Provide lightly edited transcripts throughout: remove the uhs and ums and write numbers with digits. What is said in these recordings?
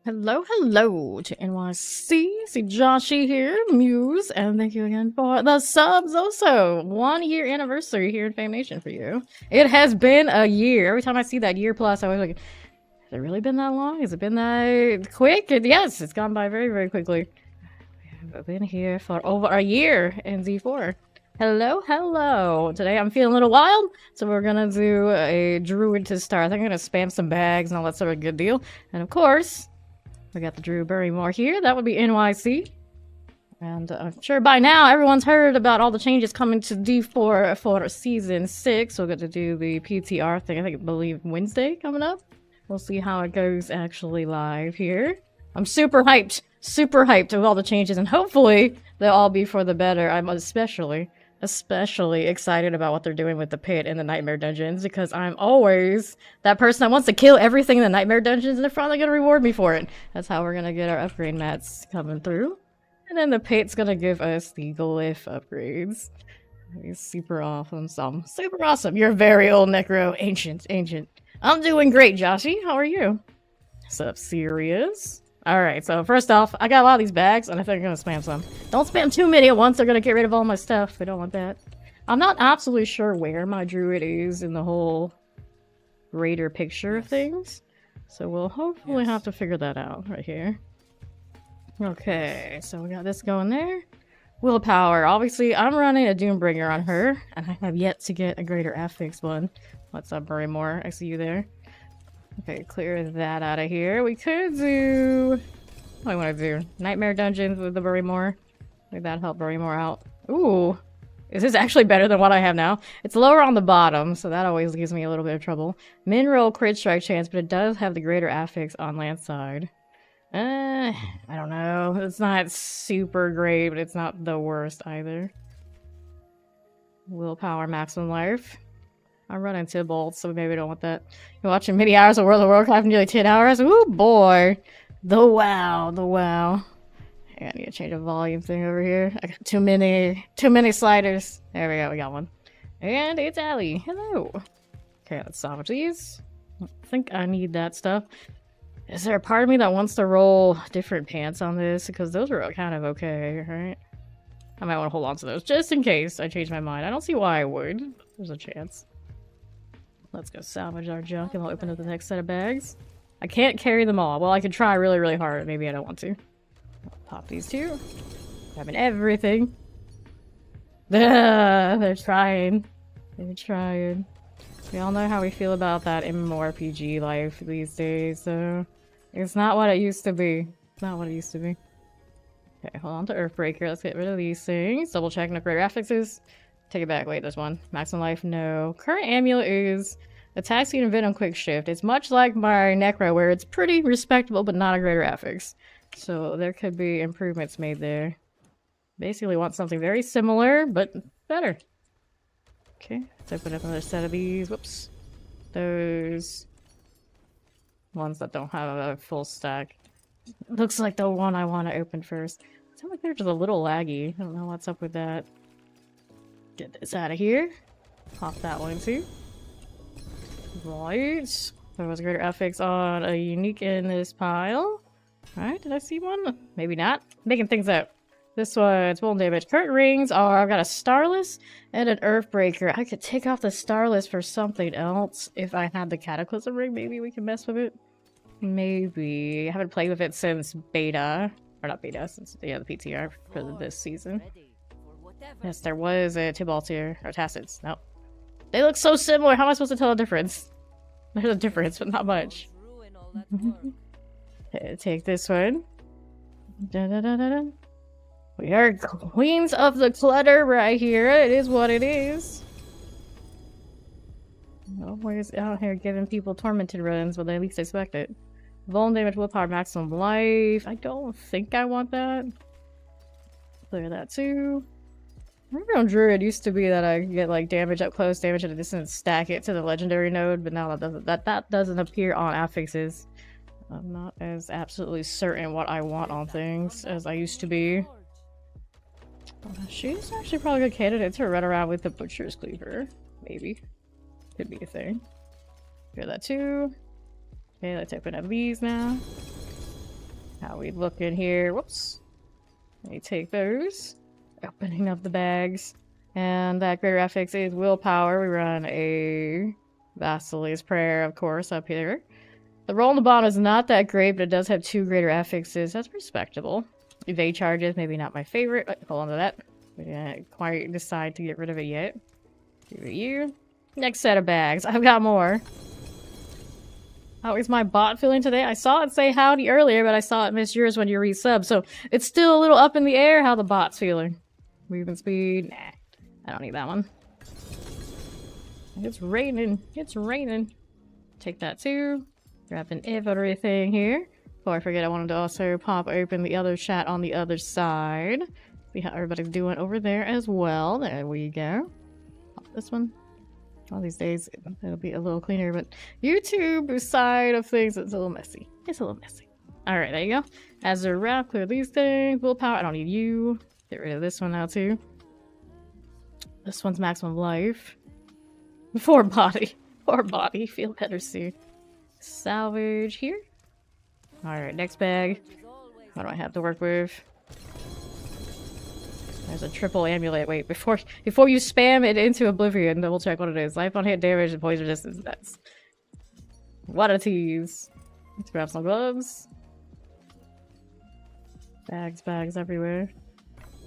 Hello, hello to NYC. See Joshy here, Muse, and thank you again for the subs also. 1 year anniversary here in Fame Nation for you. It has been a year. Every time I see that year plus, I was like, has it really been that long? Has it been that quick? And yes, it's gone by very, very quickly. I've been here for over a year in Z4. Hello, hello. Today I'm feeling a little wild, so we're gonna do a druid to start. I think I'm gonna spam some bags and all that sort of good deal. And of course, we got the Drew Barrymore here. That would be NYC. And I'm sure by now everyone's heard about all the changes coming to D4 for Season 6. We're going to do the PTR thing, I believe Wednesday coming up. We'll see how it goes actually live here. I'm super hyped with all the changes, and hopefully they'll all be for the better. I'm especially excited about what they're doing with the pit and the nightmare dungeons, because I'm always that person that wants to kill everything in the nightmare dungeons, and they're finally gonna reward me for it. That's how we're gonna get our upgrade mats coming through. And then the pit's gonna give us the glyph upgrades. It's super awesome. Super awesome. You're very old, Necro. Ancient. I'm doing great, Joshy. How are you? What's up, serious? Alright, so first off, I got a lot of these bags, and I think I'm gonna spam some. Don't spam too many at once, they're gonna get rid of all my stuff. We don't want that. I'm not absolutely sure where my druid is in the whole greater picture of things. So we'll hopefully have to figure that out right here. Okay, so we got this going there. Willpower. Obviously, I'm running a Doombringer on her, and I have yet to get a greater affix one. What's up, Barrymore? I see you there. Okay, clear that out of here. We could do... What do I want to do? Nightmare Dungeons with the Barrymore. Maybe that'd help Barrymore out. Ooh! Is this actually better than what I have now? It's lower on the bottom, so that always gives me a little bit of trouble. Mineral crit strike chance, but it does have the greater affix on land side. I don't know. It's not super great, but it's not the worst either. Willpower, maximum life. I'm running Tybalt, so maybe I don't want that. You're watching many hours of World of Warcraft in nearly 10 hours? Ooh, boy. The wow. Hey, I need to change the volume thing over here. I got too many sliders. There we go, we got one. And it's Allie. Hello. Okay, let's salvage these. I think I need that stuff. Is there a part of me that wants to roll different pants on this? Because those are kind of okay, right? I might want to hold on to those just in case I change my mind. I don't see why I would. There's a chance. Let's go salvage our junk and we'll open up the next set of bags. I can't carry them all. Well, I could try really, really hard. Maybe I don't want to. I'll pop these two. Grabbing everything. They're trying. They're trying. We all know how we feel about that MMORPG life these days, so... It's not what it used to be. It's not what it used to be. Okay, hold on to Earthbreaker. Let's get rid of these things. Double checking if greater affixes. Take it back. Wait, there's one. Maximum life, no. Current amulet is attack speed and venom quick shift. It's much like my Necro, where it's pretty respectable, but not a greater affix. So there could be improvements made there. Basically want something very similar, but better. Okay, let's open up another set of these. Whoops. Those ones that don't have a full stack. Looks like the one I want to open first. It sounds like they're just a little laggy. I don't know what's up with that. Get this out of here. Pop that one too. Right. There was a greater affix on a unique in this pile. Alright, did I see one? Maybe not. Making things up. This one's full damage. Current rings are, I've got a Starless and an Earthbreaker. I could take off the Starless for something else. If I had the Cataclysm ring, maybe we can mess with it. Maybe. I haven't played with it since beta. Or not beta, since the PTR for this season. Yes, there was a Tybalt here. Or Tacids. Nope. They look so similar. How am I supposed to tell a difference? There's a difference, but not much. Okay, take this one. We are queens of the clutter right here. It is what it is. Nobody's out here giving people tormented runs, but they at least expect it. Vuln damage, willpower, maximum life. I don't think I want that. Clear that too. Remember on Druid used to be that I could get like damage up close, damage at a distance, stack it to the legendary node, but now that doesn't appear on affixes. I'm not as absolutely certain what I want on things as I used to be. She's actually probably a good candidate to run around with the Butcher's Cleaver. Maybe. Could be a thing. Hear that too. Okay, let's open up these now. How we looking here? Whoops. Let me take those. Opening up the bags. And that greater affix is willpower. We run a Vasily's Prayer, of course, up here. The roll on the bottom is not that great, but it does have 2 greater affixes. That's respectable. Evade charges, maybe not my favorite. Hold on to that. We didn't quite decide to get rid of it yet. Give it you. Next set of bags. I've got more. How is my bot feeling today? I saw it say howdy earlier, but I saw it miss yours when you resub, so it's still a little up in the air how the bot's feeling. Movement speed. Nah. I don't need that one. It's raining. It's raining. Take that too. Grabbing everything here. Before I forget, I wanted to also pop open the other chat on the other side. See how everybody's doing over there as well. There we go. Pop this one. All these days, it'll be a little cleaner, but YouTube side of things, it's a little messy. It's a little messy. Alright, there you go. As a wrap, clear these things. Willpower, I don't need you. Get rid of this one now, too. This one's maximum life. Poor body. Poor body. Feel better soon. Salvage here. Alright, next bag. What do I have to work with? There's a triple amulet. Wait, before you spam it into oblivion, double check what it is. Life on hit, damage, and poison resistance. That's what a tease. Let's grab some gloves. Bags everywhere.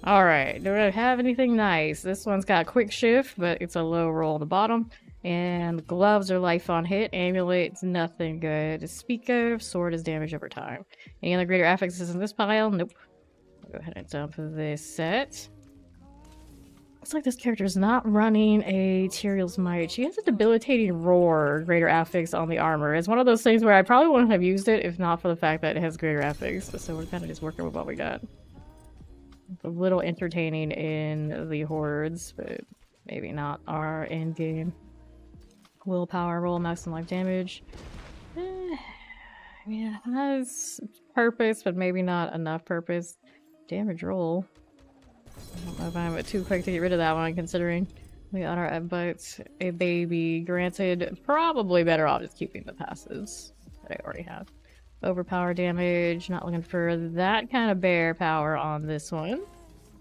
Alright, do I have anything nice? This one's got quick shift, but it's a low roll on the bottom. And gloves are life on hit. Amulet's nothing good to speak of. Sword is damage over time. Any other greater affixes in this pile? Nope. I'll go ahead and dump this set. Looks like this character is not running a Tyrael's Might. She has a debilitating roar greater affix on the armor. It's one of those things where I probably wouldn't have used it if not for the fact that it has greater affix. So we're kind of just working with what we got. It's a little entertaining in the hordes, but maybe not our end game. Willpower roll, maximum life damage. Yeah, it has purpose, but maybe not enough purpose. Damage roll. I don't know if I'm too quick to get rid of that one, considering we got our bites a baby. Granted, probably better off just keeping the passives that I already have. Overpower damage, not looking for that kind of bear power on this one.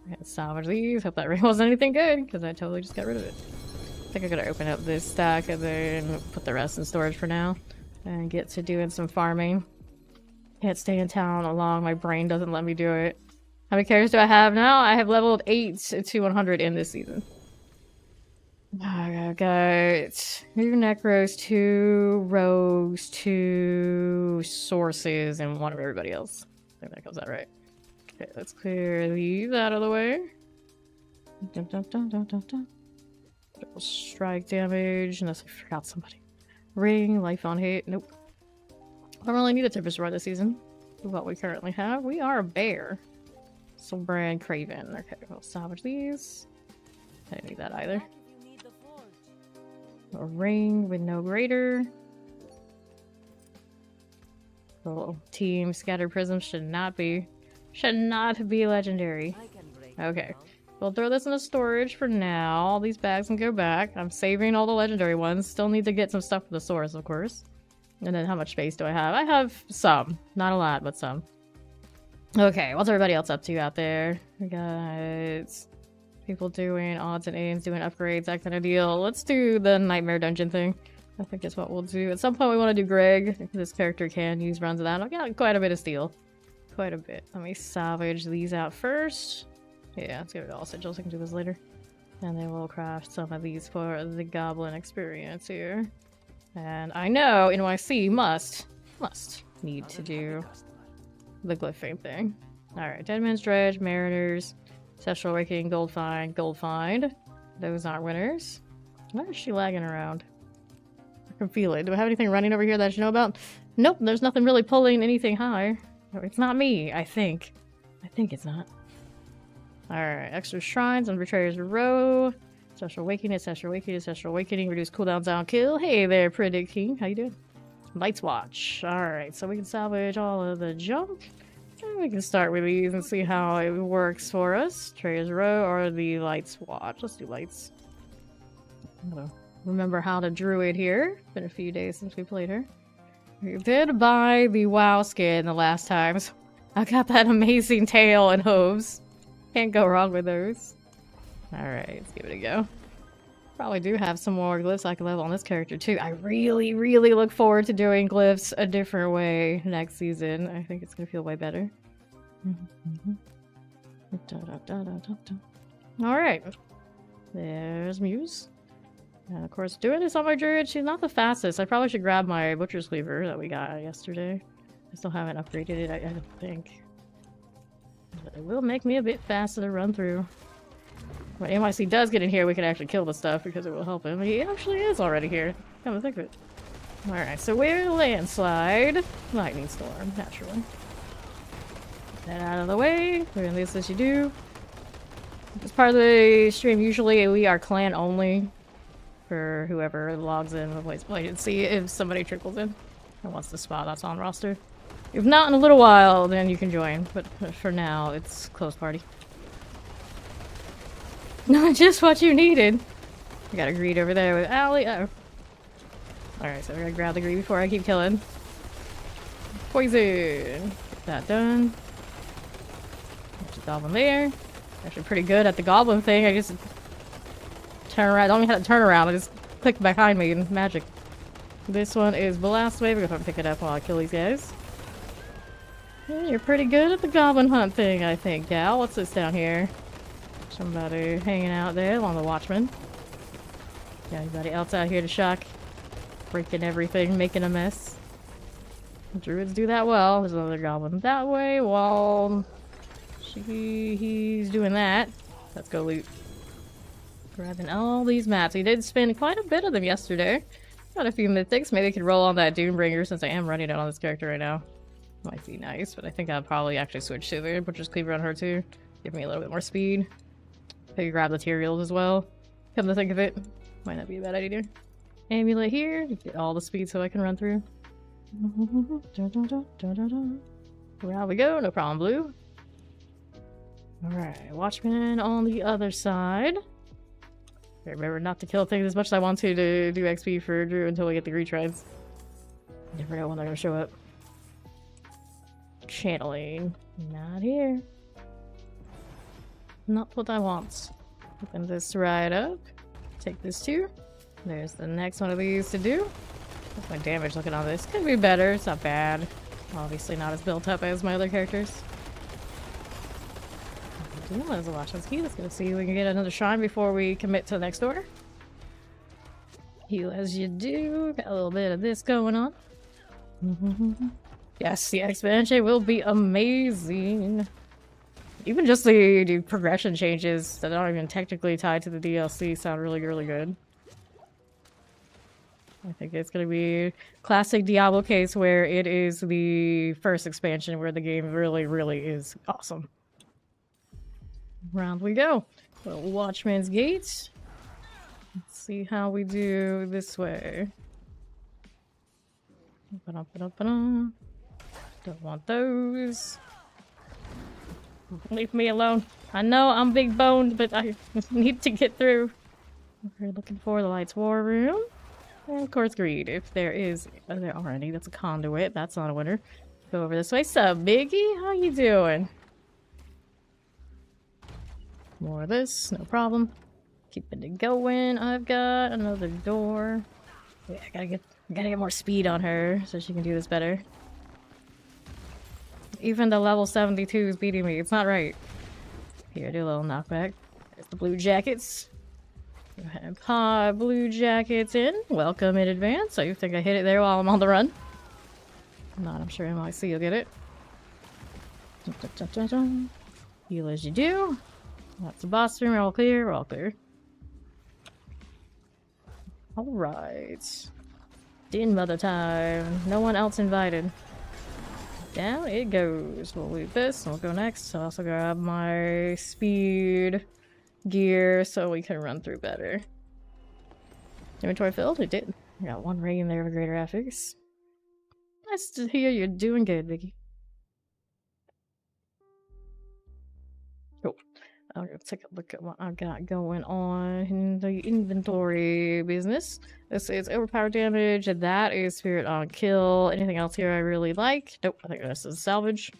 I'm gonna salvage these. Hope that wasn't anything good, because I totally just got rid of it. I think I'm gonna open up this stack and then put the rest in storage for now. And get to doing some farming. Can't stay in town long, my brain doesn't let me do it. How many characters do I have now? I have leveled 8 to 100 in this season. I got 2 necros, 2 rogues, 2 sources, and 1 of everybody else. I think that comes out right. Okay, let's clear these out of the way. Dun, dun, dun, dun, dun, dun. Double strike damage, unless I forgot somebody. Ring, life on hit, nope. I don't really need a Tempest Roar this season. What we currently have, we are a bear. So brand Craven. Okay, we'll salvage these. I didn't need that either. A ring with no greater. Little team scattered prisms should not be legendary. Okay. We'll throw this in the storage for now. All these bags can go back. I'm saving all the legendary ones. Still need to get some stuff for the source, of course. And then how much space do I have? I have some. Not a lot, but some. Okay, what's everybody else up to out there? We got people doing odds and ends, doing upgrades, that kind of deal. Let's do the Nightmare Dungeon thing. I think that's what we'll do. At some point we want to do Greg. This character can use runs of that. I've got quite a bit of steel. Quite a bit. Let me salvage these out first. Yeah, let's get rid of all sigils. I can do this later. And then we'll craft some of these for the goblin experience here. And I know NYC must need to do the glyphing thing. Alright, Dead Man's Dredge, Mariners, Sexual Awakening, Gold Find. Those aren't winners. Why is she lagging around? I can feel it. Do I have anything running over here that I should know about? Nope, there's nothing really pulling anything high. It's not me, I think. I think it's not. Alright, extra shrines on Betrayer's Row. Sexual Awakening, reduce cooldowns on kill. Hey there, Predict King. How you doing? Lights Watch. Alright, so we can salvage all of the junk. And we can start with these and see how it works for us. Betrayer's Row or the Lights Watch. Let's do Lights. Remember how to druid here. Been a few days since we played her. We did buy the WoW skin the last time. So I got that amazing tail and hooves. Can't go wrong with those. Alright, let's give it a go. Probably do have some more glyphs I can level on this character too. I really, really look forward to doing glyphs a different way next season. I think it's gonna feel way better. Alright. There's Muse. And of course, doing this on my druid, she's not the fastest. I probably should grab my butcher's cleaver that we got yesterday. I still haven't upgraded it, I don't think. But it will make me a bit faster to run through. When NYC does get in here, we can actually kill the stuff because it will help him. He actually is already here. Come to think of it. Alright, so we're landslide. Lightning storm, naturally. Get that out of the way. We're in this as you do. As part of the stream, usually we are clan only. For whoever logs in and plays play and see if somebody trickles in and wants the spot that's on roster. If not in a little while, then you can join. But for now, it's closed party. Not just what you needed. I got a greed over there with Allie. Oh. Alright, so we're gonna grab the greed before I keep killing. Poison. Get that done. There's a goblin there. Actually pretty good at the goblin thing. I just turn around. I don't even have to turn around. I just click behind me and magic. This one is Blast Wave. We're gonna pick it up while I kill these guys. Yeah, you're pretty good at the goblin hunt thing, I think, gal. What's this down here? Somebody hanging out there along the Watchman. Got anybody else out here to shock? Breaking everything, making a mess. Druids do that well. There's another goblin that way while he's doing that. Let's go loot. Grabbing all these mats. He did spend quite a bit of them yesterday. Got a few mythics. Maybe I could roll on that Doombringer since I am running it on this character right now. Might be nice, but I think I'll probably actually switch to the Butcher's Cleaver on her too. Give me a little bit more speed. Maybe grab the materials as well. Come to think of it, might not be a bad idea. Amulet here. Get all the speed so I can run through. Where we go. No problem, Blue. Alright, Watchman on the other side. Remember not to kill things as much as I want to do XP for Drew until we get the retries. Never know when they're gonna show up. Channeling. Not here. Not what I want. Open this right up. Take this too. There's the next one of these to do. What's my damage looking on this? Could be better. It's not bad. Obviously not as built up as my other characters. Let's watch this key. Let's go see if we can get another shrine before we commit to the next order. Heal as you do. Got a little bit of this going on. Yes, the expansion will be amazing. Even just the progression changes that aren't even technically tied to the DLC sound really, really good. I think it's going to be a classic Diablo case where it is the first expansion where the game really, really is awesome. Round we go. Little Watchman's Gate. Let's see how we do this way. Don't want those. Leave me alone. I know I'm big boned, but I need to get through. We're looking for the Lights War Room. And of course, Greed. If there is, there are any. That's a conduit. That's not a winner. Go over this way. Sup, Biggie? How you doing? More of this, no problem. Keeping it going. I've got another door. Yeah, I gotta get more speed on her so she can do this better. Even the level 72 is beating me. It's not right. Here, do a little knockback. There's the blue jackets. Go ahead and pop blue jackets in. Welcome in advance. So you think I hit it there while I'm on the run? If not, I'm sure NYC will get it. Heal as you do. That's the boss room. We're all clear. We're all clear. Alright. Din mother time. No one else invited. Down it goes. We'll loot this and we'll go next. I'll also grab my speed gear so we can run through better. Inventory filled? It did. I got one ring in there of greater affix. Nice to hear you're doing good, Vicky. I'll take a look at what I've got going on in the inventory business. This is overpowered damage, and that is spirit on kill. Anything else here I really like? Nope, I think this is salvage.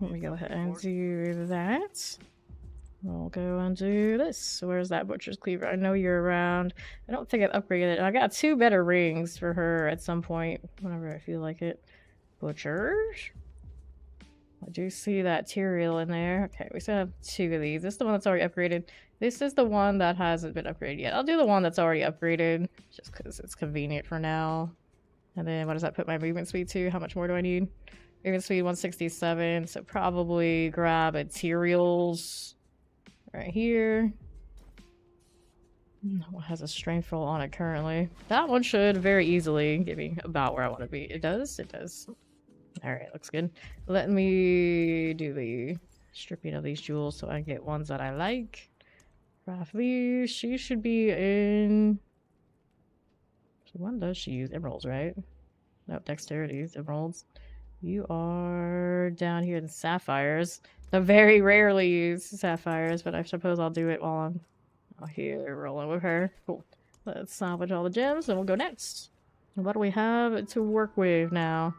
Let me go ahead and do that. We'll go and do this. Where's that butcher's cleaver? I know you're around. I don't think I've upgraded it. I got 2 better rings for her at some point, whenever I feel like it. Butchers. I do see that Tyrael in there. Okay, we still have 2 of these. This is the one that's already upgraded. This is the one that hasn't been upgraded yet. I'll do the one that's already upgraded, just because it's convenient for now. And then what does that put my movement speed to? How much more do I need? Movement speed 167, so probably grab a Tyrael's right here. What has a strength roll on it currently? That one should very easily get me about where I want to be. It does? It does. Alright, looks good. Let me do the stripping of these jewels so I get ones that I like. Craft these. She should be in... So when does she use emeralds, right? No, dexterity, emeralds. You are down here in sapphires. I very rarely use sapphires, but I suppose I'll do it while I'm here rolling with her. Cool. Let's salvage all the gems and we'll go next. What do we have to work with now?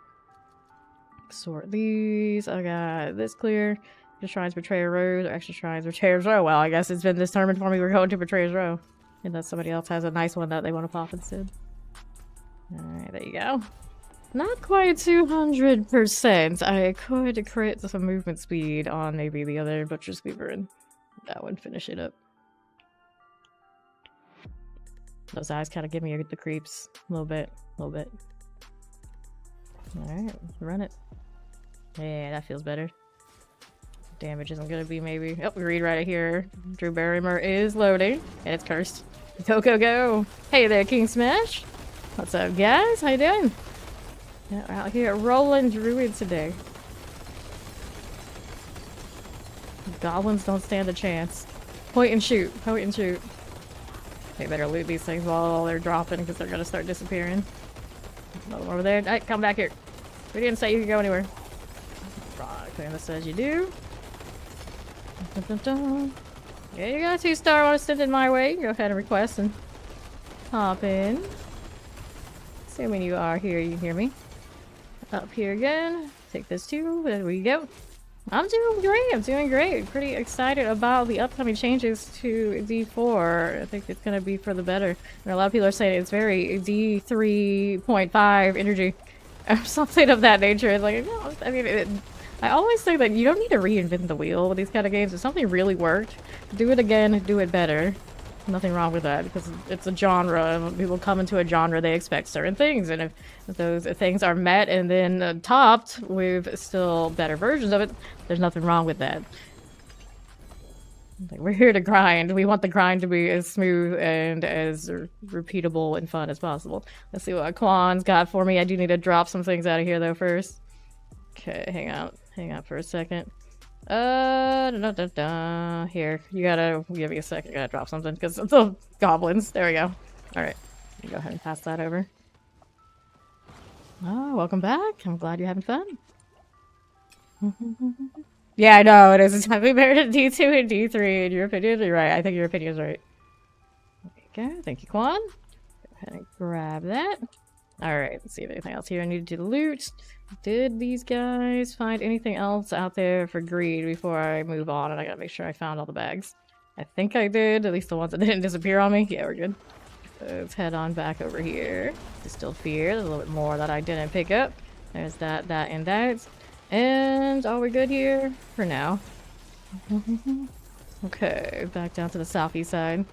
Sort these. I got this clear. Extra shrines, Betrayer's Row, or extra shrines, Betrayer's Row. Well, I guess it's been determined for me we're going to Betrayer's Row. Unless somebody else has a nice one that they want to pop instead. Alright, there you go. Not quite 200%. I could crit some movement speed on maybe the other Butcher's Cleaver and that would finish it up. Those eyes kind of give me the creeps. A little bit. Alright, run it. Yeah, that feels better. Damage isn't gonna be maybe. Oh, we read right here. Drew Barrymore is loading, and it's cursed. Go, go, go! Hey there, King Smash! What's up, guys? How you doing? Yeah, we're out here rolling druid today. Goblins don't stand a chance. Point and shoot. Point and shoot. They better loot these things while they're dropping because they're gonna start disappearing. Another one over there. Hey, come back here. We didn't say you could go anywhere. Right, clear this as you do. Dun, dun, dun. Yeah, you got a 2-star. Want to send it my way? Go ahead and request and hop in. Assuming you are here, you can hear me. Up here again. Take this too. There we go. I'm doing great. I'm doing great. Pretty excited about the upcoming changes to D4. I think it's going to be for the better. And a lot of people are saying it's very D3.5 energy or something of that nature. It's like, no, I mean, I always say that you don't need to reinvent the wheel with these kind of games. If something really worked, do it again, do it better. Nothing wrong with that because it's a genre. When people come into a genre, they expect certain things, and if those things are met and then topped with still better versions of it, there's nothing wrong with that. Like, we're here to grind. We want the grind to be as smooth and as repeatable and fun as possible. Let's see what Quan's got for me. I do need to drop some things out of here though first. Okay, hang out for a second. Here, you gotta give me a second. I gotta drop something because of the goblins. There we go. Alright, go ahead and pass that over. Oh, welcome back. I'm glad you're having fun. Yeah, I know, it is exactly better than D2 and D3 in your opinion. You're right. I think your opinion is right. Okay, thank you, Quan. Go ahead and grab that. Alright, let's see if anything else here I needed to loot. Did these guys find anything else out there for greed before I move on? And I gotta make sure I found all the bags. I think I did, at least the ones that didn't disappear on me. Yeah, we're good. Let's head on back over here. Distilled fear, there's a little bit more that I didn't pick up. There's that, and that. And are we good here? For now. Okay, back down to the southeast side.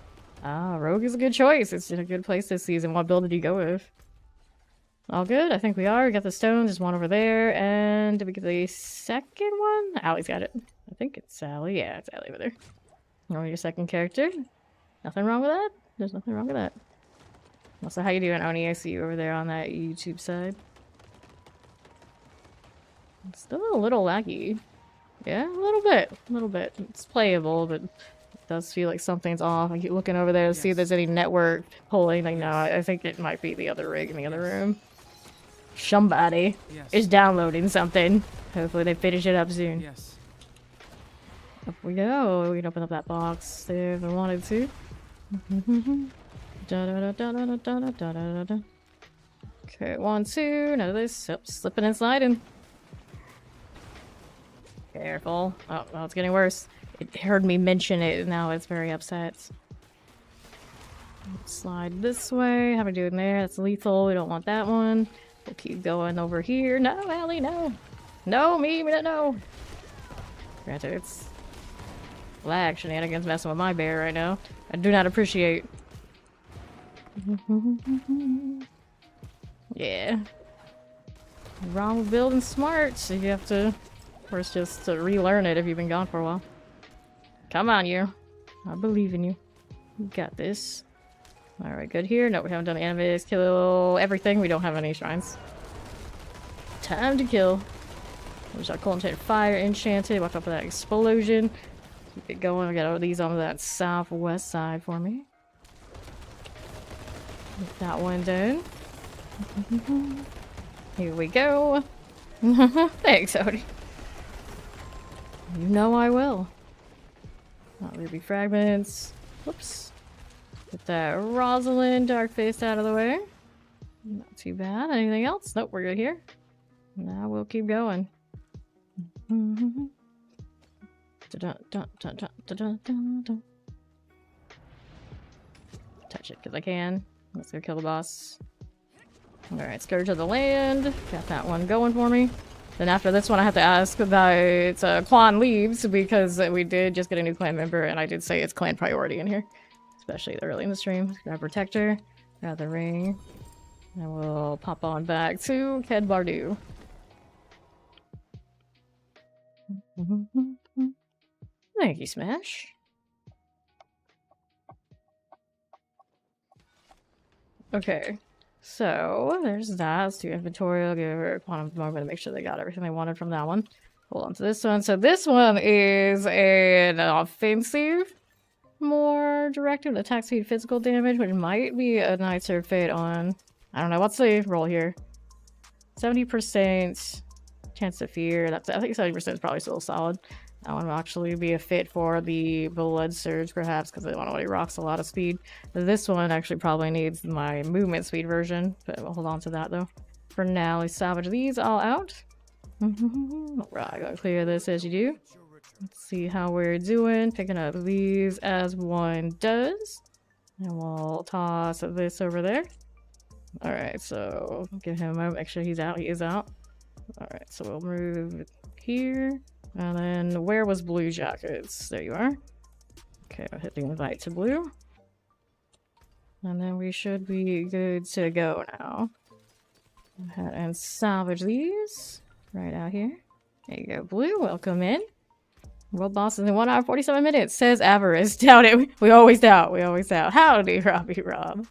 Ah, Rogue is a good choice. It's a good place this season. What build did you go with? All good? I think we are. We got the stones. There's one over there. And did we get the second one? Allie's got it. I think it's Sally. Yeah, it's Allie over there. Oh, your second character. Nothing wrong with that? There's nothing wrong with that. Also, how you doing, Oni? I see you over there on that YouTube side. It's still a little laggy. Yeah, a little bit. A little bit. It's playable, but it does feel like something's off. I keep looking over there to see if there's any network pulling. Like, no, I think it might be the other rig in the other room. Somebody is downloading something. Hopefully they finish it up soon. Yes. Up we go. We can open up that box there if I wanted to. Okay, 1, 2. None of this. Yep, slipping and sliding. Careful. Oh, well, it's getting worse. It heard me mention it, and now it's very upset. Slide this way. How do we do it in there? That's lethal. We don't want that one. We'll keep going over here. No, Allie, no. No, me, no. Granted, it's lag shenanigans messing with my bear right now. I do not appreciate. Yeah. Wrong with building smart. So you have to, of course, just to relearn it if you've been gone for a while. Come on, you. I believe in you. You got this. Alright, good here. No, we haven't done enemies. Kill everything. We don't have any shrines. Time to kill. There's our cold enchanted fire enchanted. Watch out for that explosion. Keep it going. We got all these on that southwest side for me. Get that one done. Here we go. Thanks, Odie. You know I will. Not ruby fragments. Whoops. Get that Rosalind Darkface out of the way. Not too bad. Anything else? Nope, we're good here. Now we'll keep going. Touch it because I can. Let's go kill the boss. Alright, Scourge of the Land. Got that one going for me. Then after this one I have to ask about Quan leaves because we did just get a new clan member and I did say it's clan priority in here. Especially early in the stream. Grab Protector. Grab the ring. And we'll pop on back to Ked Bardu. Thank you, Smash. Okay, so there's that. Let's do inventory. I'll give her a quantum moment to make sure they got everything they wanted from that one. Hold on to this one. So this one is an offensive, more directed attack speed, physical damage, which might be a nicer fit on. I don't know. What's the roll here? 70% chance to fear. That's, I think 70% is probably still solid. That one will actually be a fit for the Blood Surge, perhaps, because the one already rocks a lot of speed. This one actually probably needs my movement speed version, but we'll hold on to that, though. For now, let's salvage these all out. Alright, gotta clear this as you do. Let's see how we're doing. Picking up these as one does. And we'll toss this over there. Alright, so give him a moment. Make sure he's out. He is out. Alright, so we'll move here. And then, where was Blue Jackets? There you are. Okay, I'll hit the invite to Blue. And then we should be good to go now. Go ahead and salvage these. Right out here. There you go, Blue. Welcome in. World boss is in 1 hour 47 minutes. Says Avarice. Doubt it. We always doubt. We always doubt. Howdy, Robbie Rob.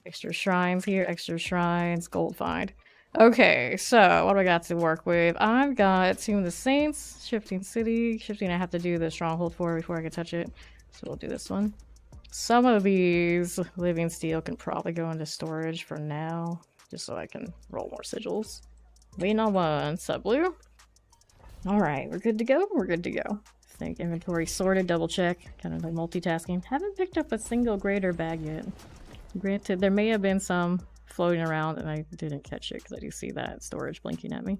Extra shrines here. Extra shrines. Gold find. Okay, so what do I got to work with? I've got Tomb of the Saints, Shifting City. Shifting I have to do the stronghold for before I can touch it. So we'll do this one. Some of these living steel can probably go into storage for now, just so I can roll more sigils. Waiting on one. Sub Blue. Alright, we're good to go. We're good to go. I think inventory sorted, double check. Kind of like multitasking. Haven't picked up a single greater bag yet. Granted, there may have been some floating around and I didn't catch it because I do see that storage blinking at me.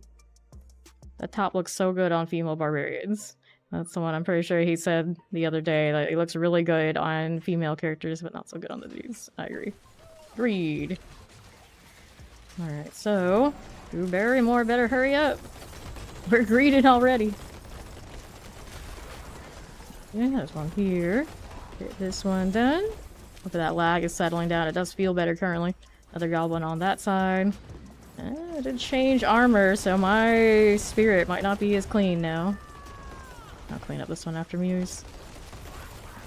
That top looks so good on female barbarians. That's the one I'm pretty sure he said the other day that it looks really good on female characters but not so good on the dudes. I agree. Agreed. Alright, so Blueberry more better hurry up. We're greeted already. Yeah, there's one here. Get this one done. Hopefully that lag is settling down. It does feel better currently. Another goblin on that side. I did change armor, so my spirit might not be as clean now. I'll clean up this one after Muse.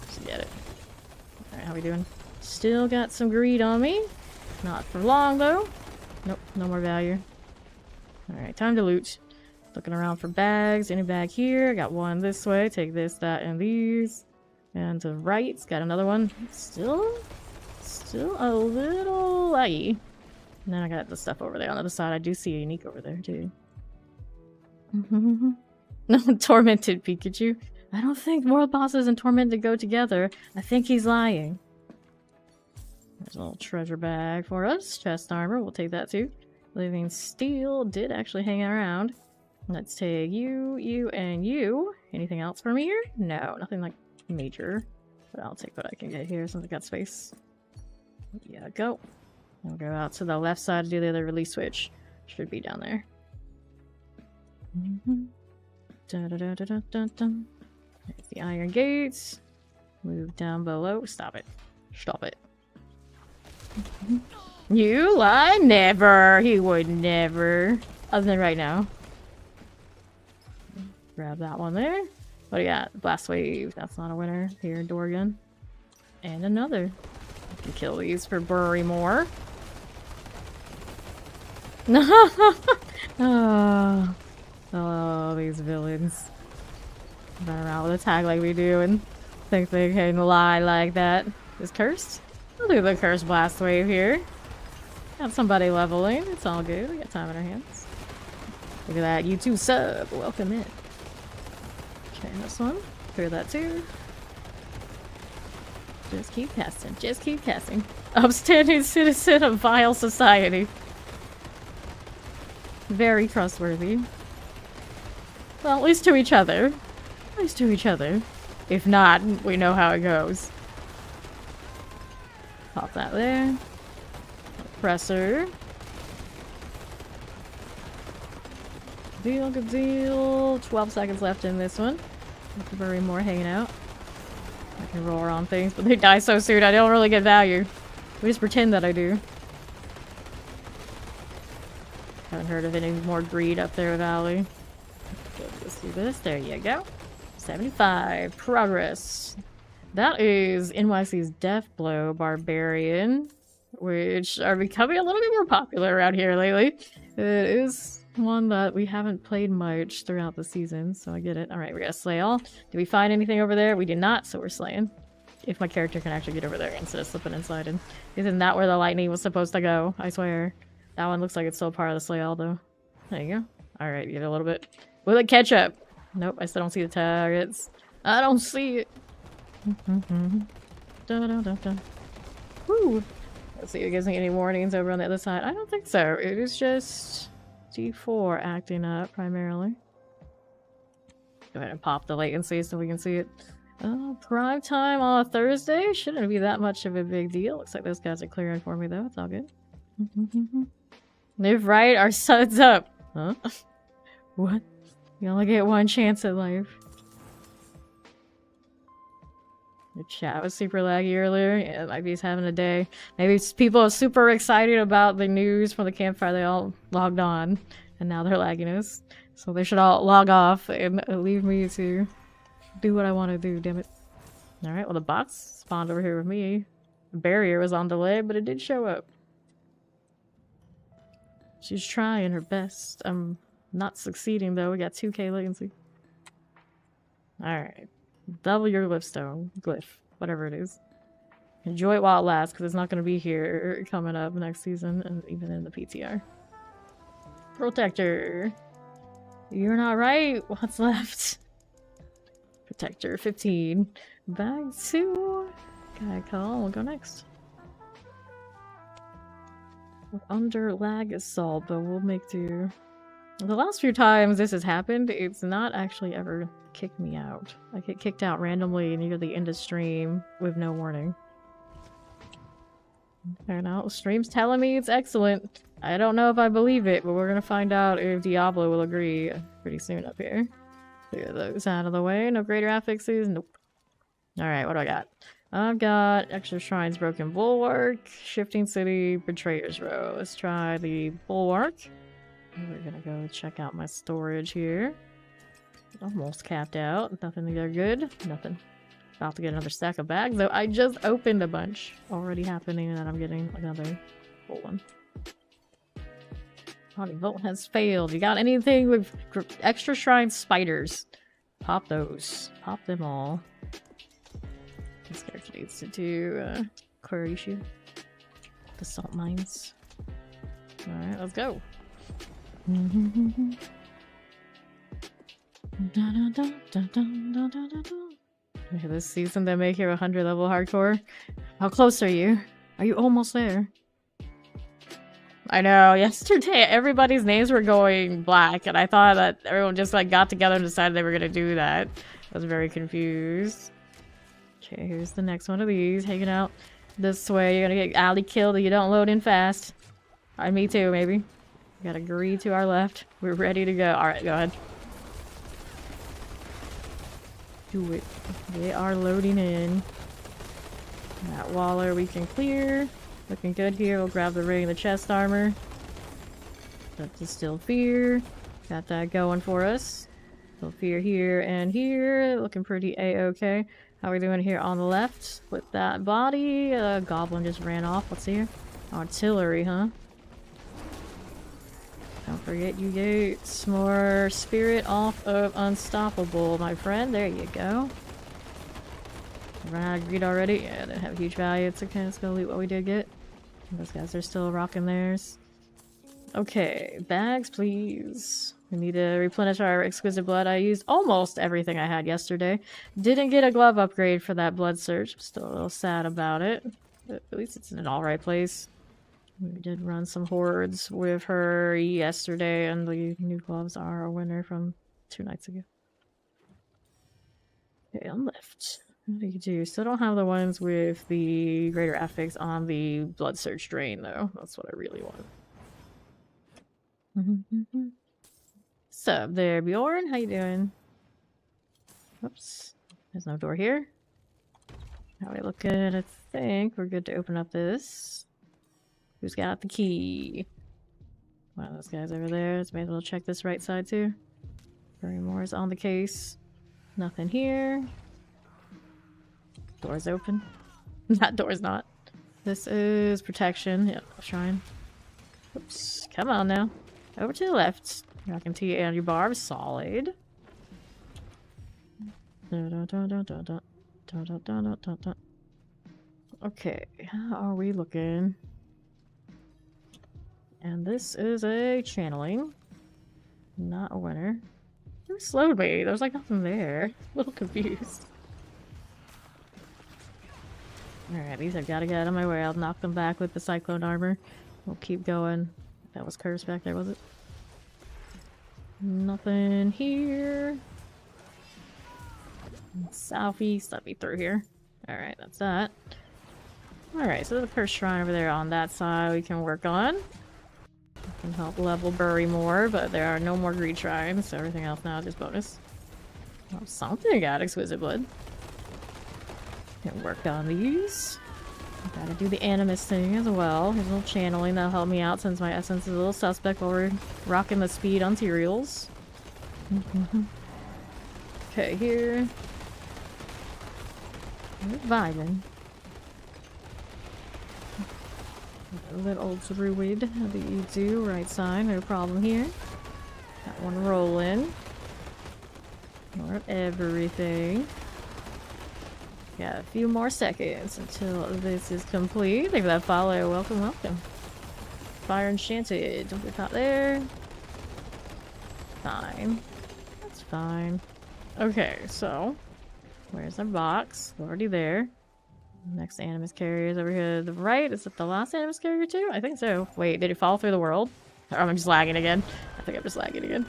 Just get it. Alright, how we doing? Still got some greed on me. Not for long, though. Nope, no more value. Alright, time to loot. Looking around for bags. Any bag here? Got one this way. Take this, that, and these. And to the right, got another one. Still a little laggy. And then I got the stuff over there on the other side. I do see a unique over there, too. No, Tormented Pikachu. I don't think World Bosses and Tormented go together. I think he's lying. There's a little treasure bag for us. Chest armor. We'll take that, too. Living Steel did actually hang around. Let's take you, you, and you. Anything else from here? No, nothing like major. But I'll take what I can get here since I got space. Yeah, go. I'll go out to the left side to do the other release switch. Should be down there. There's the iron gates. Move down below. Stop it. Stop it. You lie? Never. He would never. Other than right now. Grab that one there. What do you got? Blast wave. That's not a winner. Here, Dorgan. And another. I can kill these for Bury more. Oh, these villains. Run around with a tag like we do and think they can lie like that. Is cursed? We'll do the cursed blast wave here. Got somebody leveling. It's all good. We got time in our hands. Look at that. YouTube sub. Welcome in. Okay, this one. Clear that too. Just keep casting. Just keep casting. Upstanding citizen of vile society. Very trustworthy. Well, at least to each other. At least to each other. If not, we know how it goes. Pop that there. Presser. Good deal. 12 seconds left in this one. Very more hanging out. I can roar on things, but they die so soon I don't really get value. We just pretend that I do. Haven't heard of any more greed up there, Valley. Let's do this. There you go. 75. Progress. That is NYC's Death Blow Barbarian, which are becoming a little bit more popular around here lately. It is one that we haven't played much throughout the season, so I get it. Alright, we gotta slay all. Did we find anything over there? We did not, so we're slaying. If my character can actually get over there instead of slipping and sliding. Isn't that where the lightning was supposed to go? I swear. That one looks like it's still part of the slay all, though. There you go. Alright, get a little bit. Will it catch up? Nope, I still don't see the targets. I don't see it. Woo! Let's see if it gives me any warnings over on the other side. I don't think so. It is just G4 acting up primarily. Go ahead and pop the latency so we can see it. Prime time on a Thursday? Shouldn't be that much of a big deal. Looks like those guys are clearing for me though. It's all good. Live right, our sun's up. Huh? What? You only get one chance at life. The chat was super laggy earlier. Yeah, might be having a day. Maybe people are super excited about the news from the campfire. They all logged on, and now they're lagging us. So they should all log off and leave me to do what I want to do, damn it. Alright, well the box spawned over here with me. The barrier was on delay, but it did show up. She's trying her best. I'm not succeeding though. We got 2k latency. Alright. Double your glyph, whatever it is. Enjoy it while it lasts, because it's not going to be here coming up next season, and even in the PTR. Protector. You're not right. What's left? Protector, 15. Bag 2. Okay, call. We'll go next. We're under lag assault, but we'll make do. The last few times this has happened, it's not actually ever kicked me out. I get kicked out randomly near the end of stream with no warning. I don't know. Stream's telling me it's excellent. I don't know if I believe it, but we're gonna find out if Diablo will agree pretty soon up here. Clear those out of the way. No greater affixes. Nope. Alright, what do I got? I've got Extra Shrines, Broken Bulwark, Shifting City, Betrayer's Row. Let's try the Bulwark. We're gonna go check out my storage here. Almost capped out. Nothing there good. Nothing. About to get another stack of bags, though I just opened a bunch. Already happening, and then I'm getting another full one. Party vote has failed. You got anything with Extra Shrine spiders? Pop those. Pop them all. This character needs to do query issue. The salt mines. Alright, let's go. This season they make here 100 level hardcore. How close are you? Are you almost there? I know, yesterday everybody's names were going black, and I thought that everyone just like got together and decided they were gonna do that. I was very confused. Okay, here's the next one of these, hanging out this way. You're gonna get alley killed if you don't load in fast. Alright, me too, maybe. We got a Gree to our left. We're ready to go. Alright, go ahead. Do it. They are loading in. That Waller we can clear. Looking good here. We'll grab the ring and the chest armor. That's Distill Fear. Got that going for us. Distill Fear here and here. Looking pretty a-okay. How are we doing here on the left? With that body. Goblin just ran off. What's here? Artillery, huh? Don't forget you get more spirit off of Unstoppable, my friend. There you go. Run out of greed already? Yeah, didn't have huge value. It's okay, let's go loot what we did get. Those guys are still rocking theirs. Okay, bags, please. We need to replenish our exquisite blood. I used almost everything I had yesterday. Didn't get a glove upgrade for that blood search. Still a little sad about it. But at least it's in an alright place. We did run some hordes with her yesterday, and the new gloves are a winner from 2 nights ago. Okay, on left. What do you do? Still don't have the ones with the greater affix on the blood search drain, though. That's what I really want. What's up there, Bjorn? How you doing? Oops. There's no door here. How we looking? I think we're good to open up this. Who's got the key? One of those guys over there. Let's maybe we'll check this right side too. Barrymore's on the case. Nothing here. Door's open. That door's not. This is protection. Yep, shrine. Oops. Come on now. Over to the left. I can see and your barb. Solid. Okay, how are we looking? And this is a channeling. Not a winner. Who slowed me? There's like nothing there. A little confused. Alright, these I've got to get out of my way. I'll knock them back with the cyclone armor. We'll keep going. That was cursed back there, was it? Nothing here. Southeast, let me through here. Alright, that's that. Alright, so there's a cursed shrine over there on that side we can work on. Can help level Bury more, but there are no more greed shrines, so everything else now is just bonus. Oh, something got exquisite blood. Can work on these. Gotta do the animus thing as well. Here's a little channeling that'll help me out since my essence is a little suspect while we're rocking the speed on cereals. Okay, here. We're vibing. A little druid that you do, right side, no problem here. Got one rolling. More of everything. Got a few more seconds until this is complete. Thank you for that follow. Welcome, welcome. Fire enchanted. Don't get caught there. Fine. That's fine. Okay, so where's our box? We're already there. Next animus carrier is over here to the right. Is it the last animus carrier too? I think so. Wait, did it fall through the world? Or am I just lagging again? I think I'm just lagging again.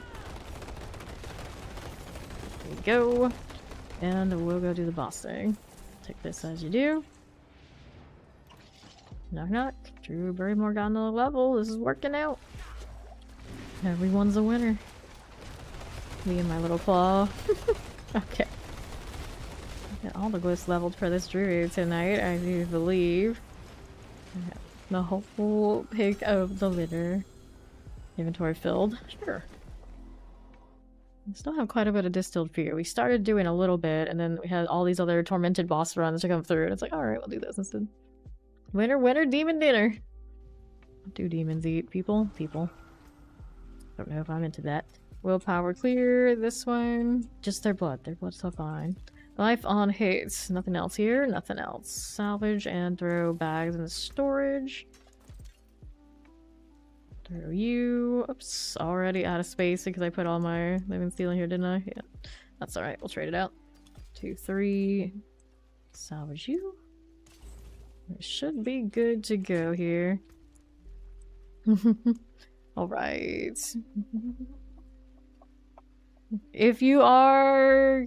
There we go. And we'll go do the boss thing. Take this as you do. Knock knock. Drew Barrymore got another level. This is working out. Everyone's a winner. Me and my little claw. Okay. Got all the glyphs leveled for this druid tonight, I do believe. The whole pick of the litter. Inventory filled. Sure. We still have quite a bit of Distilled Fear. We started doing a little bit, and then we had all these other tormented boss runs to come through, and it's like, alright, we'll do this instead. Winner, winner, demon dinner! What do demons eat? People? People. Don't know if I'm into that. Willpower clear, this one. Just their blood. Their blood's so fine. Life on hates. Nothing else here. Nothing else. Salvage and throw bags in storage. Throw you. Oops. Already out of space because I put all my living steel in here, didn't I? Yeah. That's alright. We'll trade it out. 2, 3. Salvage you. We should be good to go here. All right. If you are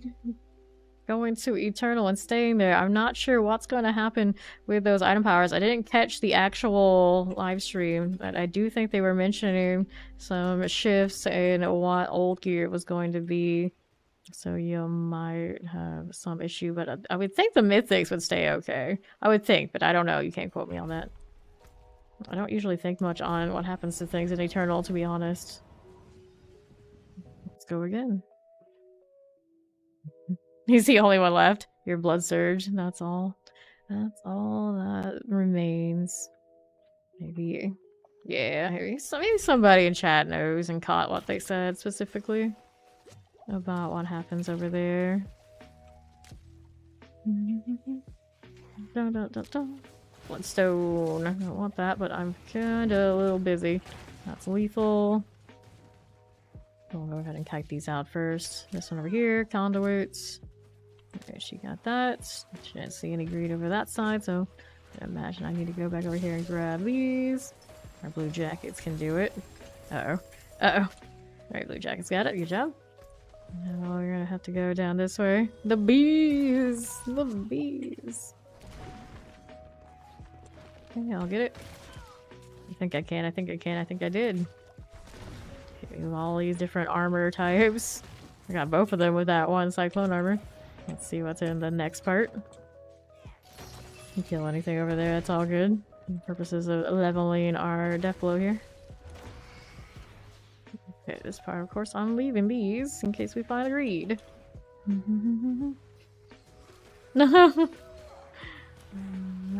going to Eternal and staying there, I'm not sure what's going to happen with those item powers. I didn't catch the actual live stream, but I do think they were mentioning some shifts in what old gear was going to be. So you might have some issue, but I would think the mythics would stay okay. I would think, but I don't know. You can't quote me on that. I don't usually think much on what happens to things in Eternal, to be honest. Let's go again. He's the only one left. Your blood surge. That's all. That's all that remains. Maybe. Yeah, maybe somebody in chat knows and caught what they said specifically about what happens over there. Bloodstone. I don't want that, but I'm kinda a little busy. That's lethal. We'll go ahead and kite these out first. This one over here, conduits. Okay, she got that. She didn't see any greed over that side, so I imagine I need to go back over here and grab these. Our blue jackets can do it. Uh-oh. Uh-oh. Alright, blue jackets got it. Good job. Now we're gonna have to go down this way. The bees! The bees! Okay, I'll get it. I think I can, I think I can, I think I did. Okay, all these different armor types. I got both of them with that one cyclone armor. Let's see what's in the next part. You kill anything over there, that's all good. For the purposes of leveling our death blow here. Okay, this part, of course, I'm leaving these in case we find a greed. No!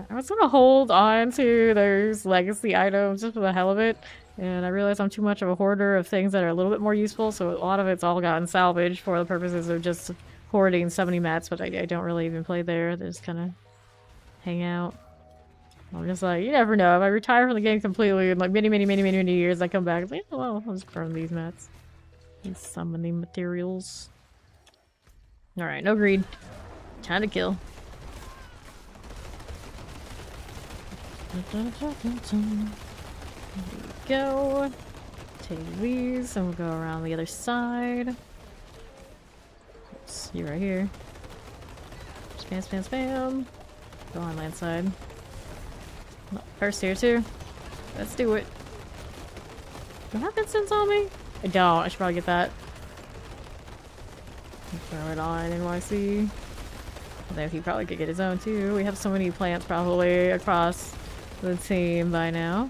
I was gonna hold on to those legacy items just for the hell of it, and I realized I'm too much of a hoarder of things that are a little bit more useful, so a lot of it's all gotten salvaged for the purposes of just hoarding 70 mats, but I don't really even play there. They just kind of hang out. I'm just like, you never know. If I retire from the game completely in like many years, I come back and like, oh, well, I'll just burn these mats. These summoning materials. Alright, no greed. Time to kill. There we go. Take these and we'll go around the other side. Oops, you right here. Spam, spam, spam. Go on land side. Oh, first here too. Let's do it. Do I have incense on me? I don't. I should probably get that. Throw it on NYC. And then he probably could get his own too. We have so many plants probably across the team by now.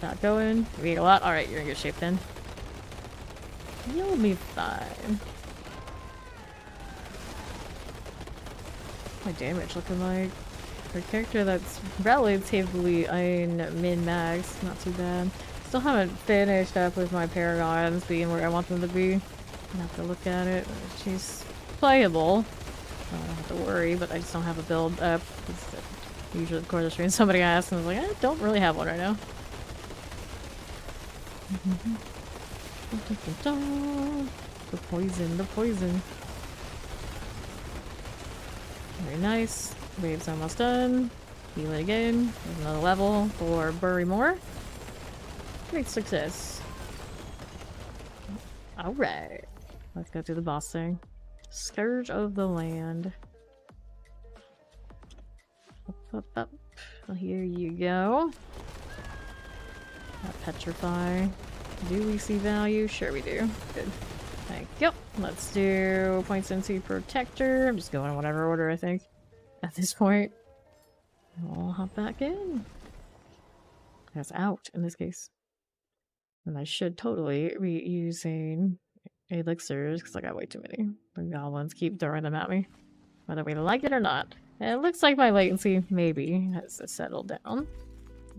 Not going. We ate a lot. Alright, you're in good shape then. You'll be fine. My damage looking like? For a character that's relatively in min-max, not too bad. Still haven't finished up with my Paragons being where I want them to be. I have to look at it. She's playable. I don't have to worry, but I just don't have a build up. Usually, of course, the stream somebody asks, and I was like, I don't really have one right now. The poison, the poison. Very nice. Wave's almost done. Heal it again. There's another level for Bury More. Great success. Alright. Let's go through the boss thing. Scourge of the Land. Up, up, up. Well, here you go. Petrify. Do we see value? Sure we do. Good. Thank you. Let's do points into Protector. I'm just going in whatever order I think at this point. We'll hop back in. That's out in this case. And I should totally be using elixirs because I got way too many. The goblins keep throwing them at me, whether we like it or not. And it looks like my latency maybe has settled down.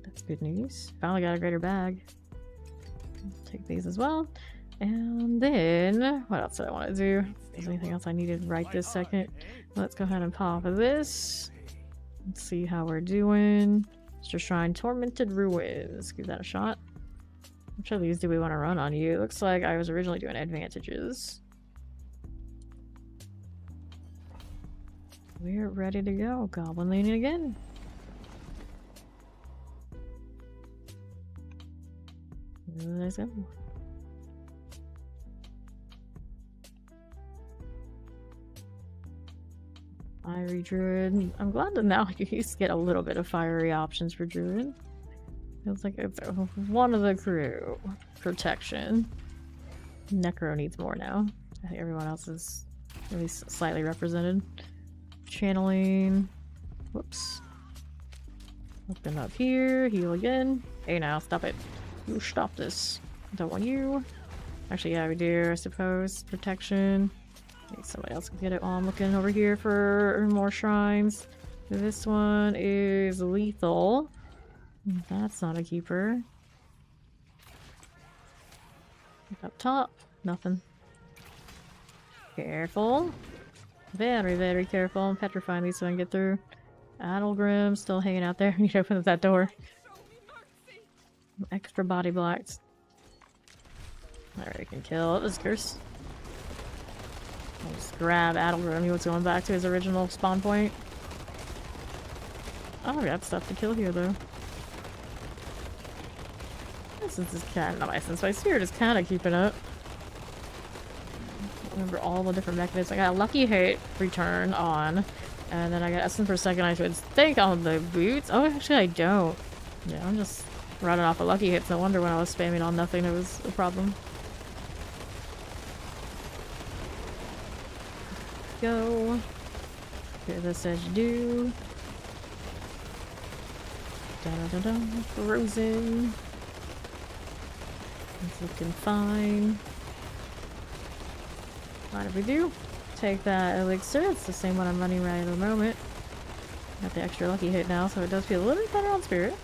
That's good news. Finally got a greater bag. Take these as well. And then, what else did I want to do? If there's anything else I needed right this second. Let's go ahead and pop this. Let's see how we're doing. Mr. Shrine, Tormented Ruins. Give that a shot. Which of these do we want to run on you? It looks like I was originally doing advantages. We're ready to go. Goblin leaning again. Let's go. Fiery Druid. I'm glad that now you used to get a little bit of fiery options for Druid. Feels like it's one of the crew. Protection. Necro needs more now. I think everyone else is at least slightly represented. Channeling. Whoops. Open up here. Heal again. Hey now, stop it. You stop this. Don't want you. Actually, yeah, we do, I suppose. Protection. Maybe somebody else can get it while I'm looking over here for more shrines. This one is lethal. That's not a keeper. Up top, nothing. Careful. Very, very careful. I'm petrifying these so I can get through. Adelgrim still hanging out there. You need to open up that door. Extra body blocks. Alright, I can kill this curse. I'll just grab Adelgrim. He was going back to his original spawn point. Oh, I got stuff to kill here, though. Since this cat, not my sense, my spirit is kind of keeping up. Remember all the different mechanisms. I got a lucky hit return on, and then I got Essence for a second. I should think on the boots. Oh, actually, I don't. Yeah, I'm just running off of lucky hits. No wonder when I was spamming on nothing, it was a problem. Go. Get this as you do. Da-da-da-da. Frozen. It's looking fine. What do we do? Take that elixir. It's the same one I'm running right at the moment. Got the extra lucky hit now, so it does feel a little bit better on spirit.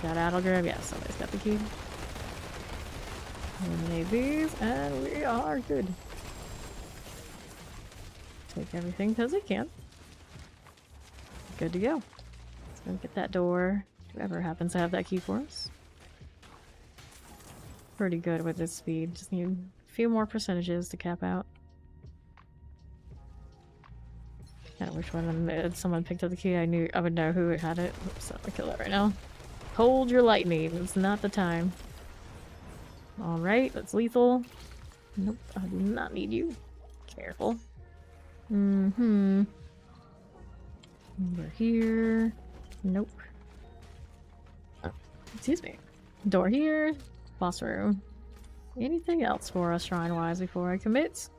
Got Adelgrim. Yeah, somebody's got the key. Eliminate these, and we are good. Take everything because it can. Good to go. Let's go get that door. Whoever happens to have that key for us. Pretty good with this speed. Just need a few more percentages to cap out. I wish when someone picked up the key, I would know who had it. Oops, I'm gonna kill that right now. Hold your lightning. It's not the time. Alright, that's lethal. Nope, I do not need you. Careful. Mm-hmm. Over here. Nope. Oh, excuse me. Door here. Boss room. Anything else for us shrine-wise before I commit?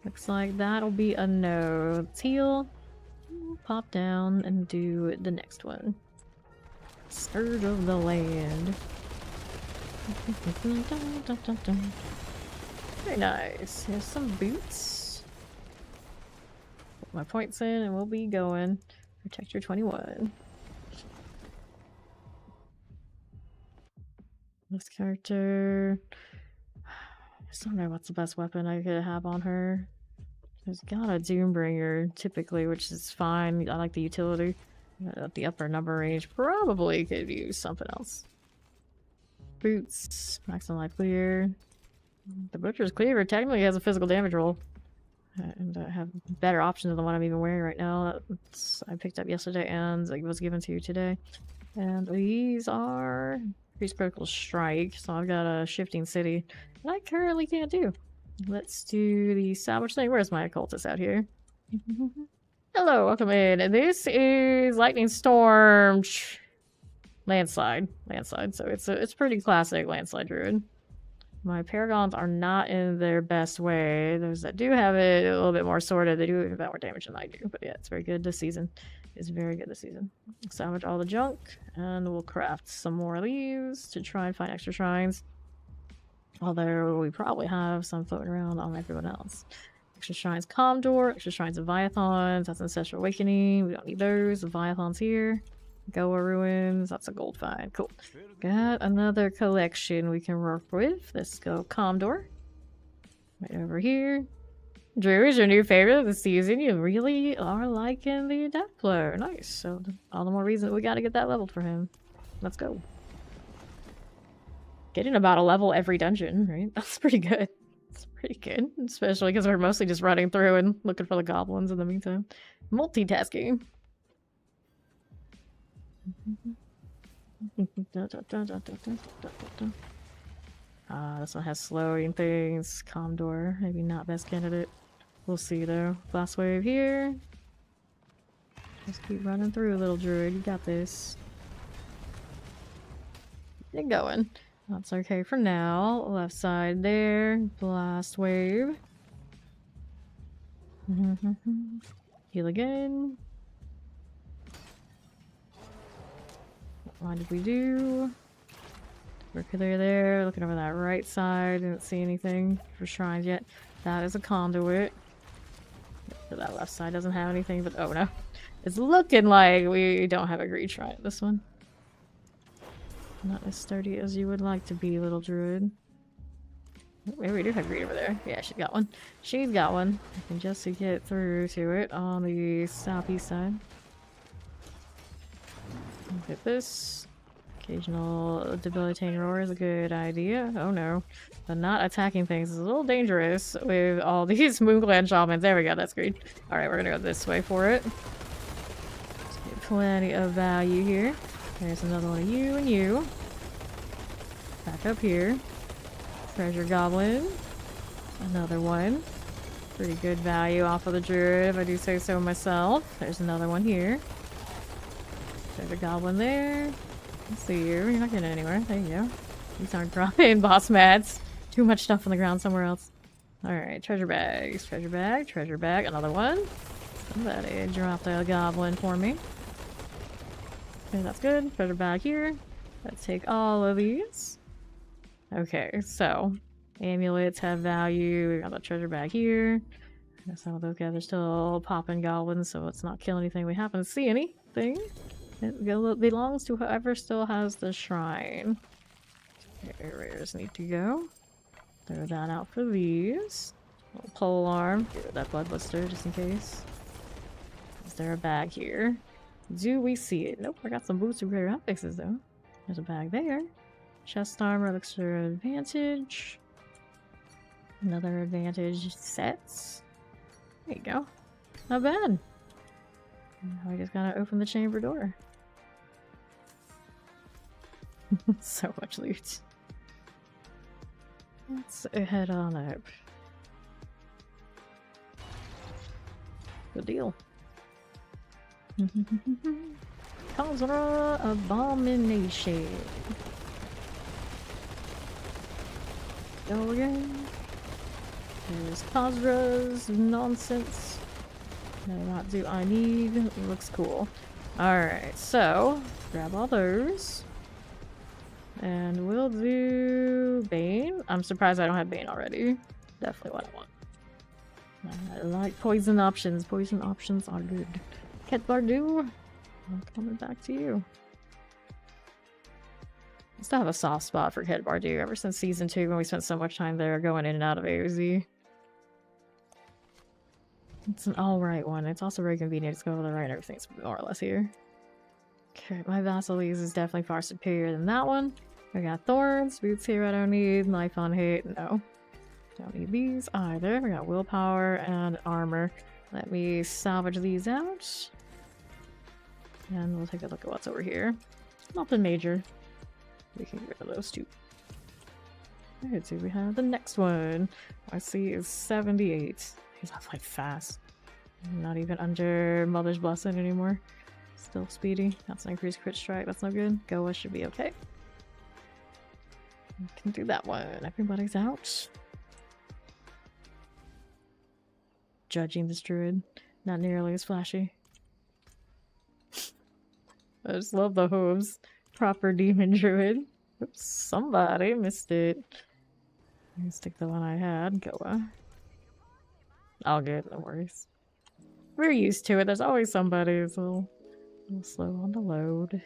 Looks like that'll be a no. Let's heal. Pop down and do the next one. Scourge of the land. Very nice. Here's some boots. Put my points in and we'll be going. Protector 21. This character... I just don't know what's the best weapon I could have on her. She's got a Doombringer, typically, which is fine. I like the utility. At the upper number range, probably could use something else. Boots. Maximum life clear. The Butcher's Cleaver technically has a physical damage roll. And I have better options than the one I'm even wearing right now. I picked up yesterday and it was given to you today. And these are... Increased critical strike, so I've got a shifting city that I currently can't do. Let's do the salvage thing. Where's my occultist out here? Hello, welcome in. This is Lightning Storm Landslide. So it's pretty classic Landslide Druid. My Paragons are not in their best way. Those that do have it a little bit more sorted, they do about more damage than I do. But yeah, it's very good this season. It's very good this season. Salvage all the junk, and we'll craft some more leaves to try and find extra shrines. Although we probably have some floating around on everyone else. Extra shrines Comdor, extra shrines Leviathans, that's Ancestral Awakening. We don't need those. Leviathans here. Goa Ruins, that's a gold find. Cool. Got another collection we can work with. Let's go Comdor. Right over here. Drew is your new favorite of the season. You really are liking the Diablo. Nice. So all the more reason we gotta get that leveled for him. Let's go. Getting about a level every dungeon, right? That's pretty good. It's pretty good. Especially because we're mostly just running through and looking for the goblins in the meantime. Multitasking. This one has slowing things. Condor, maybe not best candidate. We'll see though. Last wave here. Just keep running through, little druid. You got this. Get going. That's okay for now. Left side there. Blast wave. Heal again. What did we do? We're clear there. Looking over that right side. Didn't see anything for shrines yet. That is a conduit. So that left side doesn't have anything, but oh no. It's looking like we don't have a greed shrine. This one. Not as sturdy as you would like to be, little druid. Maybe we do have greed over there. Yeah, she's got one. She's got one. I can just get through to it on the southeast side. Look at this. Occasional debilitating roar is a good idea. Oh no. But not attacking things is a little dangerous with all these Moongland shamans. There we go, that's great. Alright, we're gonna go this way for it. Get plenty of value here. There's another one of you and you. Back up here. Treasure goblin. Another one. Pretty good value off of the druid, if I do say so myself. There's another one here. Treasure goblin there. Let's see you. You're not getting anywhere. There you go. These aren't dropping boss mats. Too much stuff on the ground somewhere else. Alright, treasure bags. Treasure bag. Treasure bag. Another one. Somebody dropped a goblin for me. Okay, that's good. Treasure bag here. Let's take all of these. Okay, so amulets have value. We got the treasure bag here. Some of those guys are still popping goblins, so let's not kill anything. We happen to see anything. It belongs to whoever still has the shrine. Areas need to go. Throw that out for these. Little pole arm. Get rid of that bloodbuster just in case. Is there a bag here? Do we see it? Nope, I got some boots with greater fixes though. There's a bag there. Chest armor looks for advantage. Another advantage sets. There you go. Not bad. Now I just gotta open the chamber door. So much loot. Let's head on up. Good deal. Khazra Abomination. Go again. There's Khazra's nonsense. No, what do I need? It looks cool. Alright, so grab all those. And we'll do Bane. I'm surprised I don't have Bane already. Definitely what I want. I like poison options. Poison options are good. Ket Bardu, I'm coming back to you. I still have a soft spot for Ket Bardu ever since season 2 when we spent so much time there going in and out of AOZ. It's an alright one. It's also very convenient to go over the right and everything's more or less here. Okay, my Vassalies is definitely far superior than that one. I got Thorns, Boots here I don't need, Life on Hate, no. Don't need these either. We got Willpower and Armor. Let me salvage these out. And we'll take a look at what's over here. Nothing major. We can get rid of those two. Alright, so we have the next one. I see is 78. He's off like fast. Not even under Mother's Blessing anymore. Still speedy. That's an increased crit strike. That's no good. Goa should be okay. We can do that one. Everybody's out. Judging this druid. Not nearly as flashy. I just love the hooves. Proper demon druid. Oops, somebody missed it. Let me stick the one I had. Goa. All good, no worries. We're used to it. There's always somebody who's a little slow on the load.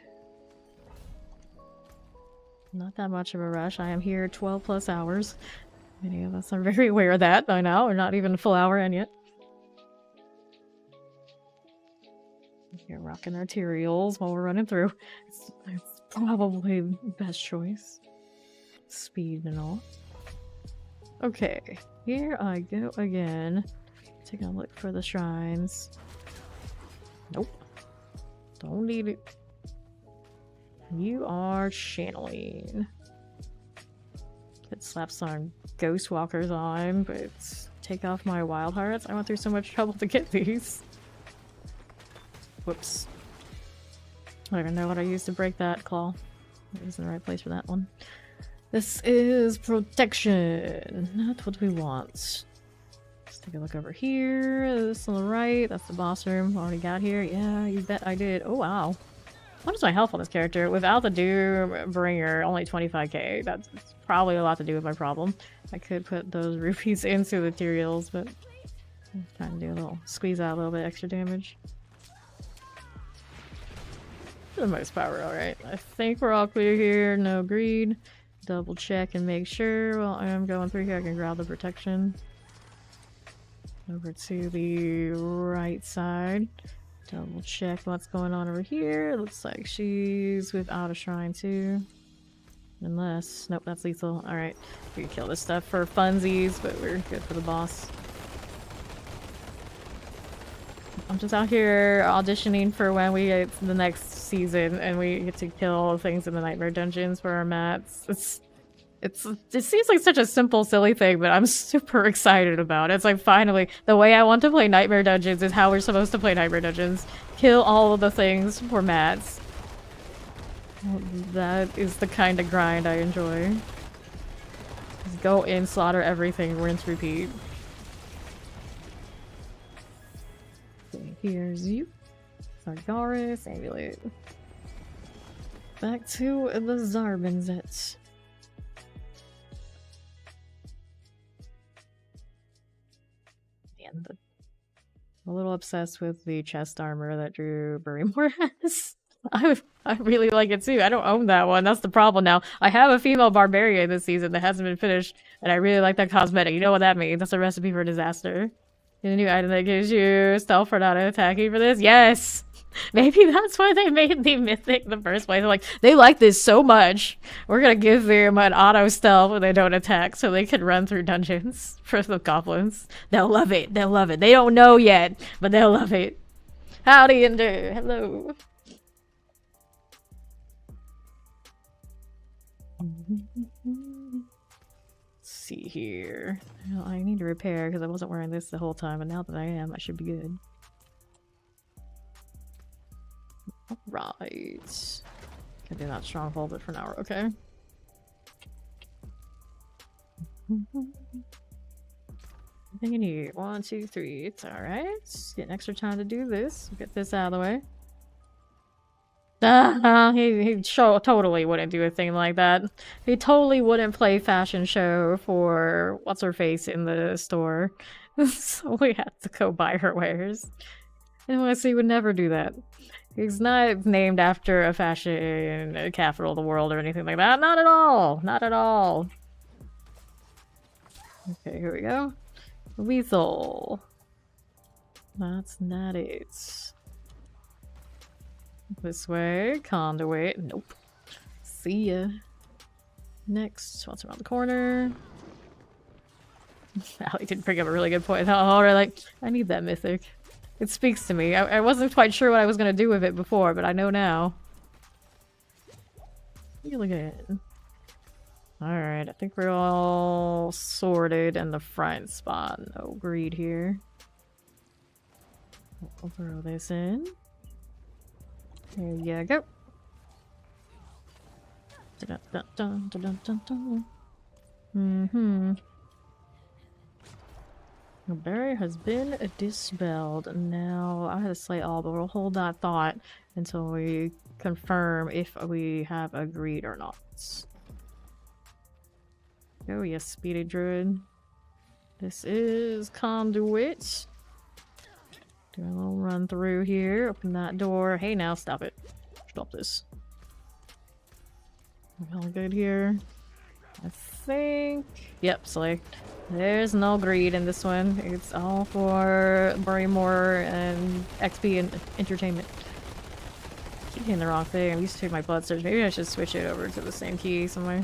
Not that much of a rush. I am here 12 plus hours. Many of us are very aware of that by now. We're not even a full hour in yet. We're rocking arterials while we're running through. It's probably the best choice. Speed and all. Okay, here I go again. Taking a look for the shrines. Nope. Don't need it. You are channeling. Could slap some ghost walkers on, but take off my wild hearts. I went through so much trouble to get these. Whoops. I don't even know what I used to break that claw. It was in the right place for that one. This is protection. Not what we want. Let's take a look over here. This on the right. That's the boss room. Already got here. Yeah, you bet I did. Oh, wow. What is my health on this character? Without the Doom Bringer, only 25k. That's probably a lot to do with my problem. I could put those rupees into the materials, but I'm trying to do a little squeeze out a little bit extra damage. For the most part, we're alright. I think we're all clear here. No greed. Double check and make sure while I'm going through here I can grab the protection. Over to the right side. Double check what's going on over here. Looks like she's without a shrine too. Unless... nope, that's lethal. Alright. We can kill this stuff for funsies, but we're good for the boss. I'm just out here auditioning for when we get to the next season and we get to kill things in the Nightmare Dungeons for our mats. It seems like such a simple, silly thing, but I'm super excited about it. It's like, finally, the way I want to play Nightmare Dungeons is how we're supposed to play Nightmare Dungeons. Kill all of the things for mats. That is the kind of grind I enjoy. Just go in, slaughter everything, rinse, repeat. Okay, here's you. Sargaris, Amulet. Back to the Zarbinzet. I'm a little obsessed with the chest armor that Drew Barrymore has. I really like it too. I don't own that one. That's the problem now. I have a female barbarian this season that hasn't been finished, and I really like that cosmetic. You know what that means? That's a recipe for disaster. Get a new item that gives you stealth for not attacking for this? Yes! Maybe that's why they made the mythic in the first place. Like, they like this so much. We're gonna give them an auto stealth when they don't attack so they can run through dungeons for the goblins. They'll love it. They'll love it. They don't know yet, but they'll love it. Howdy, Ender. Hello. Let's see here. Well, I need to repair because I wasn't wearing this the whole time, and now that I am, I should be good. Alright. Can do that stronghold it for an hour, okay? I think you need 1, 2, 3. It's alright. Get an extra time to do this. Get this out of the way. He totally wouldn't do a thing like that. He totally wouldn't play fashion show for what's-her-face in the store. So we had to go buy her wares. Anyways, he would never do that. He's not named after a fashion capital of the world or anything like that. Not at all! Not at all! Okay, here we go. Weasel. That's not it. This way. Conduit. Nope. See ya. Next. What's around the corner? Allie did bring up a really good point. Alright, like, I need that mythic. It speaks to me. I wasn't quite sure what I was gonna do with it before, but I know now. Really good. Alright, I think we're all sorted in the front spot. No greed here. I'll throw this in. There you go. The barrier has been dispelled. Now I had to slay all, but we'll hold that thought until we confirm if we have agreed or not. Go, you speedy druid. This is conduit. Do a little run through here. Open that door. Hey, now stop it. Stop this. We're all good here. I think. Yep, select. There's no greed in this one. It's all for Barrymore and XP and entertainment. I keep hitting the wrong thing. I'm used to my blood surge. Maybe I should switch it over to the same key so my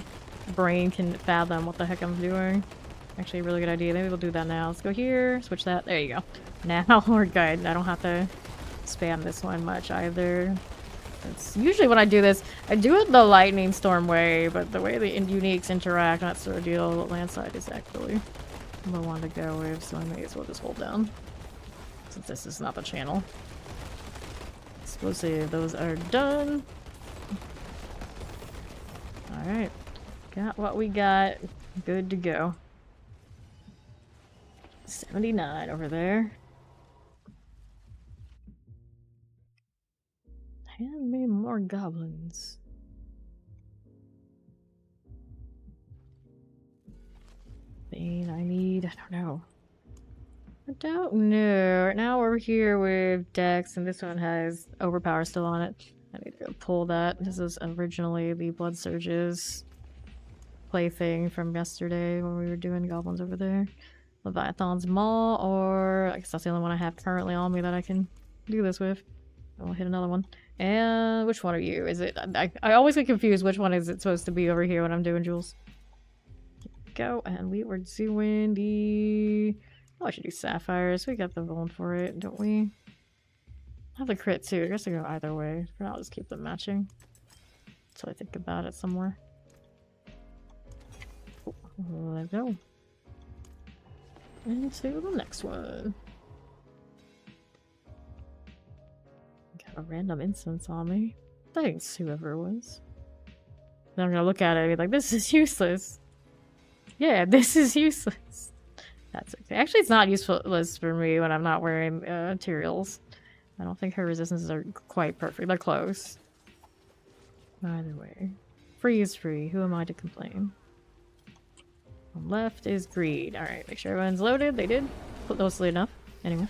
brain can fathom what the heck I'm doing. Actually, a really good idea. Maybe we'll do that now. Let's go here. Switch that. There you go. Now we're good. I don't have to spam this one much either. It's usually when I do this, I do it the lightning storm way, but the way the uniques interact, that sort of deal, landslide is actually what I want to go with, so I may as well just hold down. Since this is not the channel. Explosive, those are done. Alright. Got what we got. Good to go. 79 over there. Hand me more goblins. Thing I need, I don't know. I don't know. Right now we're here with Dex, and this one has Overpower still on it. I need to go pull that. This is originally the Blood Surges plaything from yesterday when we were doing goblins over there. Leviathan's Maw, or I guess that's the only one I have currently on me that I can do this with. I'll hit another one. And which one are you? Is it? I always get confused which one is it supposed to be over here when I'm doing Jules. Go, and we were doing the... Oh, I should do Sapphires. We got the rolling for it, don't we? I have the crit too. I guess I go either way. For now, I'll just keep them matching. Until I think about it some more. Oh, let's go. Into the next one. Got a random instance on me. Thanks, whoever it was. Then I'm gonna look at it and be like, this is useless. Yeah, this is useless. That's okay. Actually, it's not useless for me when I'm not wearing materials. I don't think her resistances are quite perfect. They're close. Either way. Free is free. Who am I to complain? On left is greed. Alright, make sure everyone's loaded. They did. Put those enough. Anyway.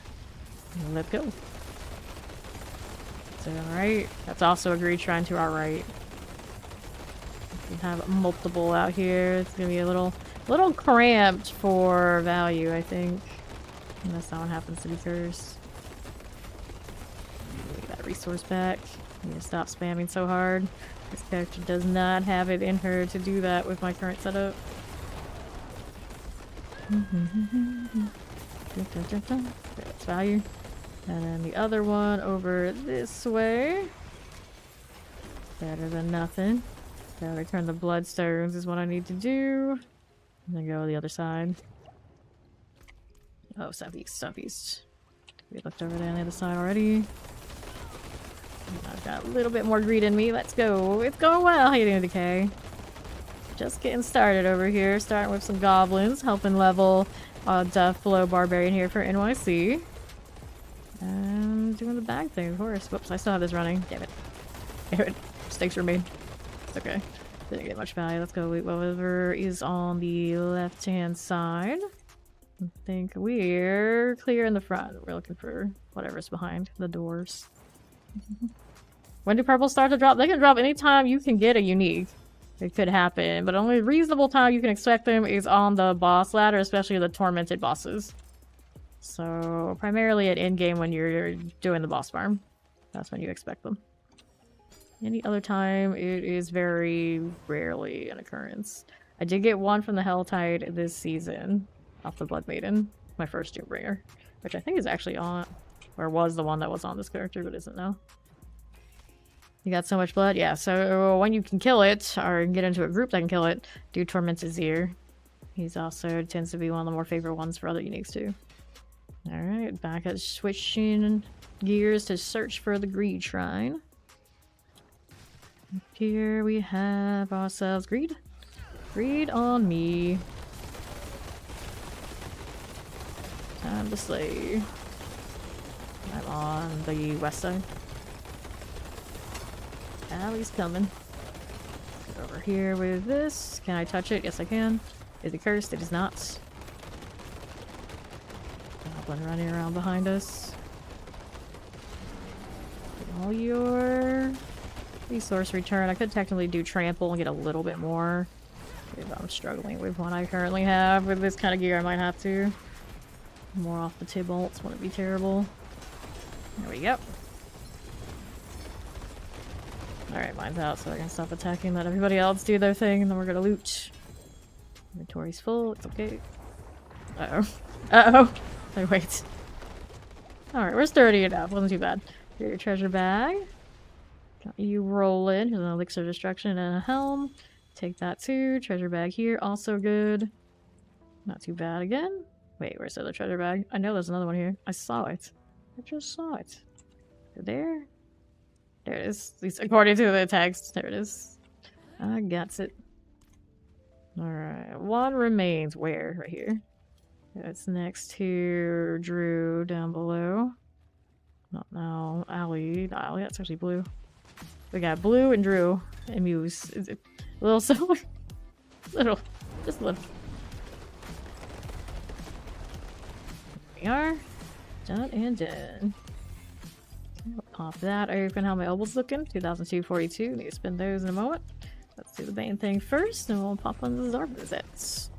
Let's go. So, alright. That's also a greed shrine to our right. We have multiple out here. It's gonna be a little cramped for value, I think. Unless that one happens to be cursed. Get that resource back. I need to stop spamming so hard. This character does not have it in her to do that with my current setup. That's value. And then the other one over this way. Better than nothing. So return the bloodstones is what I need to do. And then go to the other side. Oh, southeast. We looked over there on the other side already. I've got a little bit more greed in me. Let's go. It's going well. How you doing, Decay? Just getting started over here. Starting with some goblins. Helping level Death Below Barbarian here for NYC. And doing the bag thing, of course. Whoops, I still have this running. Damn it. Damn it. Mistakes were made. It's okay. Didn't get much value. Let's go whatever is on the left-hand side. I think we're clear in the front. We're looking for whatever's behind the doors. When do purples start to drop? They can drop anytime you can get a unique. It could happen, but only reasonable time you can expect them is on the boss ladder, especially the tormented bosses. So primarily at endgame when you're doing the boss farm. That's when you expect them. Any other time, it is very rarely an occurrence. I did get one from the Helltide this season, off the Blood Maiden, my first Doombringer, which I think is actually on, or was the one that was on this character, but isn't now. You got so much blood? Yeah, so when you can kill it, or get into a group that can kill it, do Torment Azir. He's also tends to be one of the more favorite ones for other uniques too. Alright, back at switching gears to search for the Greed Shrine. Here we have ourselves greed. Greed on me. Time to slay. I'm on the west side. Alley's coming. Get over here with this. Can I touch it? Yes, I can. Is it cursed? It is not. Goblin running around behind us. Get all your resource return. I could technically do trample and get a little bit more. If I'm struggling with what I currently have with this kind of gear, I might have to. More off the Tibolts wouldn't be terrible. There we go. Alright, mine's out, so I can stop attacking, let everybody else do their thing, and then we're gonna loot. Inventory's full, it's okay. Uh-oh. Uh-oh! Wait, wait. Alright, we're sturdy enough, wasn't too bad. Get your treasure bag. Got you rolling. Here's an elixir of destruction and a helm. Take that too. Treasure bag here, also good. Not too bad again. Wait, where's the other treasure bag? I know there's another one here. I saw it. I just saw it. There? There it is. At least according to the text. There it is. I got it. Alright. One remains. Where? Right here. It's next to Drew down below. Not now. Allie. Not Allie. That's actually blue. We got Blue and Drew and Muse. Is it a little similar? Little. Just a little. There we are. Done and done. I'll pop that open. How my elbows looking? 2002-42. Need to spin those in a moment. Let's do the main thing first, and we'll pop on the Zarb visits.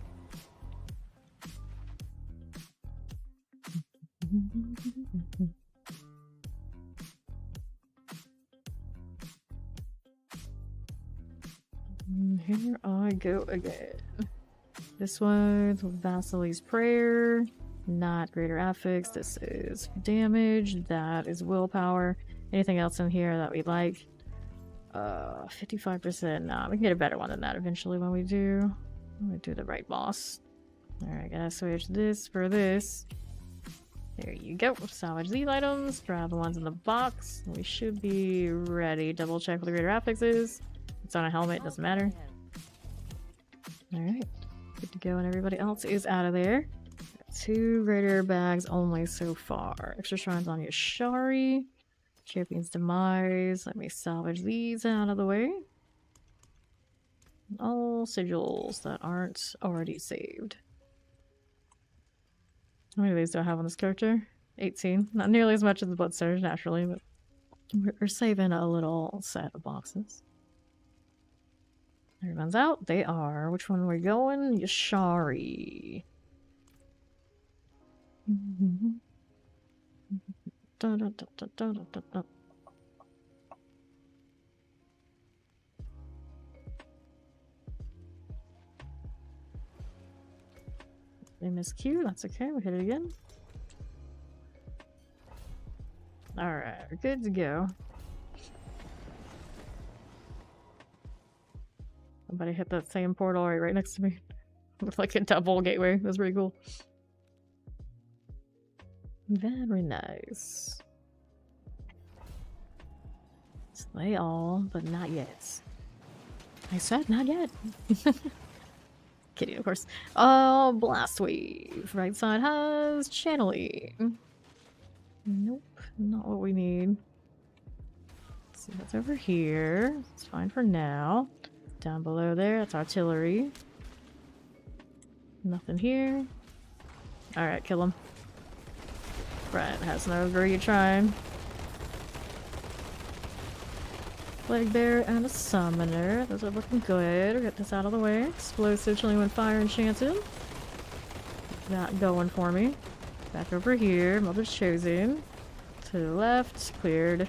Here I go again. This one's Vasily's Prayer. Not greater affix. This is damage. That is willpower. Anything else in here that we like? 55%. Nah, we can get a better one than that eventually when we do the right boss. Alright, gotta switch this for this. There you go. Salvage these items. Grab the ones in the box. We should be ready. Double check what the greater affix is. It's on a helmet, doesn't matter. Alright. Good to go, and everybody else is out of there. 2 greater bags only so far. Extra shrines on Yashari. Champion's Demise. Let me salvage these out of the way. All sigils that aren't already saved. How many of these do I have on this character? 18. Not nearly as much as the Blood Surge, naturally, but we're saving a little set of boxes. Everyone's out. They are. Which one are we going? Yashari. They miscue. That's okay. We hit it again. Alright, we're good to go. Somebody hit that same portal right next to me. With like a double gateway. That's pretty cool. Very nice. Slay all, but not yet. I said not yet. Kidding, of course. Oh, Blast Wave. Right side has channeling. Nope, not what we need. Let's see what's over here. It's fine for now. Down below there, that's artillery. Nothing here. Alright, kill him. Brian has no greed trying. Plague Bear and a Summoner. Those are looking good. We'll get this out of the way. Explosive Chilling Wind Fire Enchanted. Keep that going for me. Back over here. Mother's Chosen. To the left. Cleared.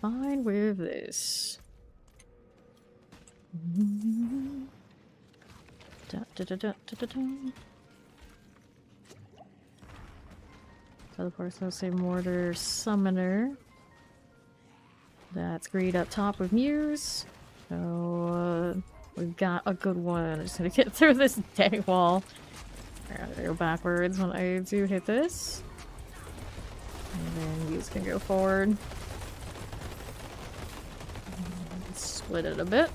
Fine with this. Da, da, da, da, da, da, da. Teleport, so say Mortar Summoner. That's greed up top with Muse. So we've got a good one. I'm just gonna get through this dang wall. I gotta go backwards when I do hit this. And then Muse can go forward. Split it a bit.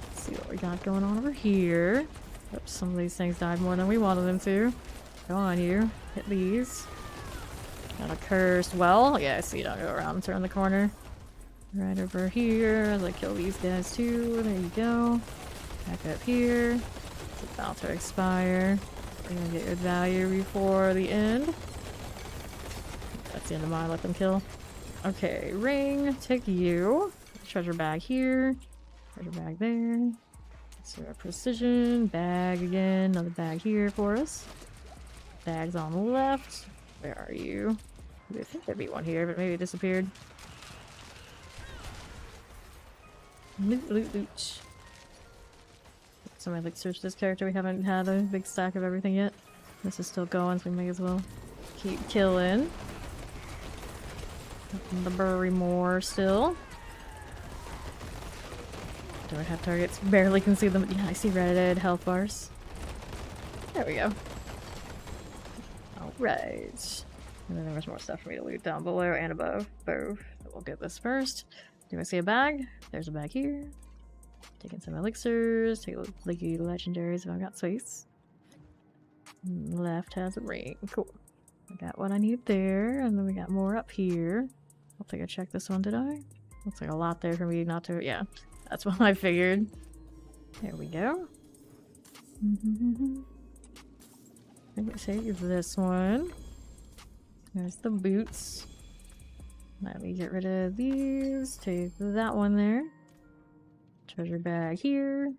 Let's see what we got going on over here. Oops, some of these things died more than we wanted them to. Go on, you. Hit these. Got a cursed well. Yeah, I see it. I'll go around and turn the corner. Right over here, as I kill these guys too. There you go. Back up here. It's about to expire. We're gonna get your value before the end. That's the end of mine. Let them kill. Okay, ring. Take you. Treasure bag here. Treasure bag there. So our precision. Bag again. Another bag here for us. Bags on the left. Where are you? I think there'd be one here, but maybe it disappeared. Loot, loot, loot. Somebody like search this character. We haven't had a big stack of everything yet. This is still going, so we may as well keep killing. The bury more still. Do I have targets? Barely can see them. Yeah, I see red health bars. There we go. Alright. And then there's more stuff for me to loot down below and above. Both. We'll get this first. Do I see a bag? There's a bag here. Taking some elixirs. Take a look at the legendaries if I've got space. Left has a ring. Cool. I got what I need there. And then we got more up here. I'll take a check this one, did I? Looks like a lot there for me not to. Yeah, that's what I figured. There we go. I think it saves this one. There's the boots. Let me get rid of these. Take that one there. Treasure bag here.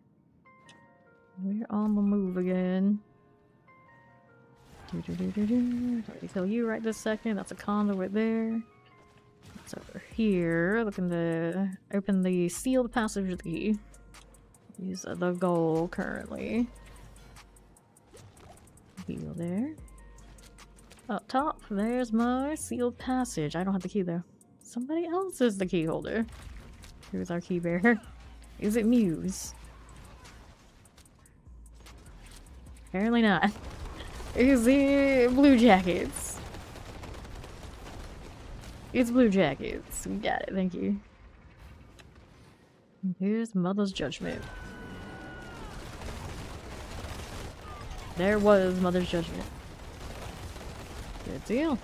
We're on the move again. Don't need to kill you right this second. That's a conduit there. It's over here. Looking to open the sealed passage key. Use the goal currently. Heal there. Up top, there's my sealed passage. I don't have the key though. Somebody else is the key holder. Who's our key bearer? Is it Muse? Apparently not. Is it Blue Jackets? It's Blue Jackets. We got it, thank you. Here's Mother's Judgment. There was Mother's Judgment. Good deal.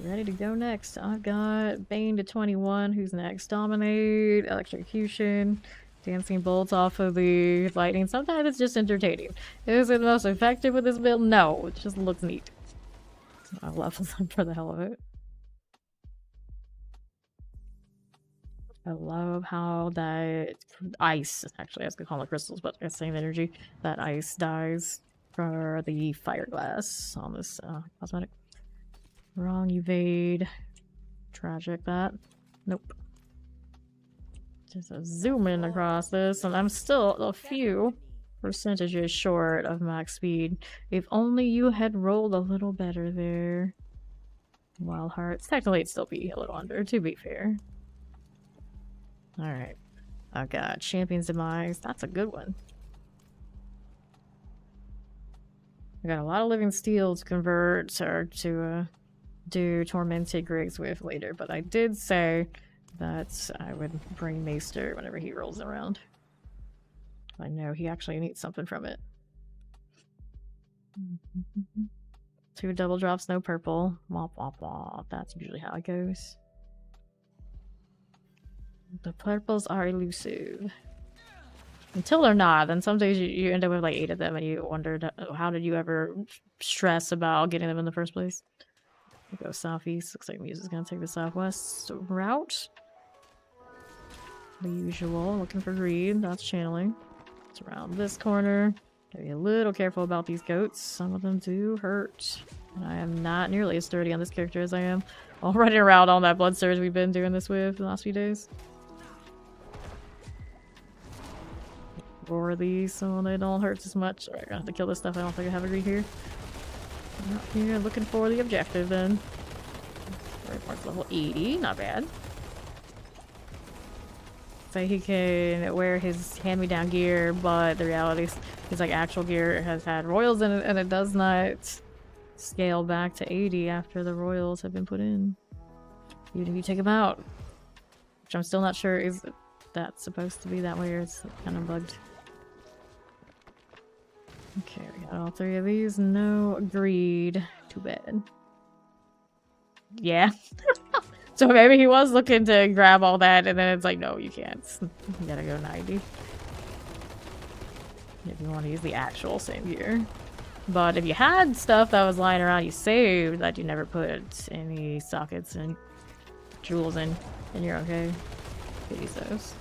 Ready to go next. I've got Bane to 21. Who's next? Dominate, Electrocution, dancing bolts off of the lightning. Sometimes it's just entertaining. Is it the most effective with this build? No, it just looks neat. I level them for the hell of it. I love how that ice, actually I was gonna call it crystals, but it's same energy, that ice dies for the fire glass on this cosmetic. Wrong evade. Tragic that. Nope. Just a zoom in across this, and I'm still a few percentages short of max speed. If only you had rolled a little better there. Wild Hearts. Technically it'd still be a little under, to be fair. Alright. I've got Champion's Demise. That's a good one. I got a lot of living steel to convert or to do tormented Griggs with later, but I did say that I would bring Maester whenever he rolls around. I know he actually needs something from it. 2 double drops, no purple. Womp womp womp. That's usually how it goes. The purples are elusive. Until they're not, then some days you end up with like 8 of them and you wondered how did you ever stress about getting them in the first place. We go southeast. Looks like Muse is gonna take the southwest route. The usual. Looking for greed. That's channeling. It's around this corner. Gotta be a little careful about these goats. Some of them do hurt. And I am not nearly as sturdy on this character as I am while running around on that blood surge we've been doing this with the last few days. Roar these so they don't hurt as much. Alright, gonna have to kill this stuff. I don't think I have a greed here. I'm out here looking for the objective then. Mark's level 80, not bad. So he can wear his hand-me-down gear, but the reality is his like actual gear has had royals in it, and it does not scale back to 80 after the royals have been put in. Even if you take them out. Which I'm still not sure is that supposed to be that way, or it's kind of bugged. Okay, we got all 3 of these. No greed. Too bad. Yeah. So maybe he was looking to grab all that, and then it's like, no, you can't. You gotta go 90. If you want to use the actual same gear. But if you had stuff that was lying around you saved that you never put any sockets and jewels in, then you're okay. Could use those.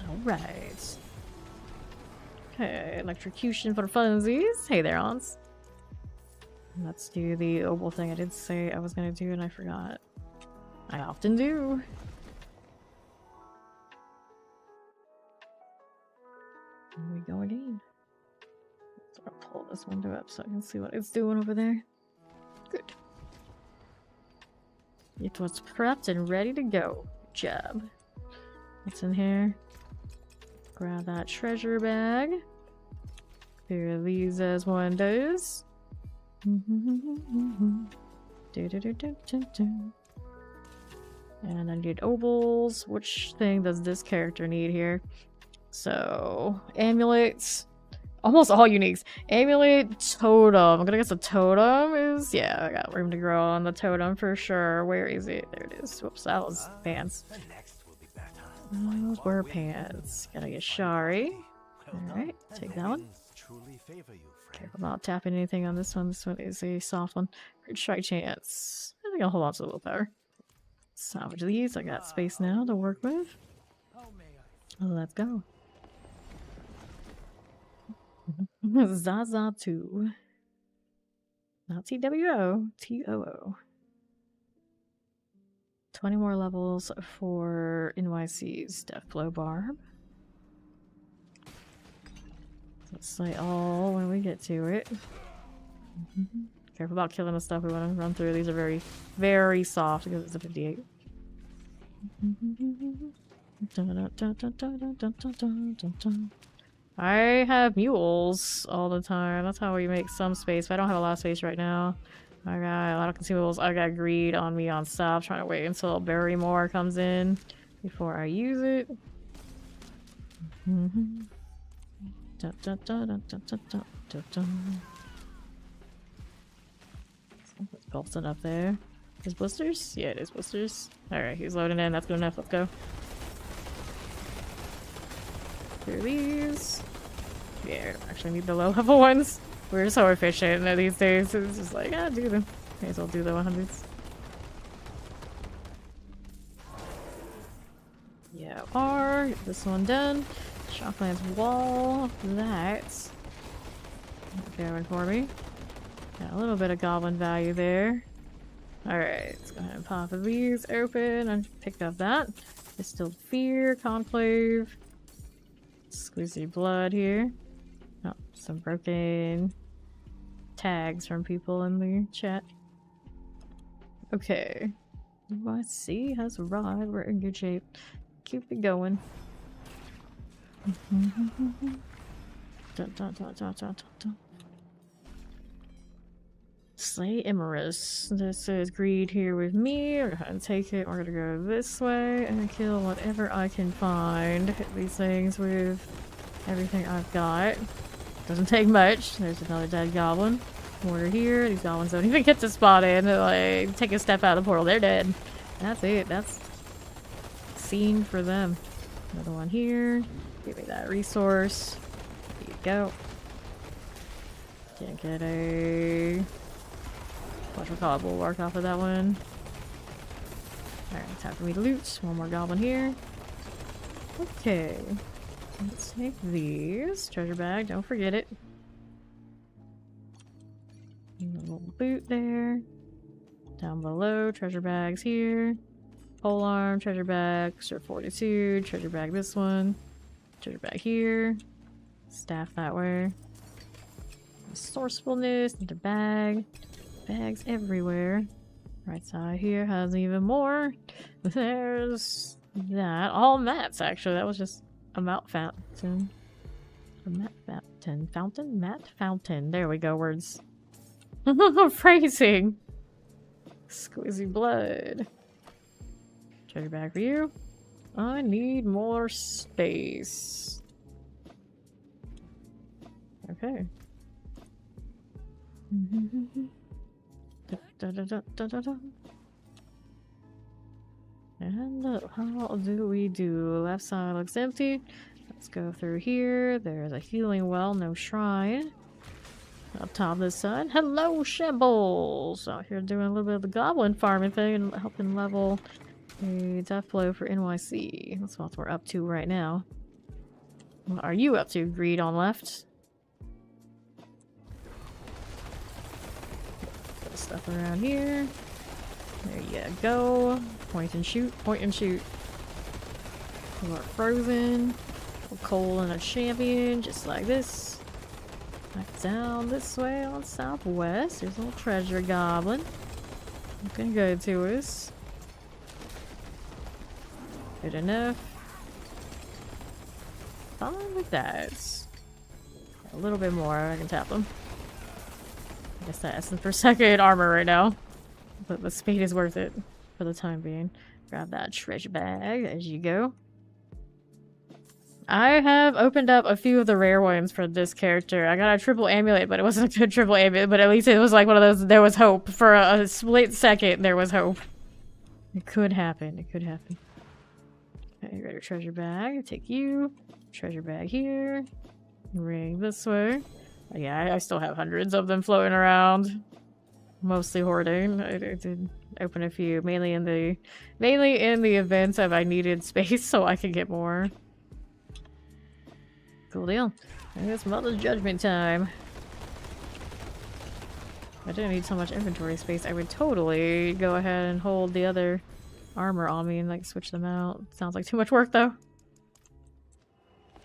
Alright. Okay, electrocution for funsies. Hey there, Ons. Let's do the oval thing I did say I was gonna do and I forgot. I often do. Here we go again. So I'll pull this window up so I can see what it's doing over there. Good. It was prepped and ready to go. Good job. What's in here? Grab that treasure bag. Here these as one does. And I need ovals. Which thing does this character need here? So, amulets. Almost all uniques. Amulet, totem. I'm gonna guess a totem is... Yeah, I got room to grow on the totem for sure. Where is it? There it is. Whoops, that was pants. Those were pants. Gotta get Shari. Alright, take that one. Careful not tapping anything on this one. This one is a soft one. Strike chance. I think I'll hold on to the willpower. Salvage these. I got space now to work with. Let's go. Zaza 2. Not TWO. TOO. 20 more levels for NYC's Deathblow Barb. Let's say all when we get to it. Careful about killing the stuff we want to run through. These are very, very soft because it's a 58. I have mules all the time. That's how we make some space, but I don't have a lot of space right now. I got a lot of consumables. I got greed on me on stuff. Trying to wait until Berry More comes in before I use it. Let's Bolton up there. Is blisters? Yeah, it is blisters. Alright, he's loading in. That's good enough. Let's go. Through these. Yeah, I don't actually need the low level ones. We're so efficient these days. It's just like, ah, do them. May as well do the 100s. Yeah, R. Get this one done. Shockland's wall. That's going for me. Got a little bit of goblin value there. Alright, let's go ahead and pop these open and pick up that. Distilled Fear, Conclave. Squeezy Blood here. Oh, some broken tags from people in the chat. Okay. NYC has arrived. We're in good shape. Keep it going. Slay Imerus. This is greed here with me. We're gonna take it. We're gonna go this way and kill whatever I can find. Hit these things with everything I've got. Doesn't take much. There's another dead goblin. Mortar here. These goblins don't even get to spot in. They're like, take a step out of the portal. They're dead. That's it. That's scene for them. Another one here. Give me that resource. There you go. Can't get a... whatchamacallit bulwark off of that one. Alright, time for me to loot. One more goblin here. Okay. Let's take these. Treasure bag, don't forget it. A little boot there. Down below, treasure bags here. Pole arm, treasure bag, extra fortitude, treasure bag this one. Treasure bag here. Staff that way. Resourcefulness, another bag. Bags everywhere. Right side here has even more. There's that. All mats, actually. That was just a mat fountain. A mat fountain. Fountain? Mat fountain. There we go, words. Phrasing. Squeezy blood. Treasure bag for you. I need more space. Okay. And how do we do? Left side looks empty. Let's go through here. There's a healing well, no shrine. Up top this side. Hello, Shambles! Out here doing a little bit of the goblin farming thing and helping level a Deathblow for NYC. That's what we're up to right now. What are you up to, Greed on left? Put stuff around here. There you go. Point and shoot, point and shoot. You are frozen. Coal and a champion, just like this. Back down this way on southwest. There's a little treasure goblin. Looking good to us. Good enough. Fine with that. A little bit more, I can tap them. I guess that essence per second armor right now. But the speed is worth it for the time being. Grab that treasure bag as you go. I have opened up a few of the rare ones for this character. I got a triple amulet, but it wasn't a good triple amulet, but at least it was like one of those, there was hope. For a split second, there was hope. It could happen. It could happen. Okay, you got your treasure bag. Take you. Treasure bag here. Ring this way. Yeah, I still have hundreds of them floating around. Mostly hoarding. I did open a few, mainly in the events of I needed space so I could get more. Cool deal. I guess Mother's Judgment time. I didn't need so much inventory space. I would totally go ahead and hold the other armor on me and like switch them out. Sounds like too much work though.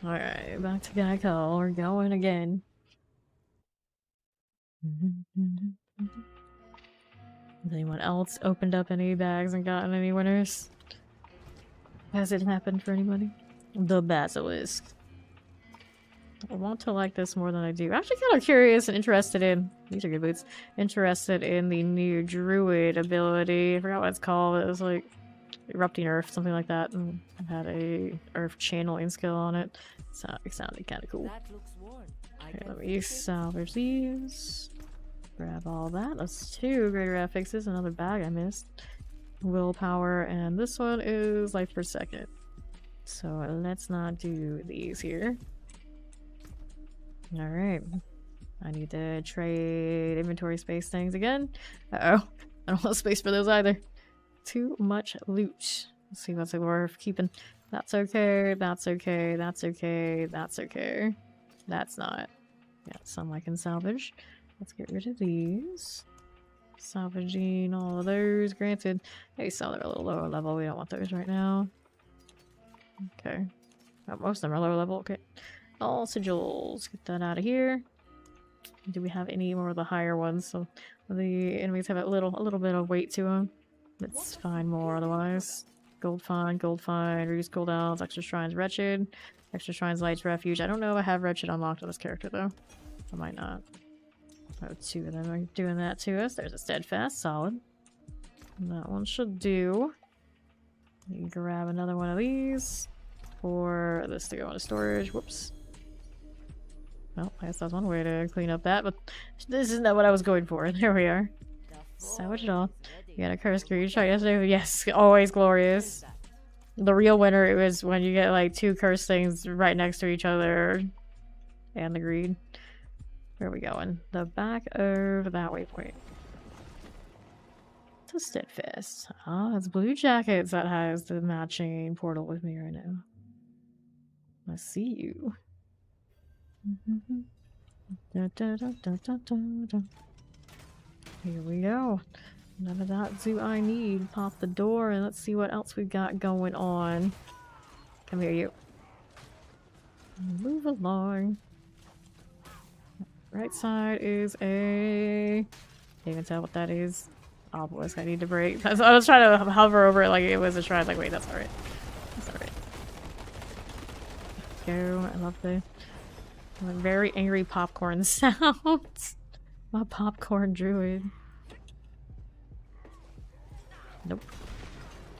Alright, back to Geico. We're going again. Has anyone else opened up any bags and gotten any winners? Has it happened for anybody? The Basilisk. I want to like this more than I do. I'm actually kind of curious and interested in... These are good boots. Interested in the new Druid ability. I forgot what it's called. It was like... Erupting Earth, something like that. And it had a Earth channeling skill on it. So it sounded kind of cool. Okay, let me salvage these. Grab all that. That's 2 greater affixes. Another bag I missed. Willpower. And this one is life per second. So let's not do these here. Alright. I need to trade inventory space things again. Uh-oh. I don't want space for those either. Too much loot. Let's see what's worth keeping. That's okay. That's okay. That's okay. That's okay. That's not. Yeah, some I can salvage. Let's get rid of these. Salvaging all of those. Granted, they sell they're a little lower level. We don't want those right now. Okay. Oh, most of them are lower level. Okay. All sigils. Get that out of here. Do we have any more of the higher ones? So the enemies have a little bit of weight to them. Let's find more otherwise. Gold find, reduce cooldowns, extra shrines wretched, extra shrines lights refuge. I don't know if I have wretched unlocked on this character though. I might not. Oh, 2 of them are doing that to us. There's a steadfast, solid. That one should do. You can grab another one of these for this to go into storage. Whoops. Well, I guess that's one way to clean up that, but this is not what I was going for. There we are. Salvage it all. You got a curse greed shot yesterday. Yes, always glorious. The real winner it was when you get like 2 curse things right next to each other. And the greed. Where are we going? The back of that waypoint. It's a steadfast. Ah, it's Blue Jackets that has the matching portal with me right now. I see you. Da, da, da, da, da, da, da. Here we go. None of that do I need. Pop the door and let's see what else we've got going on. Come here, you. Move along. Right side is a... Can't even tell what that is. Obelisk I need to break. I was trying to hover over it like it was a shrine. Like, wait, that's alright. That's alright. Go. I love the very angry popcorn sounds. My popcorn druid. Nope.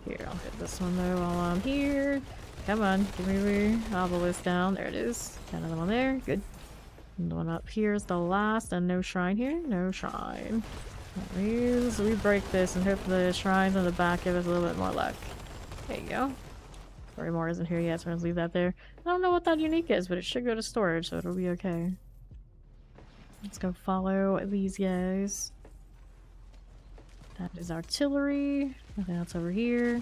Here, I'll hit this one though while I'm here. Come on, give me the obelisk down. There it is. Got another one there. Good. And the one up here is the last, and no shrine here. No shrine. That means we break this and hope the shrines on the back give us a little bit more luck. There you go. Story more isn't here yet, so I'm gonna leave that there. I don't know what that unique is, but it should go to storage, so it'll be okay. Let's go follow these guys. That is artillery. Nothing else over here.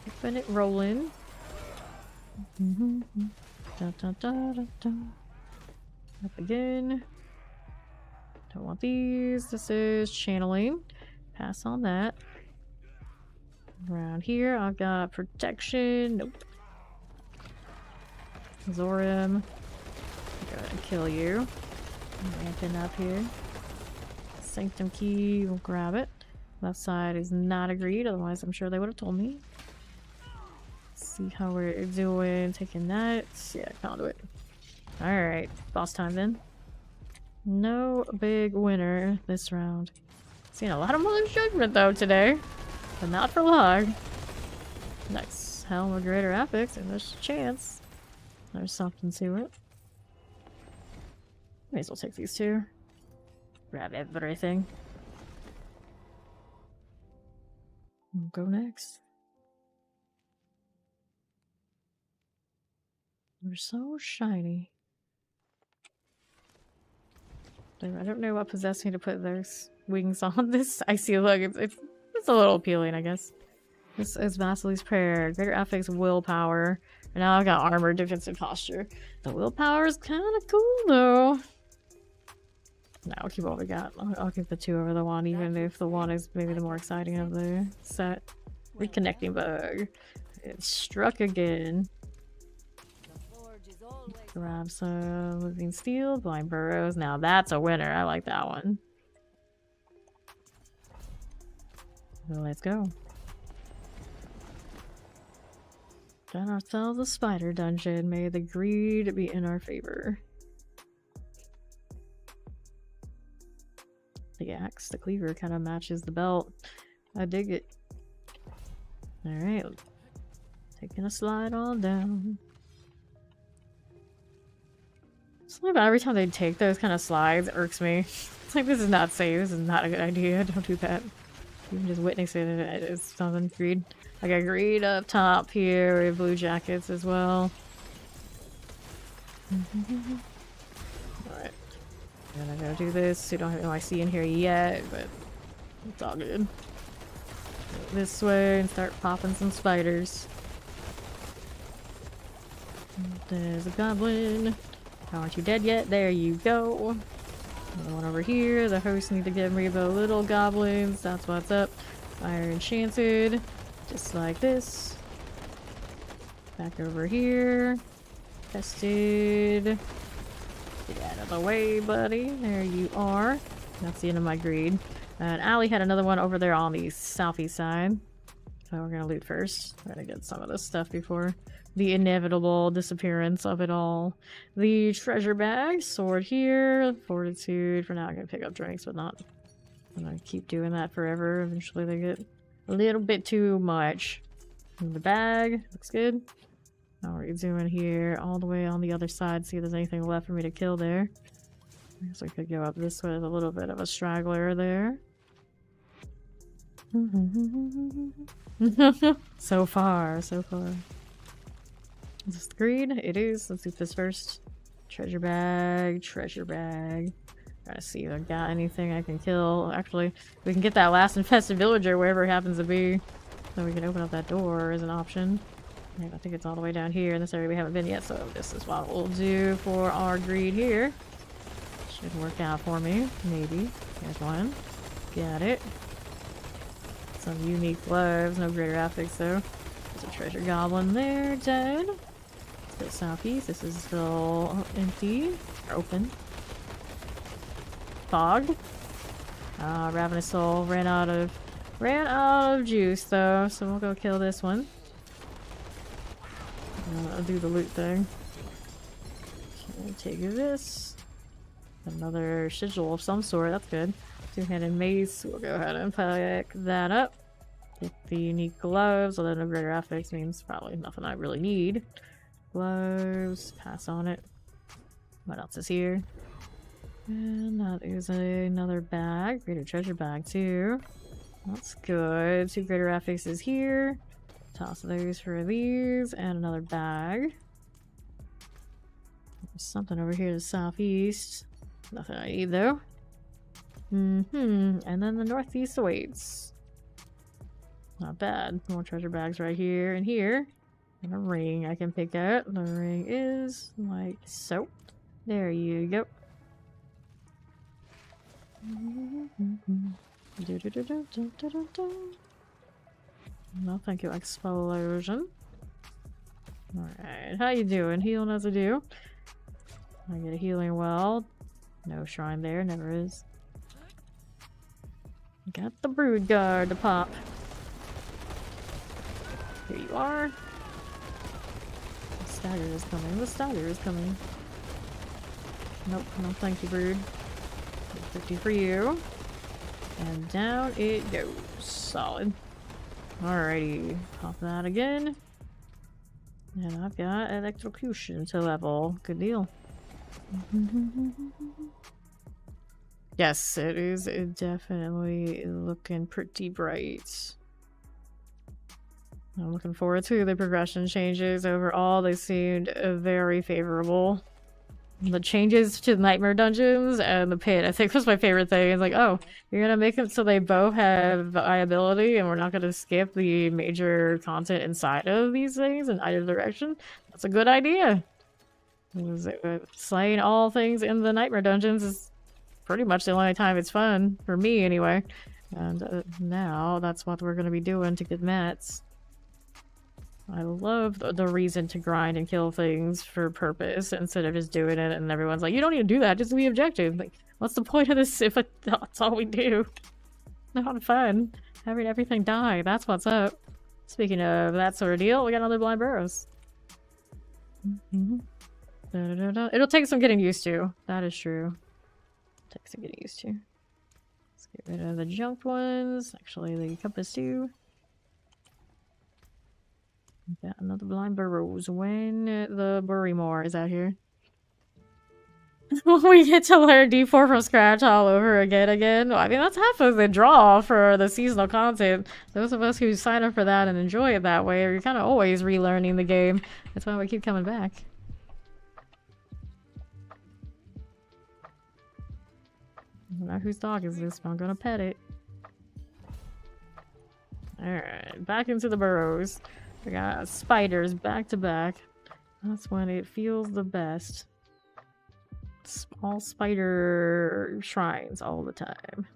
Keeping it rolling. Da, da, da, da, da. Up again. Don't want these. This is channeling. Pass on that. Around here, I've got protection. Nope. Zorim. Go ahead and kill you. Ramping up here. Sanctum key. We'll grab it. Left side is not agreed, otherwise I'm sure they would have told me. see how we're doing. Taking that. Yeah, conduit. Alright, boss time then. No big winner this round. Seen a lot of Mother's Judgment though today, but not for long. Next, Helm of Greater Epics, and there's a chance. There's something to it. May as well take these two. Grab everything. We'll go next. They're so shiny. I don't know what possessed me to put those wings on this icy look. It's a little appealing, I guess. This is Vasily's Prayer. Greater Affix Willpower. And now I've got Armor, Defensive Posture. The Willpower is kind of cool, though. No, I'll keep what we got. I'll keep the 2 over the 1, even if the 1 is maybe the more exciting of the set. Reconnecting Bug. It struck again. Grab some Living Steel, Blind Burrows. Now that's a winner. I like that one. So let's go. Got ourselves a spider dungeon. May the greed be in our favor. The axe, the cleaver kind of matches the belt. I dig it. Alright. Taking a slide on down. Something about every time they take those kind of slides irks me. It's like, this is not safe. This is not a good idea. Don't do that. Even just witnessing it is something. Greed. I got greed up top here. We have blue jackets as well. Alright. I'm gonna go do this. You don't have no IC in here yet, but it's all good. Go this way and start popping some spiders. There's a goblin. Aren't you dead yet? There you go. Another one over here. The hosts need to get rid of the little goblins. That's what's up. Fire enchanted. Just like this. Back over here. Tested. Get out of the way, buddy. There you are. That's the end of my greed. And Allie had another one over there on the southeast side. So we're gonna loot first. We're gonna get some of this stuff before the inevitable disappearance of it all. The treasure bag, sword here, fortitude. For now, I'm gonna pick up drinks, but not. I'm gonna keep doing that forever. Eventually, they get a little bit too much. And the bag looks good. Now, what are you doing here? All the way on the other side. See if there's anything left for me to kill there. I guess we could go up this way with a little bit of a straggler there. So far, so far. Is this the greed? It is. Let's do this first. Treasure bag, treasure bag. Gotta see if I got anything I can kill. Actually, we can get that last infested villager wherever it happens to be. So we can open up that door as an option. I think it's all the way down here in this area we haven't been yet, so this is what we'll do for our greed here. Should work out for me, maybe. There's one. Got it. Some unique gloves, no greater affix though. There's a treasure goblin there, dead. Still southeast, this is still empty, or open. Fog. Ravenous Soul ran out of juice though, so we'll go kill this one. I'll do the loot thing. Okay, take this. Another sigil of some sort, that's good. Two-handed mace, we'll go ahead and pick that up. Get the unique gloves, although no greater affix means probably nothing I really need. Gloves, pass on it. What else is here? And that is another bag, greater treasure bag too. That's good. 2 greater affixes here. Toss those for these, and another bag. There's something over here to the southeast. Nothing I need though. And then the northeast awaits. Not bad. More treasure bags right here and here. And a ring I can pick out. The ring is like so. There you go. No, thank you, explosion. Alright, how you doing? Healing as I do. I get a healing well. No shrine there, never is. Got the brood guard to pop. Here you are. stagger is coming. The stagger is coming. Nope, no thank you, bird. 50 for you. And down it goes. Solid. Alrighty. Pop that again. And I've got electrocution to level. Good deal. Yes, it is definitely looking pretty bright. I'm looking forward to the progression changes. Overall, they seemed very favorable. The changes to the nightmare dungeons and the pit, I think was my favorite thing. It's like, oh, you're gonna make it so they both have viability and we're not gonna skip the major content inside of these things in either direction. That's a good idea. Slaying all things in the nightmare dungeons is pretty much the only time it's fun, for me anyway. And now that's what we're gonna be doing to get mats. I love the reason to grind and kill things for purpose instead of just doing it and everyone's like, you don't need to do that, just be objective. Like, what's the point of this if that's all we do? Not fun. Having everything die, that's what's up. Speaking of that sort of deal, we got another blind burrows. It'll take some getting used to. That is true. Takes some getting used to. Let's get rid of the junk ones. Actually, the compass too. Got another blind burrows when the Burrymore is out here. We get to learn D4 from scratch all over again. Well, I mean, that's half of the draw for the seasonal content. Those of us who sign up for that and enjoy it that way are kind of always relearning the game. That's why we keep coming back. I don't know whose dog is this, but I'm gonna pet it. Alright, back into the burrows. We got spiders back to back. That's when it feels the best. Small spider shrines all the time.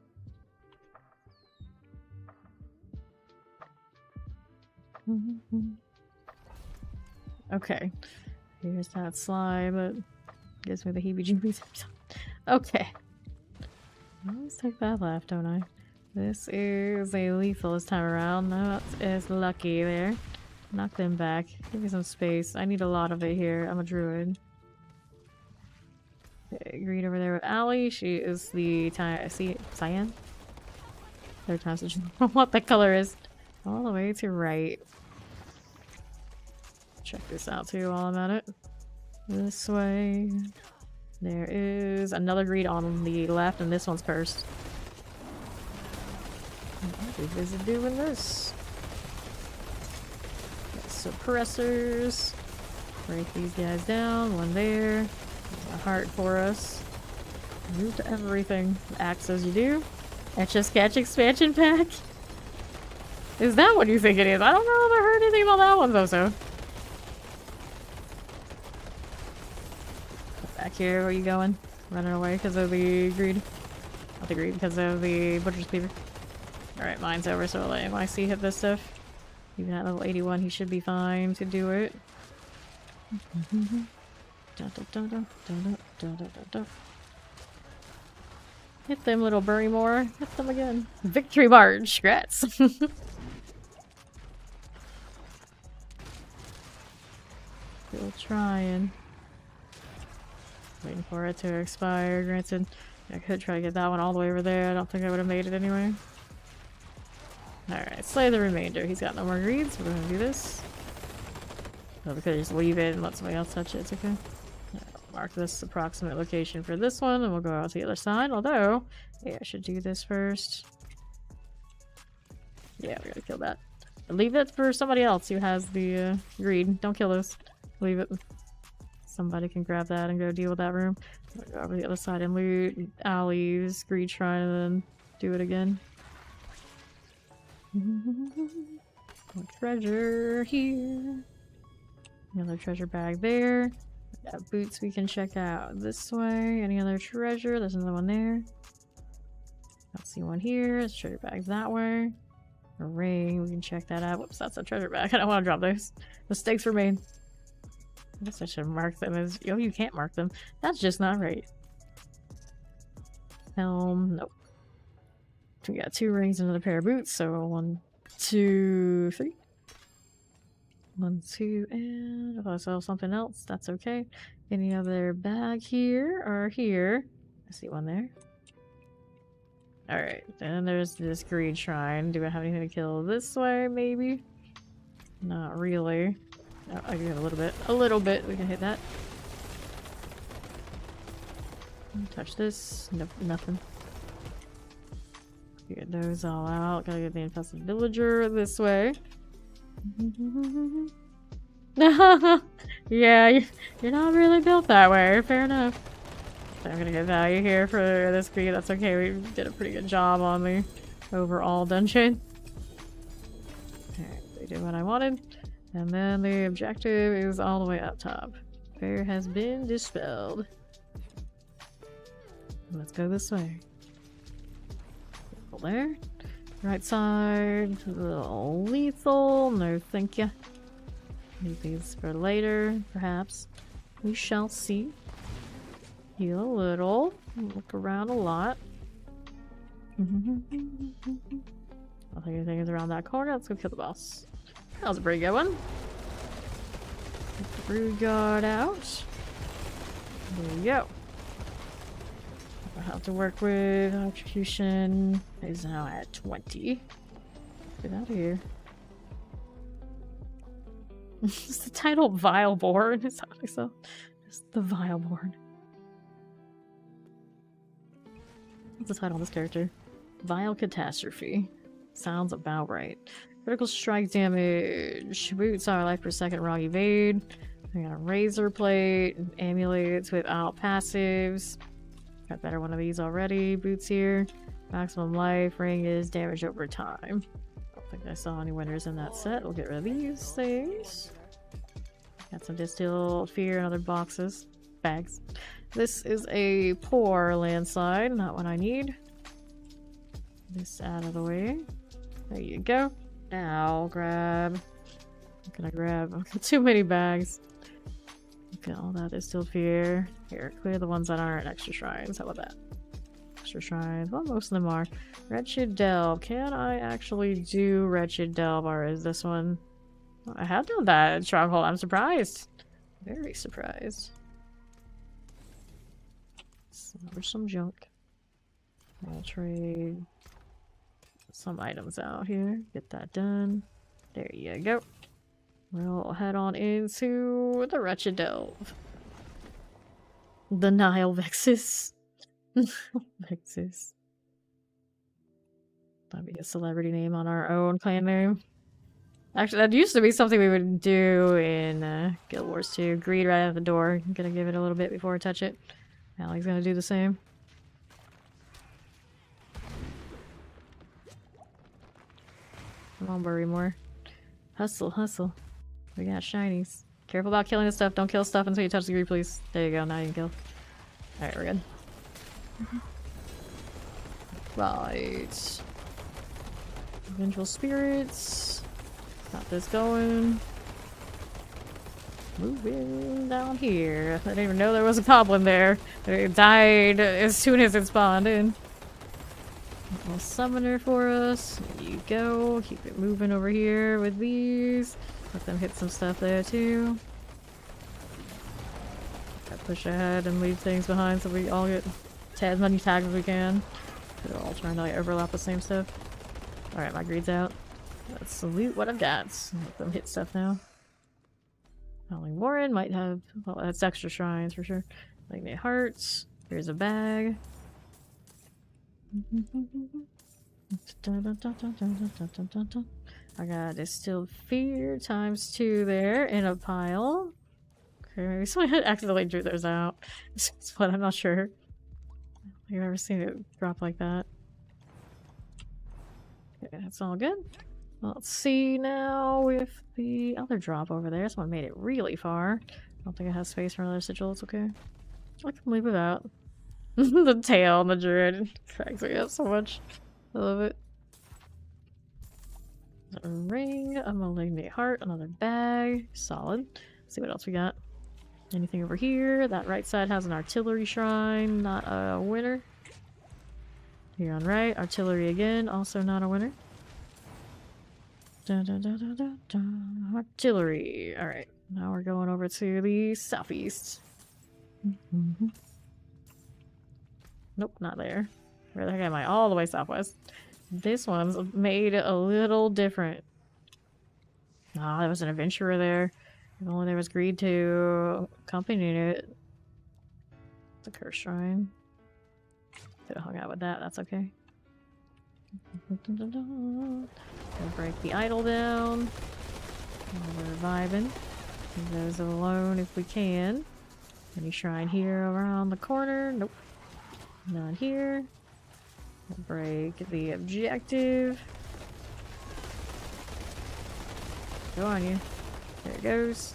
Okay. Here's that slime. It gives me the heebie-jeebies. Okay. Let's take that left, don't I? This is a lethal this time around. No, that's lucky there. Knock them back. Give me some space. I need a lot of it here. I'm a druid. Okay, greed over there with Allie. She is the cyan? Third time to what the color is. All the way to right. Check this out too while I'm at it. This way. There is another greed on the left, and this one's cursed. What is it doing this? Suppressors. Break these guys down. One there. There's a heart for us. Move to everything. Axe as you do. Etch a Sketch expansion pack. Is that what you think it is? I don't know if I heard anything about that one though, so. Back here, where are you going? Running away because of the greed. Not the greed, because of the butcher's cleaver. Alright, mine's over, so I'll let MIC hit this stuff. Even at level 81, he should be fine to do it. Hit them, little Burrymore. Hit them again. Victory March. Congrats. Still trying. Waiting for it to expire. Granted, I could try to get that one all the way over there. I don't think I would have made it anyway. Alright, slay the remainder. He's got no more greeds. We're gonna do this. Oh, we could just leave it and let somebody else touch it. It's okay. Mark this approximate location for this one, and we'll go out to the other side. Although, yeah, I should do this first. Yeah, we gotta kill that. But leave it for somebody else who has the greed. Don't kill those. Leave it. Somebody can grab that and go deal with that room. We'll go over to the other side and loot Allie's greed shrine and then do it again. Treasure here. Another treasure bag there. We got boots we can check out this way. Any other treasure? There's another one there. Don't see one here. There's treasure bags that way. A ring. We can check that out. Whoops, that's a treasure bag. I don't want to drop those. Mistakes were made. I guess I should mark them as... Oh, you can't mark them. That's just not right. Helm. Nope. We got 2 rings and another pair of boots, so 1, 2, 3. 1, 2, and if I sell something else, that's okay. Any other bag here or here? I see one there. Alright, then there's this greed shrine. Do I have anything to kill this way, maybe? Not really. Oh, I can get a little bit. A little bit. We can hit that. Touch this. Nope, nothing. Get those all out. Gotta get the infested villager this way. Yeah, you're not really built that way. Fair enough. I'm gonna get value here for this greed. That's okay. We did a pretty good job on the overall dungeon. Alright, they did what I wanted. And then the objective is all the way up top. Fear has been dispelled. Let's go this way. There. Right side. A little lethal. No, thank you. Leave these for later, perhaps. We shall see. Heal a little. Look around a lot. I don't think anything is around that corner. Let's go kill the boss. That was a pretty good one. Get the brood guard out. There we go. I have to work with execution. Is now at 20. Get out of here. Is the title Vileborn? Is that what I saw? It's the Vileborn. What's the title of this character? Vile Catastrophe. Sounds about right. Critical strike damage. Boots are life per second, wrong evade. I got a razor plate. Amulets without passives. Got better one of these already. Boots here. Maximum life. Ring is damage over time. Don't think I saw any winners in that set. We'll get rid of these things. Got some distilled fear and other boxes. Bags. This is a poor landslide. Not what I need. This out of the way. There you go. Now grab. What can I grab? I've got too many bags. Okay, all that distilled fear. Here, clear the ones that aren't extra shrines. How about that? Extra shrines. Well, most of them are. Wretched Delve. Can I actually do Wretched Delve, or is this one? I have done that in Stronghold. I'm surprised. Very surprised. There's some junk. I'll trade some items out here. Get that done. There you go. We'll head on into the Wretched Delve. The Nile Vexus. Vexus. That'd be a celebrity name on our own clan name. Actually, that used to be something we would do in Guild Wars 2. Greed right out the door. I'm gonna give it a little bit before I touch it. Alex gonna do the same. Come on, bury more. Hustle, hustle. We got shinies. Careful about killing the stuff. Don't kill stuff until you touch the greed, please. There you go. Now you can kill. Alright, we're good. Right. Vengeful spirits. Got this going. Moving down here. I didn't even know there was a goblin there. It died as soon as it spawned in. A little summoner for us. There you go. Keep it moving over here with these. Let them hit some stuff there too. Gotta push ahead and leave things behind so we all get as many tags as we can. They're all trying to like overlap the same stuff. Alright, my greed's out. Let's salute what I've got. Let them hit stuff now. Only Warren might have, well, that's extra shrines for sure. Like hearts. Here's a bag. I got distilled fear times 2 there in a pile. Okay, maybe someone accidentally drew those out. But I'm not sure. I don't think I've ever seen it drop like that. Okay, that's all good. Let's see now with the other drop over there. This one made it really far. I don't think it has space for another sigil. It's okay. I can leave it out. The tail on the druid cracks me up so much. I love it. A ring, a malignant heart, another bag. Solid. Let's see what else we got. Anything over here? That right side has an artillery shrine. Not a winner. Here on right, artillery again. Also not a winner. Artillery. Alright, now we're going over to the southeast. Nope, not there. Where the heck am I? All the way southwest. This one's made a little different. Ah, there was an adventurer there. If only there was greed to accompany it. The curse shrine. Could have hung out with that, that's okay. Gonna break the idol down. We're vibing. Leave those alone if we can. Any shrine here around the corner? Nope. None here. We'll break the objective. Go on you. There it goes.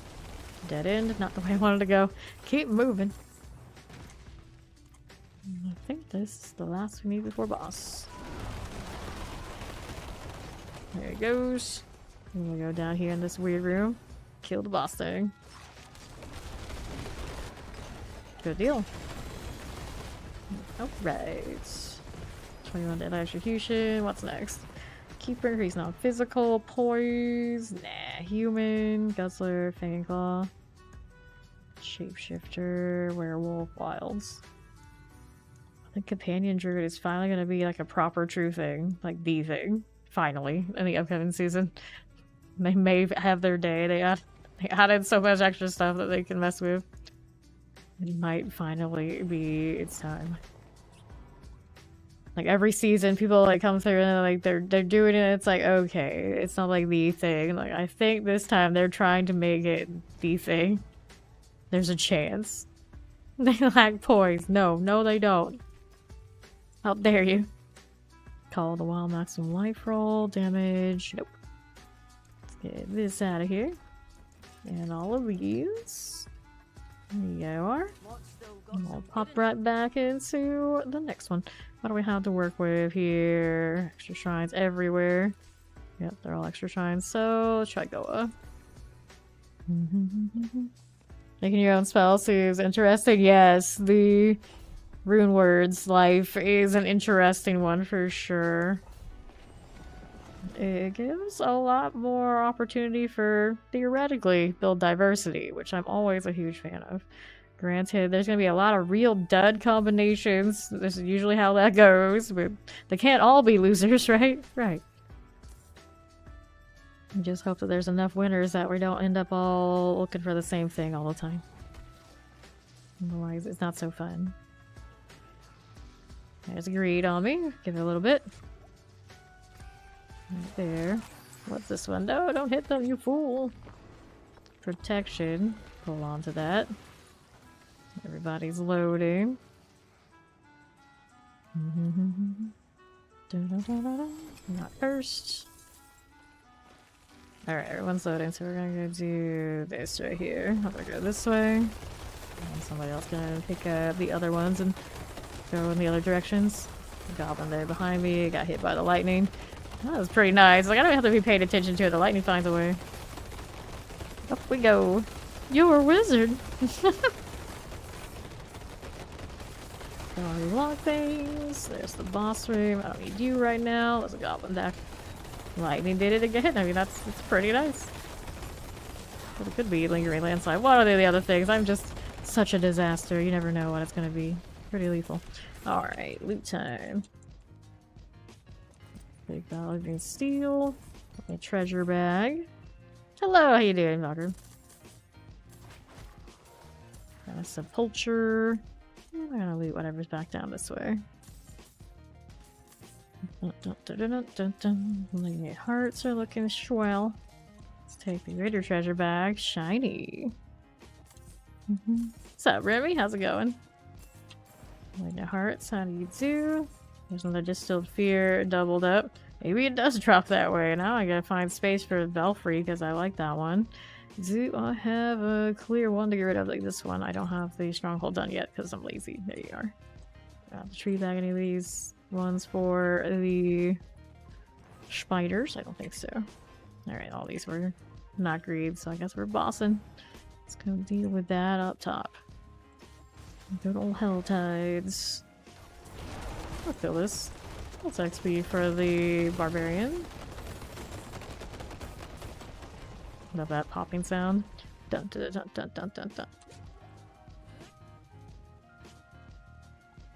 Dead end. Not the way I wanted to go. Keep moving. I think this is the last we need before boss. There it goes. And we'll go down here in this weird room. Kill the boss thing. Good deal. Alright. 21 dead execution. What's next? Keeper increase non physical. Poise. Nah. Human. Guzzler. Fanging Claw. Shapeshifter. Werewolf. Wilds. I think Companion Druid is finally going to be like a proper true thing. Like the thing. Finally. In the upcoming season. They may have their day. They added so much extra stuff that they can mess with. It might finally be its time. Like every season, people like come through and like they're doing it. It's like okay, it's not like the thing. Like I think this time they're trying to make it the thing. There's a chance. They lack poise. No, they don't. How dare you? Call the wild maximum life roll damage. Nope. Let's get this out of here. And all of these. There you are. And we'll pop right back into the next one. What do we have to work with here? Extra shrines everywhere. Yep, they're all extra shrines. So, let's try Goa. Making your own spell seems interesting. Yes, the rune words life is an interesting one for sure. It gives a lot more opportunity for theoretically build diversity, which I'm always a huge fan of. Granted, there's going to be a lot of real dud combinations. This is usually how that goes, but they can't all be losers, right? Right. I just hope that there's enough winners that we don't end up all looking for the same thing all the time. Otherwise, it's not so fun. There's greed on me. Give it a little bit. Right there. What's this one? No, don't hit them, you fool. Protection. Hold on to that. Everybody's loading. Not first. Alright, everyone's loading, so we're gonna go do this right here. I'm gonna go this way. And somebody else gonna pick up the other ones and go in the other directions. The goblin there behind me got hit by the lightning. That was pretty nice. Like, I don't have to be paying attention to it. The lightning finds a way. Up we go. You're a wizard. Gotta relock things. There's the boss room. I don't need you right now. There's a goblin deck. Lightning did it again. I mean, that's pretty nice. But it could be lingering landslide. What are the other things? I'm just such a disaster. You never know what it's gonna be. Pretty lethal. Alright, loot time. Big Salvaging steel. A treasure bag. Hello, how you doing, Doctor? Got a sepulcher. I'm gonna loot whatever's back down this way. The hearts are looking swell. Let's take the greater treasure bag. Shiny. What's up, Remy? How's it going? The hearts, how do you do? There's another distilled fear doubled up. Maybe it does drop that way. Now I gotta find space for Belfry because I like that one. Do I have a clear one to get rid of? Like this one. I don't have the stronghold done yet because I'm lazy. There you are. Got the tree bag, any of these ones for the spiders? I don't think so. Alright, all these were not greed, so I guess we're bossing. Let's go deal with that up top. Good old hell tides. I'll kill this. That's XP for the barbarian. Love that popping sound. Dun dun dun dun dun dun dun.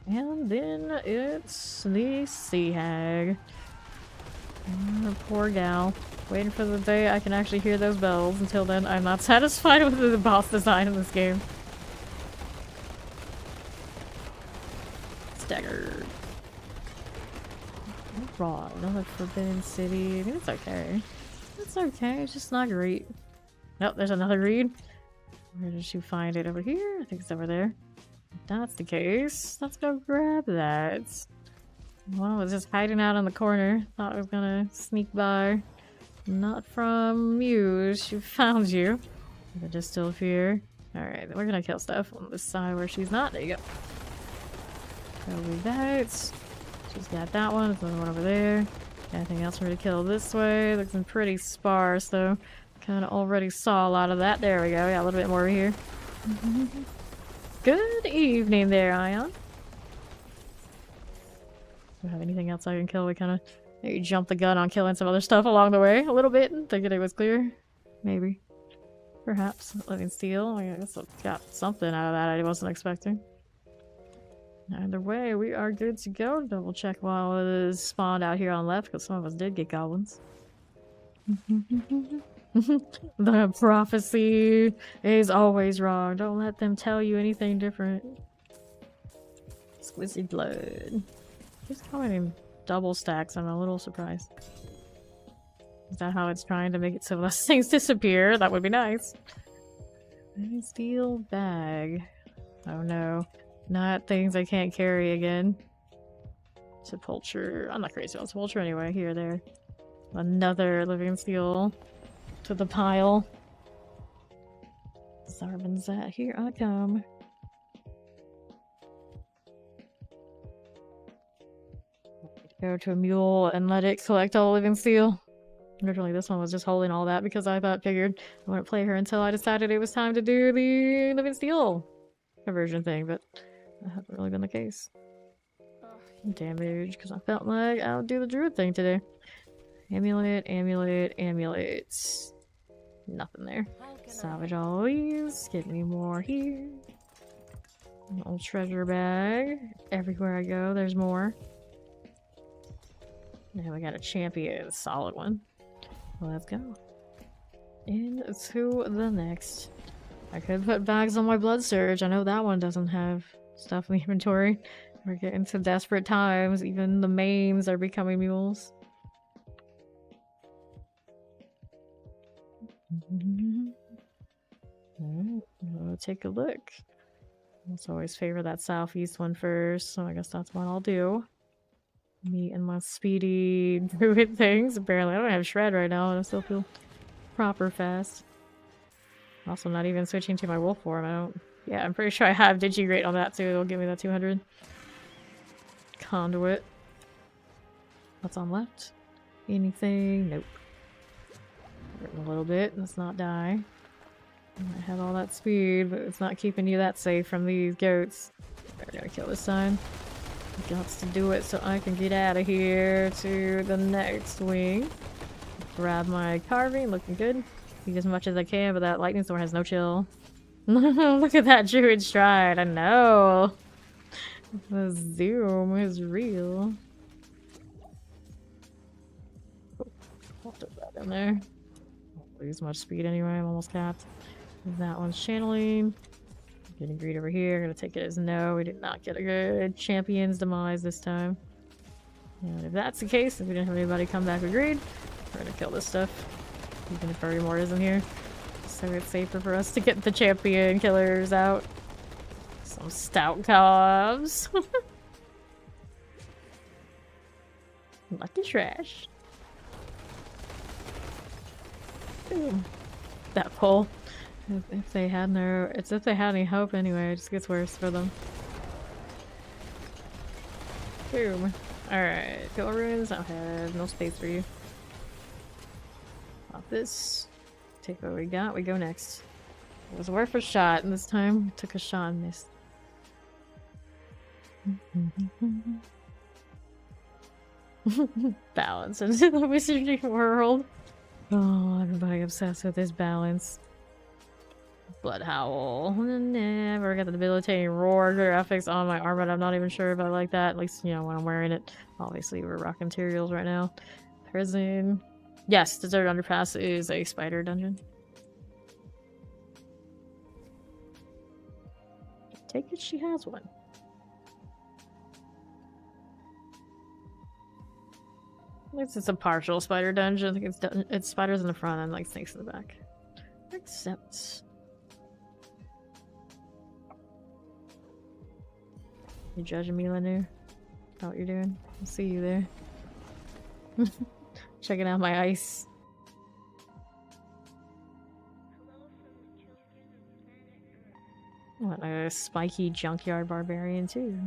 And then it's the Sea Hag. Poor gal. Waiting for the day I can actually hear those bells. Until then, I'm not satisfied with the boss design in this game. Staggered. Raw. Another Forbidden City. I think it's okay. It's okay. It's just not great. Nope, there's another reed. Where did she find it? Over here? I think it's over there. If that's the case, let's go grab that. One was just hiding out in the corner. Thought I was gonna sneak by. Not from Muse. She found you. They're just still here. Alright, then we're gonna kill stuff on this side where she's not. There you go. Probably that. She's got that one. There's another one over there. Anything else for me to kill this way? Looking pretty sparse though. Kinda already saw a lot of that. There we go. Yeah, a little bit more over here. Good evening there, Ion. Do I have anything else I can kill? We kinda maybe jumped the gun on killing some other stuff along the way a little bit, thinking it was clear. Maybe. Perhaps. Living steel. I guess I got something out of that I wasn't expecting. Either way, we are good to go. Double check while it is spawned out here on left, because some of us did get goblins. The prophecy is always wrong. Don't let them tell you anything different. Exquisite blood. It's coming in double stacks. I'm a little surprised. Is that how it's trying to make it so less things disappear? That would be nice. Steel bag. Oh no. Not things I can't carry again. Sepulture. I'm not crazy about sepulture anyway. Here, there. Another living steel to the pile. Zarban's at. Here I come. Go to a mule and let it collect all the living steel. Originally, this one was just holding all that because I figured I wouldn't play her until I decided it was time to do the living steel conversion thing, but that hasn't really been the case. Damage, because I felt like I would do the druid thing today. Amulet, amulet, amulet. Nothing there. Salvage all these. Get me more here. An old treasure bag. Everywhere I go, there's more. Now we got a champion, solid one. Let's go. Into the next. I could put bags on my blood surge. I know that one doesn't have stuff in the inventory. We're getting to desperate times. Even the mains are becoming mules. Alright, we'll take a look. Let's always favor that southeast one first, so I guess that's what I'll do. Me and my speedy druid things. Apparently, I don't have shred right now, and I still feel proper fast. Also, not even switching to my wolf form. I don't. Yeah, I'm pretty sure I have Digigrate on that too. It'll give me that 200. Conduit. What's on left? Anything? Nope. A little bit. Let's not die. I have all that speed, but it's not keeping you that safe from these goats. We're gonna kill this sign. Got to do it so I can get out of here to the next wing. Grab my carving, looking good. Eat as much as I can, but that lightning storm has no chill. Look at that druid stride, I know. The zoom is real. I'll throw that in there. Don't lose much speed anyway, I'm almost capped. That one's channeling. Getting greed over here. Gonna take it as no. We did not get a good champion's demise this time. And if that's the case, if we didn't have anybody come back with greed, we're gonna kill this stuff. Even if Furry More isn't here. So it's safer for us to get the champion killers out. Some stout cobs. Lucky trash. Boom. That pole. If they had no, it's if they had any hope anyway, it just gets worse for them. Boom. Alright, kill ruins. I have no space for you. Pop this. Take what we got, we go next. It was worth a shot, and this time we took a shot and missed. Balance into the wizardry world. Oh, everybody obsessed with this balance. Blood Howl. Never got the debilitating roar graphics on my arm, but I'm not even sure if I like that. At least, you know, when I'm wearing it. Obviously, we're rocking materials right now. Prison. Yes, Desert Underpass is a spider dungeon. Take it, she has one. It's a partial spider dungeon. I think it's spiders in the front and like snakes in the back. Except. You judging me, Lanu? Know what you're doing? I'll see you there. Checking out my ice. What, a spiky junkyard barbarian too.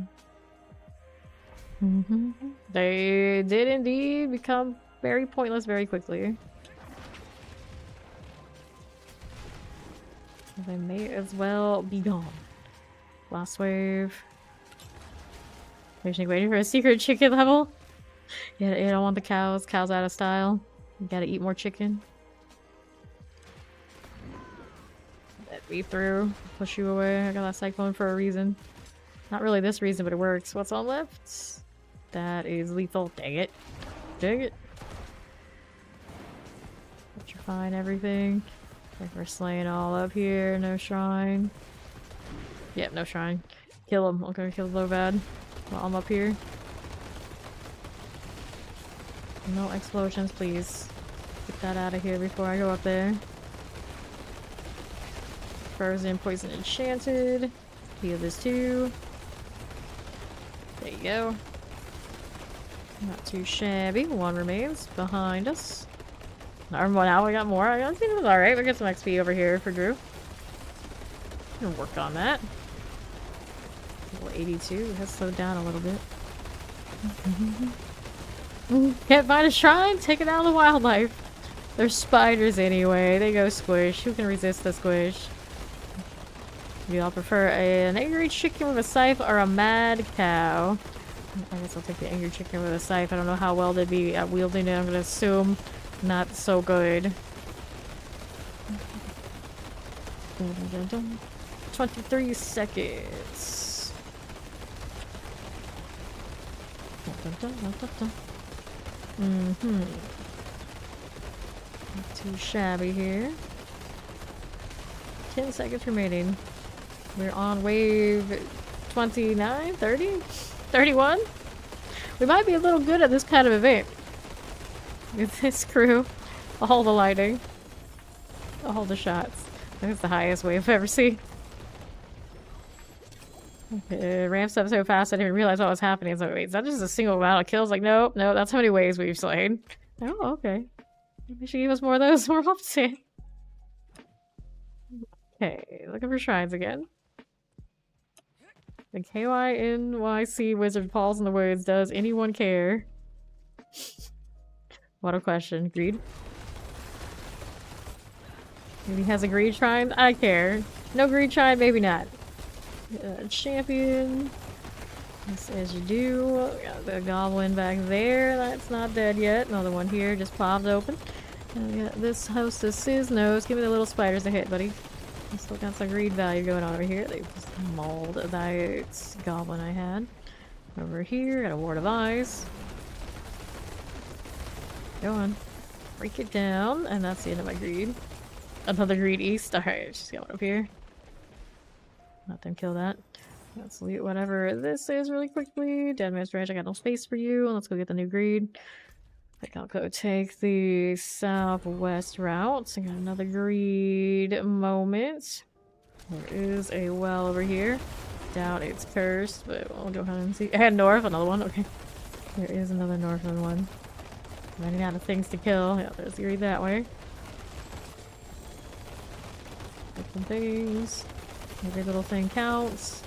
They did indeed become very pointless very quickly. They may as well be gone. Last wave. Waiting for a secret chicken level. Yeah, you don't want the cows. Cows out of style. You gotta eat more chicken. Let me through. Push you away. I got that cyclone for a reason. Not really this reason, but it works. What's on left? That is lethal. Dang it. Dang it. Petrifying everything. Like we're slaying all up here. No shrine. Yep, no shrine. Kill him. I'm gonna kill low bad while I'm up here. No explosions, please. Get that out of here before I go up there. Frozen, poison, enchanted. Heal this too. There you go. Not too shabby. One remains behind us. Now we got more. I think it was alright. We got some XP over here for Drew. Gonna work on that. Level 82. Let's slow down a little bit. Can't find a shrine? Take it out of the wildlife. They're spiders anyway. They go squish. Who can resist the squish? Do y'all prefer an angry chicken with a scythe or a mad cow? I guess I'll take the angry chicken with a scythe. I don't know how well they'd be at wielding it. I'm gonna assume not so good. 23 seconds. Not too shabby here. 10 seconds remaining. We're on wave 29, 30, 31. We might be a little good at this kind of event. With this crew, all the lighting, all the shots. That's the highest wave I've ever seen. Okay, it ramps up so fast I didn't realize what was happening. So wait, is that just a single amount of kills? Like, nope, no, that's how many waves we've slain. Oh, okay. Maybe she gave us more of those more often. Okay, looking for shrines again. The KYNYC Wizard Falls in the Woods. Does anyone care? What a question. Greed? Maybe he has a greed shrine? I care. No greed shrine? Maybe not. Champion. Just as you do. Got the goblin back there. That's not dead yet. Another one here just popped open. And we got this host of Siznos. Give me the little spiders to hit, buddy. I still got some greed value going on over here. They just mauled that goblin I had. Over here, got a ward of eyes. Go on. Break it down. And that's the end of my greed. Another greed east. Alright, just got one up here. Let them kill that. Let's loot whatever this is really quickly. Dead Man's Ranch, I got no space for you. Let's go get the new greed. I think I'll go take the southwest route. I got another greed moment. There is a well over here. Doubt it's cursed, but we'll go ahead and see. And north, another one. Okay. There is another northern one. Running out of things to kill. Yeah, there's the greed that way. Different things. Every little thing counts.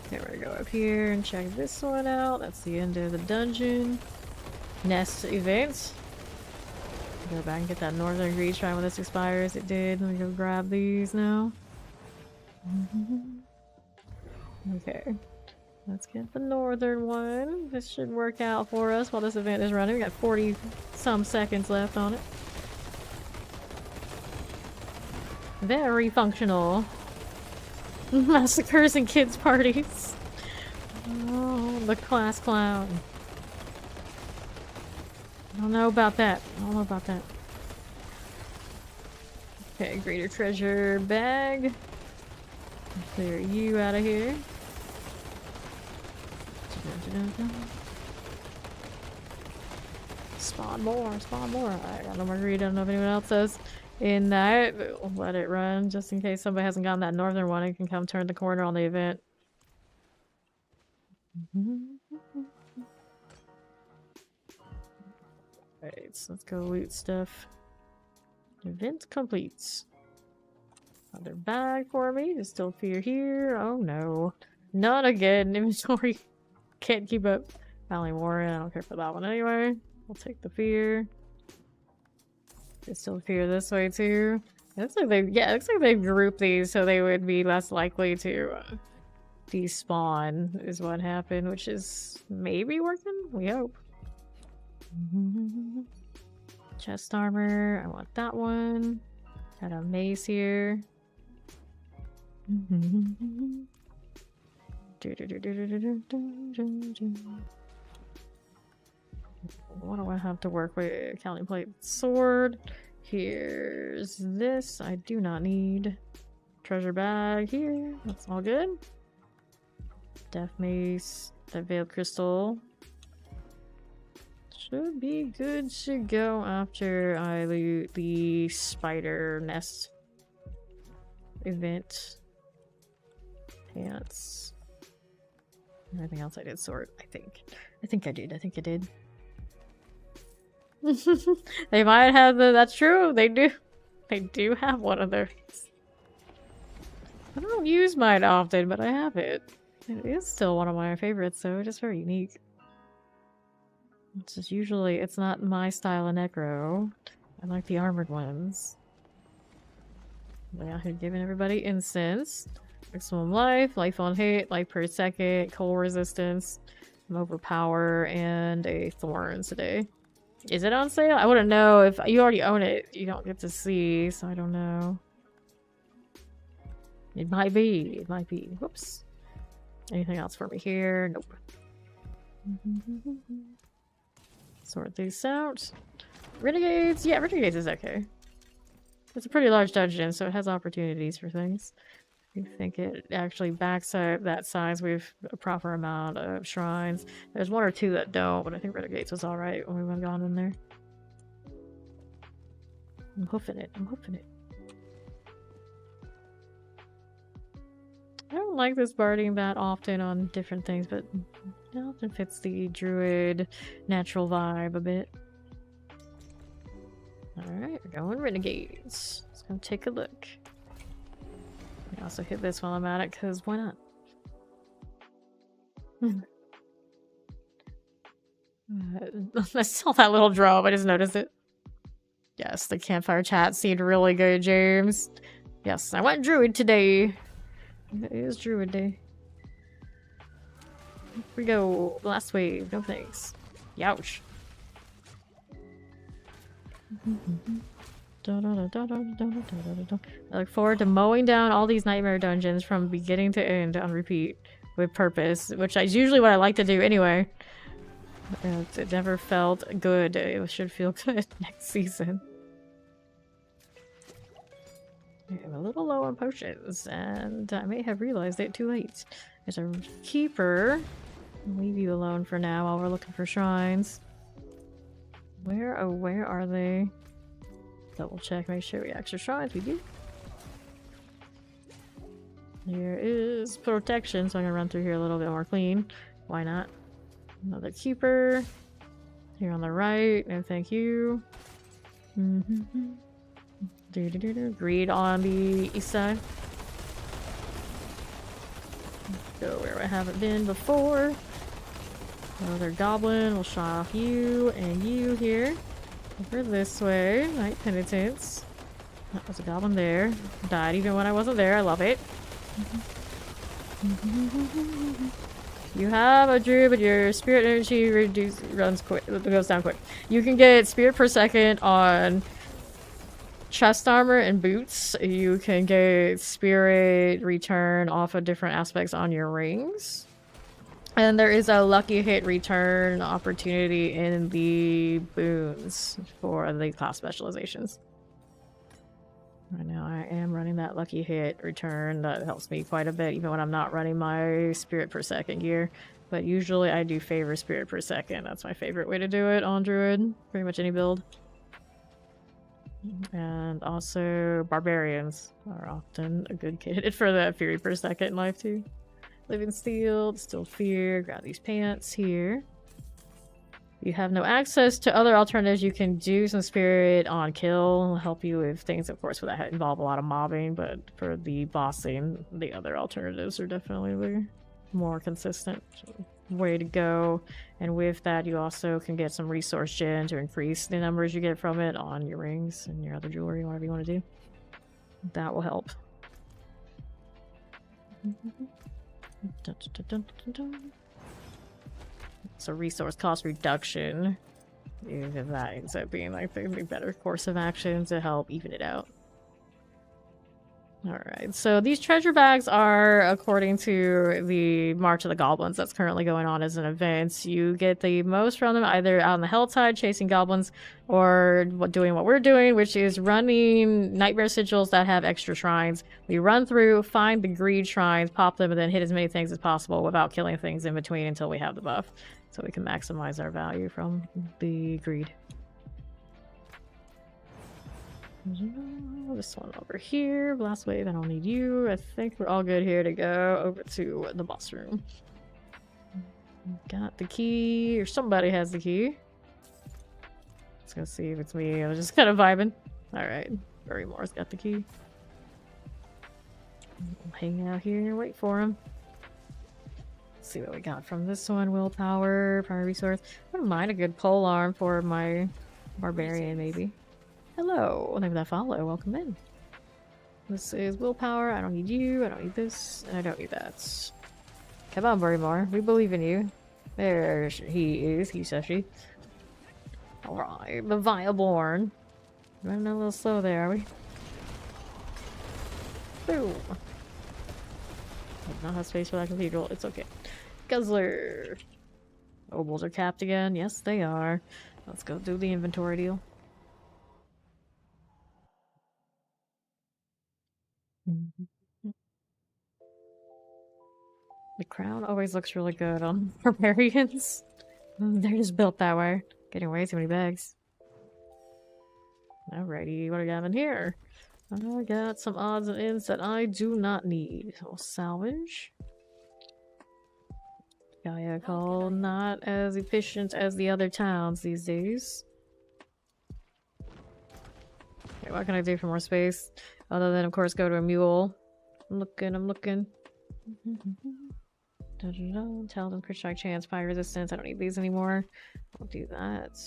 Okay, we're gonna go up here and check this one out. That's the end of the dungeon. Nest event. Go back and get that northern greed shrine when this expires. It did. Let me go grab these now. Okay. Let's get the northern one. This should work out for us while this event is running. We got 40 some seconds left on it. Very functional. Massacres and kids' parties. Oh, the class clown. I don't know about that. I don't know about that. Okay, greater treasure bag. Clear you out of here. Spawn more, spawn more. I got no more greed. I don't know if anyone else does. In that, we'll let it run just in case somebody hasn't gotten that northern one and can come turn the corner on the event. Alright, so let's go loot stuff. Event complete. Another bag for me. There's still fear here. Oh no. Not again. Inventory can't keep up. Valley Warren. I don't care for that one anyway. We'll take the fear. There's still fear this way too. It looks like they've grouped these so they would be less likely to despawn is what happened, which is maybe working? We hope. Chest armor. I want that one. Got a mace here. What do I have to work with? Counting plate sword. Here's this. I do not need. Treasure bag here. That's all good. Death mace. That veiled crystal. Should be good to go after I loot the spider nest event. Pants. Everything else I did sort, I think. I think I did. They might have that's true, they do. They do have one of those. I don't use mine often, but I have it. It is still one of my favorites, so it's very unique. It's just usually, it's not my style of necro. I like the armored ones. Yeah, I've given everybody incense. Maximum life, life on hit, life per second, cold resistance, overpower, and a thorn today. Is it on sale? I wouldn't know if you already own it. You don't get to see, so I don't know. It might be. It might be. Whoops. Anything else for me here? Nope. Sort these out. Renegades? Yeah, Renegades is okay. It's a pretty large dungeon, so it has opportunities for things. I think it actually backs up that size with a proper amount of shrines. There's one or two that don't, but I think Renegades was alright when we went gone in there. I'm hoofing it. I'm hoofing it. I don't like this barding that often on different things, but it often fits the druid natural vibe a bit. Alright, we're going Renegades. Let's go take a look. I also hit this while I'm at it, because why not? I saw that little drop, I just noticed it. Yes, the campfire chat seemed really good, James. Yes, I went druid today. It is druid day. Here we go. Last wave. No thanks. Youch. I look forward to mowing down all these nightmare dungeons from beginning to end on repeat with purpose, which is usually what I like to do anyway. It never felt good. It should feel good next season. I'm a little low on potions, and I may have realized it too late. There's a keeper. I'll leave you alone for now while we're looking for shrines. Where are they? Double check, make sure we extra shrines. We do. Here is protection, so I'm gonna run through here a little bit more clean. Why not? Another keeper. Here on the right. No, thank you. Greed on the east side. Go where I haven't been before. Another goblin. We'll shot off you and you here. Over this way. Night penitence. That was a goblin there. Died even when I wasn't there. I love it. You have a druid, but your spirit energy goes down quick. You can get spirit per second on chest armor and boots, you can get spirit return off of different aspects on your rings. And there is a lucky hit return opportunity in the boons for the class specializations. Right now I am running that lucky hit return. That helps me quite a bit, even when I'm not running my spirit per second gear. But usually I do favor spirit per second. That's my favorite way to do it on Druid. Pretty much any build. And also barbarians are often a good candidate for that fury per second in life too. Living Steel, Distilled Fear, grab these pants here. You have no access to other alternatives. You can do some spirit on kill, help you with things, of course, that involve a lot of mobbing, but for the bossing, the other alternatives are definitely more consistent way to go. And with that, you also can get some resource gen to increase the numbers you get from it on your rings and your other jewelry, whatever you want to do. That will help. Dun, dun, dun, dun, dun. So resource cost reduction, even that ends up being like the better course of action to help even it out. Alright, so these treasure bags are according to the March of the Goblins that's currently going on as an event. You get the most from them either out on the Helltide chasing goblins or doing what we're doing, which is running nightmare sigils that have extra shrines. We run through, find the greed shrines, pop them, and then hit as many things as possible without killing things in between until we have the buff. So we can maximize our value from the greed. This one over here. Blast Wave, I don't need you. I think we're all good here to go over to the boss room. Got the key, or somebody has the key. Let's go see if it's me. I was just kind of vibing. Alright, Barrymore's got the key. We'll hang out here and wait for him. Let's see what we got from this one. Willpower, power resource. I wouldn't mind a good pole arm for my barbarian, maybe. Hello, thank you for that follow. Welcome in. This is willpower. I don't need you. I don't need this. And I don't need that. Come on, Barrymore. We believe in you. There he is. He says she. Alright, the Vileborn. Running a little slow there, are we? Boom. I do not have space for that cathedral. It's okay. Guzzler. Obols are capped again. Yes, they are. Let's go do the inventory deal. The crown always looks really good on barbarians. They're just built that way. Getting way too many bags. Alrighty, what do we got in here? I got some odds and ends that I do not need. I'll salvage. Gaia Call, not as efficient as the other towns these days. Okay, what can I do for more space? Other than, of course, go to a mule. I'm looking. Talisman, crit strike chance, fire resistance. I don't need these anymore. I'll do that.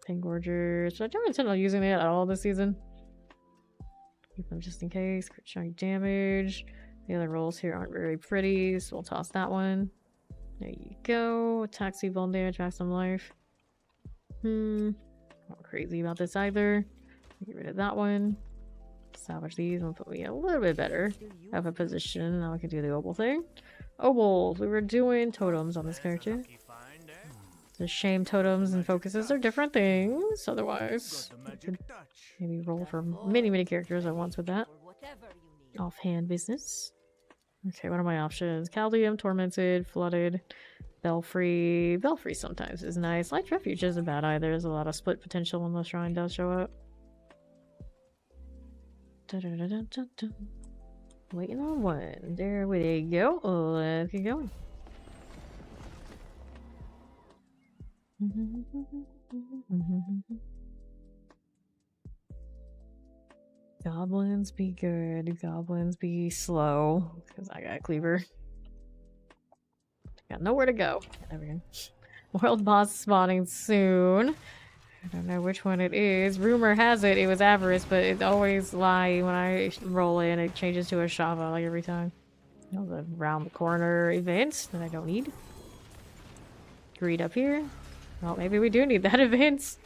Pengorgers. But I don't intend on using it at all this season. Keep them just in case. Crit strike damage. The other rolls here aren't very pretty, so we'll toss that one. There you go. Attack, see bone damage, back some life. Not crazy about this either. Get rid of that one. Salvage these and put me a little bit better of a position. Now I can do the obol thing. Obols. We were doing totems on this character. The shame totems and focuses are different things. Otherwise, I could maybe roll for many characters at once with that. Offhand business. Okay, what are my options? Caldeum, Tormented, Flooded, Belfry. Belfry sometimes is nice. Light Refuge isn't bad either. There's a lot of split potential when the shrine does show up. Waiting on one. There we go. Let's get going. Goblins be good. Goblins be slow. Because I got Cleaver. Got nowhere to go. There we go. World boss spawning soon. I don't know which one it is. Rumor has it was Avarice, but it always lies when I roll in. It changes to a Shava like every time. You know, the round the corner events that I don't need. Greed up here. Well, maybe we do need that event.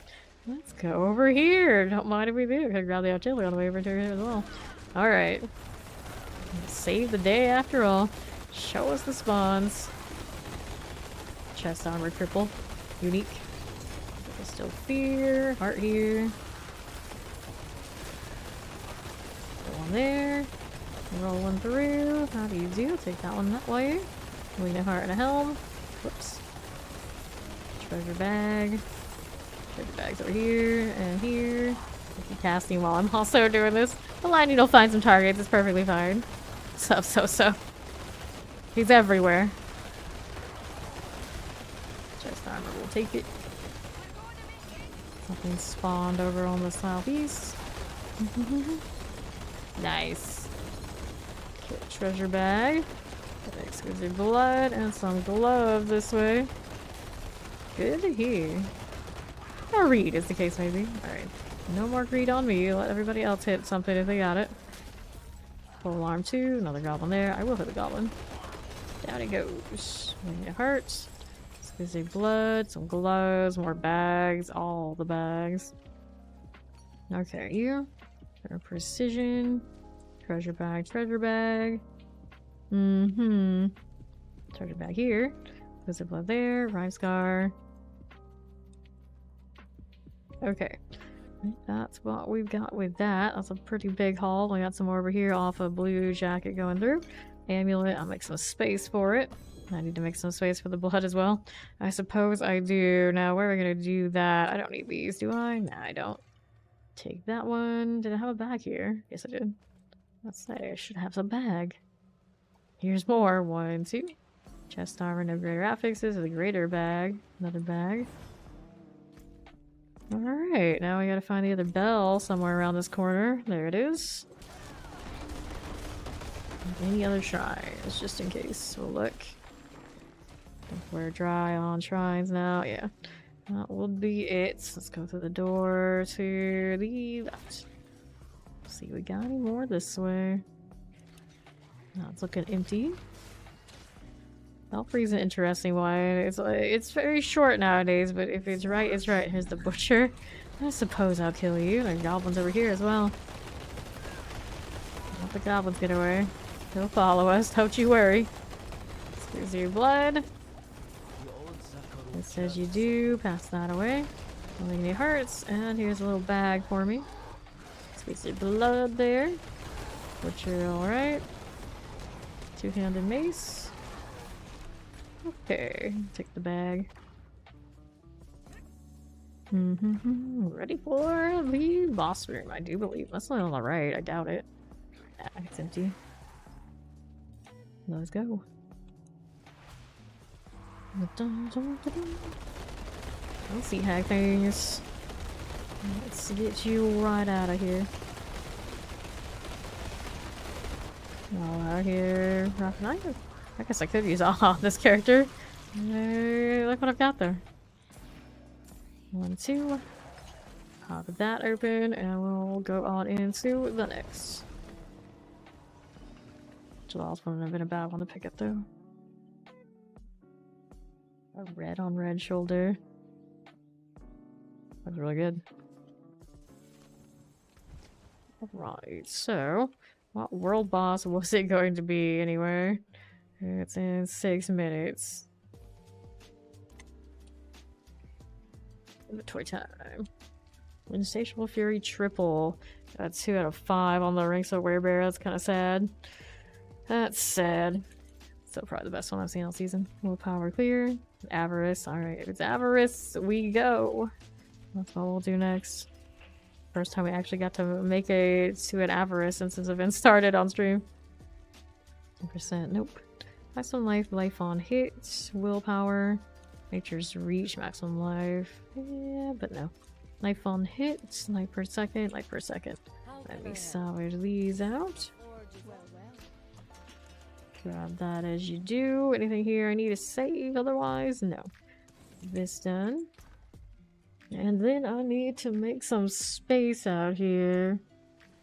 Let's go over here. Don't mind if we do. Could grab the artillery on the way over to here as well. Alright. Save the day after all. Show us the spawns. Chest armor triple. Unique. Still fear. Heart here. Go on there. Roll one through. How do you do? Take that one that way. Lean a heart and a helm. Whoops. Treasure bag. Treasure bags over here and here. I keep casting while I'm also doing this. The lightning will find some targets. It's perfectly fine. So. He's everywhere. Chest armor will take it. Something spawned over on the southeast. Nice. Okay, treasure bag. Exquisite blood and some gloves this way. Good to hear. Or read is the case maybe. Alright. No more greed on me. Let everybody else hit something if they got it. Full alarm 2. Another goblin there. I will hit the goblin. Down he goes. It hurts. Exquisite blood. Some gloves. More bags. All the bags. Okay, you. For precision. Treasure bag. Treasure bag. Treasure bag here. Exquisite blood there. Rhyme scar. Okay. That's what we've got with that. That's a pretty big haul. We got some more over here off a blue jacket going through. Amulet. I'll make some space for it. I need to make some space for the blood as well. I suppose I do. Now, where are we going to do that? I don't need these, do I? Nah, I don't. Take that one. Did I have a bag here? Yes, I did. Let's say I should have some bag. Here's more. 1, 2. Chest armor, no greater affixes. The greater bag. Another bag. Alright, now we gotta find the other bell somewhere around this corner. There it is. Any other shrines, just in case. We'll look. We're dry on shrines now. Yeah, that will be it. Let's go through the door to the left. See if we got any more this way. No, it's looking empty. Belfry's an interesting one. It's very short nowadays, but if it's right, it's right. Here's the butcher. I suppose I'll kill you. There's goblins over here as well. Let the goblins get away. They'll follow us, don't you worry. Here's your blood. It says you do. Pass that away. Only any hearts. And here's a little bag for me. Squeeze your blood there. Butcher, alright. Two-handed mace. Okay, take the bag. Ready for the boss room, I do believe. That's not on the right, I doubt it. Ah, it's empty. Let's go. I'll see hack things. Let's get you right out of here. All out here. I guess I could use all this character. Hey, look what I've got there. 1, 2. Pop that open, and we'll go on into the next. Jalal's wouldn't have been a bad one to pick up, though. A red on red shoulder. That's really good. Alright, so what world boss was it going to be anyway? It's in 6 minutes. Inventory time. Insatiable Fury triple. Got 2 out of 5 on the Ranks of Werebear. That's kind of sad. That's sad. Still probably the best one I've seen all season. Willpower clear. Avarice. Alright, if it's Avarice, we go. That's what we'll do next. First time we actually got to make it to an Avarice since this event started on stream. 10%. Nope. Maximum life on hit, willpower, nature's reach, maximum life. Yeah, but no. Life on hit, life per second, life per second. Let me salvage these out. Grab that as you do. Anything here I need to save otherwise? No. This done. And then I need to make some space out here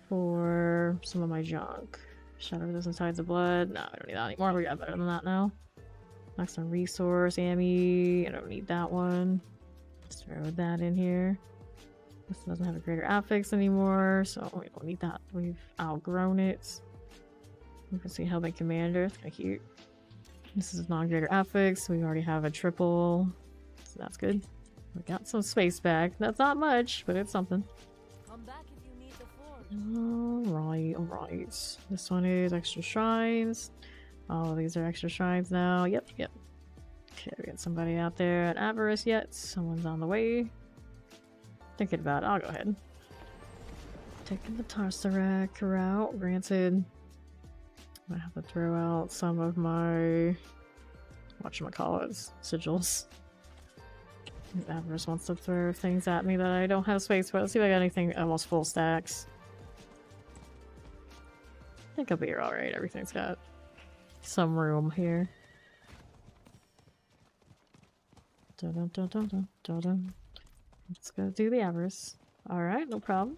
for some of my junk. Shadow this inside the blood. No, I don't need that anymore. We got better than that now. Maximum resource, Ammy. I don't need that one. Just throw that in here. This doesn't have a greater affix anymore, so we don't need that. We've outgrown it. We can see Hellbent Commander. It's kind of cute. This is non-greater affix. We already have a triple, so that's good. We got some space back. That's not much, but it's something. Come back if you need the Alright, alright. This one is extra shrines. All of these are extra shrines now. Yep, yep. Okay, we got somebody out there at Avarice yet. Someone's on the way. Thinking about it. I'll go ahead. Taking the Tarsarak route. Granted, I have to throw out some of my whatchamacallits, sigils. Avarice wants to throw things at me that I don't have space for. Let's see if I got anything almost full stacks. I think I'll be alright. Everything's got some room here. Dun, dun, dun, dun, dun, dun, dun. Let's go do the Avarice. Alright, no problem.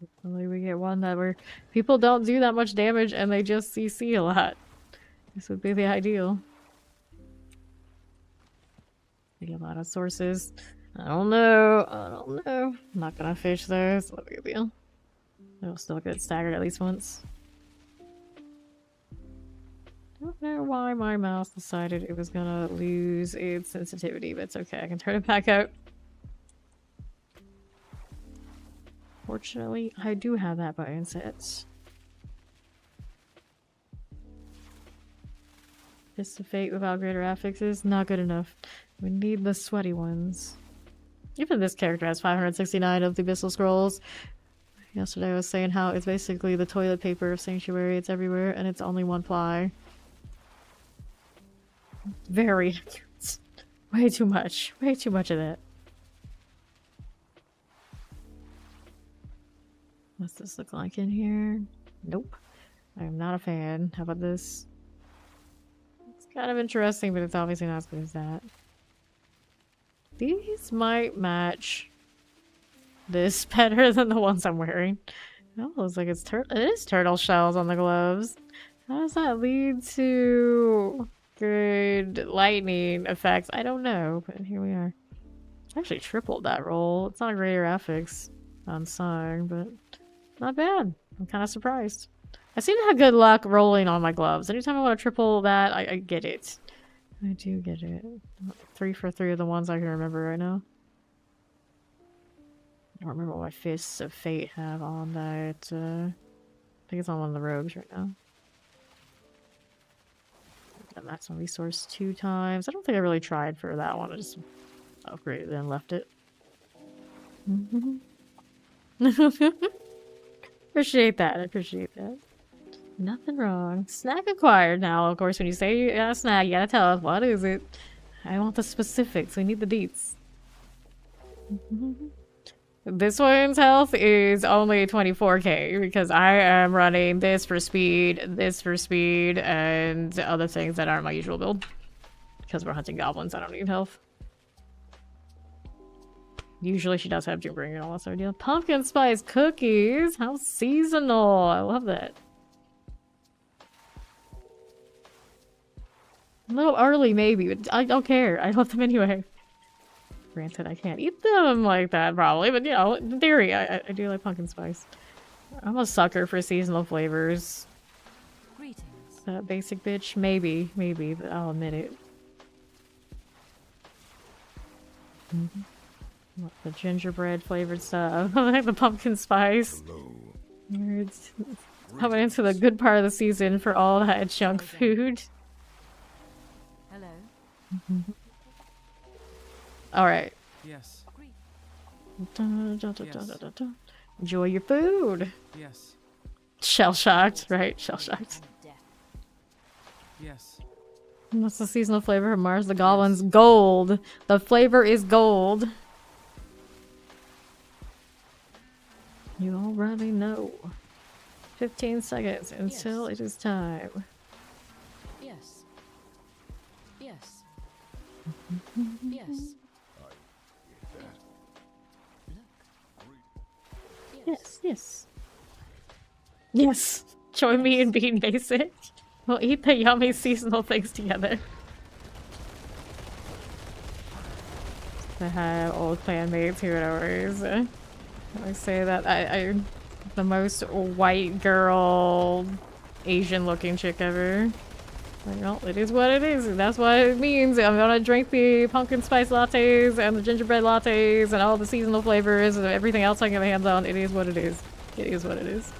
Hopefully we get one that where people don't do that much damage and they just CC a lot. This would be the ideal. Get a lot of sources. I don't know. I don't know. I'm not gonna fish those. What a big deal. It'll still get staggered at least once. Don't know why my mouse decided it was gonna lose its sensitivity, but it's okay. I can turn it back out. Fortunately, I do have that button set. Fist of Fate without greater affixes, not good enough. We need the sweaty ones. Even this character has 569 of the Abyssal Scrolls. Yesterday I was saying how it's basically the toilet paper of Sanctuary. It's everywhere, and it's only one ply. Very accurate. Way too much. Way too much of that. What's this look like in here? Nope. I am not a fan. How about this? It's kind of interesting, but it's obviously not as good as that. These might match this better than the ones I'm wearing. It looks like it is turtle shells on the gloves. How does that lead to good lightning effects? I don't know, but here we are. I actually tripled that roll. It's not a greater affix on Song, but not bad. I'm kind of surprised. I seem to have good luck rolling on my gloves. Anytime I want to triple that, I get it. I do get it. 3 for 3 of the ones I can remember right now. I don't remember what my Fists of Fate have on that. I think it's on one of the rogues right now. Got maximum resource 2 times. I don't think I really tried for that one. I just upgraded and left it. Appreciate that. I appreciate that. Nothing wrong. Snack acquired. Now, of course, when you say you got a snack, you gotta tell us what is it. I want the specifics. We need the deets. This one's health is only 24k because I am running this for speed, and other things that aren't my usual build. Because we're hunting goblins, I don't need health. Usually she does have Doombringer and all that sort of deal. Pumpkin spice cookies! How seasonal! I love that. A little early, maybe, but I don't care. I love them anyway. Granted, I can't eat them like that, probably, but you know, in theory, I do like pumpkin spice. I'm a sucker for seasonal flavors. Greetings. That basic bitch? Maybe, but I'll admit it. What, the gingerbread flavored stuff. I like the pumpkin spice. It's coming into the good part of the season for all that junk food. Hello. Alright. Yes. Enjoy your food. Yes. Shell shocked, right? Shell shocked. Yes. What's the seasonal flavor of Mars the Goblin's? Gold. The flavor is gold. You already know. 15 seconds until it is time. Yes. Yes. Yes. Yes, yes. Yes. Join me in being basic. We'll eat the yummy seasonal things together. to have old clanmates here at always. I say that I the most white girl, Asian looking chick ever. Like, well, it is what it is. That's what it means. I'm gonna drink the pumpkin spice lattes and the gingerbread lattes and all the seasonal flavors and everything else I can get my hands on. It is what it is. It is what it is.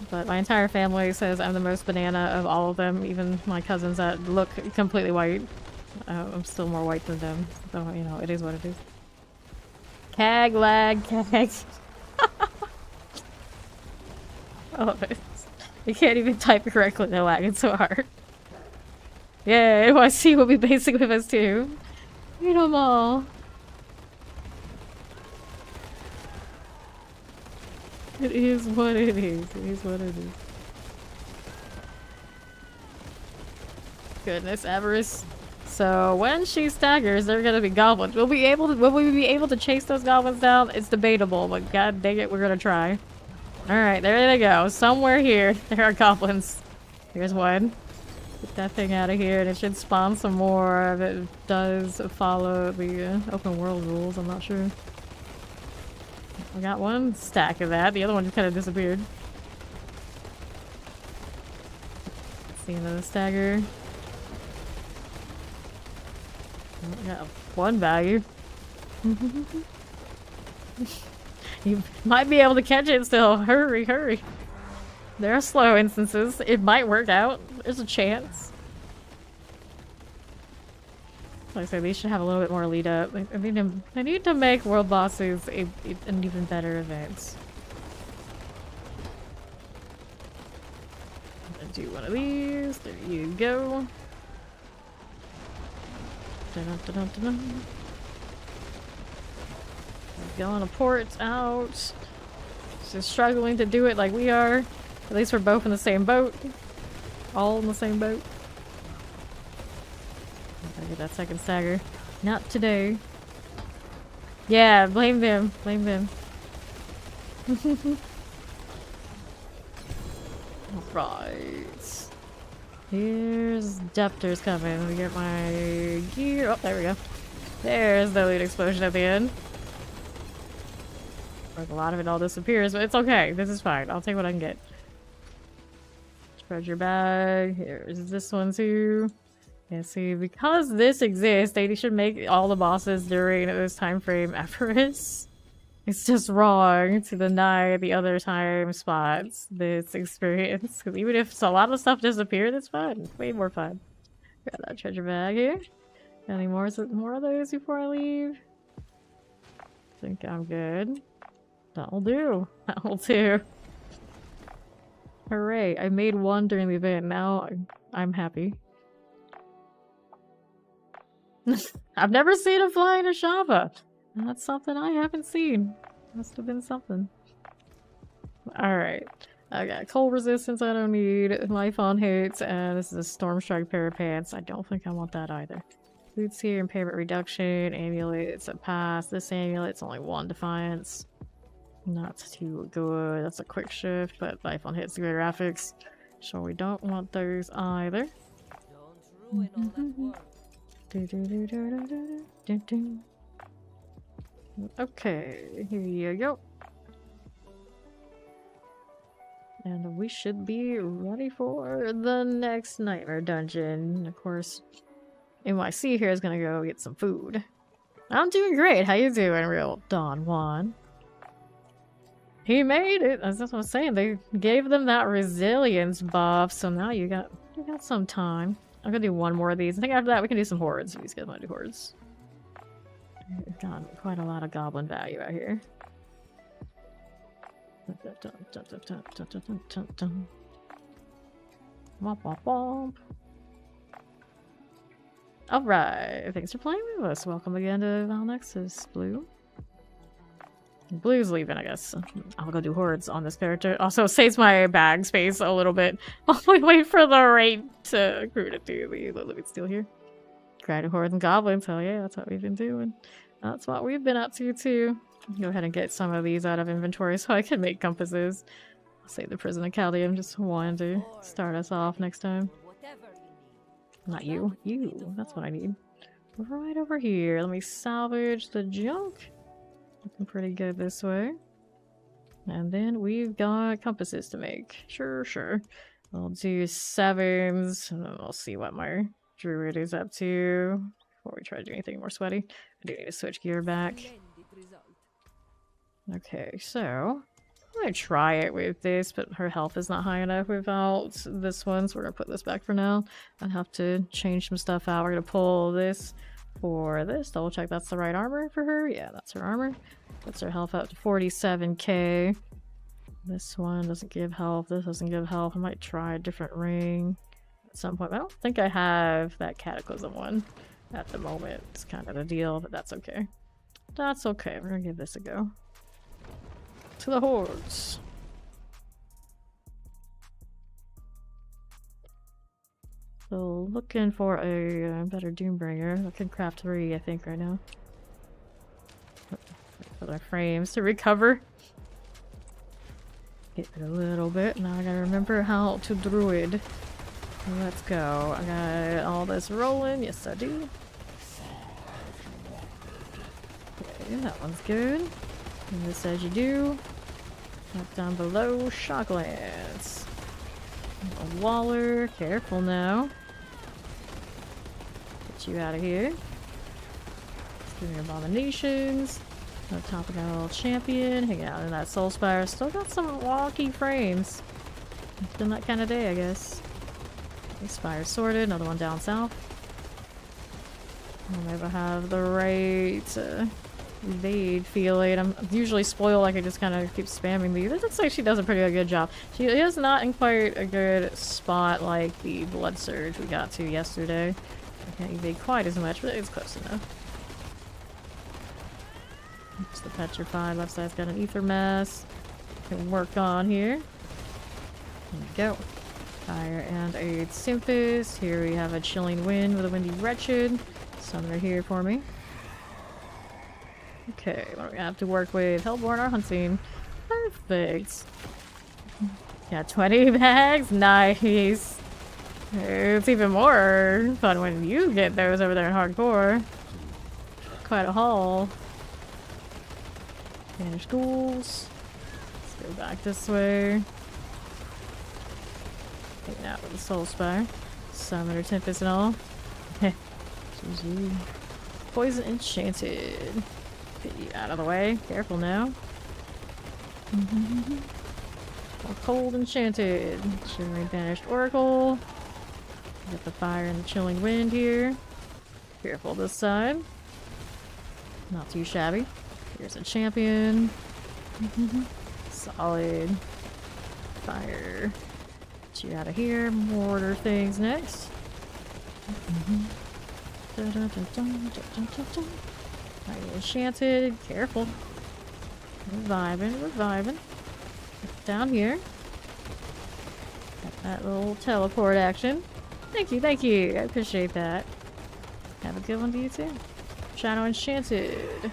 But my entire family says I'm the most banana of all of them, even my cousins that look completely white. I'm still more white than them, so, you know, it is what it is. Cag, lag, cag. I love it. You can't even type correctly, they're lagging so hard. Yeah, NYC will be basic with us too. You know them all. It is what it is. It is what it is. Goodness, Avarice. So when she staggers, they're gonna be goblins. Will we be able to chase those goblins down? It's debatable, but god dang it, we're gonna try. Alright, there they go. Somewhere here, there are goblins. Here's one. Get that thing out of here, and it should spawn some more if it does follow the open world rules. I'm not sure. I got one stack of that. The other one just kind of disappeared. See another stagger. I got one value. You might be able to catch it still. Hurry, hurry. There are slow instances. It might work out. There's a chance. Like I said, these should have a little bit more lead up. I need to make world bosses an even better event. I'm gonna do one of these. There you go. Dun-dun-dun-dun-dun. Going to port out. Just struggling to do it like we are. At least we're both in the same boat. All in the same boat. I gotta get that second stagger. Not today. Yeah, blame them. Blame them. Alright. Here's Depters coming. Let me get my gear. Oh, there we go. There's the loot explosion at the end. Like, a lot of it all disappears, but it's okay. This is fine. I'll take what I can get. Treasure bag. Here's this one too. Yeah, see, because this exists, they should make all the bosses during this time frame effortless. It's just wrong to deny the other time spots this experience. Because even if a lot of stuff disappears, it's fun. It's way more fun. Got that treasure bag here. Any more of those before I leave? I think I'm good. That'll do. That'll do. Hooray, I made one during the event. Now I'm happy. I've never seen a flying Ashava. That's something I haven't seen. Must have been something. Alright. I got cold resistance I don't need. Life on hits. And this is a storm strike pair of pants. I don't think I want that either. Boots here, impairment reduction. Amulet's a pass. This amulet's only 1 defiance. Not too good. That's a quick shift, but life on hits, greater graphics. So we don't want those either. Don't ruin all that work. Okay, here you go. And we should be ready for the next nightmare dungeon. Of course, NYC here is gonna go get some food. I'm doing great. How you doing, real Don Juan? He made it. That's what I'm saying. They gave them that resilience buff, so now you got some time. I'm gonna do one more of these. I think after that we can do some hordes. If these guys want to do hordes. We've got quite a lot of goblin value out here. Alright, thanks for playing with us. Welcome again to Valnexus, Blue. Blue's leaving, I guess. I'll go do hordes on this character. Also, saves my bag space a little bit while we wait for the raid to crew to do the living steel here. Grinding hordes and goblins, hell yeah, that's what we've been doing. That's what we've been up to, too. Go ahead and get some of these out of inventory so I can make compasses. I'll save the prison of Caldium, just wanted to start us off next time. Whatever you need. Not you. You. That's what I need. right over here. Let me salvage the junk. Looking pretty good this way. And then we've got compasses to make. Sure. I'll do 7s, and then I'll see what my druid is up to before we try to do anything more sweaty. I do need to switch gear back. Okay, so I'm gonna try it with this, but her health is not high enough without this one, so we're gonna put this back for now. I'll have to change some stuff out. We're gonna pull this for this. Double check that's the right armor for her. Yeah, that's her armor. Puts her health up to 47k. This one doesn't give health. This doesn't give health. I might try a different ring at some point. I don't think I have that cataclysm one at the moment. It's kind of the deal, but that's okay. That's okay. We're gonna give this a go. To the hordes. So looking for a better Doombringer. I can craft 3, I think, right now. For my frames to recover. Get it a little bit. Now I gotta remember how to druid. Let's go. I got all this rolling. Yes, I do. Okay, that one's good. And this as you do. Up down below, shock lance. A waller. Careful now. Get you out of here. Let's do your abominations. On top of that little champion, hang out in that soul spire. Still got some wonky frames. It's been that kind of day, I guess. Spire sorted, another one down south. I'll never have the right evade feeling. I'm usually spoiled, like I just kind of keep spamming these. It looks like she does a pretty good job. She is not in quite a good spot like the blood surge we got to yesterday. I can't evade quite as much, but it's close enough. It's the petrified. Left side's got an ether mass. Can work on here. There we go. Fire and a Sympus. Here we have a chilling wind with a windy wretched. Summoner here for me. Okay, what do we have to work with? Hellborn or hunting. Perfect. Got 20 bags. Nice. It's even more fun when you get those over there in hardcore. Quite a haul. Vanish ghouls. Let's go back this way. Hanging out with the soul spire. Summoner Tempest and all. GG. Poison enchanted. Get you out of the way. Careful now. Cold enchanted. Shimmering banished oracle. Get the fire and the chilling wind here. Careful this side. Not too shabby. Here's a champion. Solid. Fire. Get you out of here. Mortar things next. Enchanted. Careful. Reviving. Down here. Got that little teleport action. Thank you. I appreciate that. Have a good one to you too. Shadow Enchanted.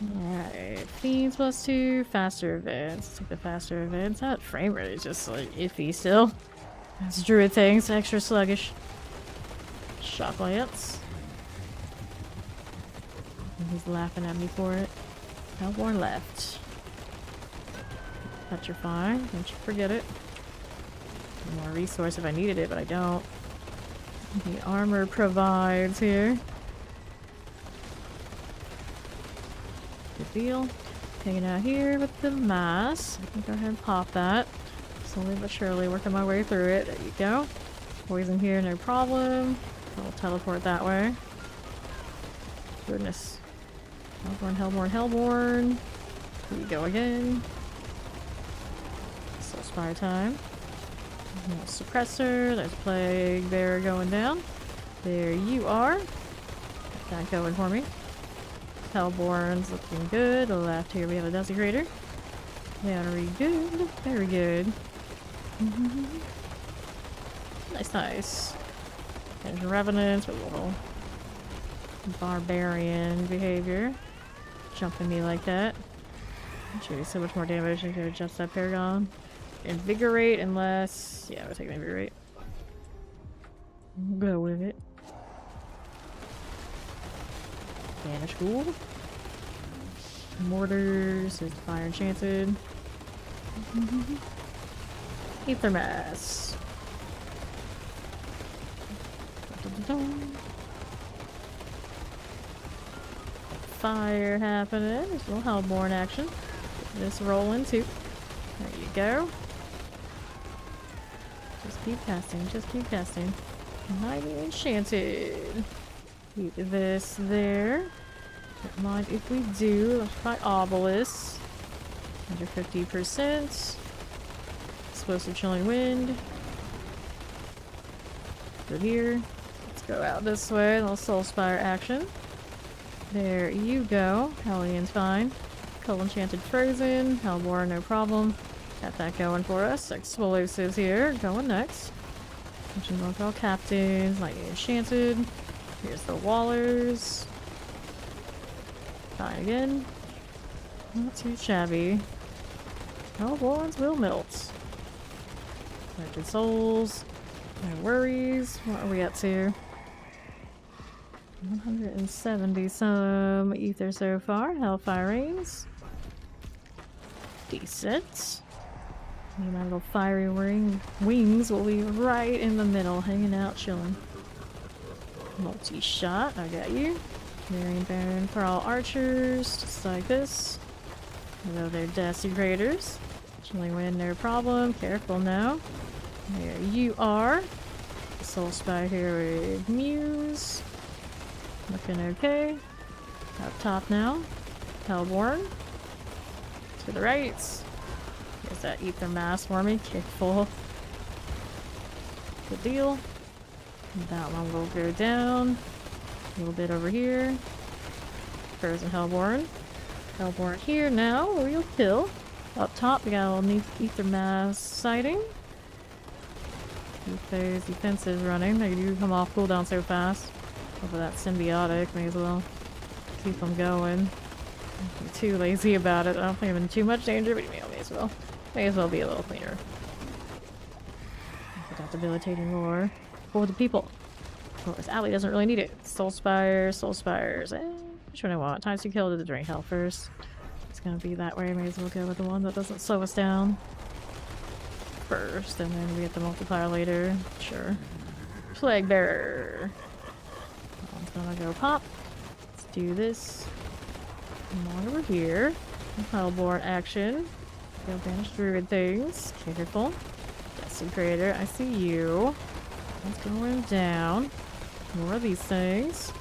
Alright, Fiends +2, faster events. Let's take the faster events. That frame rate is just like iffy still. That's druid things, extra sluggish. Shock Lance. He's laughing at me for it. Hellborn left. Petrify, don't you forget it. More resource if I needed it, but I don't. The armor provides here. Good deal. Hanging out here with the mass. I can go ahead and pop that. Slowly but surely working my way through it. There you go. Poison here, no problem. I'll teleport that way. Goodness. Hellborn. Here we go again. Soul Spire time. Little suppressor. There's Plague Bearer going down. There you are. Got that going for me. Hellborn's looking good. Left here we have a Desecrator. Very good. Very good. Nice. There's Revenants with a little barbarian behavior. Jumping me like that. Should do so much more damage. I could adjust that Paragon. Invigorate unless... yeah, we'll take Invigorate. We'll go with it. Banish Ghoul. Mortars is fire enchanted. Ether Mass. Fire happening. There's a little Hellborn action. Get this rolling too. There you go. Just keep casting, just keep casting. Mighty enchanted. Keep this there. Don't mind if we do. Let's try Obelisk. Under 50%. Explosive chilling wind. Through here. Let's go out this way. A little Soul Spire action. There you go. Hellion's fine. Cold Enchanted Frozen. Hellborn, no problem. Got that going for us. Explosives here. Going next. Mention local captains. Lightning Enchanted. Here's the Wallers. Fine again. Not too shabby. Hellborns will melt. Collected souls. No worries. What are we up to? 170 some ether so far. Hellfire Rains. Decent. My little fiery wings will be right in the middle, hanging out, chilling. Multi-shot, I got you. Marion Baron Pearl Archers, just like this. Although they're Desecrators. Chilling Wind, no problem. Careful now. There you are. Soul Spire here with Muse. Looking okay. Up top now. Hellborn. To the right. Here's that Ether Mass for me. Careful. Good deal. That one will go down. A little bit over here. Frozen Hellborn. Hellborn here now. We'll kill. Up top, we got a little Ether Mass sighting. Keep those defenses running. They do come off cooldown so fast. Over that symbiotic, may as well keep them going. Don't be too lazy about it. I don't think I'm in too much danger, but you may as well be a little cleaner. That debilitating roar for the people. Of course, Allie doesn't really need it. Soul Spire, Soul Spires. Which one I want? Times to kill to the Drain Hell first. It's gonna be that way. May as well go with the one that doesn't slow us down first, and then we get the multiplier later. Sure. Plague Bearer. Gonna go pop. Let's do this. Come on over here. Hellborn action. Go banish druid things. Careful. Desecrator, I see you. That's going down. More of these things.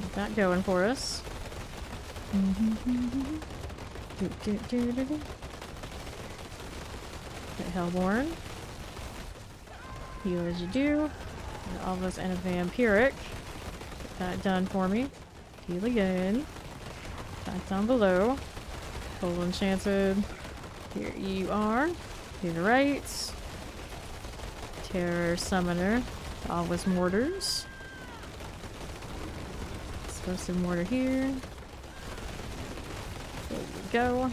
Get that going for us. Okay, Hellborn. Heal as you do. And all those and a vampiric. That done for me. Heal again. Back down below. Cold Enchanted. Here you are. To the right. Terror Summoner. Always Mortars. Explosive Mortar here. There we go.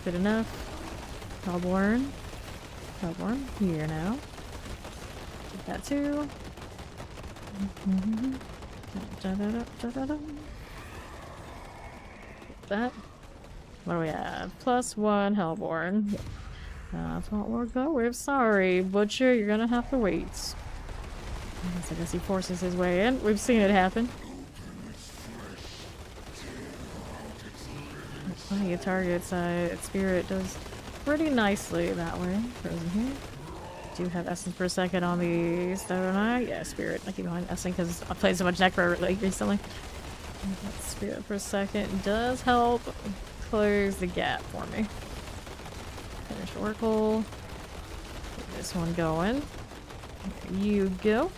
Good enough. Hellborn. Hellborn. Here now. Get that too. That. What do we have? +1 Hellborn. That's what we're going with. Sorry, Butcher, you're gonna have to wait. I guess he forces his way in. We've seen it happen. Plenty of targets. Spirit does pretty nicely that way. Frozen here. Do have Essence per second on these, don't I? Yeah, Spirit. I keep going Essence because I played so much Necro recently. That Spirit per second does help close the gap for me. Finish Oracle. Get this one going. There you go.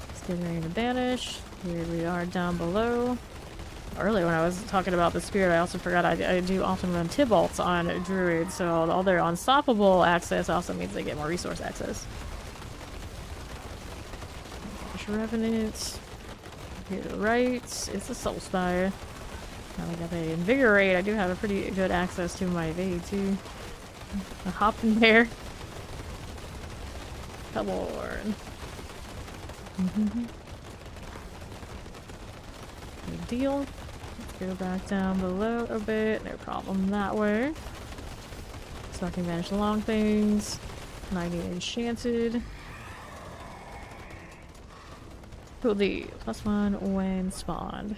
Let's get ready to banish. Here we are down below. Earlier when I was talking about the Spirit, I also forgot I do often run Tybalts on Druid, so all their unstoppable access also means they get more resource access. Revenant. Here to the right. It's a Soul Spire. Now we got the Invigorate. I do have a pretty good access to my evade too. A hop in there. Hellborn. Good deal. Let's go back down below a bit. No problem that way. So I can manage the long things. 90 enchanted. Cool D. +1 when spawned.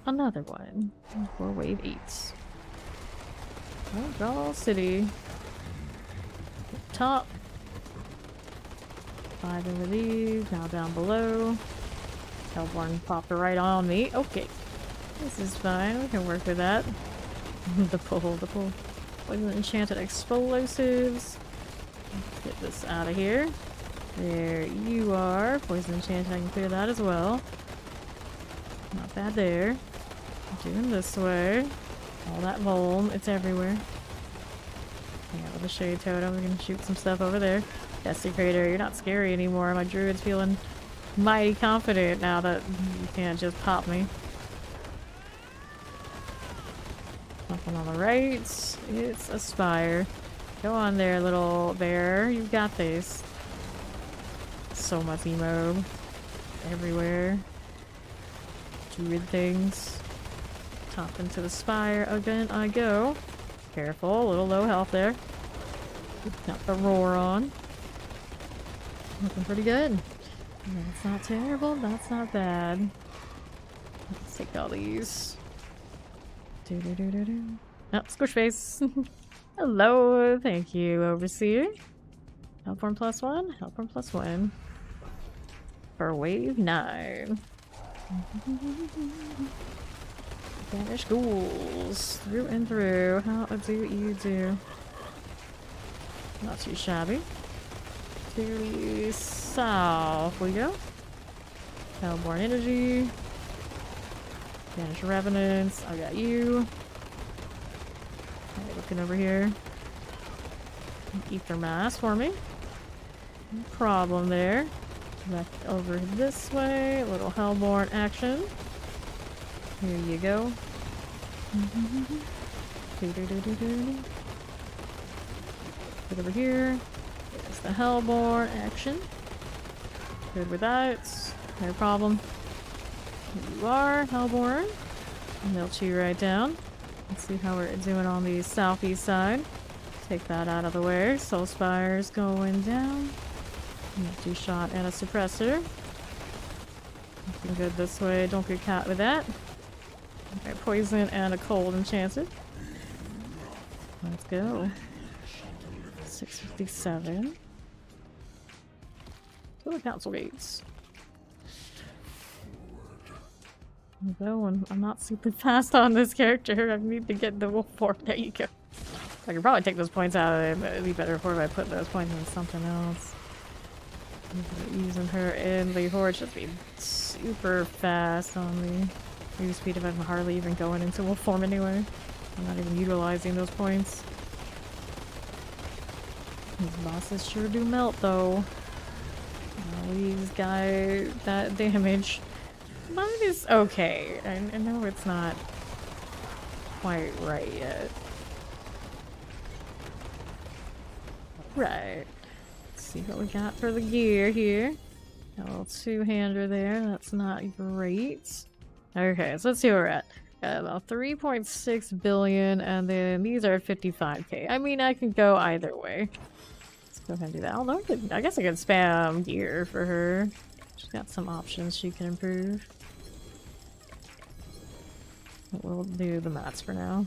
Another one. For wave 8. Oh, draw city. Top. 5 over these. Now down below. Hellborn popped right on me. Okay. This is fine. We can work with that. the pull. Poison enchanted explosives. Let's get this out of here. There you are. Poison enchanted. I can clear that as well. Not bad there. Doing this way. All that vuln. It's everywhere. Yeah, with the shade totem, we can shoot some stuff over there. Desecrator, you're not scary anymore. My druid's feeling mighty confident now that you can't just pop me. Nothing on the right. It's a spire. Go on there, little bear. You've got this. So much emo. Everywhere. Druid things. Top into the spire again I go. Careful, a little low health there. Got the roar on. Looking pretty good. That's not terrible, that's not bad. Let's take all these. Oh, squish face. Hello, thank you, Overseer. Hellborn +1, Hellborn +1. For wave 9. Banish ghouls. Through and through. How do you do? Not too shabby. To the south we go. Hellborn energy. Banish revenants. I got you. Okay, looking over here. Ether mass for me. No problem there. Back over this way. A little Hellborn action. Here you go. Get over here. There's the Hellborn action. Good with that. No problem. Here you are, Hellborn. Melt you right down. Let's see how we're doing on the southeast side. Take that out of the way. Soul Spire's going down. Empty shot and a suppressor. Looking good this way. Don't get caught with that. Okay, poison and a cold enchanted. Let's go. 657. To the council gates. Although I'm not super fast on this character, I need to get the wolf form. There you go. I could probably take those points out of it, but it'd be better if I put those points into something else. Using her in the horde should be super fast on the move speed if I'm hardly even going into wolf form anyway. I'm not even utilizing those points. These bosses sure do melt though. These guys, that damage. Mine is okay. I know it's not quite right yet. Right. Let's see what we got for the gear here. Got a little two-hander there. That's not great. Okay, so let's see where we're at. Got about 3.6 billion, and then these are 55k. I mean, I can go either way. Let's go ahead and do that. Although I guess I could spam gear for her. She's got some options she can improve. But we'll do the mats for now.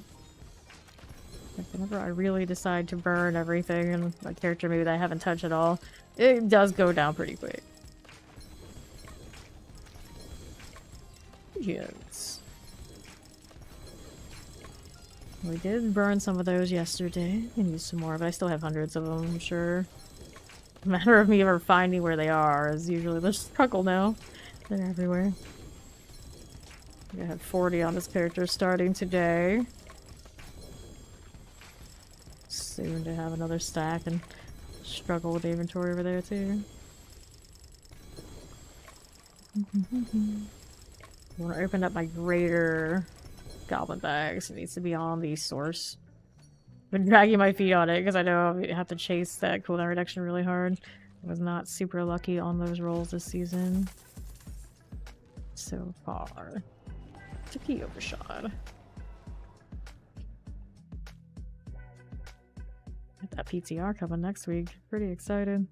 Like whenever I really decide to burn everything and a character maybe that I haven't touched at all, it does go down pretty quick. Yes. We did burn some of those yesterday. I can use some more, but I still have hundreds of them, I'm sure. A matter of me ever finding where they are is usually the struggle now. They're everywhere. I have 40 on this character starting today. Soon to have another stack and struggle with the inventory over there too. I want to open up my greater goblin bags. It needs to be on the source. I've been dragging my feet on it because I know I have to chase that cooldown reduction really hard. I was not super lucky on those rolls this season so far. to key overshot. Got that PTR coming next week. Pretty excited.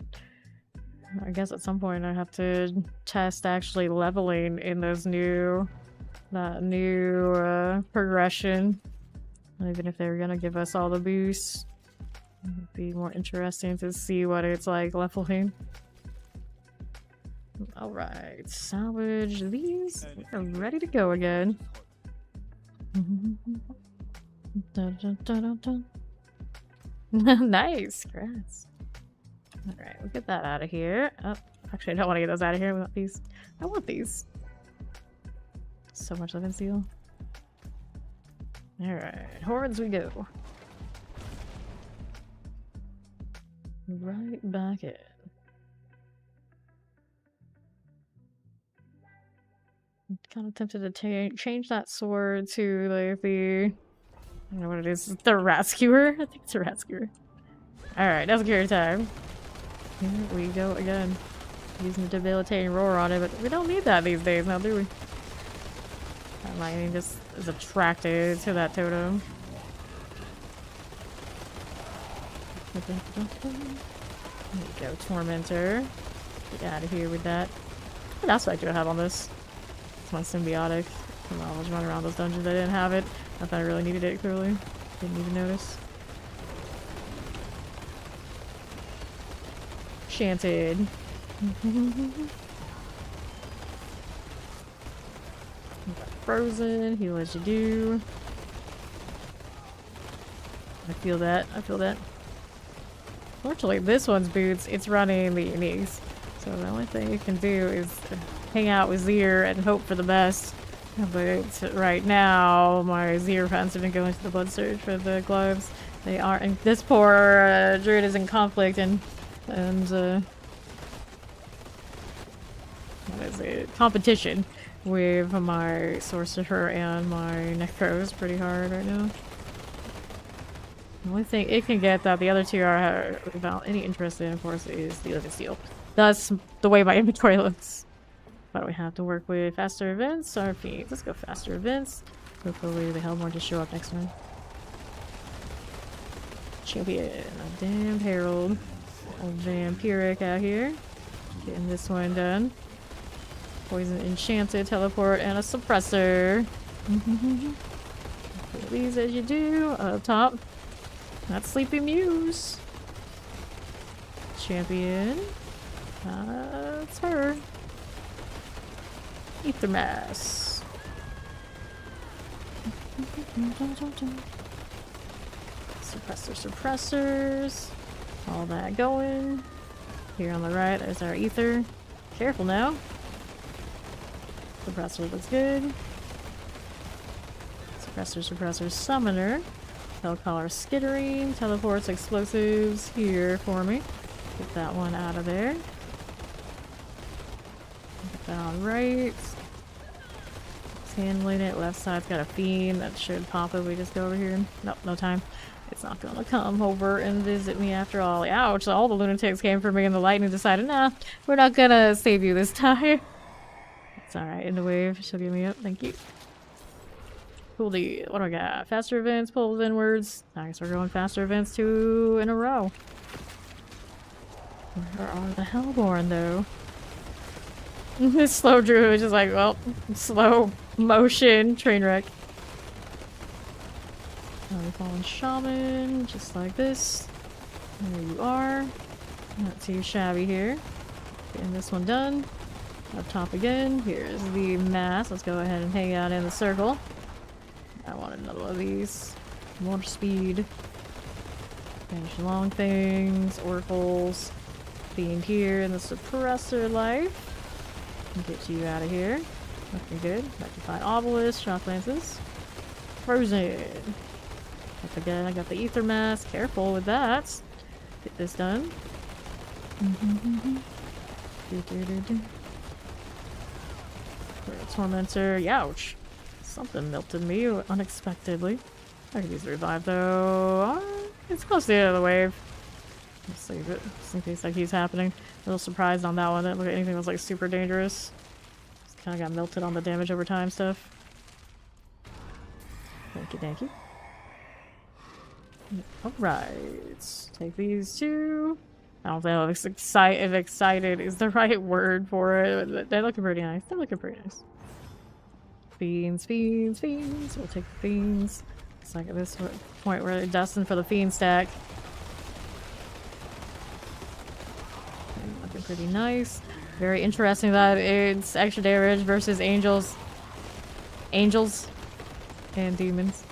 I guess at some point I have to test actually leveling in those new progression. Even if they're gonna give us all the boosts, it'd be more interesting to see what it's like leveling. Alright, salvage these. We're ready to go again. Dun, dun, dun, dun, dun. Nice, congrats. Alright, we'll get that out of here. Oh, actually, I don't want to get those out of here. We want these. I want these. So much living seal. Alright, hordes we go. Right back in. I'm kind of tempted to change that sword to like the... I don't know what it is. The rat skewer? I think it's a rat skewer. Alright, that's carry time. Here we go again. Using the debilitating roar on it, but we don't need that these days now, do we? That lightning just is attracted to that totem. There you go, Tormentor. Get out of here with that. What aspect do I have on this? It's my symbiotic. Come on, let's run around those dungeons. I didn't have it. I thought I really needed it, clearly. Didn't even notice. Enchanted. Frozen, heal as you do. I feel that, I feel that. Fortunately, this one's boots, it's running the uniques. So the only thing you can do is hang out with Zir and hope for the best. But right now, my Zir fans have been going to the Blood Surge for the gloves. They are, and this poor druid is in conflict and what is it? Competition with my sorcerer and my necros pretty hard right now. The only thing it can get that the other two are without any interest in, of course, is the living seal. That's the way my inventory looks. But we have to work with faster events. Our feet. Let's go faster events. Hopefully the Hellborn just show up next time. Champion. A damned Herald. Old Vampiric out here. Getting this one done. Poison Enchanted, Teleport, and a Suppressor. Put these as you do. Up top. That's Sleepy Muse. Champion. It's her. Ether Mass. Suppressors. All that going. Here on the right, there's our Ether. Careful now. Suppressor looks good. Suppressor, Summoner. Hellcaller Skittering. Teleports, Explosives here for me. Get that one out of there. Get that on right. It's handling it. Left side's got a Fiend. That should pop if we just go over here. Nope, no time. It's not gonna come over and visit me after all. Ouch, all the lunatics came for me and the lightning decided, nah, we're not gonna save you this time. It's alright, in the wave, she'll give me up, thank you. Cool deal. What do I got? Faster events, pulls inwards. I guess we're going faster events 2 in a row. Where are the Hellborn though? This slow druid is just like, well, slow motion, train wreck. Fallen Shaman, just like this. There you are. Not too shabby here. Getting this one done. Up top again. Here's the mass. Let's go ahead and hang out in the circle. I want another one of these. More speed. Finish long things. Oracles. Fiend here in the suppressor life. Get you out of here. Looking good. Rectified Obelisk. Shock Lances. Frozen. Up again, I got the Ether Mask. Careful with that. Get this done. Tormentor. Youch. Something melted me unexpectedly. I could use the revive though. It's close to the end of the wave. Let's save it just in case that keeps happening. A little surprised on that one. Didn't look at anything that was like super dangerous. Just kind of got melted on the damage over time stuff. Thank you. Alright. Take these two. I don't know if excited is the right word for it. They're looking pretty nice. They're looking pretty nice. Fiends, fiends, fiends. We'll take the fiends. It's like at this point where they're dusting for the fiend stack. Looking pretty nice. Very interesting that it's extra damage versus angels. Angels and demons.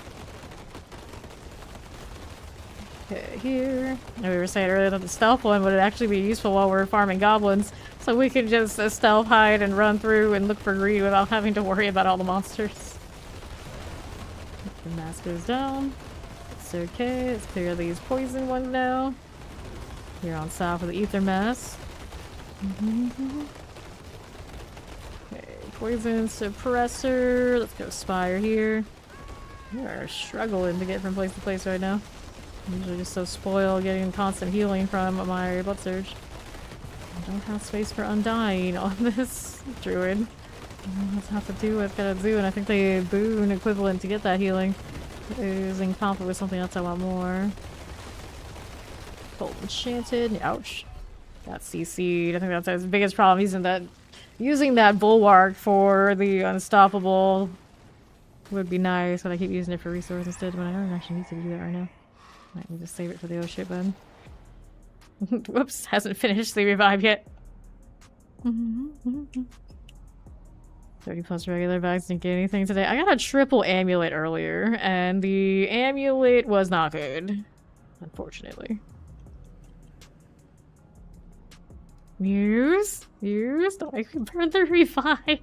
Okay, here. And we were saying earlier that the stealth one would actually be useful while we're farming goblins. So we can just stealth hide and run through and look for greed without having to worry about all the monsters. The mask goes down. It's okay. Let's clear these poison ones now. Here on south with the ether mass. Okay, poison suppressor. Let's go spire here. We are struggling to get from place to place right now. I'm usually just so spoiled getting constant healing from my blood surge. I don't have space for undying on this druid. Let's have to do what I've gotta do, and I think the boon equivalent to get that healing is in conflict with something else I want more. Bolt enchanted. Ouch. Got CC'd. I think that's his biggest problem. Using that bulwark for the unstoppable would be nice, but I keep using it for resource instead when I don't actually need to do that right now. Might need to save it for the oh shit button. Whoops, hasn't finished the revive yet. 30 plus regular bags, didn't get anything today. I got a triple amulet earlier, and the amulet was not good. Unfortunately. Muse? Muse? Don't make me burn the revive.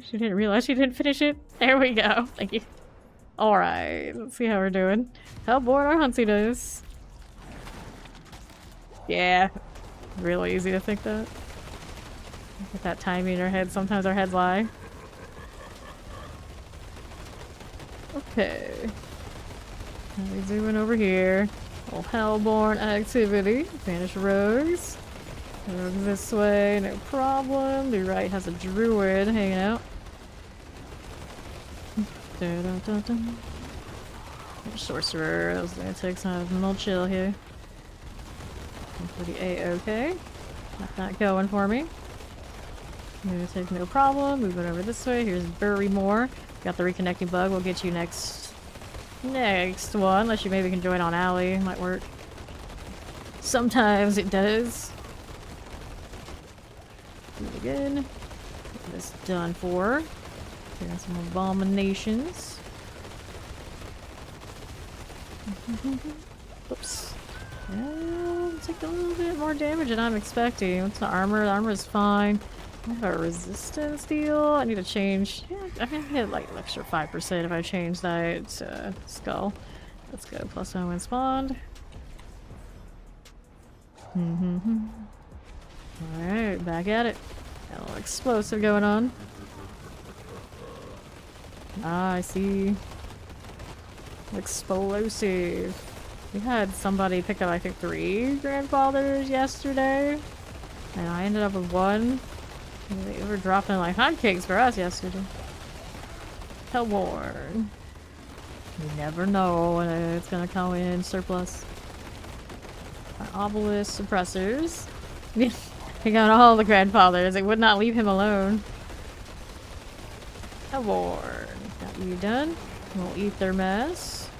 She didn't realize she didn't finish it. There we go. Thank you. Alright, let's see how we're doing. How bored our Huntsy does. Yeah. Really easy to think that. With that timing in our head, sometimes our heads lie. Okay. How are we doing over here? Little Hellborn activity. Vanish rogues. Rogues this way, no problem. The right has a druid hanging out. Sorcerer, those lunatics have no chill here. Pretty A-okay. Got that going for me. Lunatic, no problem. Moving over this way. Here's Bury Moore. Got the reconnecting bug. We'll get you next one. Unless you maybe can join on Alley. Might work. Sometimes it does. Do it again. Get this done for. Got some abominations. Oops. Take a little bit more damage than I'm expecting. What's the armor? The armor is fine. I have a resistance deal. I need to change. Yeah, I can hit like an extra 5% if I change that skull. Let's go. +1 when spawned. Alright, back at it. Got a little explosive going on. Ah, I see. Explosive. We had somebody pick up, I think, 3 grandfathers yesterday. And I ended up with 1. They were dropping like hotcakes for us yesterday. Hellborn. You never know when it's gonna come in surplus. Our obelisk suppressors. He got all the grandfathers. They would not leave him alone. Hellborn. Got you done. We'll eat their mess.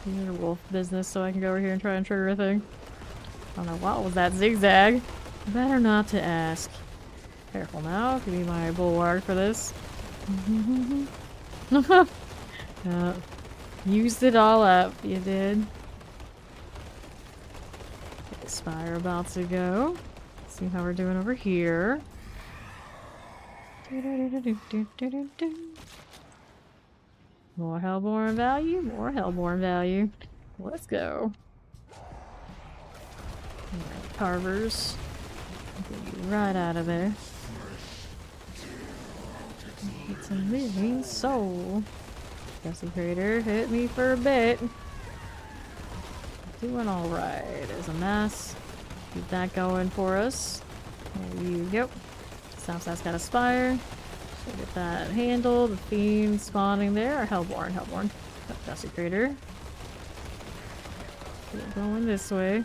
You're a wolf business, so I can go over here and try and trigger a thing. I don't know what was that zigzag. Better not to ask. Careful now. Give me my bulwark for this. Used it all up. You did. Okay, Spire about to go. See how we're doing over here. More Hellborn value. More Hellborn value. Let's go. Alright, carvers. Get you right out of there. It's a living soul. Jesse Crater hit me for a bit. Doing alright. There's a mass. Keep that going for us. There you go. Southside's got a spire. Get that handle. The fiend spawning there. Hellborn. Desecrator. Keep going this way.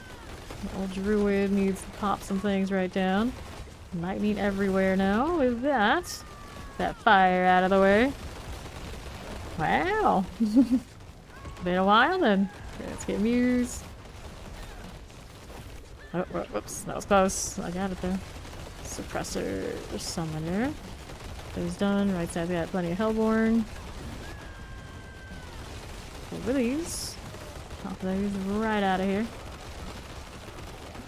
The old druid needs to pop some things right down. Lightning everywhere now with that. That fire out of the way. Wow. Been a while then. Okay, let's get Muse. Oh, whoops. That was close. I got it though. Suppressor, Summoner. Those done. Right side, we got plenty of Hellborn. Over these. Pop those right out of here.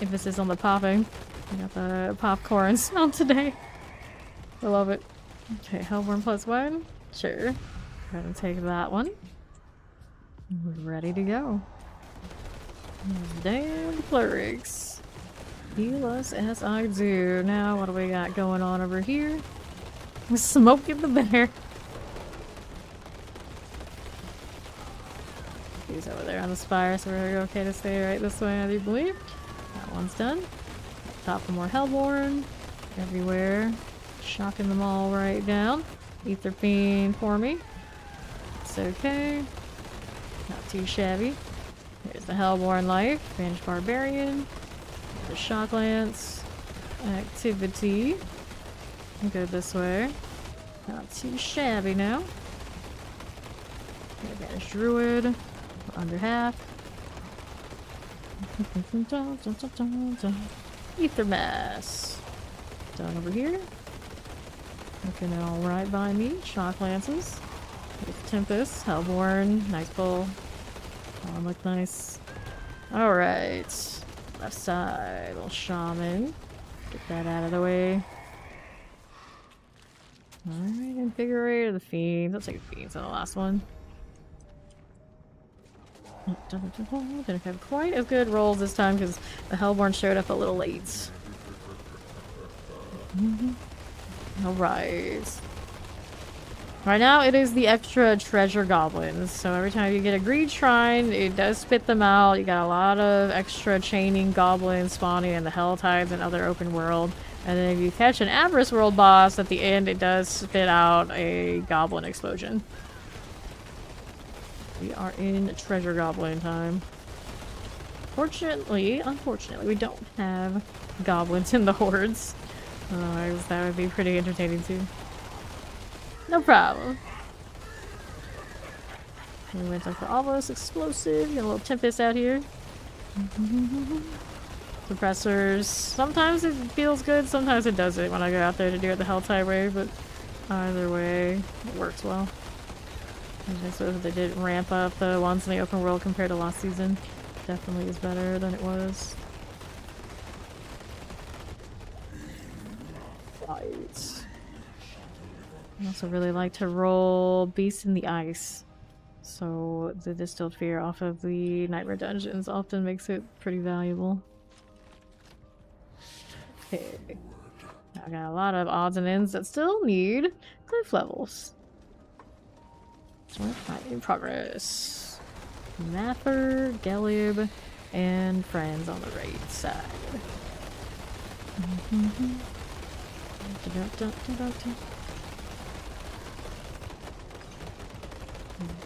Emphasis on the popping. I got the popcorn smell today. I love it. Okay, Hellborn +1. Sure. Go ahead and take that one. We're ready to go. Those damn clerics. Heal us as I do. Now, what do we got going on over here? Smoking the bear. He's over there on the spire, so we're okay to stay right this way, I do believe. That one's done. Top for more Hellborn. Everywhere. Shocking them all right down. Ether Fiend for me. It's okay. Not too shabby. Here's the Hellborn Life. Banished Barbarian. The Shock Lance. Activity. Go this way. Not too shabby now. Okay, Banished Druid. We're under half. Ether Mass. Done over here. Looking all right by me. Shock Lances. With Tempest. Hellborn. Nice pull. Oh, look nice. Alright. Left side. Little Shaman. Get that out of the way. Alright, Invigorator, the Fiends. Let's take the Fiends on the last one. Didn't have quite as good rolls this time because the Hellborn showed up a little late. Alright. Right now it is the extra treasure goblins. So every time you get a greed shrine, it does spit them out. You got a lot of extra chaining goblins spawning in the Hell Tides and other open world. And then if you catch an Avarice World boss, at the end it does spit out a goblin explosion. We are in treasure goblin time. Unfortunately, we don't have goblins in the hordes. Otherwise, that would be pretty entertaining too. No problem. We went up for almost explosive. Get a little Tempest out here. Suppressors. Sometimes it feels good, sometimes it doesn't when I go out there to do it the Helltide way, but either way, it works well. I suppose they did ramp up the ones in the open world compared to last season. Definitely is better than it was. Right. I also really like to roll Beast in the Ice. So the Distilled Fear off of the Nightmare Dungeons often makes it pretty valuable. Okay. I got a lot of odds and ends that still need glyph levels. In progress. Mather, Gelib, and friends on the right side.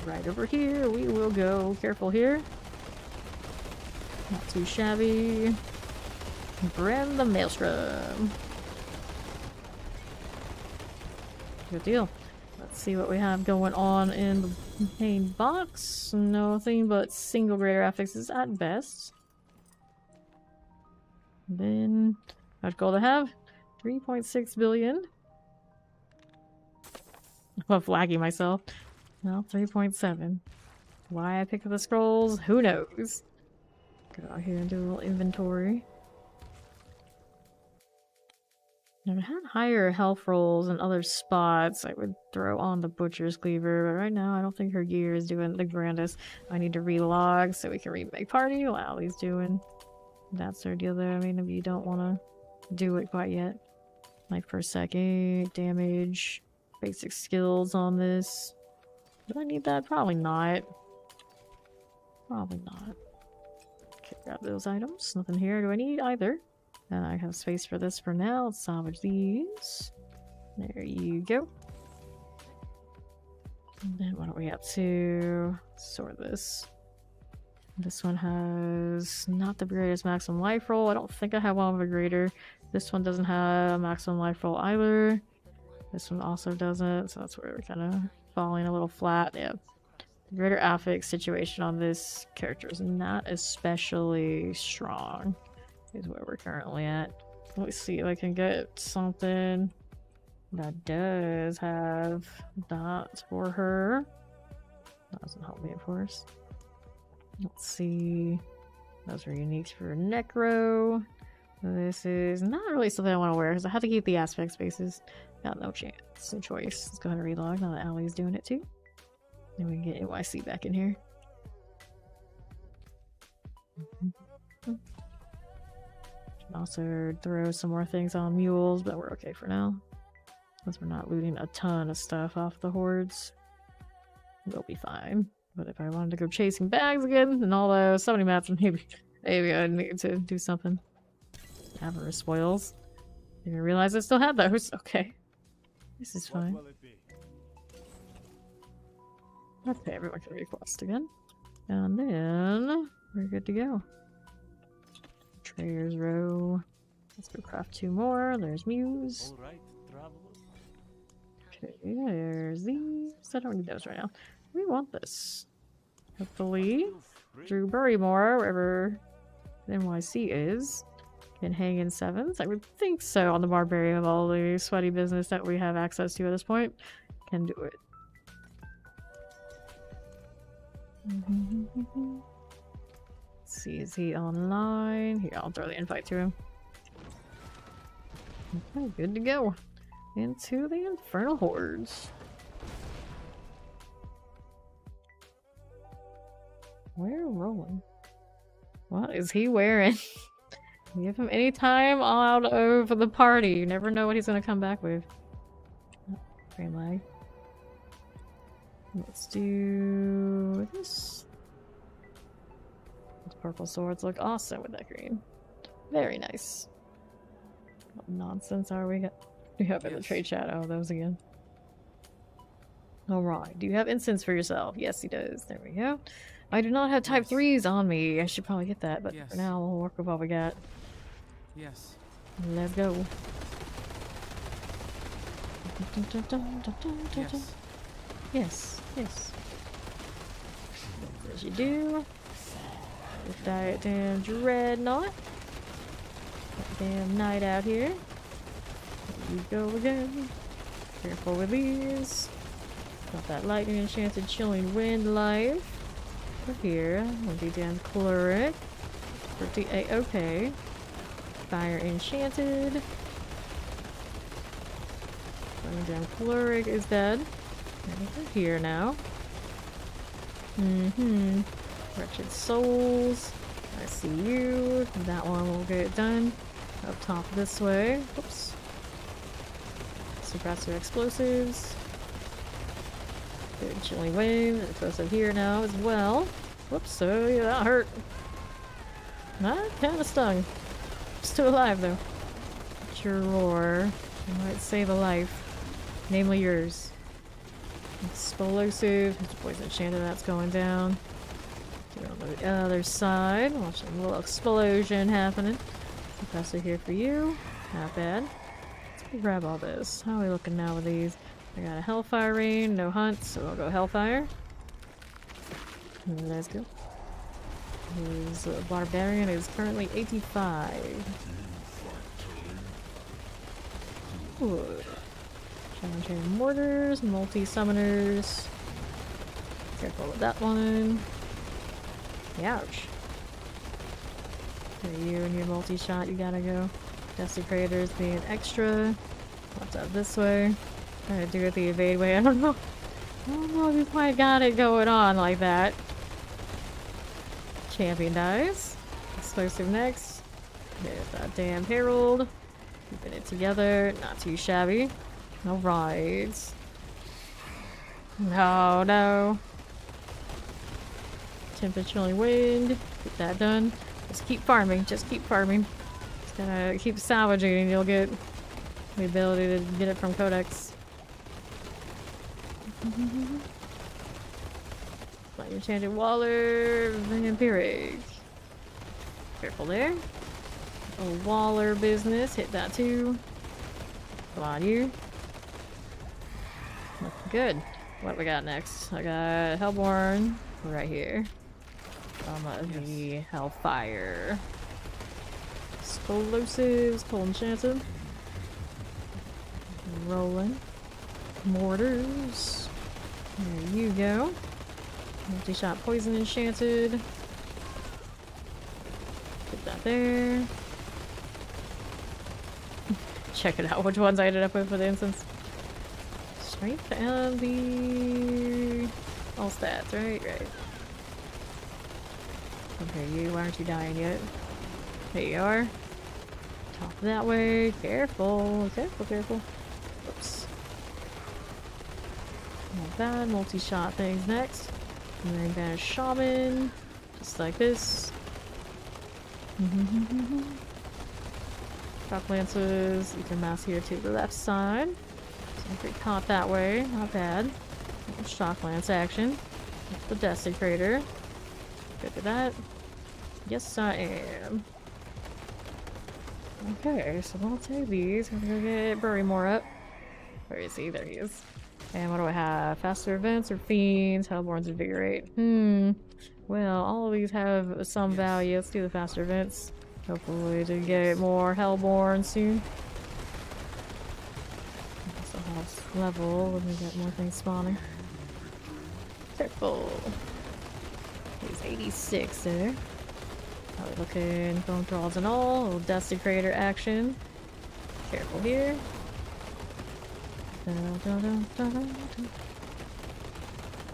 Right over here, we will go. Careful here. Not too shabby. Bren the Maelstrom. Good deal. Let's see what we have going on in the main box. Nothing but single greater affixes at best. Then, how much gold I have? 3.6 billion. I'm flagging myself. Well, 3.7. Why I picked up the scrolls? Who knows? Go out here and do a little inventory. If I had higher health rolls in other spots, I would throw on the Butcher's Cleaver, but right now I don't think her gear is doing the grandest. I need to relog so we can remake party while Allie's doing. That's our deal there. I mean, if you don't want to do it quite yet. Life per second, damage, basic skills on this. Do I need that? Probably not. Probably not. Okay, grab those items. Nothing here. Do I need either? And I have space for this for now. Let's salvage these. There you go. And then what are we up to? Sort this. This one has not the greatest maximum life roll. I don't think I have one with a greater. This one doesn't have a maximum life roll either. This one also doesn't, so that's where we're kind of falling a little flat. Yeah. The greater affect situation on this character is not especially strong, is where we're currently at. Let's see if I can get something that does have that for her. That doesn't help me, of course. Let's see. Those are uniques for Necro. This is not really something I want to wear because I have to keep the aspect spaces. Got no chance, no choice. Let's go ahead and relog now that Allie's doing it too. Then we can get NYC back in here. Can also throw some more things on mules, but we're okay for now. Because we're not looting a ton of stuff off the hordes. We'll be fine. But if I wanted to go chasing bags again, and all those so many maps, maybe I need to do something. Avarice spoils. Didn't realize I still had those. Okay. This is fine. Okay, everyone can request again. And then we're good to go. Traders row. Let's go craft 2 more. There's Muse. Okay, there's these. I don't need those right now. We want this. Hopefully, Drew Burrymore, wherever NYC is, can hang in 7s. I would think so on the Barbarian of all the sweaty business that we have access to at this point. Can do it. Let's see, is he online? Here, I'll throw the invite to him. Okay, good to go. Into the Infernal Hordes. We're rolling. What is he wearing? Give him any time out of the party. You never know what he's gonna come back with. Oh, frame lag. Let's do this. Those purple swords look awesome with that green. Very nice. What nonsense are we have in the trade chat? Oh, those again. Alright, do you have incense for yourself? Yes, he does. There we go. I do not have type 3s on me. I should probably get that, but for now we'll work with what we got. Yes. Let's go. Yes. Yes. As you do. With that damn dreadnought. That damn knight out here. There you go again. Careful with these. Got that lightning enchanted chilling wind life. Over here. With the damn cleric. Pretty A-okay. Fire enchanted. The damn cleric is dead. Over here now. Wretched souls. I see you. That one will get done. Up top this way. Oops. Suppressor explosives. Good chilling wind. Explosive here now as well. Whoops, so yeah, that hurt. That kinda stung. Still alive though. What's your roar? I might save a life. Namely yours. Explosive. There's a poison enchanted that's going down. Get on the other side. Watch a little explosion happening. Suppressor here for you. Not bad. Let's grab all this. How are we looking now with these? I got a Hellfire Rain, no hunt, so we'll go Hellfire. Let's go. His Barbarian is currently 85. Good. Challenging Mortars, Multi-Summoners. Careful with that one. Ouch. For you and your multi-shot, you gotta go. Desecrators being extra. What's up this way? Trying to do it the evade way. I don't know if you quite got it going on like that. Champion dies. Explosive next. There's that damn Herald. Keeping it together. Not too shabby. Alright. No. Tempest chilling wind. Get that done. Just keep farming. Just gotta keep salvaging and you'll get the ability to get it from Codex. My enchanted waller, vampiric. Careful there. A waller business, hit that too. Come on, you. Looking good. What do we got next? I got Hellborn right here. The Hellfire. Explosives, cold enchanted. Rolling. Mortars. There you go. Multi-shot poison enchanted. Put that there. Check it out, which ones I ended up with for the instance. Strength and the... all stats, right? Right. Okay, you, why aren't you dying yet? There you are. Top that way. Careful, careful, careful. Whoops. Not bad. Multi-shot things next. And then banish shaman. Just like this. Shock lances. Ether mass here to the left side. So if we pop that way, not bad. Shock lance action. That's the desecrator. Good at that. Yes, I am. Okay, so I'll take these. I'm gonna go get Burrymore up. Where is he? There he is. And what do I have? Faster events or fiends? Hellborn's invigorate. Well, all of these have some value. Let's do the faster events. Hopefully to get more Hellborn soon. Also helps level when we get more things spawning. Careful. He's 86 there. Probably looking bone thralls and all. A little desecrator action. Careful here.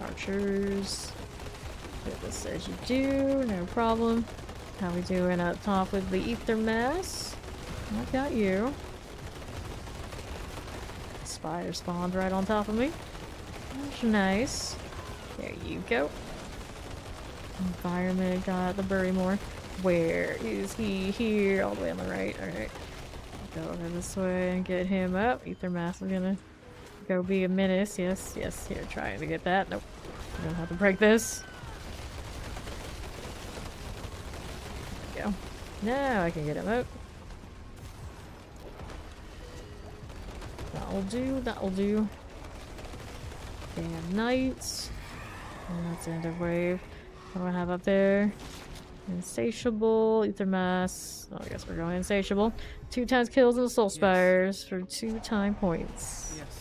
Archers. Do this as you do, no problem. How we doing up top with the ether mass? I got you. Spider spawned right on top of me. That's nice. There you go. Environment got the Burrymore. Where is he? Here, all the way on the right. Alright. Go over this way and get him up. Ether mass is gonna go be a menace. Yes, yes, here, trying to get that. Nope. I don't have to break this. There we go. Now I can get him out. That'll do, that'll do. Damn knights. And that's the end of wave. What do I have up there? Insatiable, ether mass. Oh, I guess we're going insatiable. 2 times kills and soul spires for 2 time points. Yes.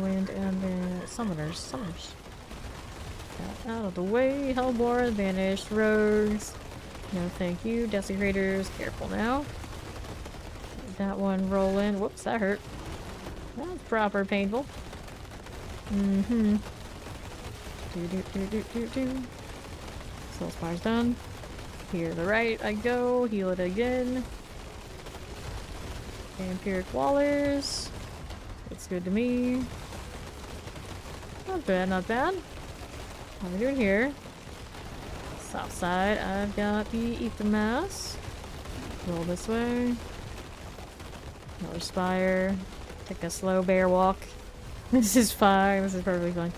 Wind and then summoners. Got out of the way. Hellborn, vanished rogues. No thank you. Desecrators, careful now. That one rolling. Whoops, that hurt. That was proper painful. Soul spire's done. Here to the right I go. Heal it again. Vampiric wallers. Looks good to me. Not bad, not bad. What are we doing here? South side, I've got the ether mass. Roll this way. Another spire. Take a slow bear walk. This is fine. This is perfectly fine.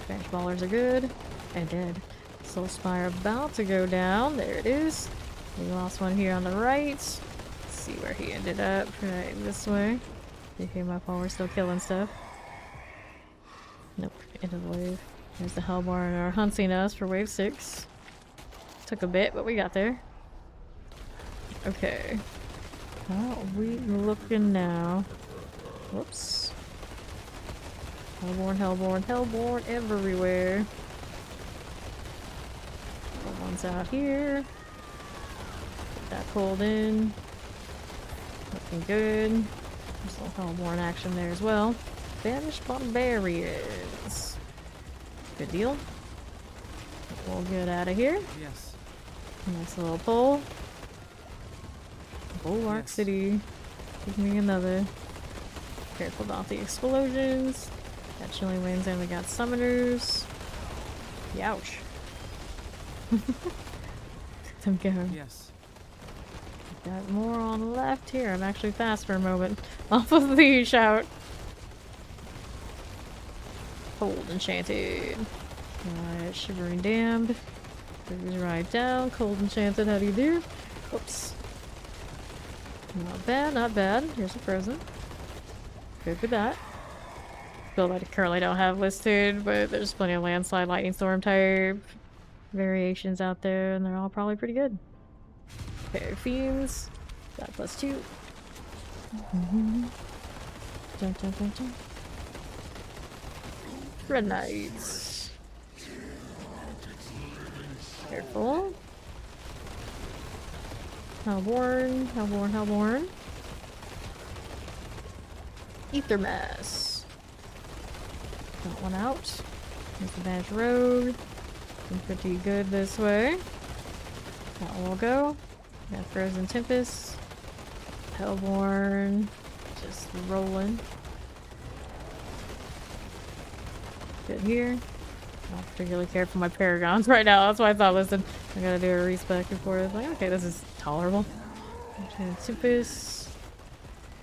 Vanish ballers are good. And dead. Soul spire about to go down. There it is. We lost one here on the right. Let's see where he ended up. Right this way. He came up while we're still killing stuff. Nope. End of the wave. There's the Hellborn are hunting us for wave 6. Took a bit, but we got there. Okay. How are we looking now? Whoops. Hellborn, Hellborn, Hellborn everywhere. The one's out here. Get that pulled in. Looking good. There's a little Hellborn action there as well. Banished barbarians. Good deal. We'll get out of here. Yes. Nice little pull. Bulwark City. Give me another. Careful about the explosions. Got chilling winds and we got summoners. Youch. Let them go. Yes. Got more on the left here. I'm actually fast for a moment. Off of the shout. Cold Enchanted. Alright, Shivering Damned. Goes right down. Cold Enchanted, how do you do? Whoops. Not bad, not bad. Here's a Frozen. Good with that. Build I currently don't have listed, but there's plenty of Landslide, Lightning Storm type variations out there, and they're all probably pretty good. Okay, Fiends. That +2. Dun, dun, dun, dun. Red Knights. Careful. Hellborn, Hellborn, Hellborn. Ether Mass. Got one out. Here's the Badge Road. Been pretty good this way. That one will go. Got Frozen Tempest. Hellborn. Just rolling. Good here. I don't particularly care for my Paragons right now. That's why I thought, listen, I gotta do a respec before. It's like, okay, this is tolerable. Okay, Tempest.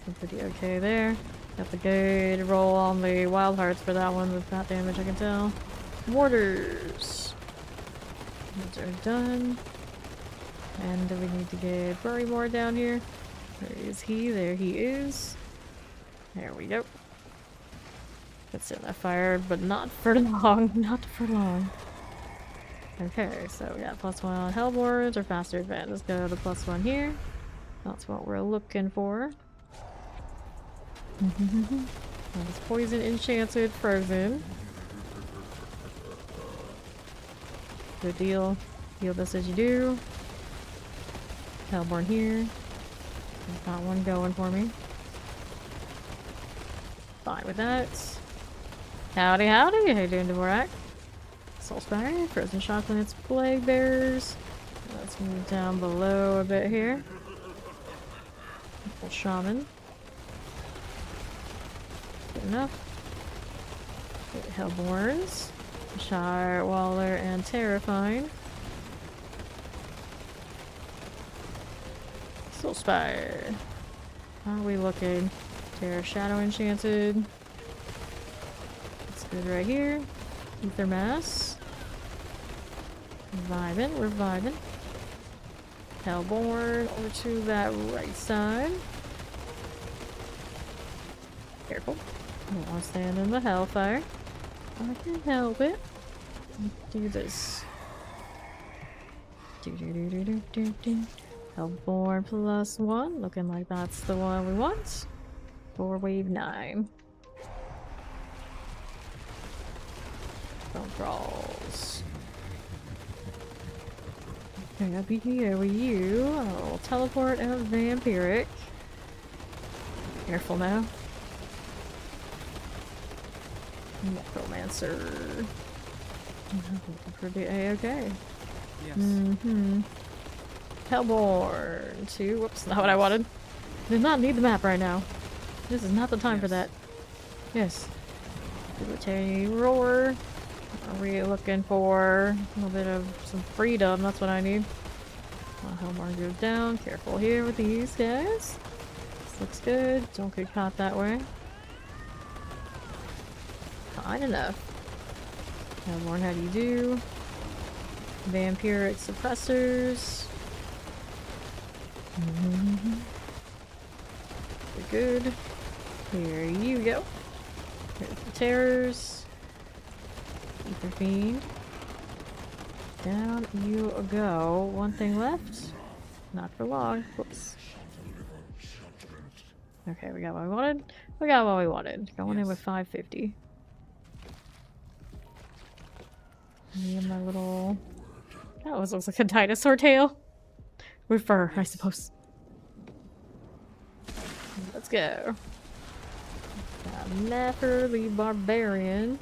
I'm pretty okay there. Got the good roll on the Wild Hearts for that one with that damage, I can tell. Warders. Those are done. And we need to get Burrymore down here. Where is he? There he is. There we go. Let's set that fire, but not for long. Not for long. Okay, so we got +1 on Hellborns or faster advance. Let's go to +1 here. That's what we're looking for. That is Poison, Enchanted, Frozen. Good deal. Deal this as you do. Hellborn here. I've got one going for me. Fine with that. Howdy, howdy. How you doing, Dvorak? Soulspire, Frozen Chocolates, Plague Bears. Let's move down below a bit here. Full Shaman. Good enough. Good Hellborns. Shire, Waller, and Terrifying. Soulspire. How are we looking? Terra Shadow Enchanted. That's good right here. Ether Mass. Vibing, we're vibing. Hellborn over to that right side. Careful. I don't want to stand in the Hellfire. I can help it. Do this. Hellborn +1. Looking like that's the one we want. For wave 9. Bone crawls. Okay, I'll be here with you. I'll teleport out Vampiric. Careful now. Necromancer. Pretty A-okay. Yes. Hellborn 2. Whoops, not what I wanted. Did not need the map right now. This is not the time for that. Yes. Tributary Roar. Are we looking for a little bit of some freedom? That's what I need. Hellborn goes down. Careful here with these guys. This looks good. Don't get caught that way. Fine enough. Hellborn, how do you do? Vampiric suppressors. We're good. Here you go. Here's the terrors. Ether Fiend. Down you go. One thing left. Not for long. Whoops. Okay, we got what we wanted. We got what we wanted. Going in with 550. Me and my little... That almost looks like a dinosaur tail. With fur, I suppose. Let's go. Napper the Barbarian.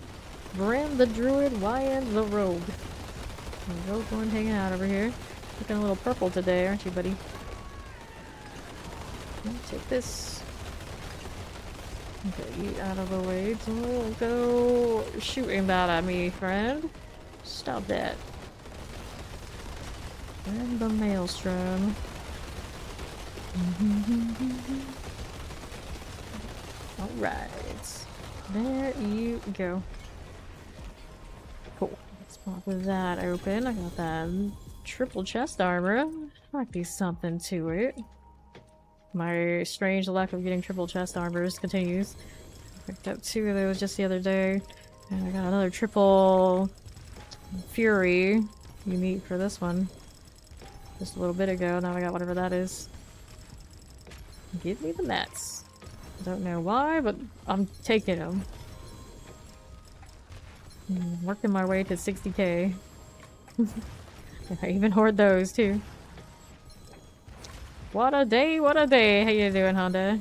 Bram the Druid, Wyan the Rogue. There we go, going hanging out over here. Looking a little purple today, aren't you, buddy? Okay, take this. Okay, eat out of the way. Don't go shooting that at me, friend. Stop that. And the Maelstrom. Alright. There you go. Cool. Let's pop that open. I got that triple chest armor. Might be something to it. My strange lack of getting triple chest armors continues. Picked up 2 of those just the other day. And I got another triple fury unique for this one. Just a little bit ago. Now I got whatever that is. Give me the mats. Don't know why, but I'm taking them. Working my way to 60k. I even hoard those too. What a day, what a day. How you doing, Honda?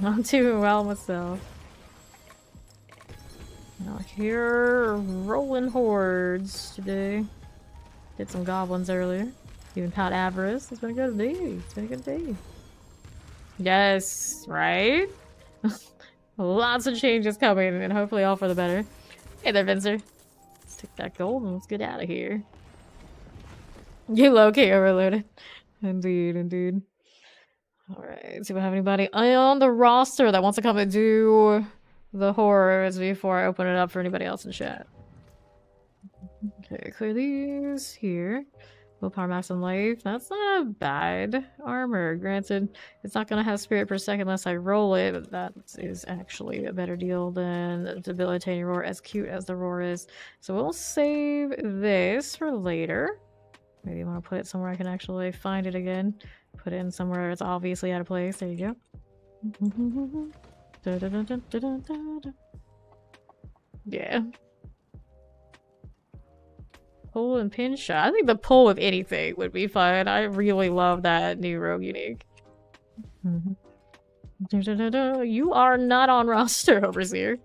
Not doing well myself. Out here rolling hordes today. Did some goblins earlier. Even caught avarice. It's been a good day. It's been a good day. Yes, right? Lots of changes coming, and hopefully all for the better. Hey there, Vincer. Let's take that gold and let's get out of here. You low-key overloaded. Indeed, indeed. Alright, see if we have anybody on the roster that wants to come and do the horrors before I open it up for anybody else in chat. Okay, clear these here. Willpower max and life. That's not a bad armor. Granted, it's not going to have spirit per second unless I roll it, but that is actually a better deal than debilitating roar, as cute as the roar is. So we'll save this for later. Maybe I want to put it somewhere I can actually find it again. Put it in somewhere it's obviously out of place. There you go. Yeah. Pull and pin shot. I think the pull of anything would be fun. I really love that new rogue unique. You are not on roster, Overseer.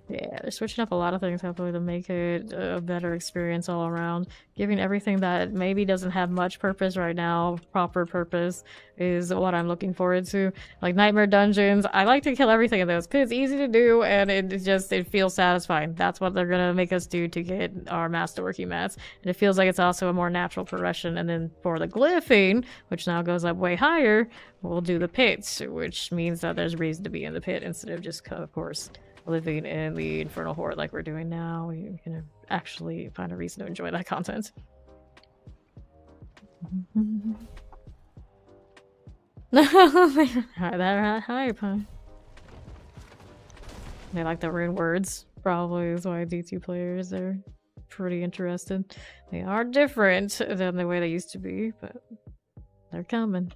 Yeah, they're switching up a lot of things, hopefully, to make it a better experience all around. Giving everything that maybe doesn't have much purpose right now, proper purpose, is what I'm looking forward to. Like Nightmare Dungeons, I like to kill everything in those, because it's easy to do, and it feels satisfying. That's what they're gonna make us do to get our Masterworking mats. And it feels like it's also a more natural progression. And then for the glyphing, which now goes up way higher, we'll do the pits, which means that there's reason to be in the pit instead of just, of course, living in the Infernal Horde like we're doing now. We can actually find a reason to enjoy that content. That hype, huh? They like the rune words. Probably is why D2 players are pretty interested. They are different than the way they used to be, but they're coming.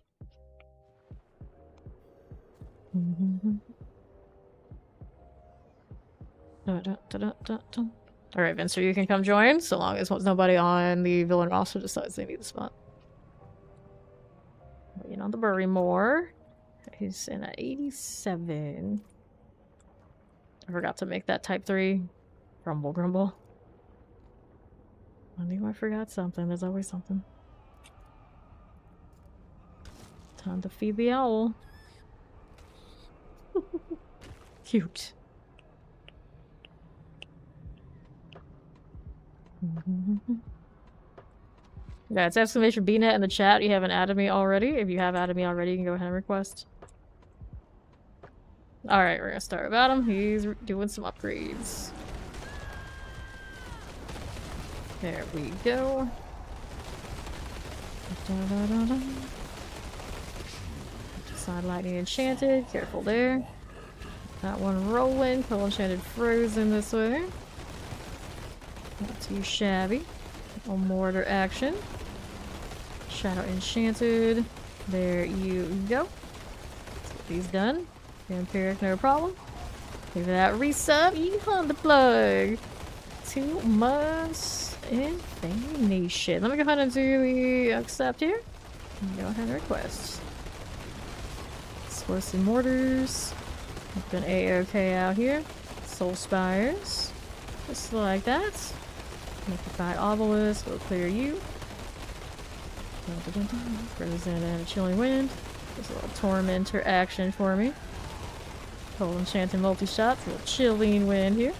Alright, Vincer, you can come join, so long as nobody on the villain roster decides they need a spot. Waiting on the Burrymore. He's in at 87. I forgot to make that type 3. Grumble, grumble. I knew I forgot something. There's always something. Time to feed the owl. Cute. Yeah, it's exclamation BNet in the chat. You haven't added me already. If you have added me already, you can go ahead and request. Alright, we're gonna start about him. He's doing some upgrades. There we go. Side lightning enchanted. Careful there. That one rolling. Pull enchanted frozen this way. Not too shabby. A mortar action. Shadow enchanted. There you go. Let's get these done. Vampiric, no problem. Give that resub. You on the plug. 2 months in Nation. Let me go ahead and do the accept here. Go ahead and request. Explosive mortars. Been A-OK out here. Soul spires. Just like that. Magnified obelisk will clear you. Frozen and a chilling wind. Just a little tormentor action for me. Cold enchanted multi-shot for a chilling wind here.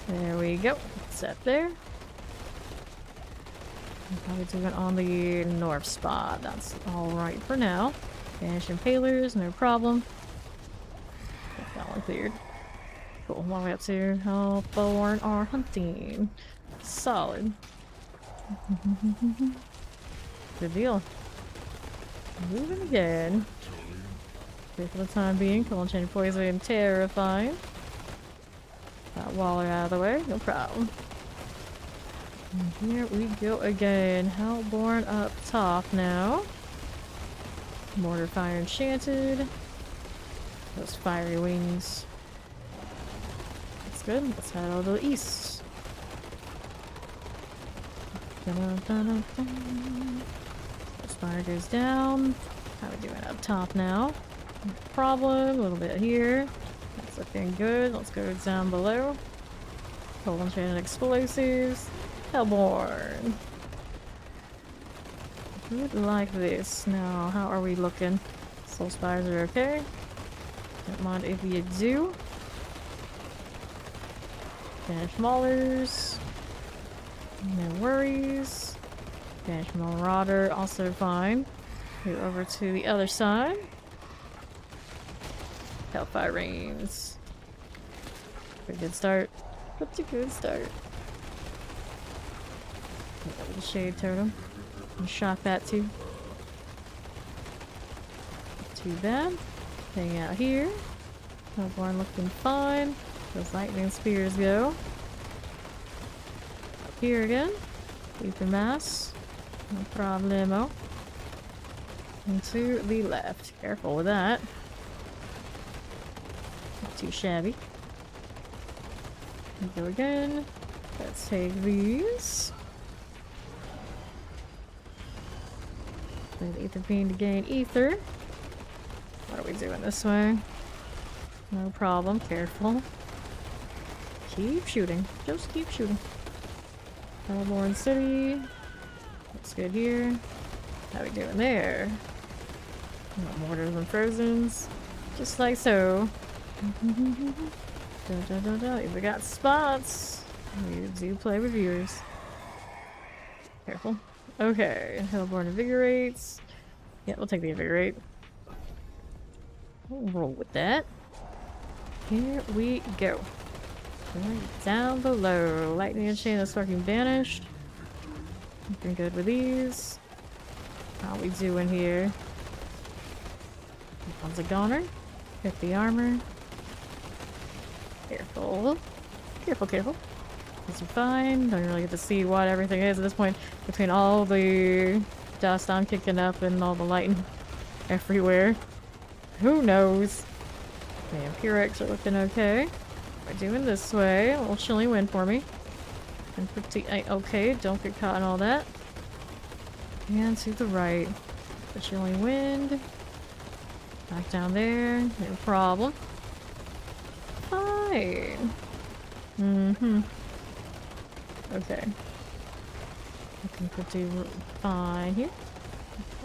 There we go. Set there. I'm probably doing on the north spot. That's alright for now. Banish impalers, no problem. Get that one cleared. Cool. What are we up to? Hellborn are hunting. Solid. Good deal. Moving again. Okay, for the time being, cold chain poison and terrifying. That Waller out of the way, no problem. And here we go again. Hellborn up top now. Mortar fire enchanted. Those fiery wings. That's good. Let's head over to the east. This fire goes down. How are we doing up top now? No problem. A little bit here. That's looking good. Let's go down below. Cold enchanted explosives. Hellborn. Good like this. Now, how are we looking? Soul spires are okay. Don't mind if you do. Banish maulers. No worries. Banish marauder, also fine. Go over to the other side. Hellfire rains. Pretty good start. Pretty good start. Pick up the shade totem. And shock that too. Not too bad. Hang out here. Hellborn looking fine. Those lightning spears go. Up here again. Ether mass. No problemo. And to the left. Careful with that. Not too shabby. Go again. Let's take these. Play the ether beam to gain ether. What are we doing this way? No problem. Careful. Keep shooting. Just keep shooting. Hellborn City. Looks good here. How we doing there? No mortars and frozens. Just like so. We got spots. We do play with viewers. Careful. Okay. Hellborn invigorates. Yeah, we'll take the invigorate. We'll roll with that. Here we go. Right down below. Lightning and chain of sparking banished. Looking good with these. How we doing here? One's a goner. Hit the armor. Careful. Careful, careful. These are fine. Don't really get to see what everything is at this point. Between all the dust I'm kicking up and all the lightning everywhere. Who knows? The Empirics are looking okay. We're doing this way. A little chilly wind for me. And pretty okay. Don't get caught in all that. And to the right. The chilly wind. Back down there. No problem. Fine. Mm-hmm. Okay. Looking pretty fine here.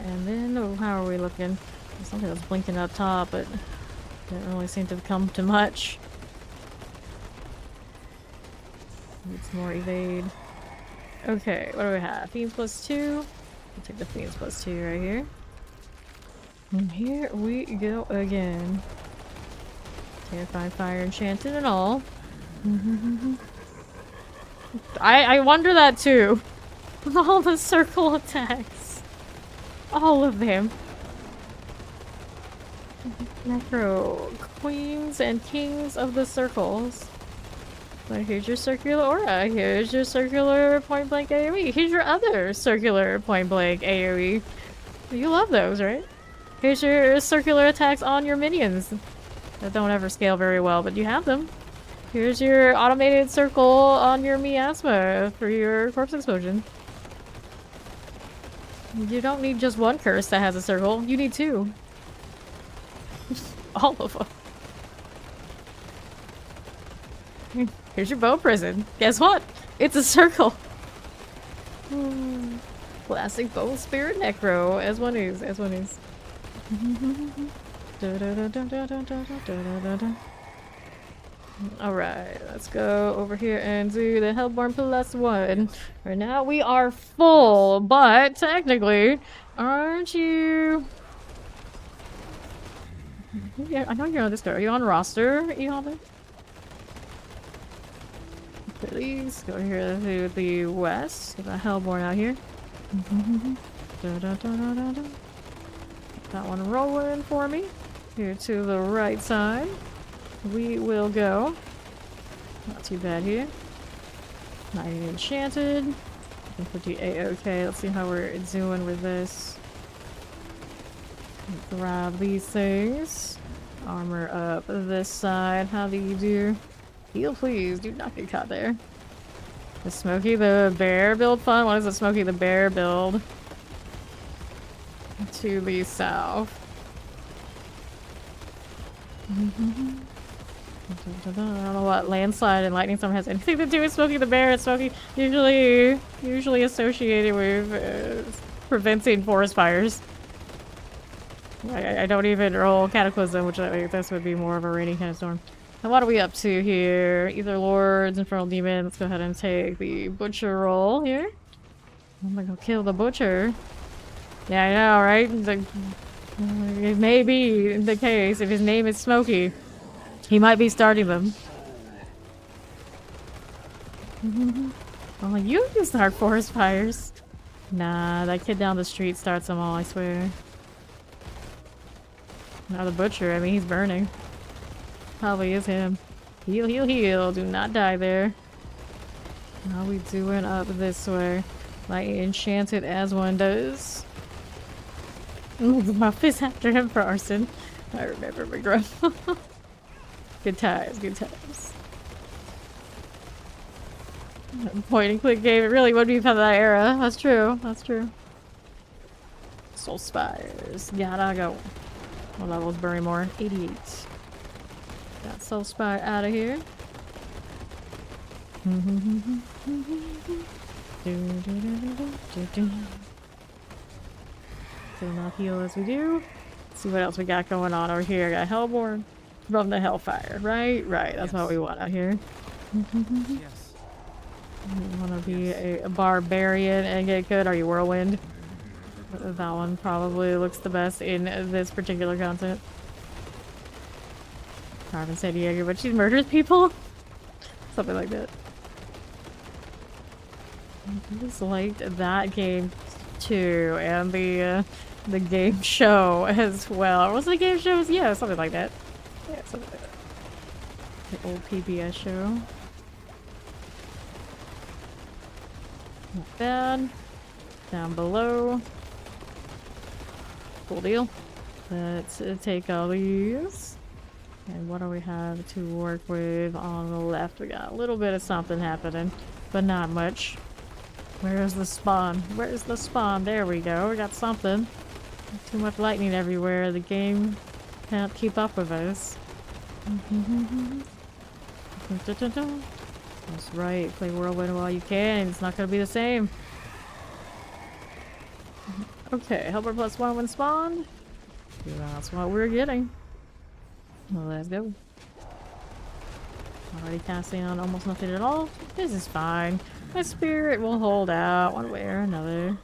And then, oh, how are we looking? There's something that's blinking up top, but didn't really seem to come to much. Need some more evade. Okay, what do we have? Fiends +2. I'll take the Fiends +2 right here. And here we go again. Terrifying fire enchanted and all. I wonder that too. All the circle attacks. All of them. Necro. Queens and kings of the circles. But here's your circular aura. Here's your circular point blank AoE. Here's your other circular point blank AoE. You love those, right? Here's your circular attacks on your minions. That don't ever scale very well, but you have them. Here's your automated circle on your miasma for your corpse explosion. You don't need just one curse that has a circle. You need two. All of them. Here's your bow prison. Guess what? It's a circle. Classic bow spirit necro, as one is, as one is. Alright, let's go over here and do the Hellborn +1. Right now we are full, but technically, aren't you? Yeah, I know you're on this guy. Are you on roster, Eholder? Please go here to the west. Get that Hellborn out here. That one rolling for me. Here to the right side. We will go. Not too bad here. Not even enchanted. I think we'll do A-OK. Let's see how we're doing with this. Grab these things. Armor up this side. How do you do? Heal, please. Do not get caught there. Is Smokey the Bear build fun? What is the Smokey the Bear build? To the south. I don't know what landslide and lightning storm has anything to do with Smokey the Bear. It's Smokey usually associated with preventing forest fires. I don't even roll Cataclysm, which I think this would be more of a rainy kind of storm. And what are we up to here? Either Lords, Infernal Demon. Let's go ahead and take the Butcher roll here. I'm gonna go kill the Butcher. Yeah, I know, right? It may be the case if his name is Smokey. He might be starting them. Oh, you can start forest fires. Nah, that kid down the street starts them all, I swear. Now the Butcher, I mean, he's burning. Probably is him. Heal, heal, heal. Do not die there. How are we doing up this way? Like enchanted as one does. Ooh, the Muff is after him for arson. I remember McGruff. Good times, good times. Point and click game. It really would be from that era. That's true. That's true. Soul Spires. Gotta go. What level's Burrymore? 88. Got Soul Spire out of here. So now heal as we do. Let's see what else we got going on over here. Got Hellborn from the Hellfire. Right? Right. That's what we want out here. Yes. You want to be a barbarian and get good? Are you Whirlwind? That one probably looks the best in this particular content. Carmen San Diego, but she murders people? Something like that. I just liked that game too, and the game show as well. Was it the game show? Yeah, something like that. Yeah, something like that. The old PBS show. Not bad. Down below. Cool deal. Let's take all these. And what do we have to work with on the left? We got a little bit of something happening, but not much. Where's the spawn? Where's the spawn? There we go. We got something. Too much lightning everywhere. The game can't keep up with us. That's right. Play Whirlwind while you can. It's not going to be the same. Okay, Helper +1 when spawned. That's what we're getting. Well, let's go. Already casting on almost nothing at all. This is fine. My spirit will hold out one way or another.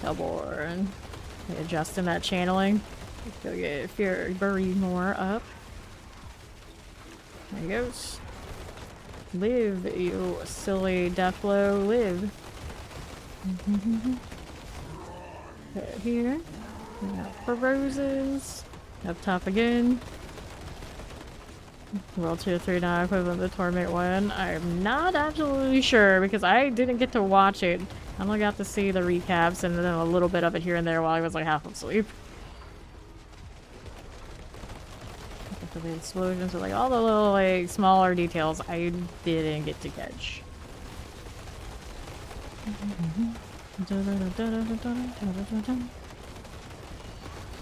Hellborn. Adjusting that channeling. Let's go get Fury Bury more up. There he goes. Live, you silly Deathblow, live. Okay, here. We got for roses. Up top again. World Tier 3 now equivalent to Torment 1. I'm not absolutely sure because I didn't get to watch it. I only got to see the recaps and then a little bit of it here and there while I was like half asleep. For the explosions or like all the little like smaller details I didn't get to catch.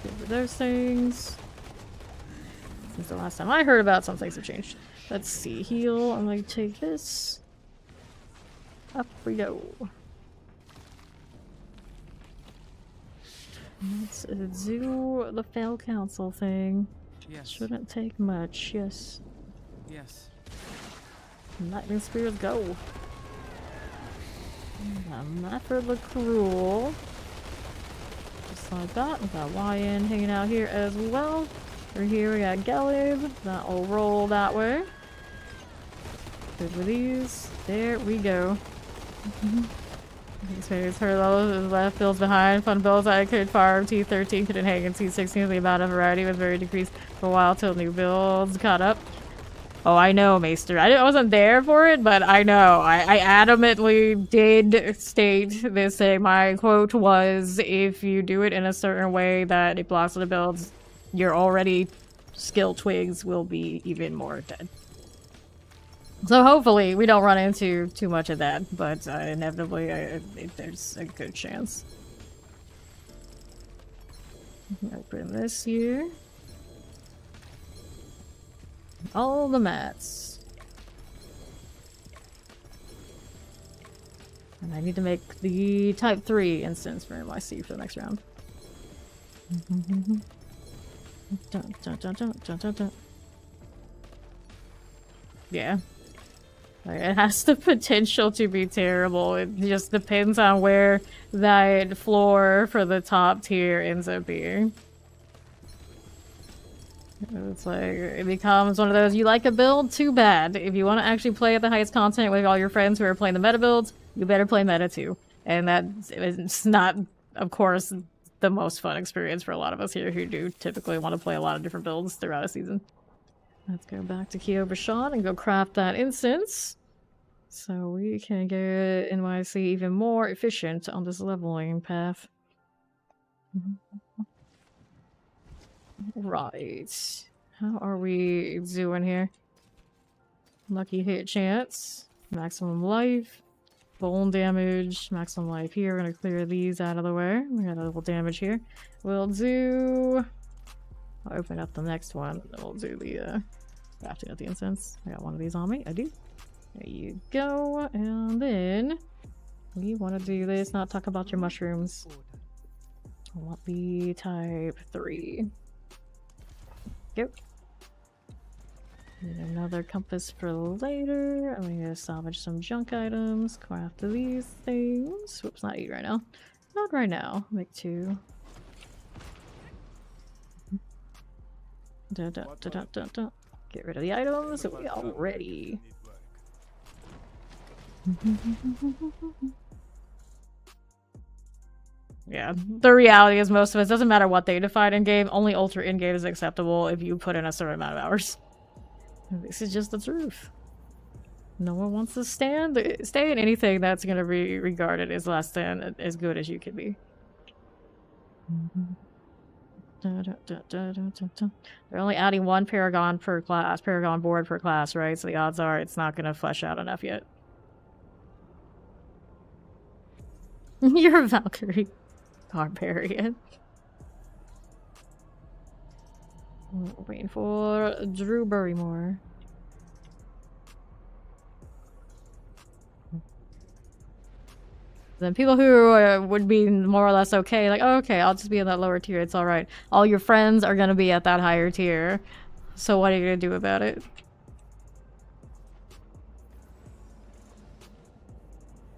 Get those things. Since the last time I heard about, some things have changed. Let's see, heal. I'm gonna take this. Up we go. Let's do the Fell Council thing. Yes. Shouldn't take much, yes. Yes. Lightning Spears go. I'm not for the cruel. Just like that. We got YN hanging out here as well. Over here we got Galib. That will roll that way. Good with these. There we go. Experience her level left builds behind. Fun builds I could farm. T13 couldn't hang in T16. The amount of variety was very decreased for a while till new builds caught up. Oh, I know, Maester. I wasn't there for it, but I know. I adamantly did state this thing. My quote was, if you do it in a certain way that it blocks the builds, your already skill twigs will be even more dead. So hopefully we don't run into too much of that, but inevitably there's a good chance. Open this here. All the mats. And I need to make the type 3 instance for NYC for the next round. Dun, dun, dun, dun, dun, dun, dun. Yeah. It has the potential to be terrible. It just depends on where that floor for the top tier ends up being. It's like, it becomes one of those, you like a build? Too bad. If you want to actually play at the highest content with all your friends who are playing the meta builds, you better play meta too. And it's not, of course, the most fun experience for a lot of us here who do typically want to play a lot of different builds throughout a season. Let's go back to Kyovashon and go craft that instance. So we can get NYC even more efficient on this leveling path. Right. How are we doing here? Lucky hit chance. Maximum life. Bone damage. Maximum life here. We're gonna clear these out of the way. We got a little damage here. We'll do... I'll open up the next one. Then we'll do the crafting of the incense. I got one of these on me. I do. There you go. And then we want to do this, not talk about your mushrooms. I want the type 3. Go. Need another compass for later. I'm gonna salvage some junk items. Craft these things. Whoops, not eat right now. Not right now. Make 2. Dun, dun, dun, dun, dun, dun. Get rid of the items. We are ready. Yeah, the reality is most of us, doesn't matter what they define in game, only ultra in game is acceptable if you put in a certain amount of hours. This is just the truth. No one wants to stay in anything that's going to be regarded as less than as good as you can be. They're only adding 1 Paragon per class, Paragon board per class, right? So the odds are it's not going to flesh out enough yet. You're a Valkyrie. Barbarian. Waiting for Drew Barrymore. Then people who would be more or less okay, like, oh, okay, I'll just be in that lower tier, it's alright. All your friends are gonna be at that higher tier. So what are you gonna do about it?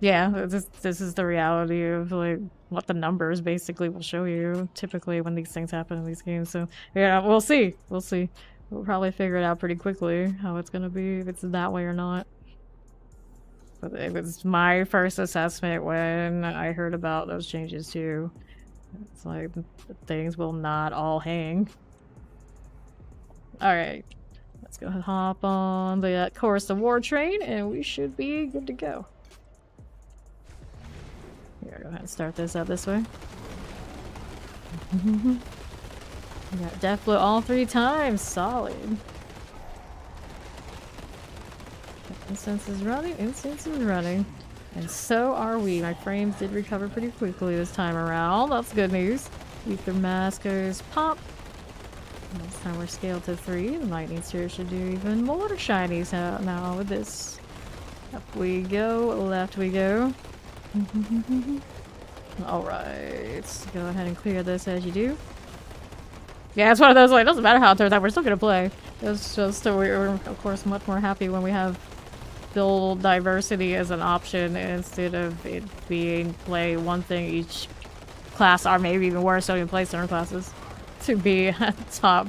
Yeah, this is the reality of, like, what the numbers basically will show you, typically, when these things happen in these games. So, yeah, we'll see. We'll see. We'll probably figure it out pretty quickly, how it's gonna be, if it's that way or not. But it was my first assessment when I heard about those changes, too. It's like, things will not all hang. Alright. Let's go hop on the Chorus of War train, and we should be good to go. Here, go ahead and start this up this way. We got death blow all 3 times. Solid. Incense is running. Incense is running. And so are we. My frames did recover pretty quickly this time around. That's good news. Ether Mask goes pop. This time we're scaled to 3. The Lightning Sphere should do even more shinies now with this. Up we go. Left we go. Alright, go ahead and clear this as you do. Yeah, it's one of those, like, it doesn't matter how it turns out, we're still gonna play. It's just, we're of course much more happy when we have build diversity as an option instead of it being play one thing each class, or maybe even worse, don't even play certain classes to be at top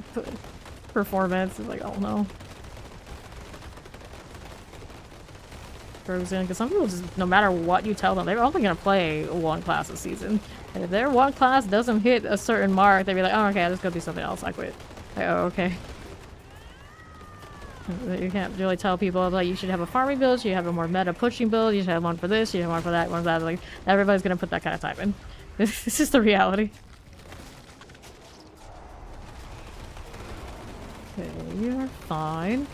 performance. It's like, oh no. Frozen, because some people just, no matter what you tell them, they're only gonna play one class a season. And if their one class doesn't hit a certain mark, they'd be like, oh, okay, I'll just go do something else. I quit. Like, oh, okay. You can't really tell people, like, you should have a farming build, you have a more meta pushing build, you should have one for this, you have one for that, one for that. Like, everybody's gonna put that kind of time in. This is the reality. Okay, you're fine.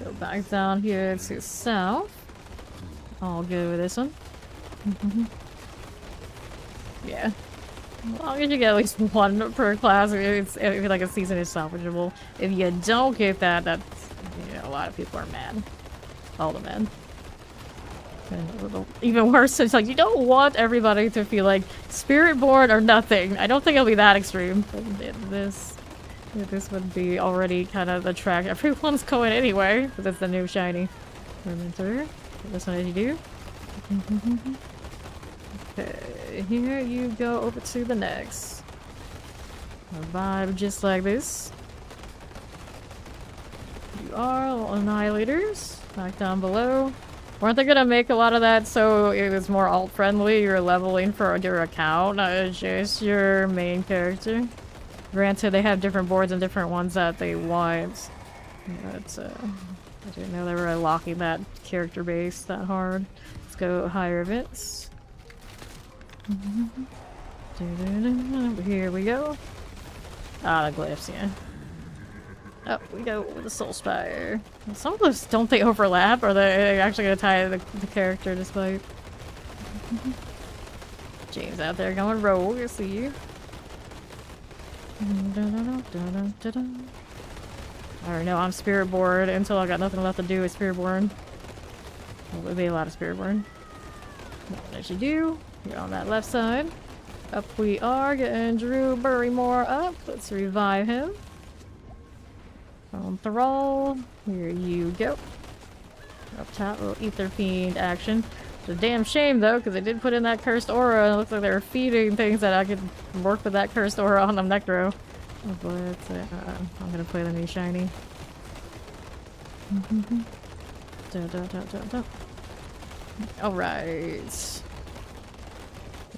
Go back down here to south. All good with this one. Yeah. As long as you get at least one per class, it's like a season is salvageable. If you don't get that, that's, you know, a lot of people are mad. All the men. And even worse, it's like you don't want everybody to feel like spirit born or nothing. I don't think it'll be that extreme. This would be already kind of the track everyone's going anyway, because it's the new shiny. Remember this one as you do. Okay, here you go over to the next. A vibe just like this. You are annihilators. Back down below. Weren't they gonna make a lot of that so it was more alt friendly? You're leveling for your account, not just your main character. Granted, they have different boards and different ones that they want. But I didn't know they were locking that character base that hard. Let's go higher events. Here we go. Ah, the glyphs, yeah. Up we go with the Soul Spire. Some of those, don't they overlap? Or are they actually gonna tie the character despite? James out there going rogue, I see you. I already know I'm Spirit Board until I got nothing left to do with Spirit Born. Well, there'll be a lot of Spirit Born. As you do, you're on that left side. Up we are, getting Drew Barrymore up. Let's revive him. On Thrall, here you go. Up top, little Ether Fiend action. It's a damn shame though, because they did put in that cursed aura. It looks like they were feeding things that I could work with that cursed aura on them Necro. Oh boy, that's it. I'm gonna play the new shiny. Alright.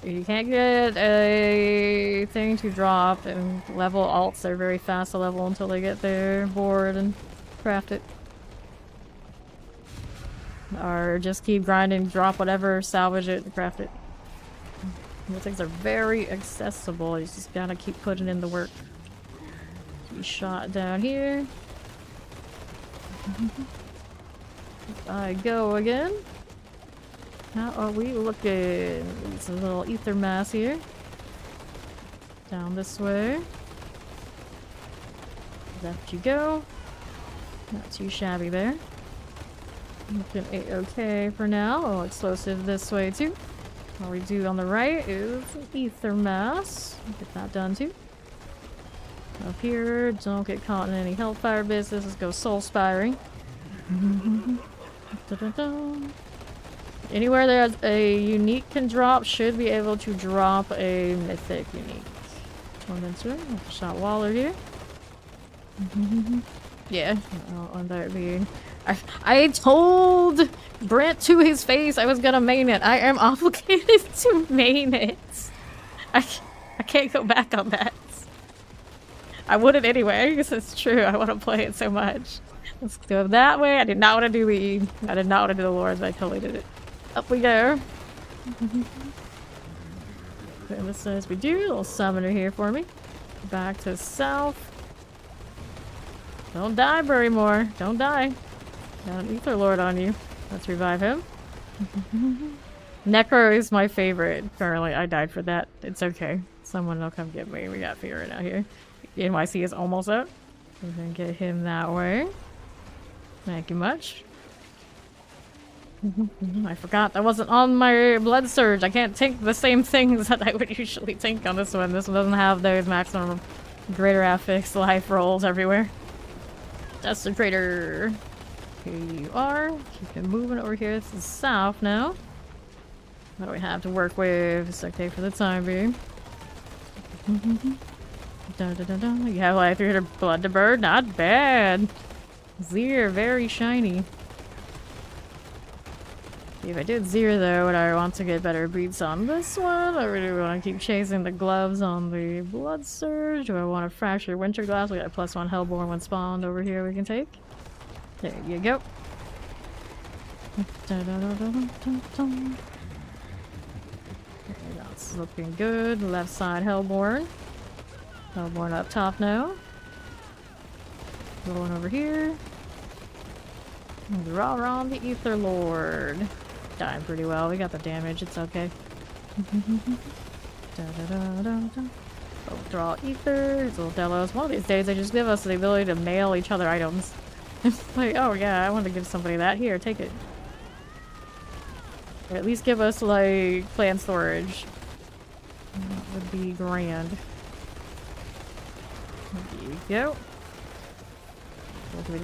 You can't get a thing to drop and level alts. They're very fast to level until they get their board and craft it. Or just keep grinding, drop whatever, salvage it, and craft it. Those things are very accessible. You just gotta keep putting in the work. Be shot down here. I go again. How are we looking? It's a little ether mass here. Down this way. Left you go. Not too shabby there. Looking a-okay for now. Oh, explosive this way too. All we do on the right is ether mass. Get that done too. Up here, don't get caught in any hellfire business. Let's go soul spiring. Anywhere there's a unique can drop should be able to drop a mythic unique. Shot Waller here. Yeah, on that being. I told Brent to his face I was gonna main it. I am obligated to main it. I can't go back on that. I wouldn't anyway, because it's true. I want to play it so much. Let's go that way. I did not want to do the I did not want to do the Lords. I totally did it. Up we go. And this as we do. A little summoner here for me. Back to south. Don't die, Barrymore. Don't die. Got an Ether Lord on you. Let's revive him. Necro is my favorite currently. I died for that. It's okay. Someone will come get me. We got Fear out here. NYC is almost up. We're gonna get him that way. Thank you much. I forgot that wasn't on my blood surge. I can't tank the same things that I would usually tank on this one. This one doesn't have those maximum greater affix life rolls everywhere. That's the greater. Here you are. Keep it moving over here. This is south now. What do we have to work with? It's okay for the time being. You have like 300 blood to burn? Not bad. Zero, very shiny. If I did zero though, would I want to get better beats on this one? Or do I want to keep chasing the gloves on the blood surge? Do I want to fracture winter glass? We got a +1 hellborn when spawned over here we can take. There you go. That's looking good. Left side hellborn. Hellborn up top now. Little one over here. Raw on the Ether Lord. Dying pretty well. We got the damage. It's okay. Oh, draw ether. Little Delos. One of these days they just give us the ability to mail each other items. It's like, oh yeah, I want to give somebody that. Here, take it. Or at least give us like plant storage. That would be grand. There you go.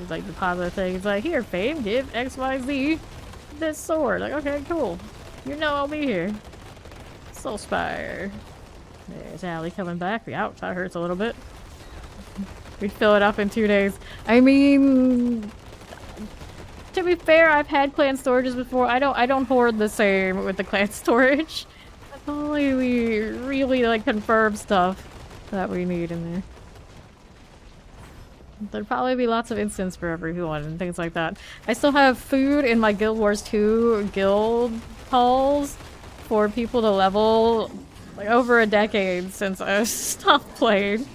Like the positive thing. It's like, here, fame, give XYZ this sword. Like, okay, cool. You know I'll be here. Soul Spire. There's Allie coming back. Ouch, that hurts a little bit. We'd fill it up in 2 days. I mean, to be fair, I've had clan storages before. I don't hoard the same with the clan storage. That's only we really like confirm stuff that we need in there. There'd probably be lots of instants for everyone and things like that. I still have food in my Guild Wars 2 guild halls for people to level like over a decade since I stopped playing.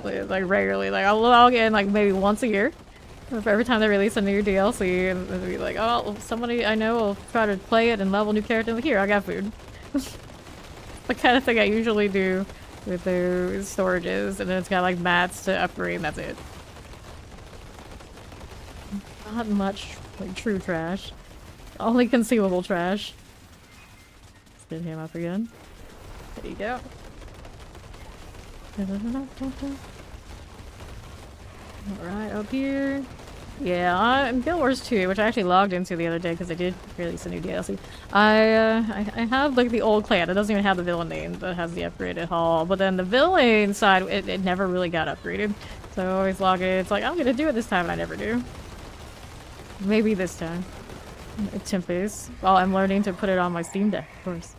Like regularly. Like I'll log in like maybe once a year. For every time they release a new DLC and it'll be like, oh, somebody I know will try to play it and level new characters. Like, here, I got food. The kind of thing I usually do with their storages, and then it's got like mats to upgrade and that's it. Not much like true trash. Only consumable trash. Let's get him up again. There you go. Alright, up here. Yeah, I'm Guild Wars 2, which I actually logged into the other day because they did release a new DLC. I have like the old clan. It doesn't even have the villain name, but it has the upgraded hall. But then the villain side, it never really got upgraded. So I always log in. It's like, I'm gonna do it this time, and I never do. Maybe this time. Tempest. Well, I'm learning to put it on my Steam Deck, of course.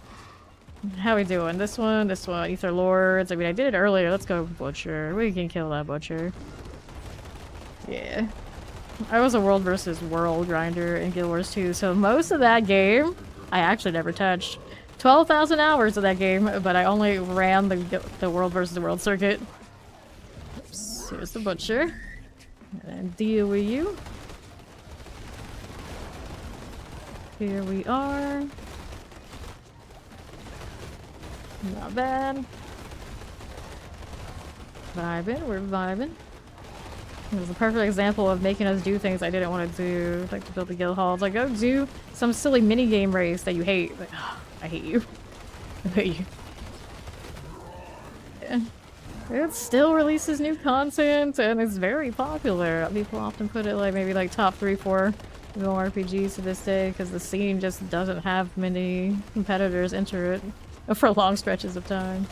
How we doing? This one, Ether Lords. I mean, I did it earlier. Let's go Butcher. We can kill that Butcher. Yeah. I was a world versus world grinder in Guild Wars 2, so most of that game I actually never touched. 12,000 hours of that game, but I only ran the world versus world circuit. Oops, here's the Butcher. And deal with you. Here we are. Not bad. Vibing, we're vibing. It was a perfect example of making us do things I didn't want to do, like to build the guild halls. Like, go do some silly minigame race that you hate. Like, oh, I hate you. I hate you. Yeah. It still releases new content, and it's very popular. People often put it like maybe like top 3, 4 RPGs to this day, because the scene just doesn't have many competitors enter it for long stretches of time.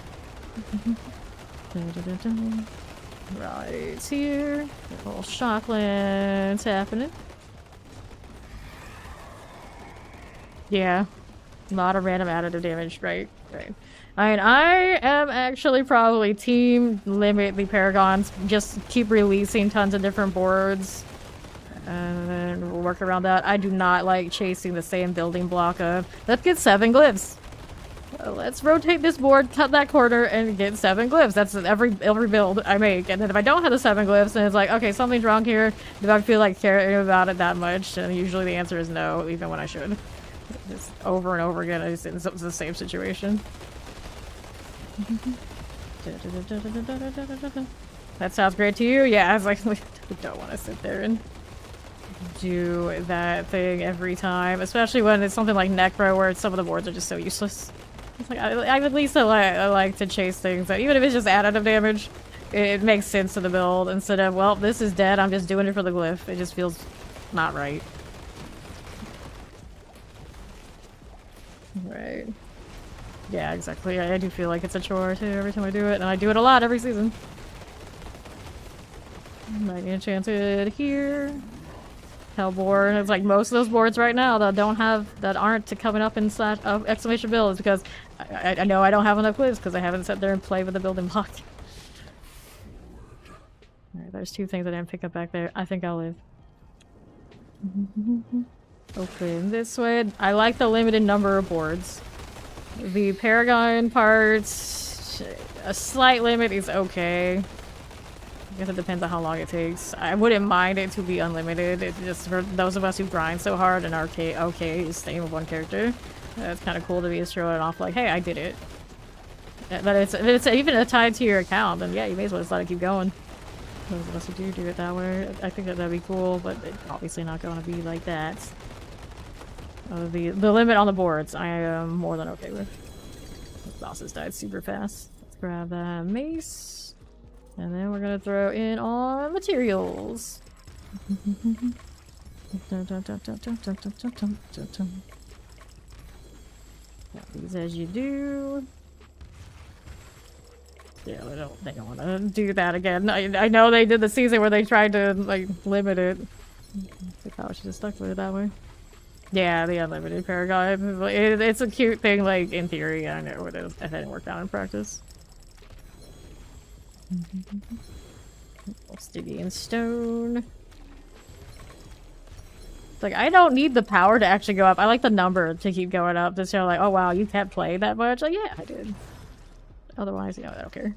Right here. A little shocklands happening. Yeah. A lot of random additive damage, right? Right. I mean, I am actually probably team limit the Paragons. Just keep releasing tons of different boards. And then we'll work around that. I do not like chasing the same building block of, let's get 7 glyphs. Let's rotate this board, cut that corner, and get 7 glyphs. That's every build I make. And then if I don't have the 7 glyphs, then it's like, okay, something's wrong here. Do I feel like caring about it that much? And usually the answer is no, even when I should. Just over and over again, I just in the same situation. That sounds great to you? Yeah, I was like, we don't want to sit there and do that thing every time. Especially when it's something like Necro, where some of the boards are just so useless. It's like, I at least I like to chase things that, even if it's just additive damage, it makes sense to the build instead of, well, this is dead, I'm just doing it for the glyph. It just feels not right. Right. Yeah, exactly. I do feel like it's a chore too every time I do it, and I do it a lot every season. Might be enchanted here. Hellboard. It's like most of those boards right now that aren't coming up in slash exclamation builds because I know I don't have enough quiz because I haven't sat there and played with the building block. Alright, there's two things I didn't pick up back there. I think I'll live. Open this way. I like the limited number of boards. The Paragon parts, a slight limit is okay. I guess it depends on how long it takes. I wouldn't mind it to be unlimited. It's just for those of us who grind so hard and are okay staying with one character. It's kind of cool to be showing off like, hey, I did it. But if it's even tied to your account, then yeah, you may as well just let it keep going. Those of us who do it that way, I think that'd be cool, but it's obviously not going to be like that. The limit on the boards, I am more than okay with. The bosses died super fast. Let's grab that mace. And then we're gonna throw in our materials. Got these as you do. Yeah, they don't want to do that again. I know they did the season where they tried to like limit it. I probably should have stuck with it that way. Yeah, the unlimited Paragon. It's a cute thing, like in theory. I know it didn't work out in practice. Sticky and stone. It's like I don't need the power to actually go up. I like the number to keep going up to show like, oh wow, you can't play that much. Like yeah, I did. Otherwise, you know, I don't care.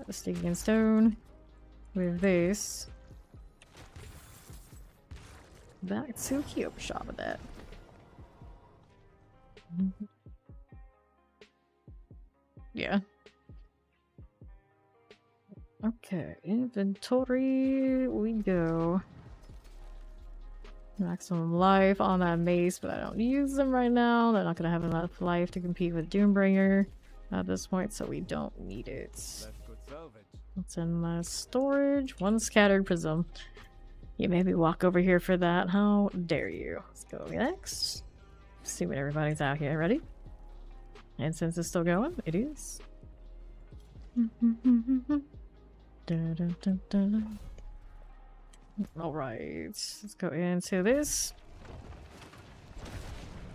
The sticky and stone. With this. Back to Kyoto shop with that. Yeah. Okay, inventory we go. Maximum life on that mace, but I don't use them right now. They're not gonna have enough life to compete with Doombringer at this point, so we don't need it. What's in my storage? One scattered prism. You made me walk over here for that. How dare you? Let's go next. See what everybody's out here. Ready? And since it's still going, it is. Alright, let's go into this.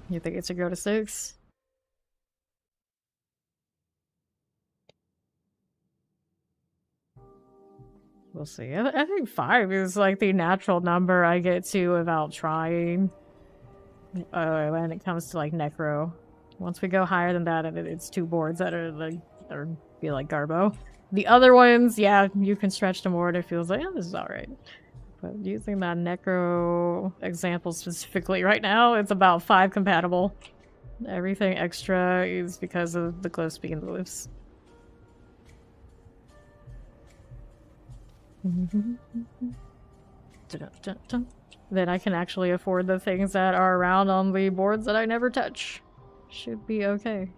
You think it should go to 6? We'll see. I think 5 is like the natural number I get to without trying. When it comes to like Necro. Once we go higher than that, it's 2 boards that are like, feel like Garbo. The other ones, yeah, you can stretch them more and it feels like, oh, this is alright. But using that Necro example specifically right now, it's about 5 compatible. Everything extra is because of the glow speed and the lifts. Then I can actually afford the things that are around on the boards that I never touch. Should be okay.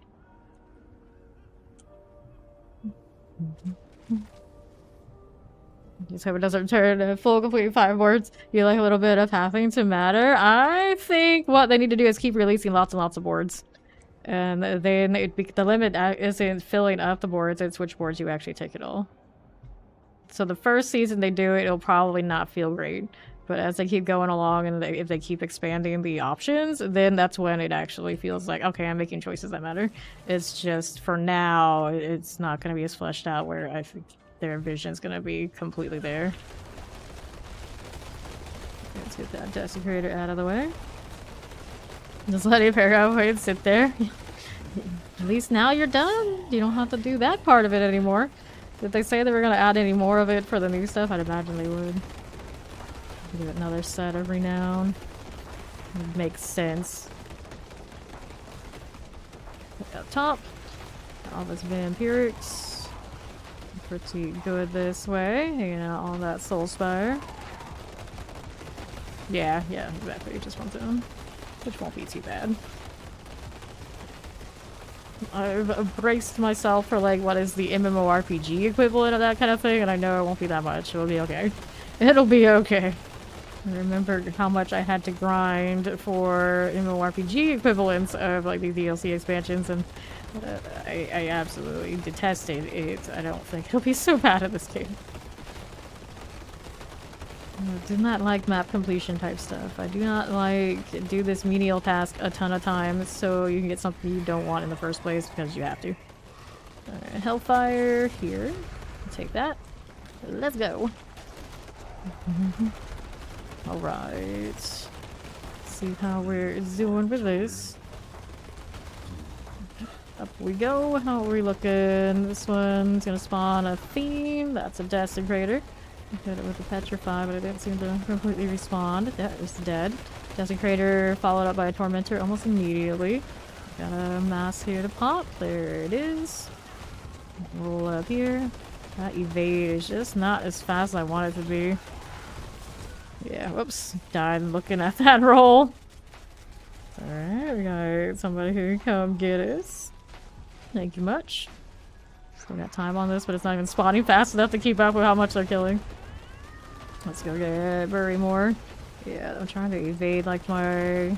Just hope it doesn't turn a full complete 5 boards. You like a little bit of having to matter. I think what they need to do is keep releasing lots and lots of boards. And then the limit isn't filling up the boards, it's which boards you actually take it all. So the first season they do it, it'll probably not feel great. But as they keep going along and if they keep expanding the options, then that's when it actually feels like, okay, I'm making choices that matter. It's just, for now, it's not going to be as fleshed out where I think their vision's going to be completely there. Let's get that Desecrator out of the way. Just let it Paragon sit there. At least now you're done. You don't have to do that part of it anymore. Did they say they were going to add any more of it for the new stuff? I'd imagine they would. Do another set of renown. Makes sense. Up top. All this vampirics. Pretty good this way. Hanging out on that soul spire. Yeah, exactly. Just one zone. Which won't be too bad. I've braced myself for like what is the MMORPG equivalent of that kind of thing, and I know it won't be that much. It'll be okay. It'll be okay. I remember how much I had to grind for MMORPG equivalents of like the DLC expansions, and I absolutely detested it. I don't think he'll be so bad at this game. I do not like map completion type stuff. I do not like do this menial task a ton of times so you can get something you don't want in the first place because you have to. Alright, Hellfire here. Take that. Let's go. Alright. See how we're doing with this. Up we go. How are we looking? This one's gonna spawn a theme. That's a desecrator. I hit it with a petrify, but it didn't seem to completely respawn. That is dead. Desecrator followed up by a tormentor almost immediately. Got a mask here to pop. There it is. Roll up here. That evade is just not as fast as I want it to be. Yeah, whoops. Died looking at that roll. Alright, we got somebody who can come get us. Thank you much. Still got time on this, but it's not even spawning fast enough to keep up with how much they're killing. Let's go get Bury more. Yeah, I'm trying to evade like my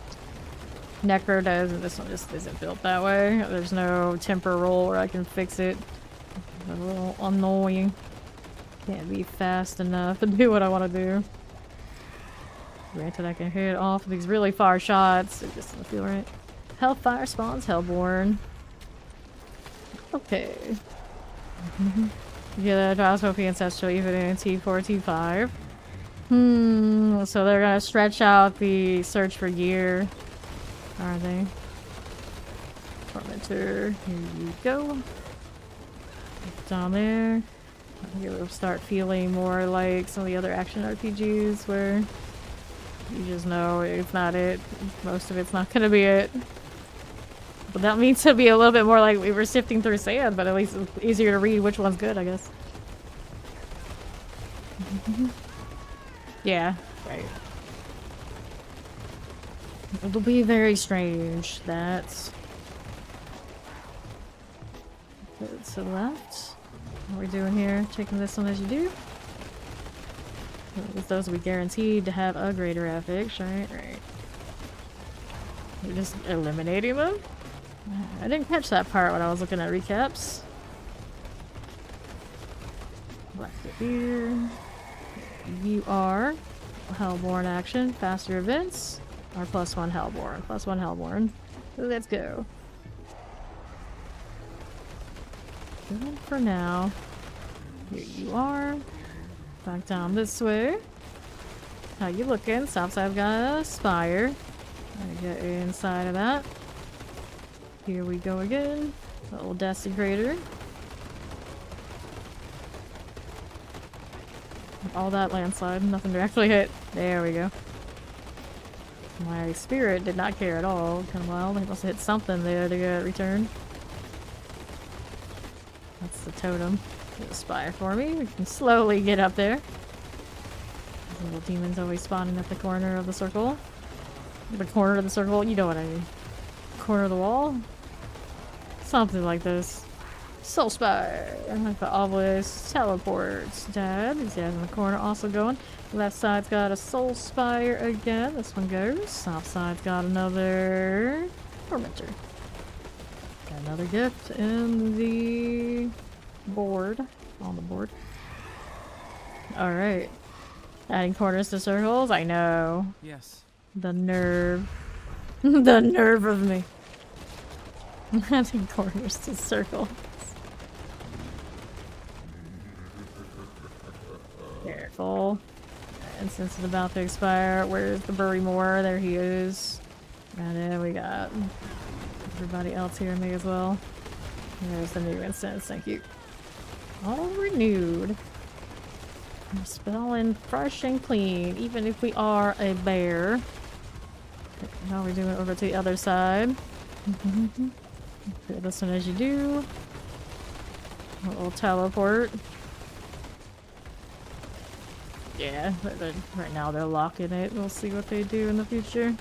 Necro does, and this one just isn't built that way. There's no temper roll where I can fix it. It's a little annoying. Can't be fast enough to do what I want to do. Granted, I can hit off these really far shots. It just doesn't feel right. Hellfire spawns Hellborn. Okay. Yeah, Drosophy Ancestral even in T4, T5. So they're gonna stretch out the search for gear. Are they? Tormentor, here you go. Down there. I think it'll start feeling more like some of the other action RPGs where you just know it's not it. Most of it's not gonna be it. But that means to be a little bit more like we were sifting through sand, but at least it's easier to read which one's good, I guess. Yeah, right. It'll be very strange. That's good to the left. What are we doing here? Taking this one as you do. With those, we guaranteed to have a greater affix, right? Right. We're just eliminating them. I didn't catch that part when I was looking at recaps. Left it here. You are Hellborn action, faster events, or +1 Hellborn. +1 Hellborn. Let's go. Good for now. Here you are. Back down this way. How you looking? South side got a spire. I get inside of that. Here we go again. Little desecrator. All that landslide, nothing to actually hit. There we go. My spirit did not care at all. Kind of wild. He must have hit something there to get returned. That's the totem. Get a spire for me. We can slowly get up there. These little demons always spawning at the corner of the circle. The corner of the circle, you know what I mean. Corner of the wall? Something like this. Soul Spire. Like the obelisk teleports. Dad. These guys in the corner also going. Left side's got a Soul Spire again. This one goes. South side's got another Tormentor. Got another gift in the board. On the board. Alright. Adding corners to circles? I know. Yes. The nerve. The nerve of me. Adding corners to circles. Careful. And since it's about to expire, where's the Bury Moore? There he is. And then we got everybody else here, me as well. There's the new instance, thank you. All renewed. I'm spelling fresh and clean, even if we are a bear. Now we're doing it over to the other side. Okay, this one as you do. A little teleport. Yeah, right now they're locking it. We'll see what they do in the future.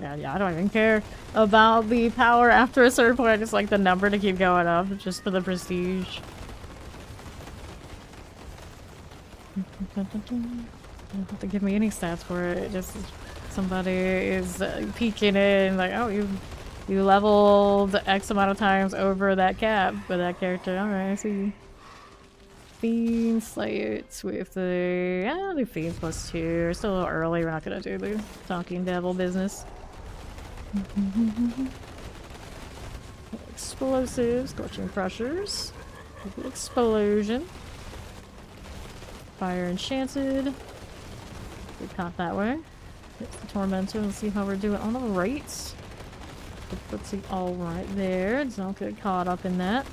Yeah, I don't even care about the power after a certain point. I just like the number to keep going up, just for the prestige. Don't have to give me any stats for it. Just somebody is peeking in, like, oh, you You leveled X amount of times over that cap for that character. Alright, I see you. Fiend, slay it with the... I'll do Fiend +2. We're still a little early. We're not gonna do the talking devil business. Explosives, scorching crushers. Explosion. Fire enchanted. We caught that way. Hit the tormentor and see how we're doing on the right. Let's see, all right there. Don't get caught up in that.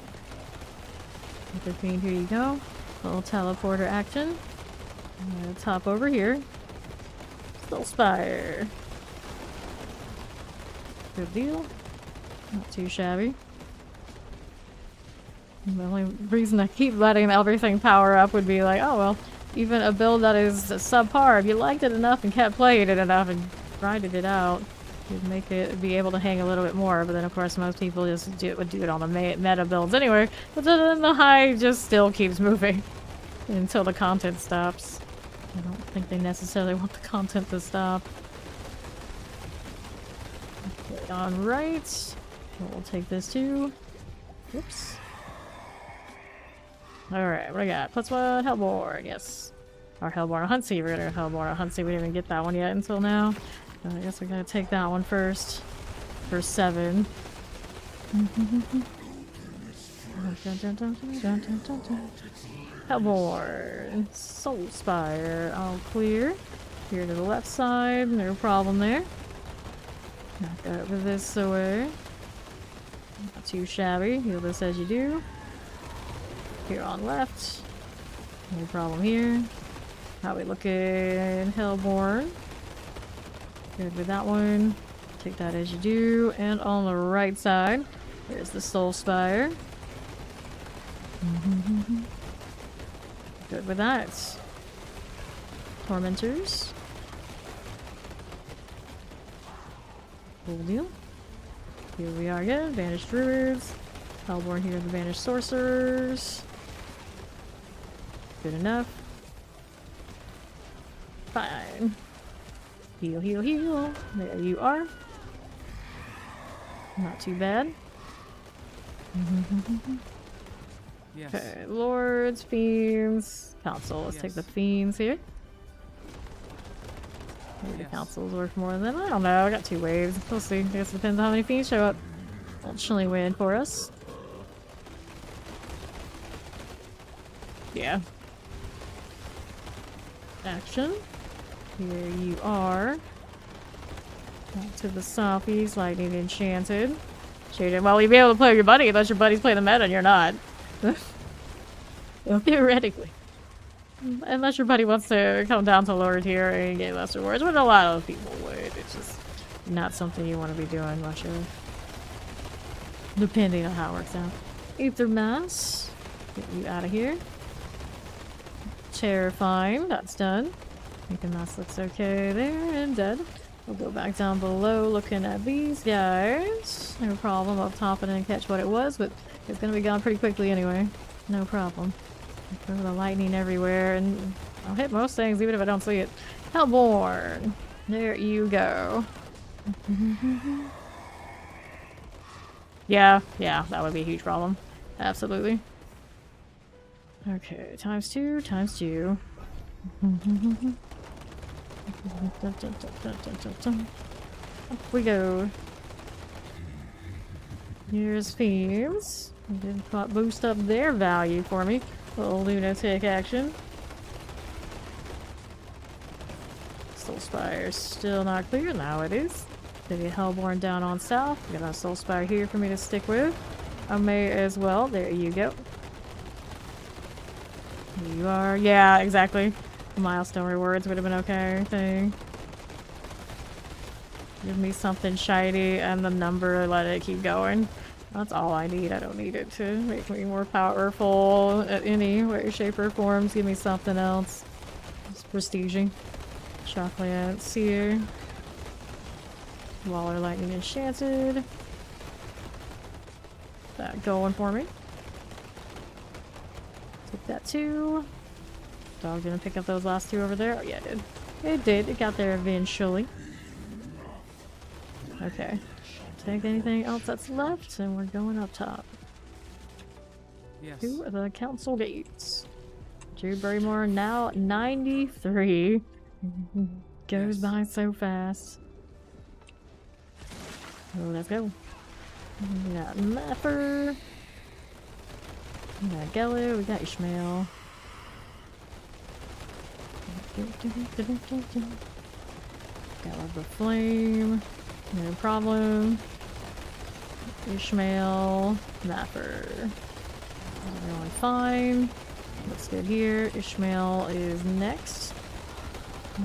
Here you go. Little teleporter action. I'm gonna top over here. Still Spire. Good deal. Not too shabby. The only reason I keep letting everything power up would be like, oh well, even a build that is subpar, if you liked it enough and kept playing it enough and grinded it out, you'd make it be able to hang a little bit more. But then of course most people just would do it on the meta builds anyway. But then the high just still keeps moving until the content stops. I don't think they necessarily want the content to stop. Okay, on right. We'll take this too. Whoops. Alright, what do I got? +1 Hellborn, yes. Or Hellborn Huntseed. We're gonna Hellborn Huntseed. We didn't even get that one yet until now. I guess we're gonna take that one first. For 7. Hellborn. Soul Spire. All clear. Here to the left side. No problem there. Knock that with this away. Not too shabby. Heal this as you do. Here on left. No problem here. How we looking? Hellborn. Good with that one. Take that as you do. And on the right side, there's the Soul Spire. Good with that. Tormentors. Cool deal. Here we are again. Banished Druids. Hellborn here, the Banished Sorcerers. Good enough. Fine. Heal, heal, heal. There you are. Not too bad. Yes. Okay, Lords, Fiends, Council. Let's take the Fiends here. Maybe the Council's worth more than I don't know. I got 2 waves. We'll see. I guess it depends on how many Fiends show up. Fortunately win for us. Yeah. Action. Here you are. Back to the Sophies, Lightning Enchanted. Shaded. Well, you'll be able to play with your buddy unless your buddies play the meta and you're not. Theoretically. Unless your buddy wants to come down to lower tier and get less rewards, which a lot of people would. It's just not something you want to be doing much of. Depending on how it works out. Aether Mass. Get you out of here. Terrifying. That's done. Aether Mass looks okay there and dead. We'll go back down below looking at these guys. No problem up top and then catch what it was, but it's gonna be gone pretty quickly anyway. No problem. Throw the lightning everywhere and I'll hit most things even if I don't see it. Hellborn. There you go. Yeah, that would be a huge problem. Absolutely. Okay, ×2, ×2. Up we go. Here's Fiends. Did boost up their value for me. Little lunatic action. Soul Spire still not clear. Now it is. Maybe Hellborn down on south. Got a Soul Spire here for me to stick with. I may as well. There you go. Here you are. Yeah, exactly. Milestone rewards would have been okay. Thing. Give me something shiny and the number, let it keep going. That's all I need. I don't need it to make me more powerful at any way, shape, or forms. Give me something else. It's prestiging. Chocolate Seer. Waller Lightning Enchanted. That going for me. Take that too. Dog didn't pick up those last 2 over there. Oh yeah, it did. It did. It got there eventually. Okay. take anything else that's left, and we're going up top. Yes. To the council gates. Drew Barrymore now 93. Goes Yes. by so fast. Oh, let's go. We got Mapper. We got Gellu. We got Ishmael. Got Love the Flame. No problem. Ishmael. Mapper. Everyone fine. Looks good here. Ishmael is next.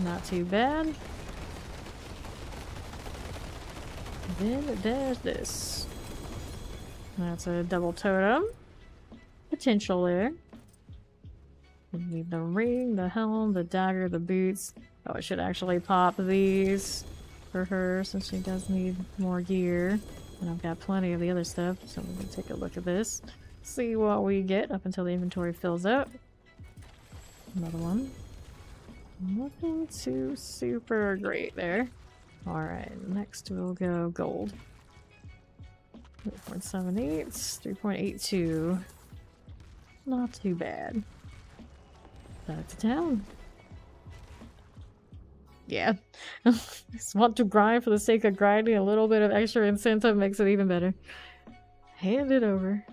Not too bad. Then there's this. That's a double totem. Potential there. We need the ring, the helm, the dagger, the boots. Oh, I should actually pop these for her since she does need more gear. And I've got plenty of the other stuff, so we can take a look at this. See what we get up until the inventory fills up. Another one. Nothing too super great there. Alright, next we'll go gold. 3.78, 3.82. Not too bad. Back to town. Yeah. Just want to grind for the sake of grinding. A little bit of extra incentive makes it even better. Hand it over.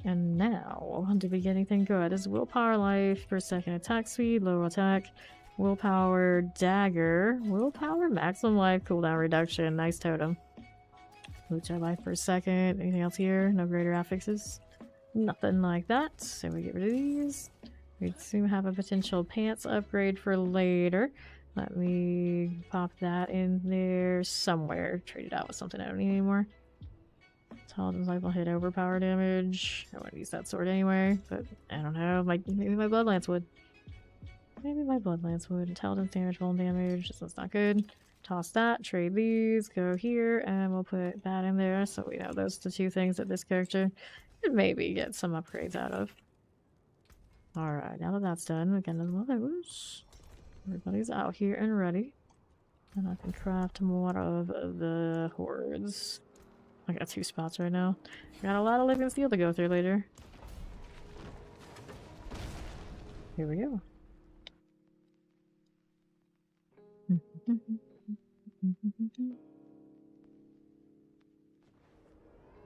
And now, did we get anything good? This is willpower, life per second, attack speed, low attack, willpower, dagger, willpower, maximum life, cooldown reduction, nice totem. Lucha life per second, anything else here? No greater affixes? Nothing like that, so we get rid of these. We do have a potential pants upgrade for later. Let me pop that in there somewhere. Trade it out with something I don't need anymore. Paladin's life will hit overpower damage. I want to use that sword anyway, but I don't know. Maybe my Bloodlance would. Maybe my Bloodlance would. Paladin's damage, bone damage. That's not good. Toss that. Trade these. Go here, and we'll put that in there. So we know those are the two things that this character could maybe get some upgrades out of. Alright, now that that's done, we got another one of those. Everybody's out here and ready. And I can craft more of the hordes. I got 2 spots right now. Got a lot of living steel to go through later. Here we go.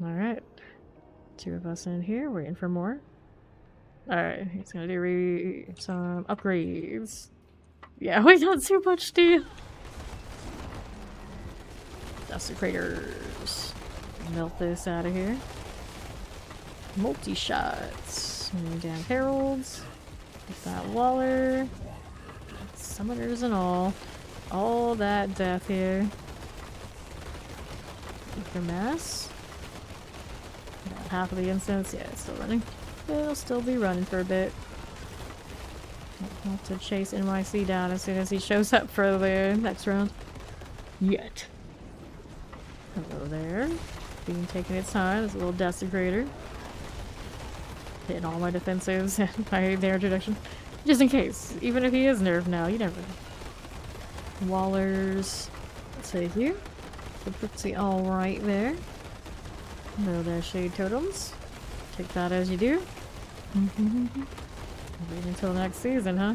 Alright. 2 of us in here, waiting for more. Alright, he's gonna do some upgrades. Yeah, we got too much steel! Desecrators. Melt this out of here. Multi-shots. Damn heralds. Get that Waller. Summoners and all. All that death here. Your mass. Got half of the incense. Yeah, it's still running. It'll still be running for a bit. I'll have to chase NYC down as soon as he shows up for the next round. Yet. Hello there. Being taking its time. There's a little desecrator. Hitting all my defensives and my their introduction. Just in case. Even if he is nerfed now, you never know. Wallers. Save you. So pretty alright there. Hello there, shade totems. Take that as you do. Wait until next season, huh?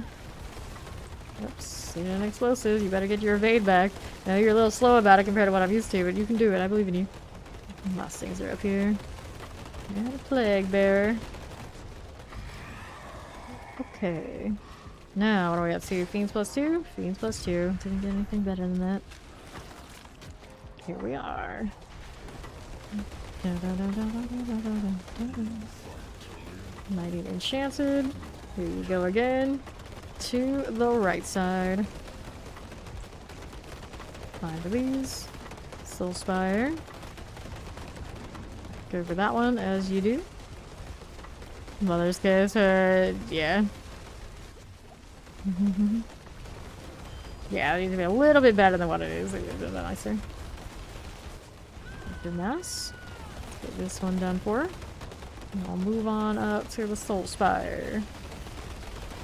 Oops, season explosives. You better get your evade back. I know you're a little slow about it compared to what I'm used to, but you can do it. I believe in you. Last things are up here. Got a plague bearer. Okay. Now, what are we up to? Fiends +2? Fiends +2. Didn't get anything better than that. Here we are. Mighty Enchanted. Here you go again. To the right side. 5 of these. Soul Spire. Go for that one as you do. Mother's Kiss, yeah. Yeah, it needs to be a little bit better than what it is. It would have been nicer. Good mass. Get this one done for her. And I'll move on up to the Soul Spire.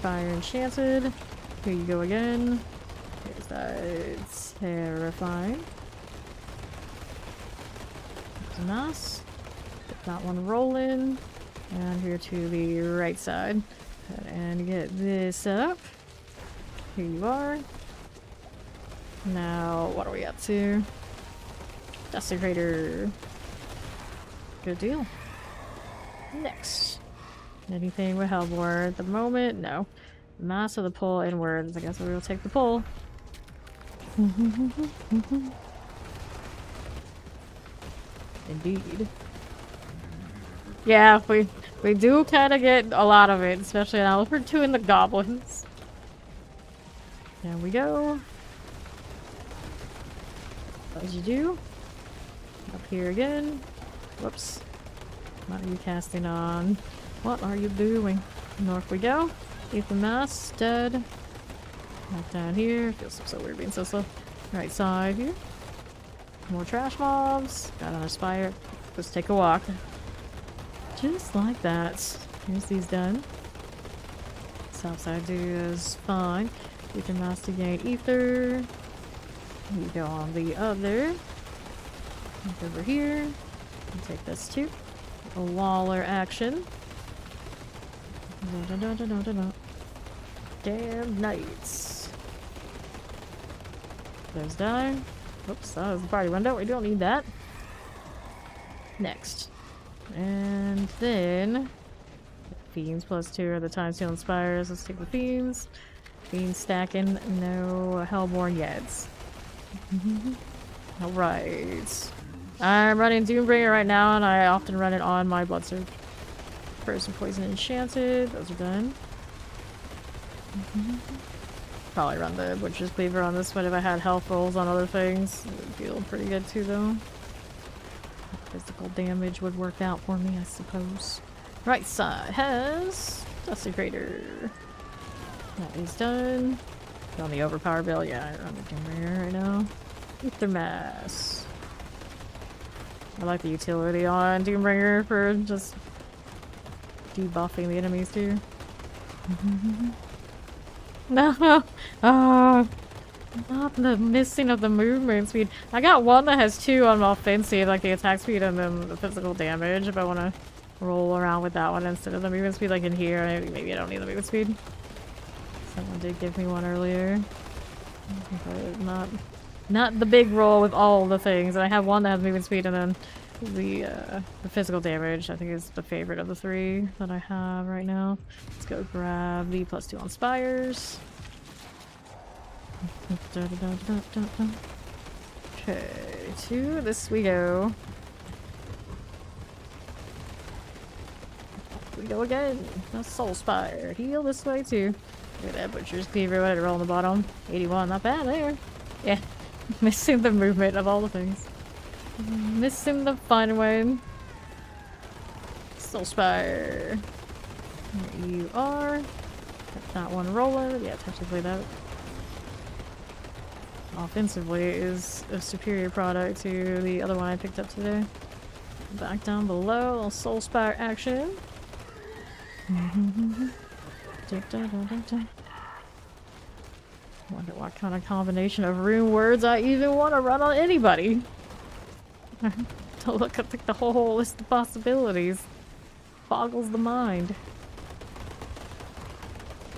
Fire Enchanted. Here you go again. There's Is that terrifying? That's nice. Get that one rolling. And here to the right side. And get this up. Here you are. Now, what are we up to? Desecrator. Good deal. Next. Anything with Hellborn at the moment? No. Mass of the pull inwards. I guess we will take the pull. Indeed. Yeah, we do kind of get a lot of it, especially now if we're doing the goblins. There we go. What you do? Up here again. Whoops. What are you casting on? What are you doing? North we go. Eat the mass. Dead. Back down here. Feels so weird being so slow. Right side here. More trash mobs. Got an Aspire. Let's take a walk. Just like that. Here's these done. South side is fine. We can mastigate ether. You go on the other. Look over here. And take this too. A Waller action. Damn knights. Those die. Oops, that was the party window. We don't need that. Next. And then Fiends +2 are the time seal inspires. Let's take the Fiends. Fiends stacking. No Hellborn yet. Alright. I'm running Doombringer right now, and I often run it on my Bloodsurge. Frozen Poison Enchanted. Those are done. Probably run the Butcher's Cleaver on this one if I had health rolls on other things. It would feel pretty good too, though. Physical damage would work out for me, I suppose. Right side has Desecrator. That is done. On the overpower bill, yeah, I run the Doombringer right now. Ether Mass. I like the utility on Doombringer for just debuffing the enemies too. No! Oh, not the missing of the movement speed. I got one that has 2 on offensive, like the attack speed and then the physical damage, if I want to roll around with that one instead of the movement speed like in here. Maybe I don't need the movement speed. Someone did give me one earlier. But not the big roll with all the things. And I have one that has movement speed and then the physical damage, I think, is the favorite of the 3 that I have right now. Let's go grab the +2 on Spires. Okay, to this we go. We go again. That's Soul Spire. Heal this way too. Look at that Butcher's Cleaver. What did it roll on the bottom? 81. Not bad there. Yeah. Missing the movement of all the things. Missing the fun one. Soul Spire. There you are. Got that one rolling. Yeah, technically that offensively is a superior product to the other one I picked up today. Back down below, little Soul Spire action. Wonder what kind of combination of rune words I even want to run on anybody. To look at the whole list of possibilities boggles the mind.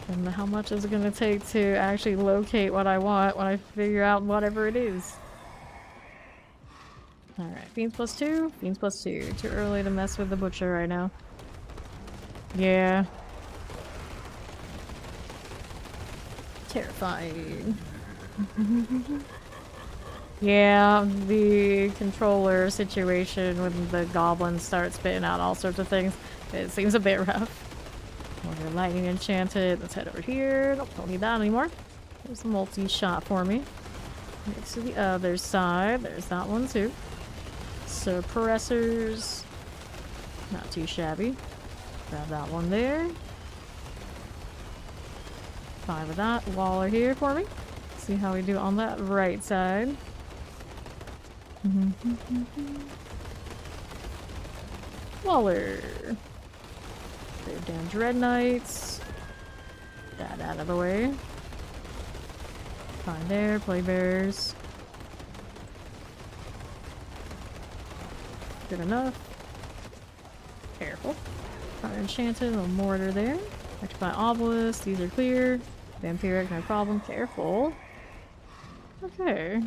And how much is it going to take to actually locate what I want when I figure out whatever it is? Alright, Fiends +2, Fiends +2. Too early to mess with the Butcher right now. Yeah. Terrifying. Yeah, the controller situation when the goblins start spitting out all sorts of things, it seems a bit rough. More lightning enchanted. Let's head over here. Nope, don't need that anymore. There's a multi-shot for me. Next to the other side. There's that one too. Suppressors. Not too shabby. Grab that one there. Fine with that. Waller here for me. See how we do on that right side. Waller. Save down Dread Knights. That out of the way. Fine there, play bears. Good enough. Careful. Fire enchanted, a little mortar there. Electrify obelisk, these are clear. Vampiric, no problem. Careful. Okay.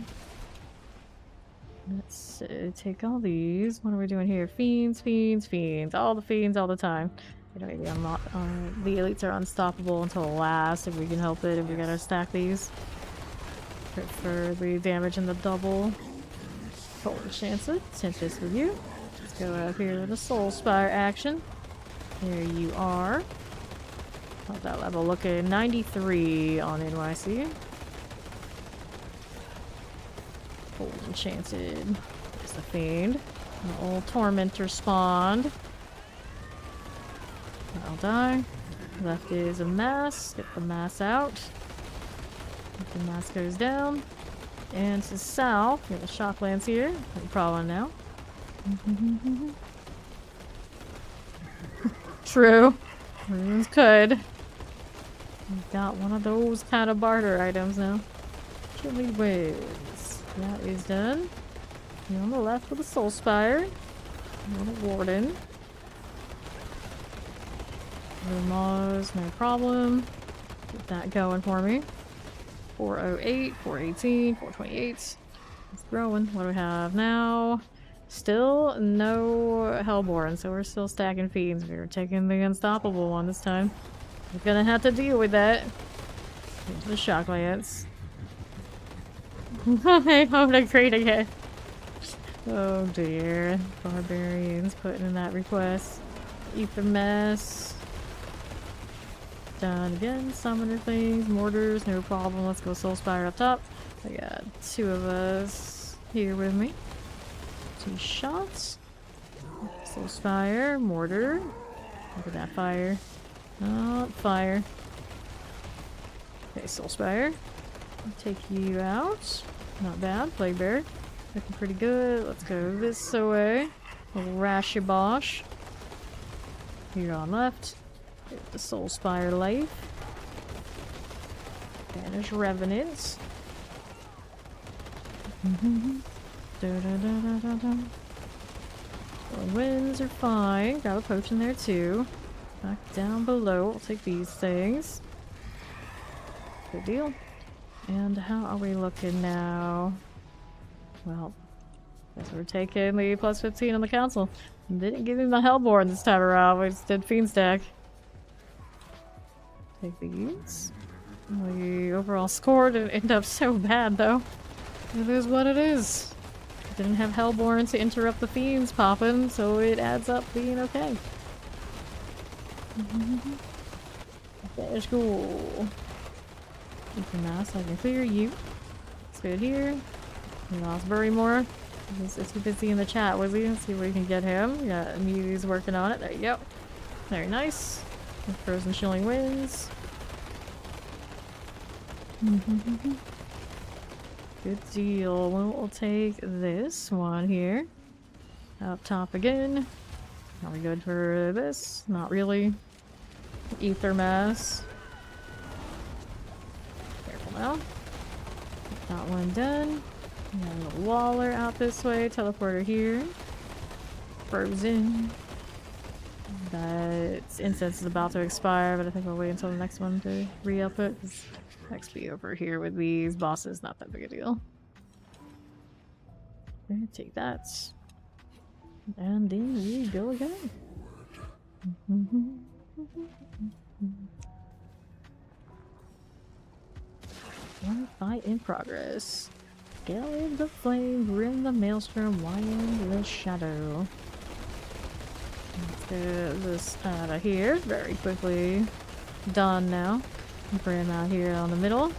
Let's take all these. What are we doing here? Fiends, fiends, fiends. All the fiends all the time. We don't need to unlock. The elites are unstoppable until last if we can help it. If we gotta stack these. For the damage and the double. Full chance it. Tempest with you. Let's go up here to the Soul Spire action. There you are. How's that level looking? 93 on NYC. Full enchanted. There's the fiend. An old tormentor spawned. I'll die. Left is a mass. Get the mass out. The mass goes down. And to south, we have the shocklands here. No problem now. True. Runes could. We've got one of those kind of barter items now. Chili Wiz. That is done. You're on the left with the Soul Spire. You're the Warden. Mars, no problem. Get that going for me. 408, 418, 428. It's growing. What do we have now? Still no Hellborn, so we're still stacking fiends. We're taking the unstoppable one this time. We're gonna have to deal with that. Into the Shocklands. I hope to create again. Oh dear. Barbarians putting in that request. Eat the mess. Done again. Summoner things. Mortars, no problem. Let's go Soul Spire up top. I got two of us here with me. 2 shots. Soul Spire. Mortar. Look at that fire. Oh, fire. Okay, Soul Spire. I'll take you out. Not bad. Plague Bear. Looking pretty good. Let's go this way. Little Rashy Bosh. Here on left. Get the Soul Spire life. Banish Revenants. Winds are fine. Got a potion there too. Back down below. We'll take these things. Good deal. And how are we looking now? Well, guess we're taking the plus 15 on the council. Didn't give me my Hellborn this time around. We just did Fiend Stack. Take these. The overall score didn't end up so bad though. It is what it is. Didn't have Hellborn to interrupt the fiends popping, so it adds up being okay. That's cool. Keep your mouse, I can clear you. It's good here. We lost Burrymore. He's too busy in the chat, was he? Let's see if we can get him. Yeah, Mew's working on it. There you go. Very nice. Frozen Chilling Winds. Good deal. We'll take this one here. Up top again. Are we good for this? Not really. Ether Mass. Careful now. Get that one done. And a Waller out this way. Teleporter here. Frozen. That incense is about to expire, but I think I'll wait until the next one to re-up it. XP over here with these bosses, not that big a deal. Okay, take that. And then we go again. One fight in progress. Gale in the flame, grim the maelstrom, wind the shadow. Let's get this out of here very quickly. Done now. Bring him out here on the middle.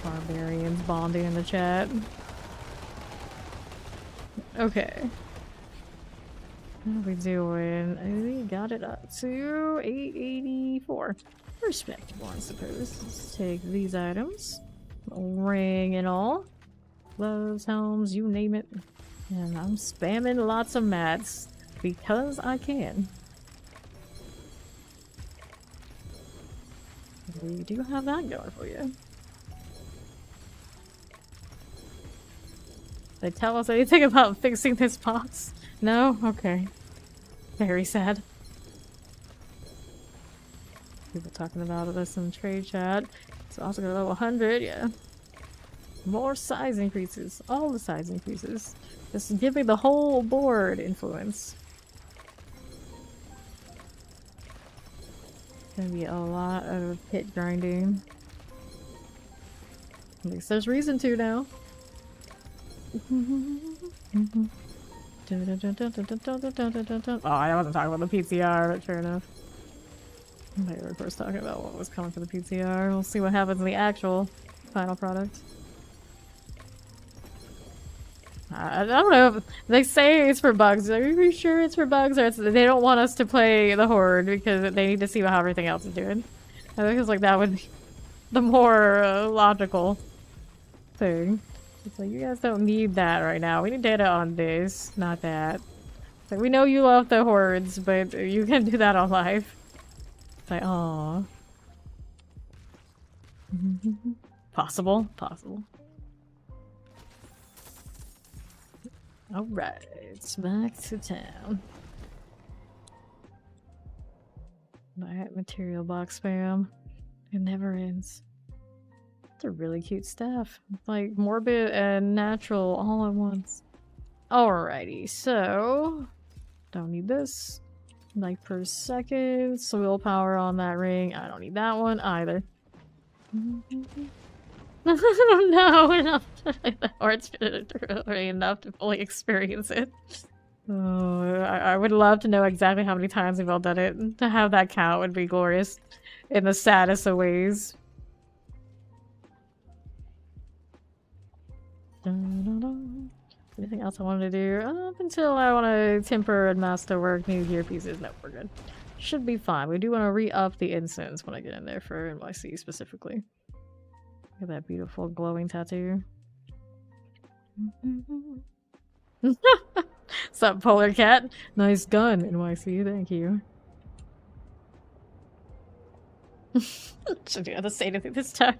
Barbarians bonding in the chat. Okay. What are we doing? We got it up to 884. Respectable, I suppose. Let's take these items. Ring and all. Gloves, helms, you name it. And I'm spamming lots of mats because I can. We do have that going for you. They tell us anything about fixing this box? No? Okay. Very sad. People talking about this in trade chat. It's also gonna level 100, yeah. More size increases. All the size increases. Just give me the whole board influence. Gonna be a lot of pit grinding. At least there's reason to now. Oh, I wasn't talking about the PTR, but fair enough. They were of course talking about what was coming for the PTR. We'll see what happens in the actual final product. I don't know if they say it's for bugs. Are you sure it's for bugs, or they don't want us to play the Horde because they need to see how everything else is doing? I think it's like that would be the more logical thing. It's like, you guys don't need that right now. We need data on this, not that. Like, we know you love the Hordes, but you can do that on live. It's like, aww. Possible, possible. Alright, it's back to town. Alright, material box spam. It never ends. It's a really cute stuff. It's like morbid and natural all at once. Alrighty, so don't need this. Like per second, soil power on that ring. I don't need that one either. No, enough. Or it's already enough to fully experience it. Oh, I would love to know exactly how many times we've all done it. To have that count would be glorious in the saddest of ways. Anything else I wanted to do? Up until I want to temper and masterwork new gear pieces. No, we're good. Should be fine. We do want to re-up the incense when I get in there for NYC specifically. Look at that beautiful glowing tattoo. Sup, Polar Cat? Nice gun, NYC. Thank you. Should you have to say anything this time?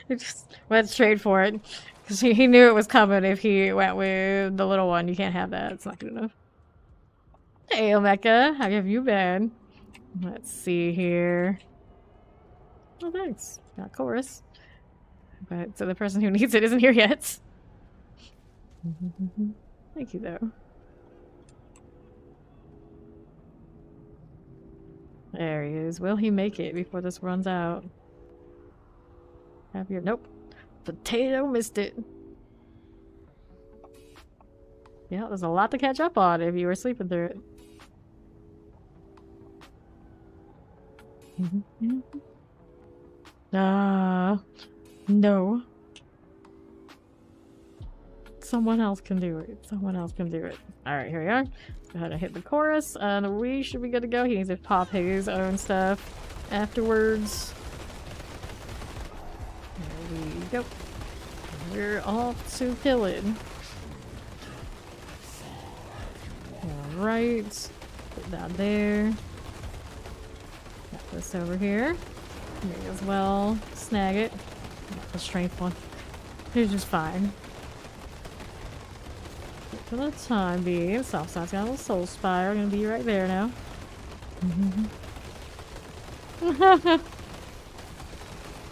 He just went straight for it. Because he knew it was coming if he went with the little one. You can't have that. It's not good enough. Hey, Omeka. How have you been? Let's see here. Oh, thanks. Got chorus. But so the person who needs it isn't here yet. Thank you, though. There he is. Will he make it before this runs out? Have your nope. Potato missed it. Yeah, there's a lot to catch up on if you were sleeping through it. No. Someone else can do it. Someone else can do it. Alright, here we are. Let's go ahead and hit the chorus, and we should be good to go. He needs to pop his own stuff afterwards. There we go. We're off to killing. Alright. Put that there. Got this over here. May as well snag it. Not the strength one. It's just fine. For the time being, Southside's got a little soul spire. Gonna be right there now.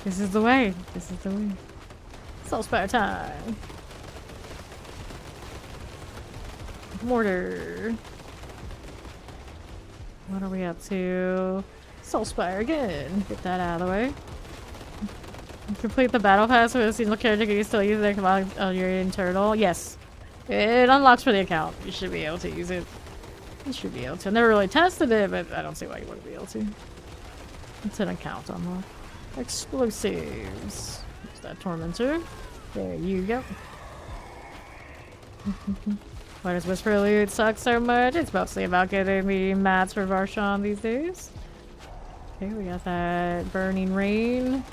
This is the way. This is the way. Soul spire time. Mortar. What are we up to? Soul spire again. Get that out of the way. Complete the battle pass with a single character. Can you still use their command on your internal? Yes. It unlocks for the account. You should be able to use it. You should be able to. I never really tested it, but I don't see why you wouldn't be able to. It's an account unlock. Explosives. There's that tormentor. There you go. Why does Whisper Loot suck so much? It's mostly about getting the mats for Varshan these days. Okay, we got that Burning Rain.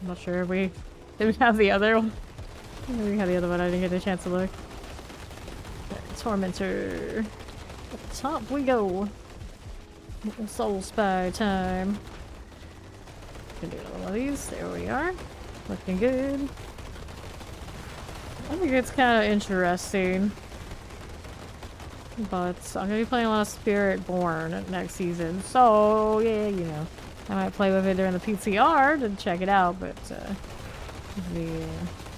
I'm not sure if we... Did we have the other one? Maybe we had the other one, I didn't get a chance to look. Okay, Tormentor. At the top we go. Soul spy time. Can do another one of these. There we are. Looking good. I think it's kind of interesting. But I'm gonna be playing a lot of Spirit Born next season. So, yeah, you know. I might play with it during the PTR to check it out, but the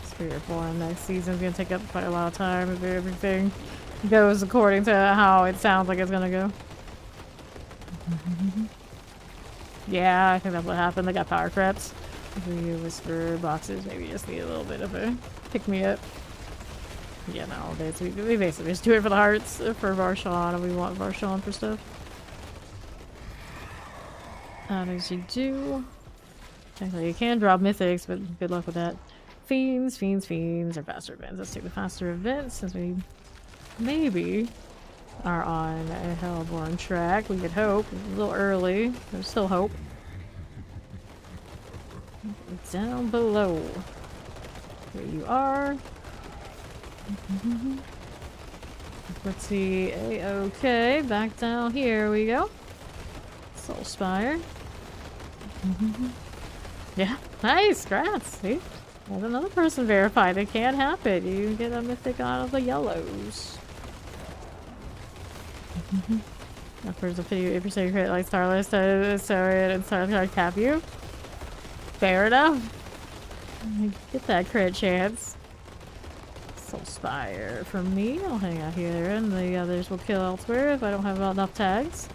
Spirit Born next season is gonna take up quite a lot of time if everything goes according to how it sounds like it's gonna go. Yeah, I think that's what happened. They got power creps. The Whisper boxes maybe just need a little bit of a pick-me-up. Yeah, nowadays we basically just do it for the hearts for Varshawn, and we want Varshawn for stuff. As you do. Technically, you can drop mythics, but good luck with that. Fiends, or faster events. Let's take the faster events since we maybe are on a Hellborn track. We could hope. It's a little early. There's still hope. Down below. Here you are. Let's see. Okay, back down here we go. Soul Spire. Yeah, nice, congrats. See? There's another person verified. It can happen. You get a mythic out of the yellows. Offers a 50% credit like Starlist, so it and Starlist card cap you. Fair enough. Get that crit chance. Soul Spire for me. I'll hang out here, and the others will kill elsewhere if I don't have enough tags.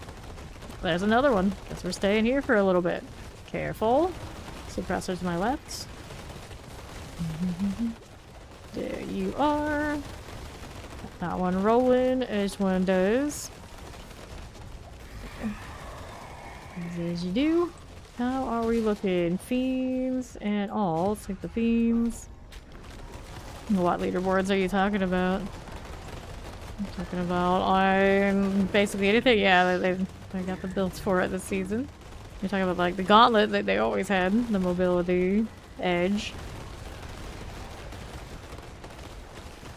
There's another one. Guess we're staying here for a little bit. Careful. Suppressor to my left. There you are. That one rolling as one does. As you do. How are we looking? Fiends and all. Let's take the fiends. What leaderboards are you talking about? I'm talking about on basically anything. Yeah, they got the builds for it this season. You're talking about like the gauntlet that they always had, the mobility edge.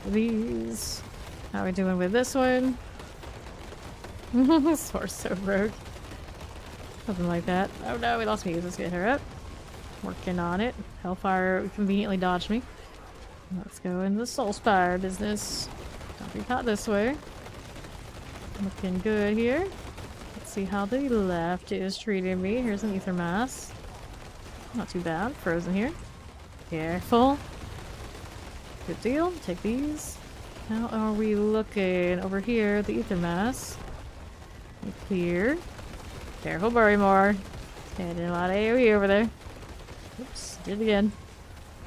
These. How are we doing with this one? Source so broke. Something like that. Oh no, we lost Muse. Let's get her up. Working on it. Hellfire conveniently dodged me. Let's go into the Soul Spire business. Don't be caught this way. Looking good here. Let's see how the left is treating me. Here's an Ether Mass. Not too bad. Frozen here. Careful. Good deal. Take these. How are we looking over here? The Ether Mass. Clear. Careful, Burrymore. And a lot of AoE over there. Oops. Did it again.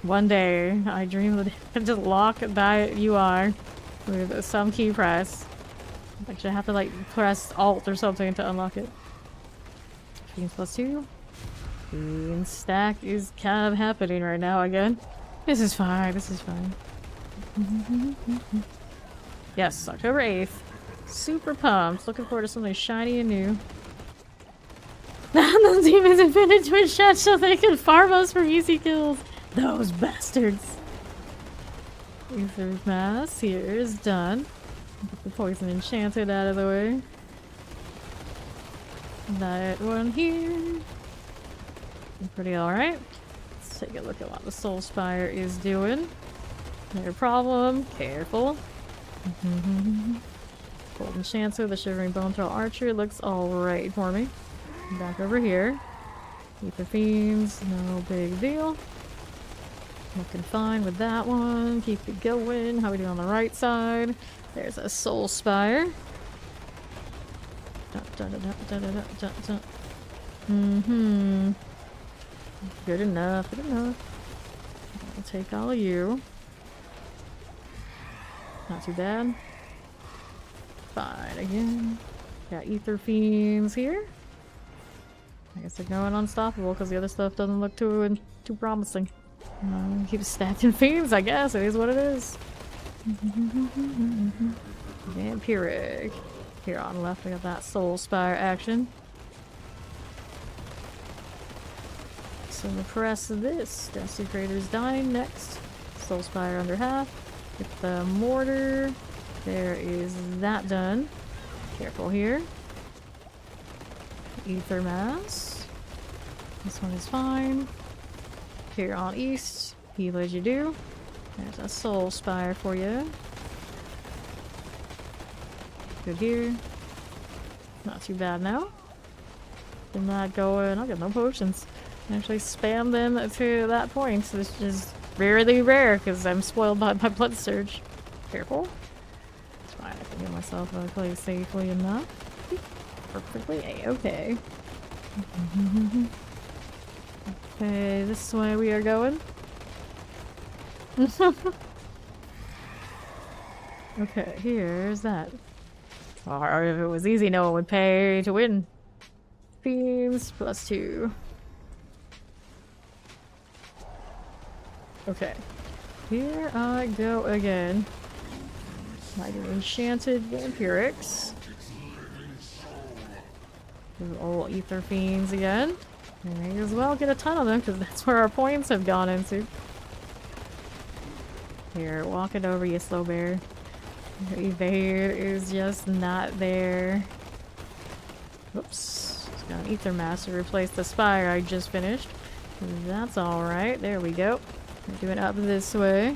One day, I dream that I just lock that UI with some key press. Actually, I have to like press Alt or something to unlock it. Fiends +2. Fiend stack is kind of happening right now again. This is fine. This is fine. Yes, October 8th. Super pumped. Looking forward to something shiny and new. The demons invented Twitch chat so they can farm us for easy kills. Those bastards. Ether Mass here is done. Get the Poison Enchanted out of the way. That one here. Pretty alright. Let's take a look at what the Soul Spire is doing. No problem. Careful. Golden Chancer, the Shivering Bone Throw Archer looks alright for me. Back over here. Ether Fiends, no big deal. Looking fine with that one. Keep it going. How we doing on the right side? There's a Soul Spire. Good enough, good enough. I'll take all of you. Not too bad. Fine again. Got Ether Fiends here. I guess they're going unstoppable because the other stuff doesn't look too promising. Keep stacking Fiends, I guess. It is what it is. Vampiric. Here on the left, we got that Soul Spire action. So we'll press this. Desecrator's dying next. Soul Spire under half. Get the mortar. There is that done. Careful here. Ether Mass. This one is fine. Here on East, heal as you do. There's a Soul Spire for you. Good here. Not too bad now. They're not going. I got no potions. Actually spam them to that point, which is rarely rare because I'm spoiled by my blood surge. Careful. It's fine. I can get myself out of place safely enough. Perfectly A-okay. Okay, this way we are going. Okay, here's that. Or if it was easy, no one would pay to win. Themes +2. Okay. Here I go again. My enchanted vampirics. Old ether fiends again. May as well get a ton of them because that's where our points have gone into. Here, walk it over, you slow bear. Your evade is just not there. Oops. Just got an ether mass to replace the spire I just finished. That's alright. There we go. We're doing up this way.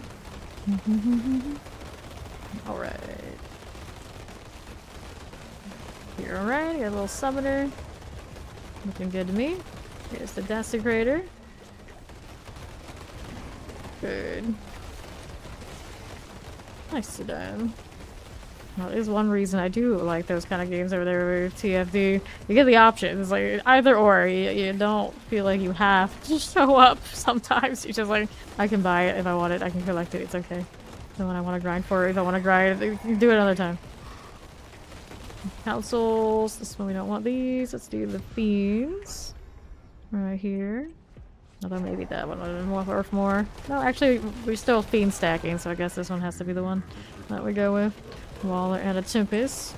Alright. You're alright. Got a little summoner. Looking good to me. Here's the desecrator. Good. Nicely done. Well, there's one reason I do like those kind of games over there with TFD. You get the options, like either or. You don't feel like you have to show up sometimes. You're just like, I can buy it if I want it. I can collect it. It's okay. So when I want to grind for it, if I want to grind it, you can do it another time. Councils. This one we don't want these. Let's do the fiends. Right here. Although maybe that one would have been worth more. No, actually, we're still fiend stacking, so I guess this one has to be the one that we go with. Waller and a Tempest.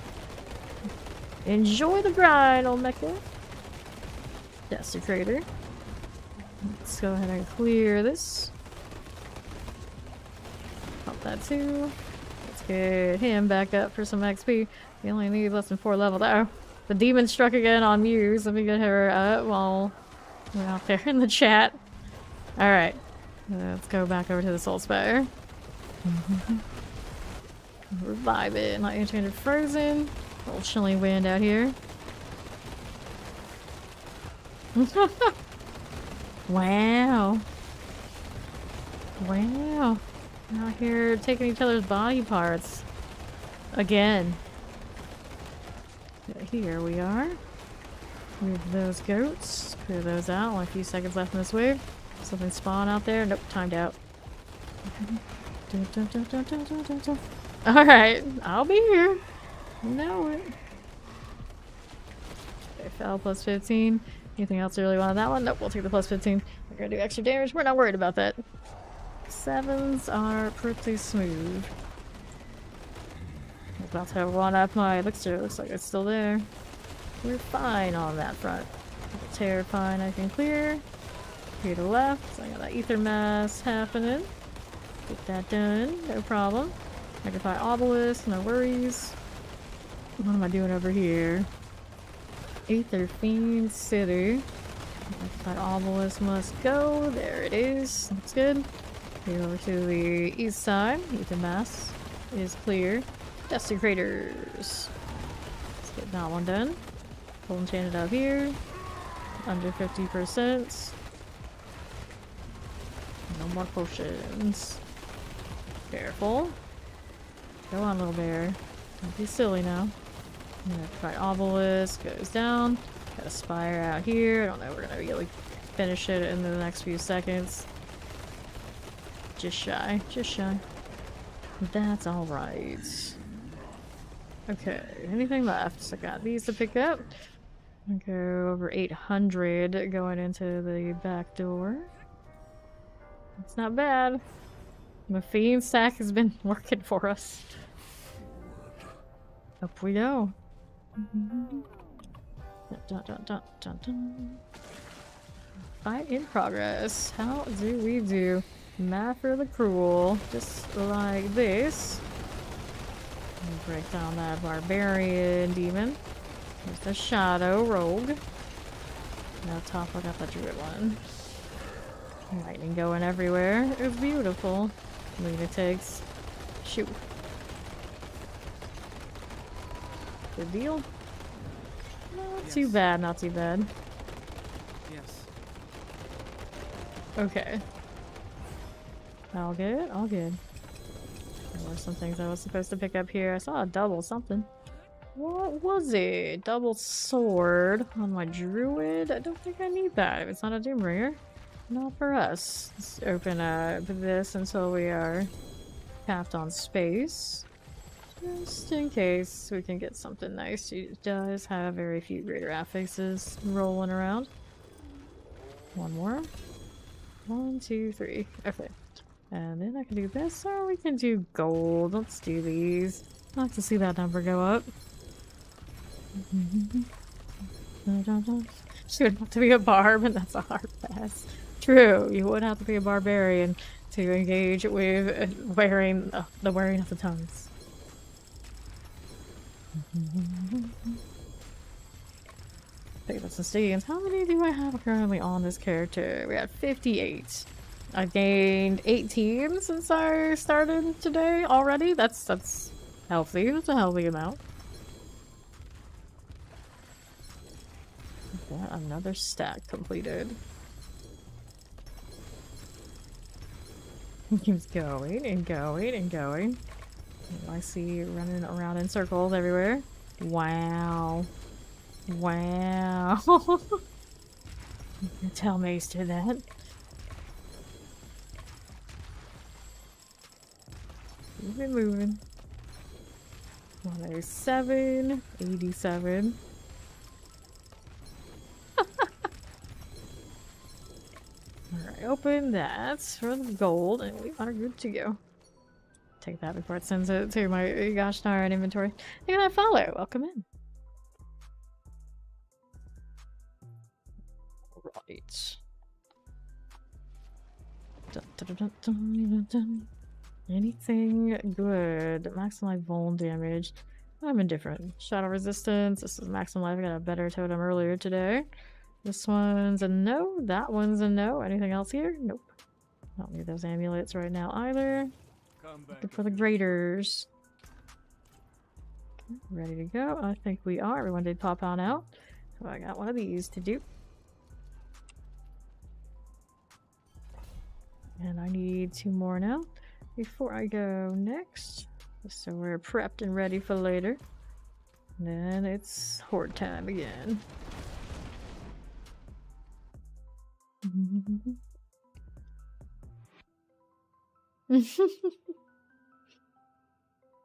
Enjoy the grind, old mecha. Desecrator. Let's go ahead and clear this. Pop that too. Let's get him back up for some XP. We only need less than 4 level though. The demon struck again on Muse. Let me get her up while we're out there in the chat. Alright. Let's go back over to the Soul Spire. Revive it. Not enchanted frozen. A little chilly wind out here. Wow. Wow. Out here taking each other's body parts. Again. Here we are. With those goats. Clear those out. Only a few seconds left in this wave. Something spawn out there. Nope, timed out. Alright, I'll be here. You know it. Okay, fell +15. Anything else you really want on that one? Nope, we'll take the +15. We're gonna do extra damage. We're not worried about that. 7s are pretty smooth. I'm about to have one up my elixir. Looks like it's still there. We're fine on that front. Terrifying I can clear. Here to the left. So I got that ether mass happening. Get that done. No problem. Magnify obelisk. No worries. What am I doing over here? Ether Fiend City. Magnify obelisk must go. There it is. Looks good. Get over to the east side. Ether mass is clear. Desecrators. Let's get that one done. Full enchanted up here. Under 50%. No more potions. Careful. Go on, little bear. Don't be silly now. I'm gonna try obelisk. Goes down. Got a spire out here. I don't know. We're gonna be able to finish it in the next few seconds. Just shy. Just shy. That's alright. Okay. Anything left? So I got these to pick up. Go over 800 going into the back door. It's not bad. The fiend stack has been working for us. Up we go. Dun, dun, dun, dun, dun. Fight in progress. How do we do? Maffer the Cruel. Just like this. Break down that barbarian demon. There's the shadow rogue. Now top, I got the druid one. Lightning going everywhere. It's beautiful. Lunatics. Shoot. Good deal. Not too bad, not too bad. Yes. Okay. All good, all good. There were some things I was supposed to pick up here. I saw a double something. What was it? Double sword on my druid? I don't think I need that if it's not a Doombringer. Not for us. Let's open this until we are capped on space. Just in case we can get something nice. She does have very few greater affixes rolling around. One more. 1, 2, 3. Okay. And then I can do this, or we can do gold. Let's do these. I'd like to see that number go up. She would have to be a barb, and that's a hard pass. True, you would have to be a barbarian to engage with wearing the wearing of the tongues. Famous stadiums. How many do I have currently on this character? We have 58. I've gained 18 since I started today already. That's healthy. That's a healthy amount. Okay, another stack completed. It keeps going and going and going. I see you running around in circles everywhere. Wow. Wow. Tell Maester that. Moving, moving. 107, 87. Alright, open that for the gold, and we are good to go. Take that before it sends it to my gosh darn inventory. Look at that follow. Welcome in. Right. Dun, dun, dun, dun, dun, dun. Anything good? Maximum life vuln damage. I'm indifferent. Shadow resistance. This is maximum life. I got a better totem earlier today. This one's a no. That one's a no. Anything else here? Nope. Don't need those amulets right now either. Looking for the graders. Okay, ready to go. I think we are. Everyone did pop on out. So I got one of these to do. And I need 2 more now before I go next. So we're prepped and ready for later. And then it's horde time again.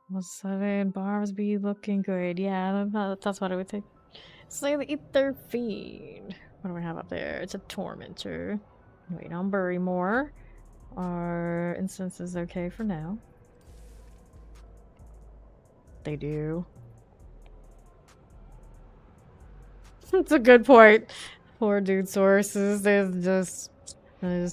Well, 7 barbs be looking good. Yeah, that's what I would take. Slay the Ether Fiend. What do we have up there? It's a Tormentor. Wait on Bury more. Our instance is okay for now. They do. That's a good point. Poor dude sources. They just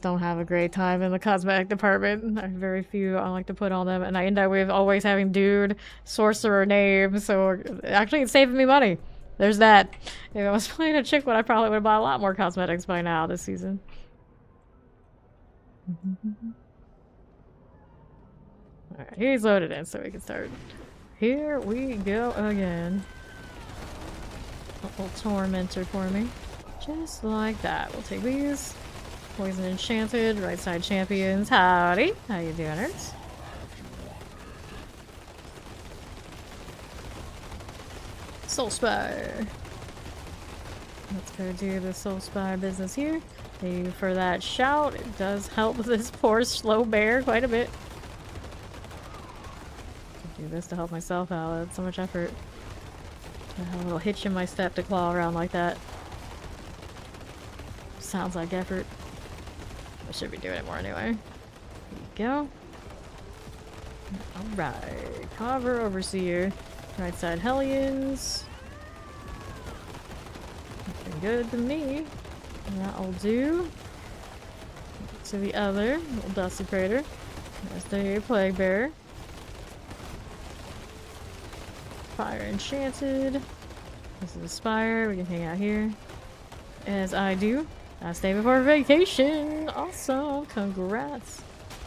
don't have a great time in the cosmetic department. I have very few I like to put on them, and I end up with always having dude sorcerer names. So actually, it's saving me money. There's that. If I was playing a chick one, I probably would have bought a lot more cosmetics by now this season. Alright, he's loaded in, so we can start. Here we go again. A little tormentor for me. Just like that. We'll take these. Poison Enchanted, right side champions. Howdy. How you doing, nerds? Soul Spire. Let's go do the Soul Spire business here. Thank you for that shout. It does help this poor slow bear quite a bit. I do this to help myself out. That's so much effort. I have a little hitch in my step to claw around like that. Sounds like effort. I should be doing it more anyway. There you go. Alright. Cover Overseer. Right side Hellions. Looking good to me. That'll do. To the other. Little Dusty Crater. There's the Plague Bearer. Fire Enchanted. This is the Spire. We can hang out here. As I do. Last day before vacation. Awesome. Congrats.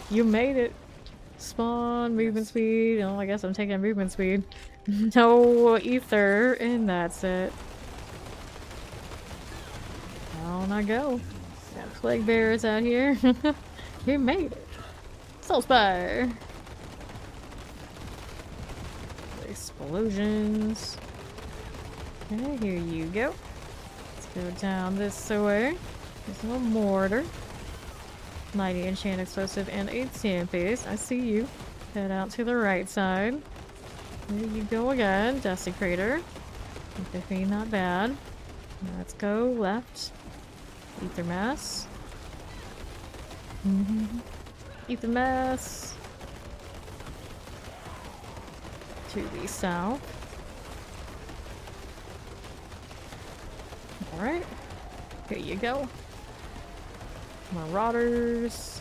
You made it. Spawn, movement Yes. speed. Oh, I guess I'm taking movement speed. No ether in that set. Down I go. Got plague bearers out here. You made it. Soul Spire. Explosions. Okay, here you go. Let's go down this way. There's a little mortar. Mighty enchant explosive and a tempest. I see you. Head out to the right side. There you go again. Dusty crater. Definitely not bad. Let's go left. Ether mass. Ether mass. To the south. Alright. Here you go. Marauders.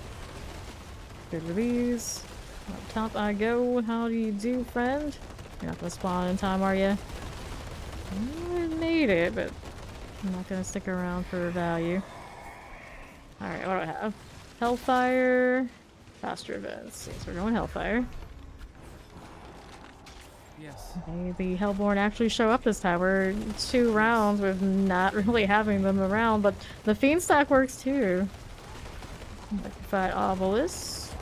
Good for these. Up top I go. How do you do, friend? You're not gonna spawn in time, are you? I made it, but I'm not gonna stick around for value. Alright, what do I have? Hellfire. Faster events. So we're going Hellfire. Yes. Maybe Hellborn actually show up this time. We're 2 rounds with not really having them around, but the Fiend stack works too. Electrified Obelisk.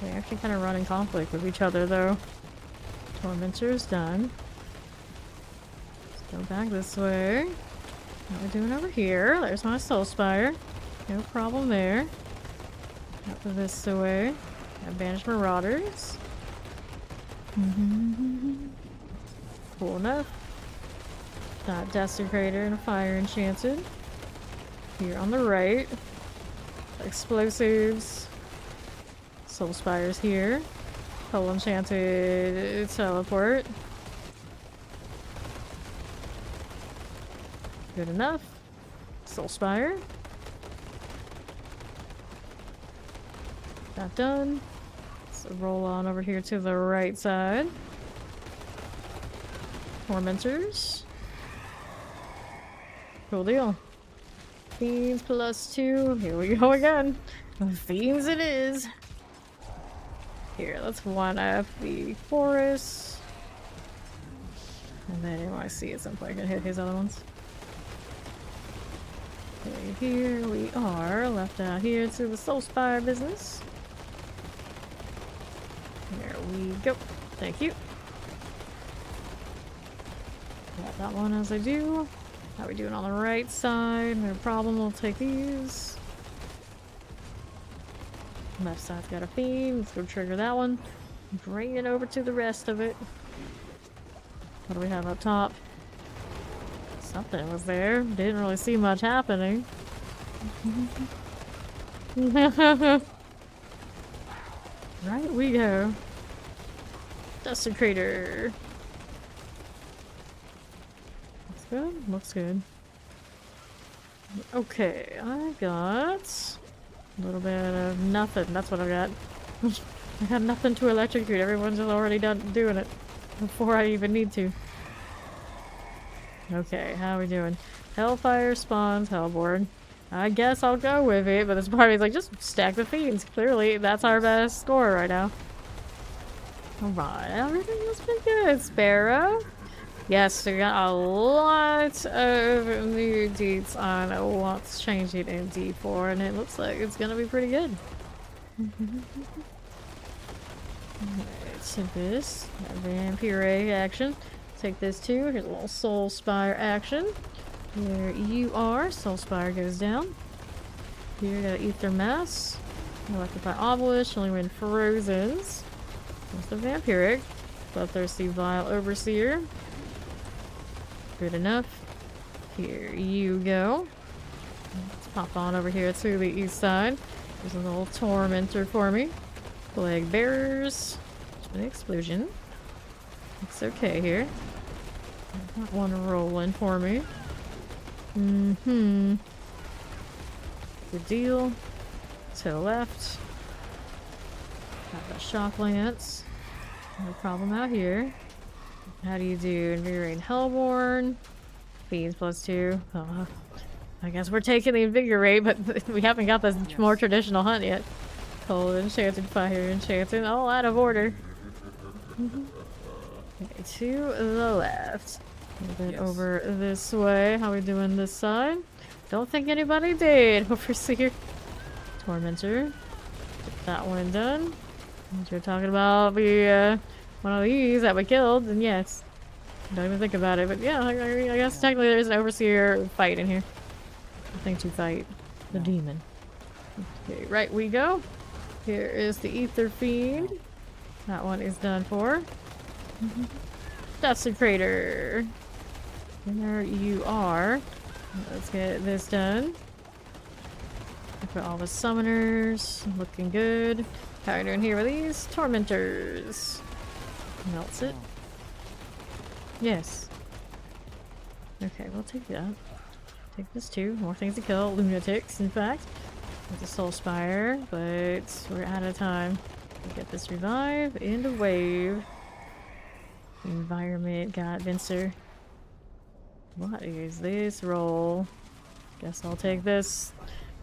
They actually kind of run in conflict with each other though. Tormentor's done. Let's go back this way. What are we doing over here? There's my Soul Spire. No problem there. Up this way. Got Banished Marauders. Cool enough. Got Desecrator and a Fire Enchanted. Here on the right. Explosives. Soul Spires here. Soul Enchanted Teleport. Good enough. Soul Spire. That done. So roll on over here to the right side. Tormentors. Cool deal. Fiends +2. Here we go again. Fiends it is. Here, let's one up the forest. And then I see at some point I can hit his other ones. Okay, here we are. Left out here to the Soul Spire business. There we go. Thank you. Got that one as I do. How are we doing on the right side? No problem, we'll take these. Left side's got a fiend. Let's go trigger that one. Bring it over to the rest of it. What do we have up top? Something was there. Didn't really see much happening. Right we go. Desecrator. Looks good. Looks good. Okay, I got a little bit of nothing. That's what I got. I got nothing to electrocute. Everyone's already done doing it before I even need to. Okay, how are we doing? Hellfire spawns Hellborn. I guess I'll go with it, but this party's like, just stack the fiends. Clearly, that's our best score right now. Alright, everything has been good, Sparrow. Yes, we got a lot of new deets on what's changing in D4, and it looks like it's gonna be pretty good. Alright, so this, Vampire action. Take this too. Here's a little Soul Spire action. There you are. Soul Spire goes down. Here, got Ether Mass. Electrify Obelisk. Only win Frozens. There's the Vampiric. Bloodthirsty Vile Overseer. Good enough. Here you go. Let's pop on over here to the east side. There's a little Tormentor for me. Plague Bearers. An explosion. Looks okay here. Got one rolling for me. Good deal. To the left. Got that Shock Lance. No problem out here. How do you do? Invigorate Hellborn. Fiends +2. I guess we're taking the invigorate, but we haven't got the more traditional hunt yet. Cold enchanted, fire enchanted, all out of order. Okay, to the left. A little bit over this way. How we doing this side? Don't think anybody did. Overseer. Tormentor. Get that one done. If you're talking about the one of these that we killed, then yes. Don't even think about it, but yeah, I guess technically there's an overseer fight in here. I think to fight the demon. Okay, right we go. Here is the Ether Fiend. That one is done for. Desecrator. There you are. Let's get this done. Look at all the summoners. Looking good. How are you doing here with these? Tormentors. Melts it. Yes. Okay, we'll take that. Take this too. More things to kill. Lunatics, in fact. With the Soul Spire, but we're out of time. We'll get this revive in the wave. Environment got Vincer. What is this roll? Guess I'll take this.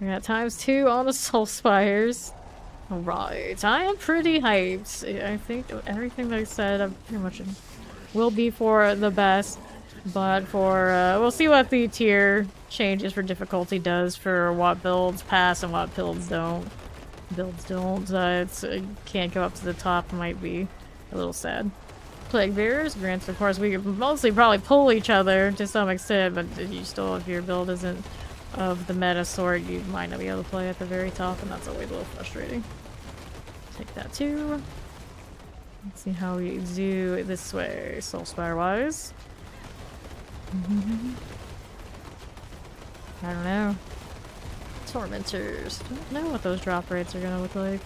We got ×2 on the Soul Spires. Alright, I am pretty hyped. I think everything that I said, I'm pretty much will be for the best. But for, we'll see what the tier changes for difficulty does for what builds pass and what builds don't. Can't go up to the top, might be a little sad. Plague Bearers, granted, of course, we could mostly probably pull each other to some extent, but you still, if your build isn't of the meta sort, you might not be able to play at the very top, and that's always a little frustrating. Take that too. Let's see how we do it this way, Soul Spire wise. I don't know. Tormentors. Don't know what those drop rates are gonna look like.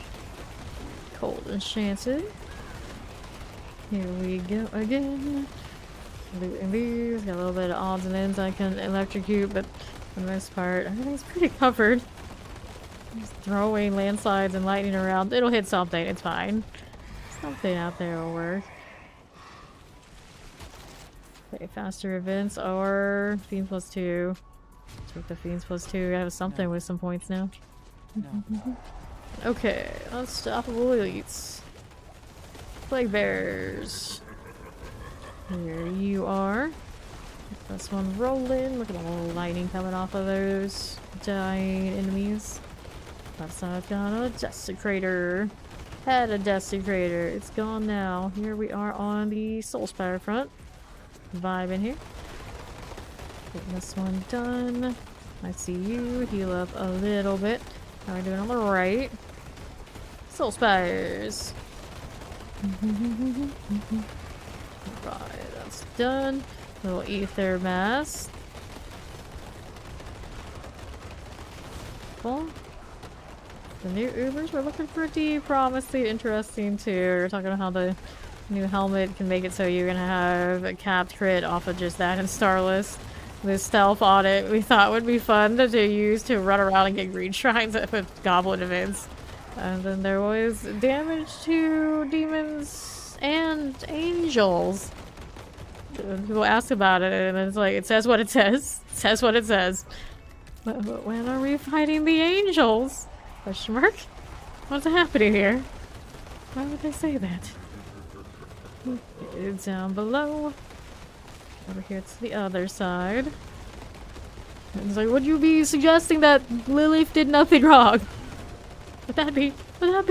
Cold Enchanted. Here we go again. Looting these. Got a little bit of odds and ends I can electrocute, but for the most part, everything's pretty covered. Just throwing landslides and lightning around. It'll hit something. It's fine. Something out there will work. Okay, faster events or Fiends +2. Take the Fiends +2. I have something with some points now. Okay, Unstoppable Elites. Plague Bears. Here you are. Get this one rolling. Look at all the lightning coming off of those dying enemies. Left side got a Desecrator. Had a Desecrator. It's gone now. Here we are on the Soul Spire front. Vibe in here. Getting this one done. I see you. Heal up a little bit. How are we doing on the right? Soul Spires. Right, that's done. Little Ether Mass. Cool. The new Ubers were looking pretty promising, interesting too. We're talking about how the new helmet can make it so you're gonna have a capped crit off of just that and Starless. This stealth audit we thought would be fun to use to run around and get green shrines with goblin events. And then there was damage to demons and angels. People ask about it and it's like, it says what it says. It says what it says. But when are we fighting the angels? Question mark? What's happening here? Why would they say that? It's down below. Over here to the other side. It's like, would you be suggesting that Lilith did nothing wrong? Would that be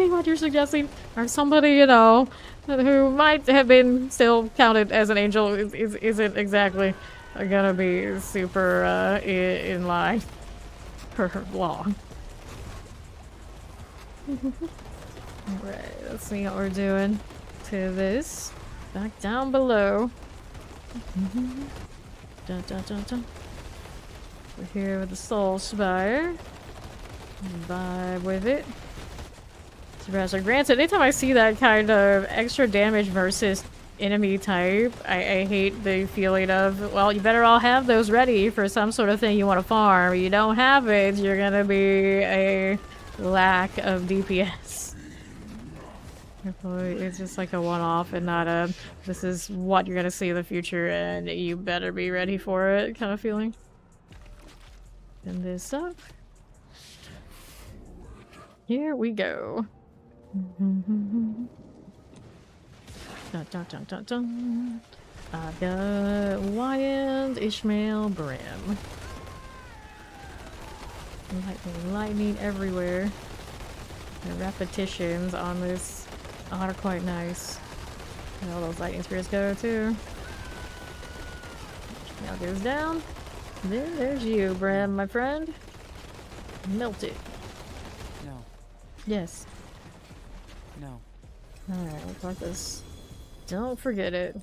what you're suggesting? Or somebody, you know, who might have been still counted as an angel isn't exactly gonna be super in line for long. Alright, let's see what we're doing to this. Back down below. Dun, dun, dun, dun. We're here with the Soul Spire. Vibe with it. So granted, anytime I see that kind of extra damage versus enemy type, I hate the feeling of, well, you better all have those ready for some sort of thing you want to farm. You don't have it, you're gonna be a lack of DPS. It's just like a one-off and not a, this is what you're gonna see in the future and you better be ready for it kind of feeling. Open this up. Here we go. Dun, dun, dun, dun, dun. I've got Wyand, Ishmael, Brim. Lightning everywhere. The repetitions on this are quite nice. And all those lightning spears go too. Now goes down. Then there's you, Brim, my friend. Melt it. No. Yes. No. Alright, let's like this. Don't forget it.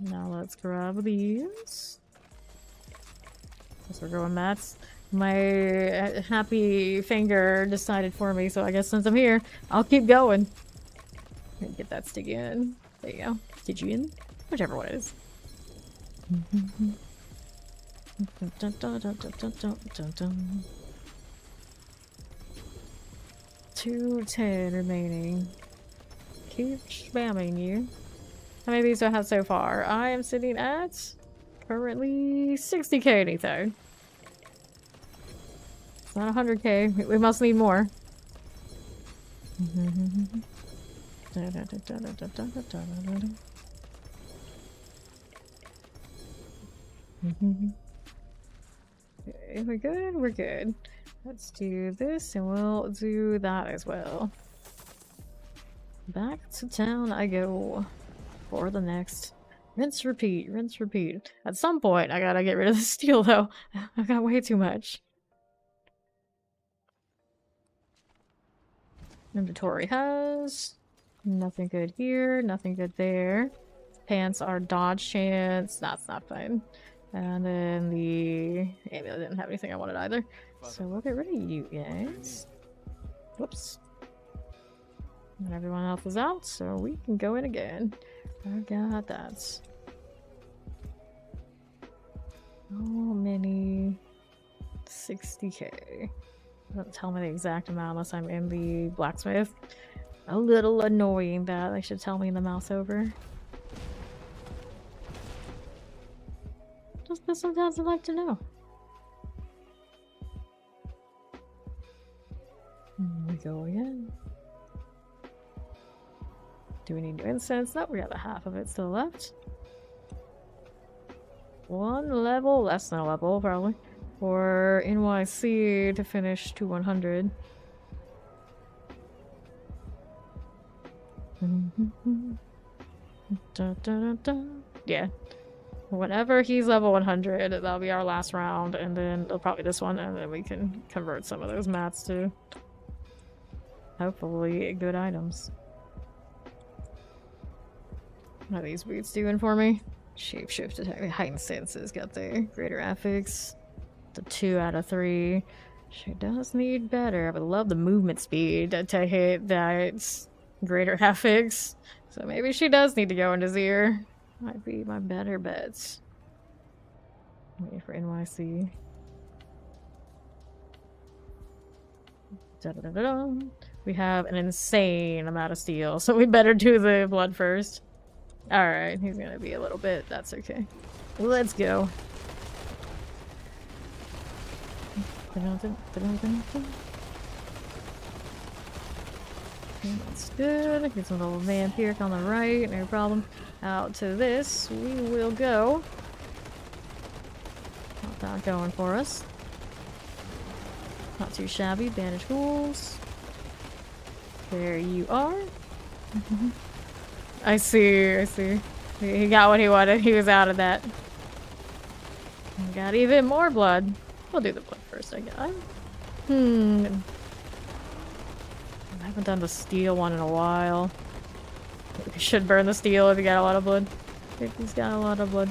Now let's grab these. Guess we're going mats. My happy finger decided for me, so I guess since I'm here, I'll keep going. Get that sticky in. There you go. Sticky in. Whichever one it is. 210 remaining. Keep spamming you. How many of these do I have so far? I am sitting at currently 60k anything. It's not 100k. We must need more. Okay, we're good, we're good. Let's do this and we'll do that as well. Back to town I go for the next. Rinse, repeat, rinse, repeat. At some point I gotta get rid of the steel though. I've got way too much. Inventory has nothing good here, nothing good there. Pants are dodge chance. That's not fine. And then the amulet didn't have anything I wanted either. So we'll get rid of you guys. Whoops. And everyone else is out, so we can go in again. I got that. How many? 60k. Doesn't tell me the exact amount unless I'm in the blacksmith. A little annoying that they should tell me in the mouse over. Just but sometimes I like to know. Here we go again. Do we need new incense? No, we got the half of it still left. One level, less than a level probably, for NYC to finish to 100. Da, da, da, da. Yeah. Whenever he's level 100, that'll be our last round, and then probably this one, and then we can convert some of those mats to hopefully good items. What are these boots doing for me? Shapeshift attack, heightened senses, got the greater affix. The 2 out of 3. She does need better. I would love the movement speed to hit that greater affix. So maybe she does need to go into Zir. Might be my better bets. Waiting for NYC. Da -da -da -da -da. We have an insane amount of steel, so we better do the blood first. Alright, he's gonna be a little bit. That's okay. Let's go. That's good. Get some little vampiric on the right, no problem. Out to this, we will go. Not that going for us. Not too shabby. Bandage ghouls. There you are. I see, I see. He got what he wanted. He was out of that. We got even more blood. We'll do the blood first, I guess. I haven't done the steel one in a while. We should burn the steel if you got a lot of blood. If he's got a lot of blood.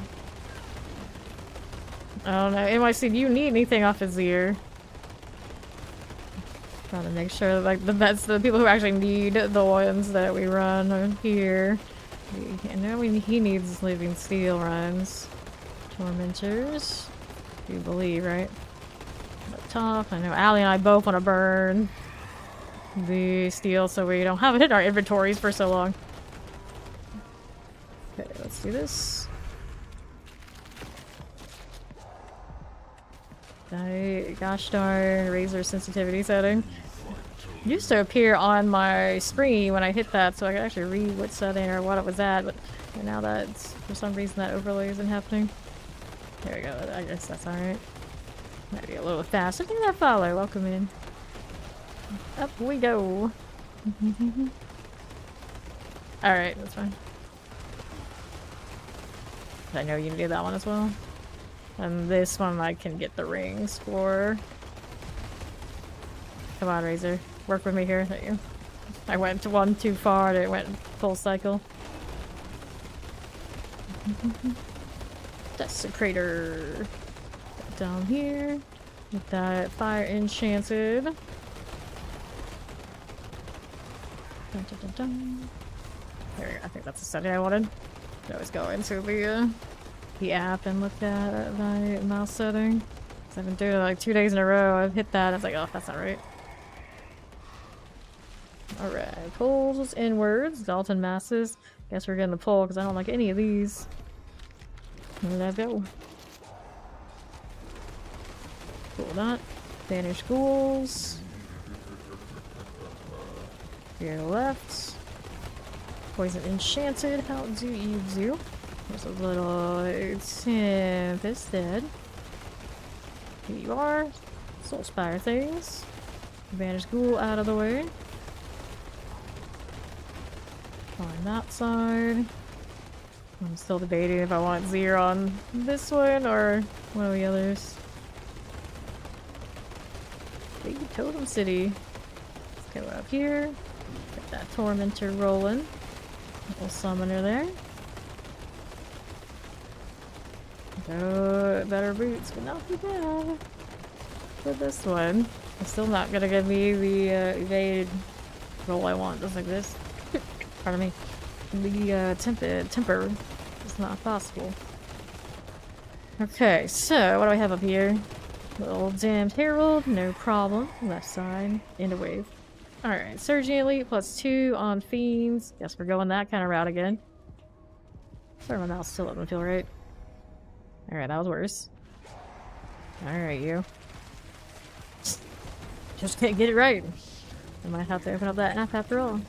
I don't know. NYC, do you need anything off his ear? Trying to make sure like the people who actually need the ones that we run are here. And now he needs living steel runs. Tormentors. You believe, right? Up top. I know Allie and I both want to burn the steel so we don't have it in our inventories for so long. Okay, let's do this. Gosh darn, razor sensitivity setting. Used to appear on my screen when I hit that, so I could actually read what setting or what it was at, but now that's, for some reason, that overlay isn't happening. There we go, I guess that's alright. Might be a little fast. Look at that follow, welcome in. Up we go. Alright, that's fine. I know you need that one as well. And this one I can get the rings for. Come on, Razor. Work with me here. Thank you. I went to one too far and it went full cycle. Desecrator. Down here. With that fire enchanted. Dun, dun, dun, dun. There we go. I think that's the setting I wanted. I always go into the app and look at my mouse setting. 'Cause I've been doing it like 2 days in a row. I've hit that. I was like, oh, that's not right. Alright, pulls inwards, Dalton masses. Guess we're getting the pull because I don't like any of these. Let's go. Cool that. Banish ghouls. Here left. Poison enchanted. How do you do? There's a little Tempest dead. Here you are. Soul Spire things. Banish ghoul out of the way. On that side. I'm still debating if I want Zero on this one or one of the others. Big Totem City. Let's go up here. Get that Tormentor rolling. Little summoner there. Oh, better boots, but not too bad for this one. It's still not gonna give me the evade roll I want, just like this. Pardon me. The temper is not possible. Okay, so what do I have up here? Little damned herald, no problem. Left side, end of wave. Alright, Surging Elite +2 on fiends. Guess we're going that kind of route again. Sorry, my mouse still doesn't feel right. Alright, that was worse. Alright, you. Just can't get it right. I might have to open up that app after all.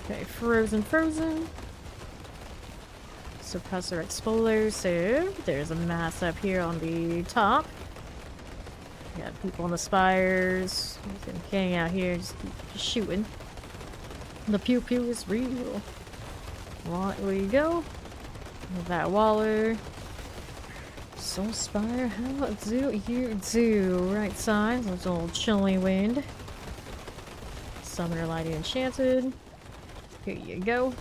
Okay, frozen. Suppressor explosive. There's a mass up here on the top. Got people on the spires. You can hang out here, just keep shooting. The pew pew is real. On we go. With that Waller. Soul Spire, how do you do? Right side, there's a little chilly wind. Summoner Lighting Enchanted. Here you go.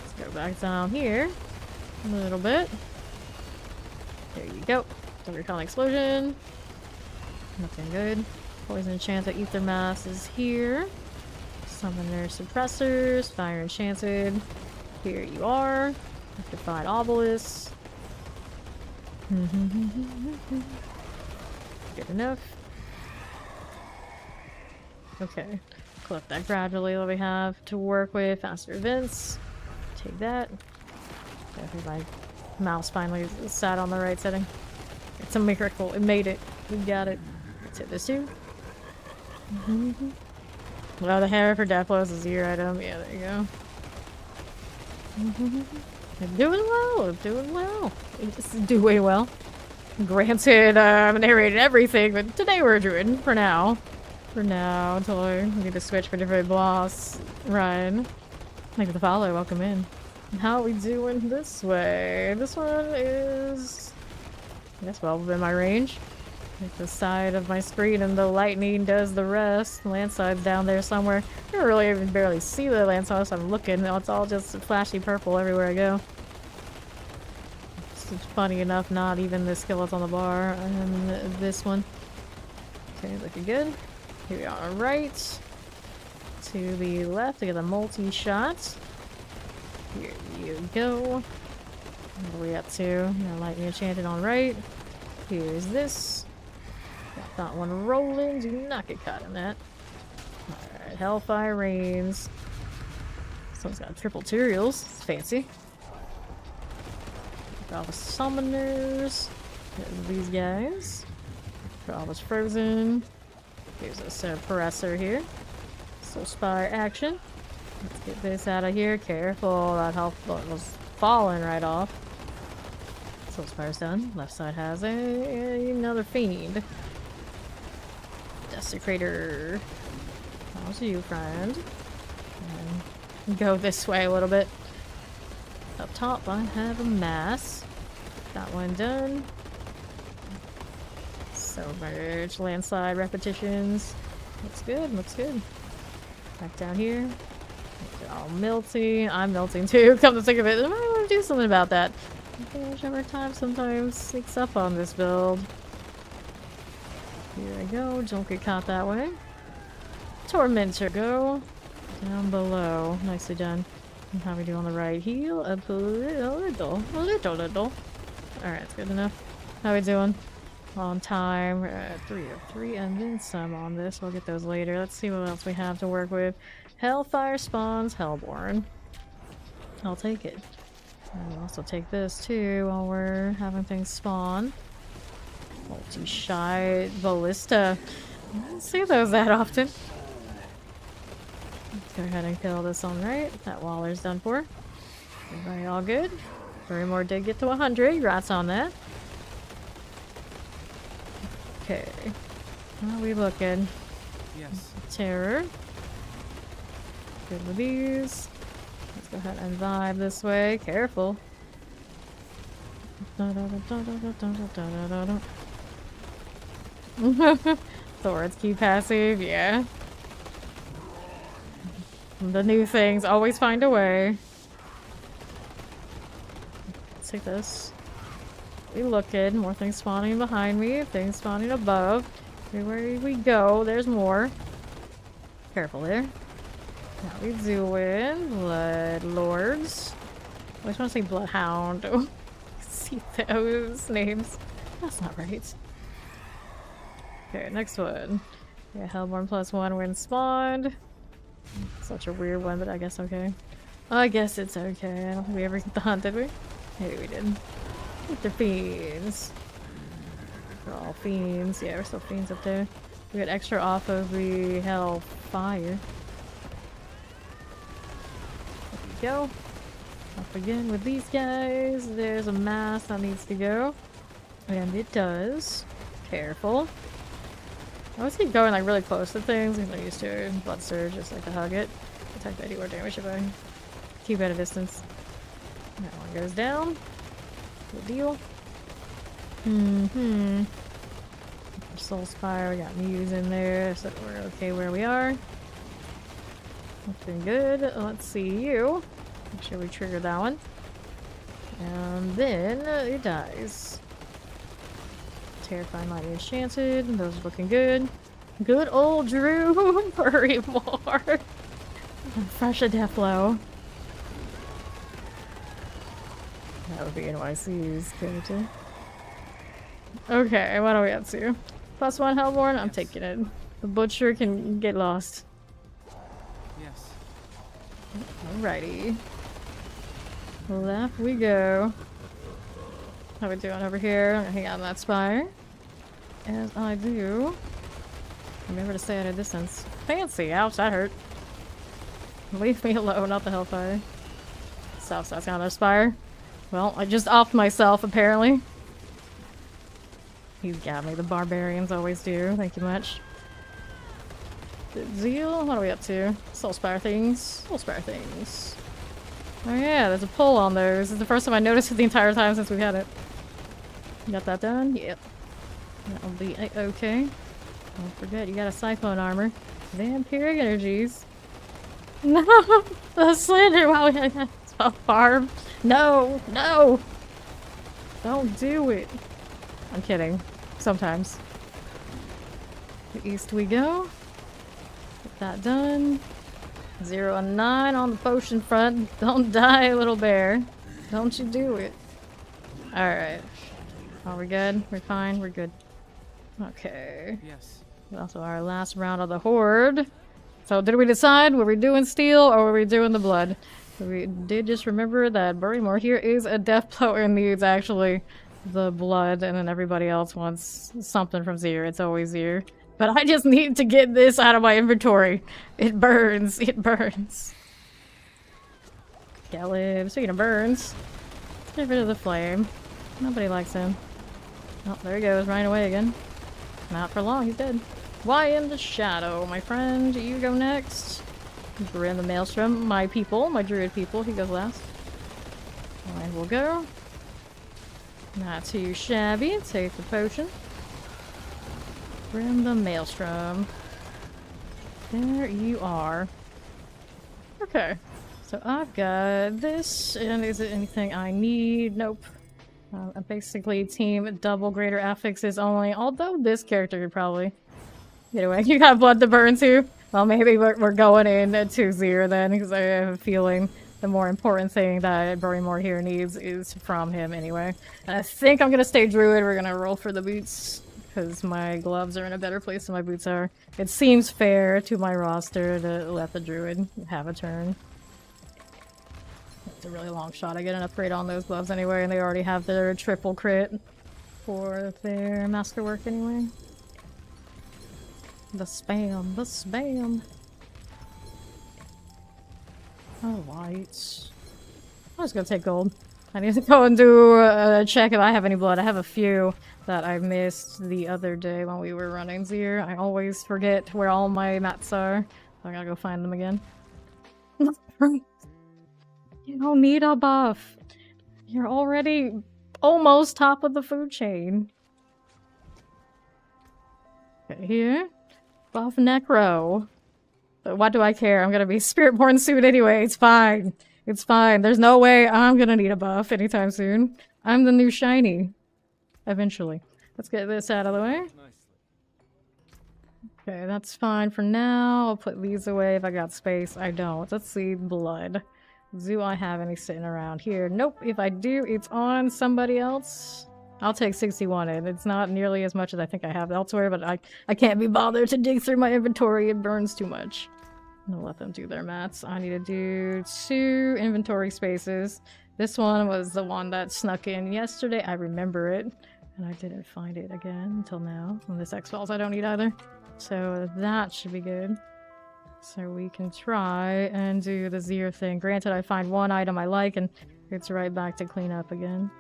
Let's go back down here a little bit. There you go. Thundercon Explosion. Nothing good. Poison Enchanted Ether Mass is here. Summoner Suppressors. Fire Enchanted. Here you are. Defied Obelisk. Good enough. Okay. Collect that gradually that we have to work with. Faster events. Take that. I think my mouse finally sat on the right setting. It's a miracle. It made it. We got it. Let's hit this too. Well, the hair for Deathblow is a 0 item. Yeah, there you go. I'm doing well. I'm doing well. Just doing well. Granted, I've narrated everything, but today we're doing for now. For now, until I need to switch for different boss run. Thank you for the follow. Welcome in. How are we doing this way? This one is, I guess, well within my range. Like the side of my screen and the lightning does the rest. The landside's down there somewhere. I don't really even barely see the landslide, so I'm looking. It's all just flashy purple everywhere I go. It's funny enough, not even the skillets on the bar and this one. Okay, looking good. Here we are, right. To the left, we get a multi-shot. Here you go. What are we up to? Lightning Enchanted on right. Here's this. Got that one rolling. Do not get caught in that. Alright, Hellfire Reigns. Someone's got triple materials. It's fancy. Got all the summoners. There's these guys. All was frozen. Here's a suppressor here. So spire action. Let's get this out of here. Careful, that health was falling right off. So spire's done. Left side has another fiend. Desecrator. How's you, friend? And go this way a little bit. Up top, I have a mass. That one done. So merge, landslide, repetitions. Looks good, looks good. Back down here. They're all melting. I'm melting too. Come to think of it, I might want to do something about that. Whichever time sometimes sneaks up on this build. Here I go. Don't get caught that way. Tormentor, go down below. Nicely done. And how we do on the right? Heal a little. Alright, that's good enough. How we doing? On time. 3 of 3 and then some on this. We'll get those later. Let's see what else we have to work with. Hellfire spawns Hellborn. I'll take it. I'll also take this too while we're having things spawn. Multi-shot ballista. I don't see those that often. Let's go ahead and kill this on right. That waller's done for. Everybody all good? 3 more did get to 100. Rats on that. Okay. How are we looking? Yes. Terror. Good with these. Let's go ahead and vibe this way. Careful. Swords key passive, yeah. The new things always find a way. Let's take this. We looking. More things spawning behind me. Things spawning above. Everywhere we go, there's more. Careful there. How we doing? Blood Lords. I always want to say Bloodhound. See those names. That's not right. Okay, next one. Yeah, Hellborn +1 when spawned. Such a weird one, but I guess okay. I guess it's okay. I don't think we ever get the hunt, did we? Maybe we did. With the fiends. We're all fiends. Yeah, we're still fiends up there. We got extra off of the Hellfire. There we go. Up again with these guys. There's a mass that needs to go. And it does. Careful. I always keep going like really close to things because I'm used to it. Blood Surge, just like to hug it. Attack that anywhere damage if I keep at a distance. That one goes down. Good deal. Soul Spire, we got Muse in there, so we're okay where we are. Looking good. Let's see you. Make sure we trigger that one. And then it dies. Terrifying Mighty Enchanted. Those are looking good. Good old Drew Furry more. Fresh a Deathblow. That would be NYC's character. Okay, what are we up to? +1 Hellborn? I'm taking it. The Butcher can get lost. Yes. Alrighty. Left we go. How we doing over here? I'm gonna hang out in that spire. As I do. Remember to stay at a distance. Fancy! Ouch, that hurt. Leave me alone, not the Hellfire. South side's got another spire. Well, I just offed myself, apparently. He's got me. The barbarians always do. Thank you much. Zeal? What are we up to? Soul Spire things. Soul Spire things. Oh yeah, there's a pull on those. This is the first time I noticed it the entire time since we've had it. Got that done? Yep. That'll be okay. Don't forget, you got a Cyclone armor. Vampiric energies. No! The Slender while we had a farm. No! No! Don't do it. I'm kidding. Sometimes. To the east we go. Get that done. 0 and 9 on the potion front. Don't die, little bear. Don't you do it. Alright. Are we good? We're fine? We're good. Okay. Yes. Also our last round of the Horde. So did we decide? Were we doing steel or were we doing the blood? So we did just remember that Burrymore here is a death blow and needs actually the blood, and then everybody else wants something from Zir. It's always Zir. But I just need to get this out of my inventory. It burns. It burns. Caleb, speaking of burns, get rid of the flame. Nobody likes him. Oh, there he goes, running away again. Not for long, he's dead. Why in the shadow, my friend? You go next. We're in the maelstrom. My people, my druid people, he goes last. I will go. Not too shabby. Take the potion. We're in the maelstrom. There you are. Okay. So I've got this, and is it anything I need? Nope. Basically, team double greater affixes only. Although this character could probably get away. You got blood to burn too? Well, maybe we're going in at 2-0 then, because I have a feeling the more important thing that Burrymore here needs is from him anyway. And I think I'm gonna stay druid. We're gonna roll for the boots, because my gloves are in a better place than my boots are. It seems fair to my roster to let the druid have a turn. It's a really long shot. I get an upgrade on those gloves anyway, and they already have their triple crit for their masterwork anyway. The spam, the spam. Oh, white. I'm just gonna take gold. I need to go and do a check if I have any blood. I have a few that I missed the other day when we were running Zir. I always forget where all my mats are. So I gotta go find them again. You don't need a buff. You're already almost top of the food chain. Okay, here. Buff Necro. But what do I care? I'm gonna be Spiritborn soon anyway. It's fine. It's fine. There's no way I'm gonna need a buff anytime soon. I'm the new shiny. Eventually. Let's get this out of the way. Okay, that's fine for now. I'll put these away if I got space. I don't. Let's see. Blood. Do I have any sitting around here? Nope. If I do, it's on somebody else. I'll take 61 in. It's not nearly as much as I think I have elsewhere, but I can't be bothered to dig through my inventory. It burns too much. I'm gonna let them do their mats. I need to do 2 inventory spaces. This one was the one that snuck in yesterday. I remember it, and I didn't find it again until now. And this X-Files I don't need either. So that should be good. So we can try and do the Zir thing. Granted, I find one item I like, and it's right back to clean up again.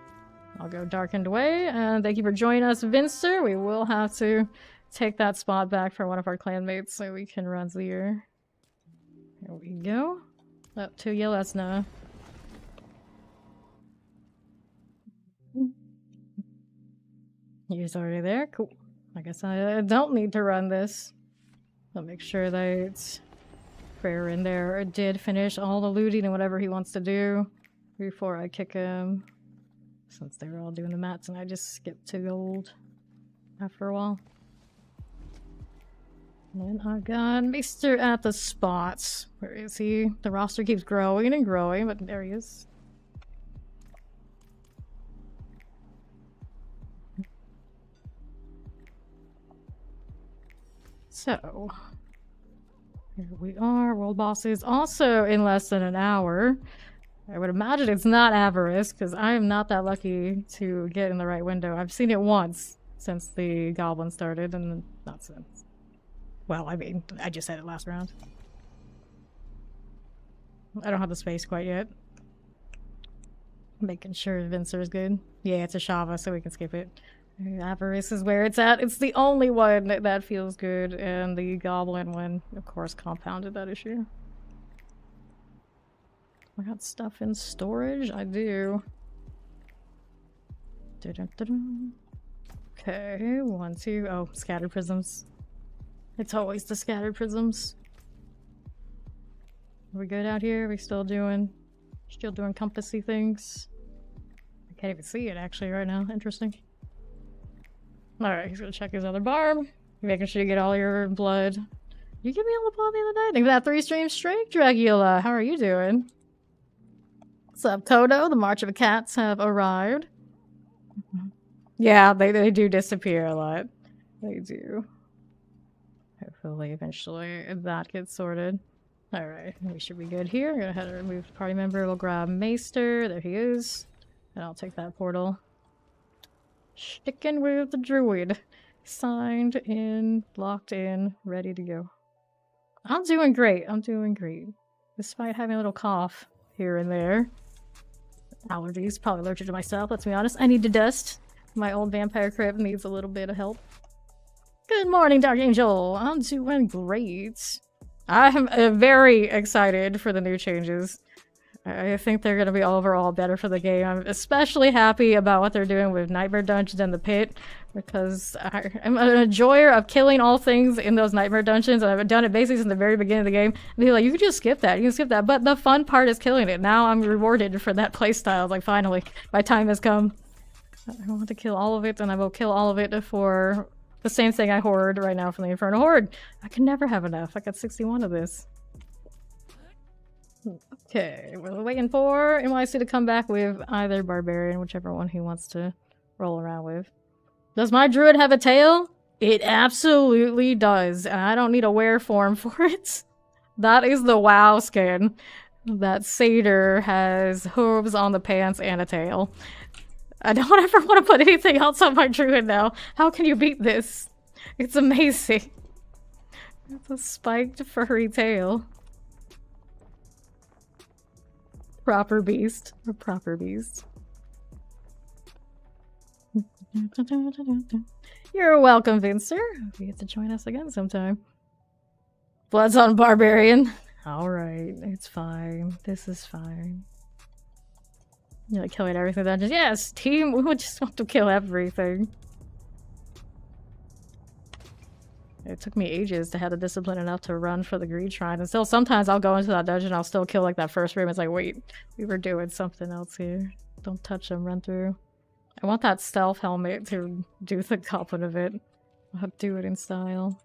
I'll go Darkened Way, and thank you for joining us, Vincer. We will have to take that spot back for one of our clanmates so we can run Zir. Here we go. Up to Yelesna. He's already there. Cool. I guess I don't need to run this. I'll make sure that Prayer in there did finish all the looting and whatever he wants to do before I kick him. Since they were all doing the mats and I just skipped to gold after a while. And then I've got Mr. at the spots. Where is he? The roster keeps growing and growing, but there he is. So, here we are. World bosses also in less than an hour. I would imagine it's not Avarice, because I am not that lucky to get in the right window. I've seen it once since the goblin started, and not since. Well, I mean, I just said it last round. I don't have the space quite yet. Making sure Vincer is good. Yeah, it's a Shava, so we can skip it. Avarice is where it's at. It's the only one that feels good, and the goblin one, of course, compounded that issue. I got stuff in storage? I do. Okay, 1, 2. Oh, scattered prisms. It's always the scattered prisms. Are we good out here? Are we still doing compassy things? I can't even see it actually right now. Interesting. Alright, he's gonna check his other barb. Making sure you get all your blood. You give me all the blood the other day? Thank you for that 3 stream straight, Dragula. How are you doing? What's up, Kodo? The March of the Cats have arrived. Yeah, they do disappear a lot. They do. Hopefully, eventually, that gets sorted. Alright, we should be good here. I'm gonna head and remove party member. We'll grab Maester. There he is. And I'll take that portal. Sticking with the druid. Signed in, locked in, ready to go. I'm doing great. I'm doing great. Despite having a little cough here and there. Allergies, probably allergic to myself, let's be honest. I need to dust. My old vampire crypt needs a little bit of help. Good morning, Dark Angel. I'm doing great. I'm very excited for the new changes. I think they're going to be overall better for the game. I'm especially happy about what they're doing with Nightmare Dungeons and the Pit, because I'm an enjoyer of killing all things in those Nightmare Dungeons, and I've done it basically since the very beginning of the game. And they're like, you can just skip that, you can skip that, but the fun part is killing it. Now I'm rewarded for that playstyle. Like, finally, my time has come. I want to kill all of it, and I will kill all of it for the same thing I hoard right now from the Infernal Horde. I can never have enough. I got 61 of this. Okay, we're waiting for NYC to come back with either Barbarian, whichever one he wants to roll around with. Does my druid have a tail? It absolutely does, and I don't need a wear form for it. That is the WoW skin. That satyr has hooves on the pants and a tail. I don't ever want to put anything else on my druid now. How can you beat this? It's amazing. It's a spiked furry tail. Proper beast. A proper beast. You're welcome, Vincer. Hope you get to join us again sometime. Blood's on Barbarian. Alright, it's fine. This is fine. You're like killing everything that just— yes, team, we would just want to kill everything. It took me ages to have the discipline enough to run for the Greed Shrine, and still sometimes I'll go into that dungeon, I'll still kill like that first room. It's like, wait, we were doing something else here. Don't touch them, run through. I want that stealth helmet to do the goblin of it. I'll do it in style.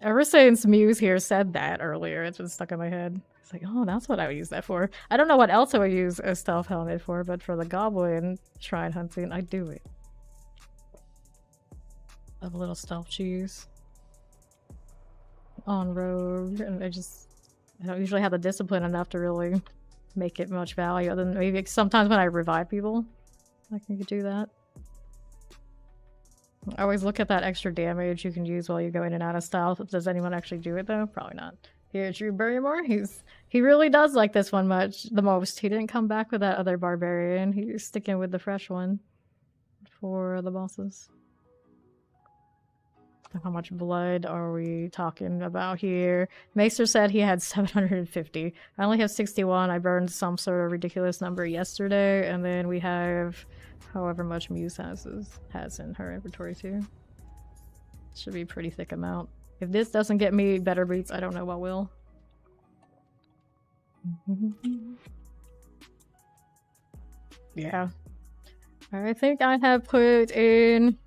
Ever since Muse here said that earlier, it's been stuck in my head. It's like, oh, that's what I would use that for. I don't know what else I would use a stealth helmet for, but for the goblin shrine hunting, I do it. A little stealth cheese on rogue, and I don't usually have the discipline enough to really make it much value, other than maybe sometimes when I revive people, I can do that. I always look at that extra damage you can use while you go in and out of stealth. Does anyone actually do it though? Probably not. Here, Drew Barrymore, he really does like this one the most. He didn't come back with that other barbarian. He's sticking with the fresh one for the bosses. How much blood are we talking about here? Maester said he had 750. I only have 61. I burned some sort of ridiculous number yesterday, and then we have however much Muse has in her inventory too. Should be a pretty thick amount. If this doesn't get me better boots, I don't know what will. Yeah. I think I have put in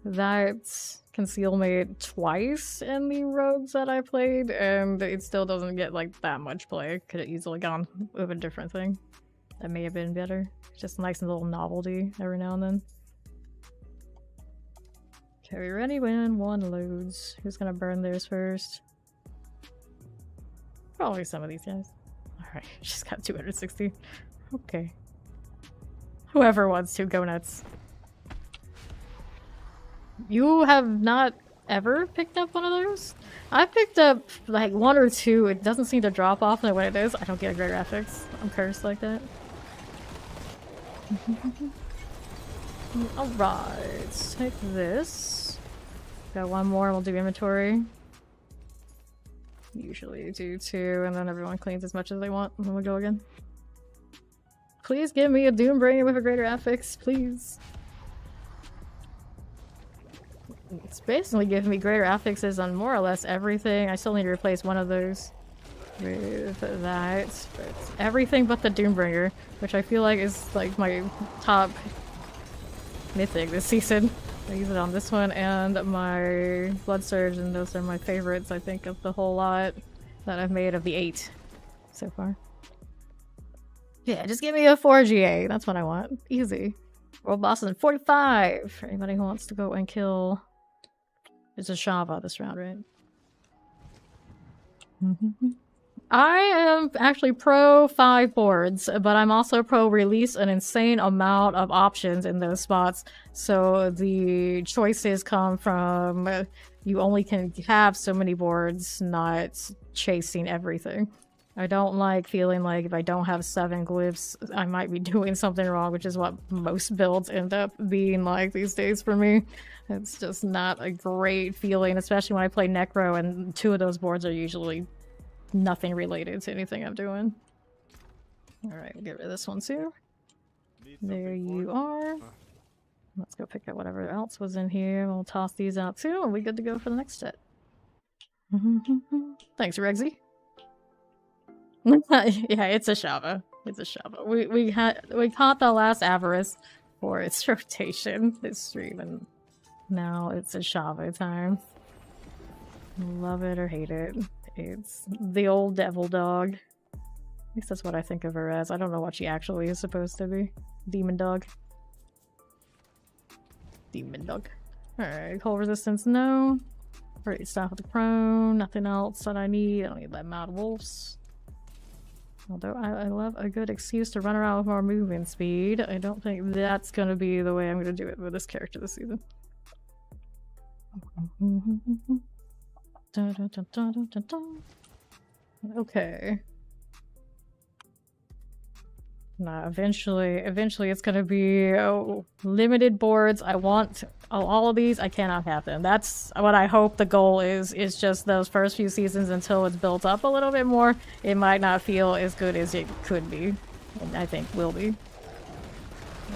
that concealment twice in the rogues that I played, and it still doesn't get like that much play. Could have easily gone with a different thing that may have been better. Just a nice little novelty every now and then. Okay, we ready when one loads. Who's gonna burn theirs first? Probably some of these guys. Alright, she's got 260. Okay. Whoever wants to, go nuts. You have not ever picked up one of those? I picked up like one or two. It doesn't seem to drop off, and when it is, I don't get a great graphics. I'm cursed like that. Alright, take this. Got one more, and we'll do inventory. Usually do two, and then everyone cleans as much as they want, and then we go again. Please give me a Doombringer with a greater affix, please. It's basically giving me greater affixes on more or less everything. I still need to replace one of those with that. But it's everything but the Doombringer, which I feel like is like my top mythic this season. I use it on this one and my Blood Surge, and those are my favorites, I think, of the whole lot that I've made of the 8 so far. Yeah, just give me a 4GA. That's what I want. Easy. World boss is in 45 for anybody who wants to go and kill. It's a Shava this round, right? I am actually pro 5 boards, but I'm also pro release an insane amount of options in those spots. So the choices come from you only can have so many boards, not chasing everything. I don't like feeling like if I don't have 7 glyphs, I might be doing something wrong, which is what most builds end up being like these days for me. It's just not a great feeling, especially when I play Necro and 2 of those boards are usually nothing related to anything I'm doing. Alright, we'll get rid of this one too. There you are. Let's go pick up whatever else was in here. We'll toss these out too, and we're good to go for the next set. Thanks, Rexy. Yeah, it's a Shava. It's a Shava. We caught the last Avarice for its rotation this stream, and now it's a Shava time. Love it or hate it. It's the old devil dog. At least that's what I think of her as. I don't know what she actually is supposed to be. Demon dog. Demon dog. Alright, cold resistance, no. Alright, stop with the prone. Nothing else that I need. I don't need that mad wolves. Although I love a good excuse to run around with more movement speed. I don't think that's gonna be the way I'm gonna do it with this character this season. Okay. Nah, eventually it's gonna be limited boards. I want all of these. I cannot have them. That's what I hope the goal is just those first few seasons until it's built up a little bit more. It might not feel as good as it could be, and I think will be. And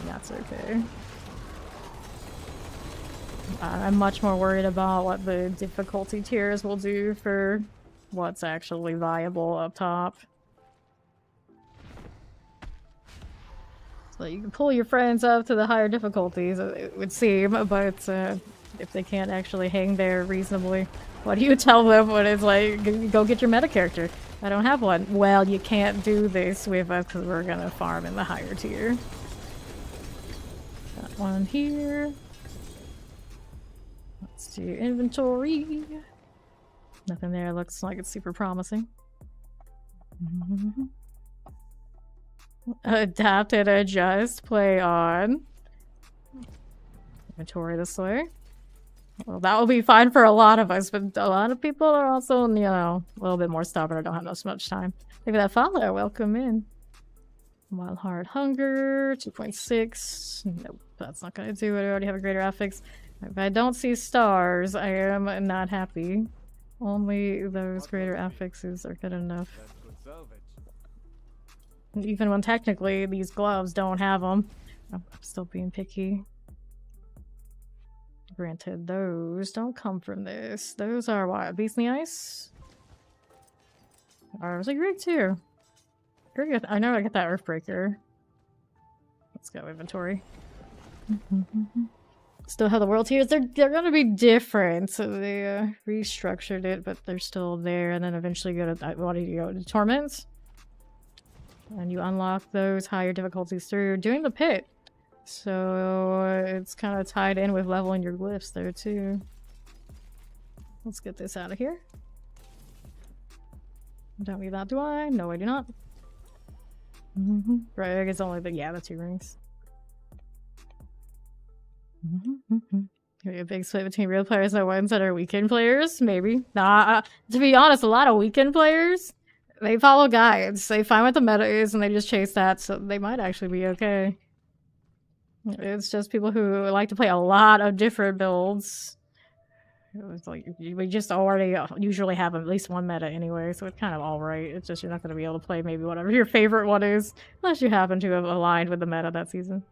that's okay. I'm much more worried about what the difficulty tiers will do for what's actually viable up top. So you can pull your friends up to the higher difficulties, it would seem, but if they can't actually hang there reasonably, what do you tell them when it's like, go get your meta character? I don't have one. Well, you can't do this with us because we're gonna farm in the higher tier. Got one here. Let's do inventory. Nothing there looks like it's super promising. Adapt and adjust, play on. Inventory this way. Well, that will be fine for a lot of us, but a lot of people are also, you know, a little bit more stubborn or don't have so much time. Look at that follow, welcome in. Wild Heart Hunger, 2.6. Nope, that's not gonna do it. I already have a greater affix. If I don't see stars, I am not happy. Only those greater affixes are good enough. Even when technically these gloves don't have them. I'm still being picky. Granted, those don't come from this. Those are what? Beast in the Ice? Or was it Greek too? I know I got that Earthbreaker. Let's go inventory. Still have the world tiers. They're gonna be different. So they restructured it, but they're still there. And then eventually go to what do you go to Torments? And you unlock those higher difficulties through doing the pit. So it's kind of tied in with leveling your glyphs there too. Let's get this out of here. Don't need that, do I? No, I do not. Right, I guess only the 2 rings. Maybe a big split between real players and ones that are weekend players? Maybe. Nah, to be honest, a lot of weekend players, they follow guides. They find what the meta is and they just chase that, so they might actually be okay. It's just people who like to play a lot of different builds. It's like, we just already usually have at least one meta anyway, so it's kind of alright. It's just you're not going to be able to play maybe whatever your favorite one is, unless you happen to have aligned with the meta that season.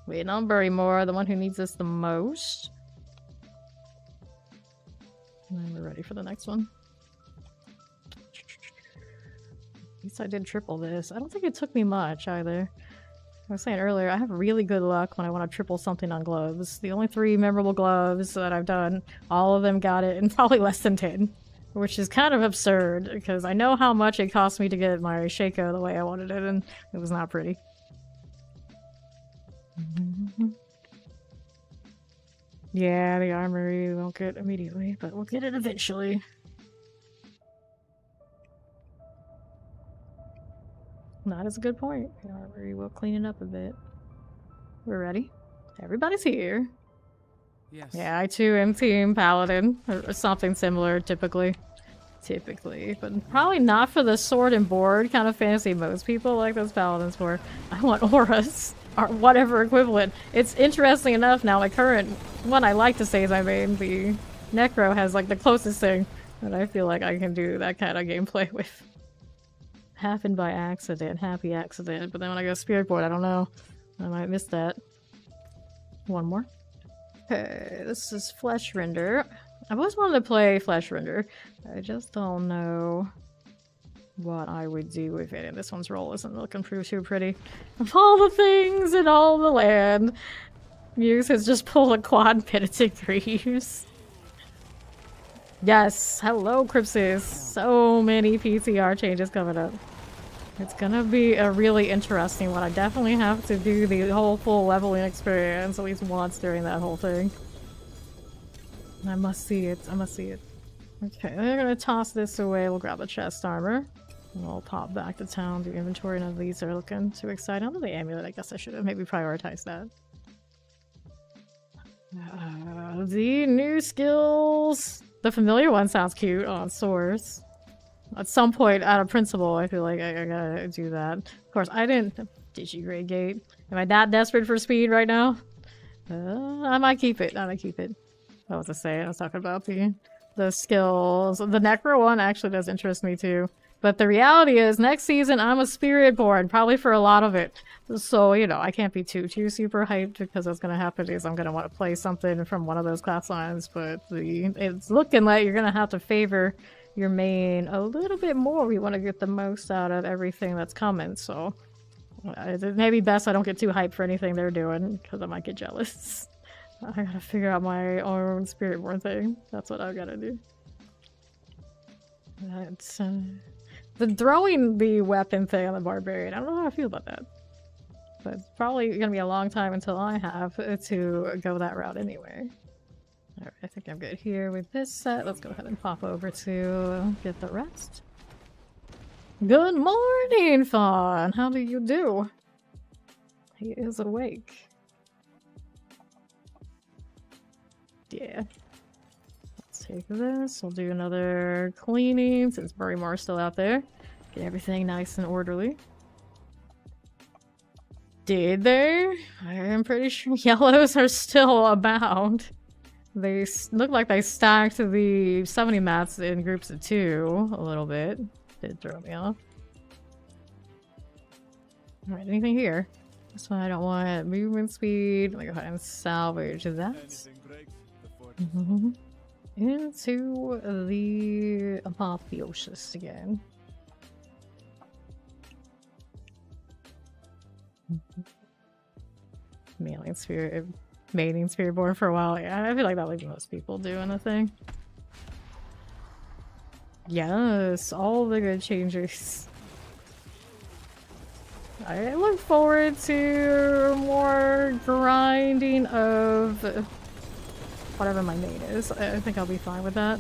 Wait, on Burrymore, the one who needs this the most. And then we're ready for the next one. At least I did triple this. I don't think it took me much either. I was saying earlier, I have really good luck when I want to triple something on gloves. The only 3 memorable gloves that I've done, all of them got it in probably less than 10. Which is kind of absurd, because I know how much it cost me to get my Shaco the way I wanted it, and it was not pretty. Yeah, the armory we won't get immediately, but we'll get it eventually. That is a good point. We will clean it up a bit. We're ready. Everybody's here. Yes. Yeah, I too am team paladin, or something similar, typically. But probably not for the sword and board kind of fantasy most people like those paladins for. I want auras, or whatever equivalent. It's interesting enough now, my current one I like to say is my main, the Necro has like the closest thing that I feel like I can do that kind of gameplay with. Happened by accident, happy accident, but then when I go spirit board, I don't know. I might miss that. One more. Okay, this is Flesh Render. I've always wanted to play Flesh Render. I just don't know what I would do with it. And this one's roll isn't looking too pretty. Of all the things in all the land, Muse has just pulled a quad penitent Greaves. Yes, hello Crypsis. So many PTR changes coming up. It's gonna be a really interesting one. I definitely have to do the whole full leveling experience at least once during that whole thing. I must see it. I must see it. Okay, we're gonna toss this away. We'll grab the chest armor. And we'll pop back to town, do inventory. None of these are looking too exciting. Under the amulet, I guess I should have maybe prioritized that. The new skills. The familiar one sounds cute on Source. At some point, out of principle, I feel like I gotta do that. Of course, I didn't... Digigrade Gate. Am I that desperate for speed right now? I might keep it. I might keep it. What was I saying? I was talking about the skills. The Necro one actually does interest me too. But the reality is, next season, I'm a spirit born, probably for a lot of it. So, you know, I can't be too super hyped because what's going to happen is I'm going to want to play something from one of those class lines. But it's looking like you're going to have to favor your main a little bit more. We want to get the most out of everything that's coming. So, it may be best I don't get too hyped for anything they're doing because I might get jealous. I gotta figure out my own Spiritborn thing. That's what I gotta do. That's the throwing the weapon thing on the barbarian. I don't know how I feel about that. But it's probably gonna be a long time until I have to go that route anyway. Alright, I think I'm good here with this set. Let's go ahead and pop over to get the rest. Good morning, Fawn! How do you do? He is awake. Yeah. Let's take this. We'll do another cleaning since Burrymore's still out there. Get everything nice and orderly. Did they? I'm pretty sure yellows are still abound. They look like they stacked the summoning mats in groups of 2 a little bit. Did throw me off. Alright, anything here? This one I don't want. Movement speed. Let me go ahead and salvage that. Into the apotheosis again. Mating spirit born for a while. Yeah, I feel like that like most people do in a thing. Yes, all the good changes. I look forward to more grinding of whatever my main is. I think I'll be fine with that.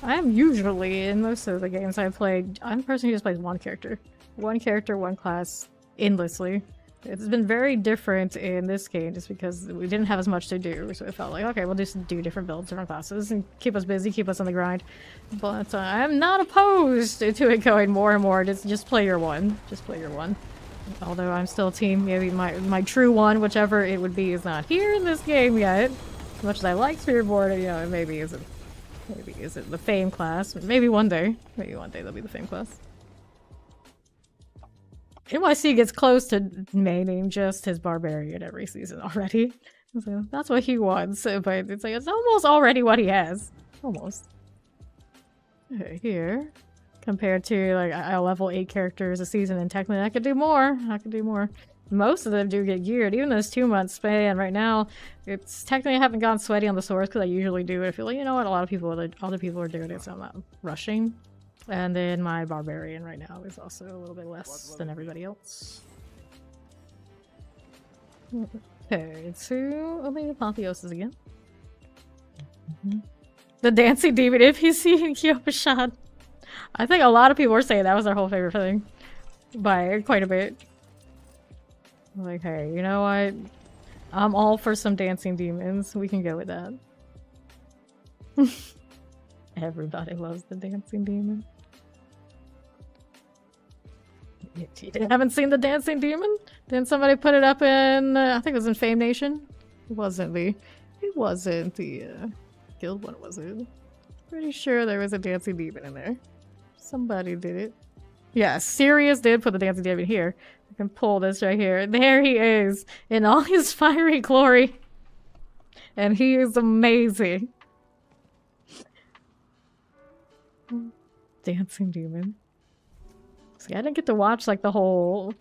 I am usually, in most of the games I've played, I'm the person who just plays one character. One character, one class, endlessly. It's been very different in this game just because we didn't have as much to do, so it felt like, okay, we'll just do different builds, different classes, and keep us busy, keep us on the grind. But I'm not opposed to it going more and more, just play your one. Just play your one. Although I'm still team, maybe my true one, whichever it would be, is not here in this game yet. As much as I like Spiritboard, you know, it maybe isn't the Fame class. Maybe one day they'll be the Fame class. NYC gets close to maining just his Barbarian every season already. So that's what he wants, but it's like, it's almost already what he has. Almost. Okay, here. Compared to, like, I level 8 characters a season, and technically I could do more. Most of them do get geared, even those 2 months span. Right now, it's technically I haven't gone sweaty on the source because I usually do it. I feel like, you know what, a lot of other people are doing it, so I'm not rushing. And then my Barbarian right now is also a little bit less than everybody else. Okay, to the Apotheosis again. The Dancing Demon NPC in Kyoshan. I think a lot of people were saying that was their whole favorite thing. by quite a bit. Like, hey, you know what? I'm all for some dancing demons. We can go with that. Everybody loves the dancing demon. You haven't seen the dancing demon? Didn't somebody put it up in? I think it was in Fame Nation. It wasn't the. It wasn't the guild one, was it? Pretty sure there was a dancing demon in there. Somebody did it. Yeah, Sirius did put the dancing demon here. I can pull this right here. There he is in all his fiery glory. And he is amazing. Dancing demon. See, I didn't get to watch like the whole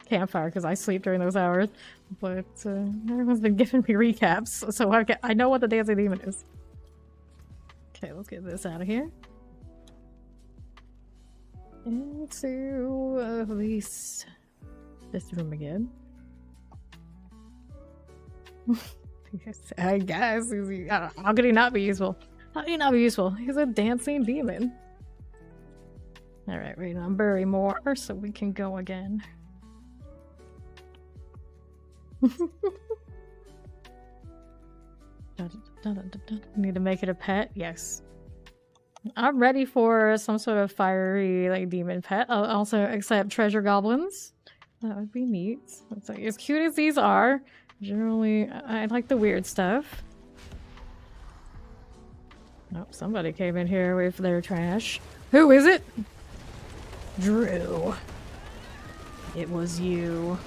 campfire because I sleep during those hours. But everyone's been giving me recaps, so I know what the dancing demon is. Okay, let's get this out of here. Into at least this room again. I guess. How could he not be useful? How could he not be useful? He's a dancing demon. Alright, wait, I'm bury more so we can go again. Need to make it a pet? Yes. I'm ready for some sort of fiery like demon pet. I'll also accept treasure goblins. That would be neat. It's like, as cute as these are, generally I like the weird stuff. Oh, somebody came in here with their trash. Who is it? Drew. It was you.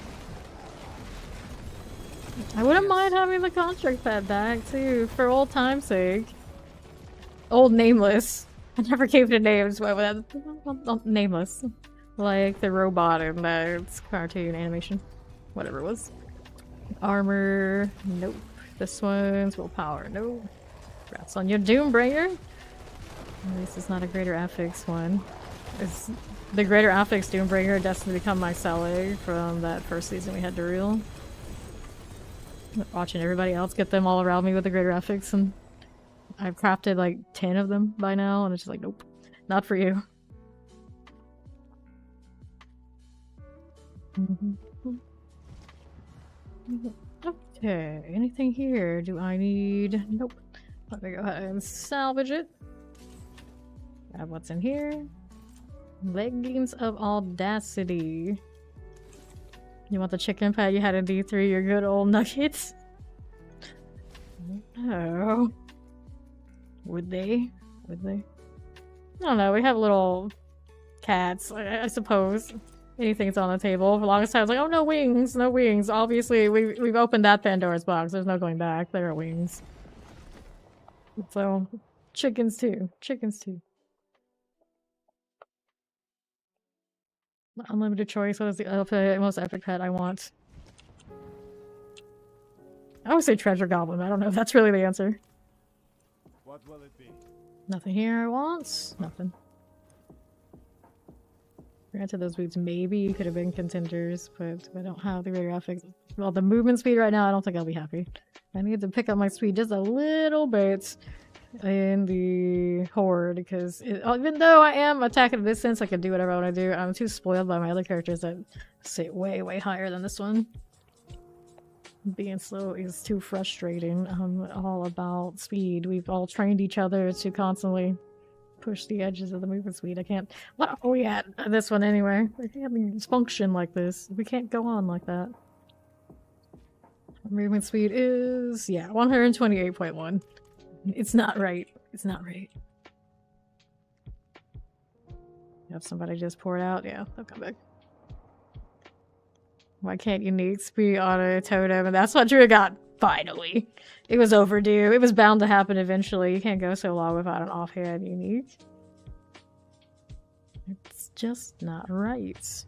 I wouldn't mind having the contract pet back too, for old time's sake. Old Nameless. I never gave it a name, so I went Nameless. Like the robot in that cartoon animation. Whatever it was. Armor. Nope. This one's willpower. Nope. Congrats on your Doombringer. At least it's not a greater affix one. It's the greater affix Doombringer destined to become my Selig from that first season we had to reel. Watching everybody else get them all around me with the greater affix, and I've crafted like 10 of them by now, and it's just like, nope, not for you. Okay, anything here? Do I need? Nope. Let me go ahead and salvage it. Grab what's in here. Leggings of Audacity. You want the chicken pad you had in D3, your good old nuggets? Oh. Would they? Would they? I don't know, we have little cats, I suppose. Anything's on the table. For the longest time, I was like, oh, no wings, no wings. Obviously, we've opened that Pandora's box. There's no going back. There are wings. So, chickens too. Chickens too. Unlimited choice. What is the most epic pet I want? I would say treasure goblin. I don't know if that's really the answer. What will it be? Nothing here I want. Nothing. Granted, those boots maybe could have been contenders, but I don't have the greater affix. Well, the movement speed right now, I don't think I'll be happy. I need to pick up my speed just a little bit in the horde, because even though I am attacking at a distance, I can do whatever I want to do. I'm too spoiled by my other characters that sit way, way higher than this one. Being slow is too frustrating. I'm all about speed. We've all trained each other to constantly push the edges of the movement speed. I can't. What are we at this one anyway? We can't function like this. We can't go on like that. Movement speed is 128.1. It's not right. It's not right. Have somebody just pour it out? Yeah, they'll come back. Why can't unique speed on a totem? And that's what Drew got. Finally. It was overdue. It was bound to happen eventually. You can't go so long without an offhand unique. It's just not right.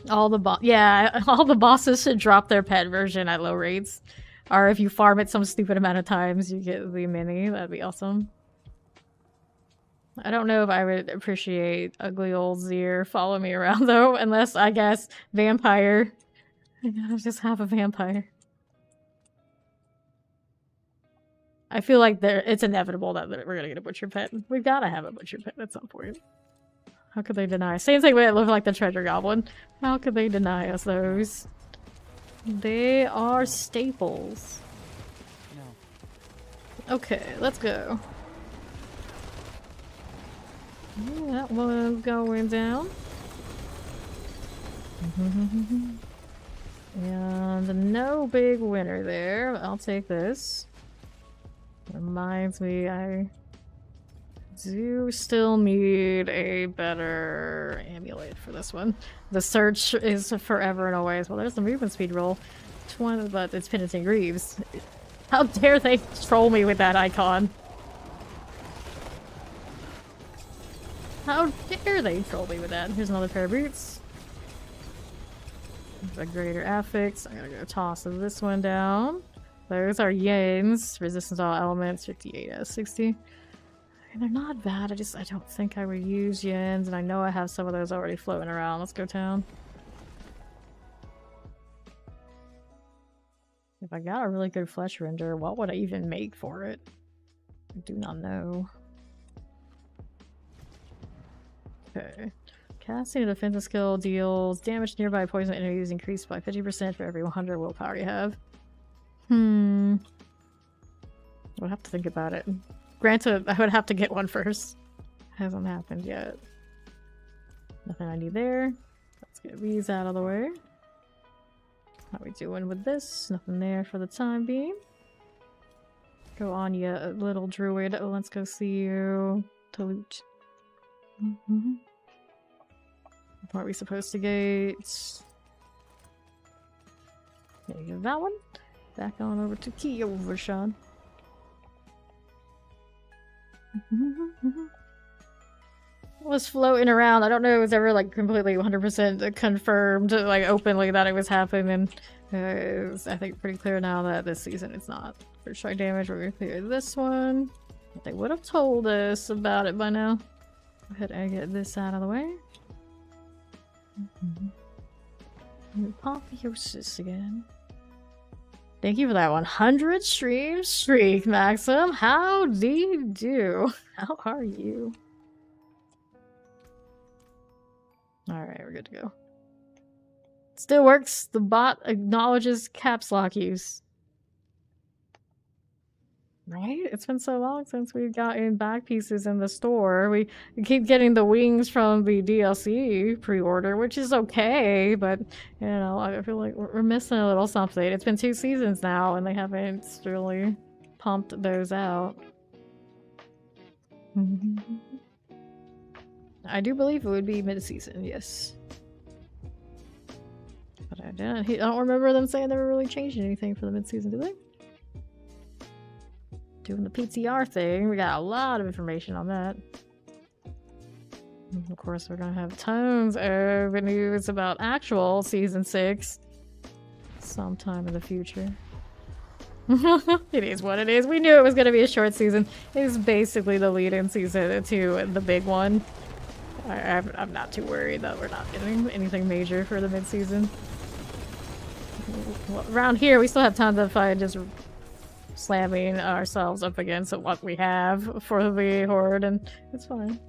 All the bosses should drop their pet version at low rates. Or if you farm it some stupid amount of times, you get the mini. That'd be awesome. I don't know if I would appreciate ugly old Zir follow me around though, unless I guess vampire. I gotta just have a vampire. I feel like it's inevitable that we're gonna get a butcher pet. We've gotta have a butcher pet at some point. How could they deny us? Same thing when it looked like the treasure goblin. How could they deny us those? They are staples. No. Okay, let's go. That one's going down. And no big winner there. I'll take this. Reminds me, I do still need a better amulet for this one. The search is forever and always. Well, there's the movement speed roll. 20, but it's Penitent Greaves. How dare they troll me with that icon? How dare they troll me with that? Here's another pair of boots. A greater affix. I'm gonna go toss this one down. Those are yens. Resistance to all elements. 58 out of 60. They're not bad. I don't think I would use yens, and I know I have some of those already floating around. Let's go town. If I got a really good flesh render, what would I even make for it? I do not know. Okay. Casting a defensive skill deals damage to nearby poison enemies increased by 50% for every 100 willpower you have. I'll have to think about it. Granted, I would have to get one first. Hasn't happened yet. Nothing I need there. Let's get these out of the way. How are we doing with this? Nothing there for the time being. Go on, you little druid. Oh, let's go see you. To loot. What are we supposed to get? There you go, that one. Back on over to Kyovershan. Was floating around. I don't know if it was ever like completely 100% confirmed, like openly, that it was happening. It's, I think, pretty clear now that this season it's not. First strike damage, we're gonna clear this one. But they would have told us about it by now. Go ahead and get this out of the way. Apotheosis again. Thank you for that 100 stream streak, Maxim. How do you do? How are you? Alright, we're good to go. Still works. The bot acknowledges caps lock use. Right? It's been so long since we've gotten back pieces in the store. We keep getting the wings from the DLC pre-order, which is okay, but, you know, I feel like we're missing a little something. It's been 2 seasons now, and they haven't really pumped those out. I do believe it would be mid-season, yes. But I don't remember them saying they were really changing anything for the mid-season, did they? Doing the PTR thing, we got a lot of information on that. And of course, we're gonna have tons of news about actual Season 6 sometime in the future. It is what it is. We knew it was gonna be a short season. It is basically the lead-in season to the big one. I'm not too worried that we're not getting anything major for the mid-season. Well, around here, we still have tons of fun just slamming ourselves up against what we have for the horde, and it's fine.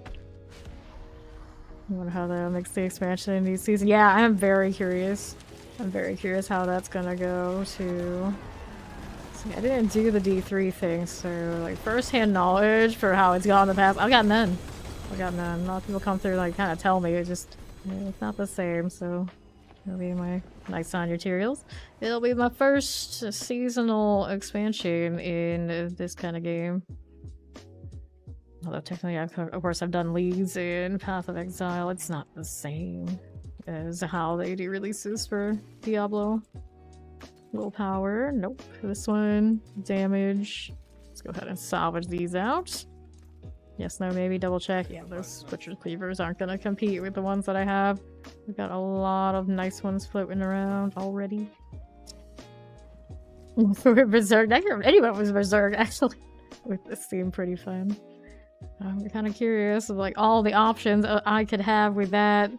I wonder how they'll mix the expansion in these seasons. Yeah, I'm very curious. I'm very curious how that's gonna go to... See, I didn't do the D3 thing, so like first-hand knowledge for how it's gone in the past. I've got none. I've got none. A lot of people come through like kind of tell me it's just it's not the same, so it'll be my nice on materials. It'll be my first seasonal expansion in this kind of game. Although technically, of course, I've done leads in Path of Exile. It's not the same as how they do releases for Diablo. Willpower, nope. This one, damage. Let's go ahead and salvage these out. Yes, no, maybe, double check. Yeah, those Butcher Cleavers aren't gonna compete with the ones that I have. We've got a lot of nice ones floating around already. Berserk, I hear anyone was Berserk, actually. This seemed pretty fun. I'm kind of curious of like all the options I could have with that.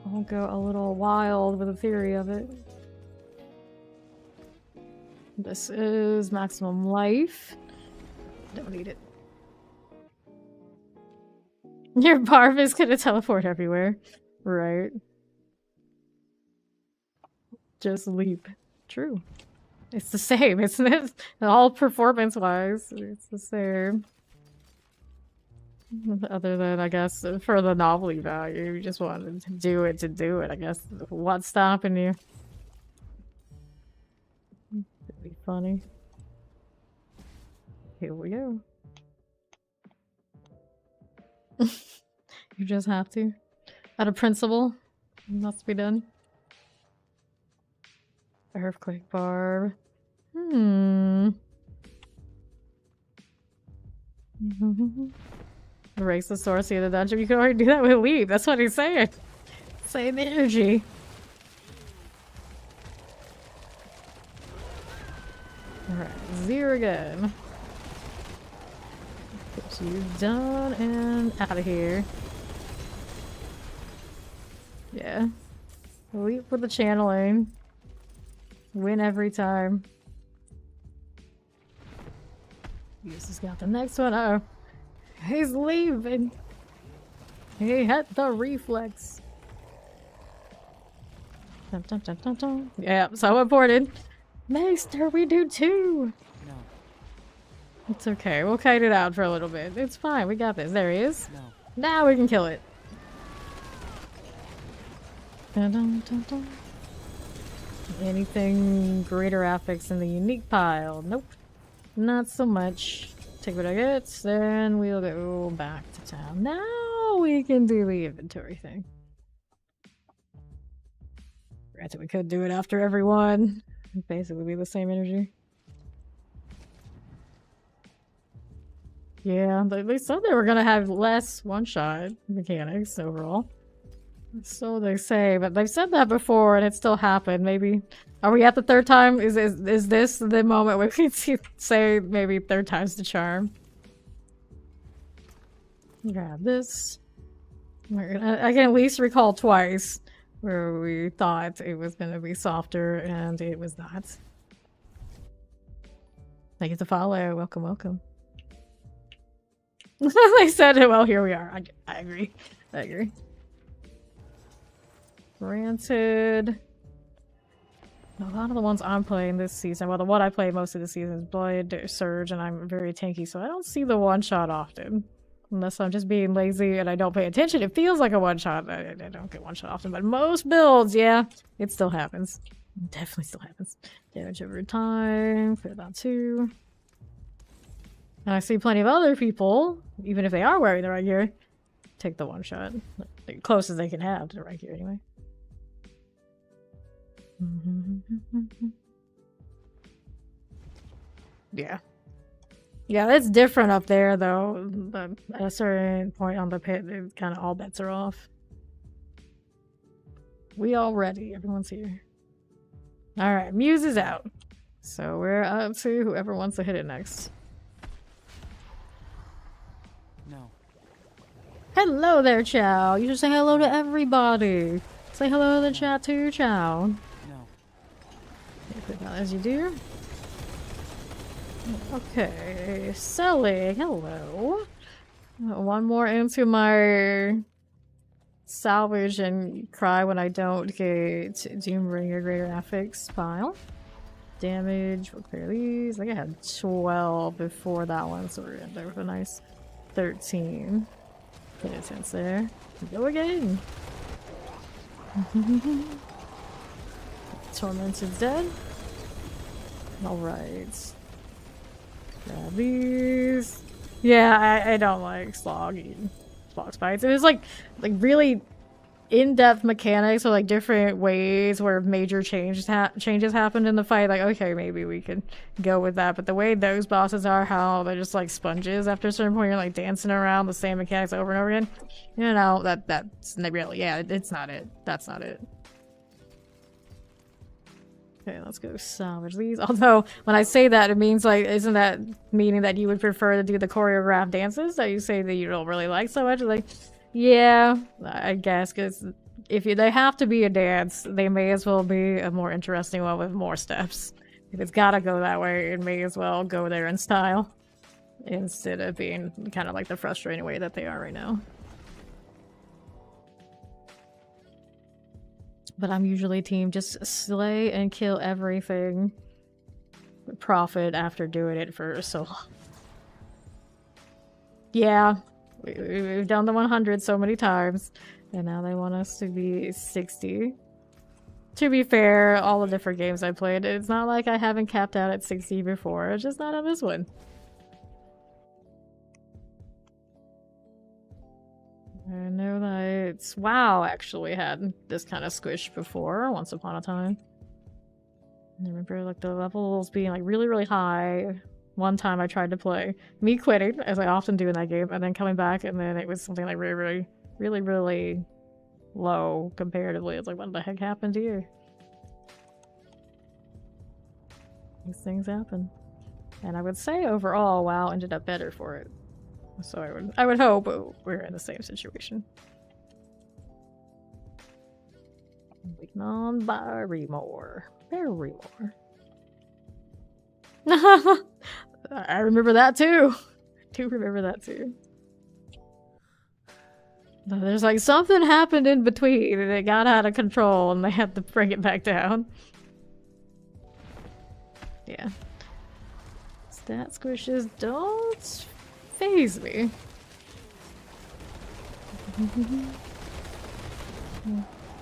I'll go a little wild with the theory of it. This is maximum life. Don't need it. Your barf is gonna teleport everywhere. Right. Just leap. True. It's the same, isn't it? All performance-wise, it's the same. Other than, I guess, for the novelty value, you just wanted to do it, I guess. What's stopping you? It'd be funny. Here we go. You just have to. Out of principle, it must be done. Earthquake barb. Erase the source of the dungeon. You can already do that with leave. That's what he's saying. Same energy. Alright, 0 again. Get you done and out of here. Yeah. Leap with the channeling. Win every time. This has got the next one. Uh oh. He's leaving. He had the reflex. Dun, dun, dun, dun, dun. Yeah, so important. Maester, we do too. No. It's okay. We'll kite it out for a little bit. It's fine. We got this. There he is. No. Now we can kill it. Dun, dun, dun, dun. Anything greater affix in the unique pile? Nope. Not so much. Take what I get, then we'll go back to town. Now we can do the inventory thing. Granted, we could do it after every one. It'd basically be the same energy. Yeah, they said they were gonna have less one-shot mechanics overall. So they say, but they've said that before and it still happened. Maybe are we at the 3rd time? Is this the moment where we can say maybe 3rd time's the charm? Grab this. I can at least recall twice where we thought it was gonna be softer and it was not. Thank you to follow. Welcome, welcome. They said it. Well, here we are. I agree. I agree. Granted, a lot of the ones I'm playing this season, well, the one I play most of the season is Blood Surge, and I'm very tanky, so I don't see the one-shot often. Unless I'm just being lazy and I don't pay attention. It feels like a one-shot. I don't get one-shot often, but most builds, yeah, it still happens. It definitely still happens. Damage over time, for about 2. And I see plenty of other people, even if they are wearing the right gear, take the one-shot. The closest they can have to the right gear, anyway. Yeah. Yeah, it's different up there, though. But at a certain point on the pit, it kind of all bets are off. We all ready. Everyone's here. Alright, Muse is out. So we're up to whoever wants to hit it next. No. Hello there, Chow. You should say hello to everybody. Say hello to the chat too, Chow. No. As you do. Okay, Sally, hello. One more into my salvage and cry when I don't get Doombringer Greater Affix pile. Damage, we'll clear these. I think I had 12 before that one, so we're in there with a nice 13. Get a sense there. Go again. Tormented's dead. Alright. Grab these. Yeah, I don't like slog spikes. It was like really in-depth mechanics or like different ways where major changes happened in the fight. Like, okay, maybe we could go with that. But the way those bosses are, how they're just like sponges after a certain point, you're like dancing around the same mechanics over and over again. You know, that's really, yeah, it's not it. That's not it. Okay, let's go salvage these. Although, when I say that, it means like, isn't that meaning that you would prefer to do the choreographed dances that you say that you don't really like so much? Like, yeah, I guess, because if they have to be a dance, they may as well be a more interesting one with more steps. If it's gotta go that way, it may as well go there in style, instead of being kind of like the frustrating way that they are right now. But I'm usually team just slay and kill everything. Profit after doing it for so long. Yeah, we've done the 100 so many times, and now they want us to be 60. To be fair, all the different games I played, it's not like I haven't capped out at 60 before, it's just not on this one. I know that WoW actually had this kind of squish before, once upon a time. I remember like the levels being like really, really high. One time I tried to play, me quitting, as I often do in that game, and then coming back, and then it was something like really low comparatively. It's like, what the heck happened here? These things happen. And I would say overall, WoW ended up better for it. So I would hope we're in the same situation. Waiting on Barrymore. Barrymore. I remember that too. I do remember that too. There's like something happened in between and it got out of control and they had to bring it back down. Yeah. Stat squishes don't faze me.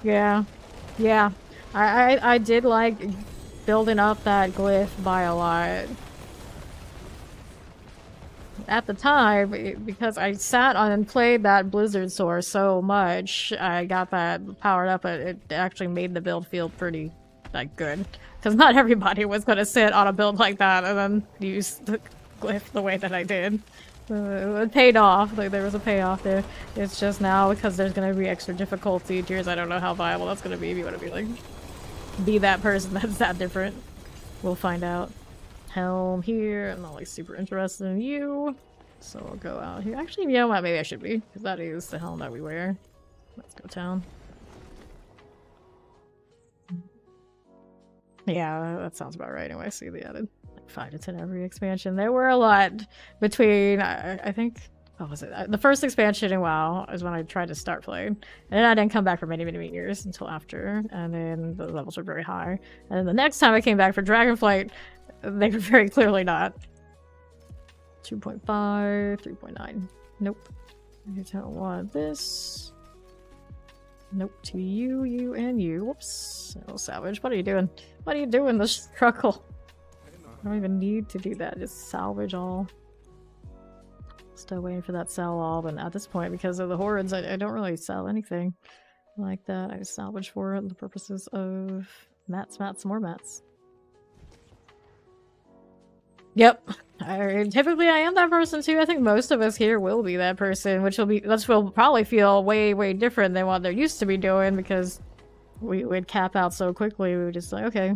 Yeah. Yeah. I did like building up that glyph by a lot. At the time, because I sat on and played that Blizzard source so much, I got that powered up, it actually made the build feel pretty, like, good. Because not everybody was going to sit on a build like that and then use the glyph the way that I did. It paid off, like there was a payoff there. It's just now, because there's going to be extra difficulty tiers, I don't know how viable that's going to be if you want to be like, be that person that's that different. We'll find out. Helm here. I'm not like super interested in you. So I'll go out here. Actually, you know what? Maybe I should be. Because that is the helm that we wear. Let's go town. Yeah, that sounds about right. Anyway, I see they added like 5 to 10 every expansion. There were a lot between, I think, what was it? The first expansion in WoW is when I tried to start playing. And then I didn't come back for many years until after. And then the levels were very high. And then the next time I came back for Dragonflight, they were very clearly not. 2.5, 3.9. Nope. I don't want this. Nope. To you, you, and you. Whoops. Oh, salvage. What are you doing? What are you doing? The struggle. I don't even need to do that. Just salvage all. Still waiting for that sell all, but at this point, because of the hordes, I don't really sell anything like that. I just salvage for the purposes of mats, more mats. Yep. Typically I am that person too. I think most of us here will be that person, which will probably feel way different than what they're used to be doing because we would cap out so quickly. We would just like, okay,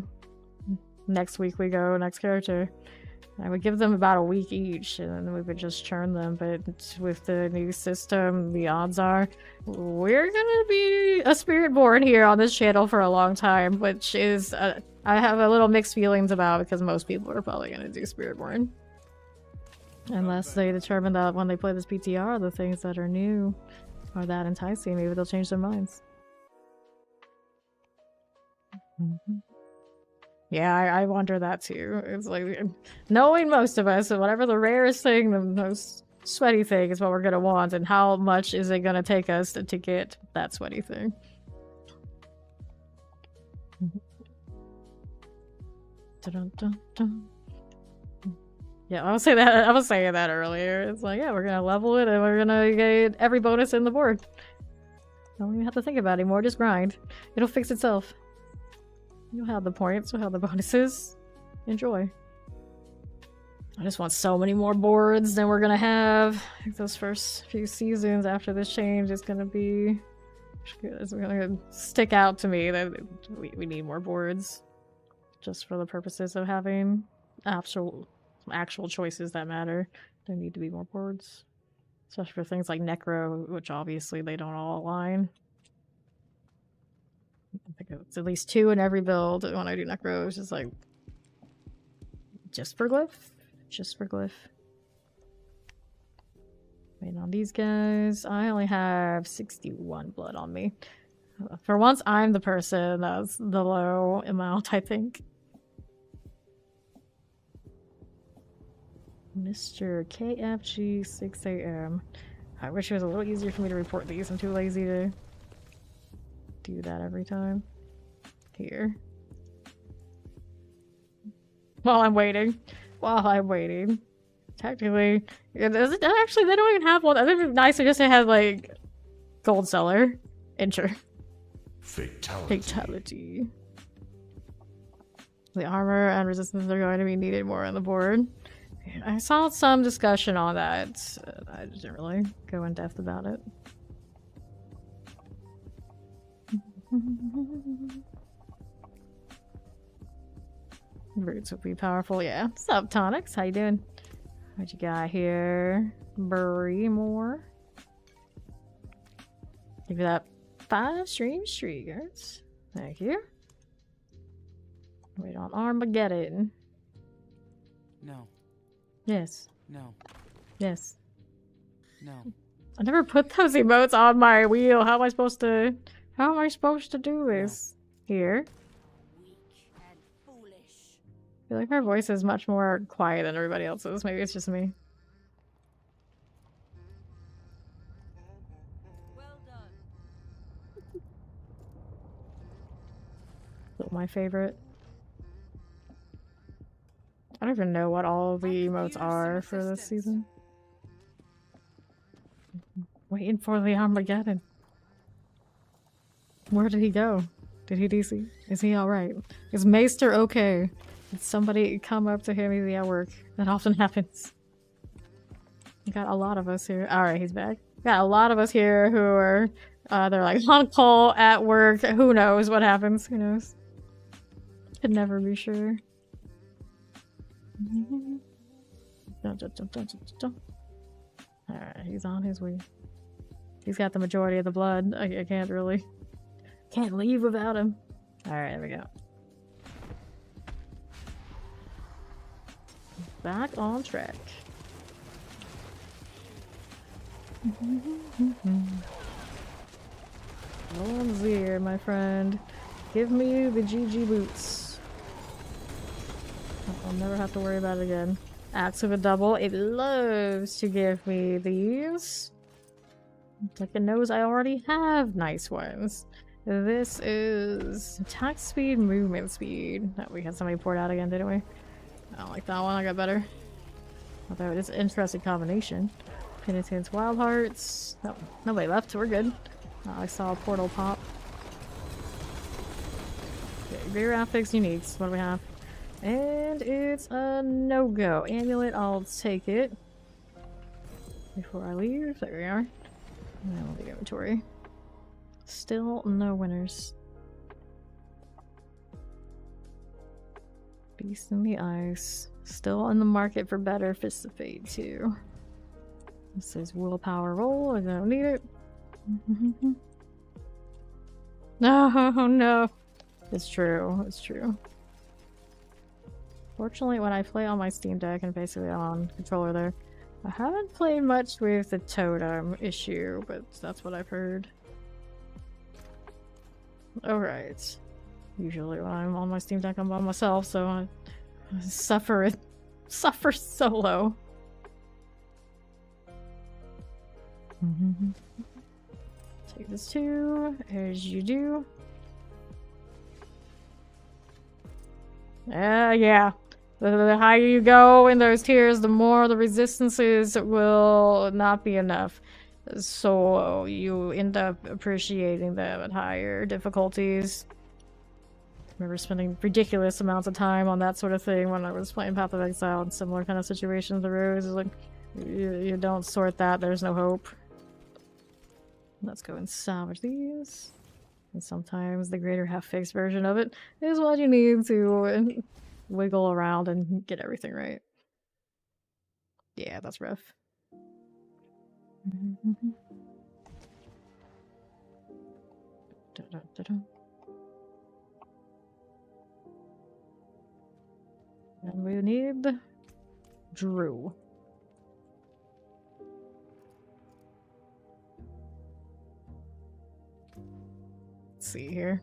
next week we go, next character. I would give them about a week each and then we would just churn them, but with the new system, the odds are we're gonna be a spirit born here on this channel for a long time, which is I have a little mixed feelings about because most people are probably gonna do spirit born. Unless they determine that when they play this PTR, the things that are new are that enticing, maybe they'll change their minds. Yeah, I wonder that too. It's like, knowing most of us, whatever the rarest thing, the most sweaty thing is what we're gonna want, and how much is it gonna take us to get that sweaty thing. Dun, dun, dun. Yeah, I was saying that earlier. It's like, yeah, we're gonna level it and we're gonna get every bonus in the board. Don't even have to think about it anymore, just grind. It'll fix itself. You'll have the points, you'll have the bonuses. Enjoy. I just want so many more boards than we're gonna have. Like those first few seasons after this change is gonna be... It's gonna stick out to me that we need more boards. Just for the purposes of having actual choices that matter. There need to be more boards. Especially for things like Necro, which obviously they don't all align. I think it's at least 2 in every build when I do Necro. It's just like... Just for glyph? Just for glyph. Waiting on these guys. I only have 61 blood on me. For once, I'm the person that's the low amount, I think. Mr. KFG 6 a.m. I wish it was a little easier for me to report these. I'm too lazy to do that every time. Here. While I'm waiting. Technically, actually, they don't even have one. I think it'd be nicer just to have, like, gold seller. Enter. Fatality. The armor and resistance are going to be needed more on the board. I saw some discussion on that. I didn't really go in depth about it. Roots would be powerful, yeah. What's up, Tonics? How you doing? What you got here? Bury more. Give you that 5 stream streakers. Thank you. Wait on Armageddon. No. Yes. No. Yes. No. I never put those emotes on my wheel. How am I supposed to do this? Here. Weak and foolish. I feel like her voice is much more quiet than everybody else's. Maybe it's just me. Well done. Still my favorite. I don't even know what all of the emotes are for this season. Waiting for the Armageddon. Where did he go? Did he DC? Is he alright? Is Maester okay? Did somebody come up to him? Is he at work? That often happens. We got a lot of us here. Alright, he's back. Got a lot of us here who are they're like on call at work. Who knows what happens? Who knows? Could never be sure. Alright, he's on his way. He's got the majority of the blood. I can't really... Can't leave without him. Alright, there we go. Back on track. No one's here, my friend. Give me the GG boots. I'll never have to worry about it again. Axe with a double. It loves to give me these. It's like it knows I already have nice ones. This is attack speed, movement speed. Oh, we had somebody poured out again, didn't we? I don't like that one. I got better. Although it is an interesting combination. Penitence, Wild Hearts. No, nobody left. We're good. Oh, I saw a portal pop. Okay, Greater Affix Uniques. What do we have? And it's a no-go. Amulet, I'll take it. Before I leave. There we are. Now the inventory. Still no winners. Beast in the Ice. Still in the market for better Fists of Fate too. This is willpower roll. I don't need it. No, no. It's true. It's true. Fortunately, when I play on my Steam Deck and basically on controller there, I haven't played much with the totem issue, but that's what I've heard. Alright. Usually when I'm on my Steam Deck, I'm by myself, so I suffer solo. Take this too, as you do. Yeah. The higher you go in those tiers, the more the resistances will not be enough. So you end up appreciating them at higher difficulties. I remember spending ridiculous amounts of time on that sort of thing when I was playing Path of Exile and similar kind of situations arose. It's like, you don't sort that, there's no hope. Let's go and salvage these. And sometimes the greater half-fixed version of it is what you need to wiggle around and get everything right. Yeah, that's rough. And we need Drew. see here.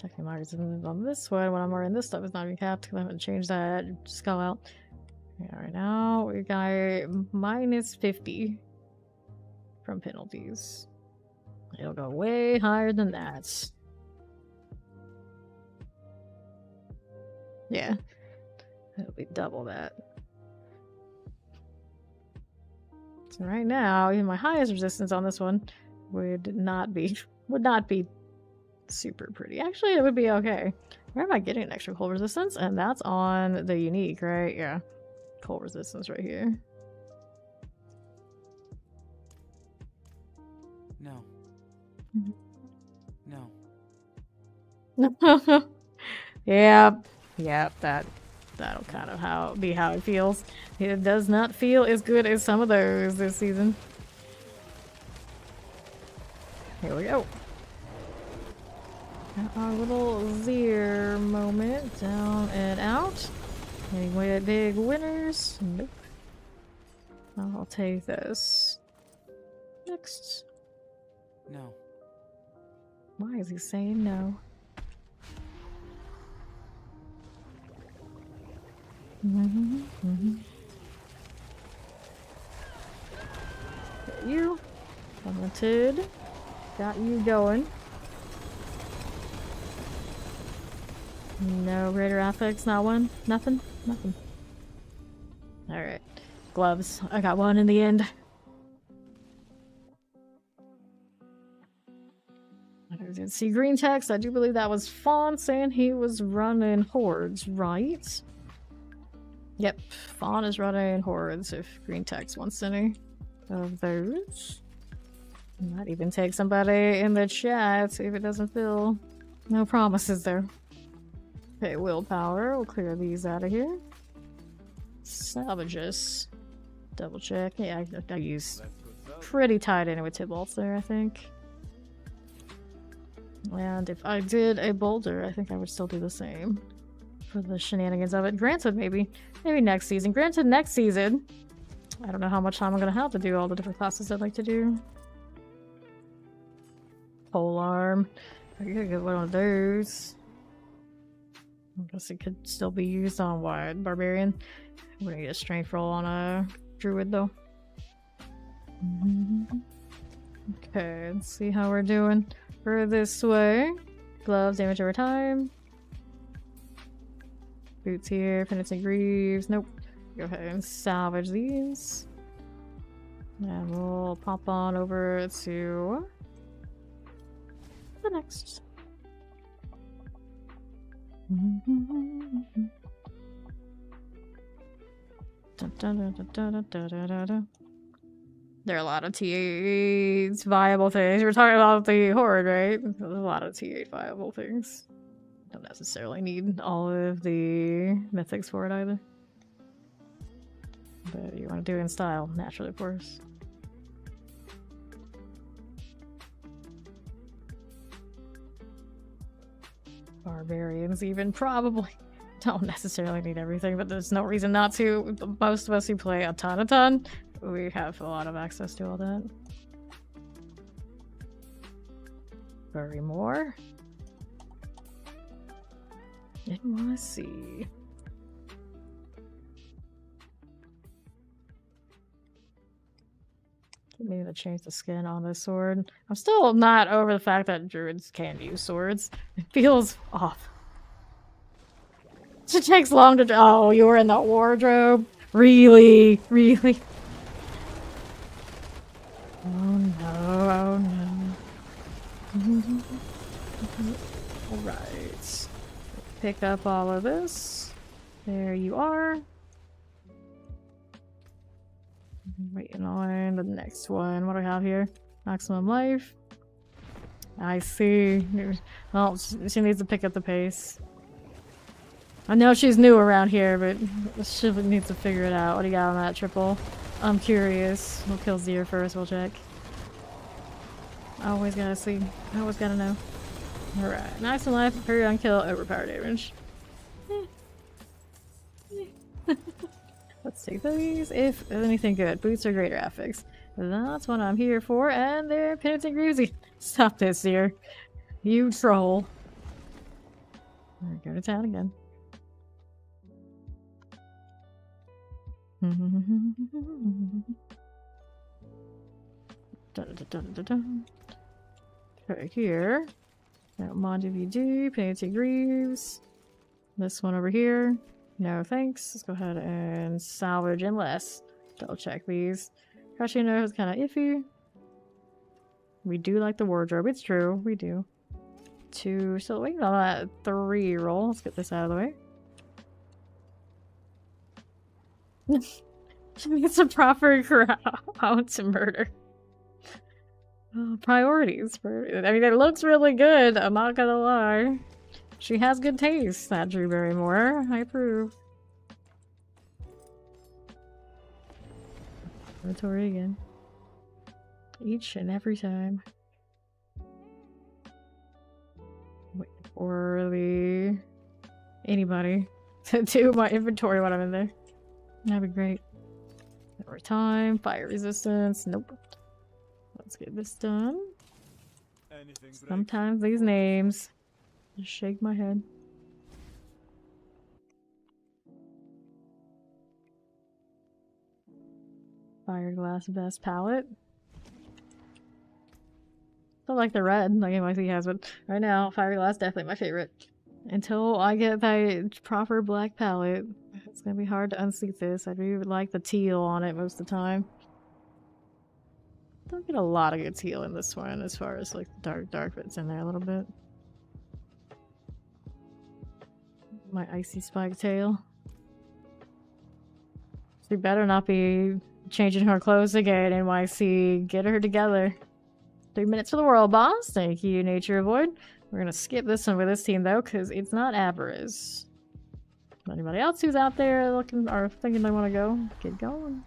Checking my resistance on this one. When I'm wearing this stuff, it's not even capped because I haven't changed that. Just go out. Yeah, right now we got minus 50 from penalties. It'll go way higher than that. Yeah, it'll be double that. So right now, even my highest resistance on this one would not be super pretty. Actually, it would be okay. Where am I getting extra cold resistance? And that's on the unique, right? Yeah, cold resistance right here. No. No. Yep, that'll kind of be how it feels. It does not feel as good as some of those this season. Here we go. Got our little Zir moment. Down and out. Any big winners? Nope. I'll take this. Next. No. Why is he saying no? Got you. Limited. Got you going. No greater affix, not one? Nothing? Nothing. Alright. Gloves. I got one in the end. I didn't see green text. I do believe that was Fawn saying he was running hordes, right? Yep, Fawn is running hordes if green text wants any of those. Might even take somebody in the chat, see if it doesn't fill. No promises there. Okay, willpower. We'll clear these out of here. Salvages. Double check. Yeah, I use pretty tight in with Tybalt's there, I think. And if I did a boulder, I think I would still do the same for the shenanigans of it. Granted, maybe next season. Granted, next season, I don't know how much time I'm gonna have to do all the different classes I'd like to do. Pole arm. I gotta get one of those. I guess it could still be used on what? Barbarian? I'm gonna get a strength roll on a druid though. Okay, let's see how we're doing. For this way. Gloves, damage over time. Boots here, penitent greaves. Nope. Go ahead and salvage these. And we'll pop on over to the next. There are a lot of T8 viable things. We're talking about the Horde, right? There's a lot of T8 viable things. Don't necessarily need all of the mythics for it either. But you want to do it in style, naturally, of course. Barbarians even probably don't necessarily need everything, but there's no reason not to. Most of us who play a ton, we have a lot of access to all that. Bury more. NYC. Maybe to change the skin on this sword. I'm still not over the fact that druids can use swords. It feels off. It takes long to. Oh, you were in the wardrobe? Really? Really? Oh no, oh no. Alright. Pick up all of this. There you are. Waiting on the next one. What do I have here? Maximum life. I see. Well, she needs to pick up the pace. I know she's new around here, but she needs to figure it out. What do you got on that triple? I'm curious. We'll kill Zir first. We'll check. Always gotta see. Always gotta know. Alright. Maximum life, hurry on kill, overpower damage. Let's take these. If anything good. Boots or greater affix. That's what I'm here for. And they're penitent greasy. Stop this here. You troll. Alright, go to town again. Okay, here. Got MonDVD, Painty Greaves. This one over here. No thanks. Let's go ahead and salvage unless. Double check these. Kashino is kind of iffy. We do like the wardrobe. It's true. We do. 2. So waiting on that 3 roll. Let's get this out of the way. It's a proper crowd to murder. Priorities. I mean, it looks really good. I'm not gonna lie. She has good taste, that Drew Barrymore. I approve. Inventory again. Each and every time. Wait for the... anybody to do my inventory when I'm in there. That'd be great. Every time. Fire resistance. Nope. Let's get this done. Sometimes these names just shake my head. Fireglass Vest palette. Still like the red, like NYC has, but right now, Fireglass definitely my favorite. Until I get that proper black palette, it's gonna be hard to unseat this. I do like the teal on it most of the time. Don't get a lot of good teal in this one as far as like dark bits in there a little bit. My icy spike tail. She better not be changing her clothes again, NYC. Get her together. 3 minutes for the world, boss. Thank you, Nature Avoid. We're gonna skip this one with this team though, because it's not Avarice. Anybody else who's out there looking or thinking they want to go, get going.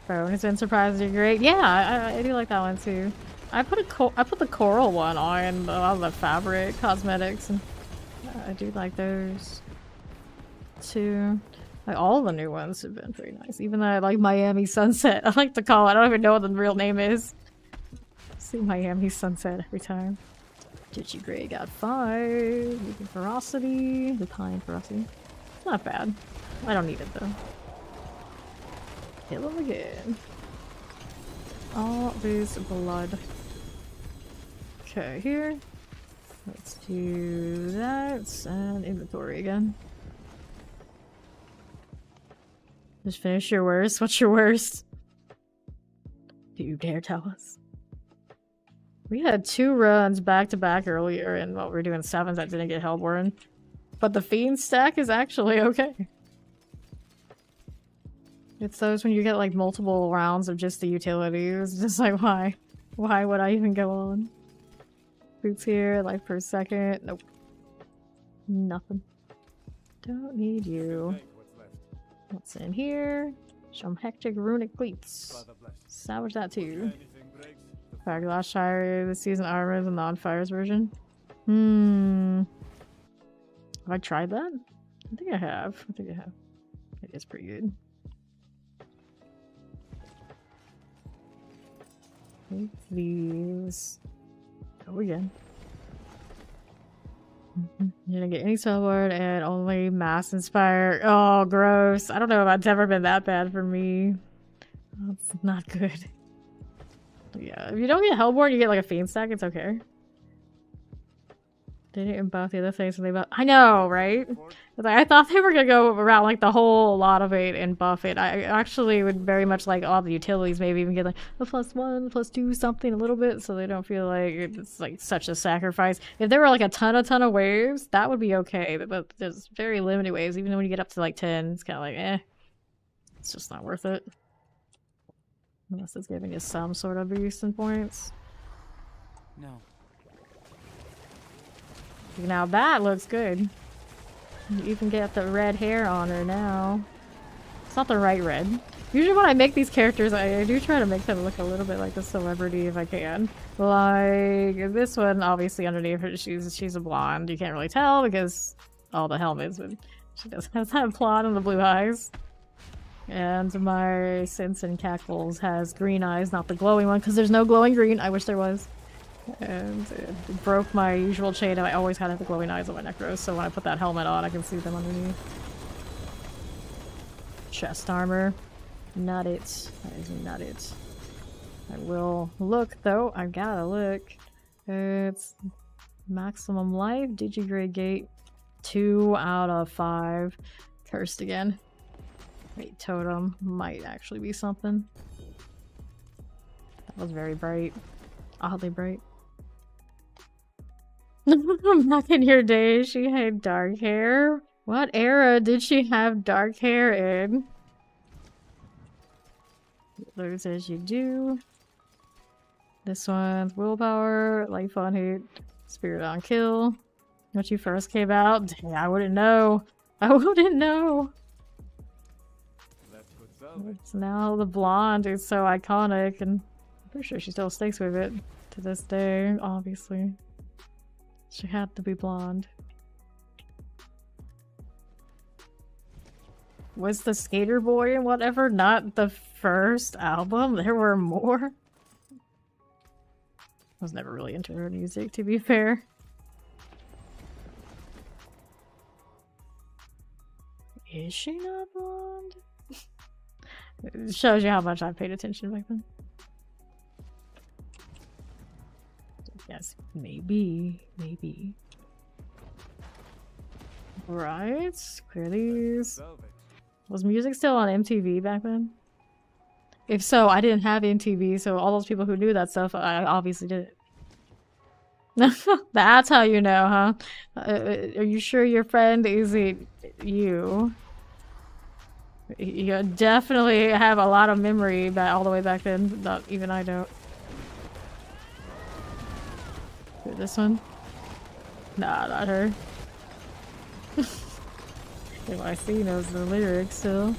Bro, it's been surprisingly great. Yeah, I do like that one too. I put the coral one on a lot of the fabric cosmetics, and I do like those too. Like all the new ones have been pretty nice. Even the like Miami Sunset, I like to call it. I don't even know what the real name is. See Miami Sunset every time. Ditchy Gray got 5. Moving Ferocity, the Pine Ferocity. Not bad. I don't need it though. Kill him again. All this blood. Okay, here. Let's do that and inventory again. Just finish your worst. What's your worst? Do you dare tell us? We had 2 runs back to back earlier in what we're doing 7s that didn't get Hellborn. But the Fiend stack is actually okay. It's those when you get like multiple rounds of just the utilities. Just like, why? Why would I even go on? Boots here, life per second. Nope. Nothing. Don't need you. What's in here? Some hectic runic cleats. Salvage that too. Fireglass Shire, the season armor, the non-fires version. Have I tried that? I think I have. I think it's pretty good. Take these. Go again. You didn't get any Spellboard and only Mass Inspire. Oh, gross. I don't know if that's ever been that bad for me. That's not good. Yeah, if you don't get Hellborn, you get like a Fiend stack, it's okay. They didn't buff the other things, so they buff. I know, right? I thought they were gonna go around like the whole lot of it and buff it. I actually would very much like all the utilities, maybe even get like a +1, +2, something a little bit, so they don't feel like it's like such a sacrifice. If there were like a ton of waves, that would be okay. But there's very limited waves. Even when you get up to like 10, it's kind of like it's just not worth it. Unless it's giving you some sort of boost in points. No. Now that looks good. You even get the red hair on her now. It's not the right red. Usually when I make these characters, I do try to make them look a little bit like a celebrity if I can. Like this one, obviously underneath her, she's a blonde. You can't really tell because all the helmets, but she does have that blonde and the blue eyes. And my Sense and Cackles has green eyes, not the glowing one, because there's no glowing green. I wish there was. And it broke my usual chain, and I always had the glowing eyes on my Necros, so when I put that helmet on, I can see them underneath. Chest armor. Not it. That is not it. I will look, though. I've gotta look. It's maximum life, digigrade gate. 2 out of 5. Cursed again. Wait, totem might actually be something. That was very bright. Oddly bright. Back in your day, she had dark hair. What era did she have dark hair in? Lose as you do. This one's willpower, life on hit, spirit on kill. When she first came out, dang, I wouldn't know. I wouldn't know. That's good salvage. It's now the blonde is so iconic, and I'm pretty sure she still sticks with it to this day, obviously. She had to be blonde. Was the Skater Boy and whatever not the first album? There were more? I was never really into her music, to be fair. Is she not blonde? It shows you how much I paid attention back then. Yes, maybe. Maybe. Right, clear these. Salvage. Was music still on MTV back then? If so, I didn't have MTV, so all those people who knew that stuff, I obviously did it. That's how you know, huh? Are you sure your friend isn't you? You definitely have a lot of memory back all the way back then. Not even I don't. This one? Nah, not her. NYC knows the lyrics still.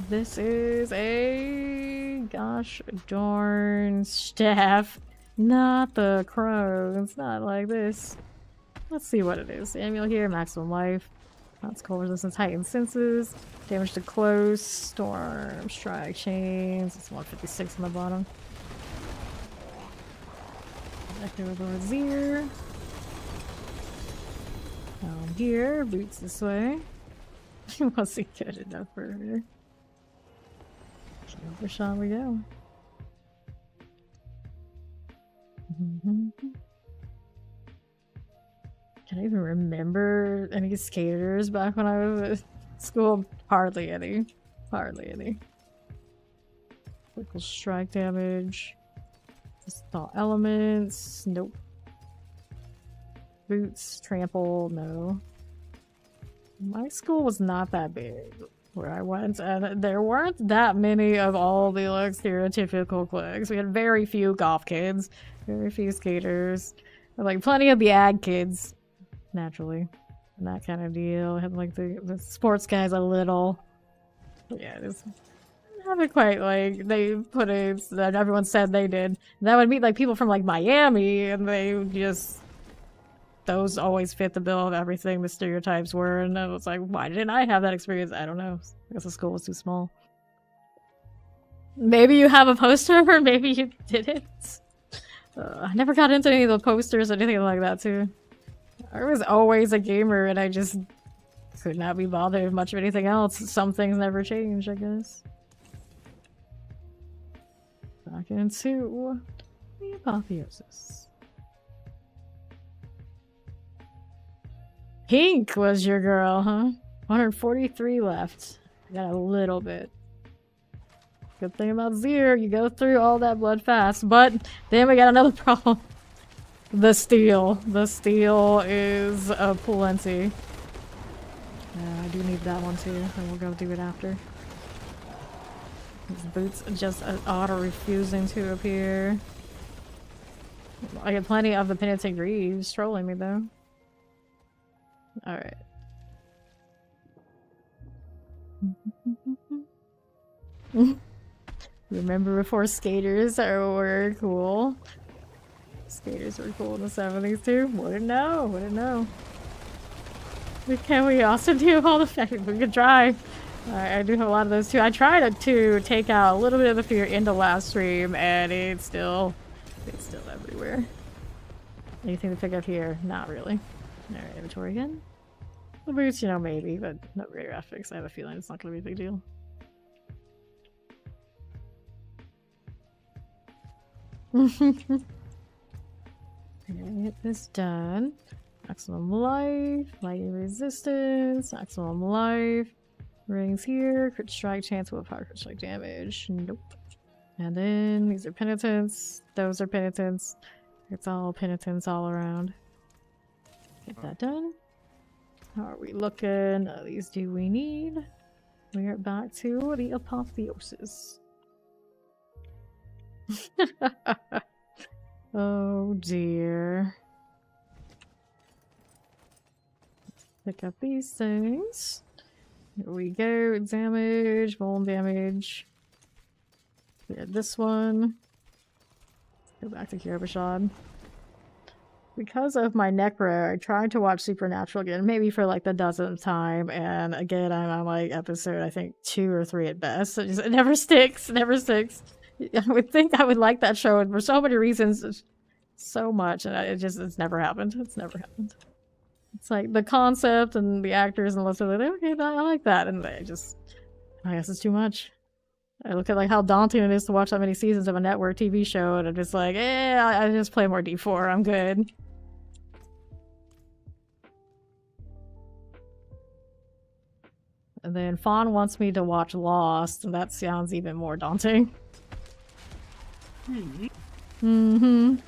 This is a gosh darn staff. Not the crow. It's not like this. Let's see what it is. Amulet here, maximum life. That's cool. Resistance, heightened senses. Damage to close. Storm, strike, chains. It's 156 on the bottom. Echo Lord Zir. Down here, boots this way. Was he good enough for her? Over shot we go. Can I even remember any skaters back when I was at school? Hardly any. Hardly any. Critical strike damage. Dispel elements. Nope. Boots, trample, no. My school was not that big where I went, and there weren't that many of all the like stereotypical cliques. We had very few golf kids, very few skaters, and, like plenty of the ag kids, naturally, and that kind of deal. I had like the sports guys a little, but yeah, it's haven't quite like they put it that everyone said they did. That would meet like people from like Miami, and they just. Those always fit the bill of everything the stereotypes were, and I was like, why didn't I have that experience? I don't know. I guess the school was too small. Maybe you have a poster, or maybe you didn't. I never got into any of the posters or anything like that, too. I was always a gamer, and I just could not be bothered with much of anything else. Some things never change, I guess. Back into the apotheosis. Pink was your girl, huh? 143 left. Got a little bit. Good thing about Zir, you go through all that blood fast. But then we got another problem. The steel. The steel is plenty. I do need that one too, and we'll go do it after. These boots just auto-refusing to appear. I get plenty of the Penitent Greaves trolling me though. Alright. Remember before skaters were cool? Skaters were cool in the 70s too? Wouldn't know, wouldn't know. Can we also do all the facts? We could try. I do have a lot of those too. I tried to take out a little bit of the fear into last stream, and it's still everywhere. Anything to pick up here? Not really. Alright, inventory again. The boots, you know, maybe, but no great graphics. I have a feeling it's not gonna be a big deal. Get this done. Maximum life, lightning resistance, maximum life. Rings here, crit strike chance will power crit strike damage. Nope. And then these are penitents. Those are penitents. It's all penitents all around. Get that done. How are we looking? These do we need? We are back to the apotheosis. Oh dear. Let's pick up these things. Here we go. Damage, bone damage. We had this one. Go back to Kirabashad. Because of my necro, I tried to watch Supernatural again, maybe for like the dozenth time, and again I'm on like episode I think 2 or 3 at best. It never sticks, never sticks. I would think I would like that show, and for so many reasons, so much, and it's never happened. It's never happened. It's like the concept and the actors and lots of like, okay, I like that, and I guess it's too much. I look at like how daunting it is to watch that many seasons of a network TV show, and I'm just like, I just play more D4. I'm good. And then Fawn wants me to watch Lost, and that sounds even more daunting. Been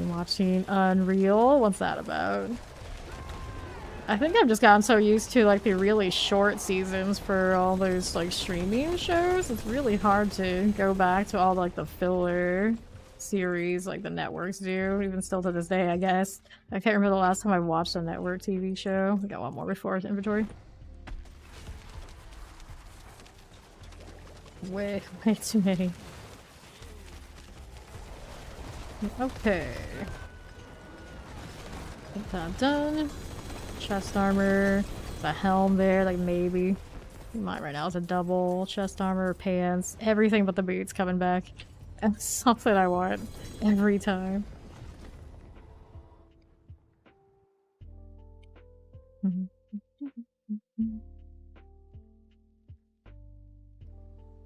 watching Unreal. What's that about? I think I've just gotten so used to like the really short seasons for all those like streaming shows. It's really hard to go back to all like the filler series like the networks do, even still to this day, I guess. I can't remember the last time I watched a network TV show. We got one more before inventory. Way too many. Okay. Get that done. Chest armor. The helm there, like maybe. Mine right now is a double. Chest armor, pants, everything but the boots coming back. That's something I want every time.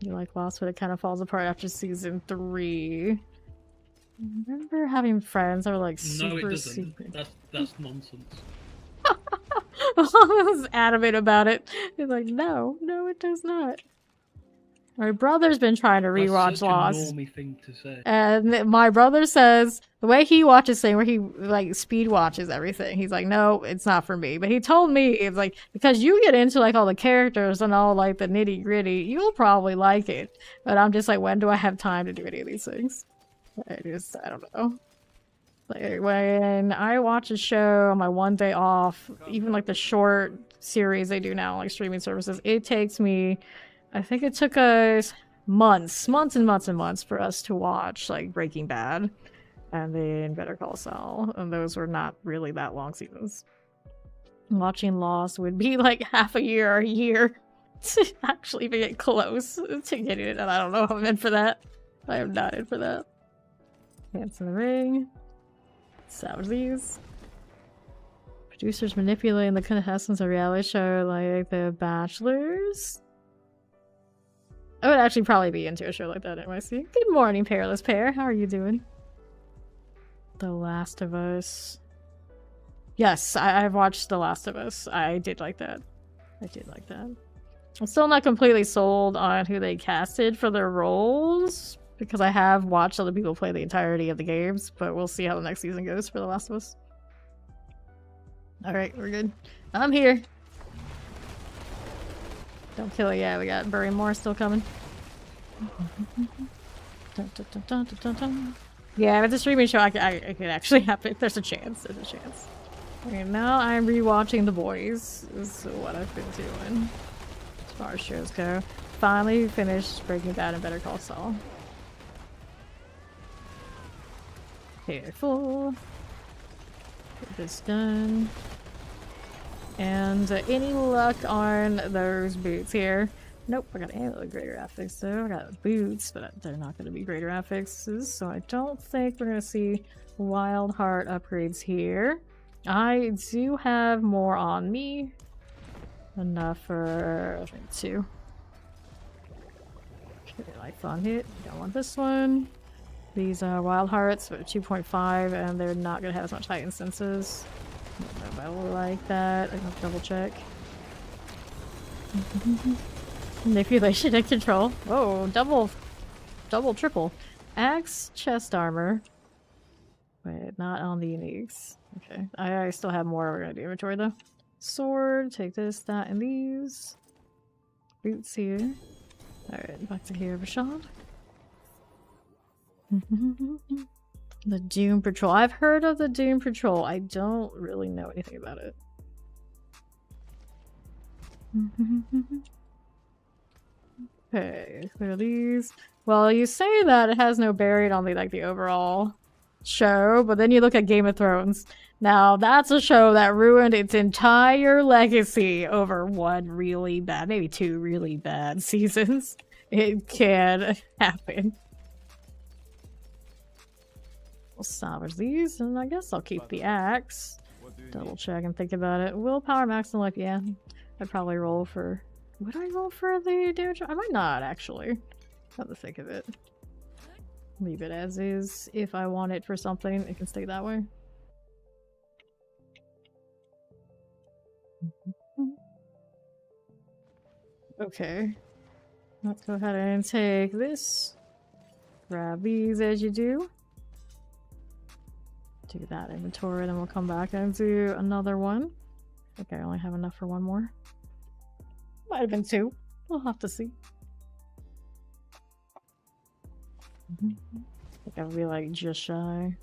You like Lost, but it kind of falls apart after season 3. I remember having friends that were like super, no, it doesn't. super. That's nonsense. I was adamant about it. He's like, no, it does not. My brother's been trying to rewatch Lost. That's such a normie thing to say. And my brother says the way he watches things, where he like speed watches everything, he's like, no, it's not for me. But he told me it's like, because you get into like all the characters and all like the nitty gritty, you'll probably like it. But I'm just like, when do I have time to do any of these things? I don't know. Like when I watch a show on my one day off, even like the short series they do now, like streaming services, it takes me, I think it took us months and months for us to watch like Breaking Bad and then Better Call Saul, and those were not really that long seasons. Watching Lost would be like half a year to actually get close to getting it, and I don't know if I'm in for that. I am not in for that. Pants in the ring. Salvage these. Producers manipulating the quintessence of reality show like The Bachelors. I would actually probably be into a show like that anyway. See, good morning, Perilous Pair. How are you doing? The Last of Us. Yes, I've watched The Last of Us. I did like that. I'm still not completely sold on who they casted for their roles, because I have watched other people play the entirety of the games, but we'll see how the next season goes for The Last of Us. Alright, we're good. I'm here. Don't kill it yet, we got Bury Moore still coming. Dun, dun, dun, dun, dun, dun. Yeah, if it's a streaming show, it could actually happen. There's a chance. Okay, now I'm rewatching The Boys. This is what I've been doing as far as shows go. Finally finished Breaking Bad and Better Call Saul. Careful. Get this done. And any luck on those boots here? Nope, I got greater affix though. I got boots, but they're not going to be greater affixes, so I don't think we're going to see wild heart upgrades here. I do have more on me. Enough for, I think, 2. Okay, life on hit. Don't want this one. These are wild hearts, but 2.5, and they're not going to have as much height instances. I don't know if I will like that. I have to double check. Manipulation and control. Whoa, double, triple. Axe, chest armor. Wait, not on the uniques. Okay, I still have more we're gonna do inventory though. Sword, take this, that, and these. Boots here. Alright, back to here, Rashad. The Doom Patrol. I've heard of the Doom Patrol. I don't really know anything about it. Okay, clear these. Well, you say that it has no bearing on the overall show, but then you look at Game of Thrones. Now, that's a show that ruined its entire legacy over one really bad, maybe 2 really bad seasons. It can happen. We'll salvage these, and I guess I'll keep the axe. Double check and think about it. Willpower, max, and life, yeah. I'd probably roll for... Would I roll for the damage? I might not, actually. Come to think of it. Leave it as is. If I want it for something, it can stay that way. Okay. Let's go ahead and take this. Grab these as you do. Do that inventory, then we'll come back and do another one. I think I only have enough for one more. Might have been 2. We'll have to see. I think I'll be like just shy.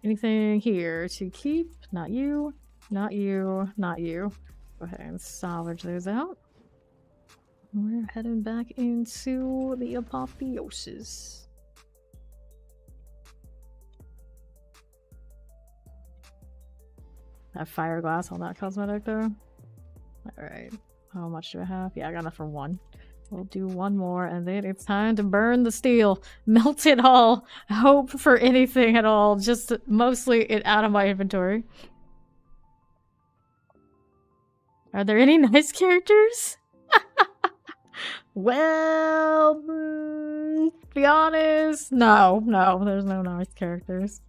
Anything here to keep? Not you, not you, not you. Go ahead and salvage those out. We're heading back into the apotheosis. I have fire glass on that cosmetic though. Alright. How much do I have? Yeah, I got enough for 1. We'll do 1 more and then it's time to burn the steel. Melt it all. Hope for anything at all. Just mostly it out of my inventory. Are there any nice characters? Well, to be honest, no, there's no nice characters.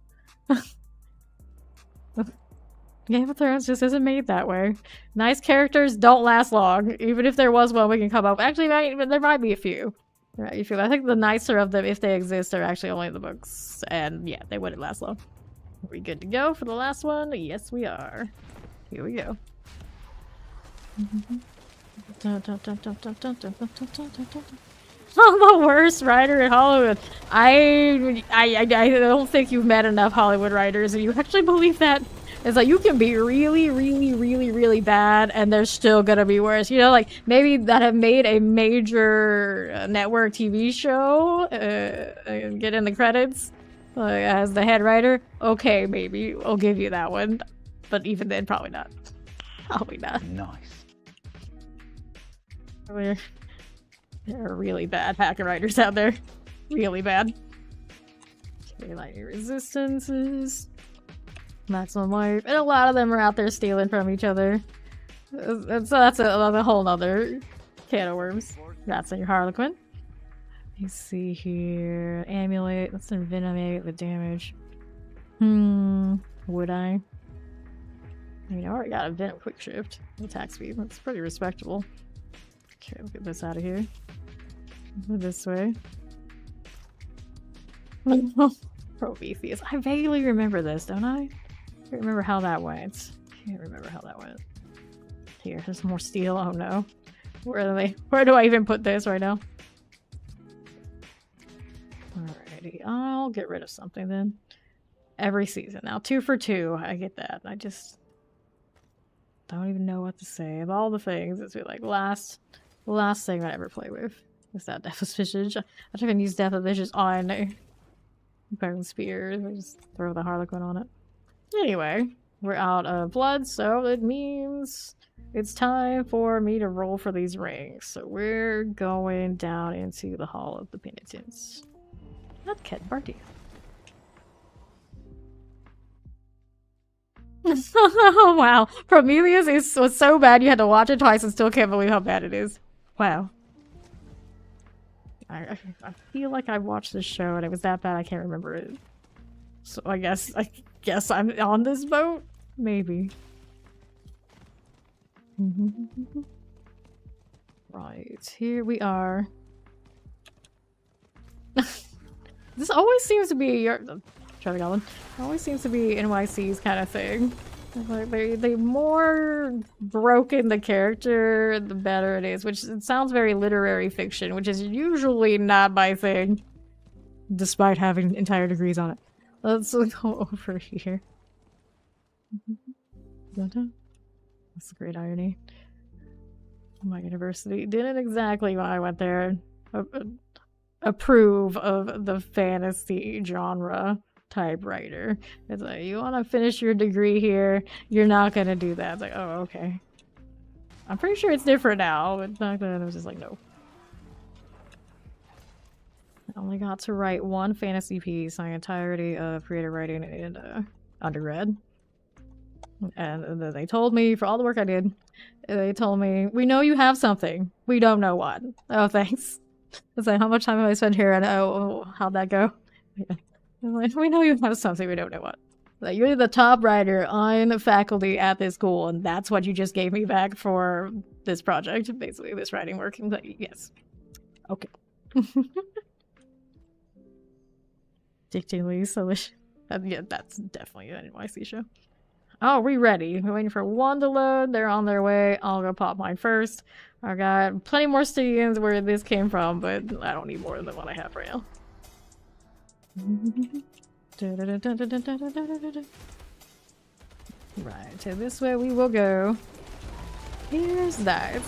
Game of Thrones just isn't made that way. Nice characters don't last long. Even if there was one, we can come up. Actually, there might be a few. Right, you feel? I think the nicer of them, if they exist, are actually only in the books. And yeah, they wouldn't last long. Are we good to go for the last one? Yes, we are. Here we go. I'm the worst writer in Hollywood. I don't think you've met enough Hollywood writers, and you actually believe that. It's like you can be really, really, really, really bad, and there's still gonna be worse. You know, like maybe that have made a major network TV show and get in the credits as the head writer. Okay, maybe I'll give you that one, but even then, probably not. Probably not. Nice. There are really bad hacker writers out there. Really bad. Okay, lightning resistances. Maximum life. And a lot of them are out there stealing from each other. So that's a whole nother can of worms. That's in your Harlequin. Let me see here. Amulet. Let's envenomate the damage. Would I? I mean, I already got a Venom quick shift. Attack speed. That's pretty respectable. Okay, we'll get this out of here. This way. Prometheus. I vaguely remember this, don't I? I can't remember how that went. Can't remember how that went. Here, there's some more steel. Oh no. Where do I even put this right now? Alrighty, I'll get rid of something then. Every season. Now, 2 for 2. I get that. I just don't even know what to say. Of all the things, it's like the last thing I ever play with is that Death of Visage. I don't even use Death of Visage on Bone Spear. I just throw the Harlequin on it. Anyway, We're out of blood, so it means it's time for me to roll for these rings. So we're going down into the Hall of the Penitents. Not Ket Barty. Oh wow. Promelius was so bad you had to watch it twice and still can't believe how bad it is. Wow. I feel like I watched this show and it was that bad I can't remember it. So I guess I'm on this boat? Maybe. Right, here we are. This always seems to be your try the goblin. Always seems to be NYC's kind of thing. Like they more broken the character, the better it is, which it sounds very literary fiction, which is usually not my thing, despite having entire degrees on it. Let's go over here. That's a great irony. My university didn't exactly, when I went there, approve of the fantasy genre typewriter. It's like, you want to finish your degree here, you're not gonna do that. It's like, oh, okay. I'm pretty sure it's different now, but back then it was just like, no. I only got to write one fantasy piece my entirety of creative writing in undergrad. And then they told me, for all the work I did, they told me, we know you have something. We don't know what. Oh, thanks. It's like, how much time have I spent here? And oh, how'd that go? Yeah. Like, we know you have something, we don't know what. Like, you're the top writer on faculty at this school, and that's what you just gave me back for this project, basically, this writing work. And like, yes. Okay. Dictatingly delicious. Yeah, that's definitely an NYC show. Oh, we ready. We're waiting for one to load. They're on their way. I'll go pop mine first. I got plenty more Stygians where this came from, but I don't need more than what I have right now. Right, so this way we will go. Here's that.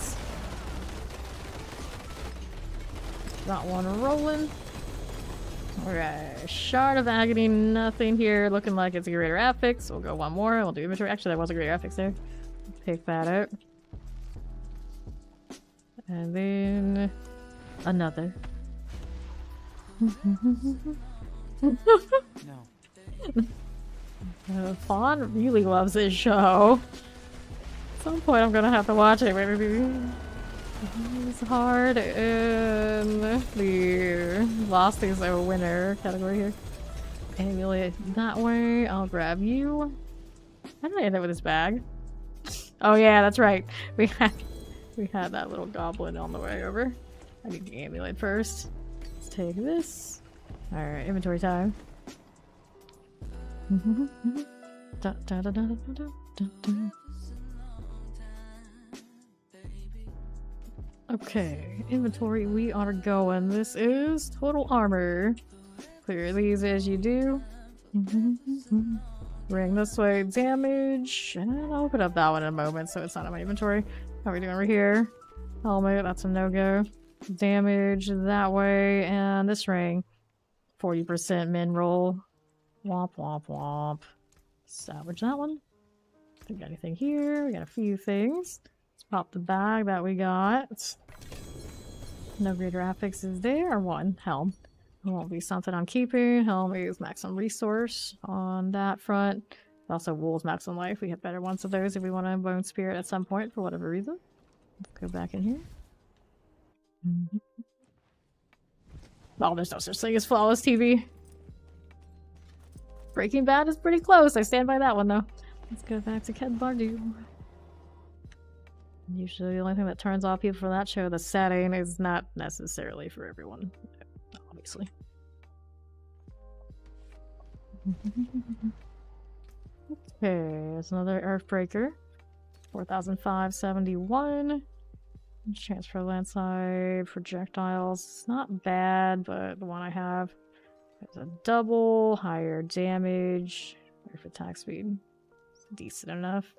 Got one rolling. Alright, Shard of Agony, nothing here. Looking like it's a greater affix. We'll go one more. We'll do inventory. Actually, there was a greater affix there. Pick that up. And then another. No. Fawn really loves this show. At some point I'm gonna have to watch it. Maybe it's hard in the Lost is a winner category here. Emulate that way. I'll grab you. How did I end up with this bag? Oh yeah, that's right. We had that little goblin on the way over. I need the amulet first. Let's take this. Alright, inventory time. Okay, inventory, we are going. This is total armor. Clear these as you do. Ring this way, damage. And I'll open up that one in a moment so it's not in my inventory. How are we doing over here? Helmet, that's a no-go. Damage that way, and this ring. 40% min roll. Womp womp womp. Salvage that one. We got anything here? We got a few things. Let's pop the bag that we got. No greater affixes there, or one. Helm. It won't be something I'm keeping. Helm is maximum resource on that front. Also, Wool's maximum life. We have better ones of those if we want to bone spirit at some point for whatever reason. Let's go back in here. Oh, there's no such thing as flawless TV. Breaking Bad is pretty close. I stand by that one, though. Let's go back to Ken Bardu. Usually the only thing that turns off people from that show, the setting, is not necessarily for everyone. Obviously. Okay, there's another Earthbreaker. 4,571. Transfer landslide, projectiles. It's not bad, but the one I have has a double, higher damage, for attack speed. It's decent enough.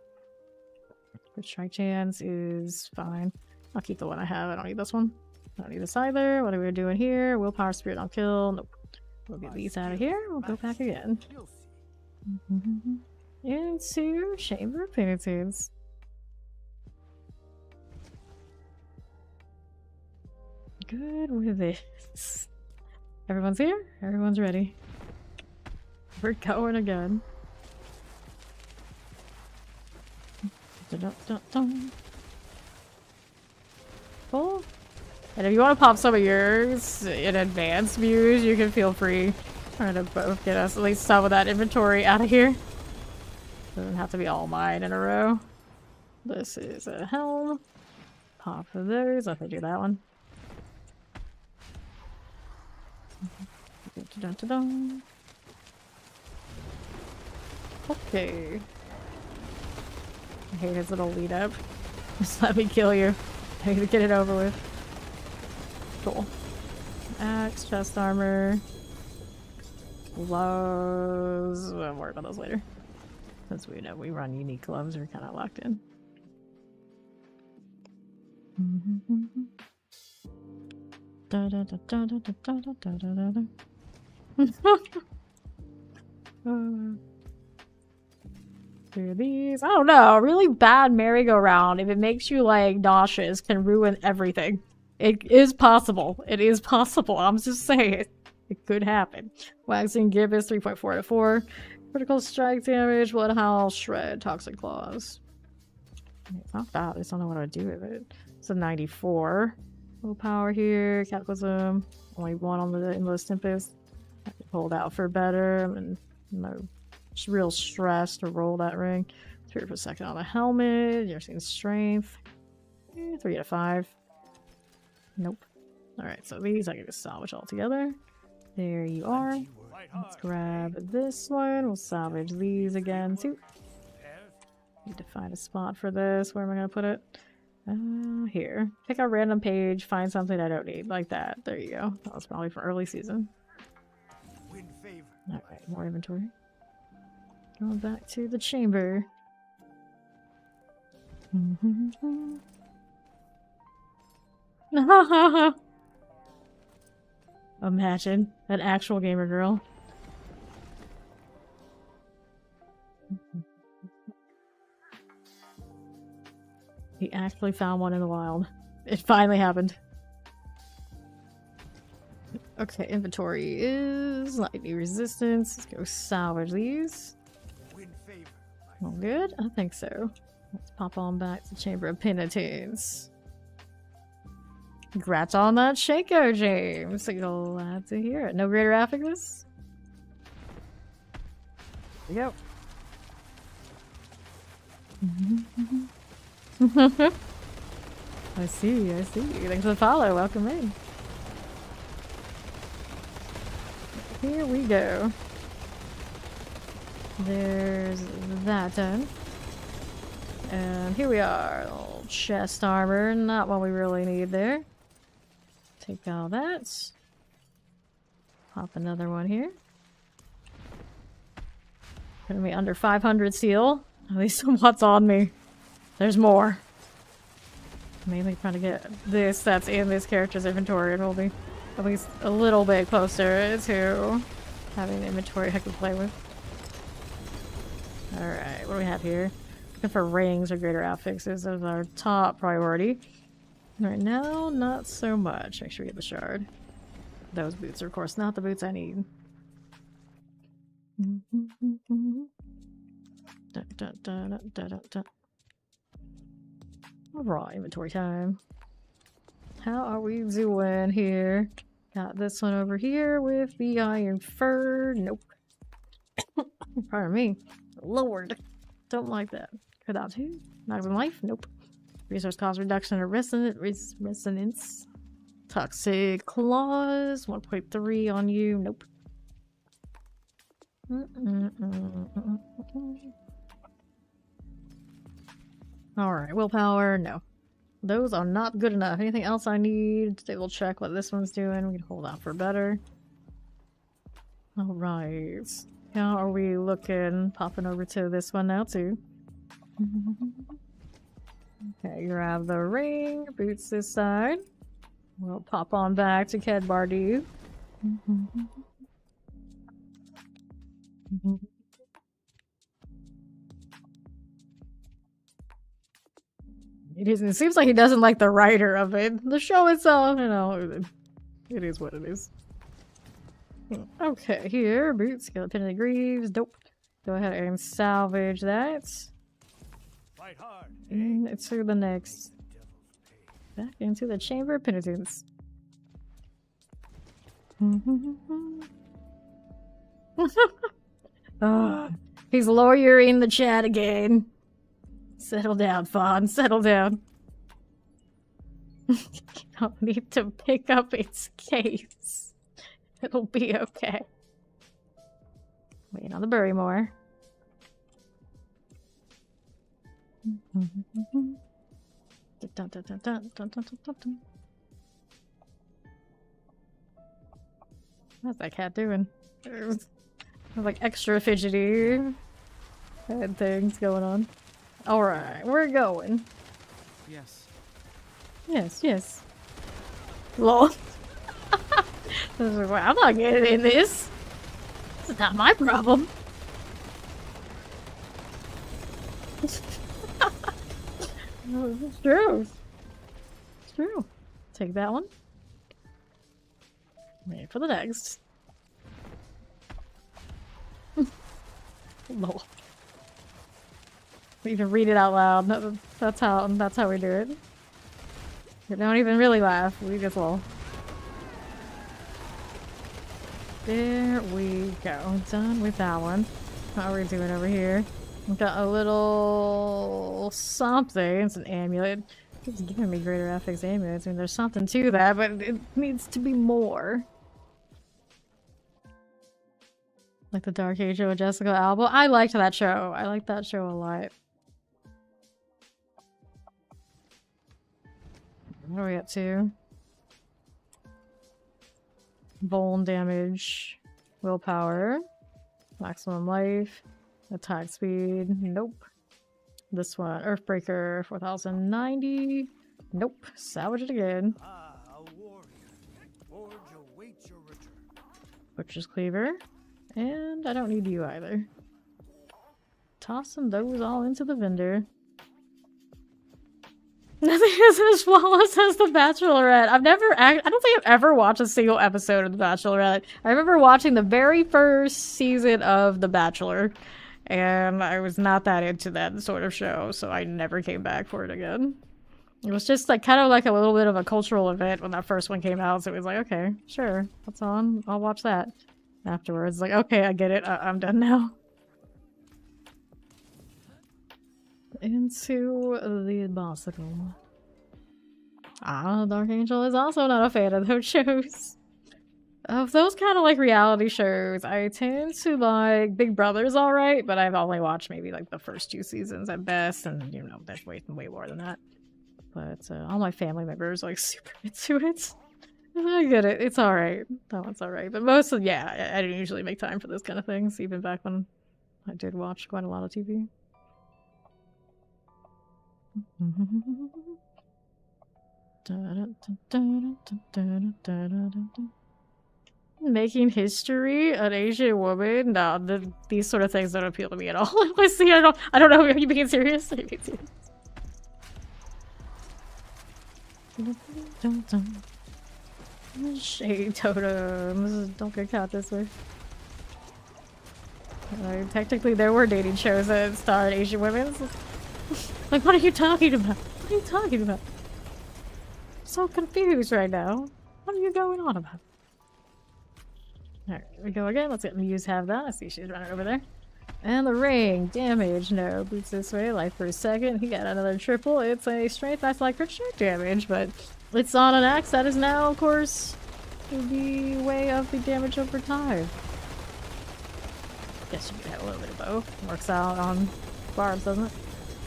For strike chance is fine. I'll keep the one I have. I don't need this one. I don't need this either. What are we doing here? Willpower, spirit on kill. Nope. We'll get these out of here. We'll go back again. into Chamber of Penitence. Good with this. Everyone's here? Everyone's ready. We're going again. Dun-dun-dun-dun. Cool. And if you want to pop some of yours in advance views, you can feel free. Trying to both get us at least some of that inventory out of here. Doesn't have to be all mine in a row. This is a helm. Pop of those. If I do that one. Dun-dun-dun-dun. Okay. I hate his little lead up. Just let me kill you. I need to get it over with. Cool. Axe, chest armor. Gloves. We'll worry about those later. Since we know we run unique gloves, we're kind of locked in. Da da da da da da da da da da. These, I don't know, a really bad merry-go-round, if it makes you like nauseous, can ruin everything. It is possible. It is possible. I'm just saying. It could happen. Waxing gibbous 3.4 to 4. Critical strike damage, bloodhowl, shred, toxic claws. Not bad. I just don't know what I'd do with it. It's a 94. Willpower here. Cataclysm. Only one on the Endless Tempest. I can hold out for better. I'm in no real stress to roll that ring. 3 per second on the helmet. You're seeing strength. 3 out of 5. Nope. Alright, so these I can just salvage all together. There you are. Let's grab this one. We'll salvage these again too. Need to find a spot for this. Where am I going to put it? Here. Pick a random page, find something I don't need. Like that. There you go. That was probably for early season. Alright, more inventory. Going back to the chamber. Imagine an actual gamer girl. He actually found one in the wild. It finally happened. Okay, inventory is lightning resistance. Let's go salvage these. All good? I think so. Let's pop on back to Chamber of Penitence. Congrats on that Shaco, James. Glad to hear it. No greater affectus? Here we go. I see, I see. Thanks for the follow. Welcome in. Here we go. There's that done. And here we are. Little chest armor. Not what we really need there. Take all that. Pop another one here. Putting me under 500 seal. At least what's on me. There's more. Mainly trying to get this that's in this character's inventory, and we'll be at least a little bit closer to having an inventory I can play with. Alright, what do we have here? Looking for rings or greater affixes as our top priority. Right now, not so much. Make sure we get the shard. Those boots are, of course, not the boots I need. Alright, inventory time. How are we doing here? Got this one over here with the iron fur. Nope. Pardon me. Lord. Don't like that. Could that too? Maximum life? Nope. Resource cost reduction or resonance. Toxic claws. 1.3 on you. Nope. Alright, willpower, no. Those are not good enough. Anything else I need? They will check what this one's doing. We can hold out for better. Alright. How are we looking? Popping over to this one now, too. Okay, grab the ring. Boots this side. We'll pop on back to Ked Bardu. It seems like he doesn't like the writer of it. The show itself, you know, it is what it is. Okay, here, boots, skeleton of the greaves, dope. Go ahead and salvage that. Fight hard. And into the next. Back into the chamber of penitence. Oh, he's lawyering the chat again. Settle down, Fawn. Settle down. You don't need to pick up its case. It'll be okay. Wait on the Burrymore. What's that cat doing? There's like extra fidgety head things going on. Alright, we're going. Yes. Yes, yes. Lol. I'm not getting in this. This is not my problem. No, it's true. It's true. Take that one. Wait for the next. Lol. We even read it out loud. That's how we do it. We don't even really laugh. We just lol. There we go. Done with that one. How are we doing over here? We've got a little something. It's an amulet. It's giving me greater affix amulets. I mean, there's something to that, but it needs to be more. Like the Dark Age of Jessica Alba. I liked that show. I liked that show a lot. What are we up to? Vuln damage, willpower, maximum life, attack speed, nope. This one, Earthbreaker, 4090, nope. Salvage it again. Ah, a warrior. Forge awaits your return. Butcher's Cleaver, and I don't need you either. Tossing those all into the vendor. Nothing is as flawless as The Bachelorette. I don't think I've ever watched a single episode of The Bachelorette. I remember watching the very first season of The Bachelor, and I was not that into that sort of show, so I never came back for it again. It was just like kind of like a little bit of a cultural event when that first one came out, so it was like, okay, sure, that's on. I'll watch that. Afterwards, like, okay, I get it. I'm done now. Into the bicycle. Dark Angel is also not a fan of those shows. Of those kind of like reality shows, I tend to like Big Brother's alright, but I've only watched maybe like the first 2 seasons at best, and you know, there's way more than that. But all my family members are like super into it. I get it. It's alright. That one's alright. But most of, yeah, I didn't usually make time for those kind of things, even back when I did watch quite a lot of TV. Making history, an Asian woman. No, these sort of things don't appeal to me at all. I see. I don't know. Are you being serious? Are you being serious? Shade totems. Don't get caught this way. Technically, there were dating shows that starred Asian women. Like, what are you talking about? What are you talking about? I'm so confused right now. What are you going on about? Alright, here we go again. Let's get Muse have that. I see she's running over there. And the ring. Damage. No. Boots this way. Life for a second. He got another triple. It's a strength that's like crit strike damage, but it's on an axe that is now, of course, the way of the damage over time. Guess you could have a little bit of both. Works out on barbs, doesn't it?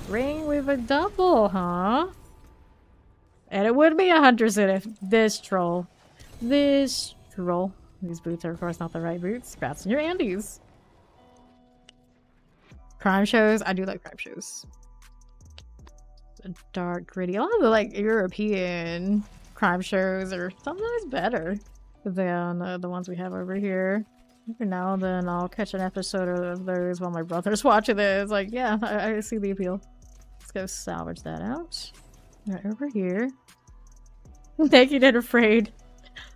Ring with a double, huh? And it would be 100 if this troll. These boots are, of course, not the right boots. Scraps in your Andes. Crime shows. I do like crime shows. Dark, gritty. A lot of the, like, European crime shows are sometimes better than the ones we have over here. Every now and then I'll catch an episode of those while my brother's watching it. It's like, yeah, I see the appeal. Let's go salvage that out. Right over here. Naked and Afraid.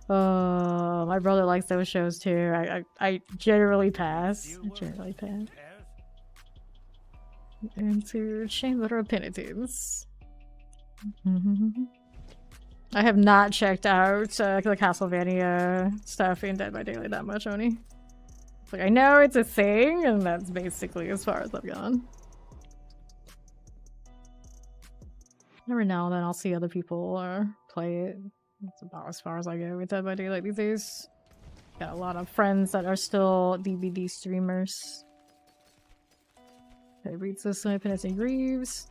My brother likes those shows too. I generally pass. I generally pass. Into Chamber of Penitence. I have not checked out the Castlevania stuff in Dead by Daylight that much, Oni. Like, I know it's a thing, and that's basically as far as I've gone. Every now and then I'll see other people play it. That's about as far as I go with Dead by Daylight these days. Got a lot of friends that are still DVD streamers. Okay, reads this way, Penance and Greaves.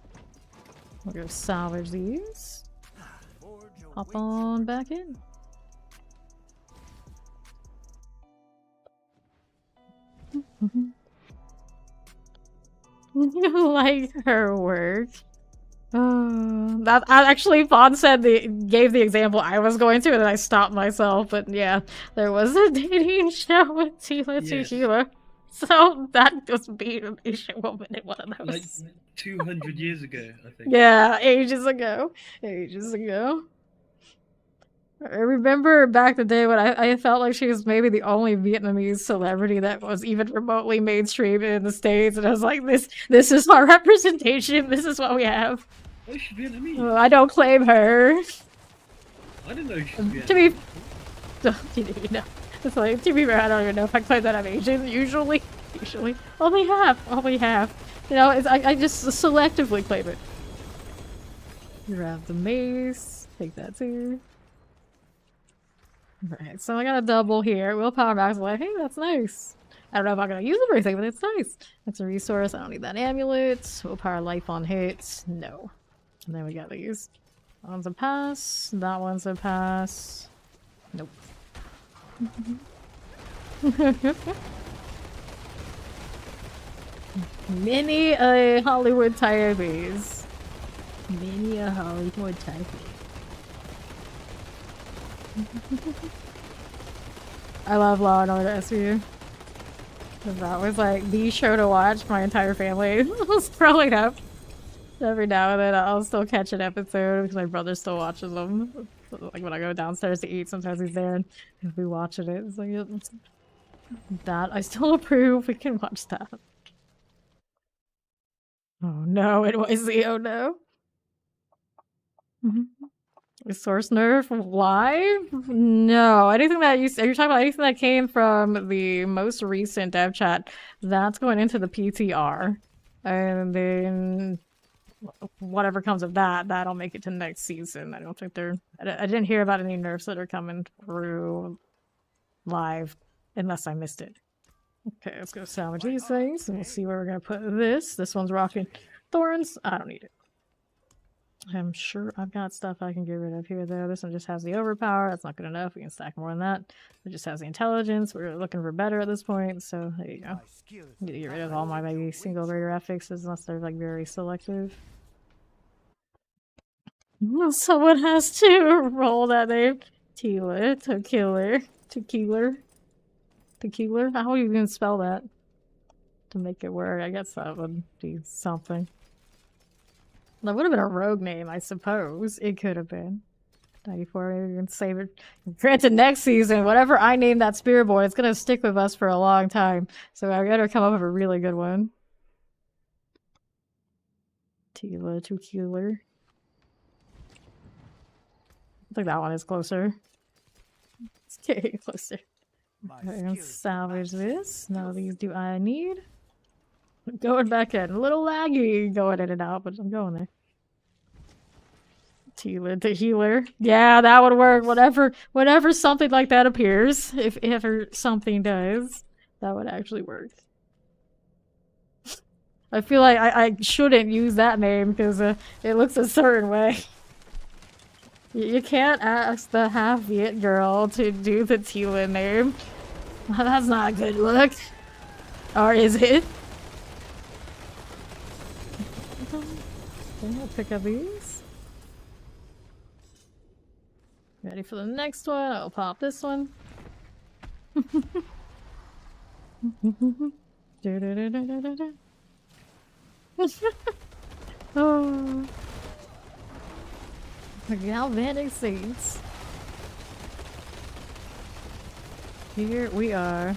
We'll go salvage these. Hop on back in. You like her work. That actually Fawn said gave the example I was going to, and then I stopped myself. But yeah, there was a dating show with Tila Tequila, so that just beat an Asian woman in one of those. Like 200 years ago, I think. Yeah, ages ago. Ages ago. I remember back the day when I felt like she was maybe the only Vietnamese celebrity that was even remotely mainstream in the States, and I was like, this is our representation. This is what we have. Oh, she's Vietnamese. I don't claim her. I didn't know she was Vietnamese. It's like, to be fair, I don't even know if I claim that I'm Asian. Usually, only half. You know, I just selectively claim it. Grab the mace. Take that too. Right, so I got a double here. Willpower max. Like, hey, that's nice. I don't know if I'm gonna use it for anything, but it's nice. That's a resource. I don't need that amulet. Willpower life on hits. No. And then we got these. That one's a pass. That one's a pass. Nope. Many a Hollywood typeface. Many a Hollywood typeface. I love Law and Order SVU. That was like the show to watch. My entire family was growing up. Every now and then I'll still catch an episode because my brother still watches them. Like when I go downstairs to eat, sometimes he's there and he'll be watching it. It's like, that I still approve. We can watch that. Oh no, NYC, oh no. Source nerf live? No, anything that you're talking about anything that came from the most recent dev chat, that's going into the PTR. And then whatever comes of that, that'll make it to next season. I don't think I didn't hear about any nerfs that are coming through live, unless I missed it. Okay, let's go salvage these things, and we'll see where we're gonna put this. This one's rocking thorns. I don't need it. I'm sure I've got stuff I can get rid of here, though. This one just has the overpower. That's not good enough. We can stack more than that. It just has the intelligence. We're looking for better at this point, so there you go. Need to get rid of all my maybe single raider affixes unless they're like very selective. Someone has to roll that name. Tequila. How would you even spell that? To make it work, I guess that would be something. That would have been a rogue name, I suppose. It could have been. 94, maybe we can save it. Granted, next season, whatever I name that spear boy, it's gonna stick with us for a long time. So I gotta come up with a really good one. Tequila. I think that one is closer. It's getting closer. I'm gonna salvage this. None of these do I need. I'm going back in. A little laggy going in and out, but I'm going there. Tequila to healer. Yeah, that would work. Whenever something like that appears, if ever something does, that would actually work. I feel like I shouldn't use that name because it looks a certain way. You can't ask the half-Viet girl to do the Tila name. That's not a good look. Or is it? Okay, I'll pick up these. Ready for the next one? I'll pop this one. Oh. The galvanic seeds. Here we are.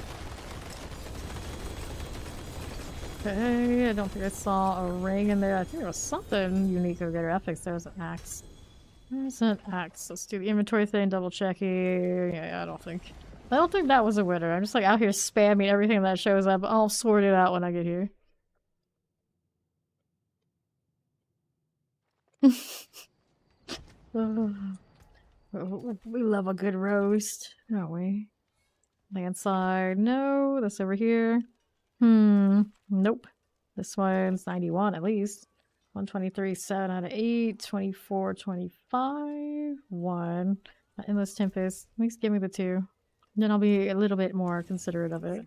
Okay, I don't think I saw a ring in there. I think there was something unique over there. Ethics. There's an axe. There's an axe. Let's do the inventory thing, double checking. Yeah, I don't think that was a winner. I'm just like out here spamming everything that shows up. I'll sort it out when I get here. We love a good roast, don't we? Landside, no. This over here. Nope. This one's 91 at least. 123, 7 out of 8. 24, 25. 1. Endless Tempest. At least give me the 2. Then I'll be a little bit more considerate of it.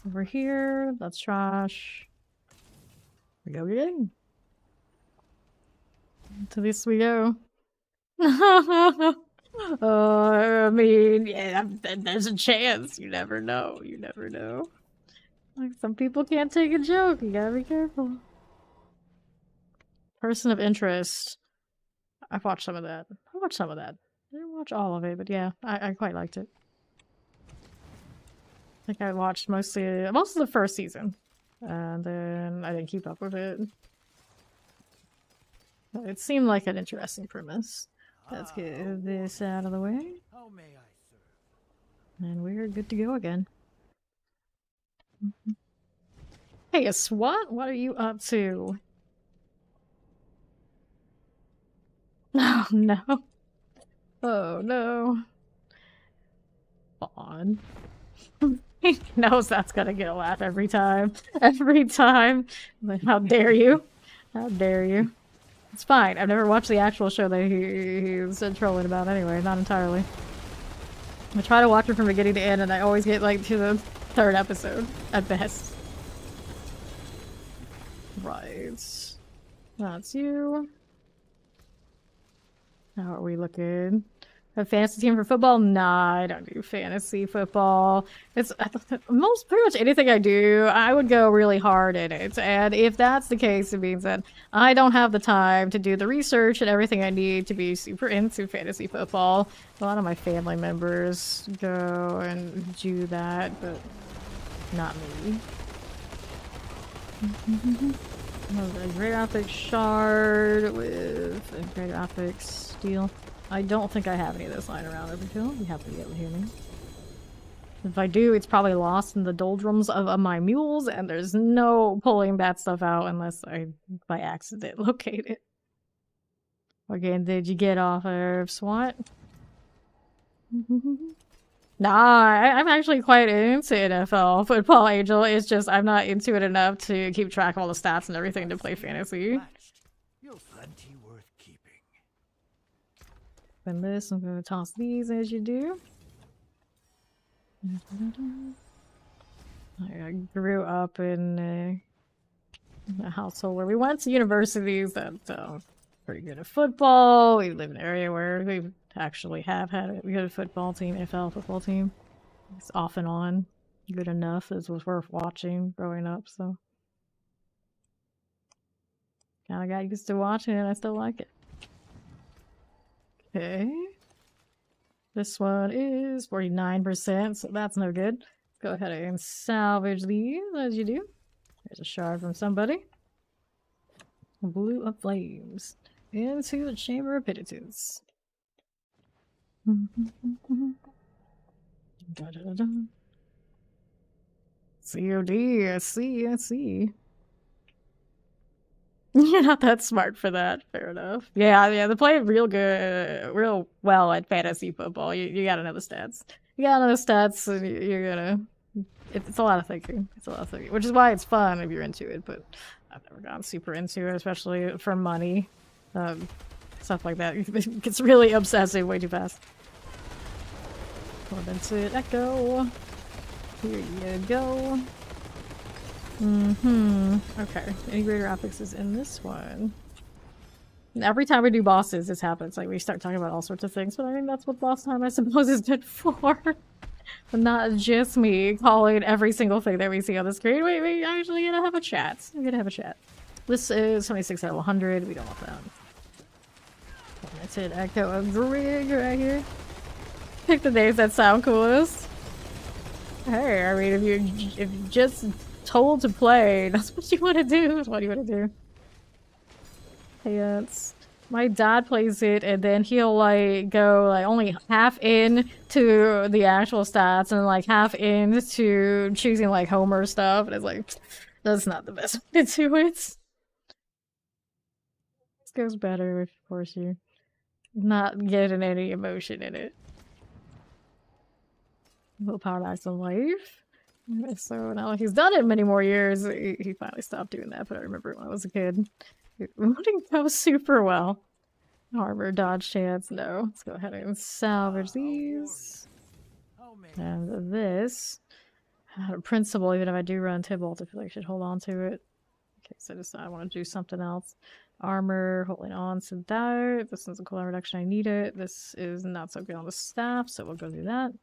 Over here, that's trash. We go again. To this we go. I mean, yeah, there's a chance. You never know. You never know. Like, some people can't take a joke. You gotta be careful. Person of interest. I've watched some of that. I didn't watch all of it, but yeah, I quite liked it. I think I watched most of the first season. And then I didn't keep up with it. But it seemed like an interesting premise. Let's get this out of the way. How may I serve? And we're good to go again. Hey, a SWAT? What are you up to? Oh, no. Oh, no. Fawn. He knows that's gonna get a laugh every time. Every time. Like, how dare you? How dare you? It's fine. I've never watched the actual show that he was trolling about anyway. Not entirely. I try to watch it from beginning to end and I always get like to the 3rd episode at best. Right. That's you. How are we looking? A fantasy team for football? Nah, I don't do fantasy football. It's most pretty much anything I do, I would go really hard in it. And if that's the case, it means that I don't have the time to do the research and everything I need to be super into fantasy football. A lot of my family members go and do that, but not me. A Great Optics shard with a Great Optics steel. I don't think I have any of this lying around over here. You have to be able to hear me. If I do, it's probably lost in the doldrums of my mules, and there's no pulling that stuff out unless I, by accident, locate it. Again, did you get off of SWAT? Nah, I'm actually quite into NFL football, Angel. It's just I'm not into it enough to keep track of all the stats and everything to play fantasy. Matched. You're plenty worth keeping. And this, I'm gonna toss these as you do. I grew up in a household where we went to universities that pretty good at football. We live in an area where we actually have had a good football team, NFL football team. It's off and on. Good enough. It was worth watching growing up, so. Kinda got used to watching it, I still like it. Okay. This one is 49%, so that's no good. Go ahead and salvage these as you do. There's a shard from somebody. Blue of flames. Into the chamber of penitence. COD, I see. You're not that smart for that. Fair enough. Yeah, they play real well at fantasy football. You gotta know the stats. You gotta know the stats, and you're gonna. It's a lot of thinking. Which is why it's fun if you're into it. But I've never gotten super into it, especially for money, stuff like that. It gets really obsessive way too fast. Well, that's it. Echo. Here you go. Okay. Any greater optics is in this one. And every time we do bosses, this happens. Like, we start talking about all sorts of things, but I think that's what boss time, I suppose, is good for. But not just me calling every single thing that we see on the screen. We actually gonna have a chat. We're gonna have a chat. This is 26 out of 100. We don't want that. That's it, Echo of Grig right here. Pick the names that sound coolest. Hey, I mean, if you're just told to play, that's what you want to do. That's what you want to do. Pants. My dad plays it, and then he'll like go like only half in to the actual stats, and like half in to choosing like Homer stuff. And it's like that's not the best way to do it. This goes better if, of course, you're not getting any emotion in it. Willpower back to life. So now he's done it many more years. He finally stopped doing that, but I remember when I was a kid. It wouldn't go super well. Armor, dodge chance, no. Let's go ahead and salvage these. And this. Principle, even if I do run Tybalt, I feel like I should hold on to it. Okay, so I want to do something else. Armor, holding on to that. This is a cooldown reduction, I need it. This is not so good on the staff, so we'll go do that.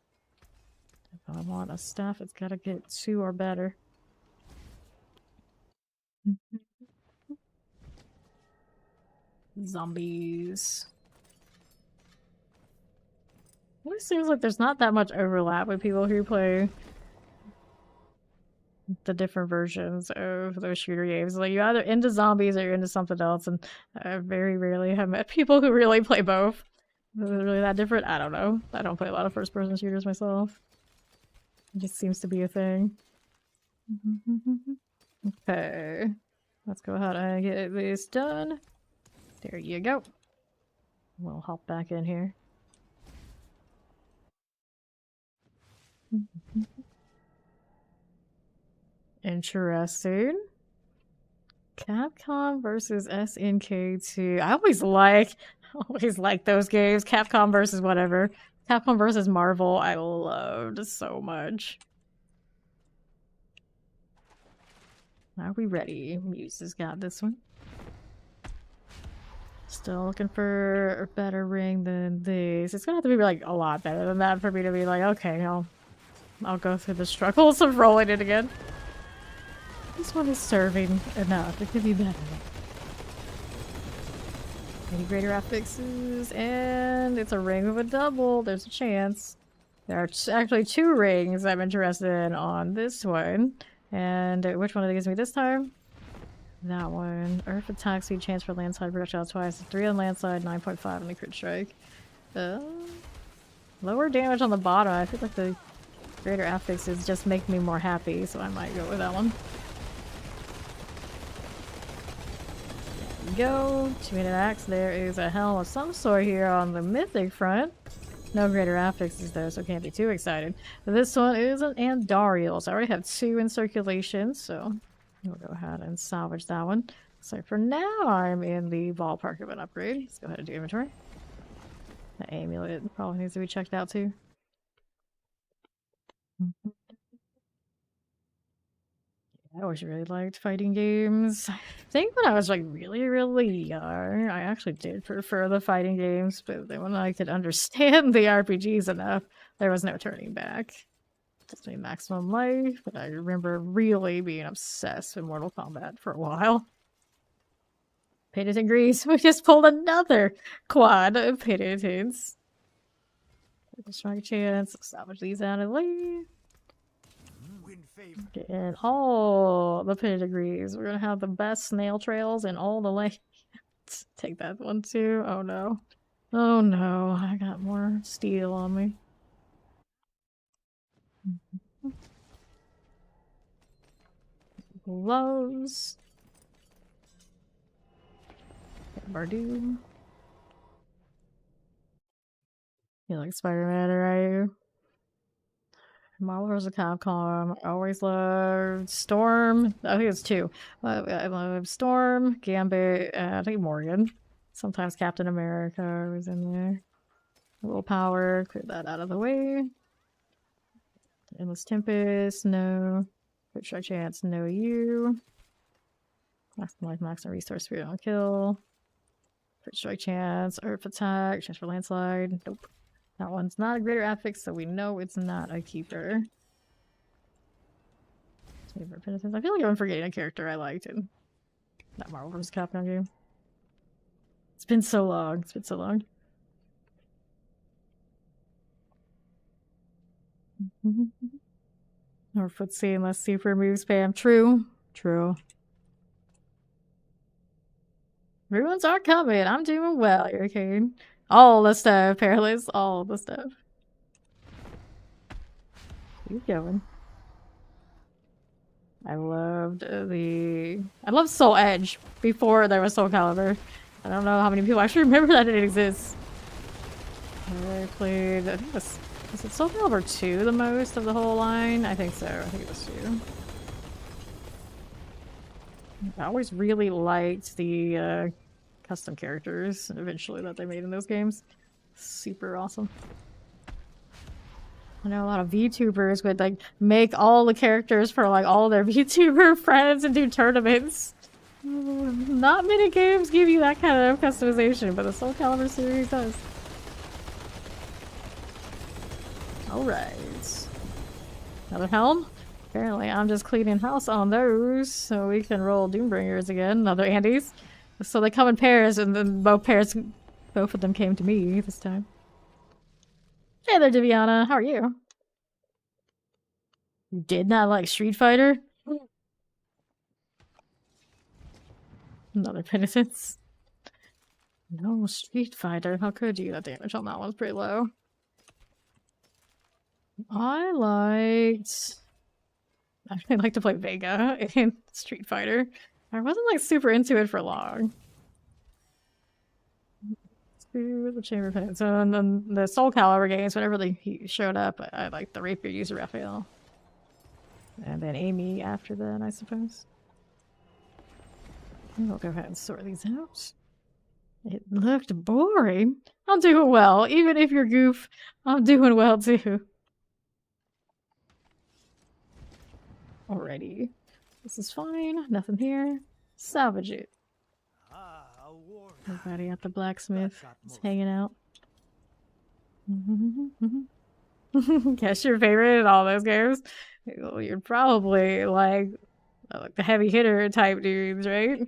If I want a staff, it's gotta get 2 or better. Zombies. It seems like there's not that much overlap with people who play the different versions of those shooter games. Like, you're either into zombies or you're into something else, and I very rarely have met people who really play both. Is it really that different? I don't know. I don't play a lot of first-person shooters myself. It just seems to be a thing. Okay. Let's go ahead and get this done. There you go. We'll hop back in here. Interesting. Capcom versus SNK2. I always like those games. Capcom versus whatever. Capcom versus Marvel, I loved so much. Are we ready? Muse has got this one. Still looking for a better ring than this. It's gonna have to be like a lot better than that for me to be like, okay, I'll go through the struggles of rolling it again. This one is serving enough. It could be better. Any greater affixes, and it's a ring with a double. There's a chance. There are actually 2 rings I'm interested in on this one. And which one are they giving me this time? That one. Earth attack speed, chance for landslide projectile twice. 3 on landslide, 9.5 on the crit strike. Lower damage on the bottom. I feel like the greater affixes just make me more happy, so I might go with that one. There we go. 2-minute axe. There is a helm of some sort here on the mythic front. No greater affixes though, so can't be too excited. But this one is an Andariel, so I already have 2 in circulation, so we'll go ahead and salvage that one. So for now, I'm in the ballpark of an upgrade. Let's go ahead and do inventory. The amulet probably needs to be checked out too. I always really liked fighting games. I think when I was like really young, I actually did prefer the fighting games, but then when I could understand the RPGs enough, there was no turning back. Just made maximum life, but I remember really being obsessed with Mortal Kombat for a while. Penitent Grease, we just pulled another quad of penitents. Strike chance, salvage these out and leave. Getting all the penitent degrees. We're gonna have the best snail trails in all the lanes. Take that one too. Oh no. Oh no, I got more steel on me. Gloves. Bardoom. You like Spider-Man, right? Marvel vs. Capcom. I always loved Storm. I think it's 2. I love Storm, Gambit, I think Morgan. Sometimes Captain America was in there. A little power, clear that out of the way. Endless Tempest, no. Quick Strike Chance, no you. Maximum life, maximum resource, spirit on kill. Quick Strike Chance, Earth Attack, chance for landslide. Nope. That one's not a greater affix, so we know it's not a keeper. Favorite penitence. I feel like I'm forgetting a character I liked in that Marvel vs. Capcom game. It's been so long. It's been so long. Or footsie unless super move spam. True. True. Ruins are coming. I'm doing well, Hurricane. All the stuff, Perilous. All the stuff. Keep going. I loved Soul Edge before there was Soul Calibur. I don't know how many people actually remember that it exists. I played, I think was it Soul Calibur 2 the most of the whole line? I think so. I think it was 2. I always really liked the custom characters eventually that they made in those games. Super awesome. I know a lot of VTubers would like make all the characters for like all their VTuber friends and do tournaments. Not many games give you that kind of customization, but the Soul Calibur series does. Alright. Another helm? Apparently I'm just cleaning house on those so we can roll Doombringers again. Another Andes. So they come in pairs and then both of them came to me this time. Hey there, Diviana. How are you? You did not like Street Fighter? Another penitence. No, Street Fighter. How could you? That damage on that one's pretty low. I really like to play Vega in Street Fighter. I wasn't like super into it for long. The Chamber Penance. So and then the Soul Calibur games, whenever he showed up, I liked the Rapier user Raphael. And then Amy after that, I suppose. We'll go ahead and sort these out. It looked boring. I'm doing well. Even if you're goof, I'm doing well too. Alrighty. This is fine. Nothing here. Salvage it. A warrior. Everybody at the blacksmith That got is hanging out. Guess your favorite in all those games? Well, you're probably like the heavy hitter type dudes, right?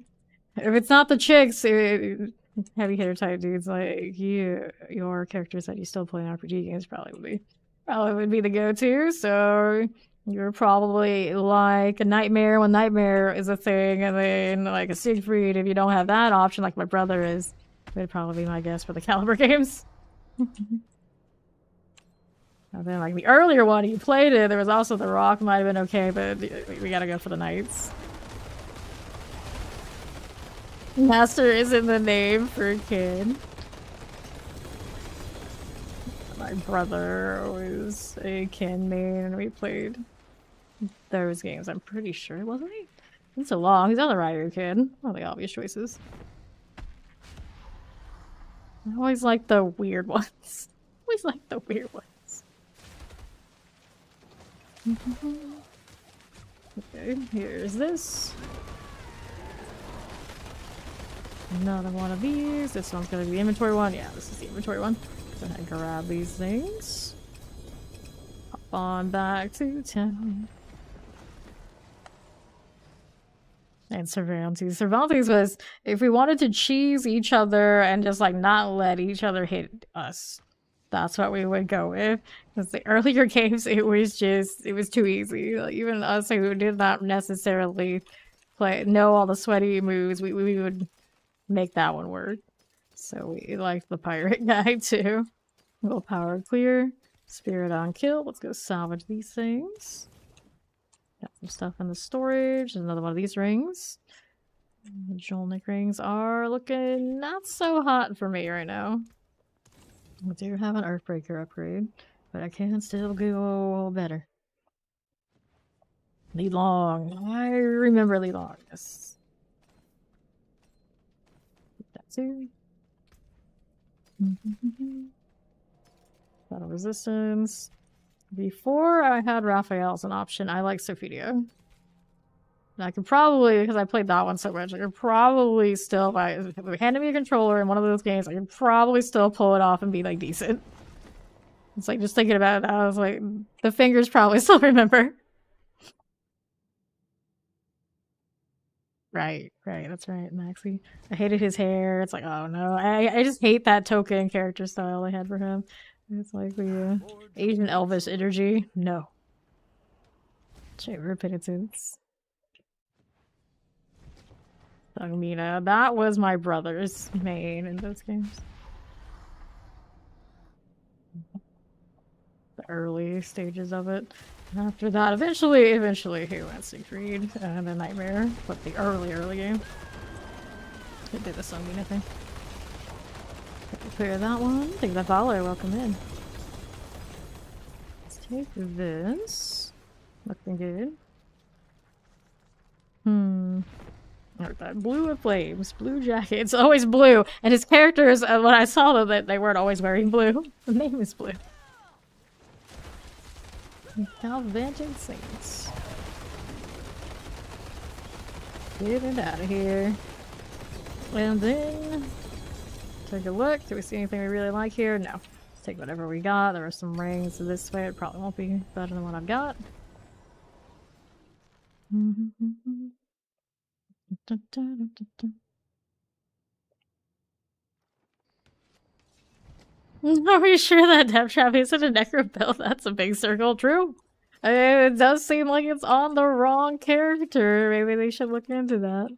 If it's not the chicks, heavy hitter type dudes like your characters that you still play in RPG games probably would be the go-to. So you're probably like a Nightmare when Nightmare is a thing, and then like a Siegfried if you don't have that option, like my brother is. Would probably be my guess for the Calibur games. And then like the earlier one you played it, there was also the Rock, might have been okay, but we gotta go for the Knights. Master is in the name for a kid. My brother was a Ken main and we played those games, I'm pretty sure, wasn't he? It's so long. He's on the Ryu kid. One of the obvious choices. I always like the weird ones. Always like the weird ones. Okay, here's this. Another one of these. This one's gonna be the inventory one. Yeah, this is the inventory one. Go ahead and grab these things. Hop on back to town. And Cervantes. Cervantes was, if we wanted to cheese each other and just like not let each other hit us, that's what we would go with. Because the earlier games, it was too easy. Like, even us who did not necessarily know all the sweaty moves, we would make that one work. So we liked the pirate guy too. Willpower clear. Spirit on kill. Let's go salvage these things. Got some stuff in the storage. Another one of these rings. The Jolnik rings are looking not so hot for me right now. I do have an Earthbreaker upgrade, but I can still go better. Li Long. I remember Li Long. Yes. That too. Battle resistance. Before I had Raphael as an option, I like Sophidia. And I could probably, because I played that one so much, I could probably still, if they handed me a controller in one of those games, I could probably still pull it off and be like decent. It's like just thinking about it, I was like, the fingers probably still remember. Right, that's right, Maxie. I hated his hair. It's like, oh no. I just hate that token character style I had for him. It's like the Asian Elvis energy. No. Chamber of Penitence. Sangmina. That was my brother's main in those games. The early stages of it. After that, eventually he went Siegfried and a Nightmare, but the early game. It did the Sangmina thing. Clear that one. Take that follower. Welcome in. Let's take this. Looking good. That blue with flames, blue jacket. It's always blue, and his characters. When I saw them, that they weren't always wearing blue. The name is blue. Salvaging Saints. Get it out of here. And then take a look. Do we see anything we really like here? No. Let's take whatever we got. There are some rings this way. It probably won't be better than what I've got. Are we sure that Death Trap isn't a necro build? That's a big circle. True. It does seem like it's on the wrong character. Maybe they should look into that.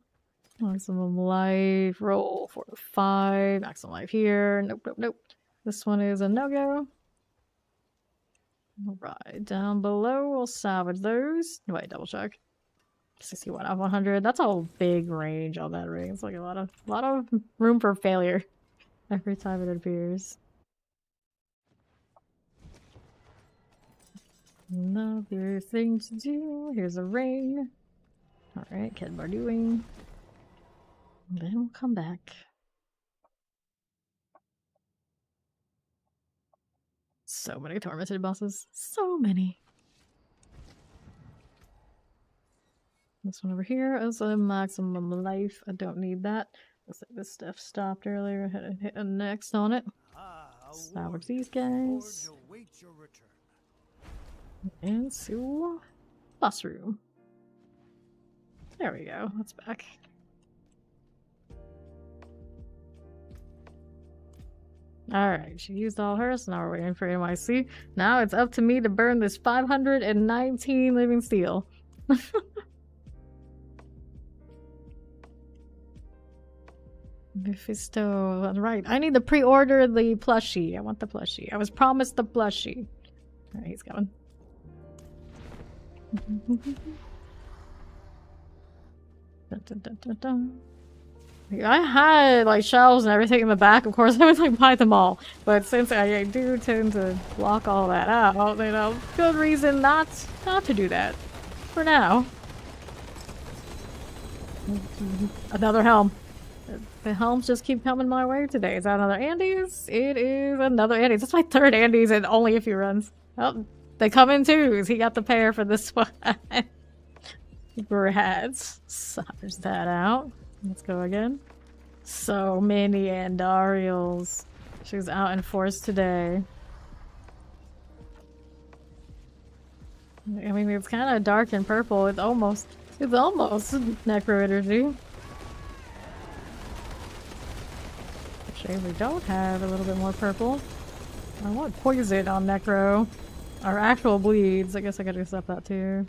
Maximum life. Roll 4 to 5. Maximum life here. Nope. This one is a no-go. Alright, down below we'll salvage those. Wait, double check. 61 out of 100. That's a big range on that ring. It's like a lot of room for failure every time it appears. Another thing to do. Here's a ring. Alright, Kedbar doing. Then we'll come back. So many tormented bosses. So many. This one over here is a maximum life. I don't need that. Looks like this stuff stopped earlier. I had to hit a next on it. Salvage these guys. And so, boss room. There we go. That's back. Alright, she used all hers, so now we're waiting for NYC. Now it's up to me to burn this 519 living steel. Mephisto, right. I need to pre-order the plushie. I want the plushie. I was promised the plushie. Alright, he's coming. I had like shelves and everything in the back. Of course, I would like buy them all, but since I do tend to block all that out, you know, good reason not to do that for now. Another helm. The helms just keep coming my way today. Is that another Andes? It is another Andes. That's my third Andes in only a few runs. Oh, they come in twos. He got the pair for this one. Rats. There's that out. Let's go again. So many Andariels. She's out in force today. I mean, it's kind of dark and purple. It's almost necro energy. Shame we don't have a little bit more purple. I want poison on necro. Or actual bleeds. I guess I gotta accept that too.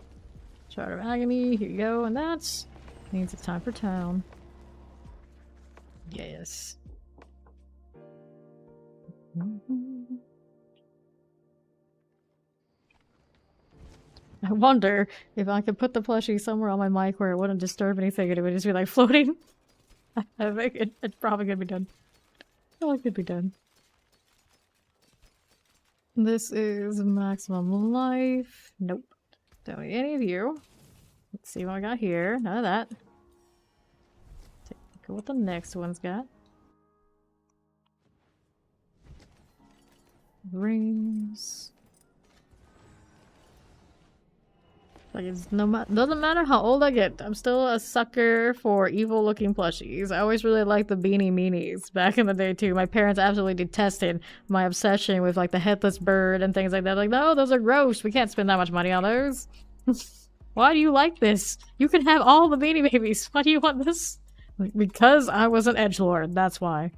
Chart of Agony. Here you go. And that means it's time for town. Yes. I wonder if I could put the plushie somewhere on my mic where it wouldn't disturb anything and it would just be like floating. I think it's probably gonna be done. Oh, it could be done. This is maximum life. Nope. Don't need any of you. Let's see what I got here. None of that. Take a look at what the next one's got. Rings. Like, it's doesn't matter how old I get, I'm still a sucker for evil looking plushies. I always really liked the beanie meanies back in the day too. My parents absolutely detested my obsession with like the headless bird and things like that. Like, no, those are gross. We can't spend that much money on those. Why do you like this? You can have all the Beanie Babies. Why do you want this? Because I was an edgelord, that's why.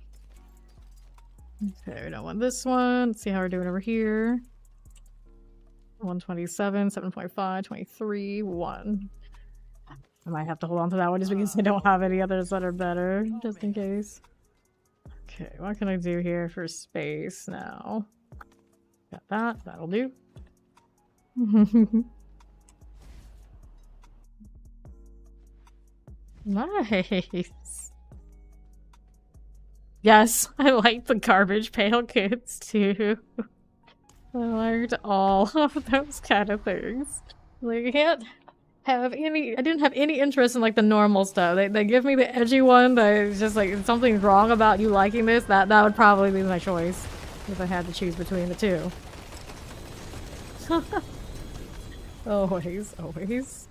Okay, we don't want this one. Let's see how we're doing over here. 127, 7.5, 23, 1. I might have to hold on to that one just because I don't have any others that are better, just in case. Okay, what can I do here for space now? Got that, that'll do. Nice. Yes, I like the garbage pail kids too. I liked all of those kind of things. Like, I can't have any. I didn't have any interest in like the normal stuff. They give me the edgy one that is just like something's wrong about you liking this. That would probably be my choice if I had to choose between the two. Always, always.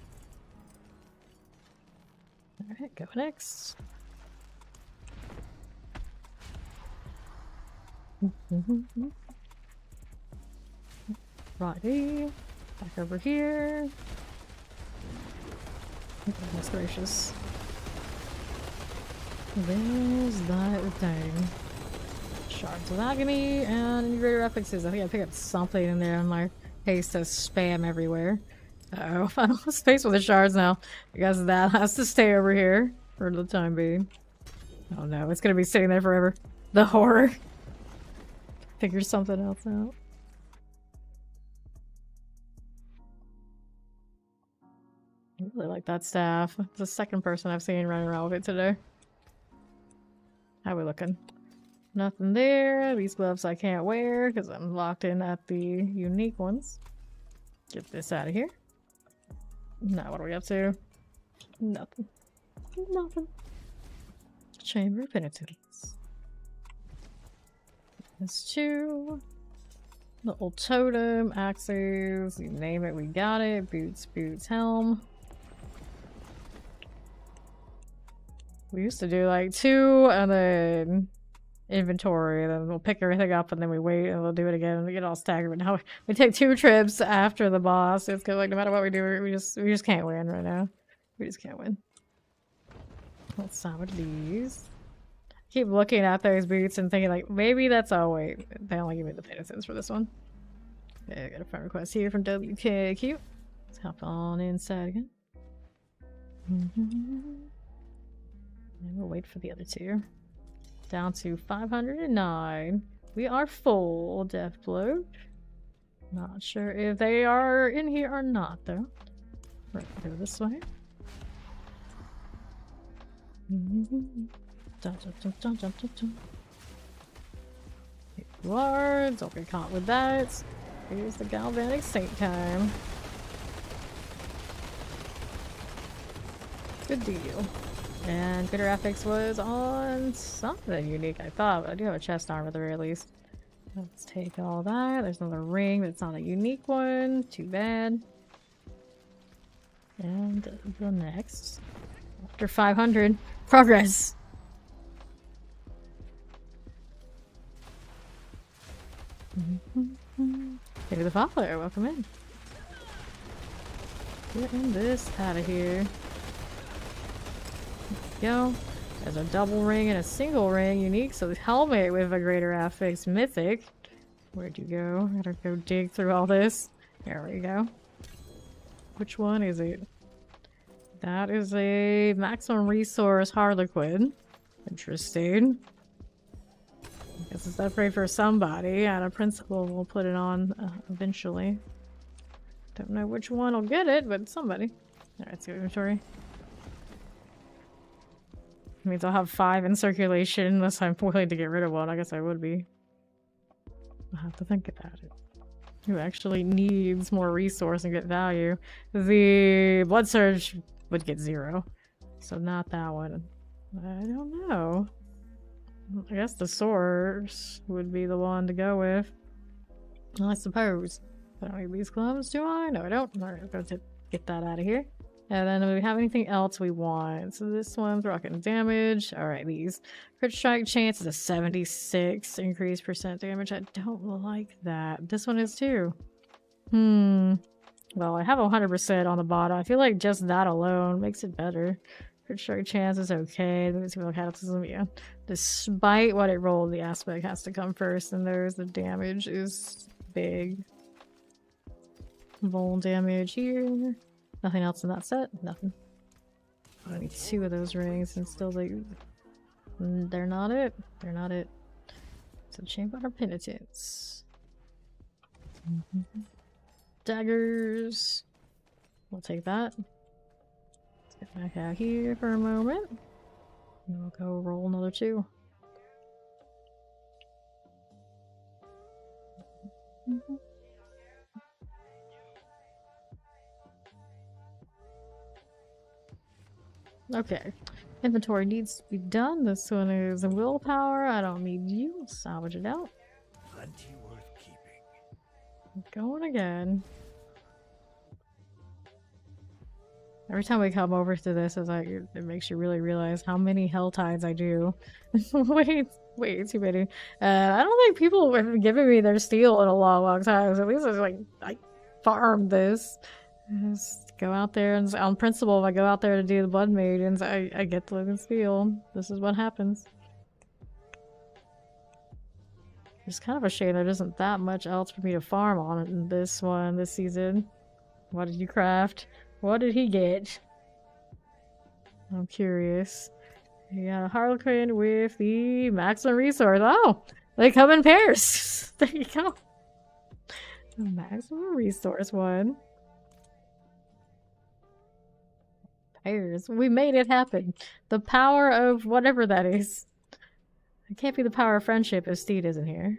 Alright, go next. Righty. Back over here. Goodness gracious. There's that thing. Shards of Agony and greater references. I think I picked up something in there on my case to spam everywhere. Uh-oh, I don't have space with the shards now. I guess that has to stay over here for the time being. Oh no, it's gonna be sitting there forever. The horror. Figure something else out. I really like that staff. It's the second person I've seen running around with it today. How we looking? Nothing there. These gloves I can't wear because I'm locked in at the unique ones. Get this out of here. Now what are we up to? Nothing. Nothing. Chamber of Penitence. There's two. The old totem, axes, you name it, we got it. Boots, boots, helm. We used to do like 2 and then inventory, then we'll pick everything up and then we wait and we'll do it again and we get all staggered. But now we take 2 trips after the boss. It's cause like no matter what we do, we just can't win right now. We just can't win. Let's start with these. Keep looking at those boots and thinking like maybe that's oh wait, they only give me the penitence for this one. Okay, I got a friend request here from WKQ. Let's hop on inside again. And we'll wait for the other 2. Down to 509. We are full, Deathblow. Not sure if they are in here or not though. Right, go this way. Dun, dun, dun, dun, dun, dun, dun. Here you are. Don't get caught with that. Here's the galvanic saint time. Good deal. And Bitter Affix was on something unique, I thought, but I do have a chest armor at the very least. Let's take all that. There's another ring that's not a unique one. Too bad. And the next. After 500. Progress! Maybe the follower, welcome in. Getting this out of here. Go. There's a double ring and a single ring, unique. So the helmet with a greater affix, mythic. Where'd you go? Gotta go dig through all this. There we go. Which one is it? That is a maximum resource Harlequin. Interesting. I guess it's upgrade for somebody. Out of principle, we'll put it on eventually. Don't know which one will get it, but somebody. Alright, let's go inventory. Means I'll have 5 in circulation unless I'm willing to get rid of one. I guess I would be. I'll have to think about it. Who actually needs more resource and get value? The Blood Surge would get 0. So not that one. I don't know. I guess the Source would be the one to go with. Well, I suppose. I don't need these gloves, do I? No, I don't. Alright, I'll go get that out of here. And then do we have anything else we want? So this one's rocking damage. Alright, these. Crit strike chance is a 76 increased percent damage. I don't like that. This one is too. Well, I have 100% on the bottom. I feel like just that alone makes it better. Crit strike chance is okay. Yeah. Despite what it rolled, the aspect has to come first, and there's the damage is big. Vol damage here. Nothing else in that set. Nothing. I need 2 of those rings, and still they're not it. They're not it. So Chamber of Penitence. Daggers. We'll take that. Let's get back out here for a moment. And we'll go roll another 2. Okay. Inventory needs to be done. This one is a willpower. I don't need you. Salvage it out. Plenty worth keeping. Going again. Every time we come over to this, it's like it makes you really realize how many hell tides I do. Wait, too many. I don't think people have given me their steel in a long time. So at least it's like I farmed this. Just go out there and on principle, if I go out there to do the Blood Maidens, I get the living steel. This is what happens. It's kind of a shame there isn't that much else for me to farm on in this one this season. What did you craft? What did he get? I'm curious. You got a Harlequin with the maximum resource. Oh! They come in pairs! There you go. The maximum resource one. Pairs. We made it happen. The power of whatever that is. It can't be the power of friendship if Steed isn't here.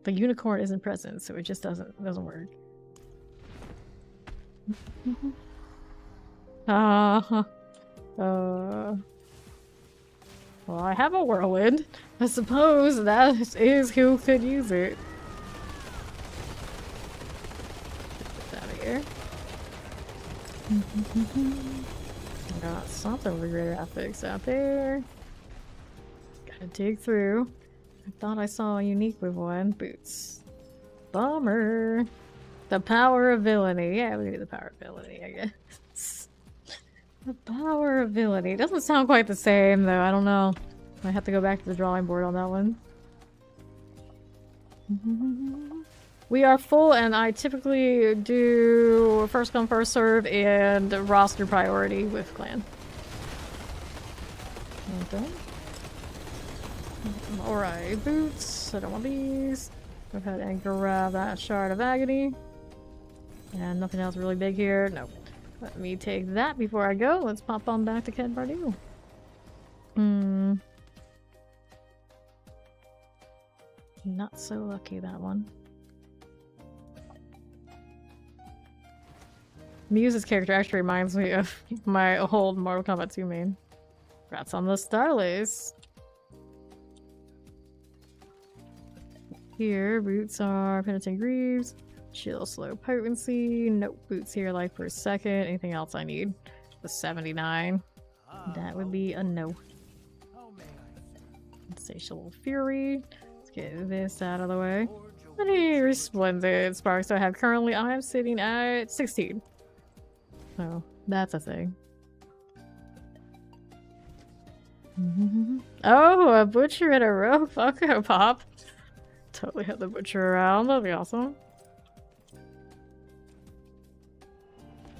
The unicorn isn't present, so it just doesn't work. Well, I have a whirlwind. I suppose that is who could use it. Get this out of here. Got something with greater graphics out there. Gotta dig through. I thought I saw a unique with one. Boots. Bummer. The power of villainy. Yeah, we do the power of villainy, I guess. The power of villainy. It doesn't sound quite the same, though. I don't know. I have to go back to the drawing board on that one. We are full, and I typically do first come, first serve, and roster priority with clan. Okay. Alright, boots. I don't want these. Go ahead and grab that Shard of Agony. And nothing else really big here. Nope. Let me take that before I go. Let's pop on back to Ken Pardue. Not so lucky, that one. Muse's character actually reminds me of my old Mortal Kombat 2 main. Congrats on the Starlace. Here, boots are Penitent Greaves. Chill slow potency. Nope, boots here life per second. Anything else I need? The 79. That would be a no. Insatiable Fury. Let's get this out of the way. Any resplendent sparks I have currently? I am sitting at 16. So that's a thing. Oh, a butcher and a rogue Funko Pop. Totally have the butcher around. That'd be awesome.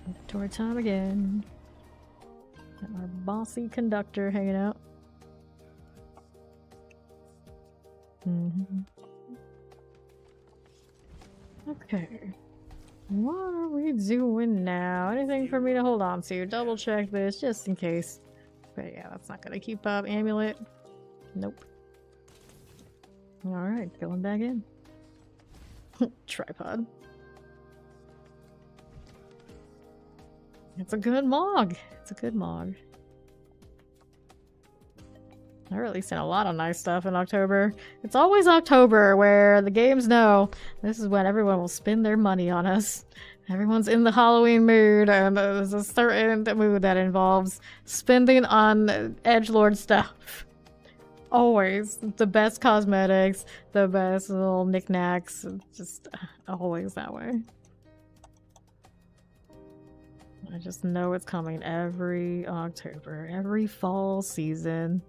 Inventory time again. Got our bossy conductor hanging out. Okay. What are we doing now? Anything for me to hold on to? Double check this just in case. But yeah, that's not gonna keep up. Amulet. Nope. Alright, going back in. Tripod. It's a good mog. It's a good mog. They're releasing a lot of nice stuff in October. It's always October where the games know this is when everyone will spend their money on us. Everyone's in the Halloween mood, and there's a certain mood that involves spending on edgelord stuff. Always. The best cosmetics, the best little knickknacks. Just always that way. I just know it's coming every October, every fall season.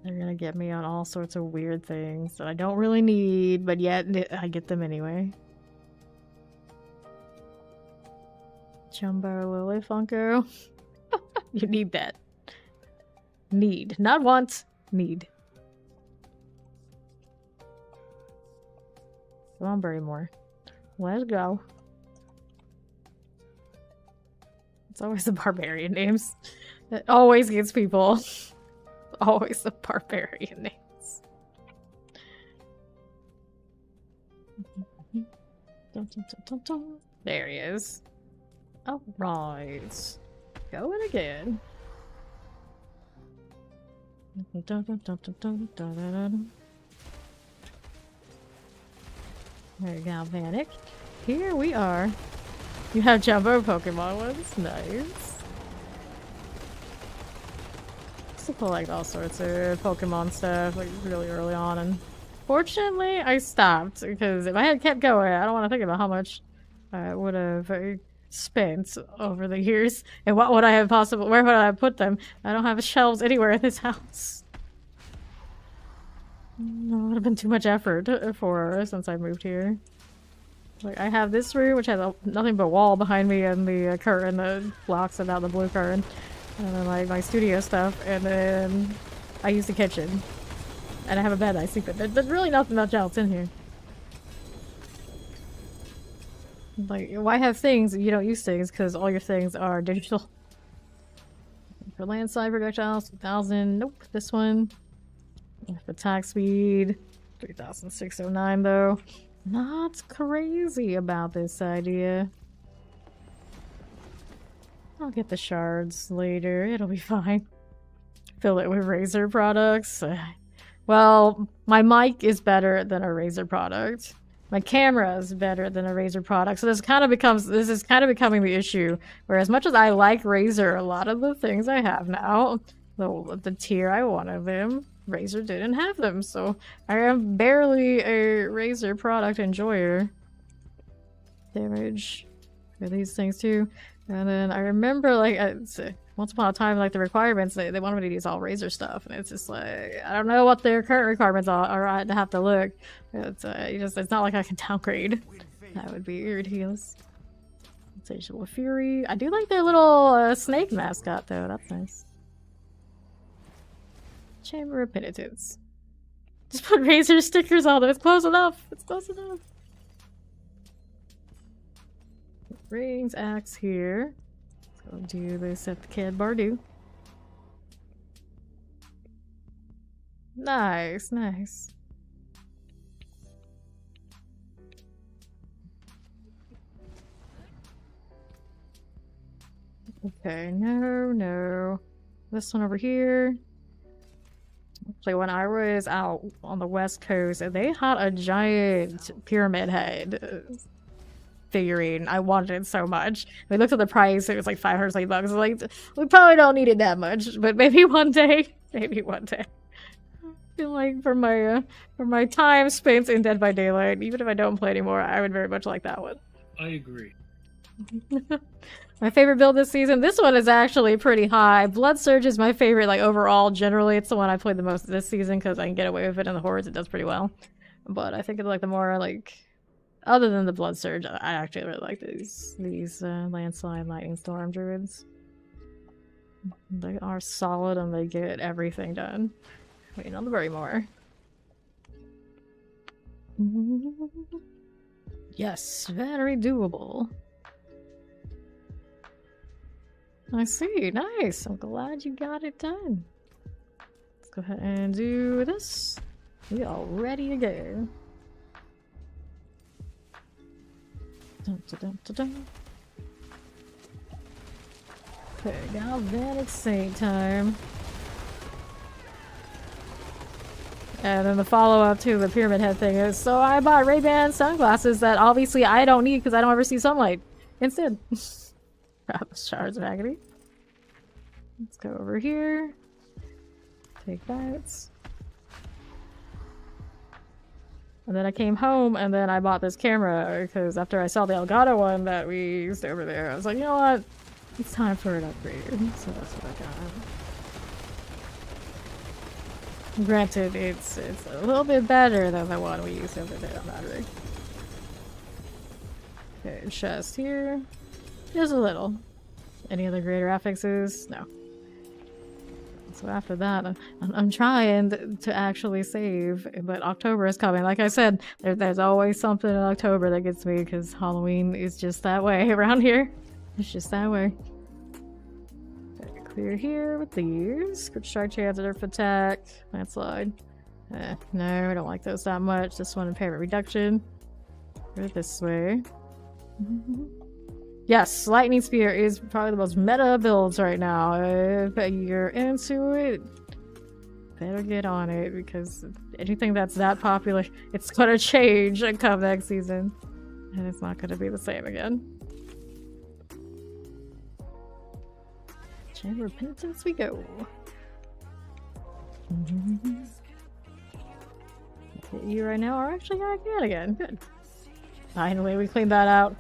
They're gonna get me on all sorts of weird things that I don't really need, but yet I get them anyway. Jumbo Lily Funko. You need that. Need. Not want. Need. Come on, Barrymore. Let's go. It's always the barbarian names. It always gets people. Always the barbarian names. There he is. Alright. Going again. There you go, Vanek. Here we are. You have jumbo Pokemon ones. Nice. To collect all sorts of Pokemon stuff like really early on, and fortunately I stopped because if I had kept going, I don't want to think about how much I would have spent over the years and what would I have where would I have put them. I don't have shelves anywhere in this house. No, it would have been too much effort for since I moved here. Like I have this room which has nothing but wall behind me and the curtain that blocks it out, the blue curtain. And then like my studio stuff, and then I use the kitchen. And I have a bed I sleep in. There's really nothing much else in here. Like, why have things if you don't use things? Because all your things are digital. For landslide projectiles, 2000. Nope, this one. For attack speed, 3609 though. Not crazy about this idea. I'll get the shards later. It'll be fine. Fill it with Razer products. Well, my mic is better than a Razer product. My camera is better than a Razer product. So this is kind of becoming the issue. Where as much as I like Razer, a lot of the things I have now, the tier I wanted them, Razer didn't have them. So I am barely a Razer product enjoyer. Damage for these things too. And then I remember, like, once upon a time, like, the requirements, they wanted me to use all Razer stuff. And it's just like, I don't know what their current requirements are. I have to look. It's not like I can downgrade. That would be ridiculous. Insatiable Fury. I do like their little snake mascot, though. That's nice. Chamber of Penitence. Just put Razer stickers on them. It's close enough. It's close enough. Rings, axe here. Let's go do this at the Cad Bardu. Nice, nice. Okay, no. This one over here. Actually, when I was out on the West Coast, they had a giant pyramid head figurine. I wanted it so much. We looked at the price, it was like $500 bucks. Like, we probably don't need it that much, but maybe one day. Maybe one day. I feel like for my time spent in Dead by Daylight, even if I don't play anymore, I would very much like that one. I agree. My favorite build this season. This one is actually pretty high. Blood Surge is my favorite, like, overall. Generally, it's the one I played the most this season because I can get away with it in the hordes. It does pretty well. But I think it's like the more, like, other than the Blood Surge, I actually really like these Landslide Lightning Storm Druids. They are solid and they get everything done. Waiting on the Barrymore. Yes, very doable. I see, nice. I'm glad you got it done. Let's go ahead and do this. We are ready to go. Dun, dun, dun, dun, dun. Okay, Galvanic Saint time. And then the follow-up to the Pyramid Head thing is, so I bought Ray-Ban sunglasses that obviously I don't need because I don't ever see sunlight. Instead. Grab the Shards of Agony. Let's go over here. Take that. And then I came home and then I bought this camera because after I saw the Elgato one that we used over there, I was like, you know what? It's time for an upgrade, so that's what I got. Granted, it's a little bit better than the one we used the other day on battery. Okay, chest here. Just a little. Any other greater affixes? No. So after that, I'm trying to actually save, but October is coming. Like I said, there's always something in October that gets me because Halloween is just that way around here. It's just that way. Okay, clear here with these. Quick strike chance, nerf attack, landslide. No, I don't like those that much. This one, impairment reduction. Go this way. Yes, Lightning Spear is probably the most meta builds right now. If you're into it, better get on it because anything that's that popular, it's gonna change and come next season. And it's not gonna be the same again. Chamber of Penitence we go. Hit you right now, or actually I can again. Good. Finally, we cleaned that out.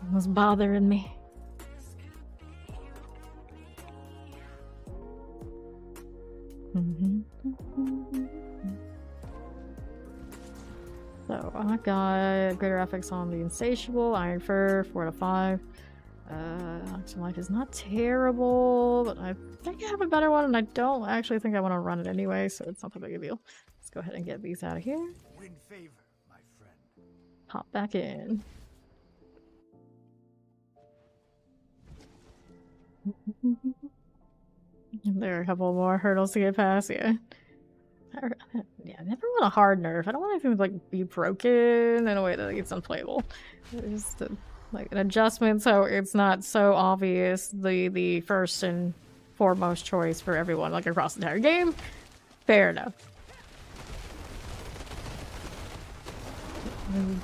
It was bothering me. So I got greater effects on the Insatiable, Iron Fur, 4 to 5. Oxygen Life is not terrible, but I think I have a better one, and I don't actually think I want to run it anyway, so it's not that big a deal. Let's go ahead and get these out of here. Win favor, my friend. Hop back in. There are a couple more hurdles to get past, yeah. Yeah, I never want a hard nerf. I don't want anything to like be broken in a way that it's unplayable. It's just like an adjustment so it's not so obvious the first and foremost choice for everyone, like across the entire game. Fair enough.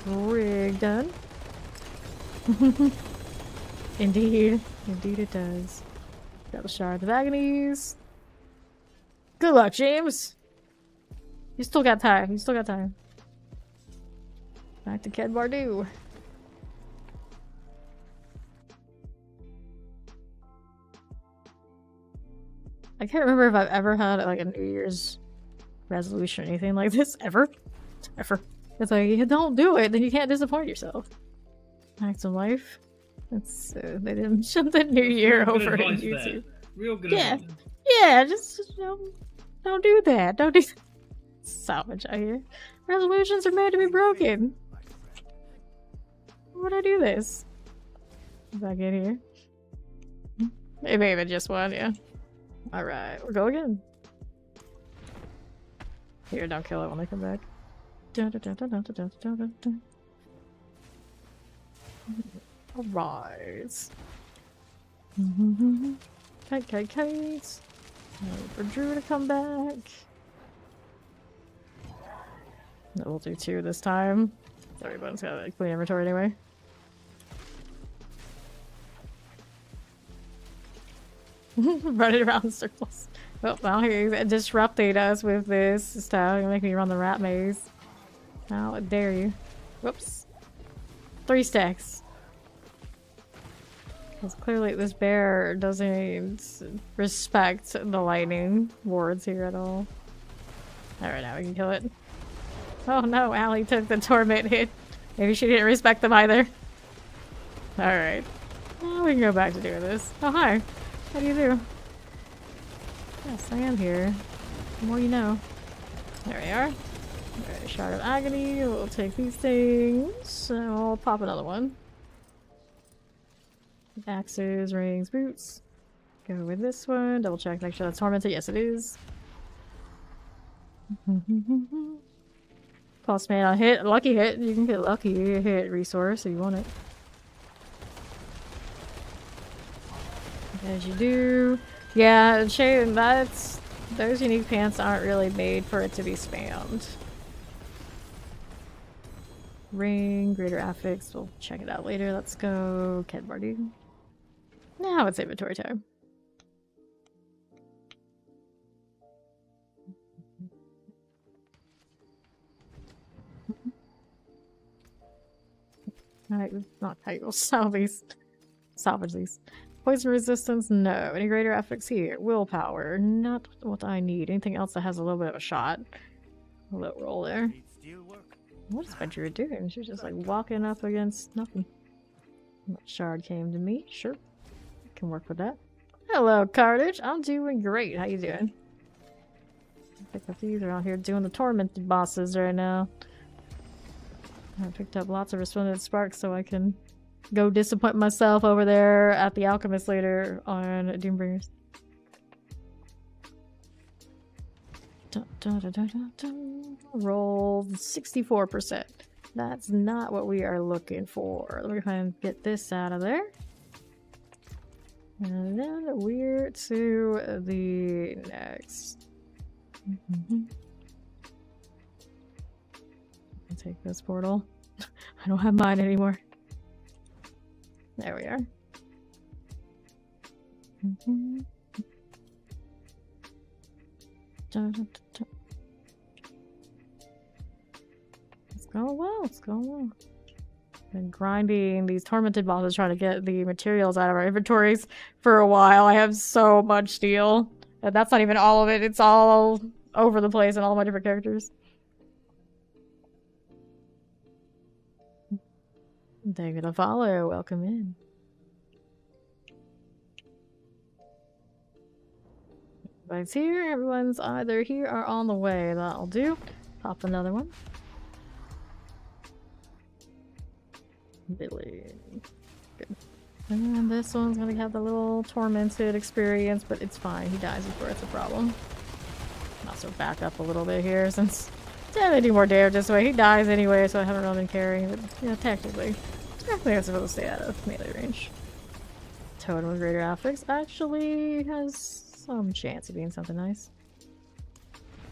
Rig done. Indeed. Indeed it does. Got the Shard of Agonies. Good luck, James! You still got time. You still got time. Back to Ked Bardu. I can't remember if I've ever had like a New Year's resolution or anything like this. Ever. Ever. It's like, you don't do it, then you can't disappoint yourself. Acts of life. It's they didn't mention the new year Real good over in advice there. YouTube. Real good Yeah. advice. Yeah, just don't do that. Don't do salvage out here. Resolutions are made to be broken. Why would I do this? Back in here. Maybe just one, yeah. Alright, we'll go again. Here, don't kill it when they come back. Dun, dun, dun, dun, dun, dun, dun, dun, dun. Alright. Wait for Drew to come back. No, we'll do 2 this time. Everyone's got a clean inventory anyway. Running around in circles. Well, now he's disrupting us with this style. You make me run the rat maze. How dare you? Whoops. 3 stacks. Because clearly this bear doesn't respect the lightning wards here at all. Alright, now we can kill it. Oh no, Allie took the torment hit. Maybe she didn't respect them either. Alright. Now we can go back to doing this. Oh hi. How do you do? Yes, I am here. The more you know. There we are. Alright, Shard of Agony. We'll take these things. And we'll pop another one. Axes, rings, boots. Go with this one. Double check, make sure that's tormented. Yes, it is. Plus mana hit, lucky hit. You can get lucky hit resource if you want it. As you do. Yeah, Shane, those unique pants aren't really made for it to be spammed. Ring, greater affix. We'll check it out later. Let's go, Ked Bardu. Now it's inventory time. Alright, not how you will salvage these. Poison resistance? No. Any greater effects here? Willpower? Not what I need. Anything else that has a little bit of a shot? A low roll there. Need steel work? What is my druid doing? She's just like walking up against nothing. Shard came to me. Sure. Can work with that. Hello, Cartage. I'm doing great. How you doing? I pick up these around here doing the tormented bosses right now. I picked up lots of resplendent sparks so I can go disappoint myself over there at the alchemist later on Doombringers. Dun, dun, dun, dun, dun, dun. Rolled 64%. That's not what we are looking for. Let me try and get this out of there. And then we're to the next. I take this portal. I don't have mine anymore. There we are. It's going well, it's going well. Been grinding these tormented bosses trying to get the materials out of our inventories for a while. I have so much steel. And that's not even all of it, it's all over the place in all my different characters. Thank you to follow, welcome in. Everybody's here, everyone's either here or on the way. That'll do. Pop another one. Really good. And this one's gonna have the little tormented experience, but it's fine. He dies before it's a problem. Also back up a little bit here since they do more damage this way. He dies anyway, so I haven't really been carrying. But you know, technically I'm supposed to stay out of melee range. Totem with greater affix actually has some chance of being something nice.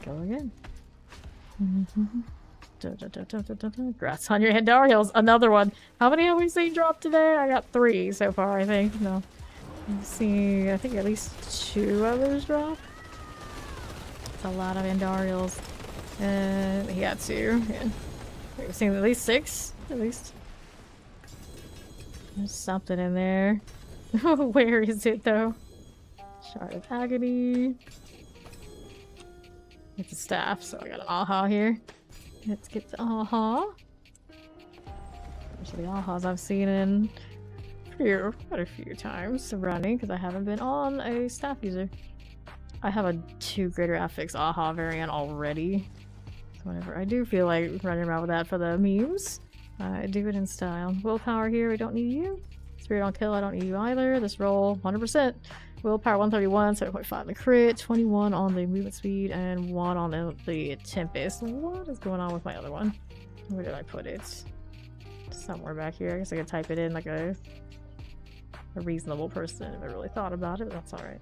Go again. Grass on your head, Dariel's another one. How many have we seen drop today? I got 3 so far, I think. No. I've seen, I think at least 2 others drop. It's a lot of Andariels. And he got 2. Yeah. We've seen at least 6, at least. There's something in there. Where is it though? Shard of Agony. It's a staff, so I got an aha here. Let's get the aha. Those are the ahas I've seen in quite a few times running because I haven't been on a staff user. I have a 2 greater affix aha variant already. So whenever I do feel like running around with that for the memes, I do it in style. Willpower here, we don't need you. Spirit on kill, I don't need you either. This roll, 100%. Willpower 131, 7.5 on the crit, 21 on the movement speed, and 1 on the Tempest. What is going on with my other one? Where did I put it? Somewhere back here. I guess I could type it in like a reasonable person if I really thought about it, but that's alright.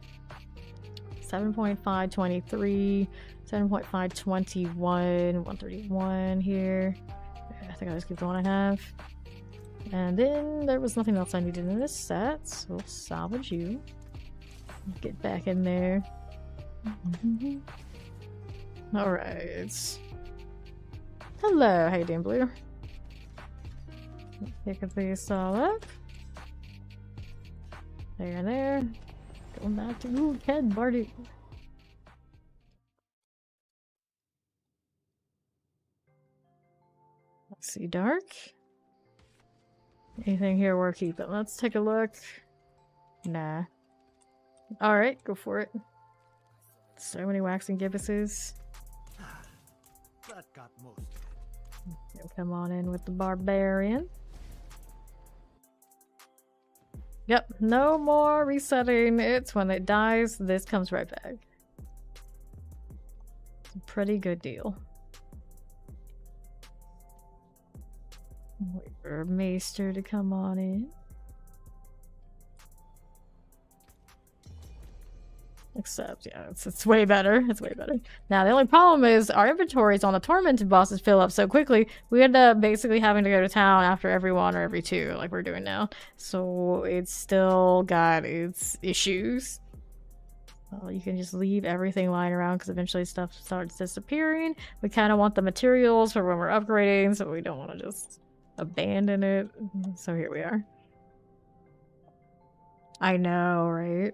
7.5, 23, 7.5, 21, 131 here. I think I'll just keep the one I have. And then there was nothing else I needed in this set, so we'll salvage you. Get back in there. Alright. Hello, how you doing, Blue? Pick up these all up. There and there. Going back to Ken Barty. Let's see, dark. Anything here worth keeping? Let's take a look. Nah. Alright, go for it. So many waxing gibbuses. That got most of it. He'll come on in with the barbarian. Yep, no more resetting. It's when it dies, this comes right back. It's a pretty good deal. Wait for a maester to come on in. Except, yeah, it's way better. It's way better. Now, the only problem is our inventories on the tormented bosses fill up so quickly, we end up basically having to go to town after every 1 or every 2, like we're doing now. So, it's still got its issues. Well, you can just leave everything lying around because eventually stuff starts disappearing. We kind of want the materials for when we're upgrading, so we don't want to just abandon it. So, here we are. I know, right?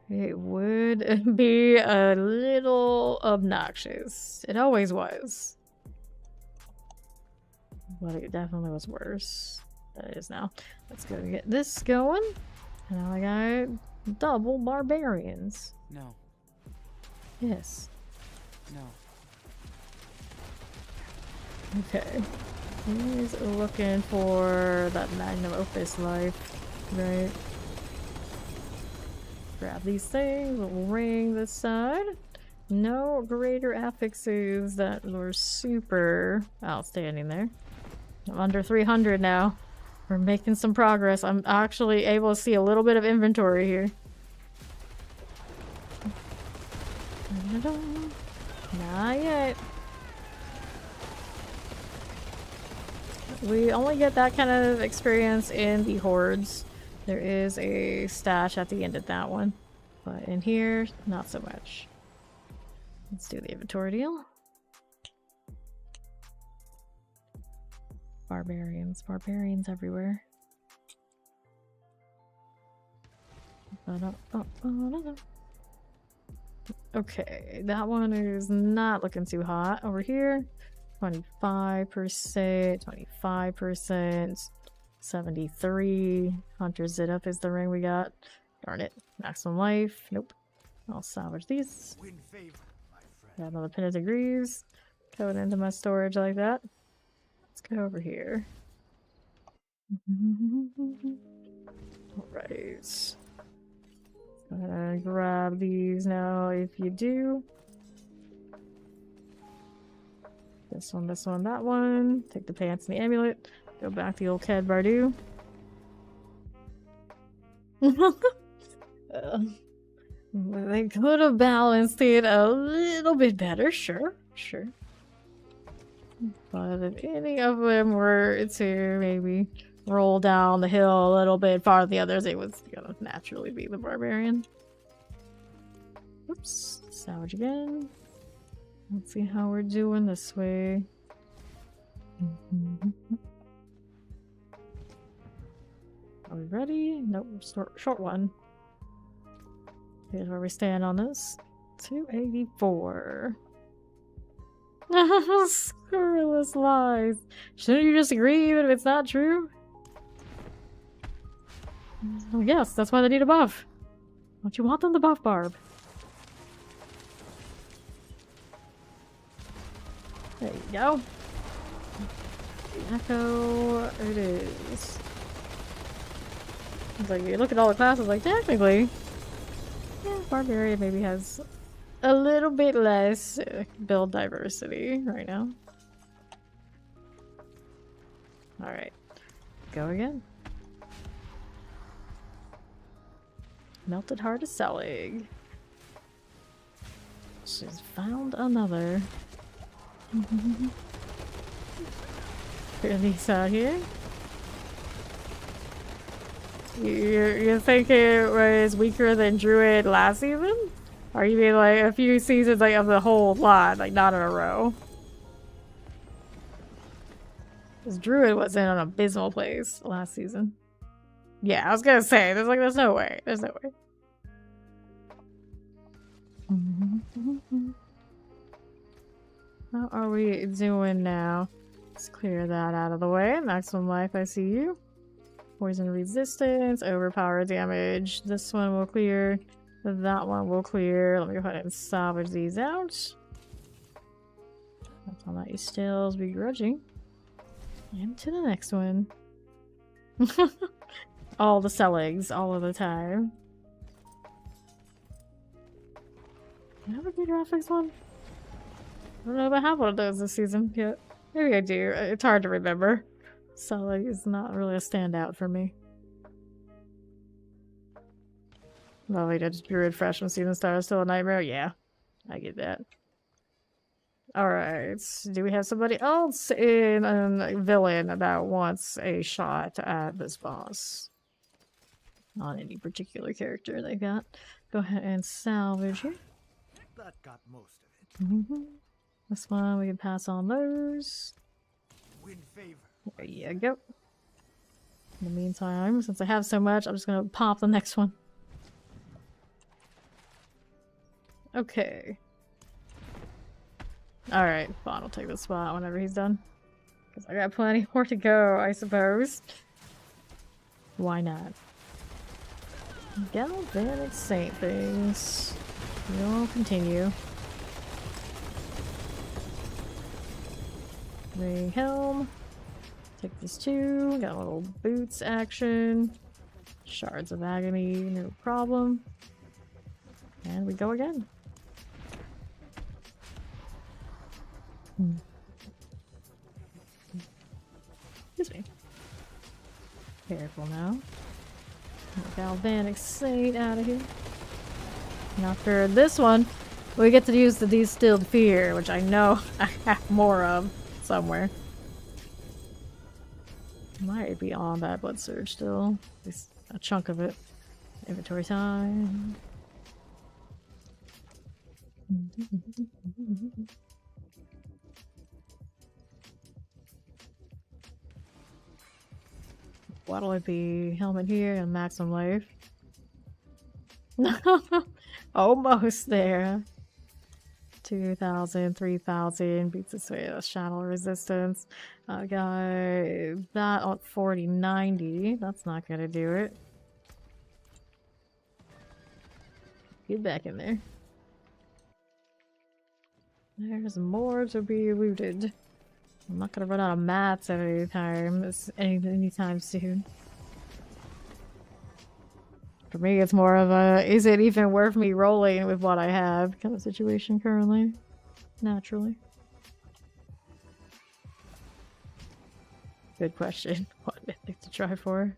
It would be a little obnoxious. It always was. But it definitely was worse than it is now. Let's go get this going. And now I got double barbarians. No. Yes. No. Okay. He's looking for that magnum opus life, right? Grab these things, little ring this side. No greater affixes that were super outstanding there. I'm under 300 now. We're making some progress. I'm actually able to see a little bit of inventory here. Not yet. We only get that kind of experience in the hordes. There is a stash at the end of that one. But in here, not so much. Let's do the inventory deal. Barbarians. Barbarians everywhere. Okay, that one is not looking too hot. Over here, 25%, 25%, 73. Hunter Zit Up is the ring we got. Darn it. Maximum life. Nope. I'll salvage these. Win favor, my friend. Got another pin of degrees. Going into my storage like that. Let's go over here. Alright. Go ahead and grab these now if you do. This one, that one. Take the pants and the amulet. Go back to the old Cad Bardu. They could have balanced it a little bit better, sure. But if any of them were to maybe roll down the hill a little bit farther than the others, it was gonna naturally be the barbarian. Oops, salvage again. Let's see how we're doing this way. Are we ready? Nope, short one. Here's where we stand on this. 284. Scurrilous lies. Shouldn't you just agree even if it's not true? Oh, yes, that's why they need a buff. Don't you want them to buff Barb? There you go. The Echo it is. It's like you look at all the classes, like technically, yeah, Barbarian maybe has a little bit less build diversity right now. Alright. Go again. Melted Heart of Selig. She's found another. Put these out here. You think it was weaker than Druid last season? Or you mean like a few seasons like of the whole lot, like not in a row? Because Druid was in an abysmal place last season. Yeah, I was gonna say, there's no way. There's no way. How are we doing now? Let's clear that out of the way. Maximum life, I see you. Poison resistance, overpower damage. This one will clear. That one will clear. Let me go ahead and salvage these out. That's all that you stills begrudging. And to the next one. All the Seligs, all of the time. Do I have a good graphics one? I don't know if I have one of those this season yet. Maybe I do. It's hard to remember. Selig is not really a standout for me. Lovely to Druid fresh from Season Star is still a nightmare. Yeah, I get that. Alright, do we have somebody else in a villain that wants a shot at this boss? On any particular character they got. Go ahead and salvage it. That got most of it. This one, we can pass on those. Win favor. There you go. In the meantime, since I have so much, I'm just gonna pop the next one. Okay. Alright, Fawn will take the spot whenever he's done. Because I got plenty more to go, I suppose. Why not? Galvanic Saint things. We'll continue. Ring helm. Take this too. Got a little boots action. Shards of agony, no problem. And we go again. Excuse me. Careful now. Galvanic Saint out of here. And after this one, we get to use the Distilled Fear, which I know I have more of somewhere. Might be on that Blood Surge still. At least a chunk of it. Inventory time. What'll it be? Helmet here and maximum life. Almost there. 2,000, 3,000 beats this way. That's channel resistance. I got that on 4090. That's not gonna do it. Get back in there. There's more to be looted. I'm not gonna run out of mats at any time. Anytime soon. For me, it's more of a, is it even worth me rolling with what I have kind of situation currently. Naturally. Good question. What mythic to try for?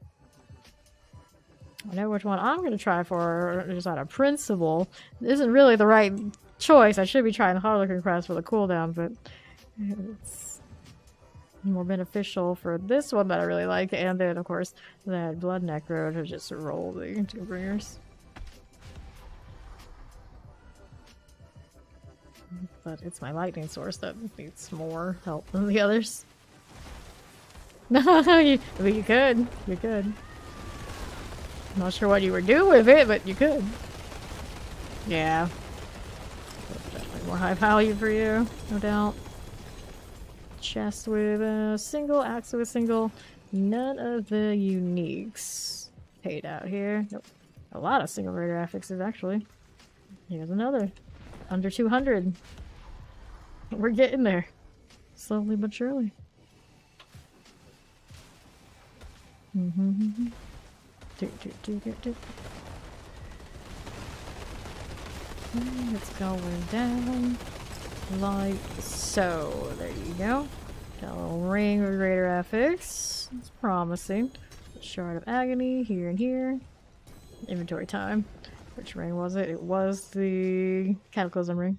I know which one I'm gonna try for, just out of principle. This isn't really the right choice. I should be trying the Harlequin Crest for the cooldown, but it's more beneficial for this one that I really like, and then of course that Blood Necro to just roll the two bringers. But it's my lightning source that needs more help than the others. No, you could. You could. Not sure what you were doing with it, but you could. Yeah. Definitely more high value for you, no doubt. Chest with a single, axe with a single. None of the uniques paid out here. Nope. A lot of single raider affixes, actually. Here's another. Under 200. We're getting there. Slowly but surely. It's going down. Like so. There you go. Got a little ring with greater affix. It's promising. Shard of agony here and here. Inventory time. Which ring was it? It was the Cataclysm ring.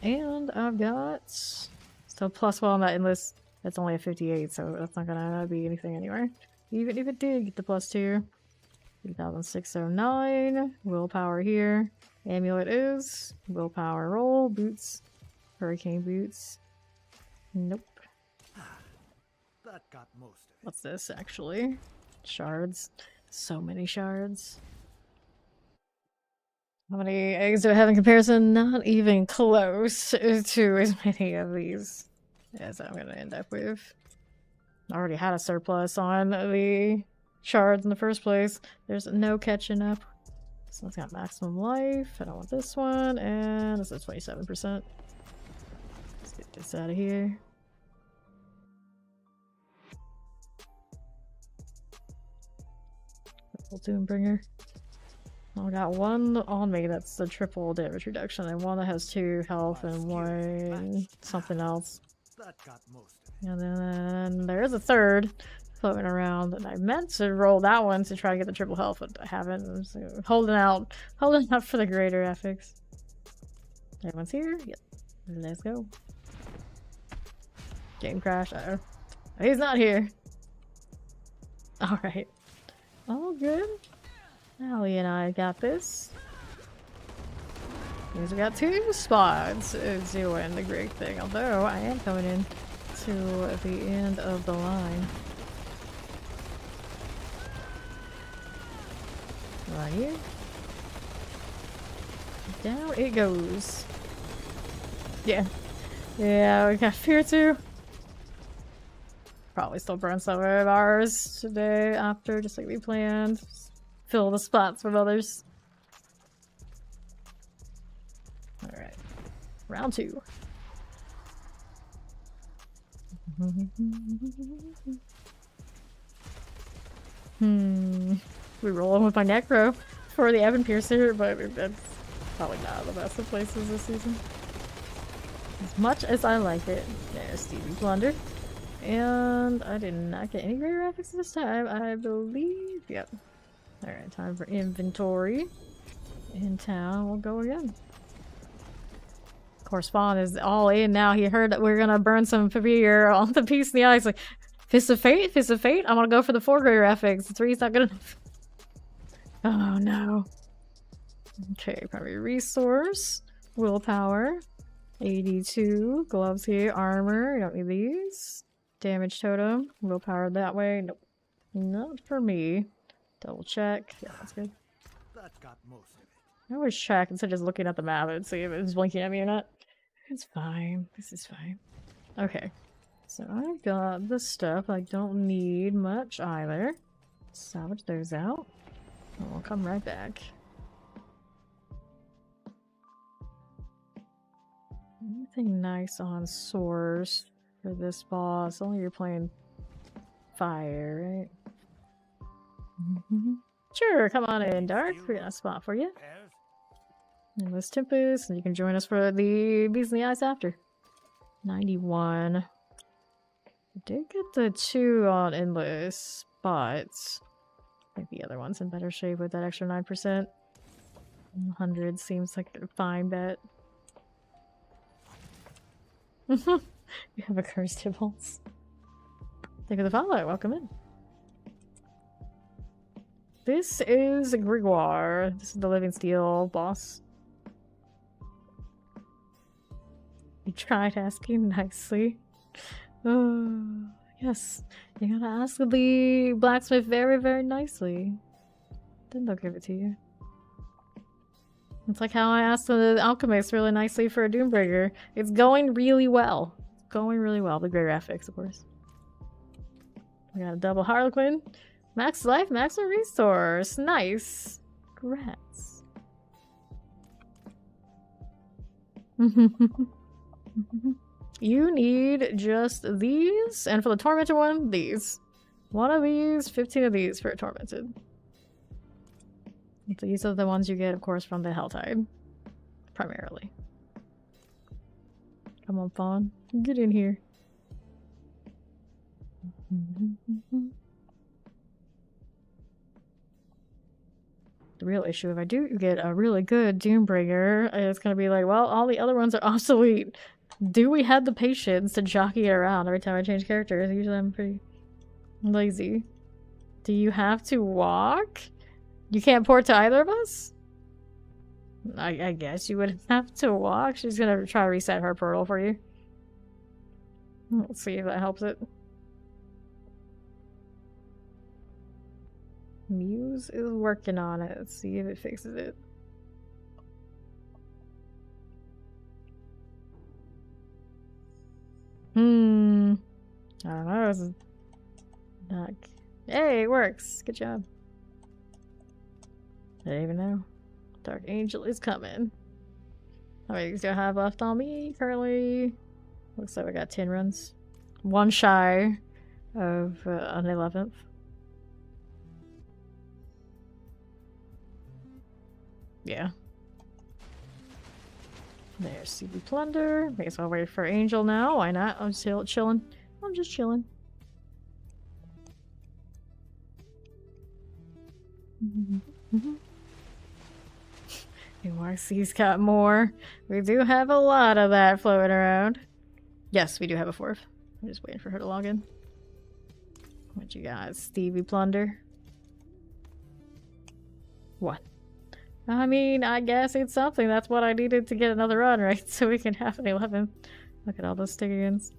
And I've got still plus one on that endless. That's only a 58, so that's not gonna be anything anywhere. Even if it did get the plus 2. 3609. Willpower here. Amulet is. Willpower roll. Boots. Hurricane boots. Nope. That got most of it. What's this actually? Shards. So many shards. How many eggs do I have in comparison? Not even close to as many of these as I'm gonna end up with. I already had a surplus on the shards in the first place. There's no catching up. So it's got maximum life. I don't want this one, and this is 27%. Let's get this out of here. Purple Doombringer. I got one on me that's the triple damage reduction, and one that has 2 health and 1 something else. That got most of it. And then there's a third floating around, and I meant to roll that one to try to get the triple health, but I haven't. I'm just holding out for the greater affix. Everyone's here? Yep. Let's go. Game crash. Uh-oh. He's not here. Alright. All good. Allie and I got this. Means we got 2 spots doing the great thing. Although I am coming in to the end of the line. Right here. Down it goes. Yeah. Yeah, we got fear too. Probably still burn some of ours today after, just like we planned. Fill the spots with others. Alright. Round 2. We rolling with my Necro for the Evan Piercer, but that's probably not the best of places this season. As much as I like it. There's Stevie Plunder. And I did not get any great graphics this time, I believe. Yep. Alright, time for inventory. In town, we'll go again. Of course, Spawn is all in now. He heard that we're gonna burn some Pavir on the piece in the eye. He's like, Fist of Fate? Fist of Fate? I'm gonna go for the 4 great graphics. The 3's not good enough. Oh no. Okay, primary resource. Willpower. 82. Gloves here. Armor. You don't need these. Damage totem. Willpower that way. Nope. Not for me. Double check. Yeah, that's good. That got most of it. I always check instead of just looking at the map and see if it's blinking at me or not. It's fine. This is fine. Okay. So I've got the stuff. I don't need much either. Salvage those out. And we'll come right back. Anything nice on source for this boss? Only you're playing fire, right? Sure, come on in, Dark. We got a spot for you. Pairs? And this Tempest, and you can join us for the Beast in the Ice after. 91. I did get the 2 on Endless, but I think the other one's in better shape with that extra 9%. 100 seems like a fine bet. You have a cursed impulse. Thank you for the follow. Welcome in. This is Grigor. This is the Living Steel boss. You tried asking nicely. Oh, yes. You gotta ask the blacksmith very, very nicely. Then they'll give it to you. It's like how I asked the alchemist really nicely for a Doombreaker. It's going really well. It's going really well. The great graphics, of course. We got a double Harlequin. Max life, maximum resource. Nice. Congrats. You need just these, and for the Tormented one, these. One of these, 15 of these for a Tormented. These are the ones you get, of course, from the Helltide. Primarily. Come on, Fawn. Get in here. The real issue, if I do get a really good Doombringer, it's gonna be like, well, all the other ones are obsolete. Do we have the patience to jockey it around every time I change characters? Usually I'm pretty lazy. Do you have to walk? You can't port to either of us? I guess you would have to walk. She's gonna try to reset her portal for you. Let's see if that helps it. Muse is working on it. Let's see if it fixes it. I don't know. This is not... Hey, it works. Good job. I didn't even know. Dark Angel is coming. How many do I have left on me currently? Looks like we got 10 runs. One shy of an 11th. Yeah. There's CB Plunder. I guess I'll wait for Angel now. Why not? I'm still chilling. I'm just chilling. NYC's got more. We do have a lot of that floating around. Yes, we do have a 4th. I'm just waiting for her to log in. What you got? Stevie Plunder. What? I mean, I guess it's something. That's what I needed to get another run, right? So we can have an 11. Look at all those stickers.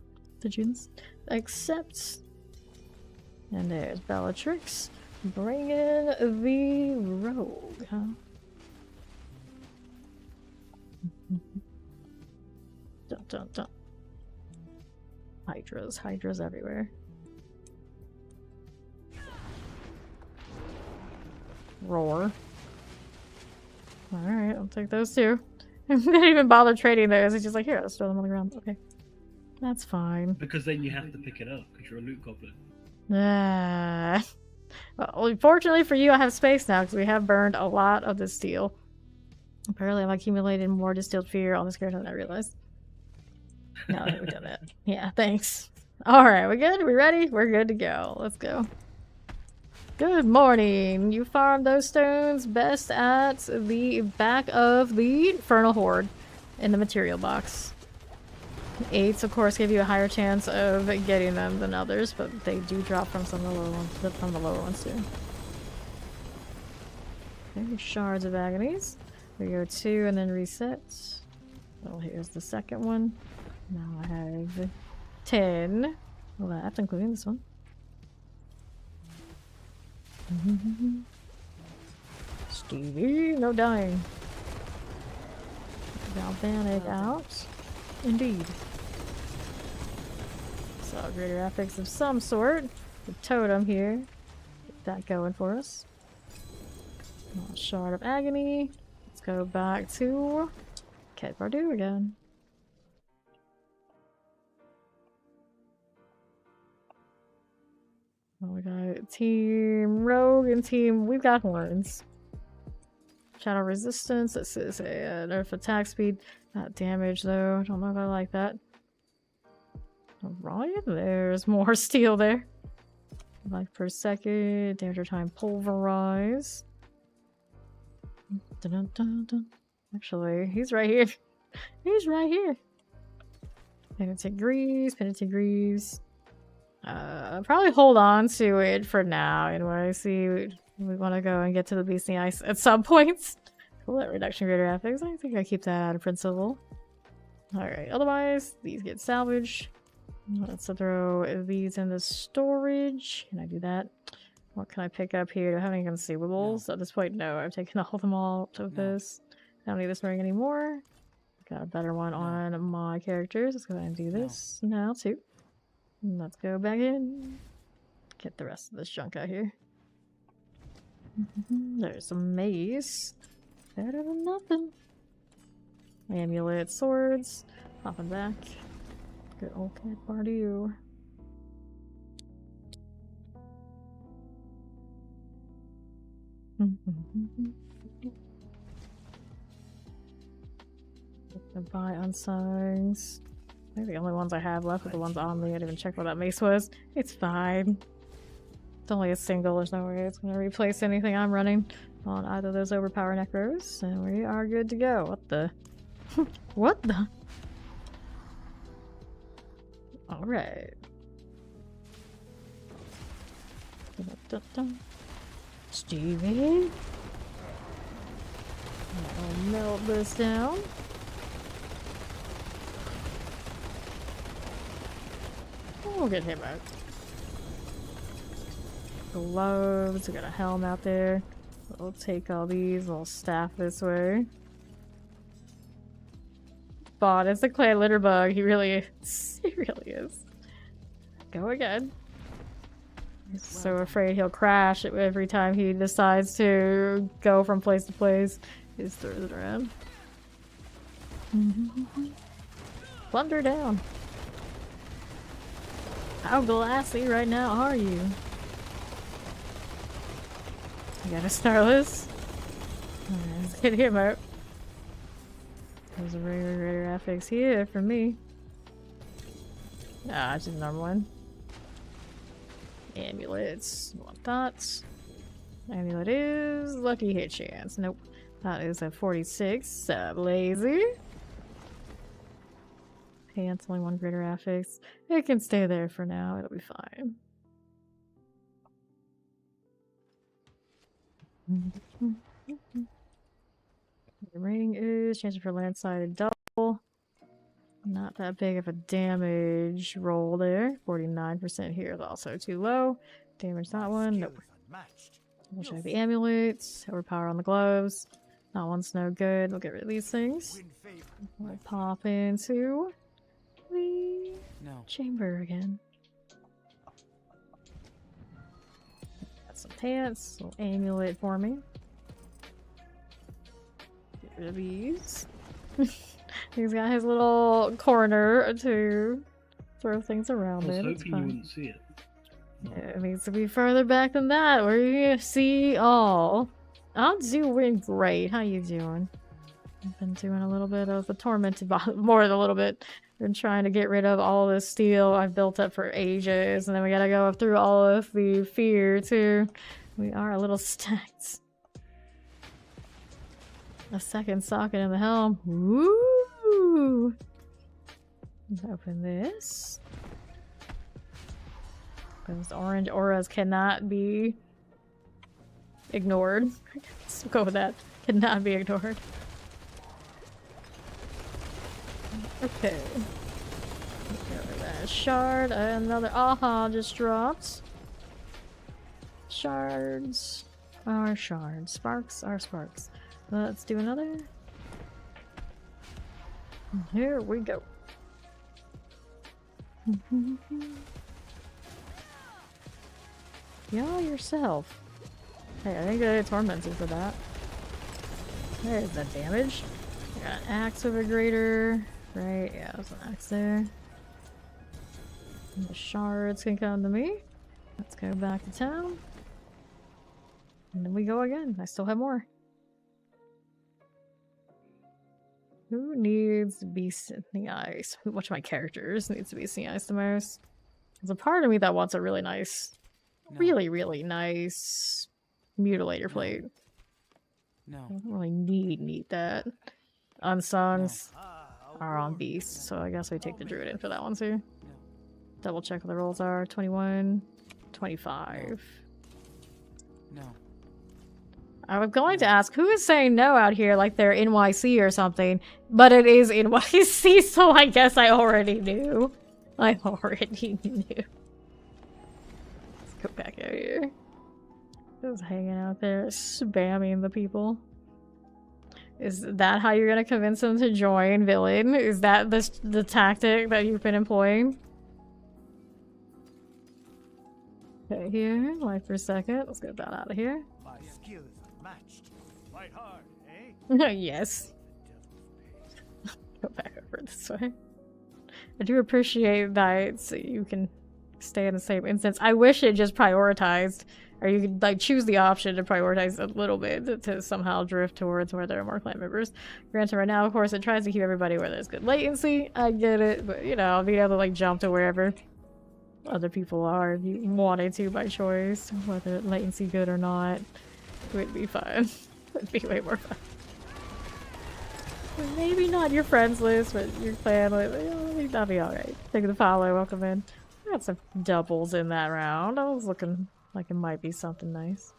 Accept. And there's Bellatrix. Bring in the rogue, huh? Dun dun dun. Hydras everywhere. Roar. Alright, I'll take those two. I didn't even bother trading those. It's just like, here, let's throw them on the ground. Okay. That's fine. Because then you have to pick it up, because you're a loot goblin. Ah. Well, unfortunately for you, I have space now, because we have burned a lot of this steel. Apparently I've accumulated more distilled fear on this character than I realized. Now that we've done that. Yeah, thanks. Alright, we good? We ready? We're good to go. Let's go. Good morning. You farmed those stones best at the back of the Infernal Horde in the material box. 8s, of course, give you a higher chance of getting them than others, but they do drop from some of the lower ones too. Okay, shards of agonies. We go 2 and then reset. Well, here's the second one. Now I have 10. Well, that's including this one. Stevie, no dying. Galvanic out. Indeed. So, greater affix of some sort. The totem here. Get that going for us. Shard of agony. Let's go back to Ket Bardu again. Oh, we got Team Rogue and Team... We've got horns. Shadow resistance. This is a nerf attack speed. Not damage though. Don't know if I like that. Alright, there's more steel there. Life per second. Danger time pulverize. Dun -dun -dun -dun. Actually, he's right here. He's right here. Penitent Greaves. Penitent Greaves. Probably hold on to it for now. Anyway, see, we want to go and get to the Beast in the Ice at some points. Cool, that reduction greater affix. I think I keep that out of principle. Alright, otherwise, these get salvaged. Let's throw these in the storage. Can I do that? What can I pick up here? Do I have any consumables? No. At this point, no. I've taken all of them all out of this. I don't need this ring anymore. Got a better one on my characters. Let's go ahead and do this now, too. Let's go back in. Get the rest of this junk out here. There's some mace. Better than nothing. Amulet, swords. Popping back. Good old Ket Bardu. Buy unsigns. I think the only ones I have left are the ones on me. I didn't even check what that mace was. It's fine. It's only a single. There's no way it's going to replace anything I'm running on either of those overpower necros. And we are good to go. What the? What the? Alright. Stevie. I'll melt this down. We'll get him out. Gloves, we got a helm out there. We'll take all these, we'll staff this way. Bot is the clan litter bug, he really is. He really is. Go again. He's so afraid he'll crash every time he decides to go from place to place. He just throws it around. Plunder down. How glassy right now are you? I got a Starless. Alright, let's get him out. There's a regular affix here for me. Ah, it's just a normal one. Amulets. Want that. Amulet is lucky hit chance. Nope. That is a 46. Lazy. Pants, only one greater affix. It can stay there for now. It'll be fine. the ring is. Chance for landslide double. Not that big of a damage roll there. 49% here is also too low. Damage that one. Nope. We'll check the amulets. Overpower on the gloves. That one's no good. We'll get rid of these things. We'll pop into the chamber again. Got some pants. Little amulet for me. Get rid of these. He's got his little corner to throw things around I was in. hoping It's you fine. wouldn't see it. It needs to be further back than that. Where you gonna see all? I'm doing great. How you doing? I've been doing a little bit of the tormented more than a little bit. Been trying to get rid of all this steel I've built up for ages, and then we gotta go through all of the fear too. We are a little stacked. A second socket in the helm. Woo! Let's open this. Those orange auras cannot be ignored. Let's go with that. Cannot be ignored. Okay. Go with that shard. Another aha just dropped. Shards are shards. Sparks are sparks. Let's do another. Here we go. Y'all yourself. Hey, I think I get tormented for that. There's that damage. I got an axe of a greater. Right, yeah, there's an axe there. And the shards can come to me. Let's go back to town. And then we go again. I still have more. Who needs to be seeing ice? Which of my characters needs to be seeing ice the most? There's a part of me that wants a really nice, really nice mutilator plate. No. I don't really need that. Unsungs are on beast, so I guess we take the druid in for that one too. Double check what the rolls are. 21, 25. No. I was going to ask, who is saying no out here like they're NYC or something, but it is NYC, so I guess I already knew. I already knew. Let's go back out here. Just hanging out there, spamming the people. Is that how you're gonna convince them to join Villain? Is that the tactic that you've been employing? Okay, here, life for a second. Let's get that out of here. My skill is unmatched. Fight hard, eh? Yes. Go back over this way. I do appreciate that so you can stay in the same instance. I wish it just prioritized, or you could like choose the option to prioritize a little bit to somehow drift towards where there are more clan members. Granted, right now, of course, it tries to keep everybody where there's good latency. I get it, but you know, being able to like jump to wherever other people are if you wanted to by choice, whether latency good or not, would be fun. Would be way more fun. Maybe not your friends list, but your clan list. That'll be alright. Thank you for the follow. Welcome in. I got some doubles in that round. I was looking like it might be something nice.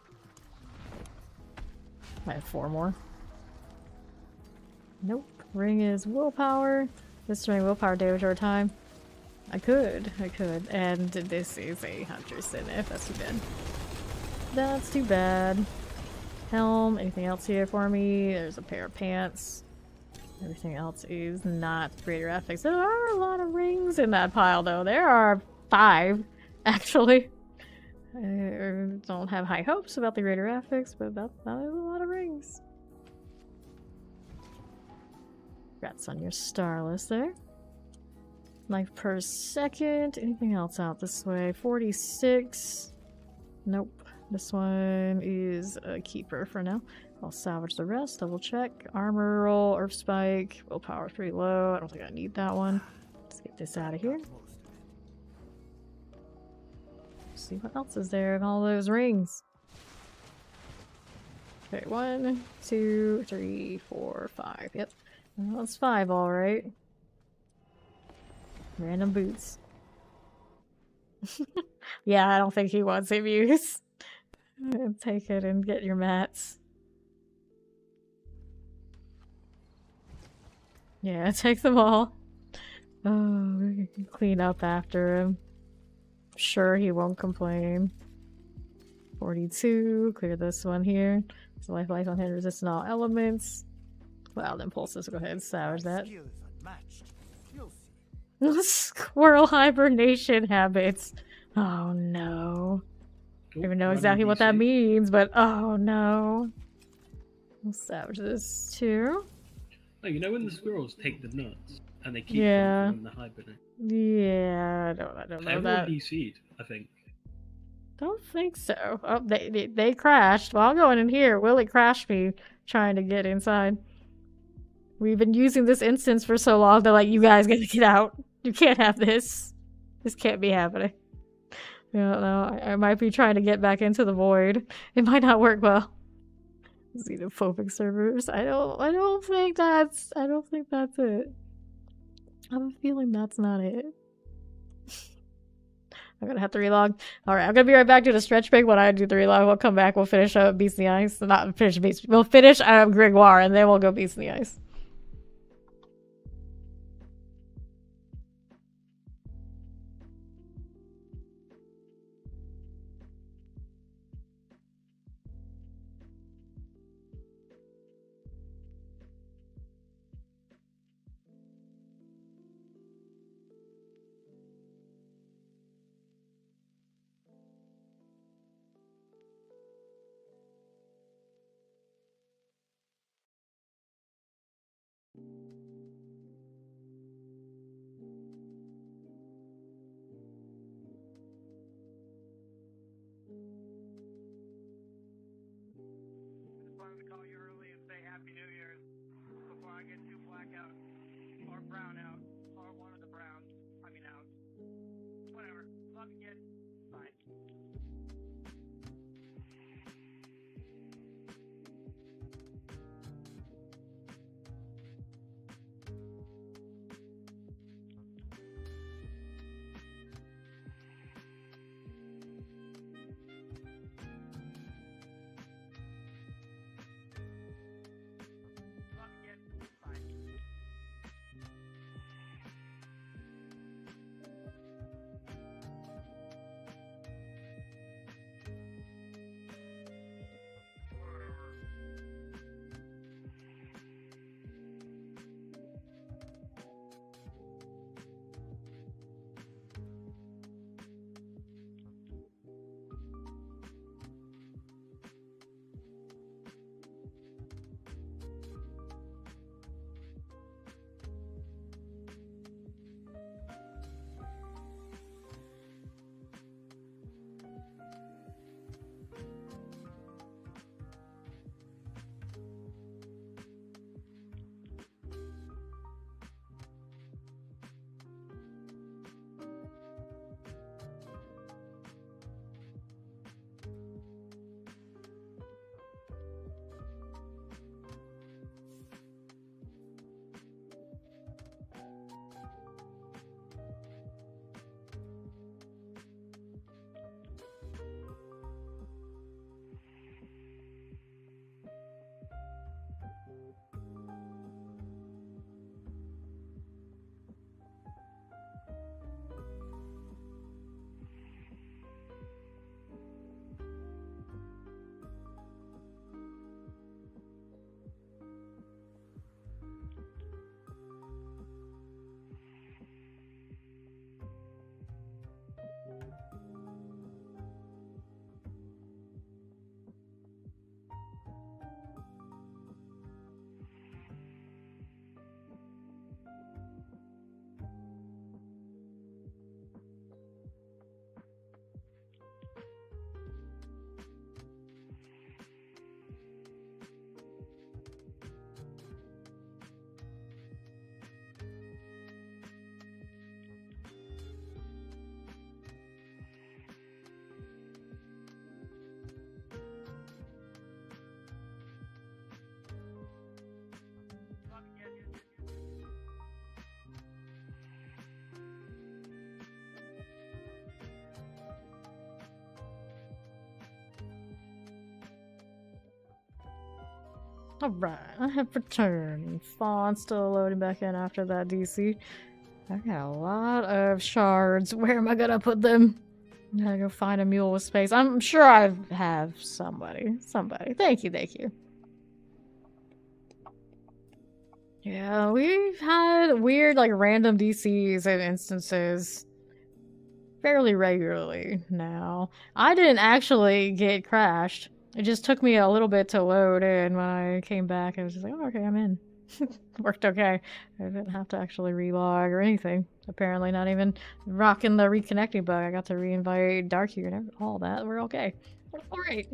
I have 4 more. Nope. Ring is willpower. Destroying willpower damage over time. I could. And this is a hunter's sinif. That's too bad. That's too bad. Helm. Anything else here for me? There's a pair of pants. Everything else is not greater affix. There are a lot of rings in that pile, though. There are 5, actually. I don't have high hopes about the greater affix, but that is a lot of rings. Congrats on your star list there. Life per second. Anything else out this way? 46. Nope. This one is a keeper for now. I'll salvage the rest. Double check. Armor roll, Earth Spike. Willpower 3 low. I don't think I need that one. Let's get this out of here. See what else is there in all those rings. Okay, 1, 2, 3, 4, 5. Yep. Well, that's 5, alright. Random boots. Yeah, I don't think he wants him used. Take it and get your mats. Yeah, take them all. Oh, we can clean up after him. Sure, he won't complain. 42, clear this one here. So life on hand, resistant all elements. Cloud impulses, go ahead and savage that. Skills unmatched. You'll see. Squirrel hibernation habits. Oh no. I don't even know exactly what that means, but oh no. We'll savage this too. Oh, you know when the squirrels take the nuts and they keep Yeah. them from the hibernate? Yeah, I don't know Everyone that. DC'd, I think. Don't think so. Oh, they crashed. Well, I'll go in here. Willie crashed me trying to get inside. We've been using this instance for so long. They're like, you guys gotta get out. You can't have this. This can't be happening. I don't know. I might be trying to get back into the void. It might not work well. Xenophobic servers. I don't think that's it. I have a feeling that's not it. I'm gonna have to relog. Alright, I'm gonna be right back to the stretch break. When I do the relog, we'll come back, we'll finish up Beast in the Ice. Not finish Beast. We'll finish Grégoire and then we'll go Beast in the Ice. Just wanted to call you early and say Happy New Year's before I get too blackout or brown out or one of the browns. I mean out. Whatever. Love you, kid. Bye. Love you, kid. Bye. Alright, I have returned. Fawn still loading back in after that DC. I got a lot of shards. Where am I gonna put them? I gotta go find a mule with space. I'm sure I have somebody. Somebody. Thank you, thank you. Yeah, we've had weird, like, random DCs and instances fairly regularly now. I didn't actually get crashed. It just took me a little bit to load in. When I came back, I was just like, oh, okay, I'm in. Worked okay. I didn't have to actually relog or anything. Apparently not even rocking the reconnecting bug. I got to reinvite Darky and all that. We're okay. Alright.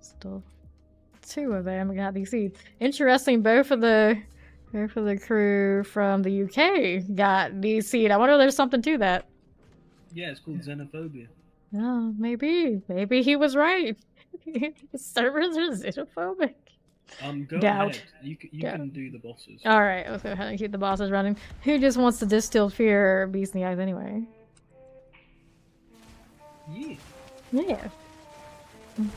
Still 2 of them got DC'd. Interesting, both of the crew from the UK got DC'd. I wonder if there's something to that. Yeah, it's called xenophobia. Oh, maybe. Maybe he was right. Servers are xenophobic. Go Doubt. ahead. You can do the bosses. Alright, let's go ahead and keep the bosses running. Who just wants to distill fear beast in the eyes anyway? Yeah. Yeah.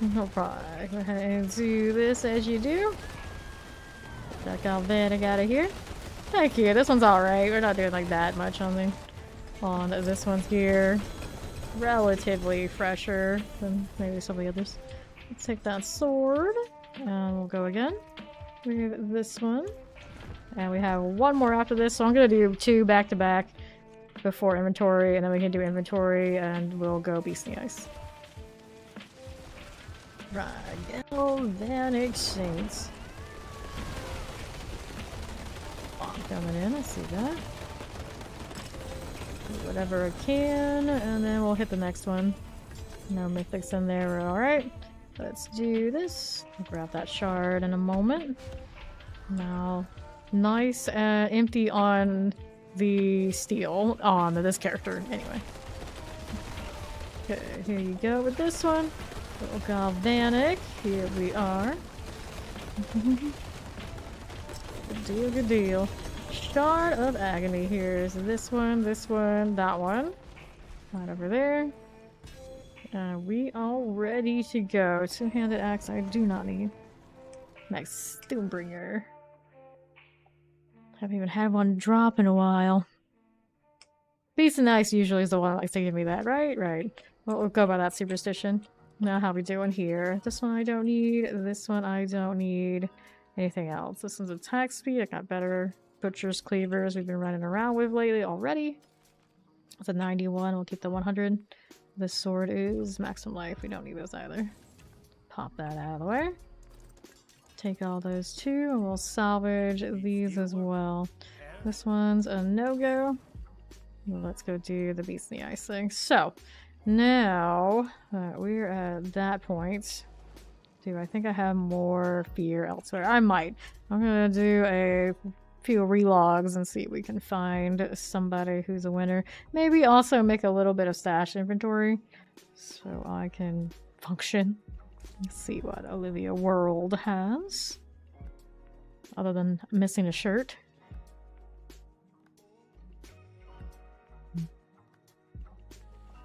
No problem. Go ahead and do this as you do. That Galvanic out of here. Thank you. This one's alright. We're not doing like that much on this one's here. Relatively fresher than maybe some of the others. Let's take that sword. And we'll go again with this one. And we have one more after this, so I'm going to do 2 back to back before inventory, and then we can do inventory and we'll go Beast in the Ice. Right, Galvanic Saints. Coming in, I see that. Do whatever I can, and then we'll hit the next one. No mythics in there, we're alright. Let's do this. I'll grab that shard in a moment. Now, nice and empty on the steel on this character, anyway. Okay, here you go with this one. Little Galvanic. Here we are. Good deal, good deal. Shard of Agony. Here's this one, that one. Right over there. We all ready to go. 2-handed axe I do not need. Next, Stonebringer. Haven't even had one drop in a while. Beast and Ice usually is the one that likes to give me that, right? Right. Well, we'll go by that superstition. Now, how we doing here? This one I don't need. This one I don't need. Anything else? This one's attack speed. I got better butcher's cleavers we've been running around with lately already. It's a 91. We'll keep the 100. This sword is maximum life. We don't need those either. Pop that out of the way. Take all those 2 and we'll salvage these as well. This one's a no-go. Let's go do the Beast in the Ice thing. So, now we're at that point. Do I think I have more fear elsewhere? I might. I'm gonna do a few relogs and see if we can find somebody who's a winner. Maybe also make a little bit of stash inventory so I can function. Let's see what Olivia World has. Other than missing a shirt.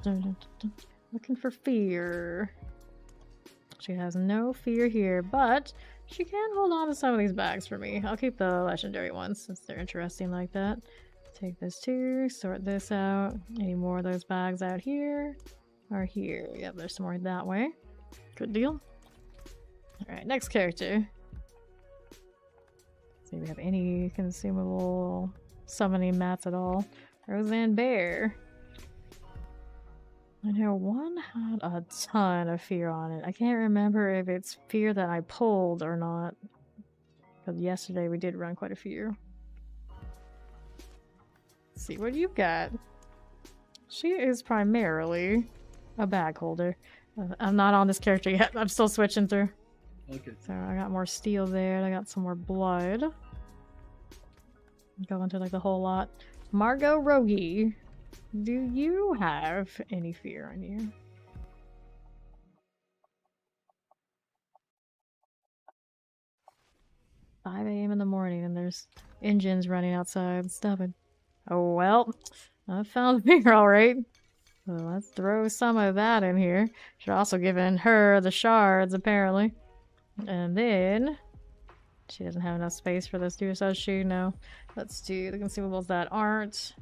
Looking for fear. She has no fear here, but she can hold on to some of these bags for me. I'll keep the legendary ones since they're interesting like that. Take this too, sort this out. Any more of those bags out here or here? Yep, there's some more that way. Good deal. Alright, next character. See if we have any consumable summoning mats at all. Roseanne Bear. I know one had a ton of fear on it. I can't remember if it's fear that I pulled or not. Because yesterday we did run quite a few. Let's see what you've got. She is primarily a bag holder. I'm not on this character yet. I'm still switching through. Okay. So I got more steel there. I got some more blood. Go into like the whole lot. Margot Rogie. Do you have any fear on you? "5 a.m. in the morning and there's engines running outside. Stop it." Oh well, I found fear alright. So let's throw some of that in here. Should also given her the shards apparently. And then She doesn't have enough space for this, does she? No. Let's do the consumables that aren't.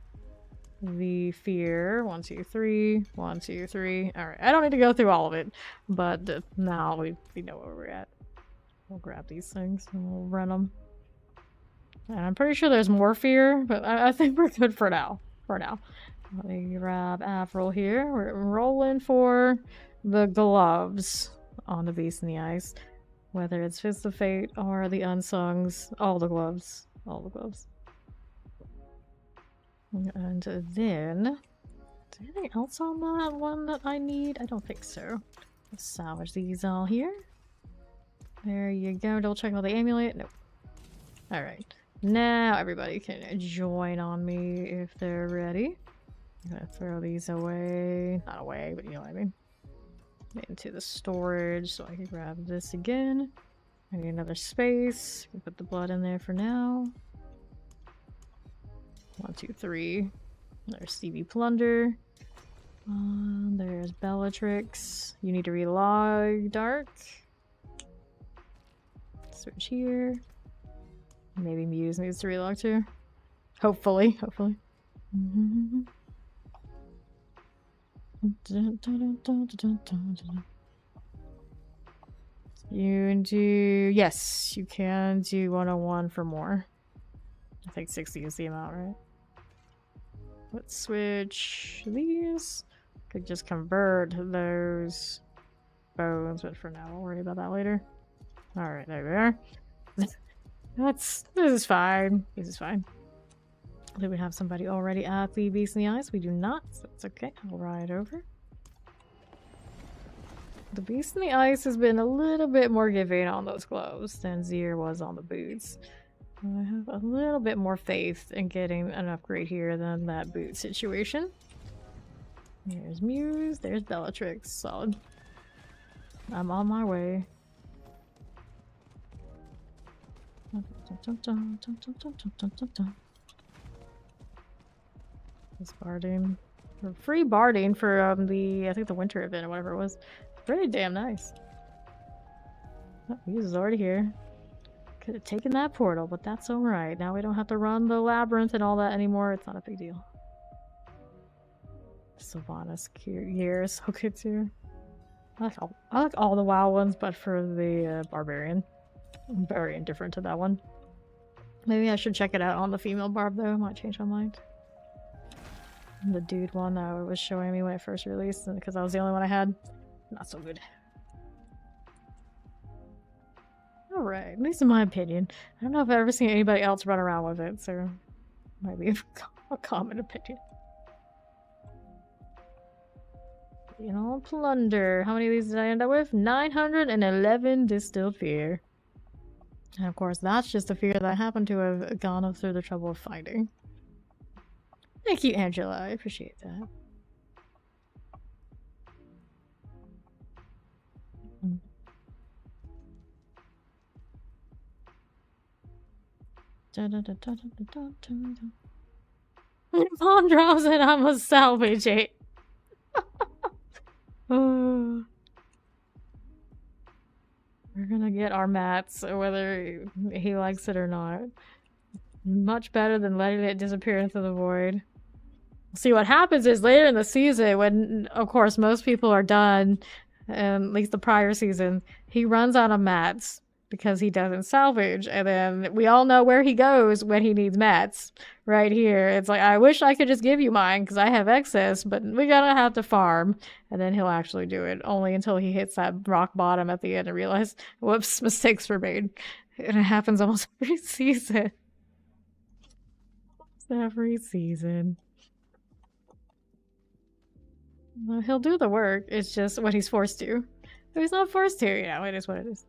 The fear. 1, 2, 3. 1, 2, 3. Alright, I don't need to go through all of it, but now we know where we're at. We'll grab these things and we'll run them. And I'm pretty sure there's more fear, but I think we're good for now. Let me grab Avril here. We're rolling for the gloves on the Beast in the Ice. Whether it's Fist of Fate or the Unsungs, all the gloves. All the gloves. And then, is there anything else on that one that I need? I don't think so. Let's salvage these all here. There you go. Double check all the amulet. Nope. Alright. Now everybody can join on me if they're ready. I'm gonna throw these away. Not away, but you know what I mean. Into the storage so I can grab this again. I need another space. We put the blood in there for now. 1, 2, 3. There's Stevie Plunder. There's Bellatrix. You need to relog Dark. Switch here. Maybe Muse needs to relog too. Hopefully. You can do... Yes, you can do 101 for more. I think 60 is the amount, right? Let's switch these. Could just convert those bones, but for now, we'll worry about that later. Alright, there we are. This is fine. This is fine. Do we have somebody already at the Beast in the Ice? We do not, so it's okay. I'll ride over. The Beast in the Ice has been a little bit more giving on those gloves than Zier was on the boots. I have a little bit more faith in getting an upgrade here than that boot situation. There's Muse, there's Bellatrix. Solid. I'm on my way. This barding. Free barding for I think the winter event or whatever it was. Pretty damn nice. Oh, Muse is already here. Could have taken that portal, but that's alright. Now we don't have to run the labyrinth and all that anymore. It's not a big deal. Sylvanas gear is so good too. I like all the WoW ones, but for the Barbarian. I'm very indifferent to that one. Maybe I should check it out on the female barb though. Might change my mind. The dude one that was showing me when it first released, and because I was the only one I had. Not so good. Alright, at least in my opinion. I don't know if I've ever seen anybody else run around with it, so might be a common opinion. You know, plunder. How many of these did I end up with? 911 distilled fear. And of course, that's just the fear that I happen to have gone through the trouble of finding. Thank you, Angela. I appreciate that. Pawn drops and I must salvage it. We're gonna get our mats, whether he likes it or not. Much better than letting it disappear into the void. See, what happens is later in the season, when, of course, most people are done, at least the prior season, he runs out of mats because he doesn't salvage, and then we all know where he goes when he needs mats. Right here, it's like, I wish I could just give you mine because I have excess, but we gotta have to farm, and then he'll actually do it, only until he hits that rock bottom at the end and realize, whoops, mistakes were made. And it happens almost every season. Every season. Well, he'll do the work, it's just what he's forced to. If he's not forced to, you know, it is what it is.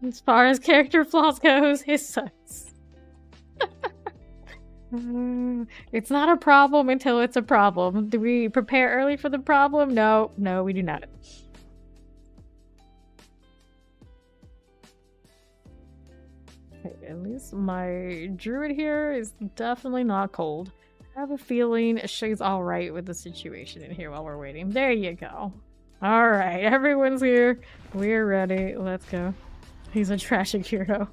As far as character flaws goes, it sucks. It's not a problem until it's a problem. Do we prepare early for the problem? No, we do not. Okay, at least my druid here is definitely not cold. I have a feeling she's alright with the situation in here while we're waiting. There you go. Alright, everyone's here. We're ready. Let's go. He's a tragic hero.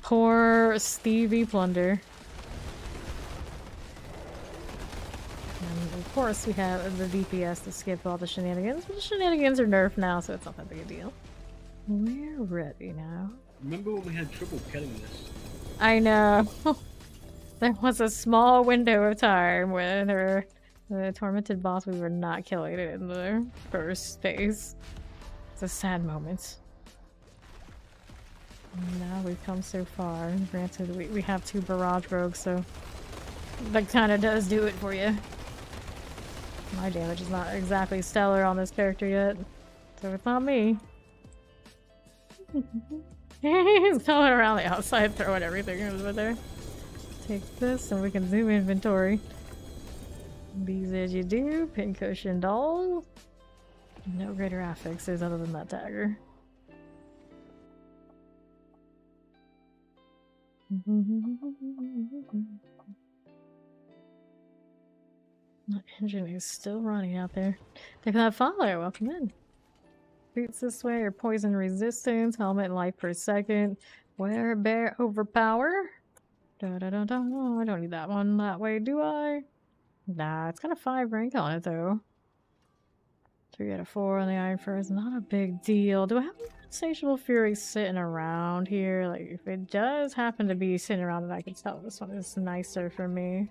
Poor Stevie Plunder. And of course we have the DPS to skip all the shenanigans, but the shenanigans are nerfed now, so it's not that big a deal. We're ready now. Remember when we had trouble killing this? I know. There was a small window of time when the tormented boss we were not killing it in the first phase. It's a sad moment. Now we've come so far. Granted, we have 2 barrage rogues, so that kind of does do it for you. My damage is not exactly stellar on this character yet, so it's not me. He's going around the outside throwing everything over there. Take this and we can zoom inventory. These as you do. Pincushion doll. No greater affixes other than that dagger. The engine is still running out there. Take that follower, welcome in. Boots this way or poison resistance, helmet and life per second. Wear bear overpower. Da da da da. I don't need that one that way, do I? Nah, it's got a 5 rank on it though. 3 out of 4 on the Iron Furs, not a big deal. Do I have Insatiable Fury sitting around here? Like, if it does happen to be sitting around, then I can tell this one is nicer for me.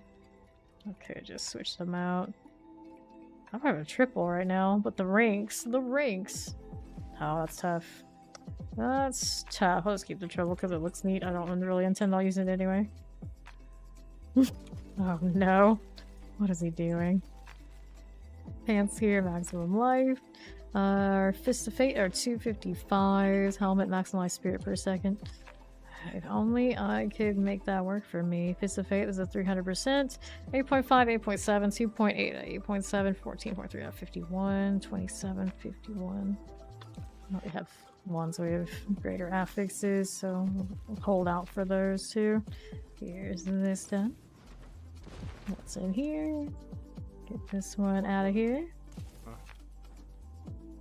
Okay, just switch them out. I have a triple right now, but the ranks. Oh, that's tough. That's tough. I'll just keep the triple because it looks neat. I don't really intend on using it anyway. Oh no. What is he doing? Pants here, maximum life. Our Fist of Fate are 255s. Helmet, maximum life spirit per second. If only I could make that work for me. Fist of Fate is a 300%. 8.5, 8.7, 2.8, 8.7, 14.3 out of 51, 27, 51. Well, we have ones we have greater affixes, so we'll hold out for those too. Here's this done. What's in here? Get this one out of here.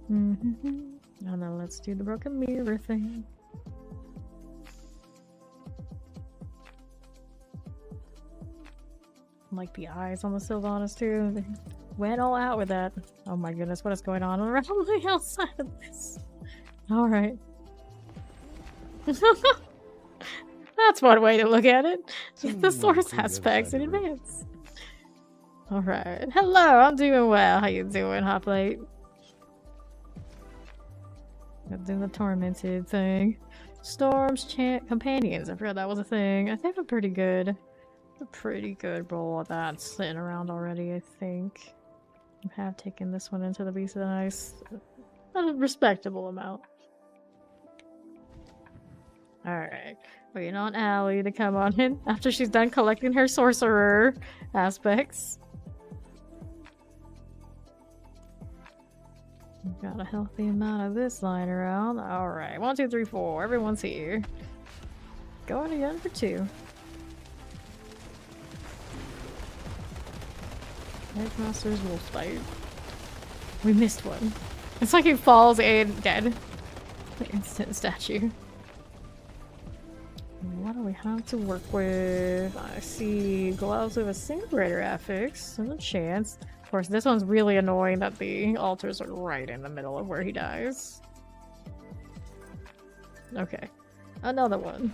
And then let's do the broken mirror thing. Like the eyes on the Sylvanas too. They went all out with that. Oh my goodness, what is going on around the outside of this? Alright. That's one way to look at it. Just the source aspects in advance. Alright. Hello, I'm doing well. How you doing, Hot Plate? I'm doing the tormented thing. Storm's chant companions. I forgot that was a thing. I have a pretty good roll of that sitting around already, I think. I have taken this one into the Beast of the Ice. A respectable amount. Alright. Waiting on Allie to come on in after she's done collecting her sorcerer aspects. Got a healthy amount of this lying around. Alright. 1, 2, 3, 4. Everyone's here. Going again for 2. Headmaster's Wolfbite. We missed one. It's like he falls and dead. The instant statue. What do we have to work with? I see gloves with a single greater affix. There's a chance. Of course, this one's really annoying that the altars are right in the middle of where he dies. Okay. Another one.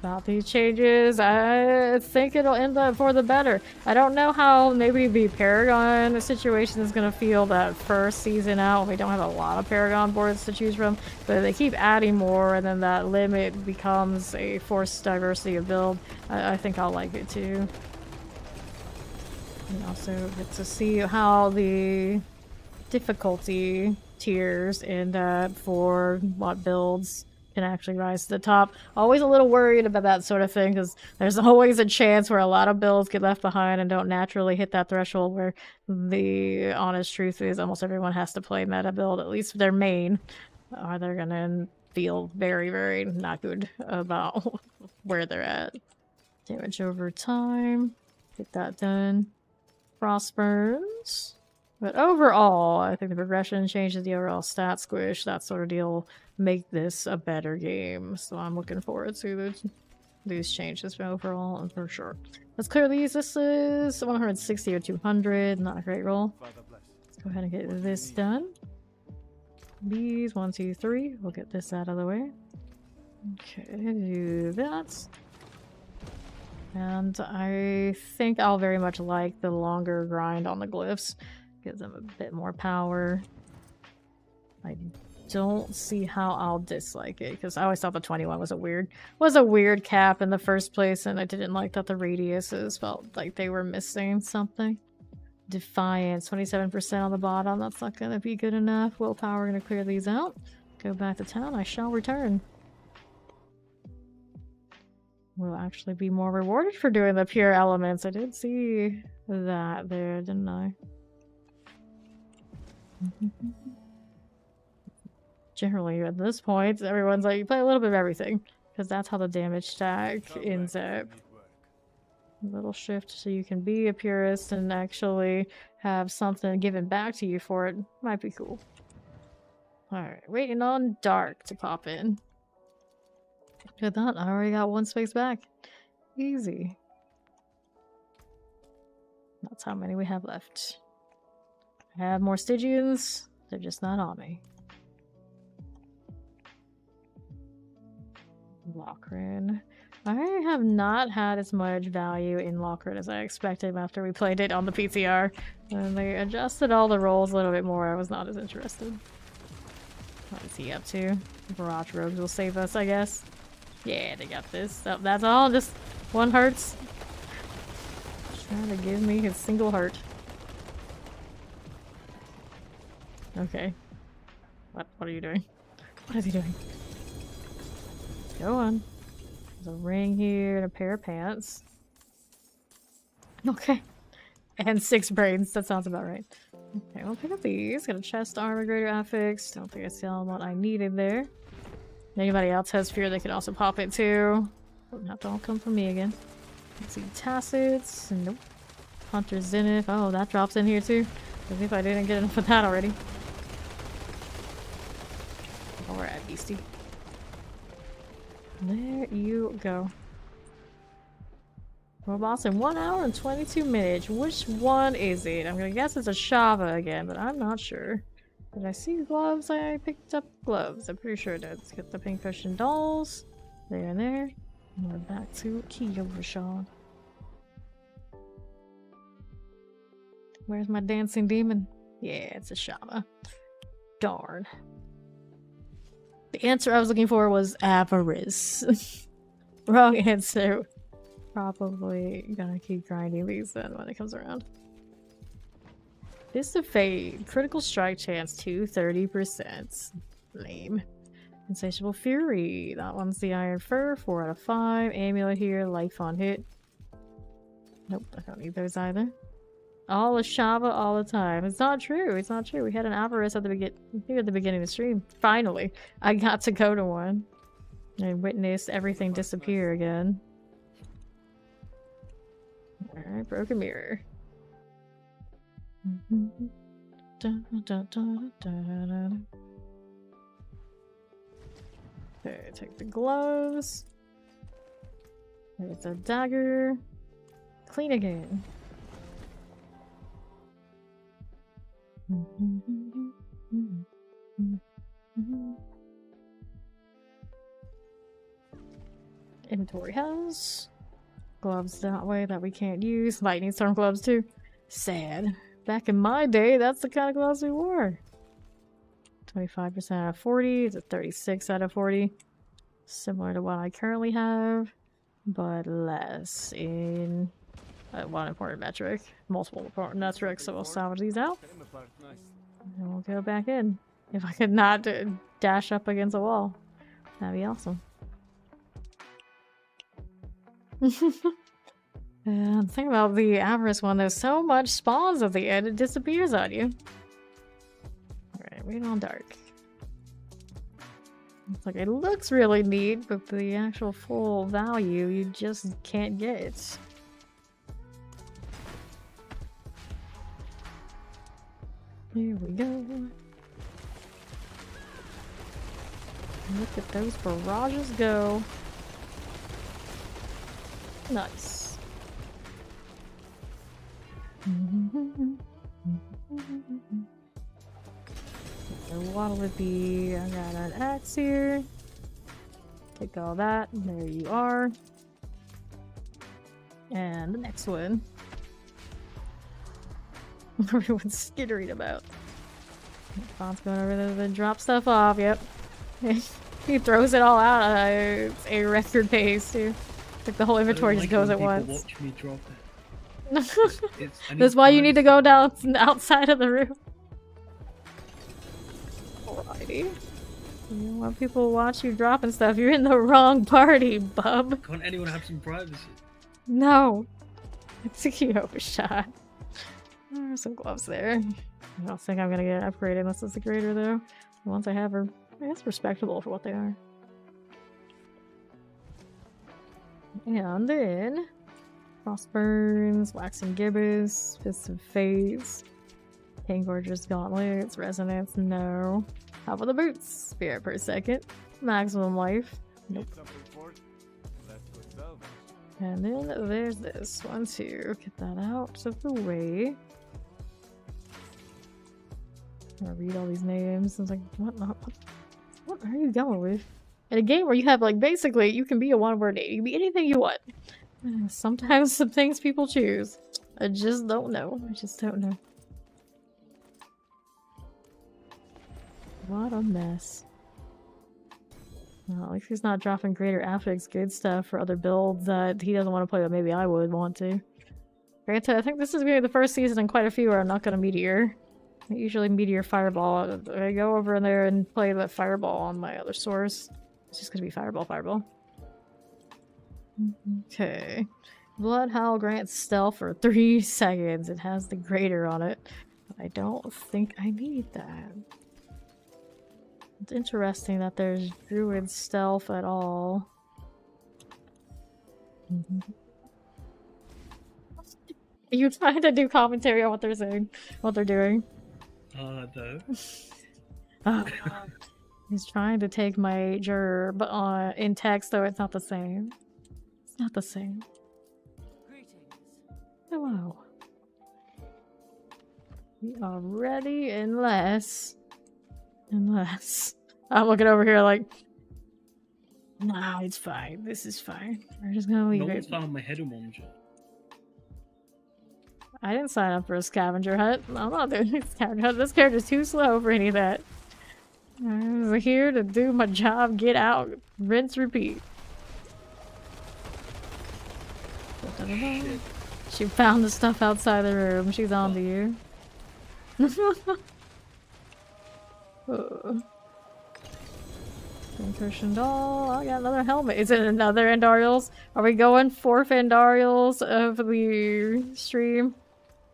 About these changes, I think it'll end up for the better. I don't know how maybe the Paragon situation is going to feel that first season out. We don't have a lot of Paragon boards to choose from, but they keep adding more and then that limit becomes a forced diversity of build. I think I'll like it too. And also get to see how the difficulty tiers end up for what builds can actually rise to the top. Always a little worried about that sort of thing because there's always a chance where a lot of builds get left behind and don't naturally hit that threshold, where the honest truth is almost everyone has to play meta build, at least their main, or they're gonna feel very, very not good about where they're at. Damage over time. Get that done. Frost burns. But overall, I think the progression changes the overall stat squish, that sort of deal, make this a better game. So I'm looking forward to these changes overall, and for sure. Let's clear these. This is 160 or 200. Not a great roll. Let's go ahead and get this done. These, 1, 2, 3. We'll get this out of the way. Okay, do that. And I think I'll very much like the longer grind on the glyphs. Gives them a bit more power. I don't see how I'll dislike it, because I always thought the 21 was a weird cap in the first place, and I didn't like that the radiuses felt like they were missing something. Defiance, 27% on the bottom. That's not gonna be good enough. Willpower, gonna clear these out. Go back to town. I shall return. We'll actually be more rewarded for doing the pure elements. I did see that there, didn't I? Generally, at this point, everyone's like, you play a little bit of everything, because that's how the damage stack ends up. A little shift so you can be a purist and actually have something given back to you for it. Might be cool. Alright, waiting on dark to pop in. Look at that, I already got one space back. Easy. That's how many we have left. I have more Stygians, they're just not on me. Lochran. I have not had as much value in Lochran as I expected after we played it on the PTR. When they adjusted all the rolls a little bit more, I was not as interested. What is he up to? Barrage Rogues will save us, I guess. Yeah, they got this. Oh, that's all, just one hearts. Trying to give me his single heart. Okay. What are you doing? What is he doing? Go on. There's a ring here and a pair of pants. Okay. And 6 brains. That sounds about right. Okay, we'll pick up these. Got a chest armor, greater affix. Don't think I saw what I needed there. Anybody else has fear, they could also pop it too. Don't have to all come from me again. Let's see, Tacits. Nope. Hunter Zenith. Oh, that drops in here too. As if I didn't get enough of that already. Alright, beastie. There you go. We're boss in 1 hour and 22 minutes. Which one is it? I'm gonna guess it's a Shava again, but I'm not sure. Did I see gloves? I picked up gloves. I'm pretty sure it did. Let's get the pink cushion dolls. There and there. And we're back to Kiyoshan. Where's my dancing demon? Yeah, it's a Shava. Darn. The answer I was looking for was avarice. Wrong answer. Probably gonna keep grinding these then when it comes around. Fist of Fate. Critical strike chance 230%. Lame. Insatiable Fury. That one's the Iron Fur. 4 out of 5. Amulet here. Life on hit. Nope, I don't need those either. All a Shava all the time. It's not true. It's not true. We had an avarice at the beginning of the stream. Finally, I got to go to one. And witness everything disappear again. Alright, broken mirror. Okay, take the gloves. There's a dagger. Clean again. Inventory has gloves that way that we can't use. Lightning storm gloves too. Sad. Back in my day, that's the kind of gloves we wore. 25% out of 40. It's a 36 out of 40. Similar to what I currently have, but less in one important metric. Multiple important metrics, so we'll salvage these out. And we'll go back in. If I could not dash up against a wall, that'd be awesome. And the thing about the avarice one, there's so much spawns at the end, it disappears on you. Alright, wait on dark. It's like, it looks really neat, but the actual full value you just can't get. Here we go. Look at those barrages go. Nice. So what'll it be? I got an axe here. Take all that. There you are. And the next one. Everyone's skittering about. Bond's going over there to drop stuff off, yep. He throws it all out at a record pace, too. Like the whole inventory just goes at once. Watch me drop it. That's why you need to go down outside of the room. Alrighty. You don't want people to watch you dropping stuff. You're in the wrong party, bub. Can't anyone have some privacy? No. It's a Kyoto shot. There's some gloves there. I don't think I'm gonna get upgraded unless it's a greater, though. The ones I have are, I guess, respectable for what they are. And then Crossburns, Waxing Gibbous, Fist of Fates, Pangorger's Gauntlets, Resonance, no. How about the boots? Spirit per second. Maximum life. Nope. Need something for it? Let's go salvage. And then there's this one too. Get that out of the way. I'm gonna read all these names. I was like, what are you going with? In a game where you have, like, basically, you can be a one-word name. You can be anything you want. Sometimes some things people choose. I just don't know. I just don't know. What a mess. Well, at least he's not dropping greater affix good stuff for other builds that he doesn't want to play that maybe I would want to. Granted, I think this is going to be the first season in quite a few where I'm not going to Meteor. I usually Meteor Fireball. I go over in there and play the Fireball on my other source. It's just going to be Fireball, Fireball. Okay. Blood Howl grants stealth for 3 seconds. It has the greater on it. But I don't think I need that. It's interesting that there's Druid stealth at all. Are you trying to do commentary on what they're saying? What they're doing? Though. Oh, God. He's trying to take my juror, but in text, though, it's not the same. It's not the same. Greetings. Hello. We are ready unless... I'm looking over here like... Nah, it's fine. This is fine. We're just gonna leave No it. one's found my Headmonger. I didn't sign up for a scavenger hunt. I'm not doing a scavenger hunt. This character's too slow for any of that. I was here to do my job, get out, rinse, repeat. Shit. She found the stuff outside the room. She's on to you. Pincushion doll. I got another helmet. Is it another Endarials? Are we going 4th Endarials of the stream?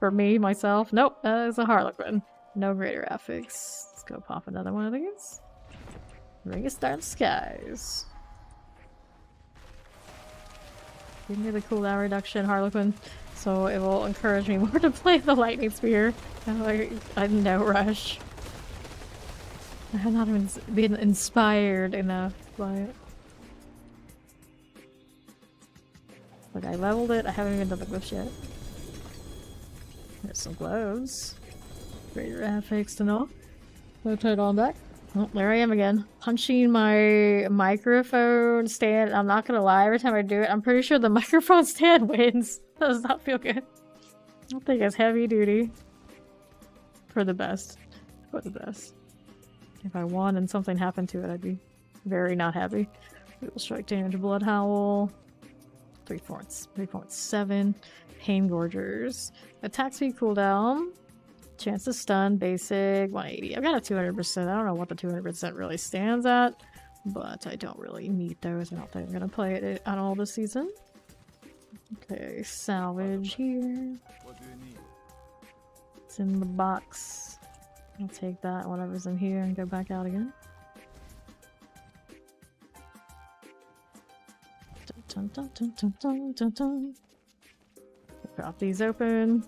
For me, myself? Nope, it's a Harlequin. No greater affix. Let's go pop another one of these. Ring of Star Skies. Give me the cooldown reduction, Harlequin, so it will encourage me more to play the Lightning Spear. I'm no rush. I have not even been inspired enough by it. But I leveled it, I haven't even done the glyphs yet. There's some gloves. Greater affix to know. I'll put it on back. Oh, there I am again. Punching my microphone stand. I'm not gonna lie, every time I do it, I'm pretty sure the microphone stand wins. That does not feel good. I don't think it's heavy duty. For the best. For the best. If I won and something happened to it, I'd be very not happy. We'll strike damage, Blood Howl. 3.7. Pain Gorgers. Attack speed cooldown. Chance to stun, basic, 180. I've got a 200%. I don't know what the 200% really stands at, but I don't really need those. I don't think I'm gonna play it at all this season. Okay, salvage here. What do you need? It's in the box. I'll take that, whatever's in here, and go back out again. Dun, dun, dun, dun, dun, dun, dun. Drop these open.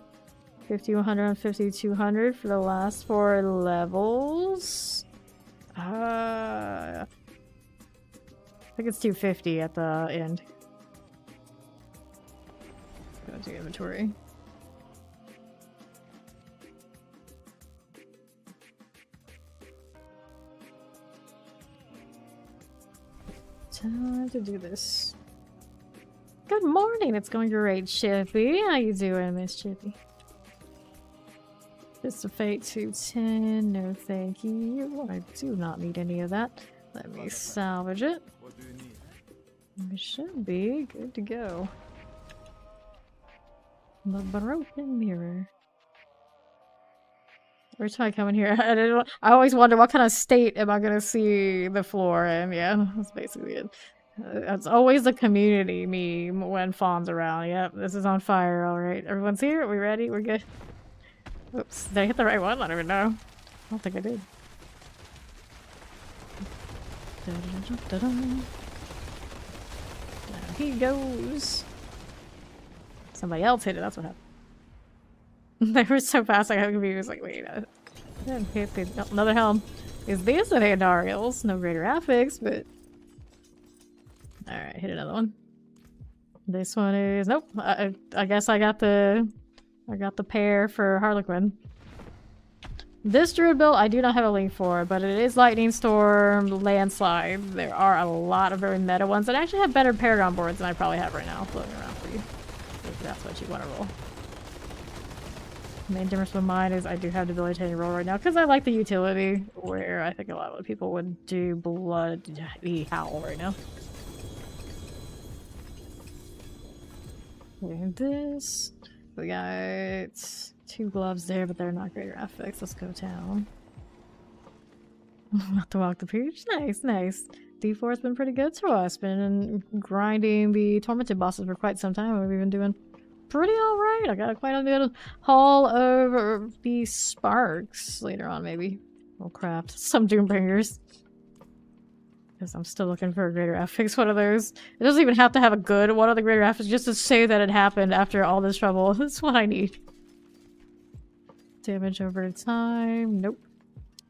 50, 100, 50, 200 for the last 4 levels. I think it's 250 at the end. Go to inventory. Time to do this. Good morning, it's going great, Chippy. How you doing, Miss Chippy? Just a fate 210, no thank you. I do not need any of that. Let me salvage it. What do you need? We should be good to go. The broken mirror. Every time I come in here, I always wonder what kind of state am I gonna see the floor in. Yeah, that's basically it. It's always the community meme when Fawn's around. Yep, this is on fire, alright. Everyone's here? We ready? We're good. Oops, did I hit the right one? I don't even know. I don't think I did. There he goes. Somebody else hit it, that's what happened. They were so fast I got confused. Like, wait, another helm. Is this an Andariel's? No greater affix, but... Alright, hit another one. This one is... Nope, I guess I got the pair for Harlequin. This druid build I do not have a link for, but it is Lightning Storm, Landslide. There are a lot of very meta ones that actually have better Paragon boards than I probably have right now floating around for you. If that's what you want to roll. The main difference with mine is I do have debilitating roll right now because I like the utility, where I think a lot of people would do bloody howl right now. And this, we got 2 gloves there, but they're not greater affix. Let's go down. Not to walk the pooch. Nice, nice. D4 has been pretty good to us. Been grinding the tormented bosses for quite some time. We've been doing pretty alright. I got quite a good haul over the sparks later on, maybe. We'll craft some Doombringers. Because I'm still looking for a greater affix, one of those. It doesn't even have to have a good one of the greater affix, just to say that it happened after all this trouble. That's what I need. Damage over time. Nope.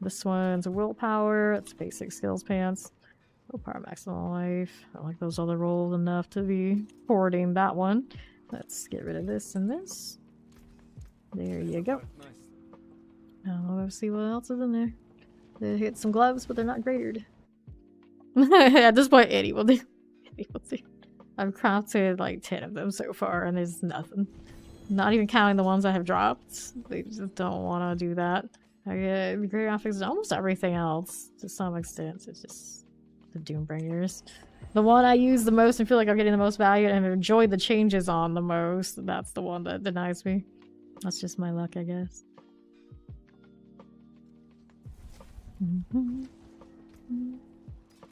This one's a willpower. It's basic skills pants. Willpower maximum life. I like those other rolls enough to be hoarding that one. Let's get rid of this and this. There you go. Nice. Now let's see what else is in there. They hit some gloves, but they're not grated. At this point, Eddie will do. Eddie will do. I've crafted like 10 of them so far, and there's nothing. Not even counting the ones I have dropped. They just don't want to do that. I get great graphics and almost everything else to some extent. It's just the Doombringers. The one I use the most and feel like I'm getting the most value and enjoy the changes on the most. That's the one that denies me. That's just my luck, I guess.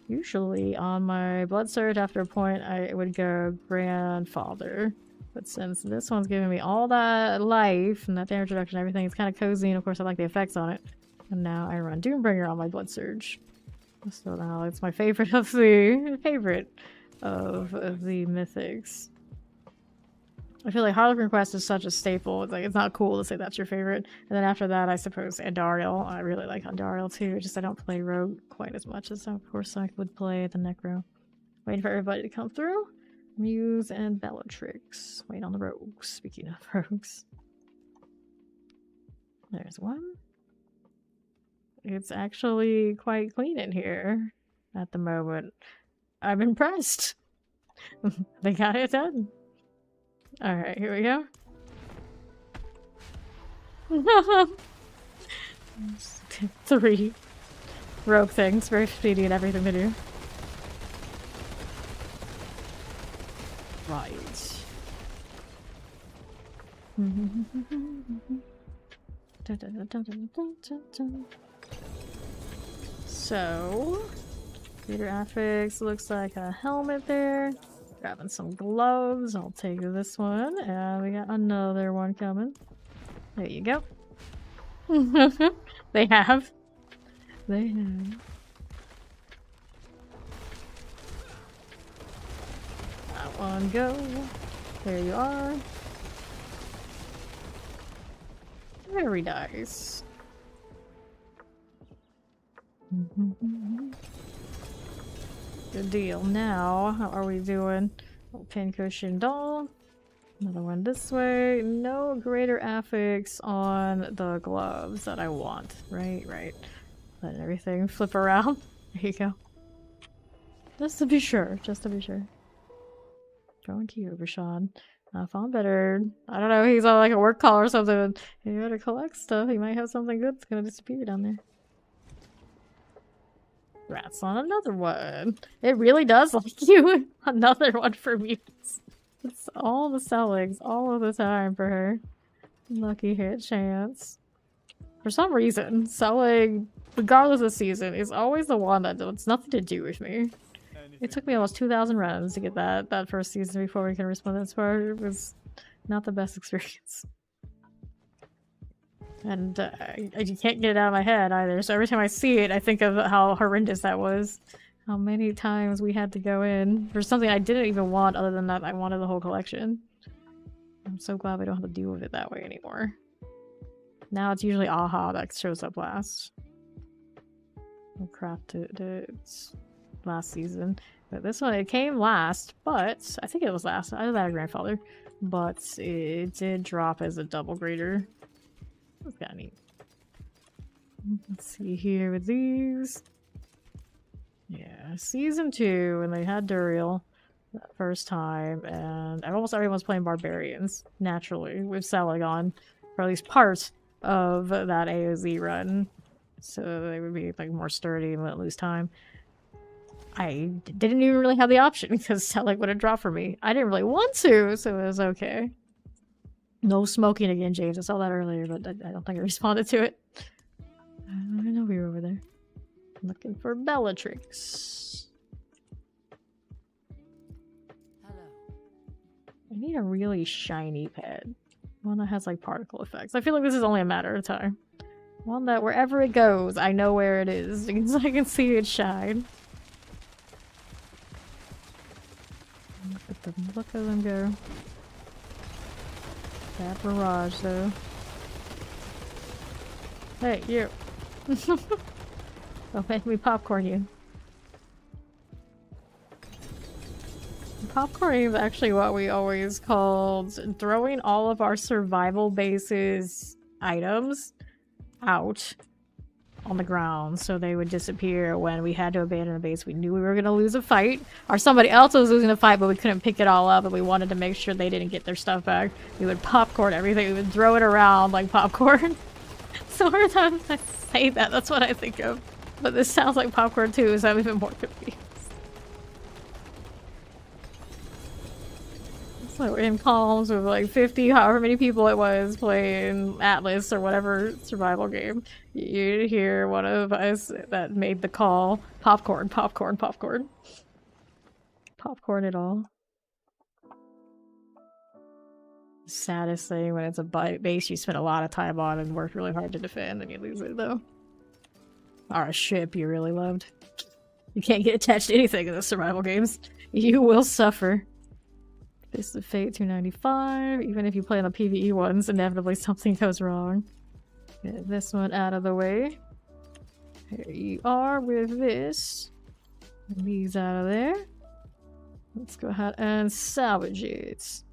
Usually on my blood surge after a point I would go grandfather. But since this one's giving me all that life and that damage reduction and everything, it's kind of cozy, and of course I like the effects on it. And now I run Doombringer on my blood surge. So now it's my favorite of the mythics. I feel like Harlequin Quest is such a staple. It's like it's not cool to say that's your favorite. And then after that, I suppose Andariel. I really like Andariel too. Just I don't play Rogue quite as much as of course I would play the Necro. Waiting for everybody to come through. Muse and Bellatrix. Wait on the rogues. Speaking of rogues. There's one. It's actually quite clean in here at the moment. I'm impressed. They got it done. Alright, here we go. Three rogue things. Very speedy and everything to do. Right. So, Peter Affix looks like a helmet there. Grabbing some gloves. I'll take this one. And we got another one coming. There you go. They have. They have. That one go. There you are. Very nice. Good deal. Now, how are we doing? Pincushion doll. Another one this way. No greater affix on the gloves that I want. Right. Let everything flip around. There you go. Just to be sure. Throwing key over Sean. I found better. I don't know, he's on like a work call or something. You better collect stuff. He might have something good that's gonna disappear down there. Rats on another one. It really does like you. Another one for me. It's all the sellings all of the time for her. Lucky hit chance. For some reason, selling, regardless of season, is always the one that wants nothing to do with me. It took me almost 2,000 runs to get that first season before we can respond to this part. It was not the best experience. And you can't get it out of my head either, so every time I see it, I think of how horrendous that was. How many times we had to go in for something I didn't even want, other than that I wanted the whole collection. I'm so glad we don't have to deal with it that way anymore. Now it's usually AHA that shows up last. Oh crap, it's last season. But this one, it came last, but I think it was last. I had a grandfather, but it did drop as a double grader. That's kind of neat. Let's see here with these. Yeah, season 2, when they had Duriel that first time, and almost everyone's playing barbarians naturally with Salagon, for at least part of that AOZ run, so they would be like more sturdy and wouldn't lose time. I didn't even really have the option because Selig would have dropped for me. I didn't really want to, so it was okay. No smoking again, James. I saw that earlier, but I don't think I responded to it. I know we were over there. Looking for Bellatrix. Hello. I need a really shiny pet. One that has like particle effects. I feel like this is only a matter of time. One that wherever it goes, I know where it is because I can see it shine. Look at them go. That barrage though. Hey, you. Don't make me popcorn you. Popcorning is actually what we always called throwing all of our survival bases items out on the ground so they would disappear when we had to abandon the base. We knew we were going to lose a fight, or somebody else was losing a fight, but we couldn't pick it all up and we wanted to make sure they didn't get their stuff back. We would popcorn everything. We would throw it around like popcorn. So every time I say that, that's what I think of. But this sounds like popcorn too, so I'm even more confused. So we're in calls with like 50, however many people it was, playing Atlas or whatever survival game. You'd hear one of us that made the call. Popcorn, popcorn, popcorn. Popcorn it all. Saddest thing when it's a base you spent a lot of time on and worked really hard to defend, and you lose it though. Or a ship you really loved. You can't get attached to anything in the survival games. You will suffer. This is Fate 295. Even if you play on the PvE ones, inevitably something goes wrong. Get this one out of the way. Here you are with this. These out of there. Let's go ahead and salvage it.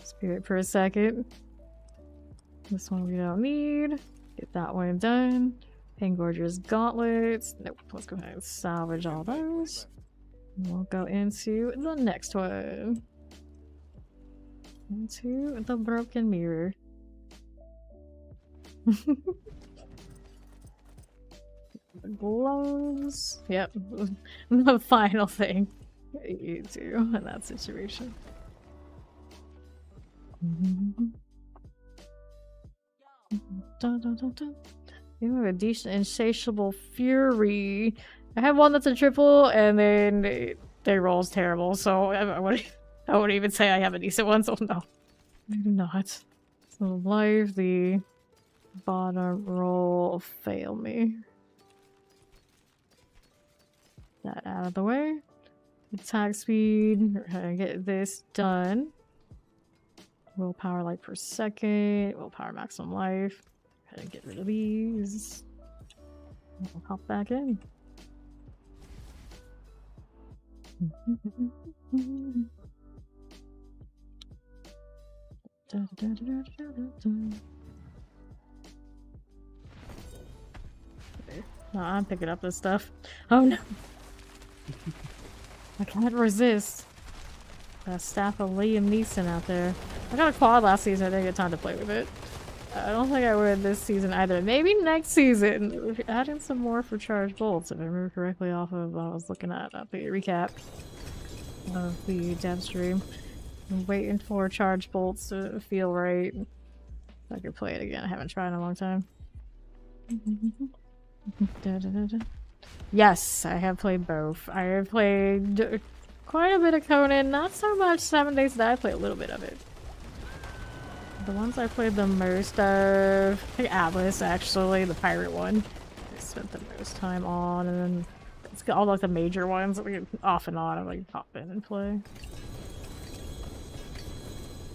Spirit for a second. This one we don't need. Get that one done. Pangorger's gauntlets. Nope. Let's go ahead and salvage all those. And we'll go into the next one. Into the broken mirror. The gloves. Yep. The final thing you do in that situation. Dun, dun, dun, dun. You have a decent insatiable fury. I have one that's a triple, and then their roll's terrible, so I wouldn't even say I have a decent one, so no. I do not. So life, the bottom roll fail me. That out of the way. Attack speed. We're gonna get this done. Willpower life per second. Willpower maximum life. Gotta get rid of these. I'll hop back in. No, I'm picking up this stuff. Oh no! I can't resist. That staff of Liam Neeson out there. I got a quad last season, I didn't get time to play with it. I don't think I would this season either. Maybe next season. Add in some more for charge bolts, if I remember correctly off of what I was looking at the recap of the dev stream. I'm waiting for charge bolts to feel right. I could play it again. I haven't tried in a long time. Yes, I have played both. I have played quite a bit of Conan, not so much 7 Days to Die. I played a little bit of it. The ones I played the most of, I think Atlas actually, the pirate one. I spent the most time on, and then it's got all like the major ones that we off and on. I like pop in and play.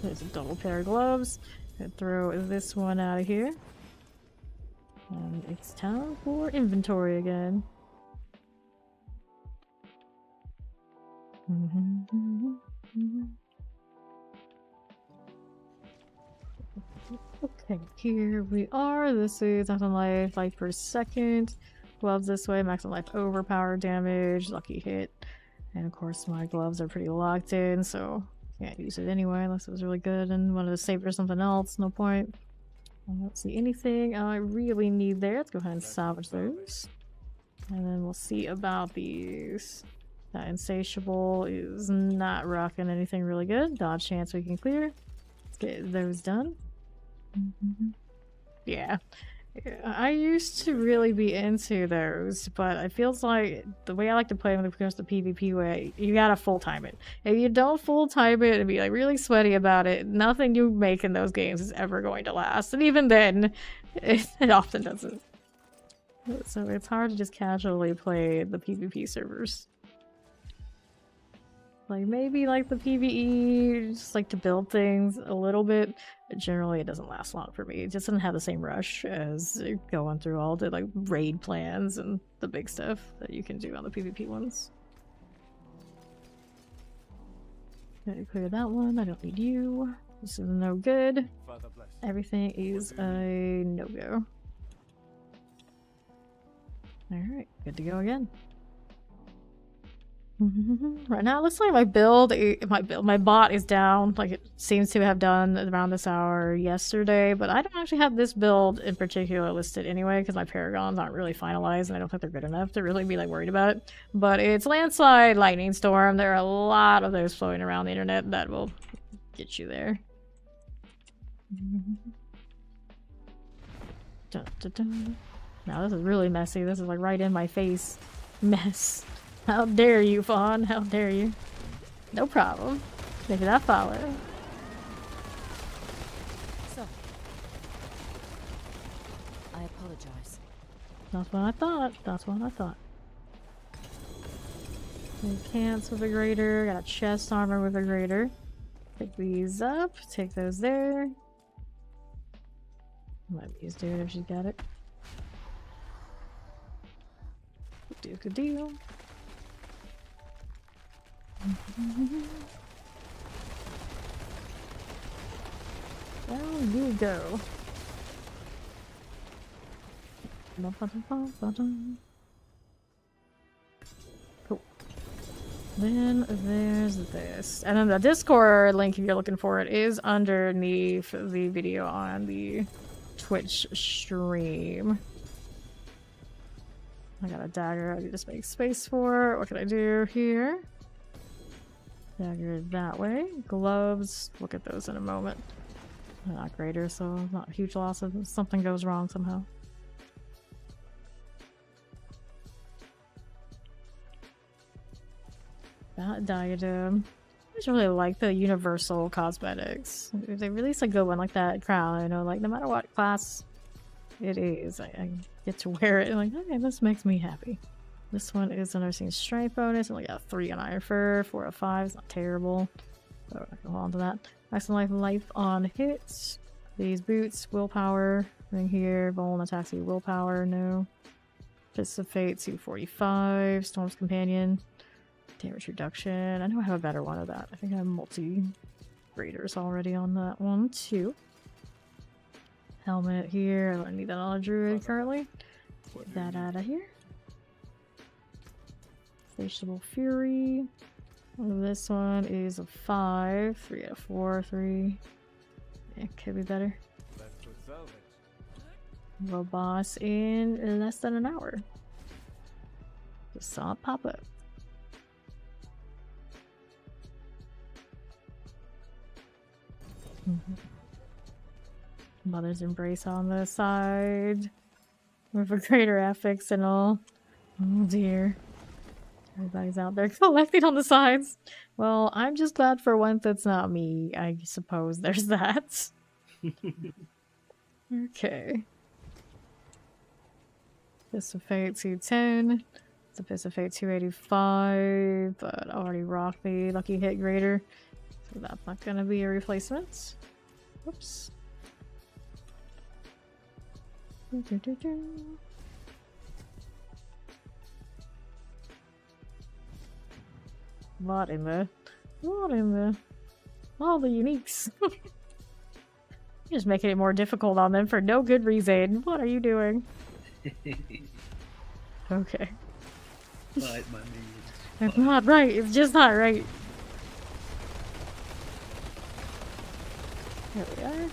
There's a double pair of gloves. I throw this one out of here. And it's time for inventory again. Okay, here we are. This is maximum life per second. Gloves this way, maximum life overpower damage, lucky hit. And of course my gloves are pretty locked in, so can't use it anyway unless it was really good and wanted to save for something else, no point. I don't see anything I really need there. Let's go ahead and salvage those. And then we'll see about these. That insatiable is not rocking anything really good. Dodge chance we can clear. Let's get those done. Yeah. I used to really be into those, but it feels like the way I like to play when it comes to PvP way, you gotta full time it. If you don't full time it and be like really sweaty about it, nothing you make in those games is ever going to last. And even then, it often doesn't. So it's hard to just casually play the PvP servers. Like maybe like the PvE, just like to build things a little bit, but generally it doesn't last long for me. It just doesn't have the same rush as going through all the like raid plans and the big stuff that you can do on the PvP ones. Okay, clear that one. I don't need you. This is no good. Everything is a no-go. Alright, good to go again. Right now it looks like my bot is down, like it seems to have done around this hour yesterday, but I don't actually have this build in particular listed anyway because my paragons aren't really finalized and I don't think they're good enough to really be like worried about it. But it's landslide, lightning storm. There are a lot of those floating around the internet that will get you there. Dun, dun, dun. Now this is really messy. This is like right in my face mess. How dare you, Fawn? How dare you? No problem. Make that follow. So, I apologize. That's what I thought. That's what I thought. Cants with a grater. Got a chest armor with a grater. Pick these up. Take those there. Let me use it if she's got it. Good deal. Down you go. Cool. Then there's this. And then the Discord link, if you're looking for it, is underneath the video on the Twitch stream. I got a dagger I need to make space for. What can I do here? Dagger that way. Gloves. Look at those in a moment. They're not greater, so not huge loss if something goes wrong somehow. That diadem. I just really like the universal cosmetics. If they release a good one like that crown, you know, like no matter what class it is, I get to wear it and like, okay, this makes me happy. This one is a nursing strength bonus. Only got 3 on iron fur, 4 of 5. It's not terrible. So I can hold on to that. Maximum life on hits. These boots, willpower, Anything here? Bone attacks you willpower, no. Fist of Fate 245. Storm's Companion. Damage reduction. I know I have a better one of that. I think I have multi-graders already on that one too. Helmet here. I don't need that on a druid currently. Get that out of here. Insatiable Fury. This one is a 5. 3 out of 4. 3. Yeah, could be better. World boss in less than an hour. Just saw it pop up. Mother's Embrace on the side with a greater affix and all. Oh dear. Everybody's out there collecting on the sides. Well, I'm just glad for once it's not me. I suppose there's that. Okay. Fist of Fate 210. It's a Fist of Fate 285, but I already rocked the Lucky Hit Greater, so that's not gonna be a replacement. Whoops. What in the... all the uniques. You're just making it more difficult on them for no good reason. What are you doing? Okay. Fight my minions. It's not right. It's just not right. There we are.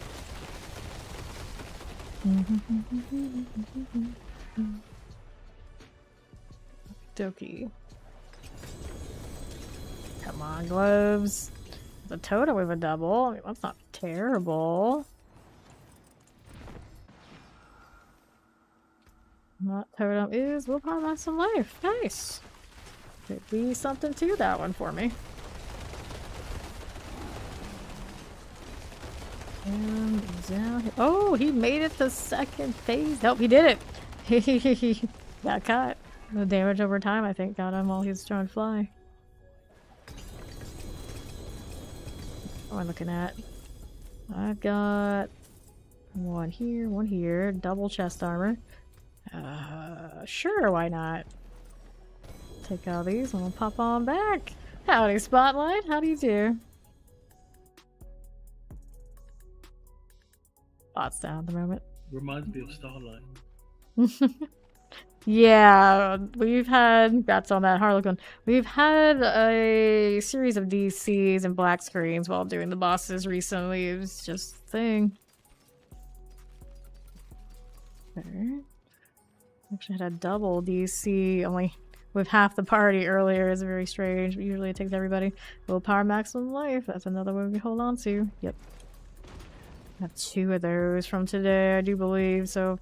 Dokie. Come on, gloves. The totem with a double. I mean, that's not terrible. That totem is willpower max some life. Nice. Could be something to that one for me. And down here. Oh, he made it the second phase. Nope, he did it. He got caught. The damage over time, I think, got him while he was trying to fly. What am I looking at? I've got one here, double chest armor. Sure, why not? Take all these and we'll pop on back. Howdy, Spotlight. How do you do? Bot's down at the moment. Reminds me of Starlight. Yeah, we've had, that's on that Harlequin. We've had a series of DCs and black screens while doing the bosses recently. It was just a thing. Okay. Actually had a double DC only with half the party earlier. Is very strange, but usually it takes everybody. Willpower maximum life. That's another one we can hold on to. Yep. I have 2 of those from today, I do believe, so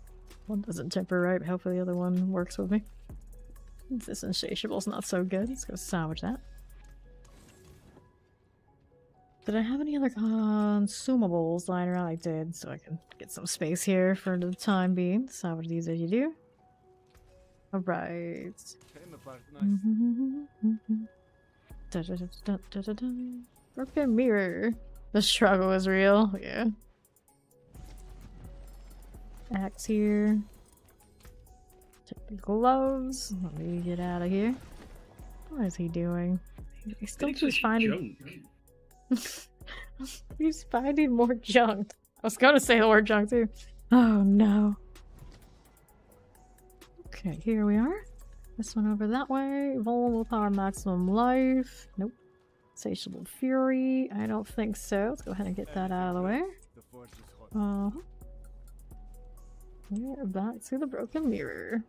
one doesn't temper right, but hopefully the other one works with me. This insatiable's not so good. Let's go salvage that. Did I have any other consumables lying around? I did, so I can get some space here for the time being. Salvage these as you do. Alright. Broken mirror. The struggle is real, yeah. Axe here. Take the gloves. Let me get out of here. What is he doing? He still keeps finding... He's finding more junk. I was gonna say the word junk too. Oh no. Okay, here we are. This one over that way. Vulnerable power maximum life. Nope. Insatiable fury. I don't think so. Let's go ahead and get that out of the way. We're back to the broken mirror.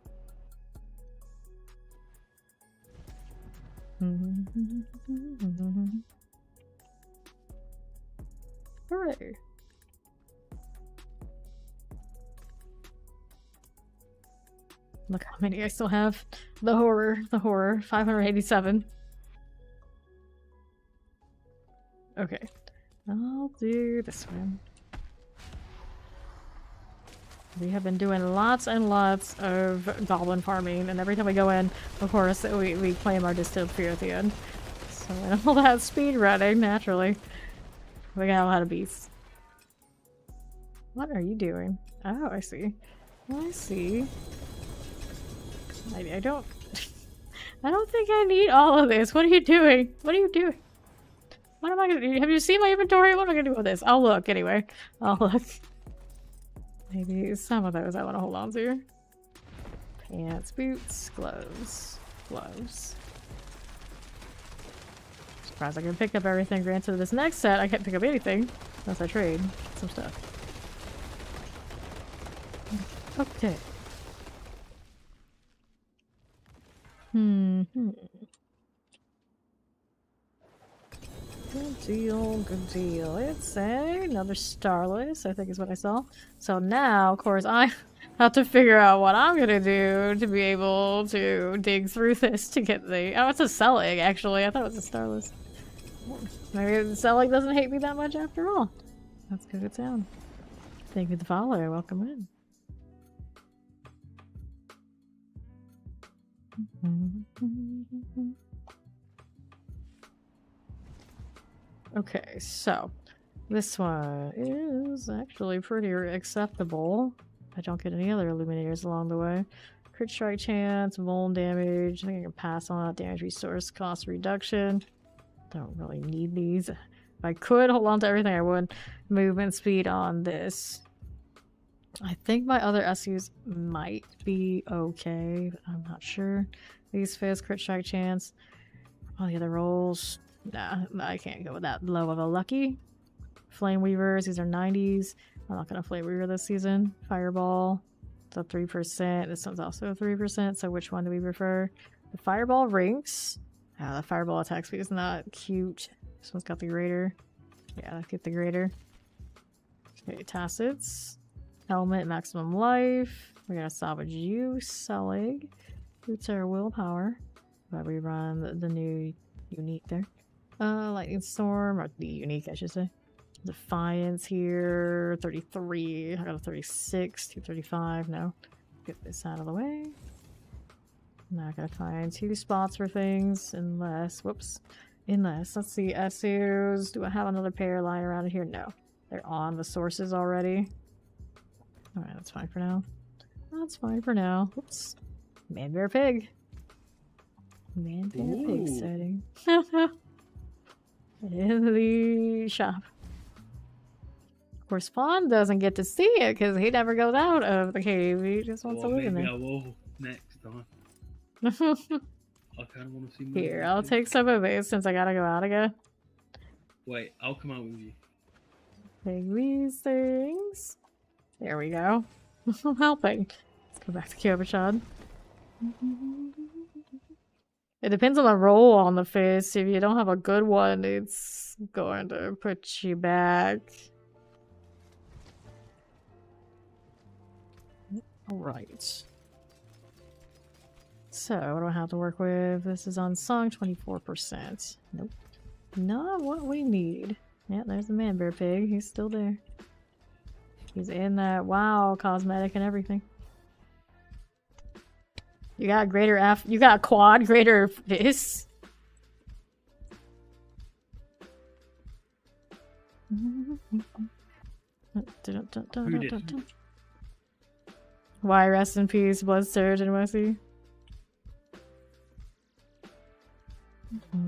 Hooray. Look how many I still have. The horror. 587. Okay. I'll do this one. We have been doing lots and lots of goblin farming, and every time we go in, of course, we claim our distilled fear at the end. So and all that speed running, naturally. We got a lot of beasts. What are you doing? Oh, I see. I see. I don't... I don't think I need all of this. What are you doing? What are you doing? What am I gonna do? Have you seen my inventory? What am I gonna do with this? I'll look anyway. I'll look. Maybe some of those I want to hold on to. Pants, boots, gloves. Gloves. Surprised I can pick up everything. Granted, this next set I can't pick up anything unless I trade some stuff. Okay. Good deal, good deal. It's another Starless, I think is what I saw. So now, of course, I have to figure out what I'm gonna do to be able to dig through this to get the... Oh, it's a Selling, actually. I thought it was a Starless. Maybe the Selling doesn't hate me that much after all. That's good to sound. Thank you for the follow. Welcome in. Okay, so this one is actually pretty acceptable. I don't get any other illuminators along the way. Crit strike chance, vuln damage. I think I can pass on that. Damage resource cost reduction. Don't really need these. If I could hold on to everything, I would. Movement speed on this. I think my other SUs might be okay, but I'm not sure. These fizz, crit strike chance. All the other rolls. Nah, I can't go with that low of a lucky. Flame Weavers, these are 90s. I'm not gonna Flame Weaver this season. Fireball, it's a 3%. This one's also a 3%, so which one do we prefer? The Fireball Rinks. Ah, the Fireball attack speed is not cute. This one's got the greater. Yeah, let's get the greater. Okay, Tacits. Helmet, maximum life. We're gonna salvage you, Selling. Boots our willpower. But we run the new unique there. Lightning Storm, or the unique, I should say. Defiance here, 33. I got a 36, 235. No. Get this out of the way. Not gonna find 2 spots for things unless, whoops. Unless, let's see, SUs. Do I have another pair lying around here? No. They're on the sources already. Alright, that's fine for now. That's fine for now. Oops. Man, bear, pig. Man, bear, pig setting. In the shop. Of course, Fawn doesn't get to see it because he never goes out of the cave. He just wants to live in maybe there. I will next time. I kind of want to see more. Here, I'll take some of these since I gotta go out again. Wait, I'll come out with you. Take these things. There we go. I'm helping. Let's go back to Kyobashad. It depends on the roll on the fist. If you don't have a good one, it's going to put you back. Alright. So, what do I have to work with? This is unsung, 24%. Nope. Not what we need. Yeah, there's the man bear pig. He's still there. He's in that WoW cosmetic and everything. You got greater F. You got quad greater this. Why rest in peace, Blood Surge and Wesley.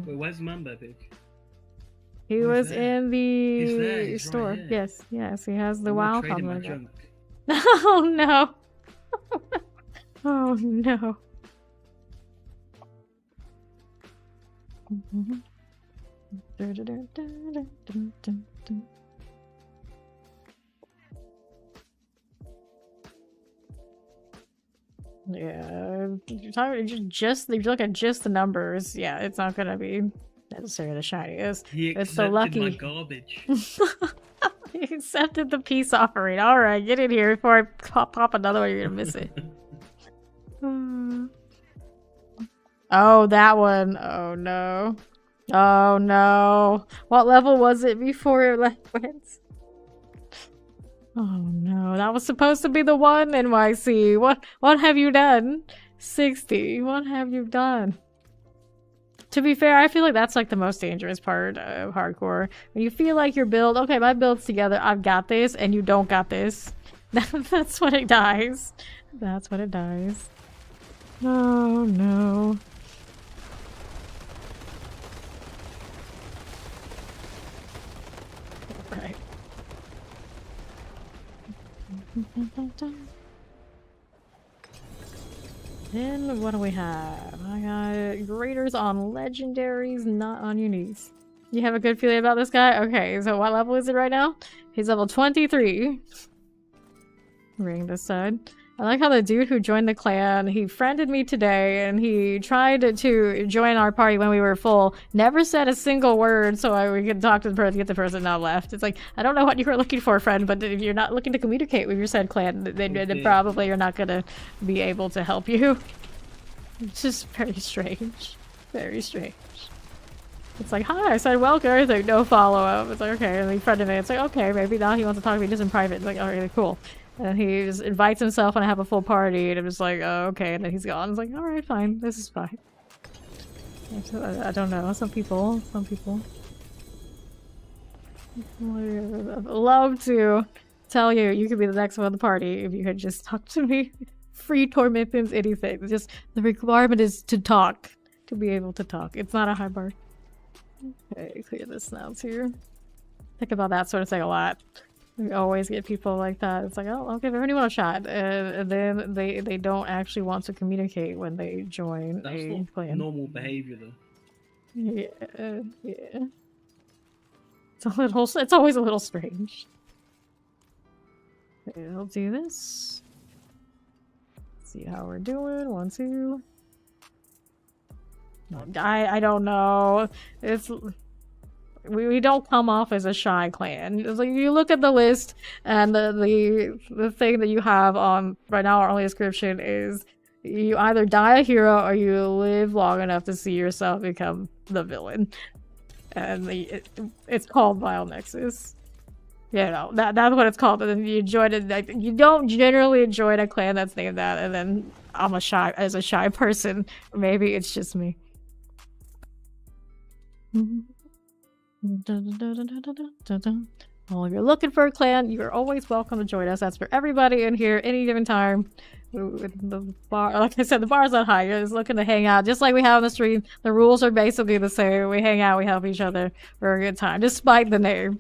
Wait, where's the man bear pig? He He's was there. in He's there, the he's store. right here. Yes, yes, he has the I'm WoW not trading my cosmetic. junk. Oh no. Oh no. Yeah, you're talking just if you look at just the numbers, yeah, it's not gonna be necessarily the shiniest. He It's the accepted lucky. my garbage. He accepted the peace offering. Alright, get in here before I pop another one, you're gonna miss it. Oh, that one. Oh no. Oh no. What level was it before it went? Oh no, that was supposed to be the one, NYC. What have you done? 60. What have you done? To be fair, I feel like that's like the most dangerous part of hardcore. When you feel like your build, okay, my build's together, I've got this, and you don't got this. That's when it dies. That's when it dies. Oh no. Right. Then what do we have? I got graders on legendaries, not on uniques. You have a good feeling about this guy? Okay, so what level is it right now? He's level 23. Ring this side. I like how the dude who joined the clan, he friended me today, and he tried to join our party when we were full. Never said a single word, so we could talk to the person, get the person now left. It's like, I don't know what you were looking for, friend, but if you're not looking to communicate with your said clan, then probably you're not gonna be able to help you. It's just very strange. Very strange. It's like, hi, I said welcome, it's like, no follow-up. It's like, okay, and he friended me. It's like, okay, maybe now he wants to talk to me just in private. It's like, okay, cool. And he just invites himself and I have a full party, and I'm just like, oh, okay, and then he's gone. It's like, alright, fine, this is fine. I don't know, some people. I'd love to tell you, you could be the next one on the party if you had just talked to me. Free tormentings, anything. Just, the requirement is to talk. To be able to talk. It's not a high bar. Okay, clear this now too. Think about that sort of thing a lot. We always get people like that. It's like, oh, I'll give anyone a shot, and then they don't actually want to communicate when they join a clan. Normal behavior, though. Yeah. It's always a little strange. Okay, I'll do this. See how we're doing. 1, 2. I don't know. It's. We don't come off as a shy clan. It's like you look at the list, and the thing that you have on right now, our only description is you either die a hero or you live long enough to see yourself become the villain. And it's called Vile Nexus. You know, that's what it's called. And then you join it. Like, you don't generally join a clan that's named that, and then I'm a shy person. Maybe it's just me. Well, if you're looking for a clan, you're always welcome to join us. That's for everybody in here, any given time. The bar, like I said, the bar's not high. You're just looking to hang out, just like we have on the stream. The rules are basically the same. We hang out, we help each other for a good time, despite the name.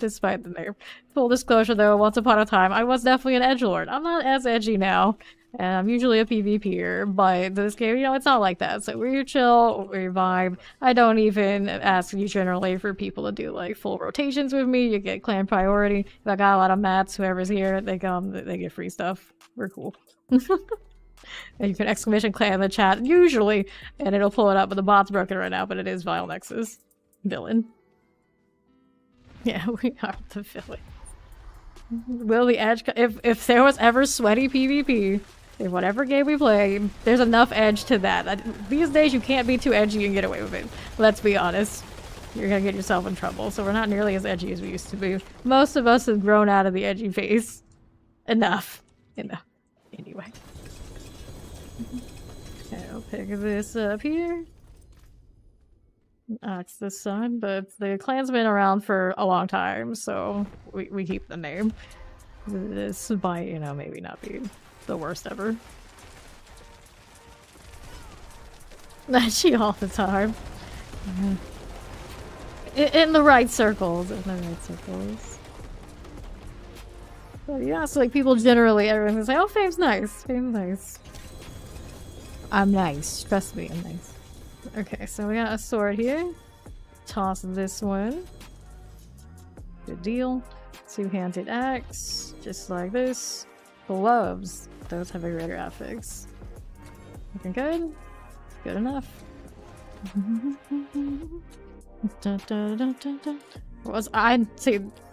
Full disclosure, though, once upon a time, I was definitely an edgelord. I'm not as edgy now. And I'm usually a PvPer, but this game, you know, it's not like that. So we're chill, we vibe. I don't even ask you generally for people to do like full rotations with me. You get clan priority. If I got a lot of mats, whoever's here, they come, they get free stuff. We're cool. And you can exclamation clan in the chat, usually, and it'll pull it up, but the bot's broken right now, but it is Vile Nexus. Villain. Yeah, we are the villain. Will the edge... If there was ever sweaty PvP, in whatever game we play, there's enough edge to that. These days, you can't be too edgy and get away with it. Let's be honest. You're gonna get yourself in trouble, so we're not nearly as edgy as we used to be. Most of us have grown out of the edgy phase. Enough. Anyway. Okay, I'll pick this up here. It's this son, but the clan's been around for a long time, so we keep the name. This might, you know, maybe not be the worst ever. She all the time. In the right circles. But yeah, so like people generally, everyone's like, oh, Fame's nice. I'm nice. Trust me, I'm nice. Okay, so we got a sword here. Toss this one. Good deal. Two-handed axe. Just like this. Gloves. Those have a greater affix. Looking good? Good enough. I'm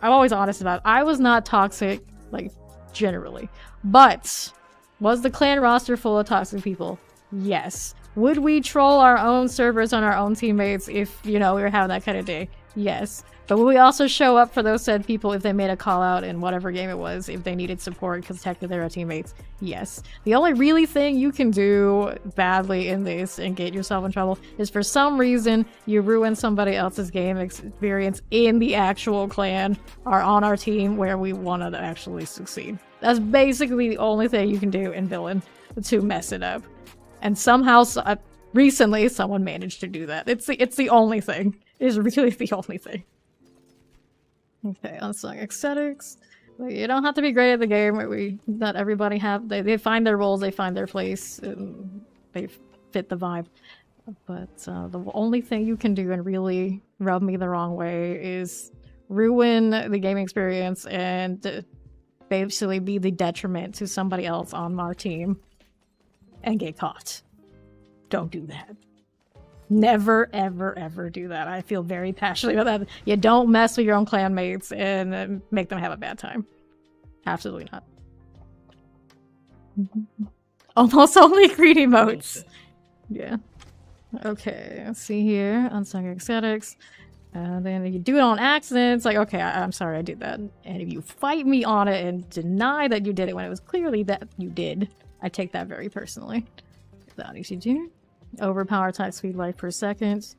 always honest about it. I was not toxic, like, generally. But, was the clan roster full of toxic people? Yes. Would we troll our own servers on our own teammates if, you know, we were having that kind of day? Yes. But will we also show up for those said people if they made a call out in whatever game it was, if they needed support because technically they're our teammates? Yes. The only really thing you can do badly in this and get yourself in trouble is for some reason you ruin somebody else's game experience in the actual clan or on our team where we want to actually succeed. That's basically the only thing you can do in Villain to mess it up. And somehow, recently, someone managed to do that. It's the only thing. It is really the only thing. Okay, unsung aesthetics. Like, you don't have to be great at the game. Not everybody have. They find their roles, they find their place, and they fit the vibe. But the only thing you can do and really rub me the wrong way is ruin the gaming experience and basically be the detriment to somebody else on our team and get caught. Don't do that. Never, ever, ever do that. I feel very passionately about that. You don't mess with your own clanmates and make them have a bad time. Absolutely not. Almost only green emotes. Yeah. Okay, let's see here. Unsung aesthetics. Then if you do it on accident, it's like, okay, I'm sorry I did that. And if you fight me on it and deny that you did it when it was clearly that you did, I take that very personally. That easy do. Overpower type speed life per second.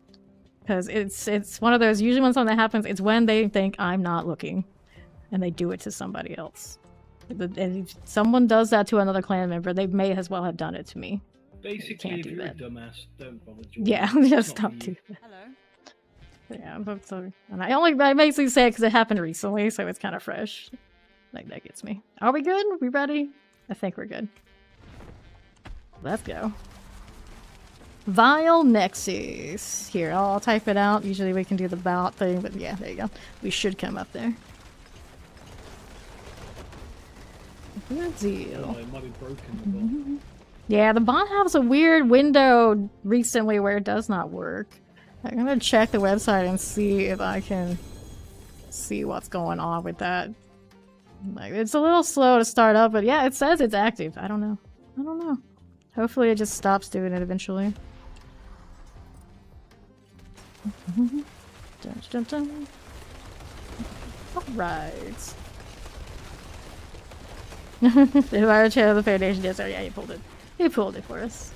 Because it's one of those, usually when something happens, it's when they think I'm not looking. And they do it to somebody else. And if someone does that to another clan member, they may as well have done it to me. Basically, if you're a dumbass, don't bother joining. Yeah, just don't do that. Hello. Yeah, but so, and I basically say it because it happened recently, so it's kind of fresh. Like, that gets me. Are we good? We ready? I think we're good. Let's go. Vile Nexus. Here, I'll type it out. Usually we can do the bot thing, but yeah, there you go. We should come up there. Good deal. It might be broken. Yeah, the bot has a weird window recently where it does not work. I'm gonna check the website and see if I can see what's going on with that. Like, it's a little slow to start up, but yeah, it says it's active. I don't know. I don't know. Hopefully it just stops doing it eventually. Dun, dun, dun. Alright. If I were chair of the Foundation Desert, yeah, you pulled it. You pulled it for us.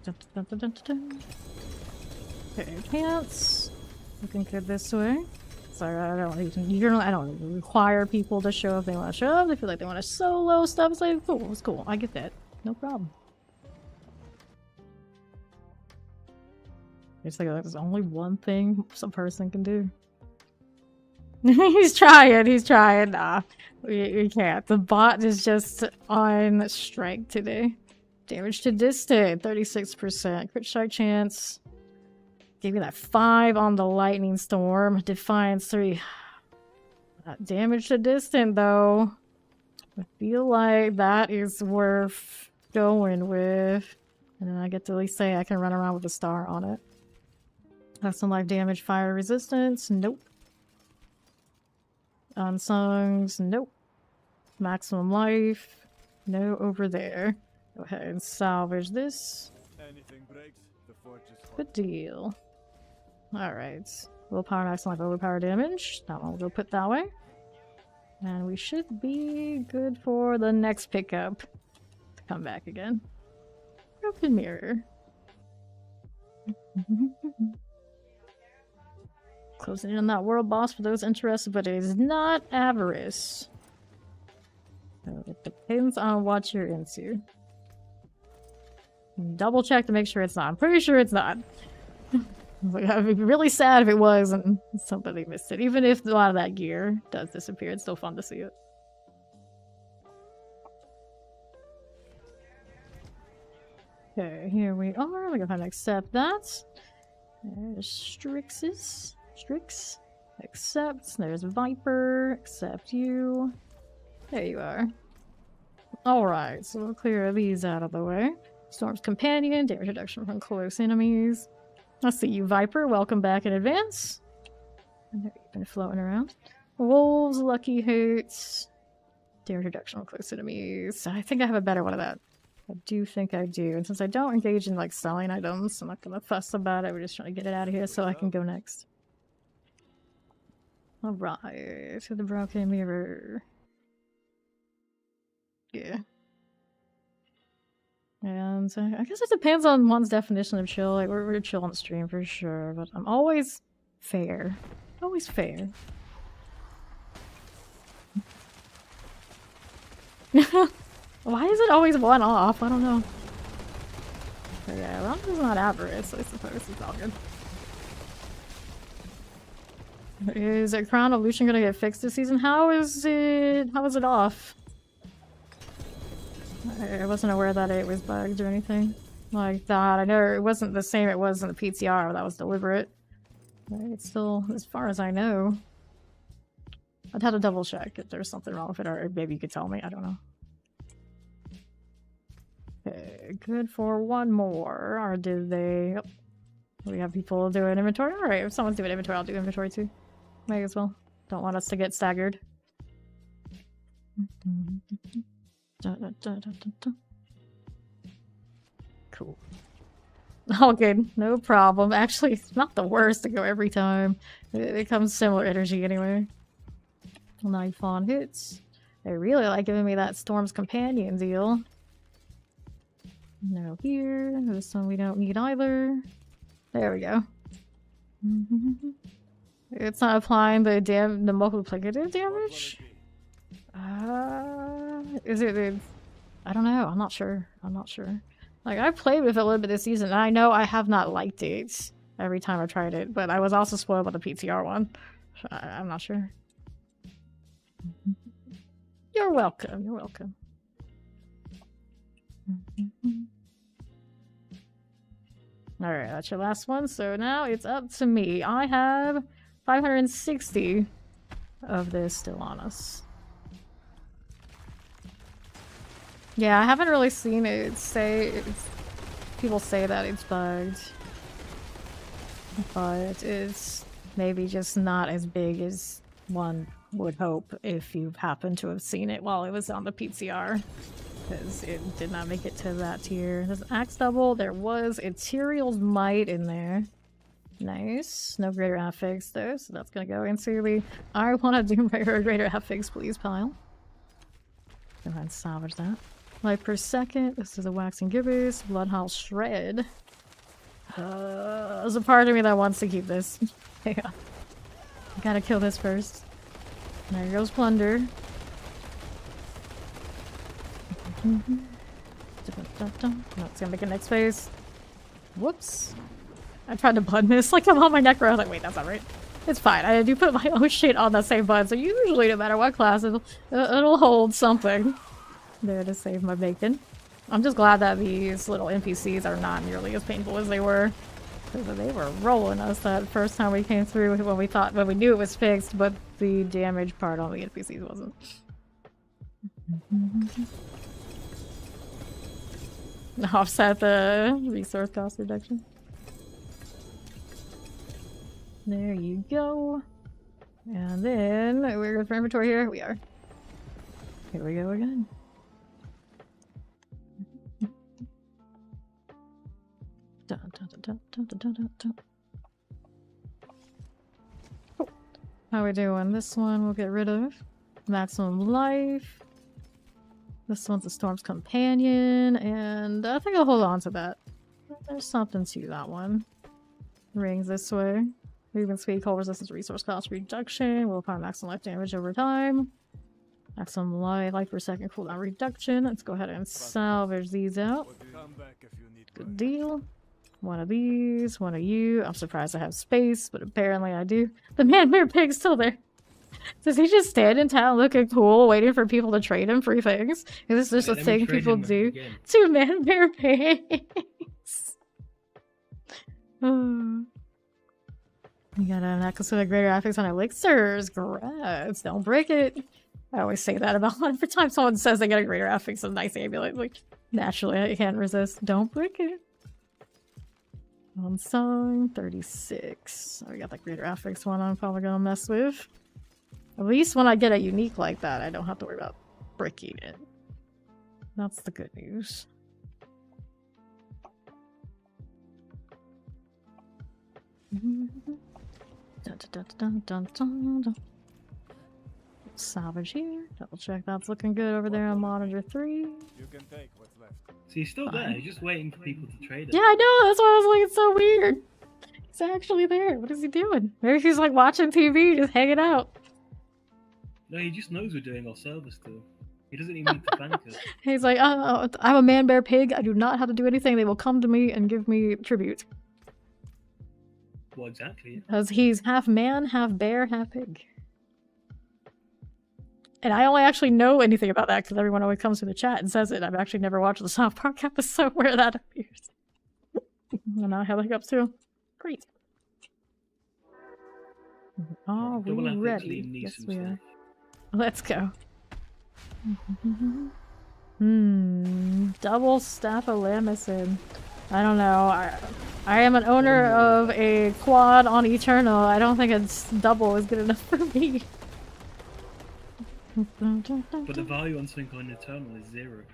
Dun, dun, dun, dun, dun. Okay, pants. Looking good this way. Sorry, I don't require people to show if they want to show up. They feel like they want to solo stuff. It's like, cool, it's cool. I get that. No problem. It's like there's only one thing some person can do. He's trying. Nah, we can't. The bot is just on strike today. Damage to distant, 36%. Crit strike chance. Gave me that 5 on the lightning storm. Defiance 3. Damage to distant though. I feel like that is worth going with. And then I get to at least say I can run around with a star on it. Have some life damage, fire resistance. Nope. Unsungs. Nope. Maximum life. No over there. Go ahead and salvage this. Anything breaks, the forge is hot. Good deal. Alright. Willpower, maximum life, overpower damage. That one we'll put that way. And we should be good for the next pickup to come back again. Broken mirror. Closing in on that world boss for those interested, but it is not avarice. So it depends on what you're into. Double check to make sure it's not. I'm pretty sure it's not. I'd be really sad if it was and somebody missed it. Even if a lot of that gear does disappear, it's still fun to see it. Okay, here we are. We're gonna accept that. There's Strixes. Strix. Accept. There's Viper. Accept you. There you are. Alright, so we'll clear these out of the way. Storm's Companion. Damage reduction from close enemies. Let's see you, Viper. Welcome back in advance. And there you've been floating around. Wolves, Lucky Hoots. Damage reduction from close enemies. I think I have a better one of that. I do think I do. And since I don't engage in like selling items, I'm not gonna fuss about it. We're just trying to get it out of here so I can go next. Alright, to the broken mirror. Yeah. And I guess it depends on one's definition of chill. Like, we're chill on the stream for sure, but I'm always fair. Always fair. Why is it always one off? I don't know. But yeah, well, it's not avarice, I suppose. It's all good. Is Crown of Lucian gonna get fixed this season? How is it off? I wasn't aware that it was bugged or anything like that. I know it wasn't the same it was in the PTR, that was deliberate. But it's still, as far as I know. I'd have to double check if there's something wrong with it, or maybe you could tell me, I don't know. Okay, good for one more, or did they... Oh, we have people doing inventory? Alright, if someone's doing inventory, I'll do inventory too. May as well. Don't want us to get staggered. Cool. All good, no problem. Actually, it's not the worst to go every time. It comes similar energy anyway. Knife on hits. They really like giving me that Storm's Companion deal. No here. This one we don't need either. There we go. It's not applying the multiplicative damage? Is it? I don't know. I'm not sure. I'm not sure. Like, I've played with it a little bit this season, and I know I have not liked it every time I tried it, but I was also spoiled by the PTR one. So I'm not sure. You're welcome. You're welcome. Alright, that's your last one. So now it's up to me. I have 560 of this still on us. Yeah, I haven't really seen it say... people say that it's bugged. But it's maybe just not as big as one would hope if you happen to have seen it while it was on the PTR. Because it did not make it to that tier. There's an axe double. There was Ethereal's Might in there. Nice. No greater affix though, so that's gonna go into the I want to do greater affix, please pile. Go ahead and salvage that. Life per second. This is a waxing gibbous. Bloodhowl shred. There's a part of me that wants to keep this. Yeah. I gotta kill this first. There goes plunder. No, it's gonna make a next phase. Whoops. I tried to bud miss like I'm on my necro. I was like, wait, that's not right. It's fine. I do put my own shit on the same bud, so usually no matter what class, it'll hold something there to save my bacon. I'm just glad that these little NPCs are not nearly as painful as they were. Because they were rolling us that first time we came through when we knew it was fixed, but the damage part on the NPCs wasn't. Offset the resource cost reduction. There you go. And then we're good for inventory here. We are. Here we go again. Oh. How we doing? This one we'll get rid of. Maximum life. This one's the Storm's Companion, and I think I'll hold on to that. There's something to that one. Rings this way. Movement speed, cold resistance, resource cost reduction. Willpower maximum life damage over time. Maximum life per second cooldown reduction. Let's go ahead and salvage these out. Good deal. One of these, one of you. I'm surprised I have space, but apparently I do. The man-bear pig's still there. Does he just stand in town looking cool, waiting for people to trade him free things? Is this just a thing people do? Two man-bear pigs. Oh. You got an necklace with a greater affix on elixirs. Congrats. Don't break it. I always say that about every time someone says they get a greater affix of nice amulet. Like, naturally, I can't resist. Don't break it. One song, 36. Oh, we got that greater affix one I'm probably gonna mess with. At least when I get a unique like that, I don't have to worry about breaking it. That's the good news. Dun, dun, dun, dun, dun, dun. Salvage here. Double check that's looking good over there on monitor 3. You can take what's left. So he's still there. Fine. He's just waiting for people to trade it. Yeah, I know. That's why I was like, it's so weird. He's actually there. What is he doing? Maybe he's like watching TV, just hanging out. No, he just knows we're doing our service still. He doesn't even need to thank us. He's like, oh, I'm a man, bear, pig. I do not have to do anything. They will come to me and give me tribute. Well, exactly. Because he's half man, half bear, half pig. And I only actually know anything about that because everyone always comes to the chat and says it. I've actually never watched the South Park episode where that appears. And I have hiccups too. Great. Are we Double ethics, ready? Liam Yes, Neeson we stuff. are. Let's go. Double staff of Lamison. I don't know. I am an owner of a quad on Eternal. I don't think it's double is good enough for me. But the value on something on Eternal is 0.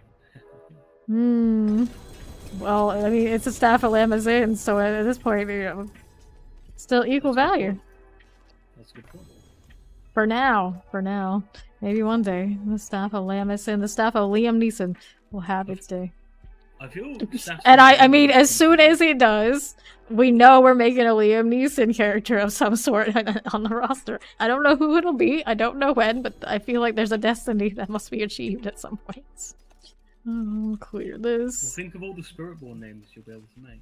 Well, I mean, it's a staff of Lamazin, so at this point, you know, still equal value. That's a good point. For now. Maybe one day, the staff of Lamazin, the staff of Liam Neeson will have its day. I feel And I mean, as soon as he does, we know we're making a Liam Neeson character of some sort on the roster. I don't know who it'll be, I don't know when, but I feel like there's a destiny that must be achieved at some point. Oh, clear Well, this. think of all the Spiritborn names you'll be able to make.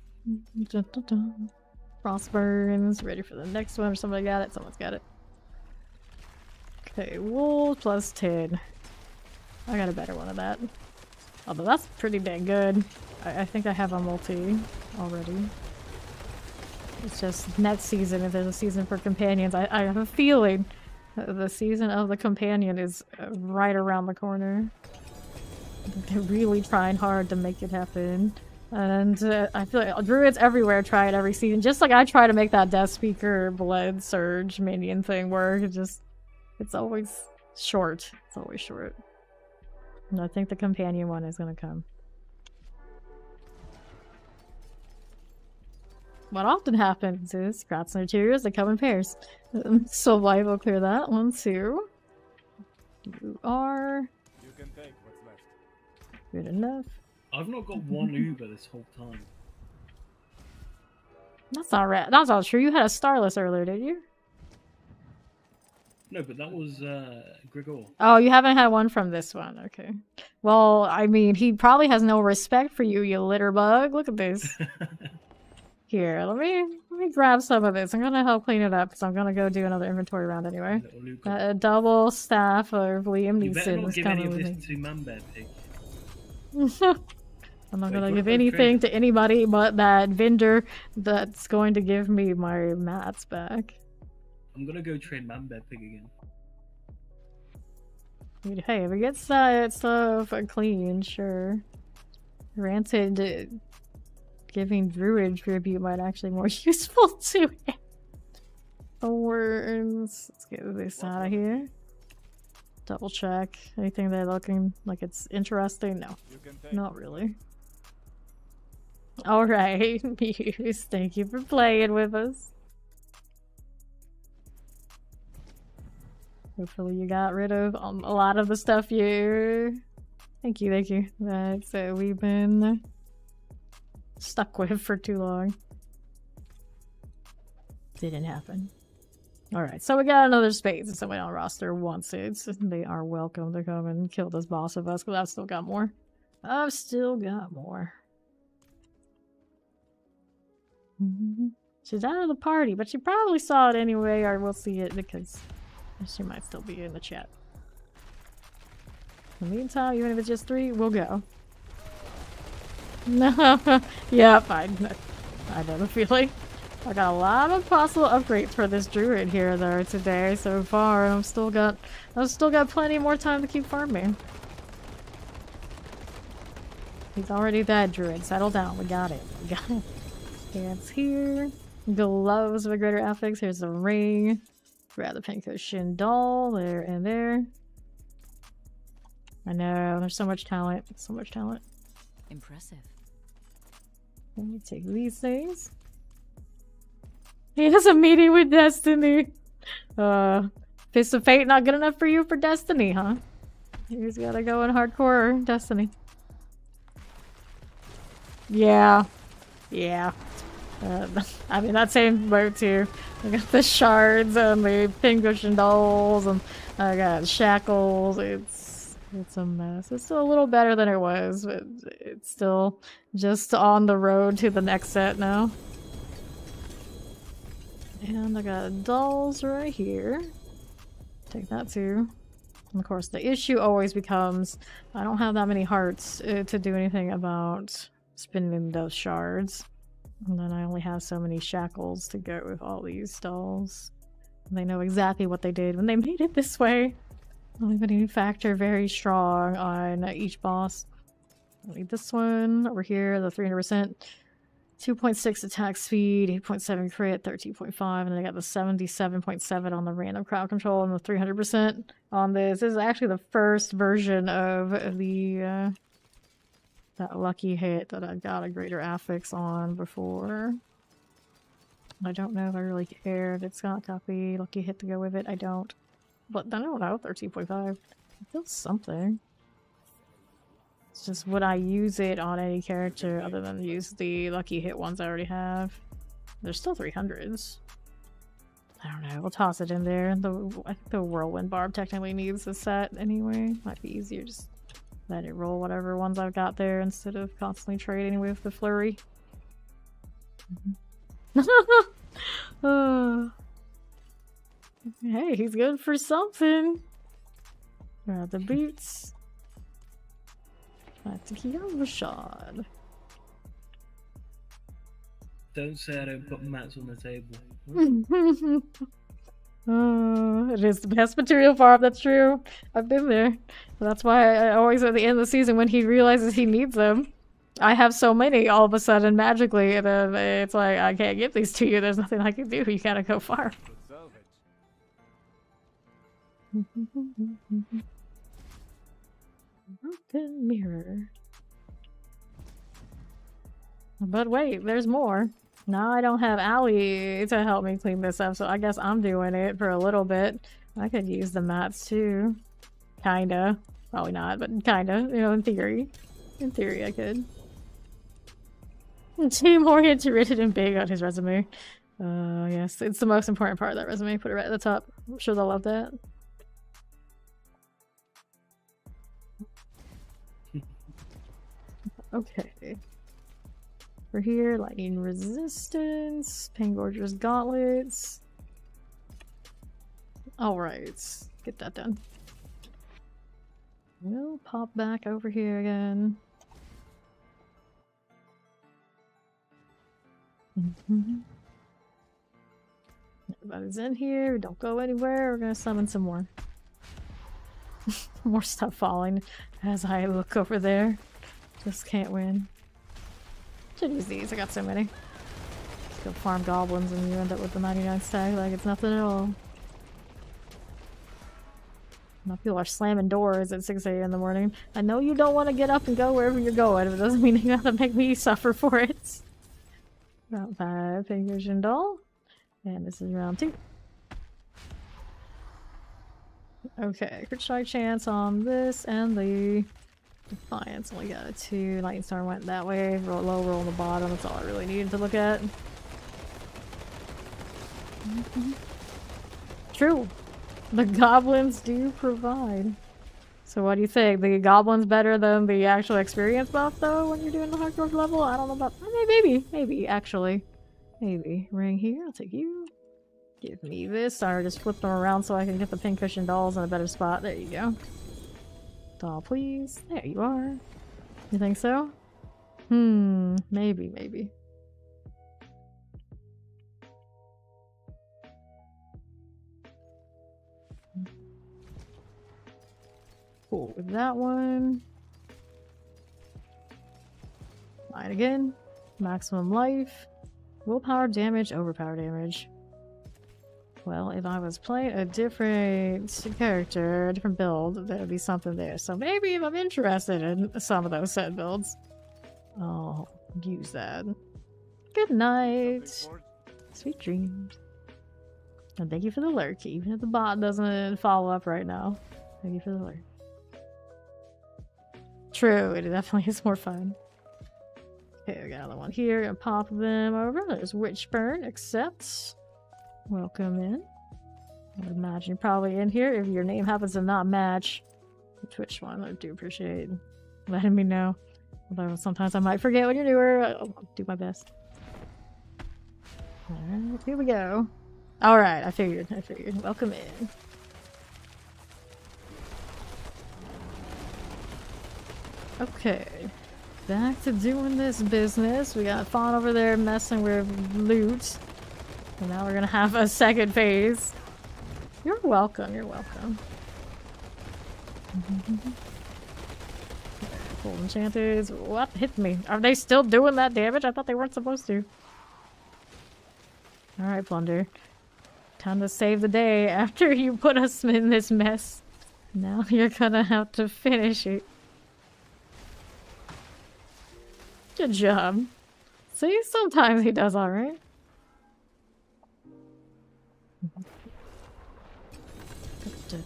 Frostburns, ready for the next one, or somebody got it? Someone's got it. Okay, wool plus 10. I got a better one of that. Although that's pretty dang good. I think I have a multi already. It's just next season, if there's a season for companions. I have a feeling the season of the companion is right around the corner. They're really trying hard to make it happen. And I feel like druids everywhere try it every season. Just like I try to make that Death Speaker Blood Surge minion thing work. It's always short. It's always short. And I think the companion one is gonna come. What often happens is scraps and materials, they come in pairs. So I will clear that. 1, 2. You are You can take what's left. good enough. I've not got one Uber this whole time. That's not right. That's not true. You had a Starless earlier, did you? No, but that was Grigor. Oh, you haven't had one from this one. Okay. Well, I mean, he probably has no respect for you, you litter bug. Look at this. Here, let me grab some of this. I'm gonna help clean it up because I'm gonna go do another inventory round anyway. A double staff of Liam You better Neeson not is give any coming of with this me. to Manbear Pig. I'm not Wait, gonna what give about anything trade? to anybody but that vendor that's going to give me my mats back. I'm gonna go train Manbear Pig again. Hey, if it gets that stuff clean, sure. Granted, giving druid tribute might actually be more useful to it. Thorns. Let's get this out of here. Double check. Anything they're looking like it's interesting? No, You can take. not really. Alright, Muse, thank you for playing with us. Hopefully you got rid of a lot of the stuff you... Thank you, that's we've been stuck with for too long. Didn't happen. Alright, so we got another space. If somebody on the roster wants it, they are welcome to come and kill this boss of us, because I've still got more. She's out of the party, but she probably saw it anyway, or we'll see it because she might still be in the chat. In the meantime, even if it's just 3, we'll go. No, yep, I know the feeling. I got a lot of possible upgrades for this druid here though today so far. I've still got plenty more time to keep farming. He's already dead, druid. Settle down. We got it. Pants here. Gloves of a greater affix. Here's the ring. Grab the Pinko Shin doll. There and there. I know. There's so much talent. So much talent. Impressive. Let me take these things. He has a meeting with Destiny. Fist of Fate not good enough for you for Destiny, huh? He's gotta go in hardcore Destiny. Yeah. Yeah. I'm in that same boat too. I got the shards and the pincushion dolls and I got shackles. It's a mess. It's still a little better than it was, but it's still just on the road to the next set now. And I got dolls right here. Take that too. And of course, the issue always becomes I don't have that many hearts to do anything about spinning those shards. And then I only have so many shackles to go with all these dolls. And they know exactly what they did when they made it this way. Limiting factor very strong on each boss. I need this one over here, the 300%. 2.6 attack speed, 8.7 crit, 13.5, and then I got the 77.7 on the random crowd control and the 300% on this. This is actually the first version of the that lucky hit that I got a greater affix on before. I don't know if I really care if it's got copy lucky hit to go with it. I don't. But I don't know, 13.5. It feels something. It's just would I use it on any character other than use the lucky hit ones I already have? There's still 300s. I don't know, we'll toss it in there. I think the Whirlwind Barb technically needs a set anyway. Might be easier just let it roll whatever ones I've got there instead of constantly trading with the flurry. Hey, he's good for something. Grab the boots. Back to Kiyoshad. Don't say I don't put mats on the table. It is the best material farm, that's true. I've been there. That's why I always at the end of the season when he realizes he needs them, I have so many all of a sudden magically, and then it's like, I can't give these to you, there's nothing I can do, you gotta go farm. Good salvage. Broken mirror. But wait, there's more. Now I don't have Allie to help me clean this up, so I guess I'm doing it for a little bit. I could use the mats too. Kinda. Probably not, but kinda. You know, in theory. In theory, I could. Team-oriented, rigid, and big on his resume. Yes, it's the most important part of that resume. Put it right at the top. I'm sure they'll love that. Okay. We're here, lightning resistance, Pangorger's gauntlets. Alright, get that done. We'll pop back over here again. Everybody's in here, don't go anywhere, we're gonna summon some more. More stuff falling as I look over there. Just can't win. Should use these, I got so many. Just go farm goblins and you end up with the 99 stack like it's nothing at all. Now people are slamming doors at 6 a.m. in the morning. I know you don't want to get up and go wherever you're going, but it doesn't mean you have to make me suffer for it. Round 5, Pangorger doll. And this is round 2. Okay, crit strike chance on this and the Defiance. Only got a 2. Lightning Storm went that way. Low roll on the bottom. That's all I really needed to look at. True. The goblins do provide. So what do you think? The goblins better than the actual experience buff though when you're doing the hardcore level? I don't know about... Maybe, actually. Maybe. Ring here. I'll take you. Give me this. Or just flip them around so I can get the pincushion dolls in a better spot. There you go. Doll, please. There you are. You think so? Maybe. Cool with that one. Mine again. Maximum life. Willpower damage, overpower damage. Well, if I was playing a different character, a different build, there would be something there. So maybe if I'm interested in some of those set builds, I'll use that. Good night. Sweet dreams. And thank you for the lurk, even if the bot doesn't follow up right now. Thank you for the lurk. True, it definitely is more fun. Okay, we got another one here. Gonna pop them over. There's Witchburn. Accept. Welcome in. I would imagine you're probably in here. If your name happens to not match the Twitch one, I do appreciate letting me know. Although sometimes I might forget when you're newer. I'll do my best. Alright, here we go. Alright, I figured. Welcome in. Okay. Back to doing this business. We got Fawn over there messing with loot. And now we're gonna have a second phase. You're welcome, you're welcome. Full enchanters. What hit me? Are they still doing that damage? I thought they weren't supposed to. Alright, Plunder. Time to save the day after you put us in this mess. Now you're gonna have to finish it. Good job. See, sometimes he does alright. Is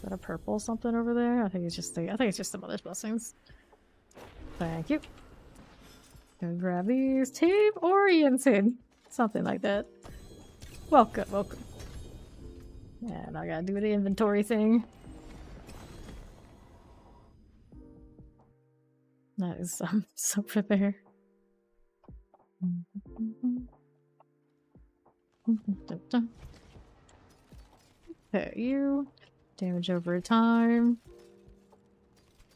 that a purple something over there? I think it's just the Mother's Blessings. Thank you. Gonna grab these. Team oriented. Something like that. Welcome, welcome. And I gotta do the inventory thing. That is over there. Okay, you. Damage over time.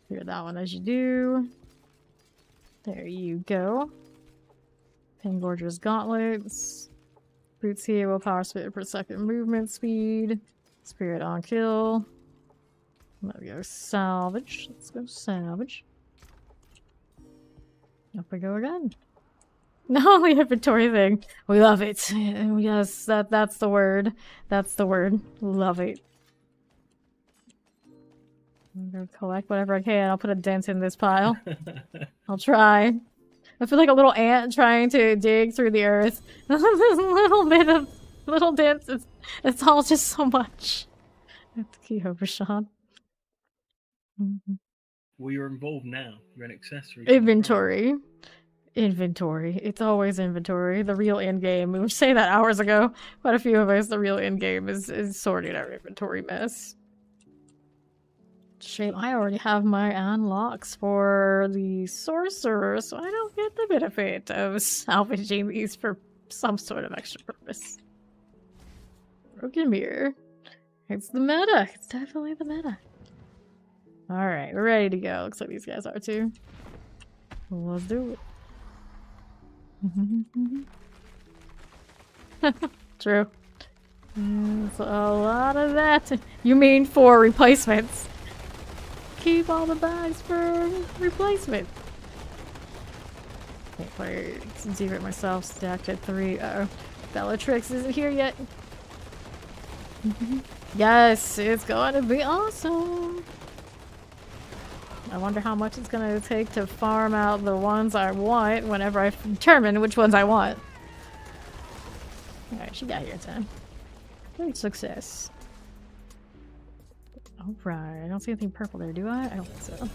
Clear that one as you do. There you go. Pangorger's Gauntlets. Boots here will power spit per second movement speed. Spirit on kill. Let me go salvage. Let's go salvage. Up we go again. No, the inventory thing. We love it. Yes, that's the word. That's the word. Love it. I'm gonna collect whatever I can. I'll put a dent in this pile. I'll try. I feel like a little ant trying to dig through the earth. This little bit of little dents. It's all just so much. That's key overshot. Well, you're involved now. You're an accessory. Inventory. Inventory. It's always inventory. The real end game. We were saying that hours ago. Quite a few of us. The real end game is sorting our inventory mess. Shame I already have my unlocks for the sorcerer, so I don't get the benefit of salvaging these for some sort of extra purpose. Broken mirror. It's the meta. It's definitely the meta. Alright, we're ready to go. Looks like these guys are too. Let's do it. True. There's a lot of that. You mean for replacements? Keep all the bags for replacement. Can't play Secret myself. Stacked at 3. Uh-oh. Bellatrix isn't here yet. Yes, it's going to be awesome. I wonder how much it's going to take to farm out the ones I want whenever I determine which ones I want. Alright, she got here in time. Great success. Alright, I don't see anything purple there, do I? I don't think so.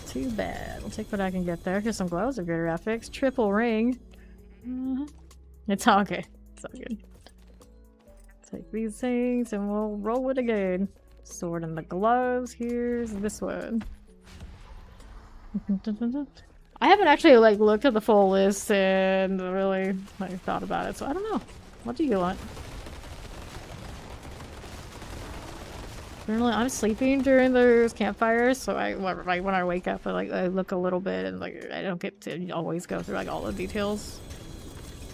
Too bad. I'll take what I can get there. Get some gloves of greater graphics. Triple ring. It's all good. It's all good. Take these things and we'll roll it again. Sword and the gloves. Here's this one. I haven't actually like looked at the full list and really like thought about it, so I don't know. What do you want? Generally, I'm sleeping during those campfires, so when I wake up, I look a little bit and like I don't get to always go through like all the details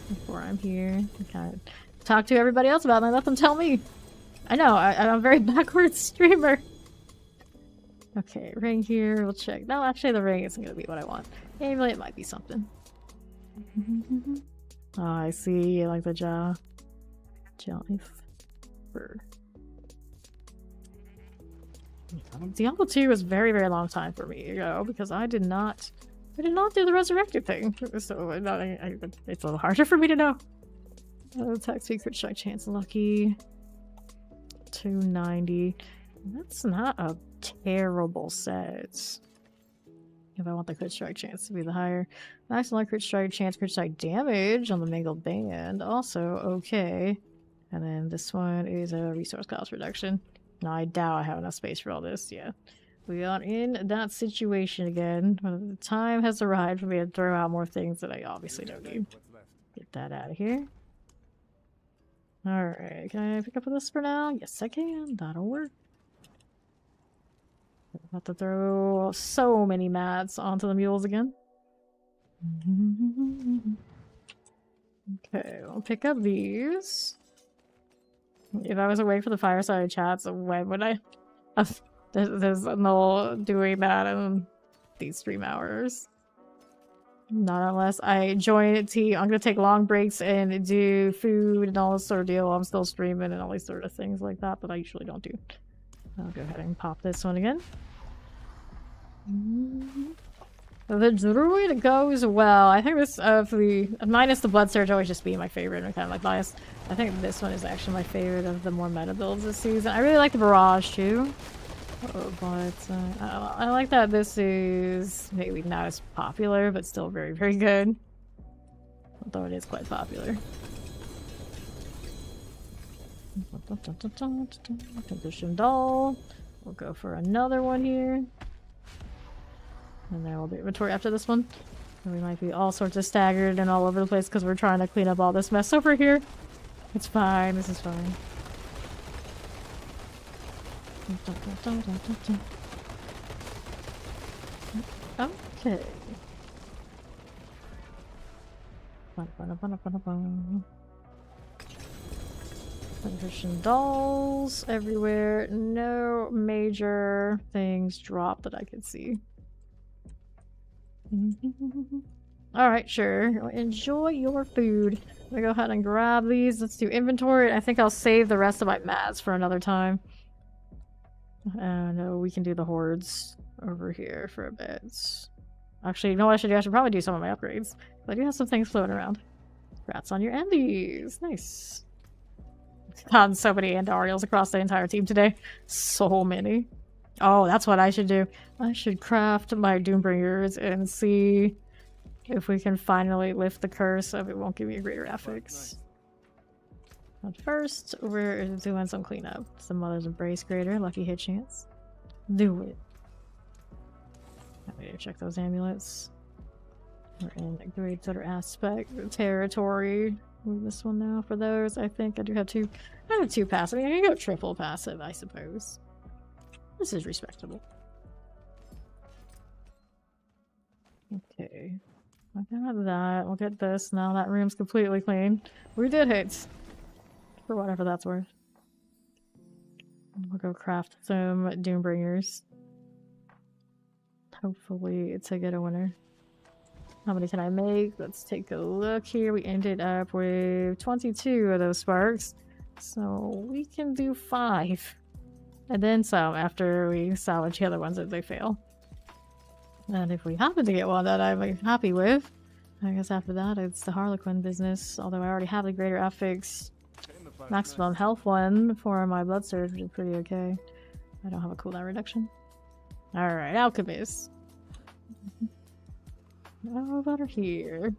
before I'm here. I kind of talk to everybody else about it and let them tell me. I know, I'm a very backwards streamer. Okay, ring here, we'll check. No, actually the ring isn't gonna be what I want. Maybe it might be something. Oh, I see, like the jaw. Life. Bird. Diablo 2 was a very, very long time for me ago because I did not I did not do the resurrected thing, so it's a little harder for me to know. Attack speed, crit strike chance, lucky. 290. That's not a terrible set. If I want the crit strike chance to be the higher. Maximum crit strike chance, crit strike damage on the mangled band. Also okay. And then this one is a resource cost reduction. Now I doubt I have enough space for all this. Yeah. We are in that situation again. The time has arrived for me to throw out more things that I obviously don't need. Get that out of here. Alright, can I pick up this for now? Yes, I can. That'll work. I have to throw so many mats onto the mules again. Okay, I'll pick up these. If I was awake for the fireside chats, when would I? There's no doing that in these stream hours. Not unless I join tea. I'm gonna take long breaks and do food and all this sort of deal. I'm still streaming and all these sort of things like that I usually don't do. I'll go ahead and pop this one again. The druid goes well. I think this minus the blood surge always just being my favorite. I'm kind of like biased. I think this one is actually my favorite of the more meta builds this season. I really like the barrage too. But I like that this is maybe not as popular, but still very, very good. Although it is quite popular. Condition doll. We'll go for another one here. And there will be inventory after this one. And we might be all sorts of staggered and all over the place because we're trying to clean up all this mess over here. It's fine. This is fine. Okay. Christian dolls everywhere. No major things drop that I could see. Alright, sure. Enjoy your food. Let me go ahead and grab these. Let's do inventory. I think I'll save the rest of my mats for another time. No, we can do the hordes over here for a bit. Actually, you know what I should do? I should probably do some of my upgrades. But I do have some things floating around. Congrats on your endies. Nice. Gotten so many Andariels across the entire team today. So many. Oh, that's what I should do. I should craft my Doombringers and see if we can finally lift the curse of it won't give me a greater affix. But first, we're doing some cleanup. Some Mother's Embrace Greater, lucky hit chance. Do it. I need to check those amulets. We're in a greater aspect territory with this one now. For those, I think I do have two. I have two passive. I mean, I can go triple passive, I suppose. This is respectable. Okay. I got that. We'll get this. Now that room's completely clean. We did hit. For whatever that's worth. We'll go craft some Doombringers. Hopefully to get a winner. How many can I make? Let's take a look here. We ended up with 22 of those sparks. So we can do 5. And then some after we salvage the other ones if they fail. And if we happen to get one that I'm happy with, I guess after that it's the Harlequin business. Although I already have the greater affix. Maximum health one for my blood surge, which is pretty okay. I don't have a cooldown reduction. Alright, Alchemist. How about her here?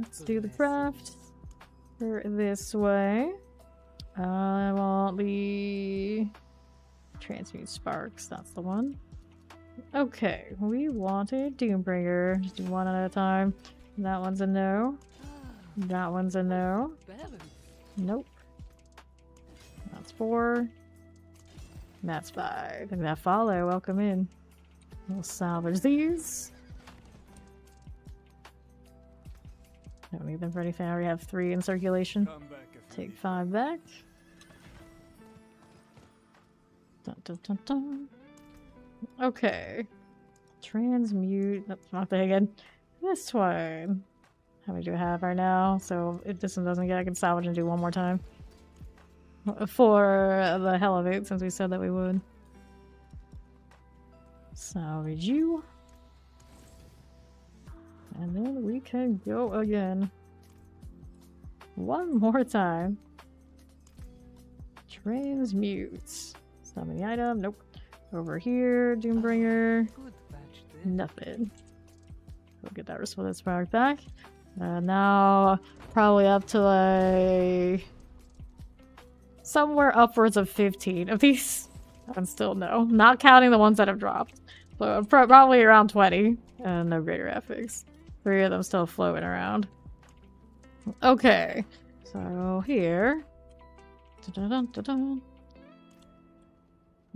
Let's do the craft for this way. I want the transmute sparks. That's the one. Okay, we wanted Doombringer. Just do one at a time. That one's a no. That one's a no. Nope. That's 4. That's 5. And that follow, welcome in. We'll salvage these. Don't need them for anything. I already have 3 in circulation. Take 5 back. Dun, dun, dun, dun. Okay. Transmute. That's not the again. This one. How many do I have right now? So if this one doesn't get, I can salvage and do one more time. For the hell of it, since we said that we would. Salvage you. And then we can go again. One more time. Transmute. Summon the item. Nope. Over here, Doombringer. Good batch there. Nothing. We'll get that response spark back. Now, probably up to like somewhere upwards of 15 of these. And still no. Not counting the ones that have dropped. So probably around 20. And no greater epics. 3 of them still floating around. Okay. So here.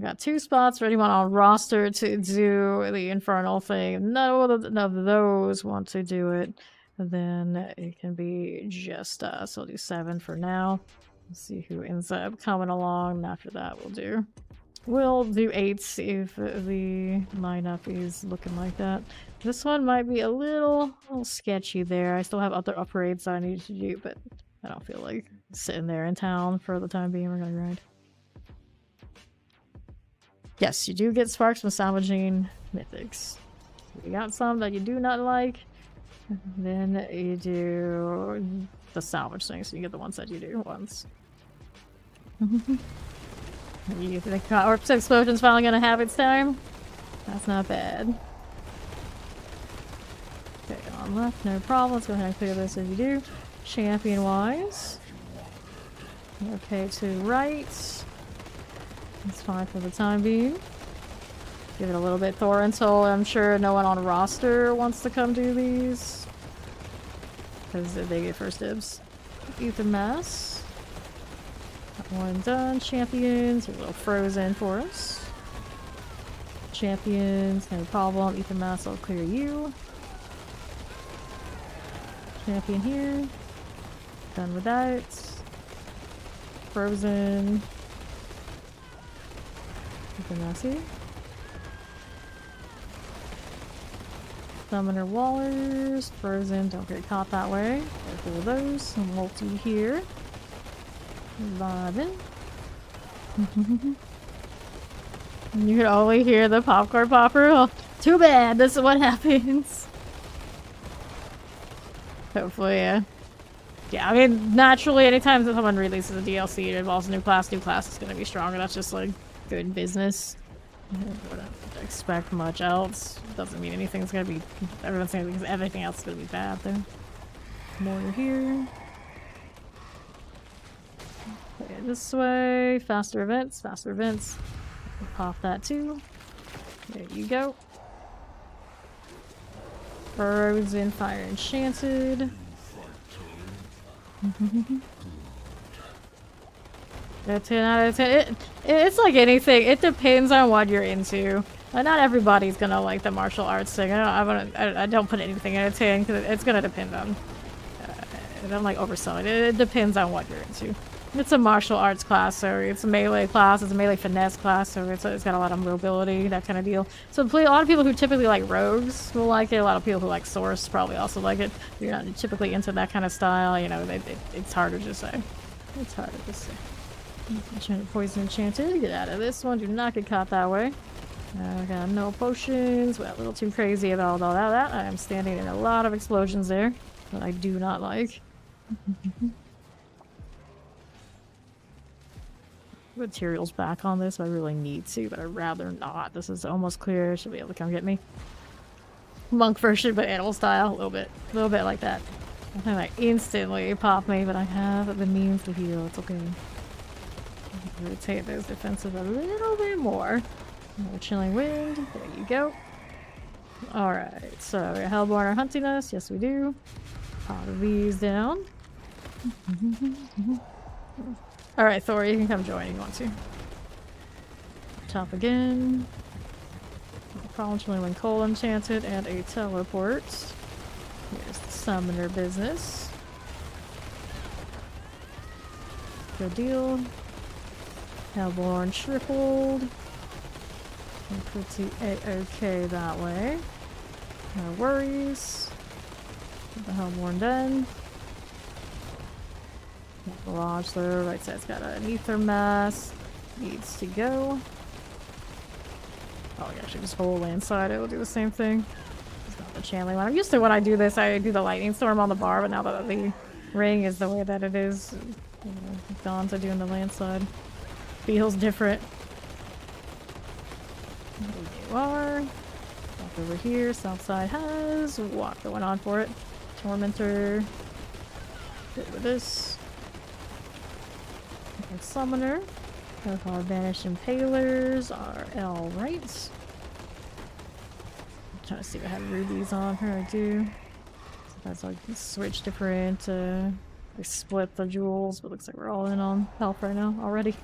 Got 2 spots for anyone on roster to do the infernal thing. None of those want to do it. Then it can be just us. We'll do 7 for now. Let's see who ends up coming along. And after that, we'll do 8 if the lineup is looking like that. This one might be a little sketchy there. I still have other upgrades I need to do, but I don't feel like sitting there in town for the time being. We're gonna grind. Yes, you do get sparks from salvaging mythics. You got some that you do not like, then you do the salvage thing, so you get the ones that you do once. You think Orp's Explosion's finally gonna have its time? That's not bad. Okay, on left, no problem. Let's go ahead and clear this as you do. Champion-wise. Okay, to right. That's fine for the time being. Give it a little bit Thor until I'm sure no one on roster wants to come do these. Because they get first dibs. Ether Mass. That one done. Champions. A little frozen for us. Champions, no problem. Ether Mass will clear you. Champion here. Done with that. Frozen. Ether Mass here. Summoner Wallers. Frozen, don't get caught that way. Careful with those. Multi here. Vibin'. You can only hear the popcorn popper. Oh, too bad, this is what happens. Hopefully, yeah. Yeah, I mean, naturally, anytime that someone releases a DLC, it involves a new class is gonna be stronger. That's just, like, good business. I don't expect much else. Doesn't mean anything's gonna be... Everyone's saying because everything else is gonna be bad, though. More here. Okay, this way. Faster events, faster events. Pop that, too. There you go. Frozen Fire Enchanted. That's 10 out of 10. It's like anything. It depends on what you're into. Not everybody's gonna like the martial arts thing. I don't put anything at a 10 because it's gonna depend on. I don't like overselling it. It depends on what you're into. It's a martial arts class, so it's a melee class. It's a melee finesse class, so it's got a lot of mobility, that kind of deal. So a lot of people who typically like rogues will like it. A lot of people who like source probably also like it. If you're not typically into that kind of style, you know, it's harder to say. It's harder to say. Poison Enchanted, get out of this one. Do not get caught that way. I got no potions. Well, a little too crazy about all that. I am standing in a lot of explosions there that I do not like. Materials back on this. I really need to, but I'd rather not. This is almost clear. Should be able to come get me. Monk version, but animal style. A little bit like that. I think I instantly pop me, but I have the means to heal. It's okay. Rotate those defensive a little bit more. More Chilling Wind. There you go. Alright, so Hellborn are hunting us. Yes, we do. Pop these down. Alright, Thor, you can come join if you want to. Top again. Problem Chilling Wind Coal Enchanted and a teleport. Here's the summoner business. Good deal. Hellborn tripled. Pretty a-okay that way. No worries. Get the Hellborn done. Barrage though, right side's got an ether mass. Needs to go. Oh, yeah, actually just whole land side, it will do the same thing. It's not the channeling one. I'm used to when I do this, I do the lightning storm on the bar, but now that the ring is the way that it is, you know, I've gone to doing the landslide. Feels different. There you are. Walk over here. Southside has walk going on for it. Tormentor. Good with this. And Summoner. Both our Banished Impalers are alright. I'm trying to see if I have rubies on her. I do. Sometimes I can switch different, like split the jewels, but looks like we're all in on health right now already.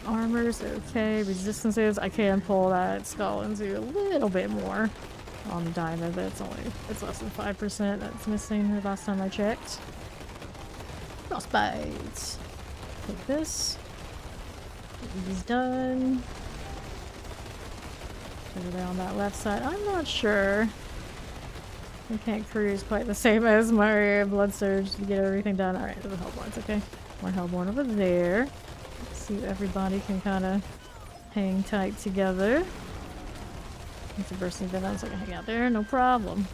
Armor's okay. Resistances, I can pull that skull into a little bit more on the diamond, but it's less than 5% that's missing the last time I checked. Frostbite. Take this. He's done. Over there on that left side. I'm not sure. I can't cruise quite the same as my blood surge to get everything done. Alright, the Hellborn's okay. More Hellborn over there. Let's see if everybody can kind of hang tight together. It's a bursting venom, so I can hang out there, no problem.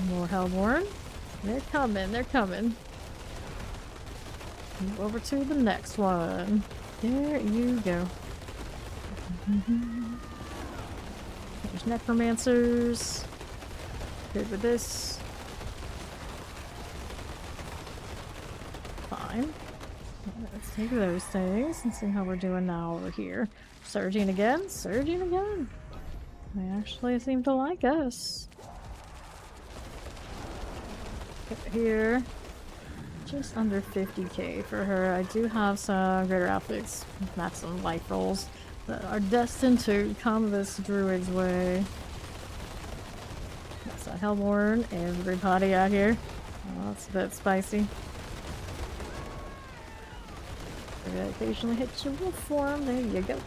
More Hellborn. They're coming, they're coming. Move over to the next one. There you go. There's necromancers. Good with this. Fine. Let's take those things and see how we're doing now over here. Surging again? Surging again. They actually seem to like us. Here. Just under 50k for her. I do have some greater outfits, maximum life rolls that are destined to come this druid's way. That's a Hellborn, everybody out here. Oh, that's a bit spicy. Maybe I occasionally hit your wolf form. There you go.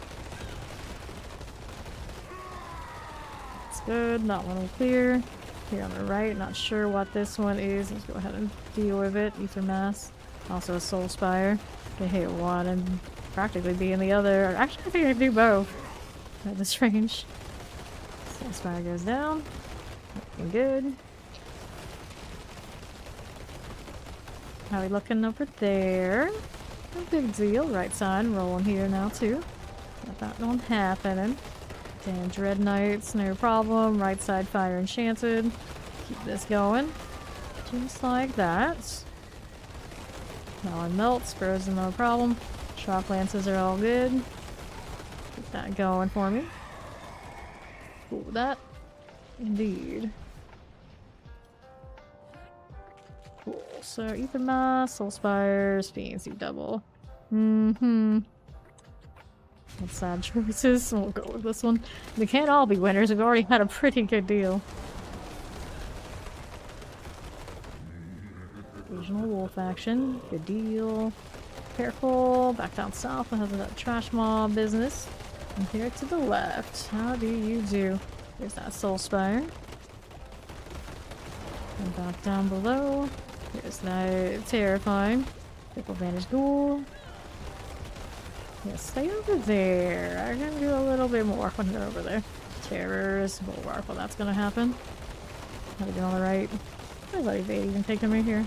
That's good. That one will clear. Here on the right, not sure what this one is. Let's go ahead and deal with it. Ether Mass. Also a Soul Spire. Can hit one and practically be in the other. Actually, I think I can do both at this range. Soul Spire goes down. Looking good. How are we looking over there? No big deal. Right side rolling here now too. Got that one happening. And Dread Knights, no problem. Right side fire enchanted. Keep this going. Just like that. Now it melts, frozen, no problem. Shock lances are all good. Keep that going for me. Cool with that. Indeed. Cool. So Ether Mass, Soul Spires, Fiends, double. That's sad choices. We'll go with this one. They can't all be winners. We've already had a pretty good deal. Occasional wolf action. Good deal. Careful. Back down south. I have that trash mob business. And here to the left. How do you do? There's that Soul Spire. And back down below. Here's that terrifying. Triple Vantage Ghoul. Yeah, stay over there. I'm gonna do a little bit more when they're over there. Terrors, Bulwark, well that's gonna happen. Gotta get on the right. I let evade even take them right here.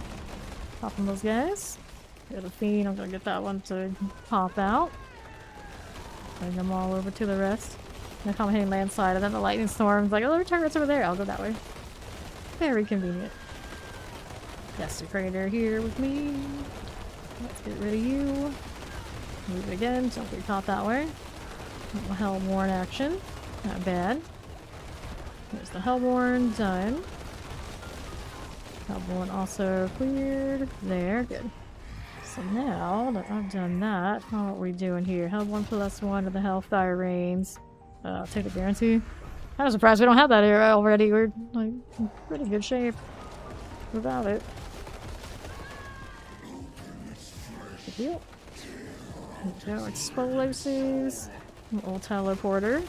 Popping those guys. Got a Fiend, I'm gonna get that one to pop out. Bring them all over to the rest. They're coming hitting landslide, and then the lightning storm's like, oh, there are turrets over there. I'll go that way. Very convenient. Yes, Crater here with me. Let's get rid of you. Move it again, don't get caught that way. Little Hellborn action. Not bad. There's the Hellborn, done. Hellborn also cleared. There, good. So now that I've done that, how are we doing here? Hellborn +1 to the Hellfire Reigns. I'll take the guarantee. Kind of surprised we don't have that here already. We're like in pretty good shape without it. Good deal. Go explosives. Old teleporter.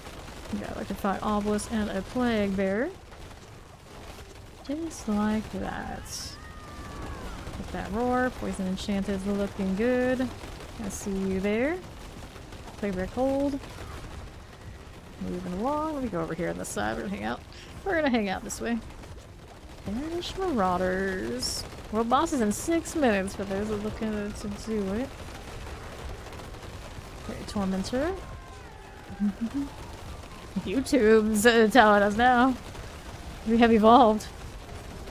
We got electrified obelisk and a plague bearer. Just like that. Get that roar. Poison enchanted looking good. I see you there. Plague bearer cold. Moving along. Let me go over here on this side. We're gonna hang out. We're gonna hang out this way. There's Marauders. World boss is in 6 minutes for those who are looking to do it. Okay, Tormentor. YouTube's telling us now. We have evolved.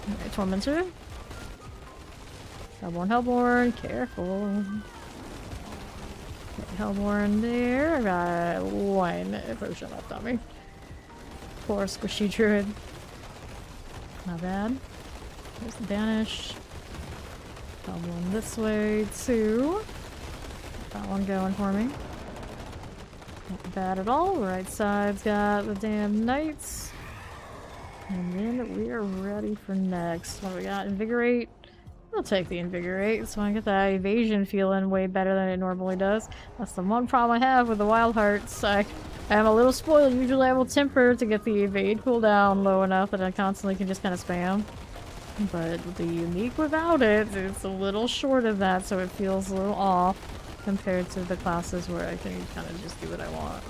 Okay, Tormentor. Hellborn, careful. Okay, Hellborn there. I got 1 potion left on me. Poor squishy druid. Not bad. There's the banish. Hellborn this way too. Got 1 going for me. Not bad at all. Right side's got the damn knights. And then we are ready for next. What do we got? Invigorate. I'll take the Invigorate, so I get that evasion feeling way better than it normally does. That's the one problem I have with the Wild Hearts. I am a little spoiled. Usually I will temper to get the evade cooldown low enough that I constantly can just kind of spam. But the unique without it, it's a little short of that, so it feels a little off compared to the classes where I can kind of just do what I want.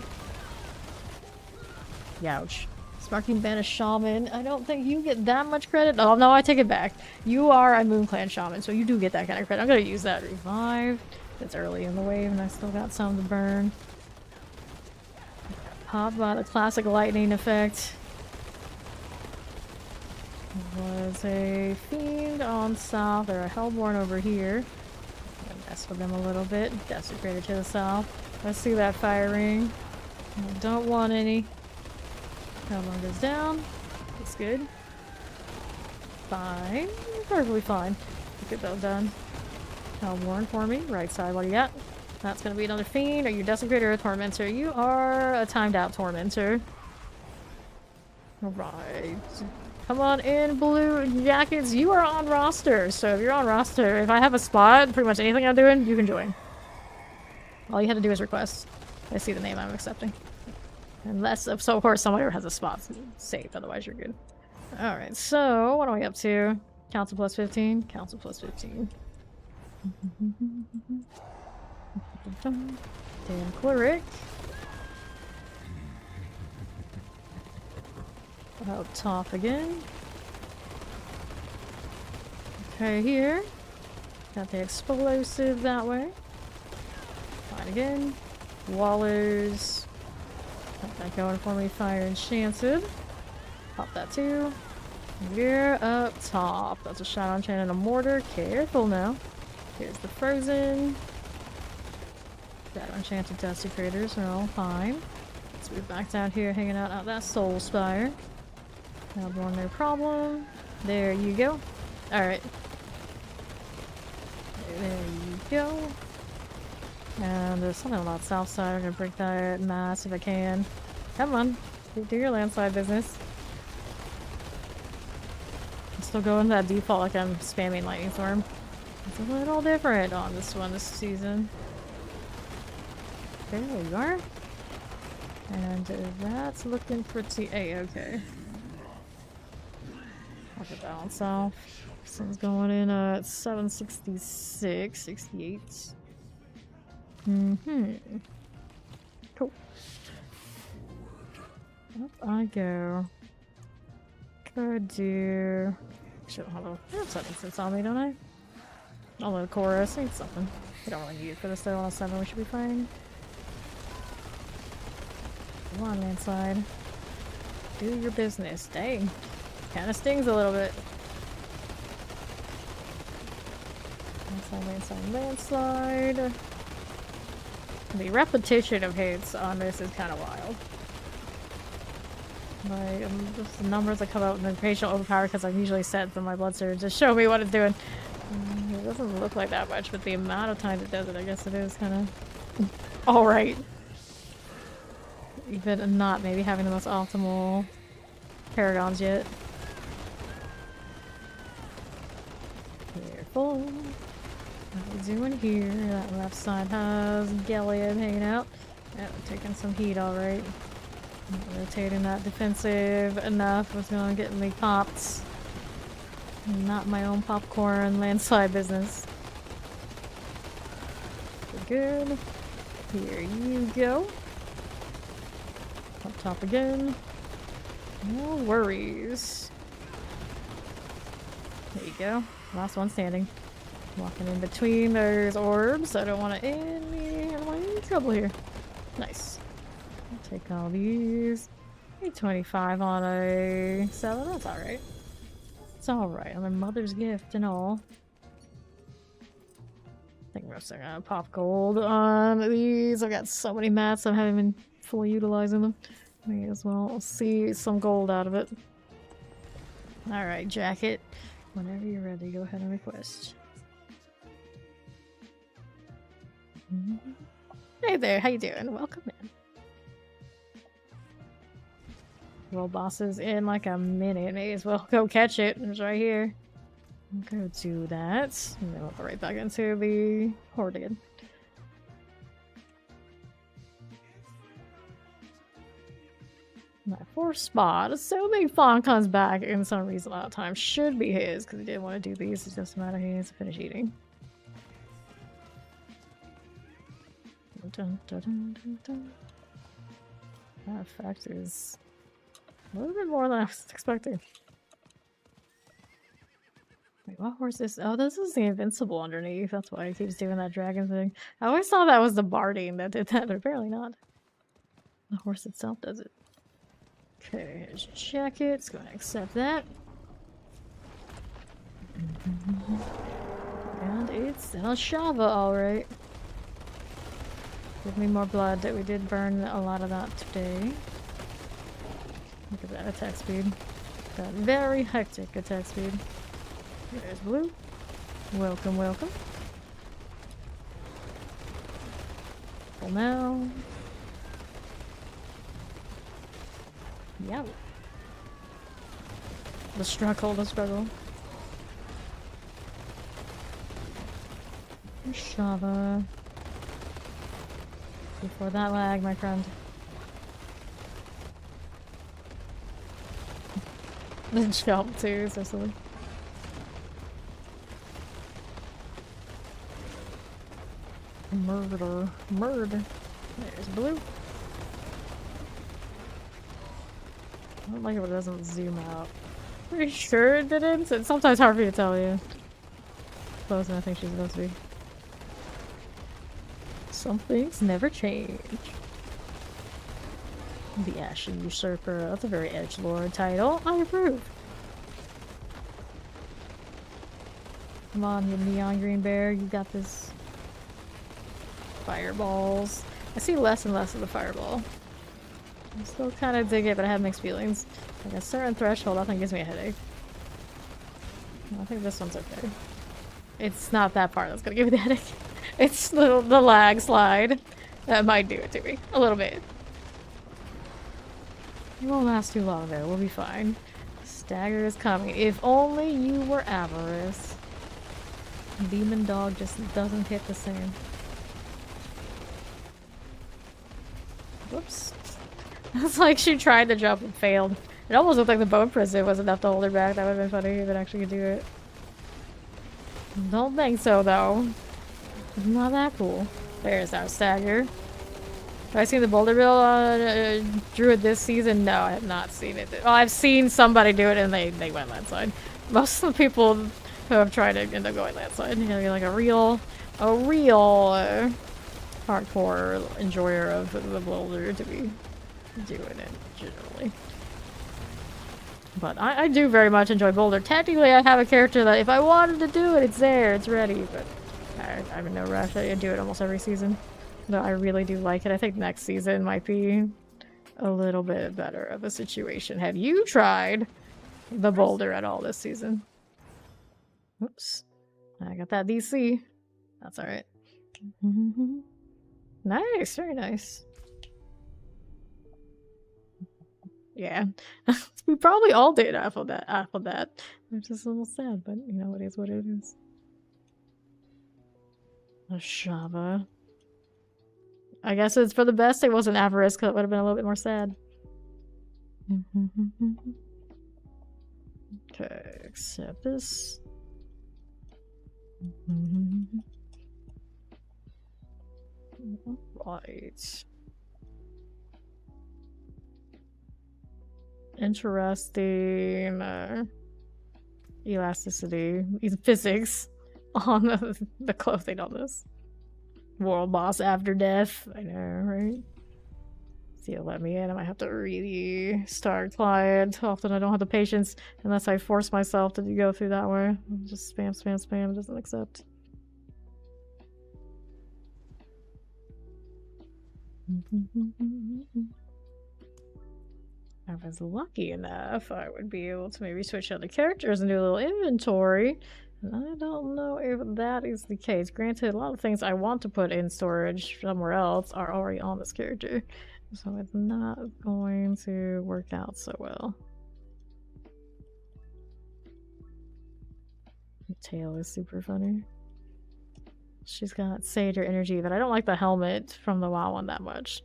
Youch. Sparking Banish Shaman. I don't think you get that much credit. Oh no, I take it back. You are a Moon Clan Shaman, so you do get that kind of credit. I'm gonna use that revive. It's early in the wave and I still got some to burn. Pop by the classic lightning effect. Was a fiend on south, or a Hellborn over here. I'm gonna mess with them a little bit. Desecrator to the south. Let's see that fire ring. I don't want any. Hellborn goes down. That's good. Fine. Perfectly fine. Get that done. Hellborn for me. Right side, what do you got? That's gonna be another fiend. Are you Desecrator or a Tormentor? You are a timed out Tormentor. Alright. Come on in, blue jackets. You are on roster. So if you're on roster, if I have a spot, pretty much anything I'm doing, you can join. All you have to do is request. I see the name I'm accepting. Unless, so of course, someone has a spot saved. Otherwise, you're good. Alright, so what are we up to? Council plus 15? Council plus 15. Damn cleric. Up top again. Okay, here. Got the explosive that way. Fine again. Wallers. Got that going for me. Fire enchanted. Pop that too. We're up top. That's a shot on chain and a mortar. Careful now. Here's the frozen. Shadow enchanted desecrators are all fine. Let's move back down here, hanging out at that soul spire. Hellborn, no problem. There you go. Alright. There you go. And there's something on that south side. I'm gonna break that mass if I can. Come on. Do your landslide business. I'm still going to that default like I'm spamming Lightning Storm. It's a little different on this one this season. There you are. And that's looking pretty A-okay. I'll get that one south. This one's going in at 766, 68. Cool. Up I go. Could do. Shit, hold on. I have 76 on me, don't I? Although chorus needs something. We don't really need it for this though. On a 7, we should be fine. Come on, landslide. Do your business. Dang. Kinda stings a little bit. Landslide, landslide, landslide. The repetition of hits on this is kind of wild. Like, just the numbers that come out in the patient overpower because I'm usually set for my blood surge. Just show me what it's doing. It doesn't look like that much, but the amount of times it does it, I guess it is kind of alright. Even not maybe having the most optimal paragons yet. Careful. What are we doing here? That left side has Galleon hanging out. Yeah, we're taking some heat alright. Rotating that defensive enough was gonna get me popped. Not my own popcorn landslide business. We're good. Here you go. Up top again. No worries. There you go. Last one standing. Walking in between those orbs. I don't want to any trouble here. Nice. I'll take all these. 25 on a 7. That's alright. It's alright. I'm a mother's gift and all. I think we're also gonna pop gold on these. I've got so many mats, I haven't been fully utilizing them. May as well see some gold out of it. Alright, jacket. Whenever you're ready, go ahead and request. Hey there, how you doing? Welcome in. World boss is in like a minute. May as well go catch it. It's right here. Go do that. And then we'll go right back into the horde again. My 4th spot, assuming Fawn comes back in some reasonable amount of time, should be his, because he didn't want to do these. It's just a matter he needs to finish eating. Dun, dun, dun, dun, dun. That effect is a little bit more than I was expecting. Wait, what horse is this? Oh, this is the invincible underneath. That's why he keeps doing that dragon thing. I always thought that was the Barding that did that, but apparently not. The horse itself does it. Okay, here's your jacket. Let's go ahead and accept that. And it's a Shava, alright. Give me more blood. That we did burn a lot of that today. Look at that attack speed. That very hectic attack speed. There's blue. Welcome, welcome. Well, now. Yeah. The struggle, the struggle. Shava. Before that lag, my friend. The jump too, so silly. Murder. Murder. There's blue. I don't like it when it doesn't zoom out. Pretty sure it didn't. It's sometimes hard for me to tell you. Close than I think she's supposed to be. Some things never change. The Ashen Usurper. That's a very edgelord title. I approve. Come on, you neon green bear. You got this. Fireballs. I see less and less of the fireball. I still kind of dig it, but I have mixed feelings. Like a certain threshold, I think gives me a headache. I think this one's okay. It's not that part that's gonna give me the headache. It's the lag slide that might do it to me a little bit. It won't last too long though. We'll be fine. Stagger is coming. If only you were Avarice. Demon Dog just doesn't hit the same. Whoops. It's like she tried to jump and failed. It almost looked like the bone prison was enough to hold her back. That would have been funny if it actually could do it. Don't think so, though. It's not that cool. There's our stagger. Have I seen the boulder bill druid this season? No, I have not seen it. Well, I've seen somebody do it and they went landslide. Most of the people who have tried it end up going landslide. You know, you're like a real hardcore enjoyer of the boulder to be doing it generally. But I do very much enjoy boulder. Technically, I have a character that if I wanted to do it, it's there, it's ready. But I'm in no rush. I do it almost every season. Though I really do like it. I think next season might be a little bit better of a situation. Have you tried the boulder at all this season? Oops. I got that DC. That's alright. Nice, very nice. Yeah. We probably all did after that. Which is a little sad, but you know, it is what it is. A Shava. I guess it's for the best it wasn't Avarice, because it would have been a little bit more sad. Okay, accept this. Right. interesting elasticity, physics on the clothing on this. World boss after death. I know, right? See, it'll let me in. I might have to really start client. Often I don't have the patience unless I force myself to go through that way. Just spam, spam, spam. It doesn't accept. If I was lucky enough, I would be able to maybe switch out the characters and do a little inventory. And I don't know if that is the case. Granted, a lot of things I want to put in storage somewhere else are already on this character. So it's not going to work out so well. The tail is super funny. She's got Satyr energy, but I don't like the helmet from the WoW one that much.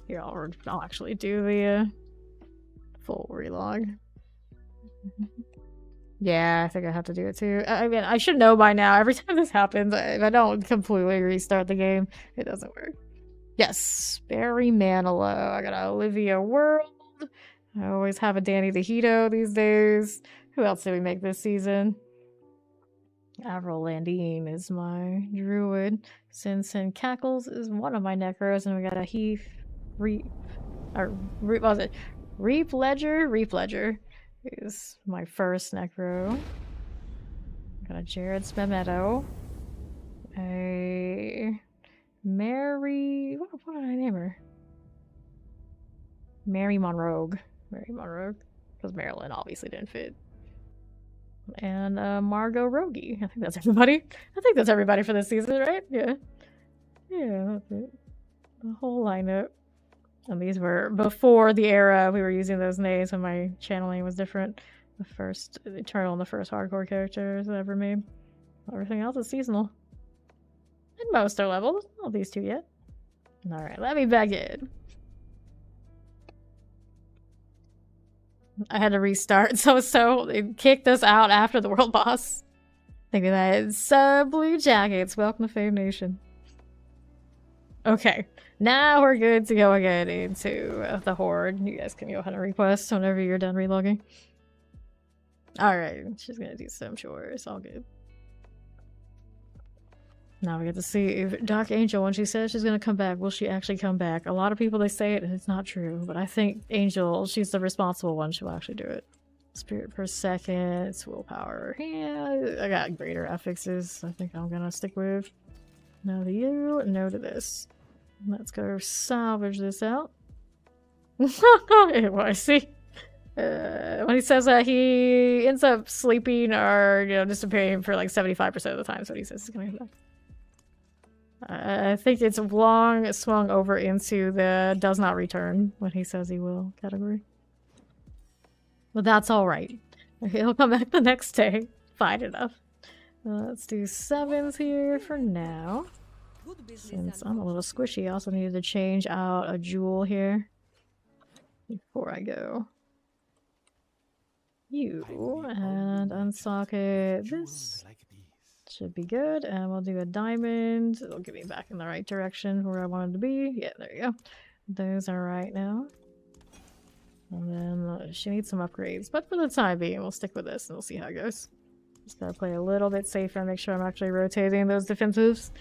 Here, I'll actually do the full relog. Yeah, I think I have to do it too. I mean, I should know by now. Every time this happens, if I don't completely restart the game, it doesn't work. Yes, Barry Manilow. I got Olivia World. I always have a Danny the Hito these days. Who else did we make this season? Avril Landine is my druid. Sinsen Cackles is one of my necros, and we got a Heath Reap. Or what was it? Reap Ledger? Reap Ledger is my first necro. Got a Jared Spemetto. A Mary. What did I name her? Mary Monroe. Mary Monroe. Because Marilyn obviously didn't fit. And Margot Rogie. I think that's everybody. I think that's everybody for this season, right? Yeah. Yeah, that's it. The whole lineup. And these were before the era we were using those names when my channel name was different. The first Eternal and the first hardcore characters I ever made. Everything else is seasonal. And most are leveled. Not these two yet. Alright, let me back in. I had to restart, so it kicked us out after the world boss. Thinking that Blue Jackets, welcome to Fame Nation. Okay, now we're good to go again into the Horde. You guys can go ahead and request whenever you're done relogging. Alright, she's gonna do some chores, all good. Now we get to see if Dark Angel, when she says she's gonna come back, will she actually come back? A lot of people, they say it and it's not true, but I think Angel, she's the responsible one, she'll actually do it. Spirit per second, willpower. Yeah, I got greater affixes. I think I'm gonna stick with. No to you, no to this. Let's go salvage this out. I see. When he says that he ends up sleeping or, disappearing for like 75% of the time, that's what he says he's gonna come back. I think it's long swung over into the does not return when he says he will category. But that's alright. He'll come back the next day. Fine enough. Let's do 7s here for now. Since I'm a little squishy, I also needed to change out a jewel here before I go. You and unsocket this. Should be good, and we'll do a diamond. It'll get me back in the right direction where I wanted to be. Yeah, there you go. Those are right now. And then she needs some upgrades, but for the time being, we'll stick with this and we'll see how it goes. Just gotta play a little bit safer and make sure I'm actually rotating those defensives.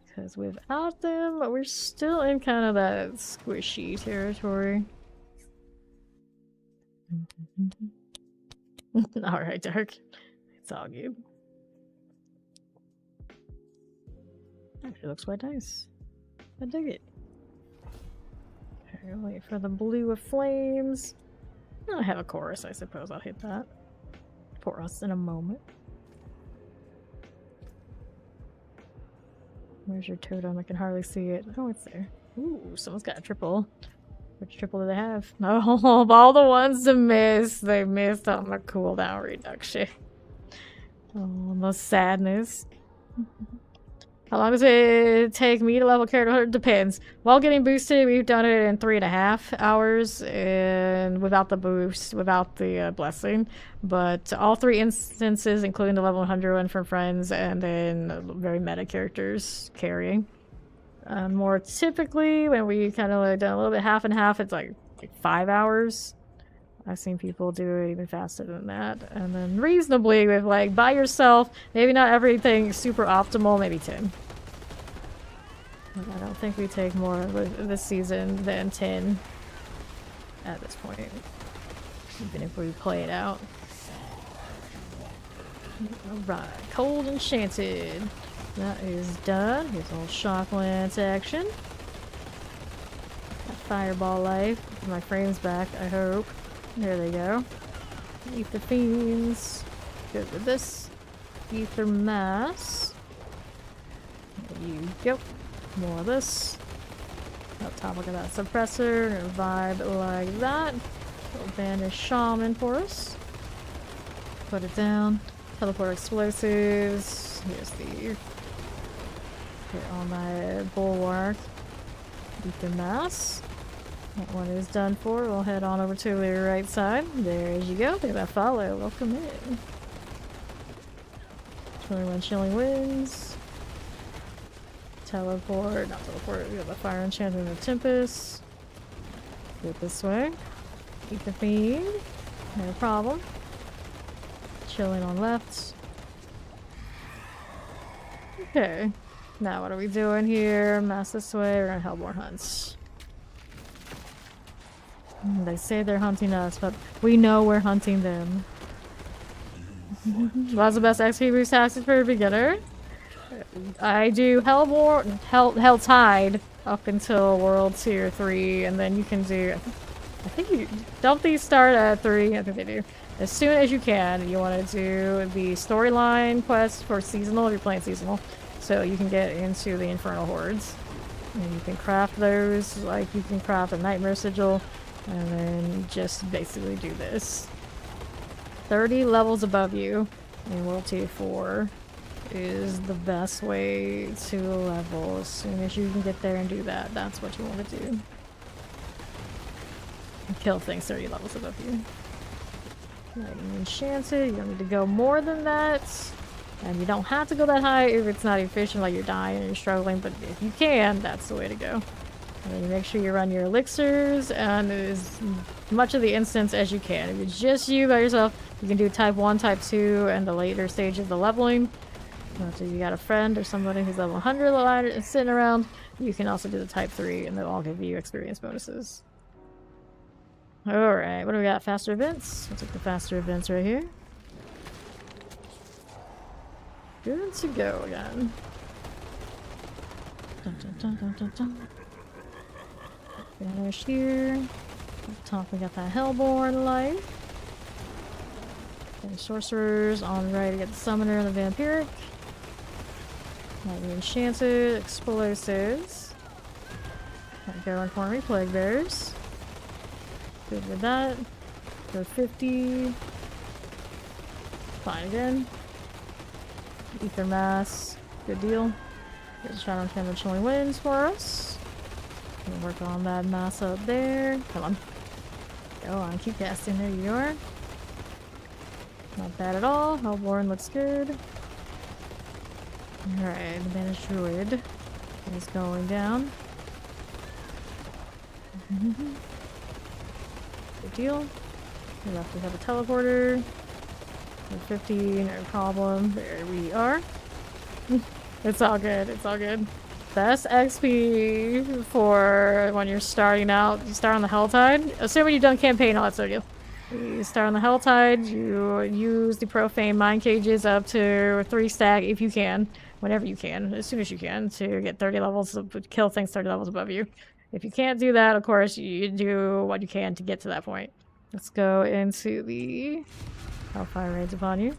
Because without them, we're still in kind of that squishy territory. Alright, Dark. It's all good. Actually looks quite nice. I dig it. Okay, wait for the blue of flames. I have a chorus, I suppose I'll hit that for us in a moment. Where's your totem? I can hardly see it. Oh, it's there. Ooh, someone's got a triple. Which triple do they have? Oh, of all the ones to miss, they missed on the cooldown reduction. Oh, the sadness. How long does it take me to level character? It depends. While getting boosted, we've done it in 3.5 hours, and without the boost, without the blessing. But all 3 instances, including the level 100 one from friends, and then very meta characters carrying. More typically, when we kind of done a little bit half and half, it's like 5 hours. I've seen people do it even faster than that. And then reasonably with like by yourself, maybe not everything super optimal, maybe 10. But I don't think we take more this season than 10 at this point. Even if we play it out. Alright, Cold Enchanted. That is done. Here's a little shock lance action. Got fireball life. My frame's back, I hope. There they go. Ether Fiends. Good with this. Ether Mass. There you go. More of this. Up top, look at that suppressor. And vibe like that. Little Banish Shaman for us. Put it down. Teleport explosives. Here's the hit on my bulwark. Ether Mass. That one is done for. We'll head on over to the right side. There you go. Look at that follow. Welcome in. 21 Chilling Winds. Teleport. Not teleport. We got the Fire Enchantment and the Tempest. Do it this way. Ether Fiend. No problem. Chilling on left. Okay. Now what are we doing here? Mass this way. We're gonna Hellborn hunts. They say they're hunting us, but we know we're hunting them. What's the best XP boost tactic for a beginner? I do Helltide up until World Tier 3, and then you can do... I think you... Don't these start at 3? I think they do. As soon as you can, you want to do the storyline quest for seasonal if you're playing seasonal. So you can get into the Infernal Hordes. And you can craft those, like you can craft a Nightmare Sigil. And then just basically do this. 30 levels above you in World Tier 4 is the best way to level. As soon as you can get there and do that, that's what you want to do. And kill things 30 levels above you. Lightning Enchanted, you don't need to go more than that. And you don't have to go that high if it's not efficient, like you're dying and you're struggling, but if you can, that's the way to go. And then you make sure you run your elixirs and as much of the instance as you can. If it's just you by yourself, you can do type 1, type 2, and the later stage of the leveling. So if you got a friend or somebody who's level 100 sitting around, you can also do the type 3 and they'll all give you experience bonuses. Alright, what do we got? Faster events? We'll take the faster events right here. Good to go again. Dun, dun, dun, dun, dun, dun. Finish here. Up top we got that Hellborn life. And sorcerers on the right, we got the Summoner and the Vampiric. Lightning Enchanted, explosives. Not going for me, Plague Bears. Good with that. Go 50. Fine again. Ether Mass. Good deal. Here's Shadow and Camera Chilling Winds for us. Gonna work on that mass up there. Come on. Go on, keep casting. There you are. Not bad at all. Hellborn looks good. Alright, the Banished Druid is going down. Good deal. We left we have a teleporter. 50, no problem. There we are. It's all good, it's all good. Best XP for when you're starting out. You start on the Helltide. Assuming you've done campaign, all that sort of deal. You start on the Helltide, you use the Profane Mind Cages up to 3 stack if you can. Whenever you can, as soon as you can, to get 30 levels, kill things 30 levels above you. If you can't do that, of course, you do what you can to get to that point. Let's go into the Hellfire Raids upon you.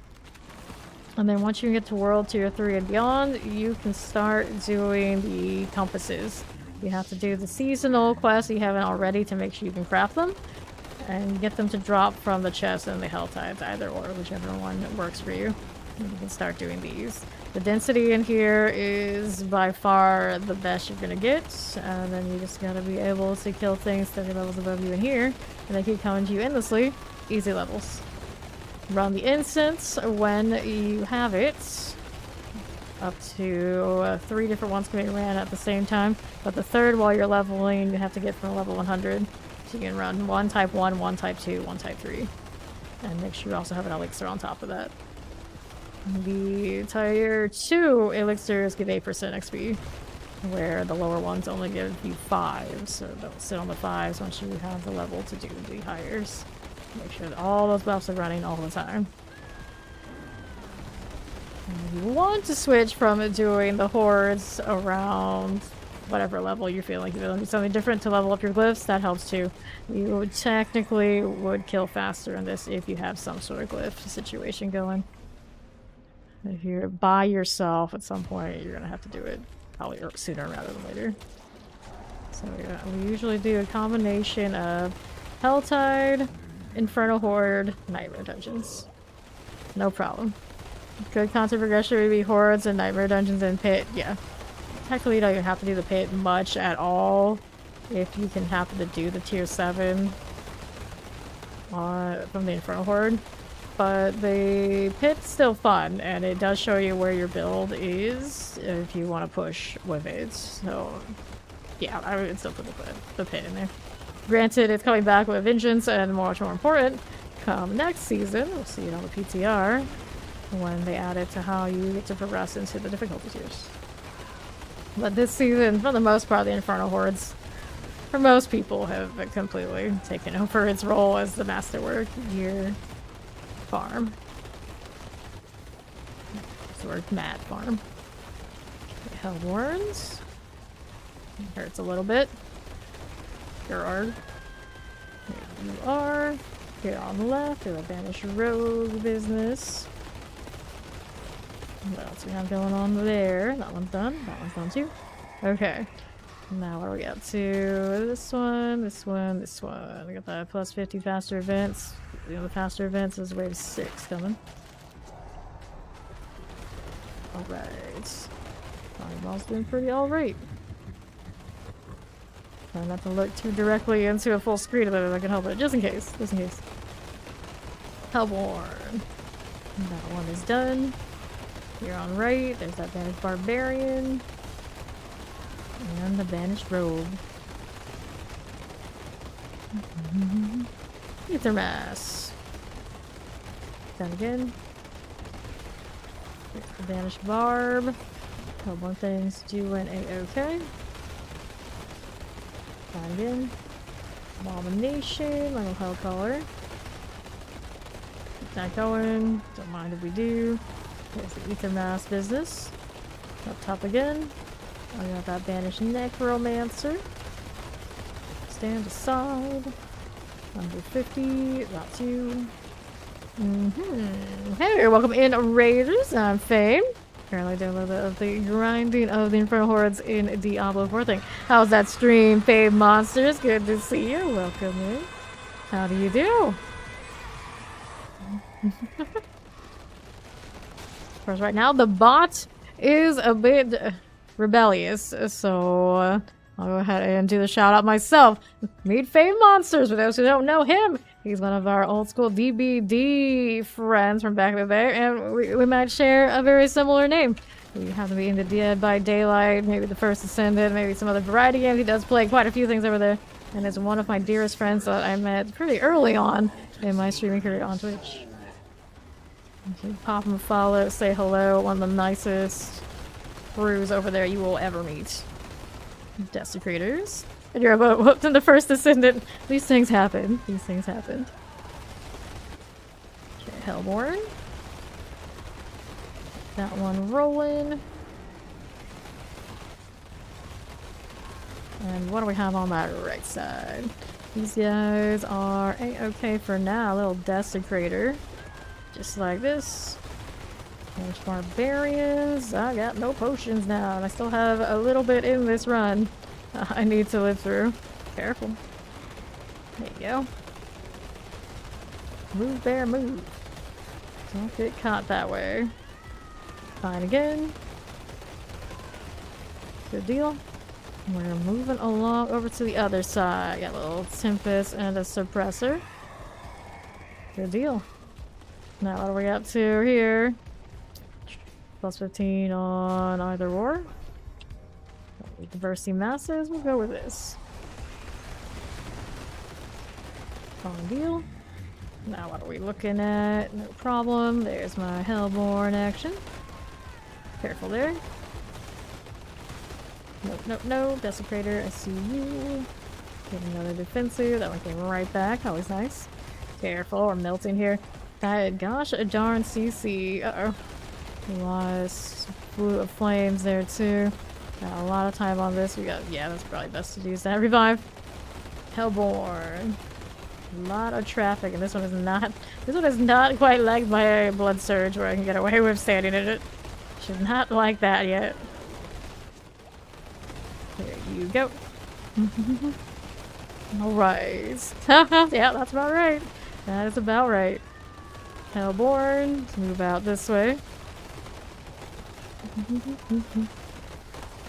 And then once you get to World Tier 3 and beyond, you can start doing the compasses. You have to do the seasonal quests you haven't already to make sure you can craft them. And get them to drop from the chest and the Helltides, either or, whichever one works for you. And you can start doing these. The density in here is by far the best you're gonna get. And then you just gotta be able to kill things 30 levels above you in here. And they keep coming to you endlessly. Easy levels. Run the instance when you have it. Up to 3 different ones can be ran at the same time. But the third, while you're leveling, you have to get from level 100 So you can run one type 1, one type 2, one type 3. And make sure you also have an elixir on top of that. The tier 2 elixirs give 8% XP, where the lower ones only give you 5, so don't sit on the 5s once you have the level to do the hires. Make sure that all those buffs are running all the time. And if you want to switch from doing the hordes around whatever level you feel like you're doing something different to level up your glyphs, that helps too. You technically would kill faster in this if you have some sort of glyph situation going. If you're by yourself at some point, you're gonna have to do it probably sooner rather than later. So yeah, we usually do a combination of Helltide, Infernal Horde, Nightmare Dungeons. No problem. Good content progression would be Hordes and Nightmare Dungeons and Pit. Yeah. Technically you don't even have to do the Pit much at all if you can happen to do the tier 7 from the Infernal Horde. But the Pit's still fun, and it does show you where your build is if you want to push with it. So, yeah, I would still put the Pit in there. Granted, it's coming back with Vengeance, and much more important, come next season, we'll see it on the PTR, when they add it to how you get to progress into the difficulty tiers. But this season, for the most part, the Infernal Hordes, for most people, have completely taken over its role as the masterwork gear farm. Or mad farm. Okay, Hellborns. Hurts a little bit. Gerard. Here you are. Here on the left, do the Banished Rogue business. What else we have going on there? That one's done. That one's done too. Okay. Now what are we up to? This one, this one, this one. We got the plus 50 faster events. You know, the faster events is wave 6 coming. Alright. Fireball's doing pretty alright. Try not to look too directly into a full screen of it if I can help it. Just in case. Just in case. Hellborn. That one is done. Here on right, there's that Banished Barbarian. And the Banished Rogue. Ether Mass. Done again. Here's the Banished Barb. Hellborn things doing a-okay. Done again. Abomination, Little Hellcaller. Keep that going. Don't mind if we do. There's the Ether Mass business. Up top again. I got that Banished Necromancer. Stand aside. Under 50. That's you. Hey, welcome in, Raiders. I'm Fame. Apparently doing a little bit of the grinding of the Infernal Hordes in Diablo 4 thing. How's that stream, Fame Monsters? Good to see you. Welcome in. How do you do? Of course, right now the bot is a bit rebellious, so I'll go ahead and do the shout out myself. Meet Fame Monsters. For those who don't know him, he's one of our old school DBD friends from back in the day, and we might share a very similar name. We happen to be into Dead by Daylight, maybe the First Ascendant, maybe some other variety games. He does play quite a few things over there, and is one of my dearest friends that I met pretty early on in my streaming career on Twitch. Pop him a follow, say hello. One of the nicest crews over there you will ever meet. Desecrators. And you're about whooped in the First Ascendant. These things happen. These things happen. Okay, Hellborn. That one rolling. And what do we have on that right side? These guys are a-okay for now. A little Desecrator. Just like this. There's Barbarians. I got no potions now, and I still have a little bit in this run I need to live through. Careful. There you go. Move, bear, move. Don't get caught that way. Fine again. Good deal. We're moving along over to the other side. Got a little Tempest and a Suppressor. Good deal. Now what are we up to here? Plus 15 on either war. Diversity masses, we'll go with this. Fine deal. Now what are we looking at? No problem. There's my Hellborn action. Careful there. Nope, nope, nope. Desecrator, I see you. Get another defensive. That one came right back. Always nice. Careful, we're melting here. Gosh, a darn CC. Uh-oh. Lost blue of flames there too. Got a lot of time on this. We got, yeah, that's probably best to use that revive. Hellborn. A lot of traffic, and this one is not quite like my blood surge where I can get away with standing in it. Should not like that yet. There you go. Alright. Yeah, that's about right. That is about right. Hellborn, let's move out this way.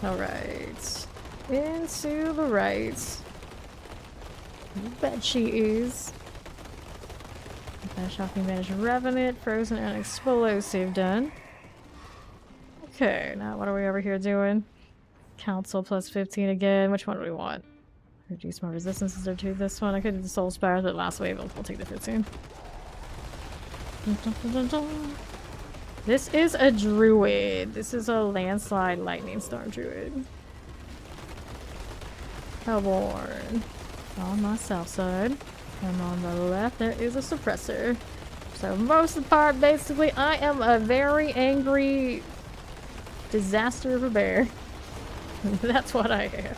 Alright. Into the right. You bet she is. Shocking Vanish Revenant, Frozen and Explosive done. Okay, now what are we over here doing? Council plus 15 again. Which one do we want? Reduce more resistances or to this one. I could do the Soul Spires, but last wave we'll take the 15. This is a druid. This is a landslide lightning storm druid. Hellborn. On my south side. And on the left there is a suppressor. So most of the part, basically, I am a very angry disaster of a bear. That's what I am.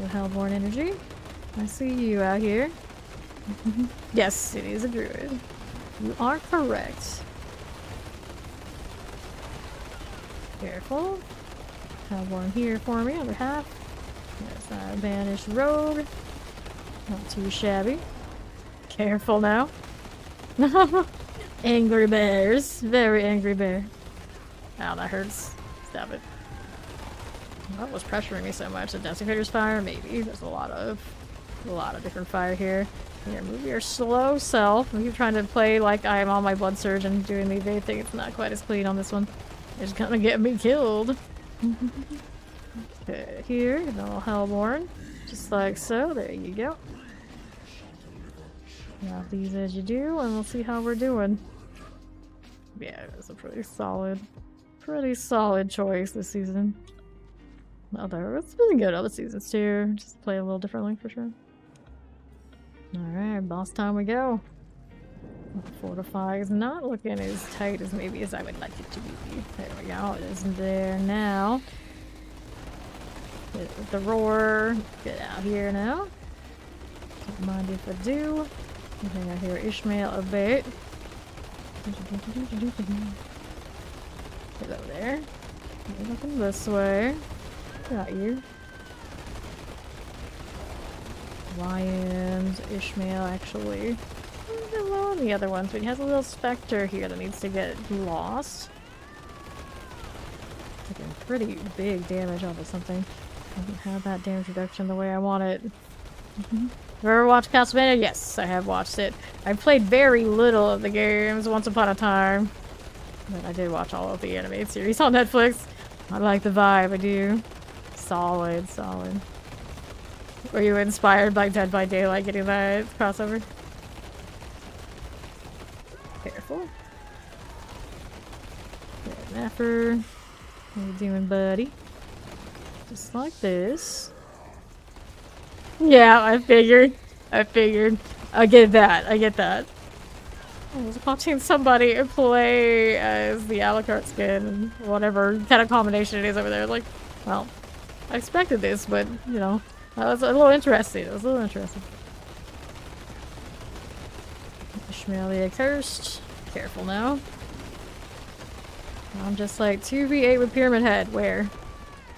Hellborn energy. I see you out here. Yes, it is a druid. You are correct. Careful. Hellborn here for me on behalf. There's that banished rogue. Not too shabby. Careful now. Angry bears. Very angry bear. Ow, that hurts. Stab it. What was pressuring me so much? The Desecrator's fire? Maybe. There's a lot of different fire here. Here, move your slow self. You're trying to play like I'm on my blood surge and doing the evade thing. It's not quite as clean on this one. It's gonna get me killed. Okay, here, a little Hellborn. Just like so. There you go. Got these as you do, and we'll see how we're doing. Yeah, it was a pretty solid choice this season. It's been good other seasons too. Just play a little differently for sure. Alright, boss time we go. Fortify is not looking as tight as maybe as I would like it to be. There we go, it is there now. Hit it with the roar. Get out here now. Don't mind if I do. I think I hear Ishmael a bit. Hello there. You're looking this way. Got you. Lions, Ishmael, actually. Hello on the other ones, but he has a little specter here that needs to get lost. Taking pretty big damage off of something. Doesn't have that damage reduction the way I want it. Have you ever watched Castlevania? Yes, I have watched it. I played very little of the games once upon a time. But I did watch all of the animated series on Netflix. I like the vibe, I do. Solid, solid. Were you inspired by Dead by Daylight getting that crossover? Careful. Napper. How you doing, buddy? Just like this. Yeah, I figured. I get that. I was watching somebody play as the Alucard skin, whatever kind of combination it is over there. Like, well, I expected this, but, you know, I was a little interested. Ishmael the Accursed. Careful now. I'm just like 2v8 with Pyramid Head. Where?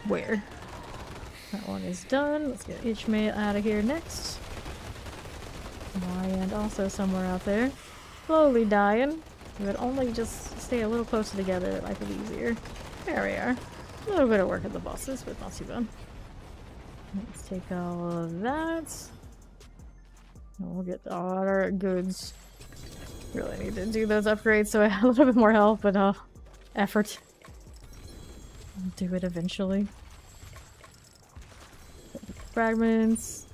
That one is done. Let's get Ishmael out of here next. My end also somewhere out there. Slowly dying. If it would only just stay a little closer together, life would be easier. There we are. A little bit of work at the bosses, but not too bad. Let's take all of that. And we'll get all our goods. Really need to do those upgrades so I have a little bit more health, but effort. I'll do it eventually. fragments.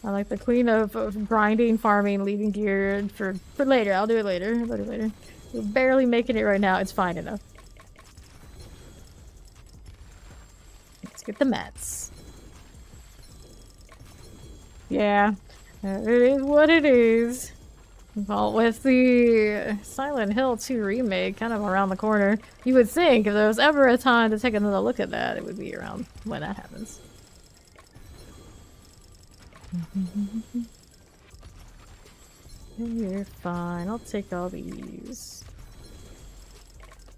I like the queen of grinding, farming, leaving gear for later. I'll do it later. I'll do it later. We're barely making it right now. It's fine enough. Let's get the mats. Yeah, it is what it is. Well, with the Silent Hill 2 remake kind of around the corner, you would think if there was ever a time to take another look at that, it would be around when that happens. You're fine. I'll take all these.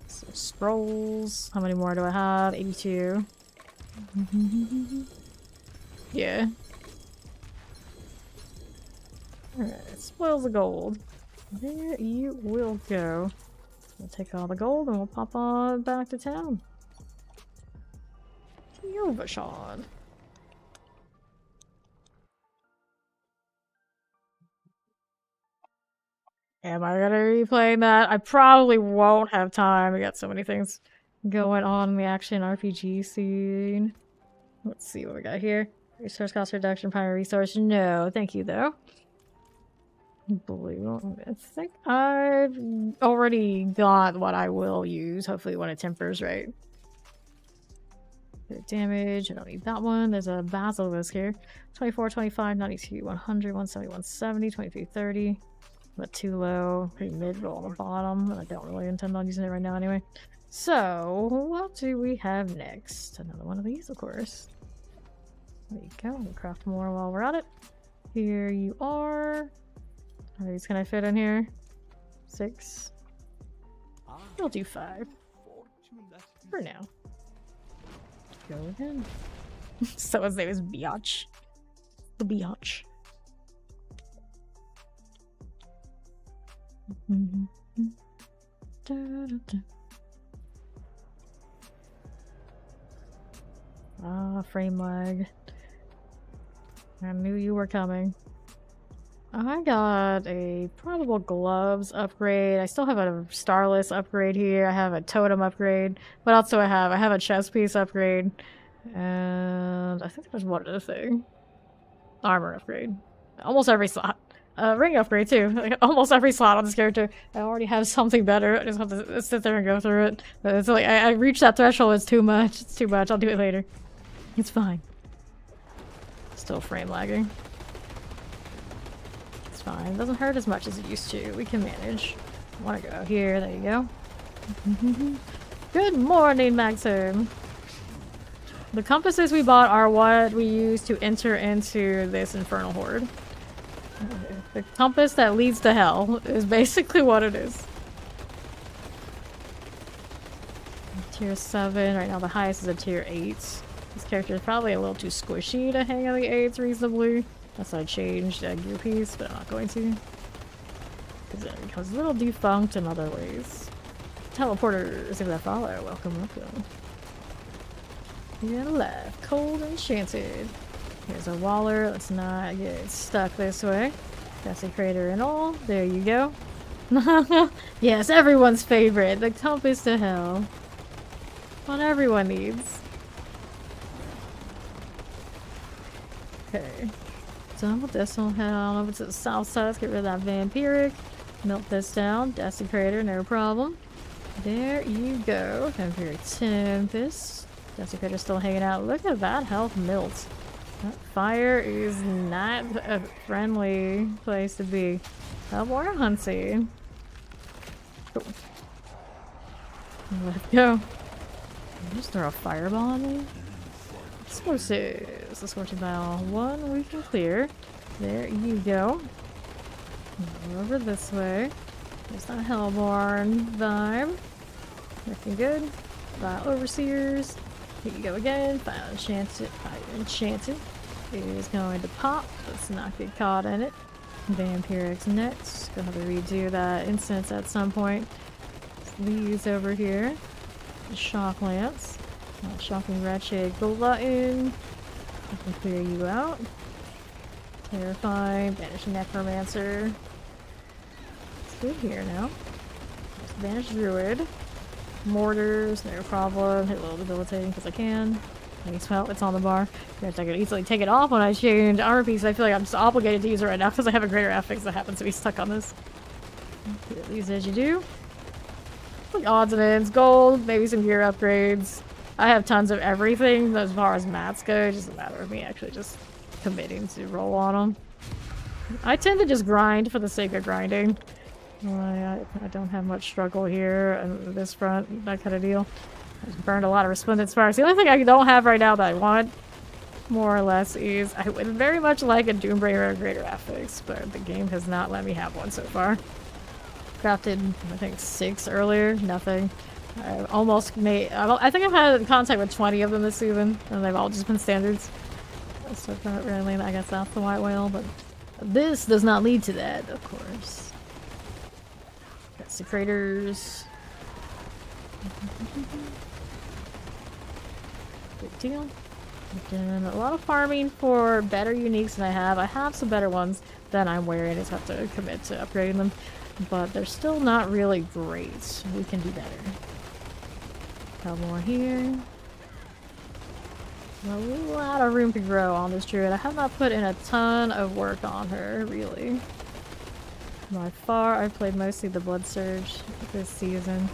So, scrolls. How many more do I have? 82. Yeah. Alright, spoils of gold. There you will go. We'll take all the gold and we'll pop on back to town. Yovashad. Am I gonna replay that? I probably won't have time. We got so many things going on in the action RPG scene. Let's see what we got here. Resource cost reduction, primary resource. No, thank you though. Blue. I think I've already got what I will use. Hopefully when it tempers right. Good damage. I don't need that one. There's a basilisk here. 24, 25, 92, 100, 170, 170, 23, 30. But too low. Pretty mid-roll on the bottom. I don't really intend on using it right now anyway. So, what do we have next? Another one of these, of course. There you go. We'll craft more while we're at it. Here you are. How many can I fit in here? 6. I'll do 5. For now. Go again. Someone's name is Biatch. The Biatch. Ah, frame lag. I knew you were coming. I got a portable gloves upgrade. I still have a starless upgrade here. I have a totem upgrade. What else do I have? I have a chest piece upgrade. And I think there's one other thing. Armor upgrade. Almost every slot. Ring upgrade too. Like, almost every slot on this character. I already have something better. I just have to sit there and go through it. But it's like I reached that threshold. It's too much. It's too much. I'll do it later. It's fine. Still frame lagging. It's fine. It doesn't hurt as much as it used to. We can manage. I want to go here. There you go. Good morning, Maxim. The compasses we bought are what we use to enter into this infernal horde. The compass that leads to hell is basically what it is. Tier 7. Right now the highest is a tier 8. This character is probably a little too squishy to hang on the 8s reasonably. That's why I changed a gear piece, but I'm not going to. Because it becomes a little defunct in other ways. Teleporters, if that follow. Welcome, welcome. You're alive. Cold enchanted. Here's a waller. Let's not get stuck this way. Desecrator and all. There you go. Yes, everyone's favorite. The compass to hell. What everyone needs. Okay. Done with this one. Head on over to the south side. Let's get rid of that vampiric. Melt this down. Desecrator, no problem. There you go. Vampiric Tempest. Desecrator still hanging out. Look at that health melt. That fire is not a friendly place to be. More Huntsy. Cool. Let's go. Just throw a fireball on me. Explosives. The Scorching Bow 1 we can clear. There you go. Over this way. There's that Hellborn vibe. Looking good. Vile Overseers. Here you go again. Fire Enchanted. Fire Enchanted is going to pop. Let's not get caught in it. Vampiric's next. Gonna have to redo that instance at some point. These over here. The Shock Lance. Shocking Wretched Glutton. I can clear you out. Terrifying. Banish Necromancer. It's good here now. Banish Druid. Mortars, no problem. Hit a little debilitating because I can. Well, it's on the bar. I could easily take it off when I change armor piece. I feel like I'm just obligated to use it right now because I have a greater affix that happens to be stuck on this. Use as you do. Like odds and ends, gold, maybe some gear upgrades. I have tons of everything as far as mats go. It's just a matter of me actually just committing to roll on them. I tend to just grind for the sake of grinding. I don't have much struggle here on this front, that kind of deal. I just burned a lot of resplendent sparks. The only thing I don't have right now that I want, more or less, is I would very much like a Doombringer or Greater Affix, but the game has not let me have one so far. Crafted, I think, 6 earlier, nothing. I almost made. I think I've had contact with 20 of them this season, and they've all just been standards. So apparently, I guess that's the white whale, but this does not lead to that, of course. Got secretors. Big deal. Doing a lot of farming for better uniques than I have. I have some better ones than I'm wearing. I just have to commit to upgrading them. But they're still not really great. We can do better. Couple more here. A lot of room to grow on this druid. I have not put in a ton of work on her, really. By far, I've played mostly the Blood Surge this season.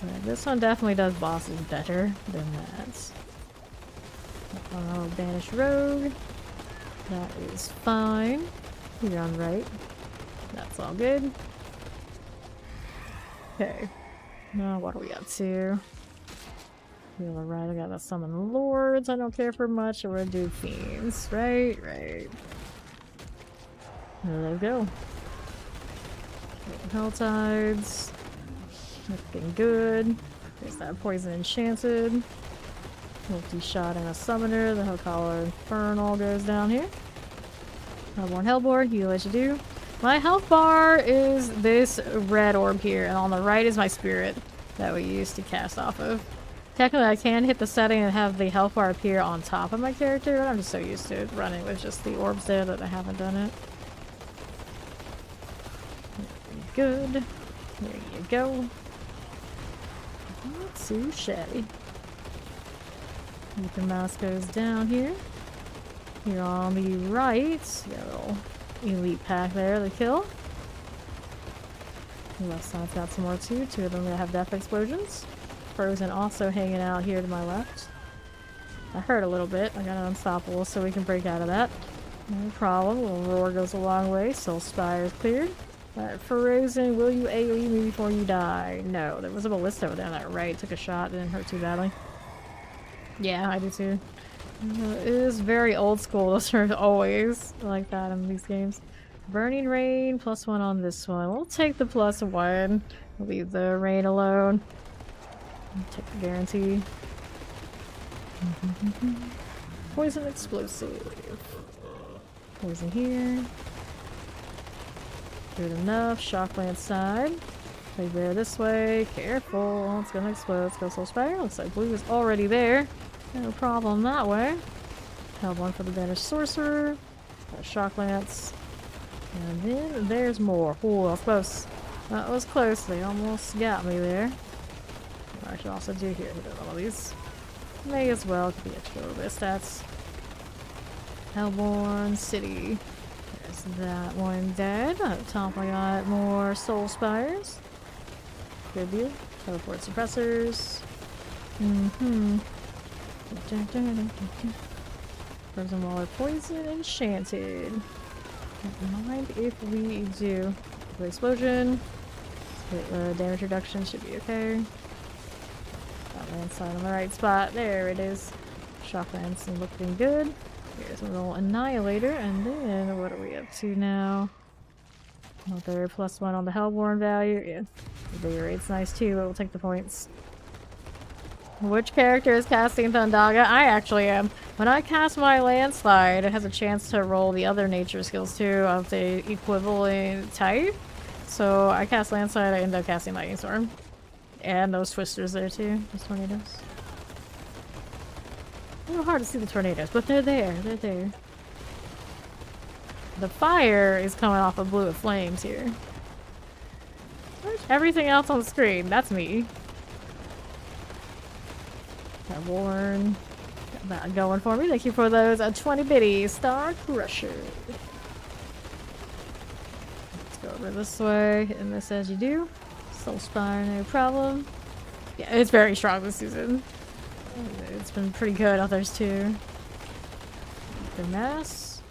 But this one definitely does bosses better than that. Banished Rogue. That is fine. You're on right. That's all good. Okay. Now, what are we up to? Alright, I gotta summon lords. I don't care for much. We're gonna do fiends. Right. There they go. Hell tides. Looking good. There's that poison enchanted. Multi-shot and a summoner. The Hellcaller Infernal goes down here. Hellborn Hellborn, heal as you do. My health bar is this red orb here, and on the right is my spirit that we use to cast off of. Technically, I can hit the setting and have the health bar appear on top of my character, but I'm just so used to running with just the orbs there that I haven't done it. Good. There you go. Not too shabby. The mouse goes down here. Here on the right, got a little elite pack there to kill. The left side's got some more too. 2 of them that have death explosions. Frozen also hanging out here to my left. I hurt a little bit. I got an unstoppable, so we can break out of that. No problem. A little roar goes a long way. Soul Spire is cleared. Alright, Frozen, will you AoE me before you die? No, there was a ballista over there on that right. Took a shot, didn't hurt too badly. Yeah, I do too. It is very old school. Those are always like that in these games. Burning Rain, +1 on this one. We'll take the +1. We'll leave the rain alone. Take the guarantee. Poison explosive. Poison here. Good enough. Shockland side. Play bear this way. Careful. It's gonna explode. Let's go Soul Spire. Looks like blue is already there. No problem that way. Have one for the Banished Sorcerer. Got Shock Lance. And then there's more. Oh, that was close. That was close. They almost got me there. I should also do here. Hit all of these. May as well. Could be extra little bit of stats. Hellborn City. There's that one dead. Up top I got more Soul Spires. Good deal. Teleport suppressors. Frozen Waller Poison Enchanted. Don't mind if we do the explosion. Damage reduction should be okay. That landslide on the right spot. There it is. Shocklands looking good. Here's a little Annihilator, and then what are we up to now? Another +1 on the Hellborn value. Yeah, the bigger rate's nice too, but we'll take the points. Which character is casting Thundaga? I actually am. When I cast my Landslide, it has a chance to roll the other nature skills too of the equivalent type. So I cast Landslide, I end up casting Lightning Storm. And those twisters there too, those tornadoes. A little hard to see the tornadoes, but they're there, they're there. The fire is coming off of blue with flames here. Where's everything else on the screen? That's me. Got Warren. Got That going for me. Thank you for those 20 bitty Star Crusher. Let's go over this way, and this as you do. Soul Spire, no problem. Yeah, it's very strong this season. It's been pretty good. Others too. The mass.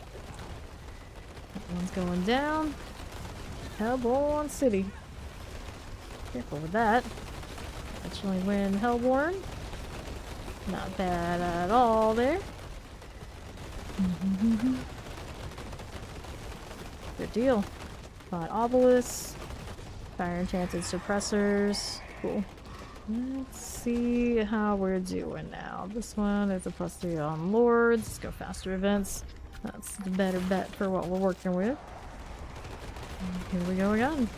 That one's going down. Hellborn City. Careful with that. Actually win Hellborn. Not bad at all there. Good deal. 5 obelisks. Fire enchanted suppressors. Cool. Let's see how we're doing now. This one is a +3 on lords. Let's go faster events. That's the better bet for what we're working with. And here we go again.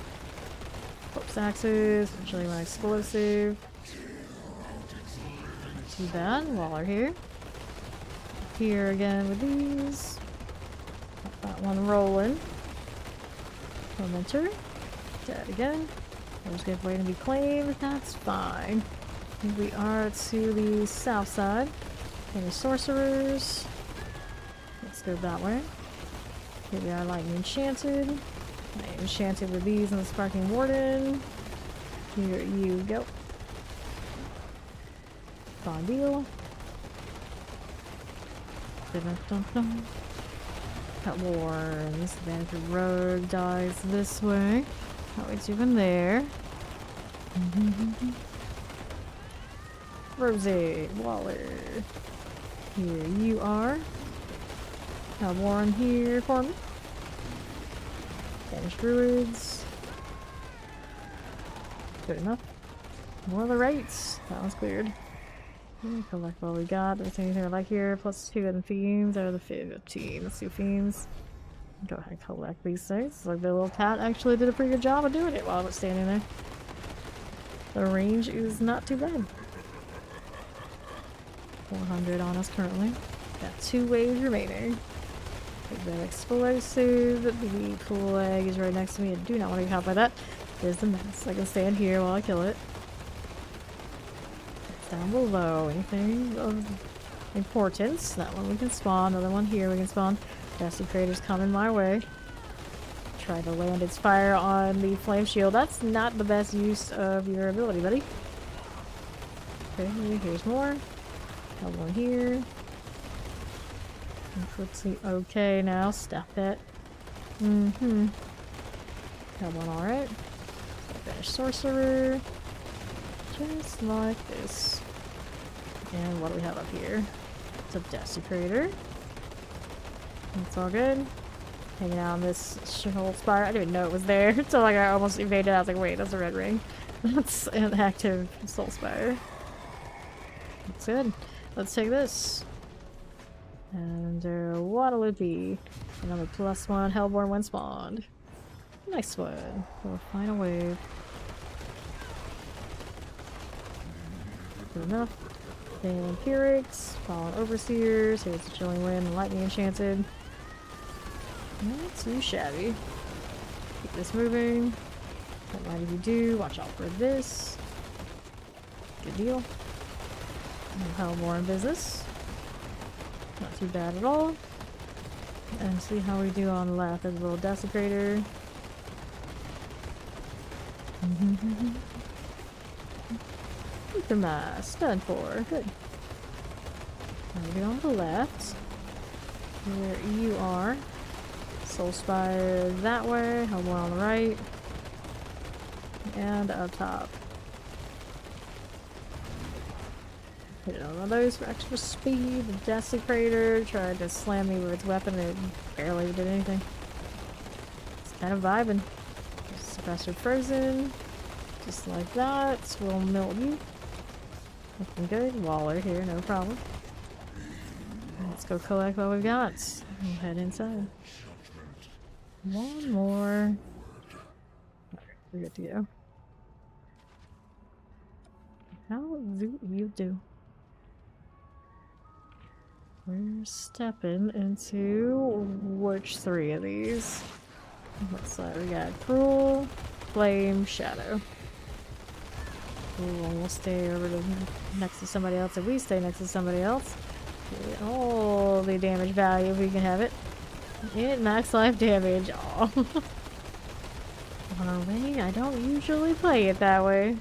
Corpse axes, actually my explosive. Not too bad while we're here. Here again with these. Got that one rolling. Tormentor. Dead again. There's good way to be claimed. That's fine. Here we are to the south side. Any sorcerers? Let's go that way. Here we are, lightning enchanted. I enchanted with these and the sparking warden. Here you go. Fine deal. Cut warns. Then the rogue dies this way. How we doing there? Rosie, Waller. Here you are. Have Warren here for me. Banished druids. Good enough. More of the rates. That one's cleared. Collect what we got. There's anything I like here. +2 in themes. Or the 15. Let's do themes. Go ahead and collect these things. Like the little cat actually did a pretty good job of doing it while I was standing there. The range is not too bad. 400 on us currently. Got 2 waves remaining. Take that explosive. The plague is right next to me. I do not want to get caught by that. There's the mess. I can stand here while I kill it. It's down below. Anything of importance? That one we can spawn. Another one here we can spawn. Desecrator's coming my way. Try to land its fire on the flame shield. That's not the best use of your ability, buddy. Okay, here's more. Got one here. Quickly okay now. Stop it. Got one alright. Finish sorcerer. Just like this. And what do we have up here? It's a desecrator. It's all good. Hanging out on this Soul Spire. I didn't even know it was there until like I almost evaded. I was like, wait, that's a red ring. That's an active Soul Spire. That's good. Let's take this. And what'll it be? Another +1 Hellborn when spawned. Nice one. We'll find a wave. Good enough. Vampirics, Fallen Overseers, here's the Chilling Wind, Lightning Enchanted. Not too shabby. Keep this moving. Don't mind if you do, watch out for this. Good deal. No Hellborn business. Not too bad at all. And see how we do on the left. There's a little desecrator. Keep the mask. Done for. Good. Maybe on the left. Here you are. Soul Spire that way. Hellborn on the right. And up top. Hit one of those for extra speed. The Desecrator tried to slam me with its weapon and it barely did anything. It's kind of vibing. Suppressor frozen. Just like that. We'll melt you. Looking good. Waller here, no problem. Let's go collect what we've got. We'll head inside. One more. Alright, we're good to go. How do you do? We're stepping into which 3 of these? Looks like we got Cruel, Flame, Shadow. We'll stay over to next to somebody else, and we stay next to somebody else. Get all the damage value if we can have it. And max life damage. Aw. Alright, I don't usually play it that way.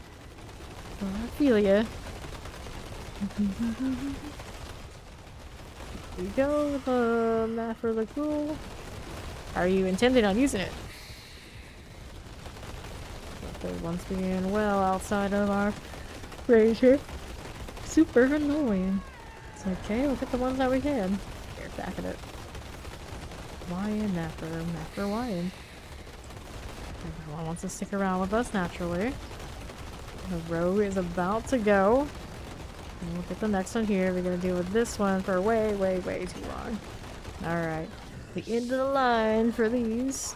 But I feel ya. Here we go, the map for the cool. Are you intending on using it? Those ones being well outside of our range here. Super annoying. It's okay, look at the ones that we can. Here, back at it. Lion, Napper, Lion. Everyone wants to stick around with us, naturally. The rogue is about to go. And we'll get the next one here. We're gonna deal with this one for way, way, way too long. Alright. The end of the line for these.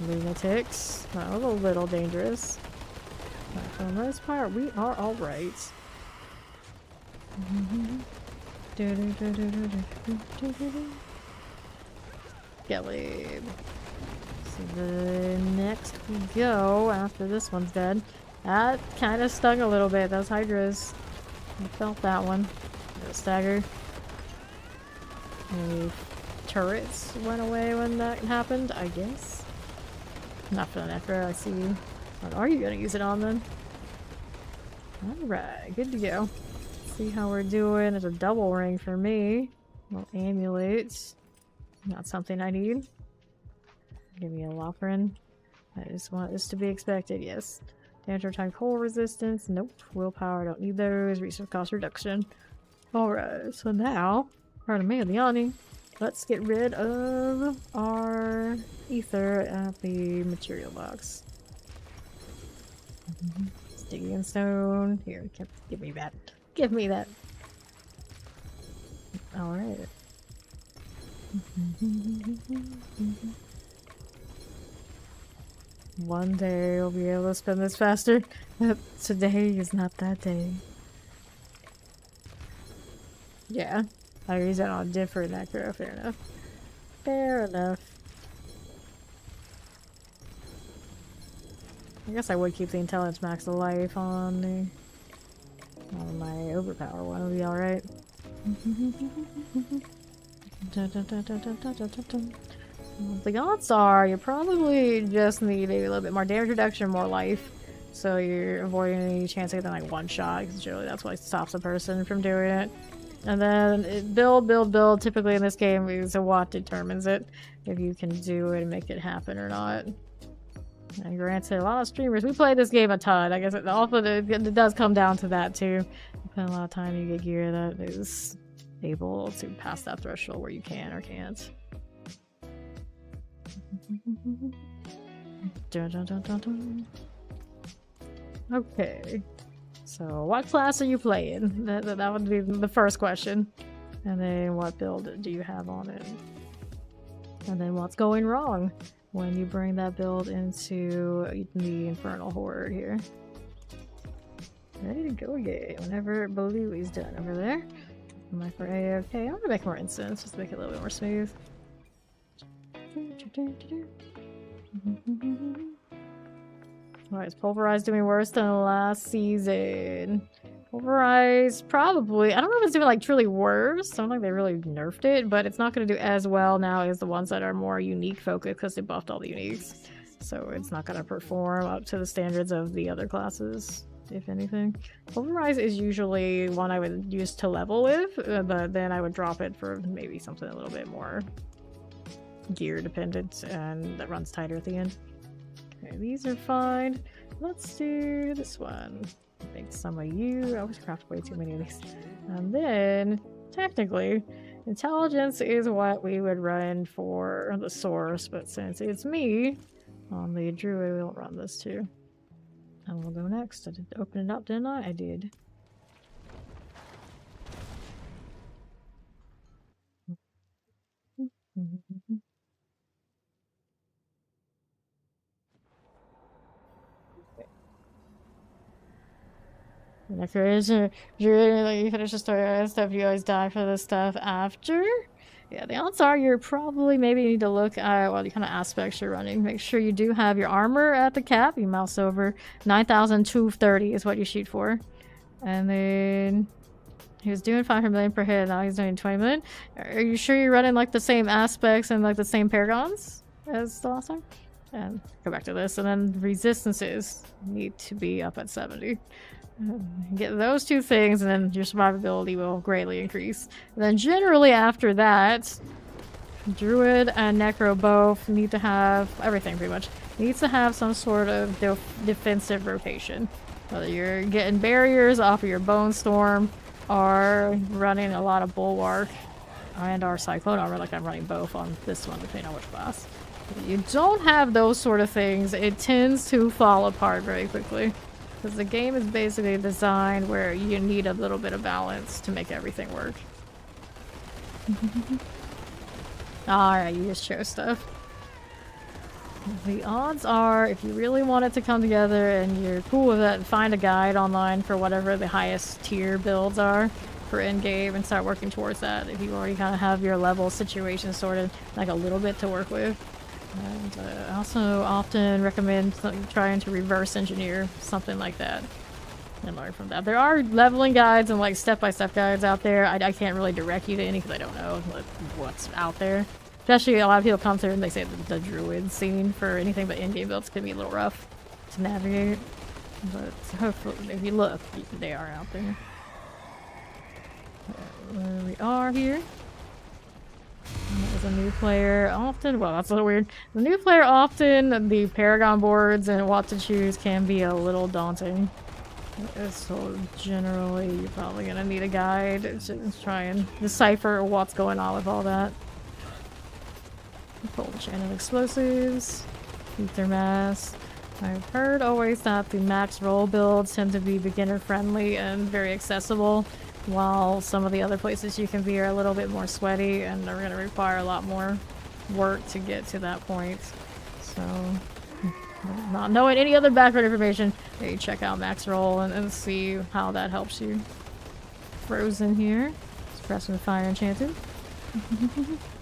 Lunatics. That was a little dangerous. But for the most part, we are alright. Gelib. So the next we go after this one's dead. That kind of stung a little bit. Those hydras. I felt that one. The stagger. The turrets went away when that happened, I guess. Not for the necro, I see you. What are you gonna use it on then? Alright, good to go. See how we're doing. It's a double ring for me. Little amulets. Not something I need. Give me a Loprin. I just want this to be expected, yes. Damage time cold resistance. Nope. Willpower, don't need those. Resource cost reduction. Alright, so now, pardon me, the awning. Let's get rid of our ether at the material box. Sticky and stone. Here, give me that. Give me that. Alright. One day we'll be able to spend this faster. Today is not that day. Yeah. I use that on different necro. Fair enough. Fair enough. I guess I would keep the intelligence max of life on my overpower one. Would be alright. The odds are you probably just need a little bit more damage reduction, more life. So you're avoiding any chance of getting like one shot, because generally that's what stops a person from doing it. And then build. Typically in this game is what determines it. If you can do it and make it happen or not. And granted, a lot of streamers, we play this game a ton. I guess it does come down to that too. You spend a lot of time, you get gear that is able to pass that threshold where you can or can't. Okay. So, what class are you playing? That would be the first question. And then, what build do you have on it? And then, what's going wrong when you bring that build into the Infernal Horde here? Ready to go again. Whenever Blue is done over there. Am I for A-OK? I'm gonna make more instance, just to make it a little bit more smooth. Alright, is Pulverize doing worse than last season? Pulverize probably. I don't know if it's doing like truly worse. I don't think they really nerfed it, but it's not going to do as well now as the ones that are more unique focused because they buffed all the uniques. So it's not going to perform up to the standards of the other classes, if anything. Pulverize is usually one I would use to level with, but then I would drop it for maybe something a little bit more gear dependent and that runs tighter at the end. Okay, these are fine. Let's do this one. Make some of you. I always craft way too many of these. And then, technically, intelligence is what we would run for the source, but since it's me on the druid, we'll run this too. And we'll go next. I did open it up, didn't I? I did. And if you're like, you finish the story and stuff, you always die for this stuff after. Yeah, the odds are you're probably maybe need to look at what kind of aspects you're running. Make sure you do have your armor at the cap. You mouse over 9,230 is what you shoot for. And then He was doing 500 million per hit, now he's doing 20 million. Are you sure you're running like the same aspects and like the same paragons as the last time? And go back to this, and then resistances need to be up at 70. Get those two things, and then your survivability will greatly increase. And then generally after that, Druid and Necro both need to have everything pretty much. Needs to have some sort of defensive rotation. Whether you're getting barriers off of your Bone Storm or running a lot of Bulwark and our Cyclone armor, like I'm running both on this one depending on which class. If you don't have those sort of things, it tends to fall apart very quickly. Because the game is basically designed where you need a little bit of balance to make everything work. Alright, you just chose stuff. The odds are, if you really want it to come together and you're cool with it, find a guide online for whatever the highest tier builds are for in-game and start working towards that. If you already kind of have your level situation sorted, like a little bit to work with. And I also often recommend trying to reverse engineer something like that and learn from that. There are leveling guides and like step-by-step guides out there. I can't really direct you to any because I don't know what's out there. Especially a lot of people come through and they say the druid scene for anything but in-game builds can be a little rough to navigate. But hopefully, if you look, they are out there. Where we are here. As a new player, often, well, that's a little weird. The new player, often, the Paragon boards and what to choose can be a little daunting. So, generally, you're probably gonna need a guide to try and decipher what's going on with all that. Full chain of explosives, ether mass. I've heard always that the max roll builds tend to be beginner friendly and very accessible, while some of the other places you can be are a little bit more sweaty and are going to require a lot more work to get to that point. So, not knowing any other background information, maybe check out max roll and see how that helps you. Frozen here. Suppressing fire enchanted.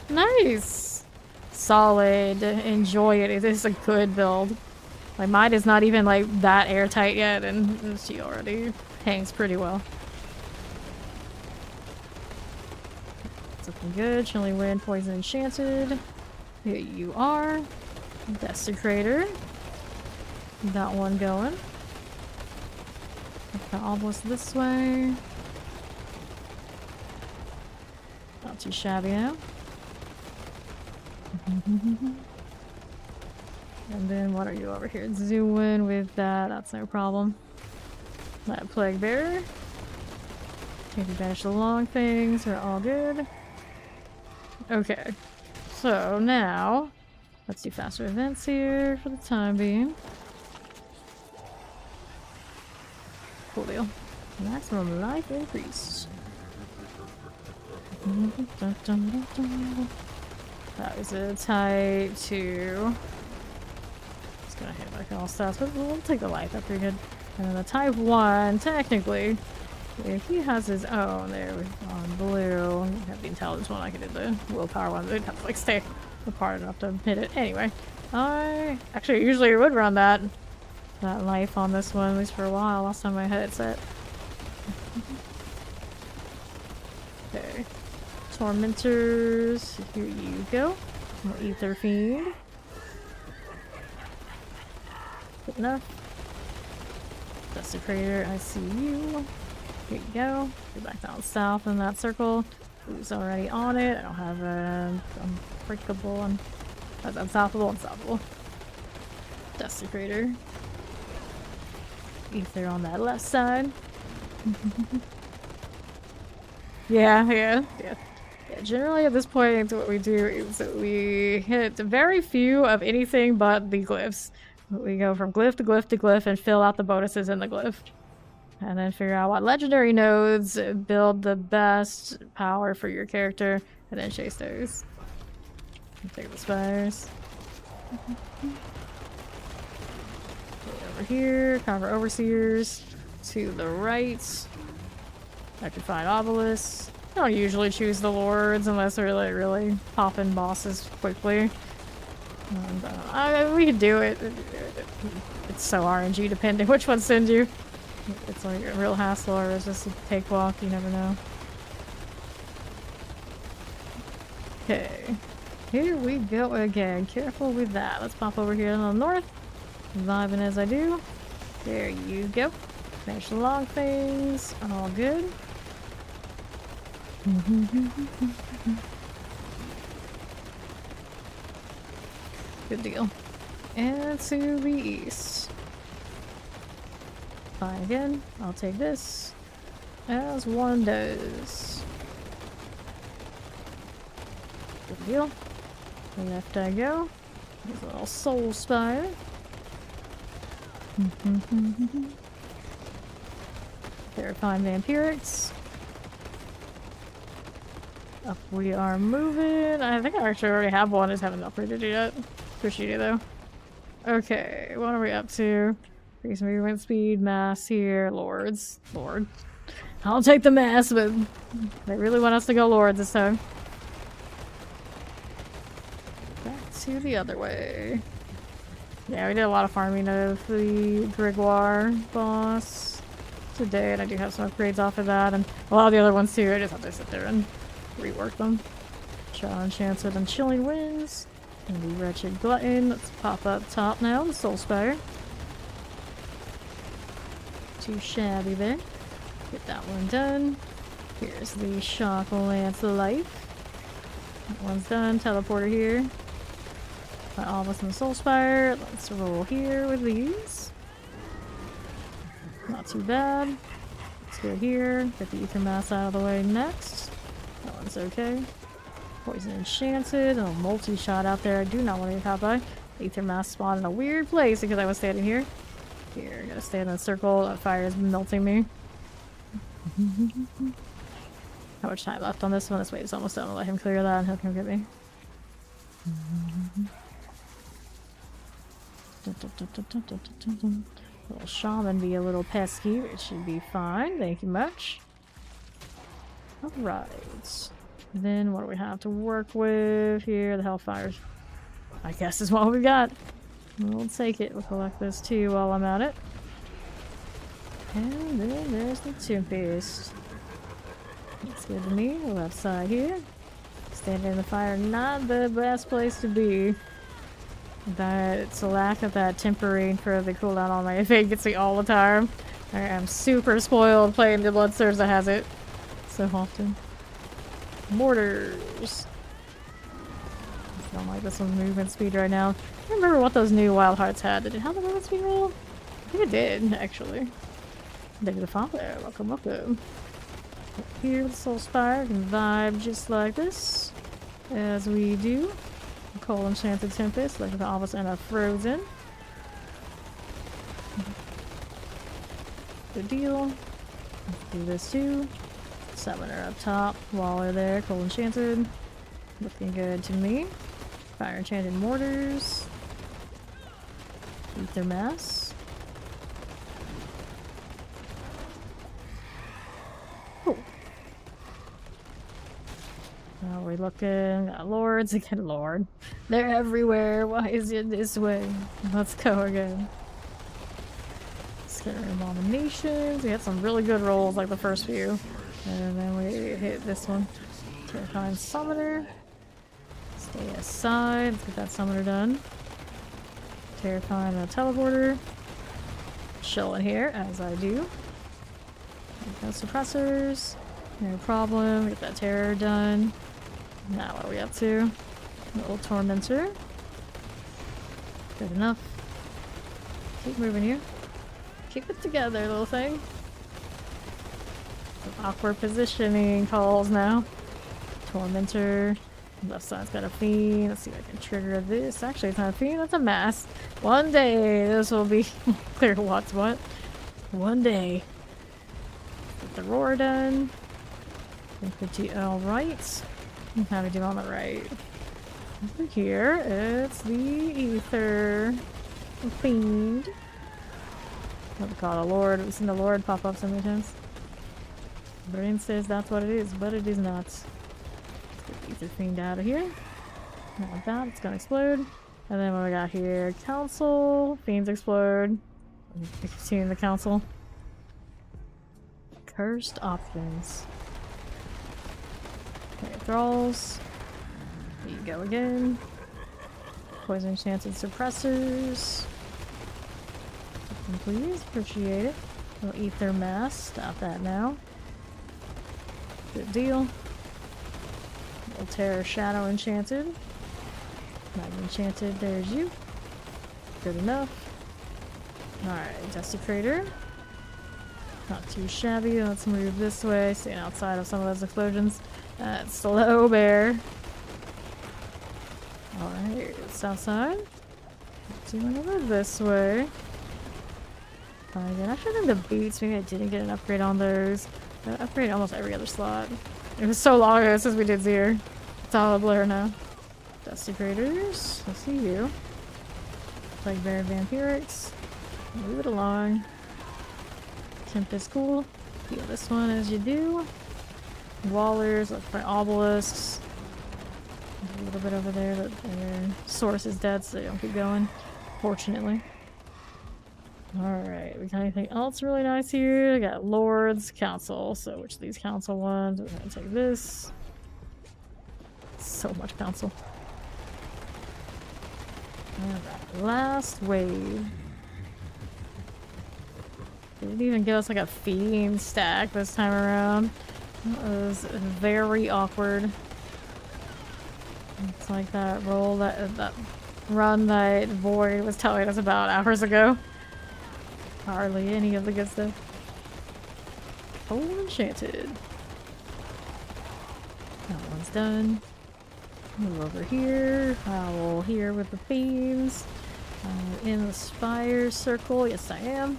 Nice! Solid. Enjoy it. It is a good build. Like, mine is not even like that airtight yet, and she already hangs pretty well. It's looking good. Chilling Wind, Poison Enchanted. Here you are. Desecrator. Got one going. Got almost this way. Not too shabby now. And then what are you over here doing with that? That's no problem. That Plague Bearer. Take advantage of the long things. They're all good. Okay. So now, let's do faster events here for the time being. Cool deal. Maximum life increase. That is a type 2. It's gonna hit like all stats, but we'll take the life. That's pretty good. And then the type 1, technically, if he has his own there on blue, you have the intelligence one. I could do the willpower one, but it'd have to like stay apart enough to hit it. Anyway, I actually usually would run that life on this one, at least for a while. Last time I had it set. Okay. Tormentors, here you go. More Ether Fiend. Good enough. Desecrator, I see you. Here you go. Go back down south in that circle. Who's already on it? I don't have a unbreakable and unstoppable. Desecrator. Ether on that left side. Yeah. Generally at this point what we do is that we hit very few of anything but the glyphs. We go from glyph to glyph to glyph and fill out the bonuses in the glyph. And then figure out what legendary nodes build the best power for your character, and then chase those. Take the spires. Over here, cover overseers. To the right. Electrified obelisks. I don't usually choose the lords unless they're like really popping bosses quickly. And, we can do it. It's so RNG depending which one sends you. It's like a real hassle or it's just a cakewalk, you never know. Okay. Here we go again. Careful with that. Let's pop over here on the north. Vibing as I do. There you go. Finish the log phase. All good. Good deal. And to the east. Fine again. I'll take this. As one does. Good deal. Left I go. There's a little soul spire. Terrifying vampirics. Up we are moving. I think I actually already have one, just haven't upgraded it yet. Appreciate it though. Okay, what are we up to? Increase movement speed, mass here, lords. Lord. I'll take the mass, but they really want us to go lords this time. Back to the other way. Yeah, we did a lot of farming of the Grimoire boss today, and I do have some upgrades off of that, and a lot of the other ones too. I just have to sit there and rework them. Challenge chance with them chilling winds. And the wretched glutton. Let's pop up top now, the soul spire. Too shabby there. Get that one done. Here's the shock lance life. That one's done. Teleporter here. Got all of us in the soul spire. Let's roll here with these. Not too bad. Let's go here. Get the ether mass out of the way next. That one's okay. Poison enchanted. Oh, multi-shot out there. I do not want to get caught by. Ether mass spawned in a weird place because I was standing here. Here, gotta stay in the circle. That fire is melting me. How much time left on this one? This wave's almost done. I'll let him clear that and he'll come get me. Little shaman be a little pesky, but it should be fine. Thank you much. Alright. Then what do we have to work with here? The Hellfires. I guess is what we got. We'll take it. We'll collect this too while I'm at it. And then there's the Tempest. That's good to me. The left side here. Standing in the fire, not the best place to be. That's a lack of that tempering for the cooldown on my vacancy all the time. I am super spoiled playing the Blood Surge that has it so often. Mortars. I don't like this one's movement speed right now. I don't remember what those new Wild Hearts had. Did it have the movement speed roll? I think it did, actually. David the Father, welcome, welcome. Here with Soul Spire, can vibe just like this. As we do. Cold Enchanted Tempest, like all of us end up frozen. Good deal. Let's do this too. Summoner up top while we're there. Cold Enchanted. Looking good to me. Fire Enchanted Mortars. Ether Mass. Oh. Now we're looking at Lords again. Lord. They're everywhere. Why is it this way? Let's go again. Scare Abominations. We had some really good rolls like the first few. And then we hit this one. Terrifying Summoner. Stay aside. Let's get that Summoner done. Terrifying Teleporter. Chilling here, as I do. No suppressors. No problem. Get that Terror done. Now what are we up to? Little Tormentor. Good enough. Keep moving here. Keep it together, little thing. Some awkward positioning calls now. Tormentor. Left side's got a Fiend. Let's see if I can trigger this. Actually, it's not a Fiend, that's a Mass. One day this will be clear what's what. One day. Get the Roar done. Alright. How do we do on the right? Over here, it's the Ether Fiend. What we call a Lord. We've seen the Lord pop up so many times. Brain says that's what it is, but it is not. Let's get the Ether Fiend out of here. Not like that, it's gonna explode. And then what we got here? Council. Fiends explode. Continue the Council. Cursed Options. Okay, Thralls. You go again. Poison enchanted suppressors. Please, appreciate it. We'll eat their mass. Stop that now. Good deal. We'll tear shadow enchanted. Mag enchanted, there's you. Good enough. Alright, desecrator. Not too shabby. Let's move this way, staying outside of some of those explosions. That's slow bear. Alright, south side. Doing over this way. Again, I should have the beats. Maybe I didn't get an upgrade on those. I upgraded almost every other slot. It was so long ago since we did Zir. It's all a blur now. Desecrators. I see you. Plague Bear Vampirics. Move it along. Temp is cool. Heal this one as you do. Wallers, look for obelisks. There's a little bit over there, but their source is dead, so they don't keep going. Fortunately. Alright, we got anything else really nice here? We got Lords, Council. So which of these Council ones? We're gonna take this. So much Council. Alright, last wave. They didn't even give us like a fiend stack this time around. That was very awkward. It's like that roll that run that Void was telling us about hours ago. Hardly any of the good stuff. Oh, enchanted. That one's done. Move over here. Howl here with the fiends. In the spire circle. Yes, I am.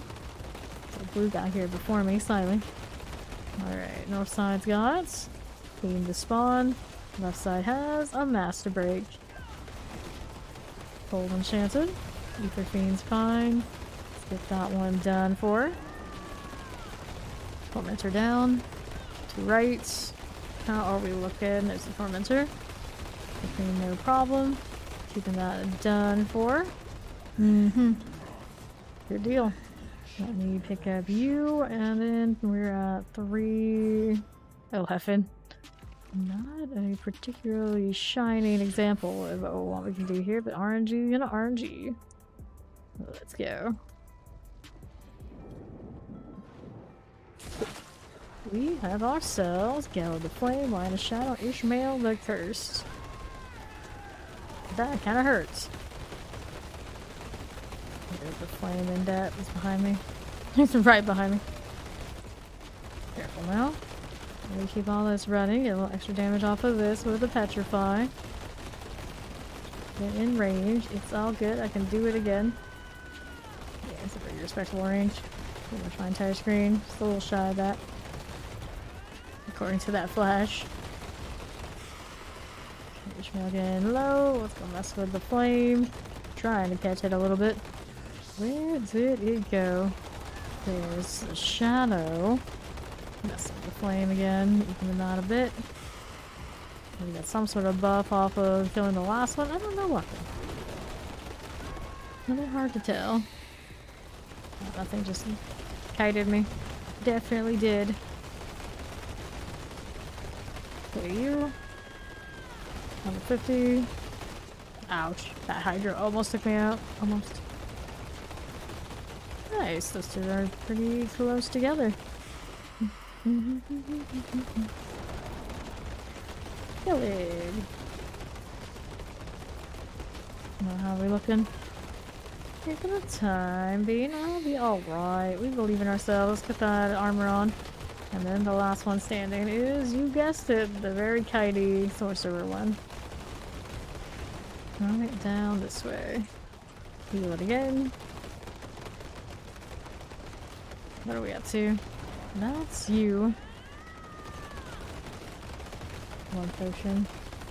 The blue guy here before me, slightly. Alright, north side's got fiend to spawn. Left side has a master break. Cold enchanted. Ether fiend's fine. Get that one done for. Tormentor down. To right. How are we looking? There's the Tormentor. Looking no problem. Keeping that done for. Good deal. Let me pick up you, and then we're at 3. Oh, Heffen. Not a particularly shining example of what we can do here, but RNG and RNG. Let's go. We have ourselves Gale the Flame, Line of Shadow, Ishmael the Cursed. That kind of hurts. There's the flame in that is behind me. He's right behind me. Careful now. We keep all this running. Get a little extra damage off of this with the Petrify. Get in range. It's all good. I can do it again. Yeah, it's a pretty respectable range. Pretty much my entire screen. Just a little shy of that. According to that flash. Ishmael getting low. Let's go mess with the flame. Trying to catch it a little bit. Where did it go? There's the shadow. Messing with the flame again. Even out a bit. We got some sort of buff off of killing the last one. I don't know what. A little hard to tell. Oh, that thing just kited me. Definitely did. Okay, you. 150. Ouch. That Hydra almost took me out. Almost. Nice. Those two are pretty close together. Killing. Well, how are we looking? For the time being, I'll be alright. We believe in ourselves. Put that armor on. And then the last one standing is, you guessed it, the very kitey sorcerer one. Right down this way. Heal it again. What are we up to? That's you. One potion.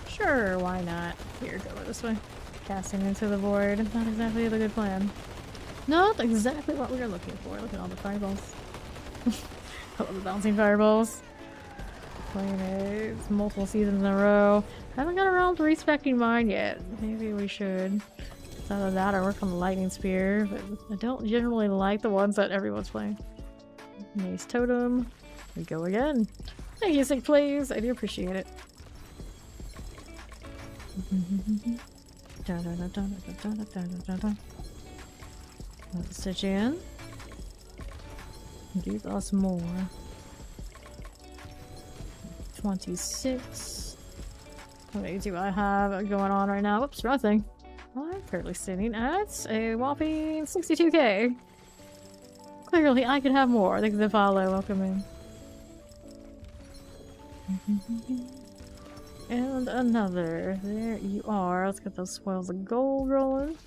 Sure, why not? Here, go this way. Casting into the void. Not exactly the good plan. Not exactly what we were looking for. Look at all the fireballs. I love the bouncing fireballs. Playing it multiple seasons in a row. Haven't got around to respecting mine yet. Maybe we should. Either that or work on the lightning spear, but I don't generally like the ones that everyone's playing. Mace totem. We go again. Thank you, Sick Please. I do appreciate it. Let's stitch in. Give us more. 26. What do I have going on right now? Whoops, wrong thing. I'm currently sitting at a whopping 62k. Clearly, I could have more. Thanks for the follow. Welcome in. And another. There you are. Let's get those spoils of gold rolling.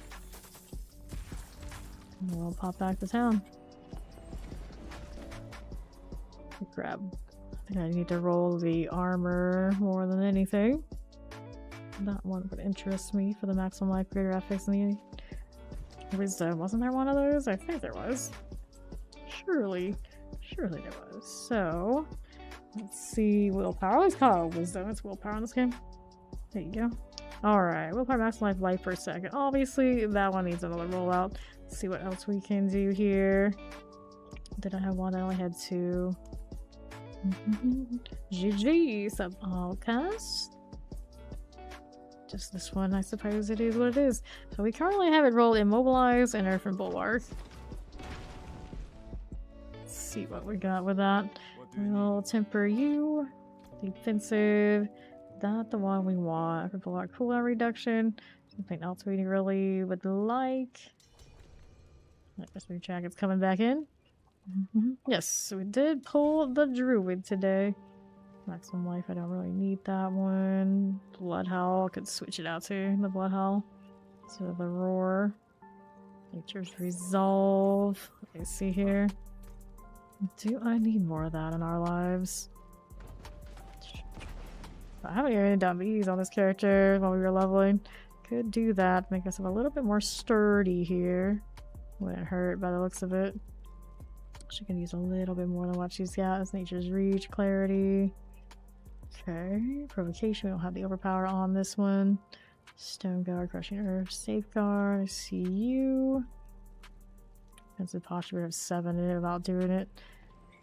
And we'll pop back to town. Grab. I think I need to roll the armor more than anything. That one would interest me for the maximum life greater affix in the wisdom. Wasn't there one of those? I think there was. Surely there was. So, let's see. Willpower. Always call it wisdom. It's willpower in this game. There you go. Alright. Willpower maximum life per second. Obviously, that one needs another rollout. Let's see what else we can do here. Did I have one? I only had two. GG. Sub all cast. Just this one, I suppose it is what it is. So we currently have it rolled Immobilize and Earth and Bulwark. Let's see what we got with that. We'll temper you. Defensive. Not the one we want. For Bulwark cooldown reduction. Something else we really would like. This new jacket's coming back in. Yes, we did pull the Druid today. Maximum life, I don't really need that one. Blood Howl, could switch it out to the Blood Howl. So the Roar. Nature's Resolve. Let's see here. Do I need more of that in our lives? I haven't even done these on this character while we were leveling. Could do that, make us a little bit more sturdy here. Wouldn't hurt by the looks of it. She can use a little bit more than what she's got. It's Nature's Reach, Clarity. Okay, Provocation, we don't have the Overpower on this one. Stone Guard, Crushing Earth, Safeguard, I see you. Defensive Posture, we have 7 in it without doing it.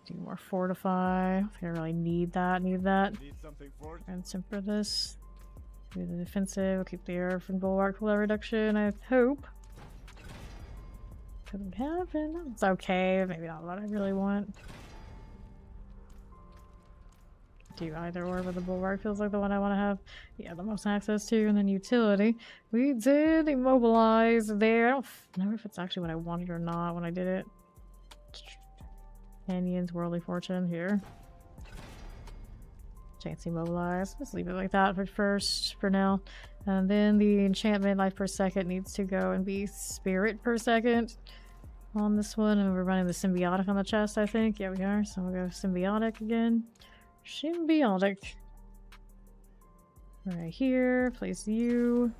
Do more Fortify. I don't think I really need that, And temper this. Do the defensive, we'll keep the Earth and Bulwark cooldown reduction, I hope. Couldn't happen. It's okay, maybe not what I really want. Do either or, but the Bulwark feels like the one I want to have the most access to. And then Utility. We did Immobilize there. I don't know if it's actually what I wanted or not when I did it. Canyons, Worldly Fortune here. Chance Immobilize. Let's leave it like that for now. And then the enchantment life per second needs to go and be spirit per second on this one. And we're running the symbiotic on the chest, I think. Yeah, we are. So we'll go symbiotic again. Symbiotic. Right here, place you.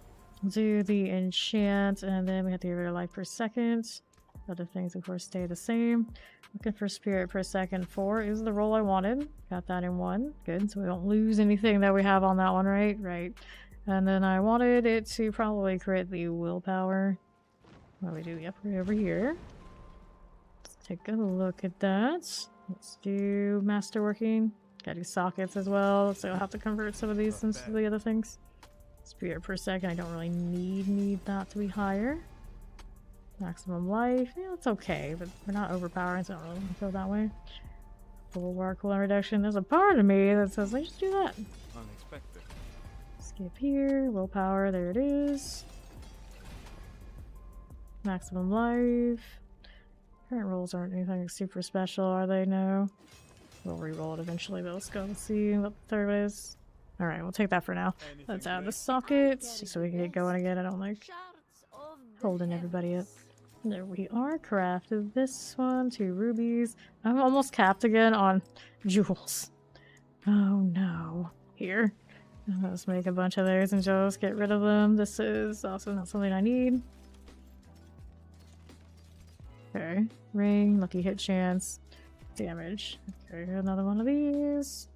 Do the enchant, and then we have to give it a life per second. Other things, of course, stay the same. Looking for spirit per second. 4 is the roll I wanted. Got that in 1. Good, so we don't lose anything that we have on that one, right? Right. And then I wanted it to probably create the willpower. What do we do? Yep, right over here. Let's take a look at that. Let's do masterworking. Gotta do sockets as well, so I'll have to convert some of these into the other things. Spirit per second, I don't really need that to be higher. Maximum life, yeah, it's okay, but we're not overpowering, so I don't really want to go that way. Bulwark cooldown reduction, there's a part of me that says, let's just do that. Unexpected. Skip here, willpower, there it is. Maximum life. Current rolls aren't anything super special, are they? No. We'll re-roll it eventually, but let's go and see what the third is. Alright, we'll take that for now. Let's add the sockets, just so we can get going again. I don't like holding everybody up. There we are. Crafted this one. 2 rubies. I'm almost capped again on jewels. Oh no. Here. Let's make a bunch of those and just get rid of them. This is also not something I need. Okay. Ring. Lucky hit chance. Damage. Okay, another one of these.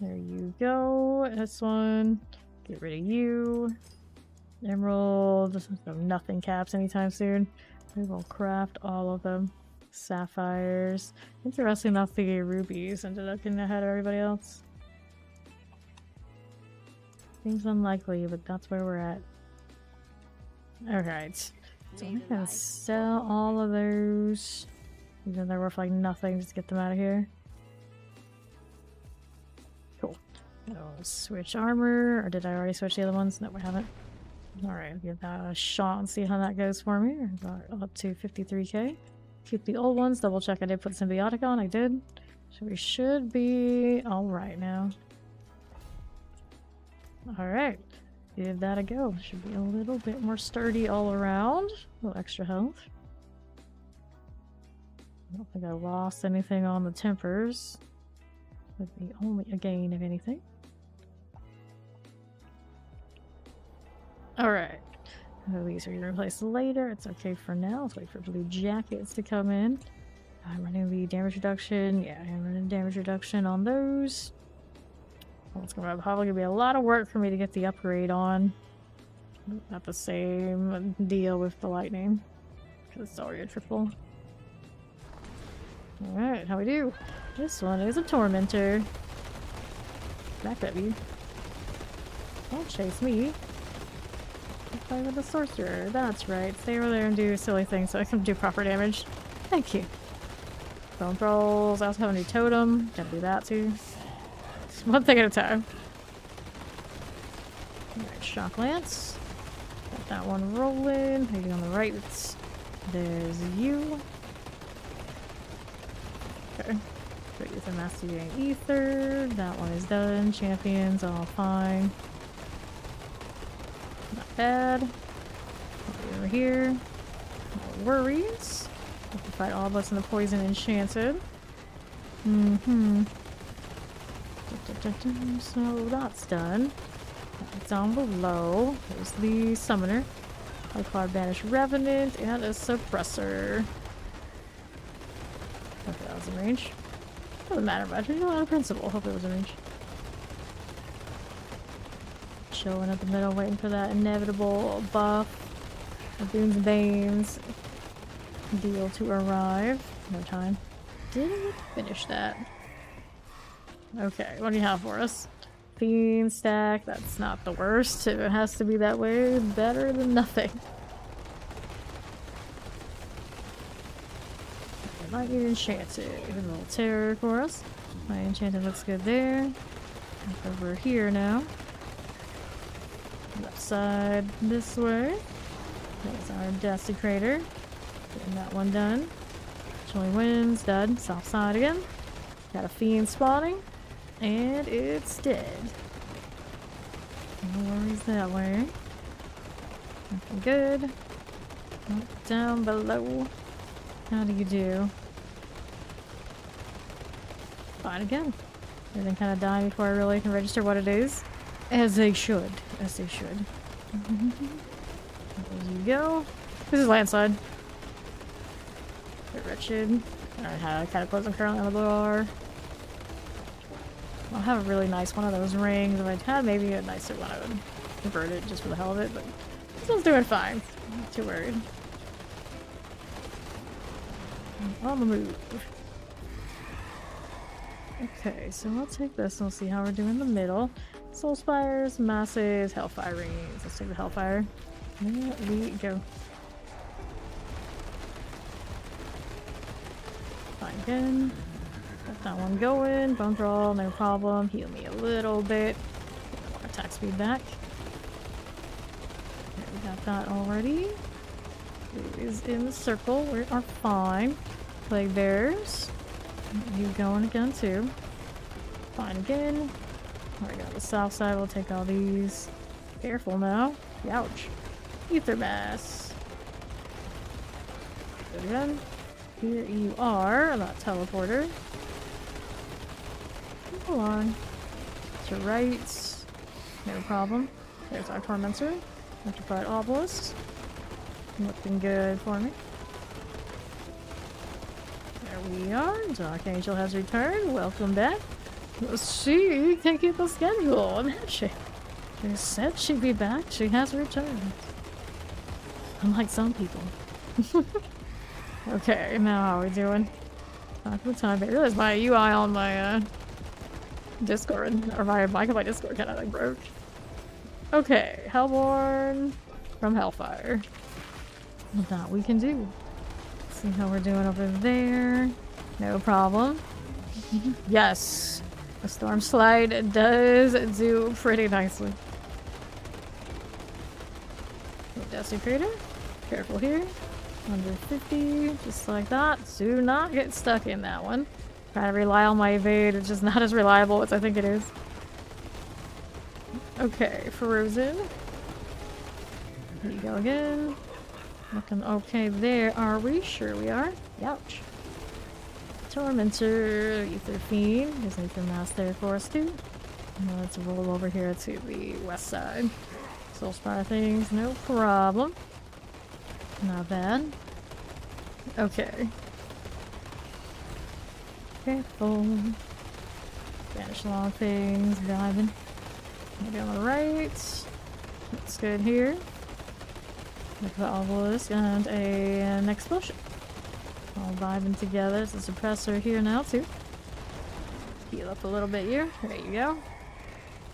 There you go. This one. Get rid of you. Emerald. So nothing caps anytime soon. We will craft all of them. Sapphires. Interesting enough, the rubies ended up getting ahead of everybody else. Seems unlikely, but that's where we're at. Alright. So we can sell all of those. Even though they're worth like nothing, just get them out of here. Cool. I'll switch armor, or did I already switch the other ones? No, we haven't. Alright, give that a shot and see how that goes for me. Got up to 53k. Keep the old ones, double check I did put symbiotic on, I did. So we should be alright now. Alright, give that a go. Should be a little bit more sturdy all around. A little extra health. I don't think I lost anything on the tempers. Would be only a gain if anything. Alright. These are replaced later. It's okay for now. Let's wait for blue jackets to come in. I'm running the damage reduction. Yeah, I'm running damage reduction on those. Well, it's gonna probably be a lot of work for me to get the upgrade on. Not the same deal with the lightning, because it's already a triple. Alright, how we do? This one is a tormentor. Back at you. Don't chase me. Play with the sorcerer. That's right. Stay over there and do silly things so I can do proper damage. Thank you. Bone thralls. I also have a new totem. Gotta do that too. Just one thing at a time. Alright, shock lance. Got that one rolling. Maybe on the right. There's you. Okay. Great with the master getting ether. That one is done. Champions all fine. Not bad. Over here. No worries. We can fight all of us in the poison enchanted. So that's done. Down below, there's the summoner. I card banish revenant and a suppressor. Okay, that was in range. Doesn't matter much. There's a lot of principle. Hope it was in range. Chilling at the middle, waiting for that inevitable buff. Boons and Banes deal to arrive. No time. Didn't finish that. Okay, what do you have for us? Fiend stack. That's not the worst. If it has to be that way, better than nothing. Might be enchanted. Even a little terror for us. My enchanted looks good there. Back over here now. Left side this way. There's our desecrator. Getting that one done. Chilling winds done. South side again. Got a fiend spawning. And it's dead. No worries that way. Looking good. Down below. How do you do? Fine again. Everything kind of dying before I really can register what it is. As they should. As they should. There you go. This is landslide. Bit wretched. Alright, how cataclysm currently on the bar. I'll have a really nice one of those rings. If I had maybe a nicer one, I would convert it just for the hell of it, but this one's doing fine. Not too worried. I'm on the move. Okay, so I'll take this and we'll see how we're doing in the middle. Soul Spires, Masses, Hellfire Rings. Let's take the Hellfire. There we go. Fine again. Got that one going. Bone Thrall, no problem. Heal me a little bit. Get more attack speed back. Okay, we got that already. Blue is in the circle. We are fine. Plague Bears. You going again too. Fine again. Alright, got the south side. We'll take all these. Careful now. Ouch. Ether Mass. Good again. Here you are. That teleporter. Come on. To right. No problem. There's our Tormentor. Electrified Obelisk. Looking good for me. There we are. Dark Angel has returned. Welcome back. She can keep the schedule. Imagine. She said she'd be back. She has returned. Unlike some people. Okay, now how are we doing? Back the time. I realized my UI on my Discord, or my mic on my Discord kind of like broke. Okay, Hellborn from Hellfire. That we can do. See how we're doing over there. No problem. Yes! The Storm Slide does do pretty nicely. Desecrator. Careful here. Under 50, just like that. Do not get stuck in that one. Try to rely on my evade, it's just not as reliable as I think it is. Okay, Frozen. Here you go again. Looking okay there, are we? Sure we are. Ouch. Tormentor, Ether Fiend. There's an Ether Mask there for us too. Now let's roll over here to the west side. Soul Spire things, no problem. Not bad. Okay. Careful. Vanish long things, diving. Maybe on the right. Looks good here. Look at the obelisk and an explosion. All vibing together. It's a suppressor here now too. Heal up a little bit here. There you go.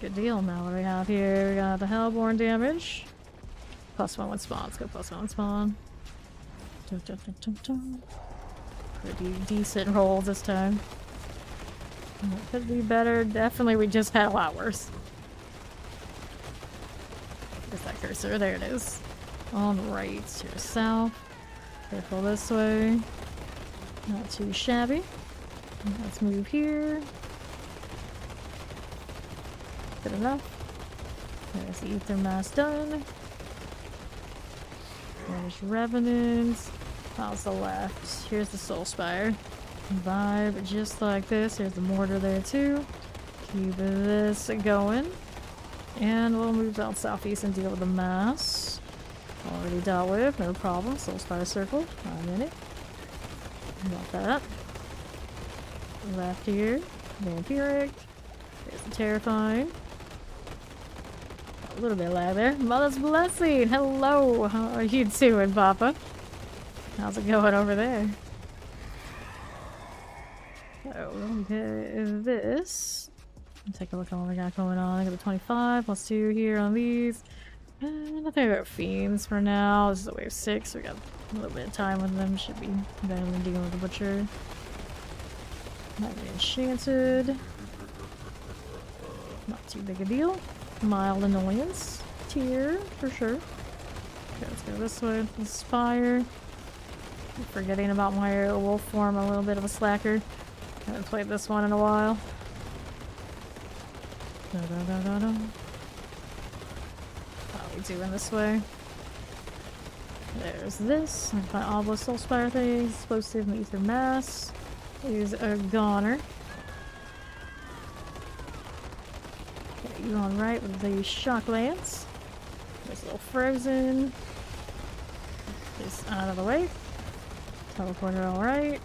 Good deal. Now what do we have here? We got the Hellborn damage. +1 with spawn. Let's go +1 with spawn. Dun, dun, dun, dun, dun. Pretty decent rolls this time. Could be better. Definitely we just had a lot worse. Where's that cursor? There it is. On the right to the south. Careful this way. Not too shabby. Let's move here. Good enough. There's the Ether Mask done. There's Revenants. How's the left? Here's the Soul Spire. Vibe just like this. Here's the Mortar there too. Keep this going. And we'll move down southeast and deal with the mass. Already dealt with, no problem. Soul Spire circle. 1 minute. Got that. Left here. Vampiric. There's the Terrifying. Got a little bit of lag there. Mother's Blessing! Hello! How are you doing, Papa? How's it going over there? Okay, this. Take a look at what we got going on. I got the 25 +2 here on these. And I think I got Fiends for now. This is a wave 6. So we got a little bit of time with them. Should be better than dealing with the Butcher. Might be Enchanted. Not too big a deal. Mild annoyance. Tier, for sure. Okay, let's go this way. Inspire. Forgetting about my wolf form, a little bit of a slacker. Haven't played this one in a while. Da, da, da, da, da. How are we doing this way? There's this. My Obelisk Soul Spire thing. Explosive and Ether Mass. Is a goner. Okay, you on right with the Shock Lance. There's a little Frozen. This out of the way. Teleporter alright.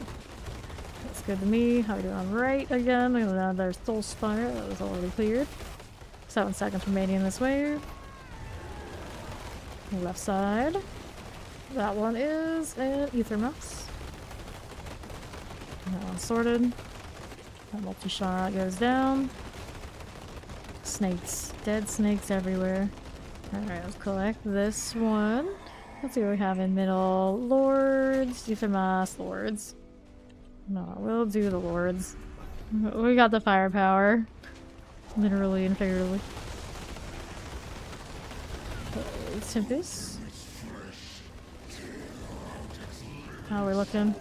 That's good to me. How we doing on right again? There's Soul Spire. That was already cleared. 7 seconds remaining this wave. Left side. That one is an Ether Mouse. That one's sorted. That multi-shot goes down. Snakes. Dead snakes everywhere. Alright, let's collect this one. Let's see what we have in middle. Lords. Ether Mouse. Lords. No, we'll do the Lords. We got the firepower. Literally and figuratively. Tempest. How are we looking?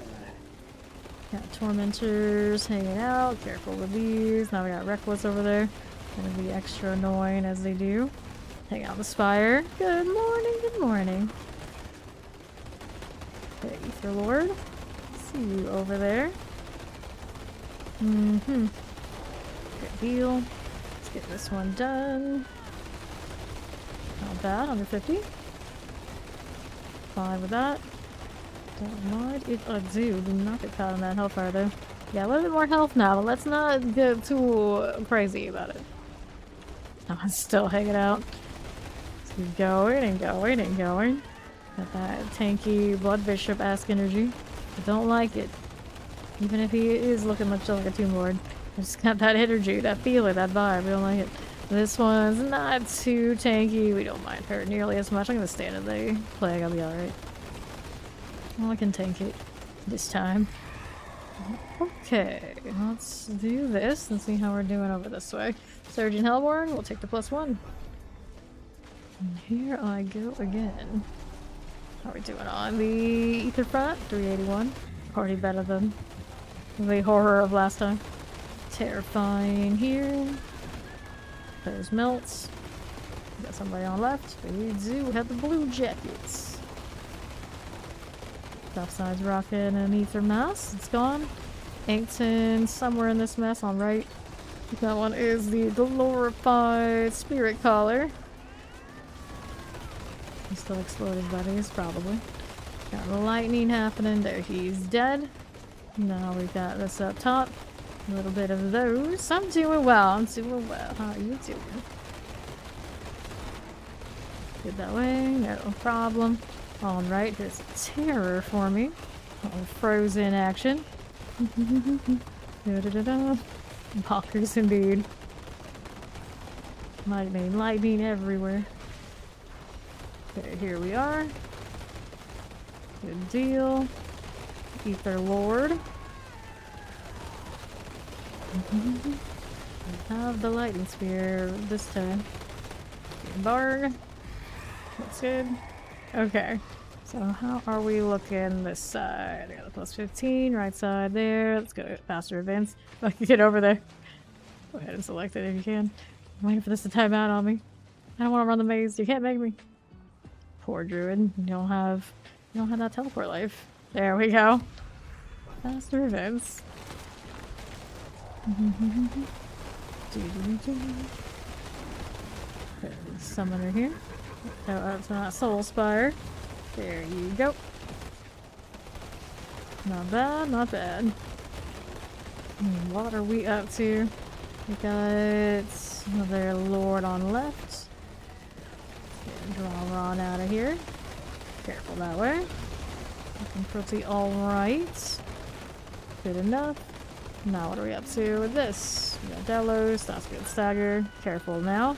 Got Tormentors hanging out. Careful with these. Now we got Reckless over there. Gonna be extra annoying as they do. Hang out the Spire. Good morning, good morning. Okay, Ether Lord. See you over there. Good deal. Let's get this one done. Not bad, under 50. Fine with that. Don't mind if I do. Do not get caught on that hellfire though. Yeah, a little bit more health now, but let's not get too crazy about it. Oh, I'm still hanging out. Let's keep going and going and going. Got that tanky Blood Bishop-esque energy. I don't like it. Even if he is looking much like a Tomb Lord. I just got that energy, that feeling, that vibe. I don't like it. This one's not too tanky. We don't mind her nearly as much. I'm gonna stand in the plague. I'll be alright. Well, I can tank it this time. Okay, let's do this and see how we're doing over this way. Surgeon Hellborn, we'll take the +1. And here I go again. How are we doing on the ether front? 381. Already better than the horror of last time. Terrifying here. There's melts. Got somebody on left. We do have the blue jackets. Topside's rocking an ether mass. It's gone. Inkton somewhere in this mess on right. That one is the glorified spirit collar. He's still exploded buddies, probably. Got lightning happening there. He's dead. Now we've got this up top. A little bit of those. I'm doing well. I'm doing well. How are you doing? Good that way. No problem. Alright, there's a terror for me. Frozen action. Da-da-da-da. Walkers indeed. Lightning everywhere. Okay, here we are. Good deal. Ether Lord. I have the lightning spear this time. Barg. That's good. Okay. So how are we looking this side? I got a +15, right side there. Let's go faster events. I can get over there. Go ahead and select it if you can. I'm waiting for this to time out on me. I don't want to run the maze. You can't make me. Poor druid. You don't have that teleport life. There we go. Faster events. Summoner here. Oh, it's not Soul Spire. There you go. Not bad, not bad. What are we up to? We got another Lord on left. Draw Ron out of here. Careful that way. Looking pretty alright. Good enough. Now what are we up to with this? We got Delos, that's good stagger. Careful now.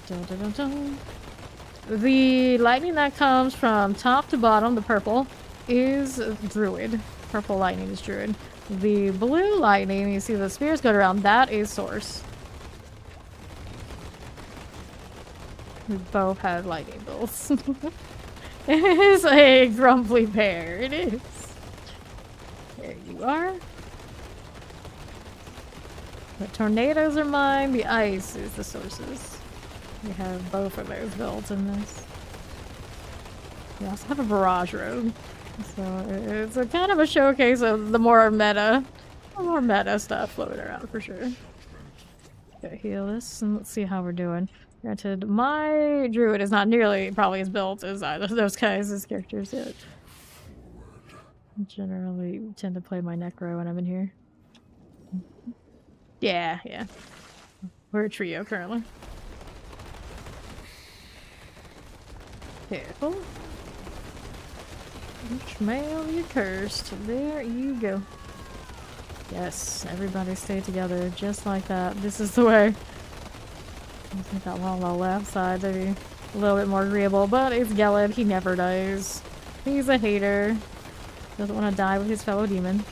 Dun, dun, dun, dun. The lightning that comes from top to bottom, the purple, is Druid. Purple lightning is Druid. The blue lightning, you see the spears going around, that is Source. We both have lightning bolts. It is a grumbly bear. It is. There you are. The tornadoes are mine. The ice is the sources. We have both of those built in this. We also have a barrage road. So it's a kind of a showcase of the more meta stuff floating around for sure. Gotta heal this and let's see how we're doing. Granted, my druid is not nearly probably as built as either of those guys as characters yet. I generally tend to play my necro when I'm in here. Yeah. We're a trio currently. Careful. Ishmael, you cursed. There you go. Yes, everybody stay together just like that. This is the way. I think that one on the left side to be a little bit more agreeable, but it's Gelid. He never dies. He's a hater. Doesn't want to die with his fellow demon.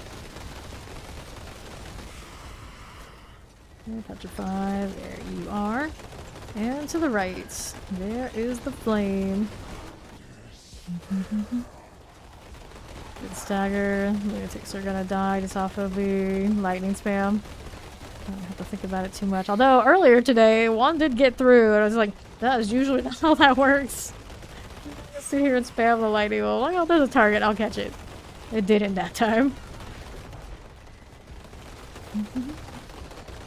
Petrify, there you are. And to the right, there is the flame. Good stagger. Lunatics are gonna die just off of the lightning spam. I don't have to think about it too much. Although earlier today, one did get through, and I was like, that is usually not how that works. Just sit here and spam the lightning bolt. Like, oh, there's a target, I'll catch it. It didn't that time.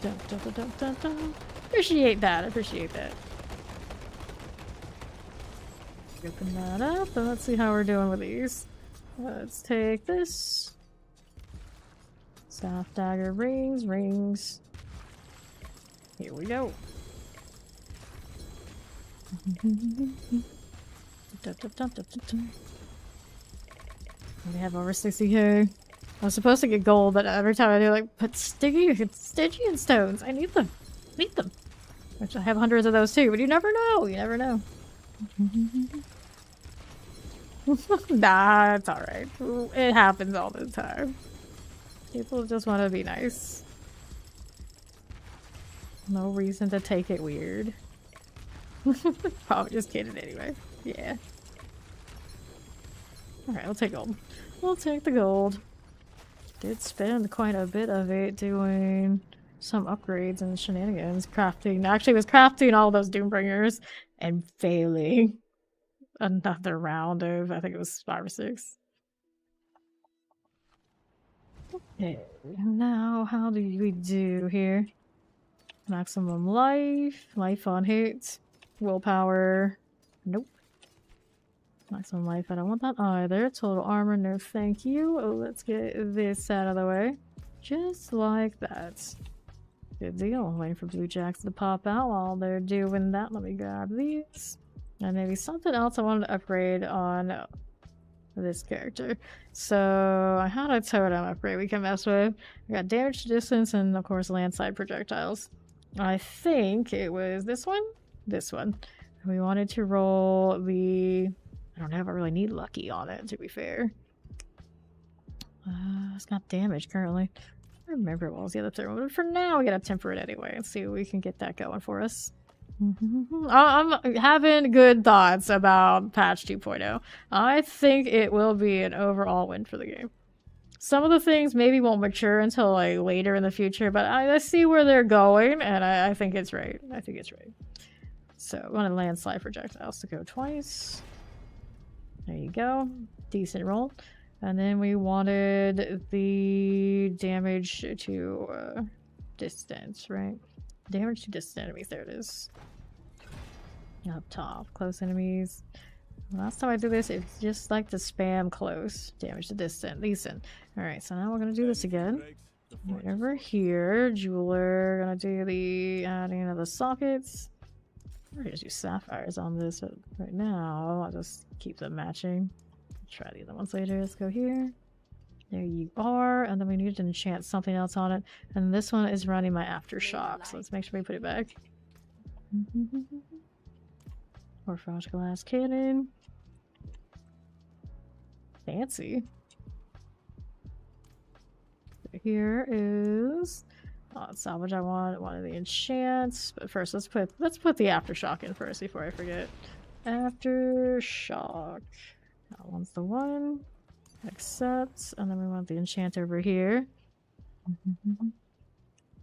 Dun, dun, dun, dun, dun, dun. Appreciate that. Open that up, and let's see how we're doing with these. Let's take this. Staff, dagger, rings. Here we go. We have over 60k. I was supposed to get gold, but every time I do, like, put Stygian stones. I need them. Eat them. Which I have hundreds of those too, but you never know. You never know. Nah, it's alright. It happens all the time. People just want to be nice. No reason to take it weird. Probably just kidding anyway. Yeah. Alright, we'll take gold. We'll take the gold. Did spend quite a bit of it doing some upgrades and shenanigans. Crafting. Actually, was crafting all those Doombringers and failing. Another round of, I think it was 5 or 6. Okay, now how do we do here? Maximum life, life on hit, willpower. Nope. Maximum life, I don't want that either. Total armor, no thank you. Oh, let's get this out of the way. Just like that. Good deal. I'm waiting for blue jacks to pop out while they're doing that. Let me grab these. And maybe something else I wanted to upgrade on this character. So I had a totem upgrade we can mess with. We got damage to distance and of course landside projectiles. I think it was this one? This one. We wanted to roll the... I don't know if I really need lucky on it, to be fair. It's got damage currently. I don't remember what was the other third one, but for now we gotta temper it anyway and see if we can get that going for us. I'm having good thoughts about patch 2.0. I think it will be an overall win for the game. Some of the things maybe won't mature until like later in the future, but I see where they're going, and I think it's right. I think it's right. So I want to landslide projectiles to go twice. There you go. Decent roll. And then we wanted the damage to distance, right? Damage to distant enemies. There it is. Up top. Close enemies. Last time I did this, it's just like to spam close. Damage to distant. Decent. Alright, so now we're going to do this again. Right over here. Jeweler. Gonna do the adding of the sockets. We're gonna just use sapphires on this, but right now I'll just keep them matching. Try the other ones later. Let's go here. There you are. And then we need to enchant something else on it. And this one is running my aftershock, so let's make sure we put it back. Forge glass cannon. Fancy. Here is salvage. I want one of the enchants, but first let's put the aftershock in first before I forget. Aftershock. That one's the one. Accept, and then we want the enchant over here.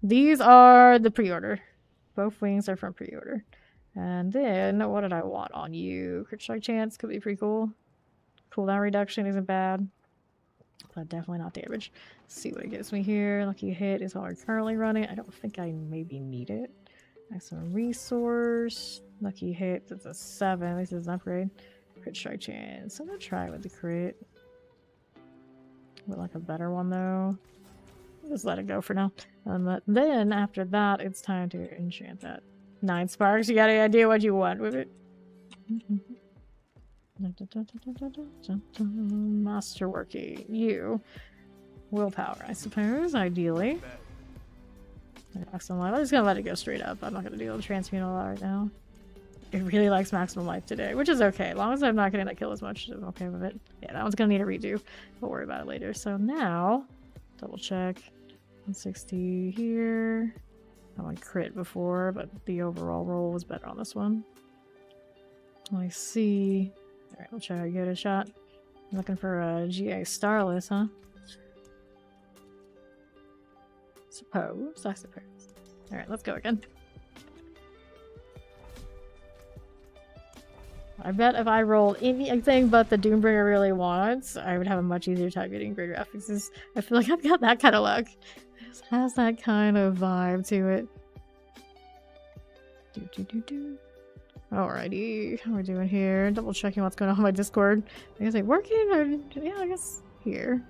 These are the pre-order. Both wings are from pre-order. And then what did I want on you? Crit strike chance could be pretty cool. Cooldown reduction isn't bad. But definitely not damage. Let's see what it gives me here. Lucky hit is all I'm currently running. I don't think I maybe need it. Excellent resource. Lucky hit, that's a 7. This is an upgrade. Crit strike chance. I'm gonna try it with the crit. Would like a better one though. Just let it go for now. Then after that, it's time to enchant that. 9 sparks. You got any idea what you want with it? Masterworking. You. Willpower, I suppose, ideally. Maximum life. I'm just gonna let it go straight up. I'm not gonna deal with transmutal right now. It really likes maximum life today, which is okay. As long as I'm not getting that kill as much, I'm okay with it. Yeah, that one's gonna need a redo. We'll worry about it later. So now, double check. 160 here. I went crit before, but the overall roll was better on this one. I see. Alright, we'll try to get a shot. I'm looking for a GA Starless, huh? I suppose. Alright, let's go again. I bet if I rolled anything but the Doombringer really wants, I would have a much easier time getting great graphics. I feel like I've got that kind of luck. It has that kind of vibe to it. Alrighty, how are we doing here? Double checking what's going on my Discord. Is it working or yeah, I guess here.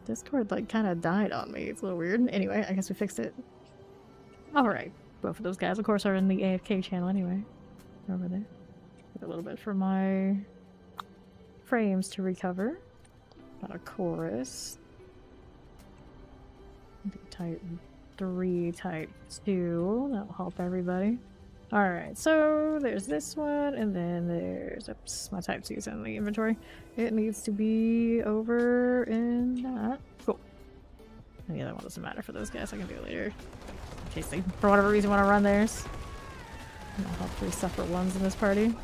Discord like kind of died on me. It's a little weird. Anyway, I guess we fixed it. Alright, both of those guys of course are in the AFK channel anyway. Over there. A little bit for my frames to recover. Not a chorus. Type 3 type 2. That'll help everybody. Alright, so there's this one, and then there's... Oops, my type 2's in the inventory. It needs to be over in that. Cool. And the other one doesn't matter for those guys. I can do it later. In case they, for whatever reason, want to run theirs. And I'll have 3 separate ones in this party.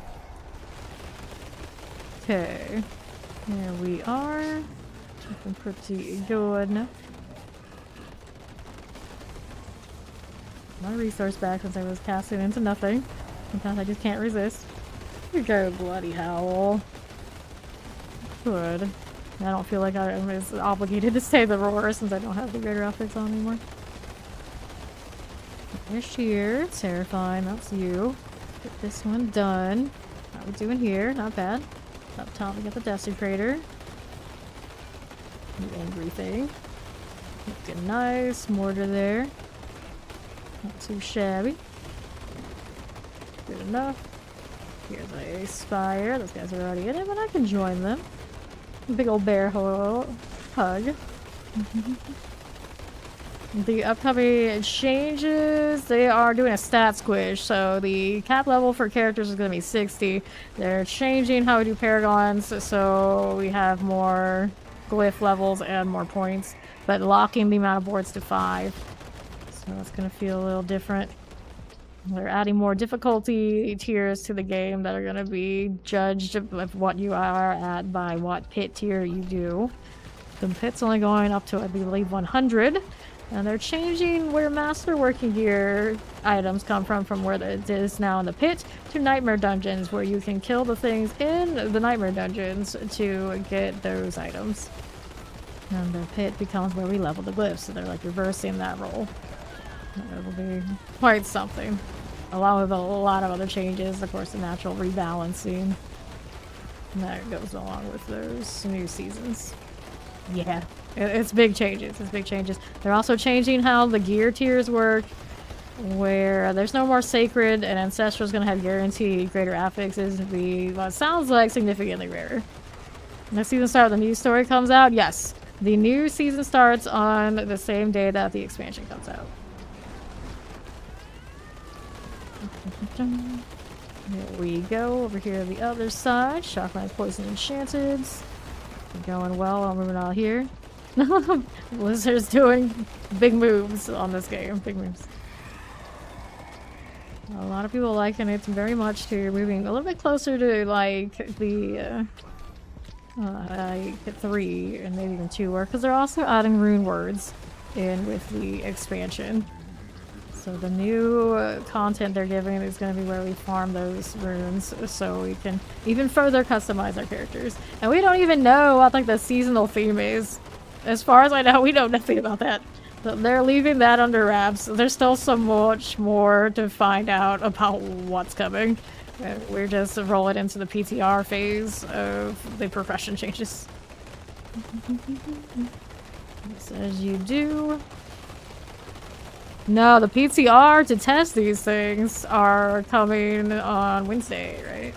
Okay. There we are. Looking pretty good. My resource back since I was casting into nothing. Sometimes I just can't resist. Here you go, bloody howl. Good. I don't feel like I'm as obligated to stay the roar since I don't have the greater optics on anymore. There's Sheer. Terrifying. That's you. Get this one done. How we doing here? Not bad. Up top we got the Desecrator. The angry thing. Looking nice. Mortar there. Not too shabby. Good enough. Here's a Spire. Those guys are already in it, but I can join them. Big old bear hug. The upcoming changes, they are doing a stat squish, so the cap level for characters is going to be 60. They're changing how we do paragons, so we have more glyph levels and more points, but locking the amount of boards to 5. So it's going to feel a little different. They're adding more difficulty tiers to the game that are going to be judged of what you are at by what pit tier you do. The pit's only going up to, I believe, 100. And they're changing where Master Working Gear items come from where it is now in the pit to Nightmare Dungeons, where you can kill the things in the Nightmare Dungeons to get those items. And the pit becomes where we level the glyphs, so they're like reversing that role. It'll be quite something. Along with a lot of other changes, of course, the natural rebalancing. And that goes along with those new seasons. Yeah, it's big changes. It's big changes. They're also changing how the gear tiers work, where there's no more sacred, and ancestral is going to have guaranteed greater affixes to be what sounds like significantly rarer. Next season start, the new story comes out. Yes, the new season starts on the same day that the expansion comes out. There we go. Over here on the other side, Shockline's Poison Enchanted. Going well. I'm moving on here. Blizzard's doing big moves on this game. Big moves. A lot of people liking it very much to moving a little bit closer to like the like 3 and maybe even 2 work, because they're also adding rune words in with the expansion. So the new content they're giving is going to be where we farm those runes, so we can even further customize our characters. And we don't even know what like the seasonal theme is. As far as I know, we know nothing about that. So they're leaving that under wraps. There's still so much more to find out about what's coming. We're just rolling into the PTR phase of the progression changes. Just as you do. No, the PTR to test these things are coming on Wednesday, right?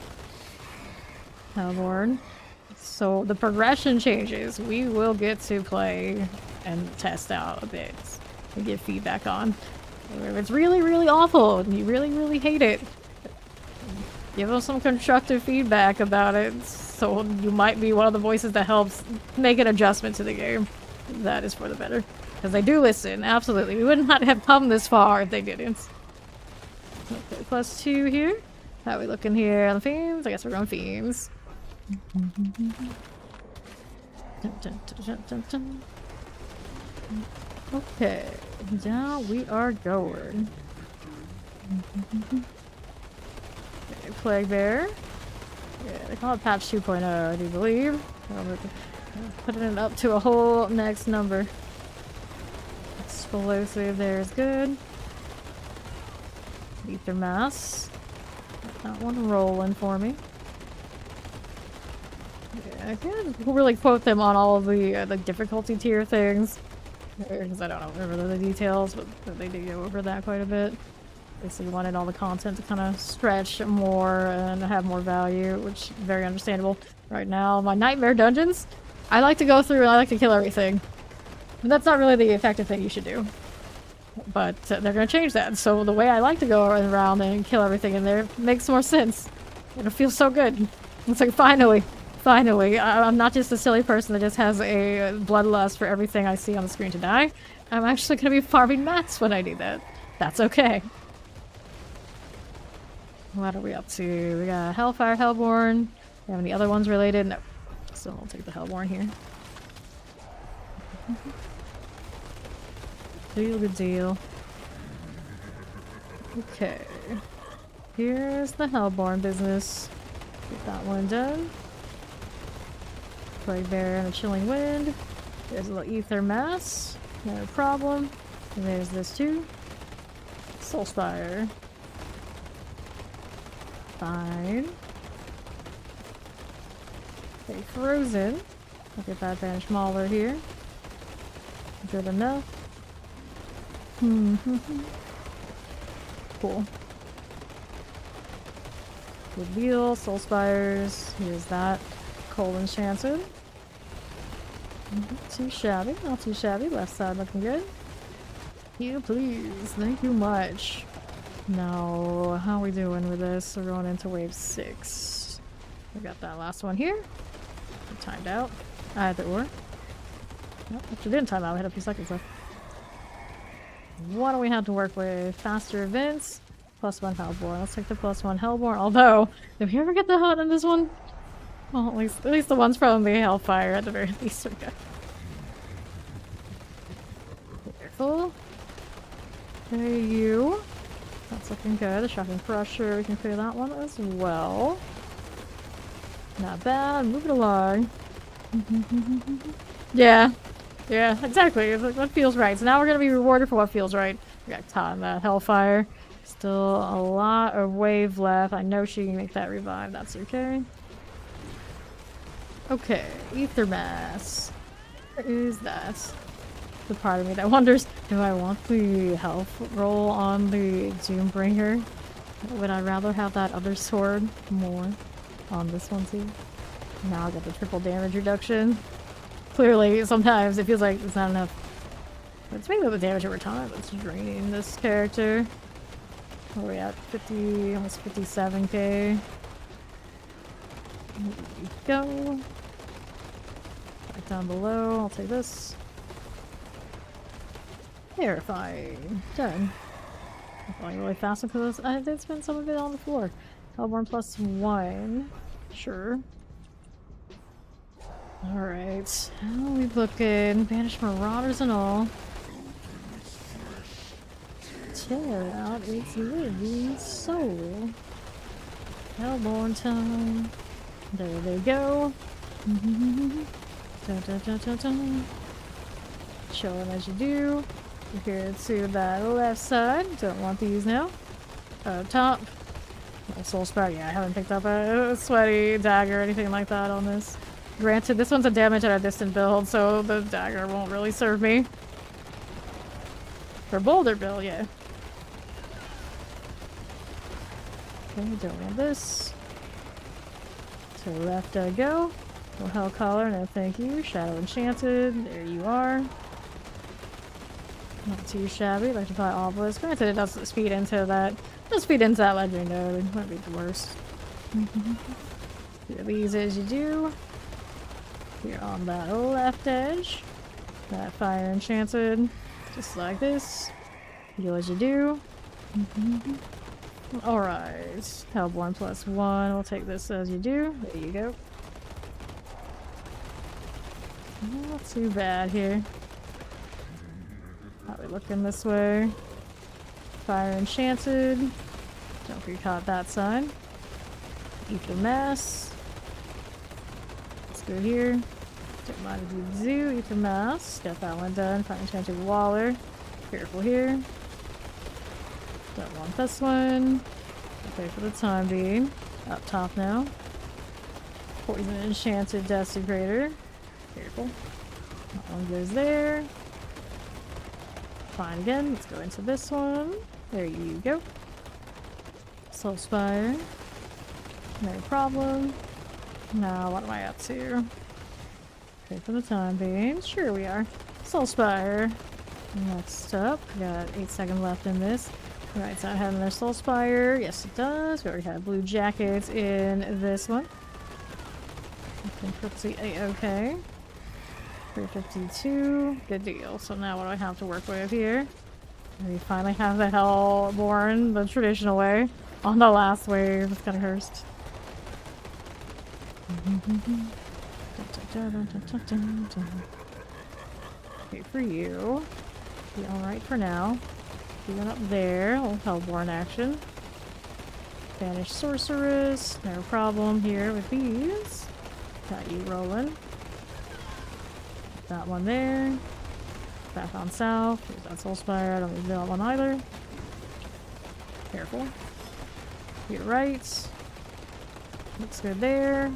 Hellborn. So the progression changes, we will get to play and test out a bit and get feedback on. If it's really, really awful and you really, really hate it, give us some constructive feedback about it, so you might be one of the voices that helps make an adjustment to the game. That is for the better. Because they do listen, absolutely. We would not have come this far if they didn't. Okay, +2 here. How are we looking here on the themes? I guess we're on themes. Okay, down we are going. Okay, Plague Bear. Yeah, they call it patch 2.0, I do believe. Putting it up to a whole next number. Explosive there is good. Ether Mass. Got that one rolling for me. Yeah, I can't really quote them on all of the difficulty tier things, because I don't remember the details, but they do go over that quite a bit. Basically wanted all the content to kind of stretch more and have more value, which is very understandable. Right now, my Nightmare Dungeons, I like to go through and I like to kill everything. But that's not really the effective thing you should do. But they're gonna change that. So the way I like to go around and kill everything in there makes more sense. It feels so good. It's like, finally. Finally. I'm not just a silly person that just has a bloodlust for everything I see on the screen to die. I'm actually gonna be farming mats when I do that. That's okay. What are we up to? We got Hellfire, Hellborn. We have any other ones related? No. So I'll take the Hellborn here. Good deal. Okay. Here's the Hellborn business. Get that one done. Plague Bear and a Chilling Wind. There's a little Ether Mass. No problem. And there's this too. Soulspire. Fine. Okay, Frozen. I'll get that Banished Mauler here. Good enough. Cool. Good deal. Soulspires. Here's that. Cold Enchanted. Not too shabby. Not too shabby. Left side looking good. You please. Thank you much. Now, how are we doing with this? We're going into wave 6. We got that last one here. We timed out. Either or. Nope, actually didn't time out. We had a few seconds left. What do we have to work with? Faster events. +1 Hellborn. Let's take the +1 Hellborn. Although, did we ever get the hut in this one? Well, at least the ones from the Hellfire at the very least are good. Careful. Okay, you. That's looking good. The Shocking Crusher. We can clear that one as well. Not bad. Move it along. Yeah. Yeah, exactly. What feels right. So now we're gonna be rewarded for what feels right. We got caught in that Hellfire. Still a lot of wave left. I know she can make that revive. That's okay. Okay, Ether Mass. Where is that? The part of me that wonders, do I want the health roll on the Doombringer? Would I rather have that other sword more on this one too? Now I got the triple damage reduction. Clearly, sometimes it feels like it's not enough. Let's make the damage over time. That's draining this character. Where are we at? 50, almost 57k. There we go. Back down below. I'll take this. Terrifying. Done. I'm going really fast because I did spend some of it on the floor. Hellborn +1. Sure. Alright. How are we looking? Banished Marauders and all. Tear out its living soul. Hellborn time. There they go. Dun, dun, dun, dun, dun. Show them as you do. We're here to that left side. Don't want these now. Top. No Soul Sprout. Yeah, I haven't picked up a sweaty dagger or anything like that on this. Granted, this one's a damage at a distant build, so the dagger won't really serve me. For Boulder build, yeah. Okay, don't want this. To the left I go. No Hellcaller, no thank you. Shadow Enchanted, there you are. Not too shabby, like to buy Obelisk. Granted, it does speed into that. Does speed into that legendary. It might be the worst. Do these as you do. Here on that left edge. That Fire Enchanted. Just like this. Do as you do. Alright. Hellborn +1. We'll take this as you do. There you go. Not too bad here. Probably looking this way. Fire Enchanted. Don't get caught that side. Ether Mass. Let's go here. Don't mind if you do. Ether Mass. Got that one done. Fire Enchanted Waller. Careful here. Don't want this one. Okay, for the time being. Up top now. Poison Enchanted Desecrator. Careful. That one goes there. Fine again. Let's go into this one. There you go. Soulspire. No problem. Now, what am I up to? Okay, for the time being. Sure we are. Soulspire. Next up, we got 8 seconds left in this. Right side having their Soul Spire. Yes, it does. We already have blue jackets in this one. Pretty A-okay. 352. Good deal. So now what do I have to work with here? We finally have the Hellborn the traditional way on the last wave. It's kind of cursed. Okay, for you. Be alright for now. Keeping up there. A little Hellborn action. Banished Sorceress. No problem here with these. Got you rolling. That one there. Back on south. Here's that Soul Spire. I don't need that one either. Careful. To your right. Looks good there.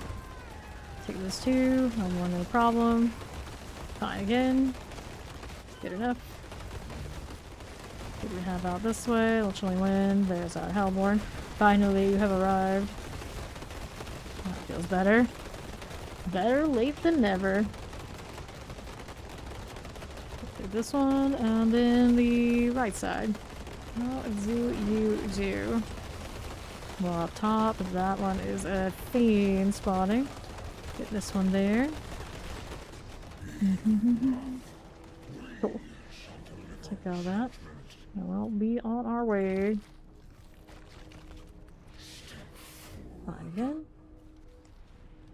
Take this too. No problem. Fine again. Good enough. What do we have out this way? Little chilling wind. There's our Hellborn. Finally, you have arrived. That feels better. Better late than never. Take this one, and then the right side. How do you do? Well, up top, that one is a fiend spawning. Get this one there. Cool. Check out that. We'll be on our way. Fine again.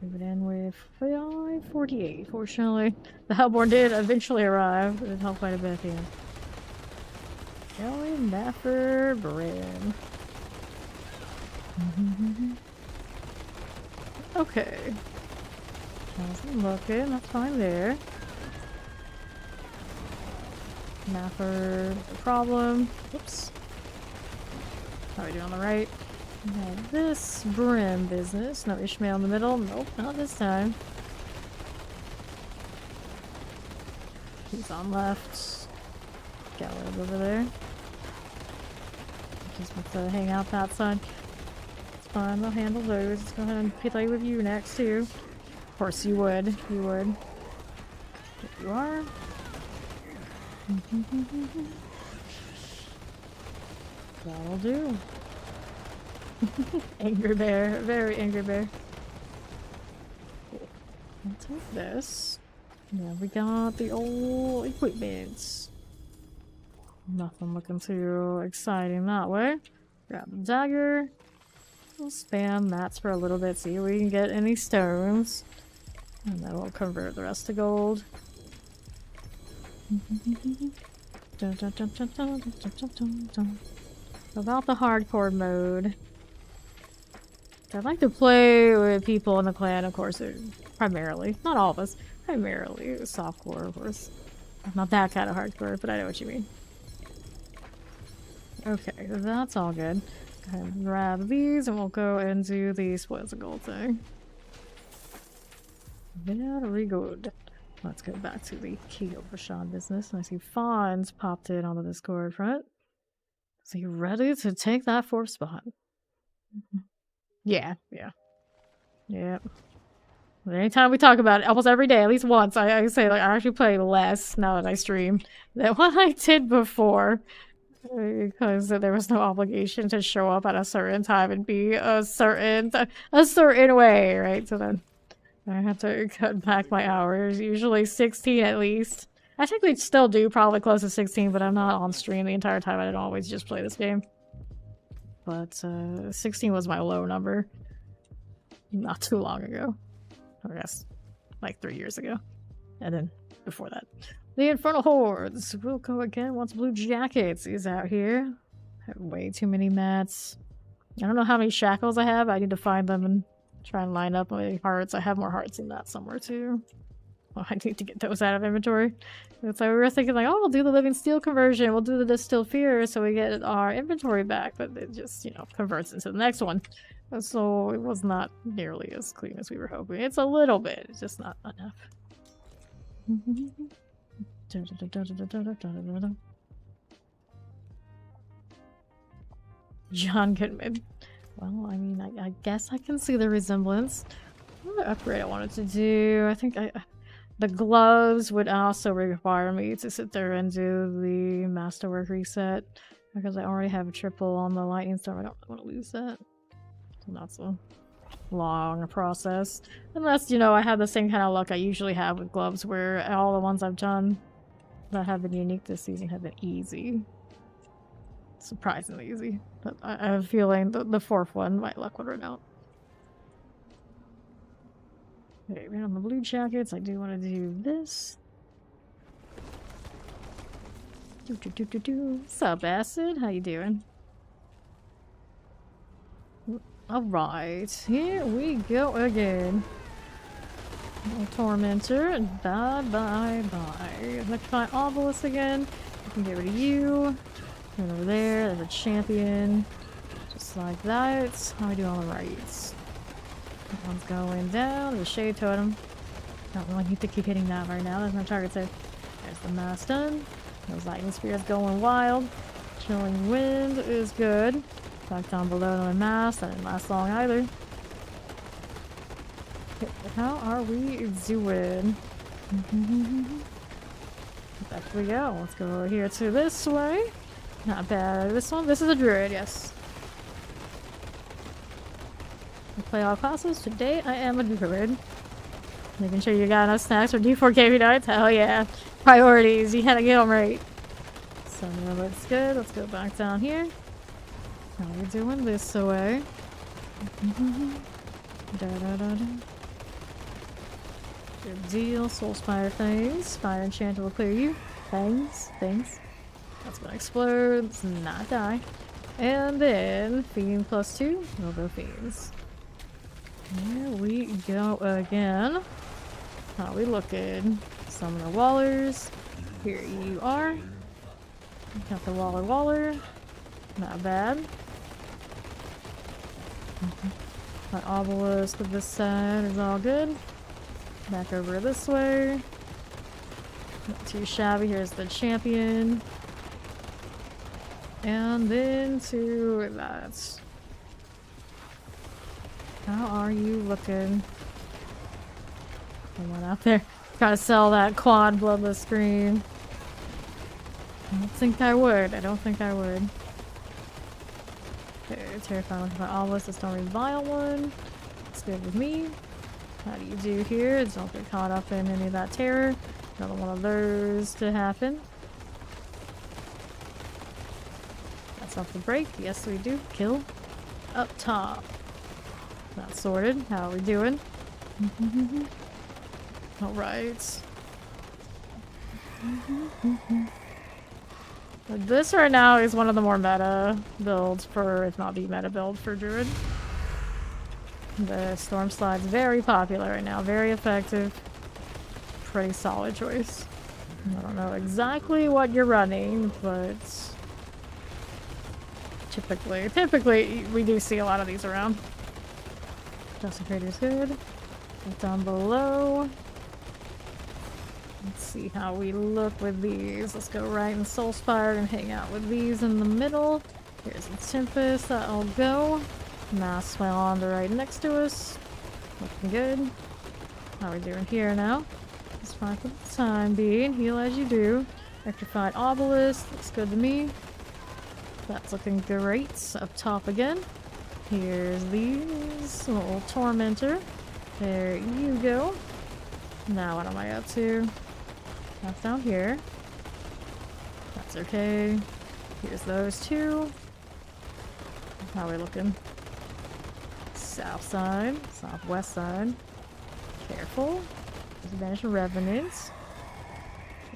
Move it in with 548. Fortunately, the Hellborn did eventually arrive. It helped quite a bit here. Kelly Maffer Brim. Okay. How's it looking? That's fine there. Mapper, no problem. Oops. How are we doing on the right? Now this Brim business. No Ishmael in the middle. Nope, not this time. He's on left. Gallows over there. Just want to hang out that side. It's fine, they'll handle those. Let's go ahead and play with you next too. Of course you would. You would. There you are. That'll do. Angry bear. Very angry bear. Cool. I'll take this. Yeah, we got the old equipment. Nothing looking too exciting that way. Grab the dagger. We'll spam mats for a little bit, see if we can get any stones. And then we'll convert the rest to gold. About the hardcore mode. I'd like to play with people in the clan, of course, primarily. Not all of us. Primarily softcore, of course. Not that kind of hardcore, but I know what you mean. Okay, that's all good. Go ahead and grab these, and we'll go and do the spoils of gold thing. Very good. Let's go back to the Keo Bashan business. And I see Fawn's popped in on the Discord front. Is he ready to take that 4th spot? Yeah. Anytime we talk about it, almost every day, at least once, I say like I actually play less now that I stream than what I did before. Because there was no obligation to show up at a certain time and be a certain way, right? So then I have to cut back my hours, usually 16 at least. I think we still do probably close to 16, but I'm not on stream the entire time. I don't always just play this game. But 16 was my low number not too long ago. I guess like 3 years ago. And then before that. The Infernal Hordes will go again once Blue Jackets is out here. I have way too many mats. I don't know how many shackles I have. I need to find them and try and line up my hearts. I have more hearts in that somewhere too. Well, I need to get those out of inventory. It's like we were thinking like, oh, we'll do the Living Steel conversion. We'll do the Distilled Fear so we get our inventory back. But it just, you know, converts into the next one. So it was not nearly as clean as we were hoping. It's a little bit. It's just not enough. John Goodman. Well, I mean, I guess I can see the resemblance. Another upgrade I wanted to do. I think The gloves would also require me to sit there and do the masterwork reset because I already have a triple on the lightning storm. I don't want to lose that. So that's a long process. Unless, you know, I have the same kind of luck I usually have with gloves where all the ones I've done that have been unique this season have been easy. Surprisingly easy. But I have a feeling the fourth one, my luck would run out. Okay, right on the blue jackets, I do want to do this. What's up, Acid? How you doing? Alright, here we go again. Little Tormentor, bye bye bye. Electrify Obelisk again. I can get rid of you. And over there, there's a champion. Just like that. How do we do on the right? That one's going down. There's a shade totem. Don't really need to keep hitting that right now. There's no target safe. There's the mass done. Those lightning spears going wild. Chilling wind is good. Back down below to the mass. That didn't last long either. Okay, how are we doing? Back we go. Let's go over here to this way. Not bad. This one? This is a druid, yes. I play all classes. Today I am a druid. Making sure you got enough snacks for D4 KV nights. Hell yeah. Priorities. You had to get them right. So that looks good. Let's go back down here. How are we doing this way? Good deal. Soul Spire things. Fire Enchanter will clear you. Things. That's gonna explode. Let's not die. And then Fiend +2. We'll go Fiends. Here we go again. How we looking? Summoner Wallers. Here you are. Got the Waller. Not bad. My obelisk with this side is all good. Back over this way. Not too shabby. Here's the champion. And then to that. How are you looking? Come on out there. Gotta sell that quad bloodless scream. I don't think I would. Okay, terrifying looking for obelisk. Let's don't revile one. It's good with me. How do you do here? Don't get caught up in any of that terror. Don't want of those to happen. That's off the break. Yes, we do. Kill. Up top. Not sorted. How are we doing? Alright. This right now is one of the more meta builds for, if not the meta build for Druid. The Storm Slide's very popular right now. Very effective. Pretty solid choice. I don't know exactly what you're running, but typically we do see a lot of these around. Desecrator's good. Look down below. Let's see how we look with these. Let's go right in Soulspire and hang out with these in the middle. Here's the Tempest. That'll go. Mass Swellonder right next to us. Looking good. How are we doing here now? Just fine for the time being. Heal as you do. Electrified Obelisk. Looks good to me. That's looking great. Up top again. Here's these. Little Tormentor. There you go. Now what am I up to? That's down here. That's okay. Here's those two. How are we looking? South side. Southwest side. Careful. There's a bunch of revenants.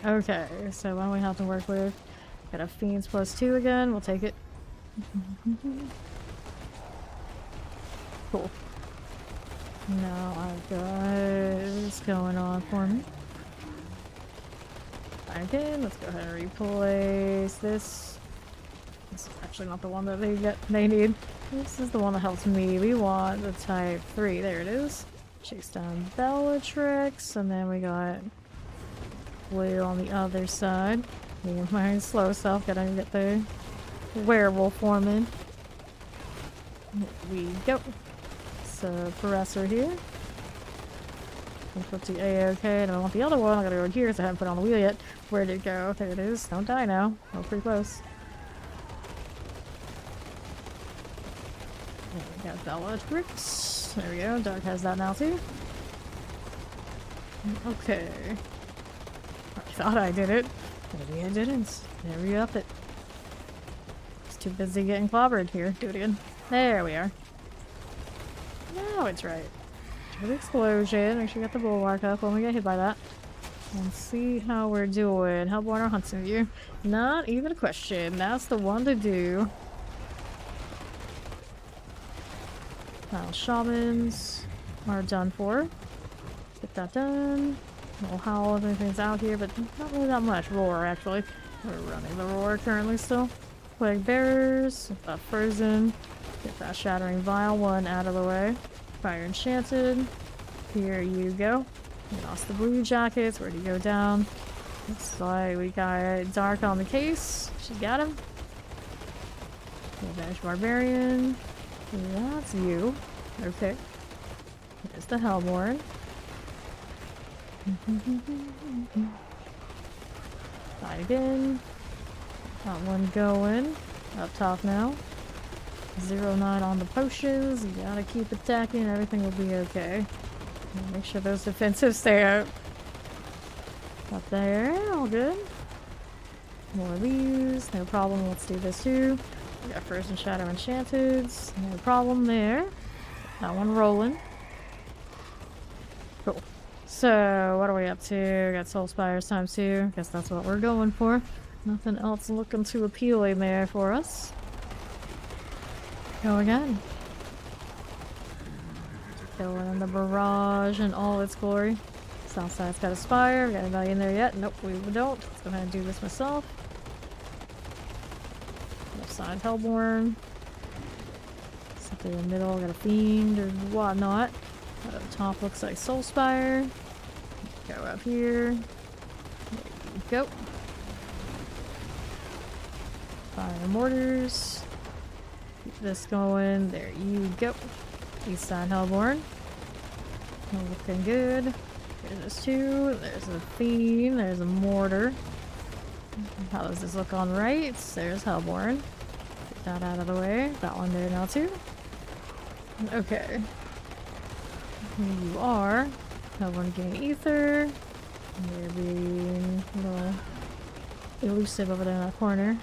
Okay, so what do we have to work with? Got a Fiends +2 again. We'll take it. Cool. Now I've got this going on for me. Again, let's go ahead and replace this. This is actually not the one that they need. This is the one that helps me. We want the type 3. There it is. Chase down Bellatrix, and then we got blue on the other side. Me and my slow self gotta get the werewolf form in. There we go. So, Professor here. And put the A-OK, and I want the other one. I gotta go here because I haven't put it on the wheel yet. Where'd it go? There it is. Don't die now. Oh, pretty close. There we got Bella bricks. There we go. Doug has that now too. Okay. I thought I did it. Maybe I didn't. There we up it. It's too busy getting clobbered here. Do it again. There we are. Now it's right. Try the explosion. Make sure you got the bulwark up when we get hit by that. And see how we're doing. Hellborn or Hunting View? Not even a question. That's the one to do. Now, shamans are done for. Get that done. We'll howl if anything's out here, but not really that much. Roar, actually. We're running the roar currently still. Plague bearers. Frozen. Get that shattering vial one out of the way. Fire enchanted. Here you go. We lost the blue jackets. Where'd he go down? Looks like we got Dark on the case. She got him. Vanish Barbarian. That's you. Okay. There's the Hellborn. Fight again. Got one going. Up top now. 0-9 on the potions. You gotta keep attacking. Everything will be okay. Make sure those defensives stay out. Up there. All good. More of these. No problem. Let's do this too. We got Frozen Shadow Enchanted. No problem there. That one rolling. Cool. So, what are we up to? We got Soul Spires ×2. Guess that's what we're going for. Nothing else looking too appealing there for us. Go again. Going in the barrage in all its glory. Southside's got a spire. We got anybody in there yet? Nope, we don't. Let's go ahead and do this myself. Left side Hellborn. Something in the middle, got a fiend or whatnot. Up top looks like Soul Spire. Go up here. There you go. Fire mortars. Keep this going. There you go. East side Hellborn. Looking good. There's two. There's a fiend. There's a mortar. How does this look on right? There's Hellborn. Get that out of the way. That one there now too. Okay. Here you are. Hellborn gain ether. They're being a little elusive over there in that corner.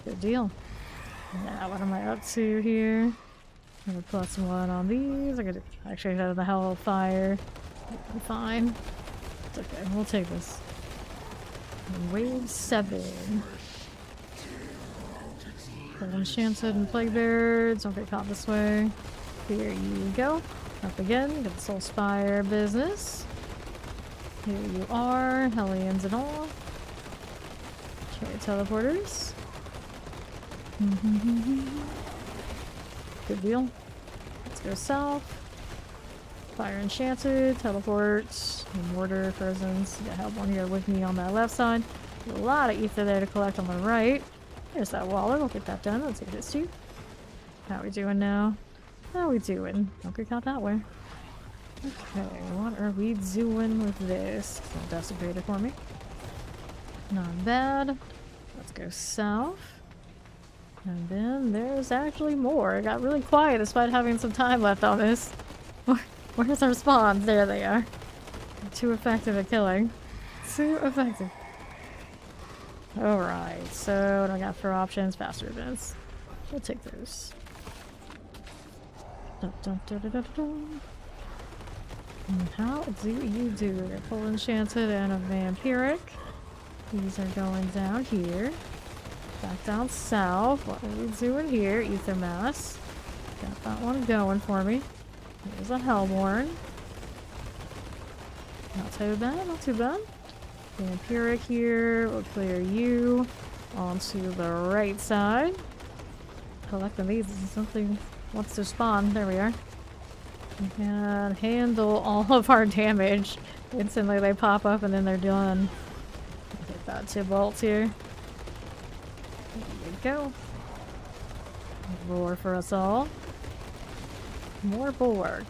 Good deal. Now what am I up to here? I'm gonna +1 on these. I gotta actually have the Hellfire. I'm fine. It's okay. We'll take this. And wave 7. Enchanted and Plague Bearers. Don't get caught this way. Here you go. Up again. Get the Soul Spire business. Here you are. Hellions and all. Chariot teleporters. Good deal. Let's go south. Fire enchanted, teleports, mortar, frozen's. Got Hellborn here with me on that left side. A lot of ether there to collect on the right. There's that Waller. We'll get that done. Let's get this too. How we doing now? How we doing? Don't get caught that way. Okay, what are we doing with this? Don't desecrate it for me. Not bad. Let's go south. And then there's actually more. It got really quiet despite having some time left on this. Where's our spawns? There they are. Too effective at killing. Too effective. Alright, so what do I got for options? Faster events. We'll take those. Dun, dun, dun, dun, dun, dun. And how do you do it? Full enchanted and a vampiric. These are going down here. Back down south. What are we doing here? Ether mass. Got that one going for me. There's a Hellborn. Not too bad, not too bad. Vampiric here. We'll clear you onto the right side. Collecting these. Something wants to spawn. There we are. We can handle all of our damage. Instantly they pop up and then they're done. Get that 2 bolts here. There you go. Roar for us all. More bulwark.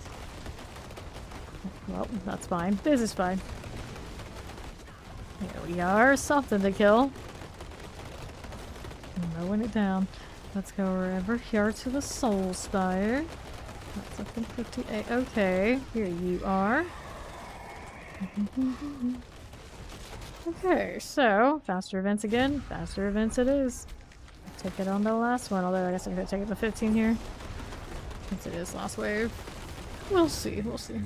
Well, that's fine. This is fine. Here we are. Something to kill. Mowing it down. Let's go over here to the Soul Spire. That's up in 58. Okay, here you are. Okay, so faster events again. Faster events it is. Take it on the last one, although I guess I'm gonna take it to 15 here. Since it is last wave. We'll see, we'll see.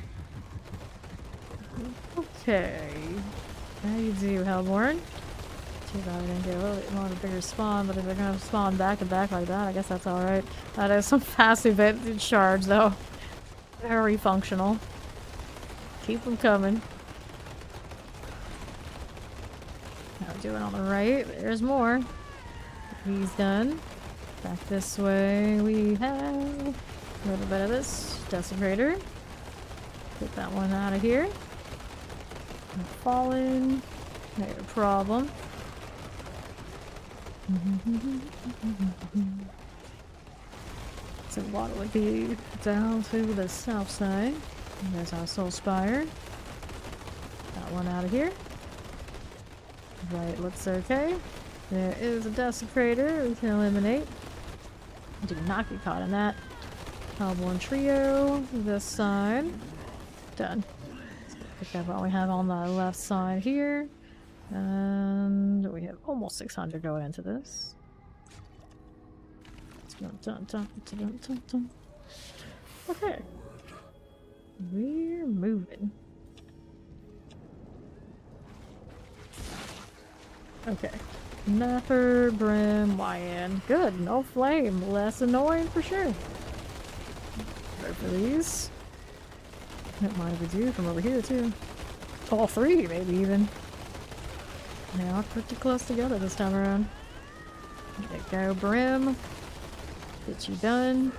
Okay. How you do, Hellborn? Too bad I didn't get a little bit more of a bigger spawn, but if they're gonna spawn back and back like that, I guess that's alright. That is some fast event charge, though. Very functional. Keep them coming. How we doing on the right? There's more. He's done. Back this way we have a little bit of this Desecrator. Get that one out of here. Fallen. No problem. So water would be down to the south side. And there's our Soul Spire. That one out of here. Right, looks okay. There is a Desecrator we can eliminate. Do not get caught in that. Hellborn Trio, this side. Done. Let's pick up what we have on the left side here. And we have almost 600 going into this. Dun, dun, dun, dun, dun, dun. Okay. We're moving. Okay. Napper, Brim, YN. Good, no flame. Less annoying for sure. Go for these. That might be due from over here too. All three, maybe even. They are pretty close together this time around. There you go, Brim. Get you done.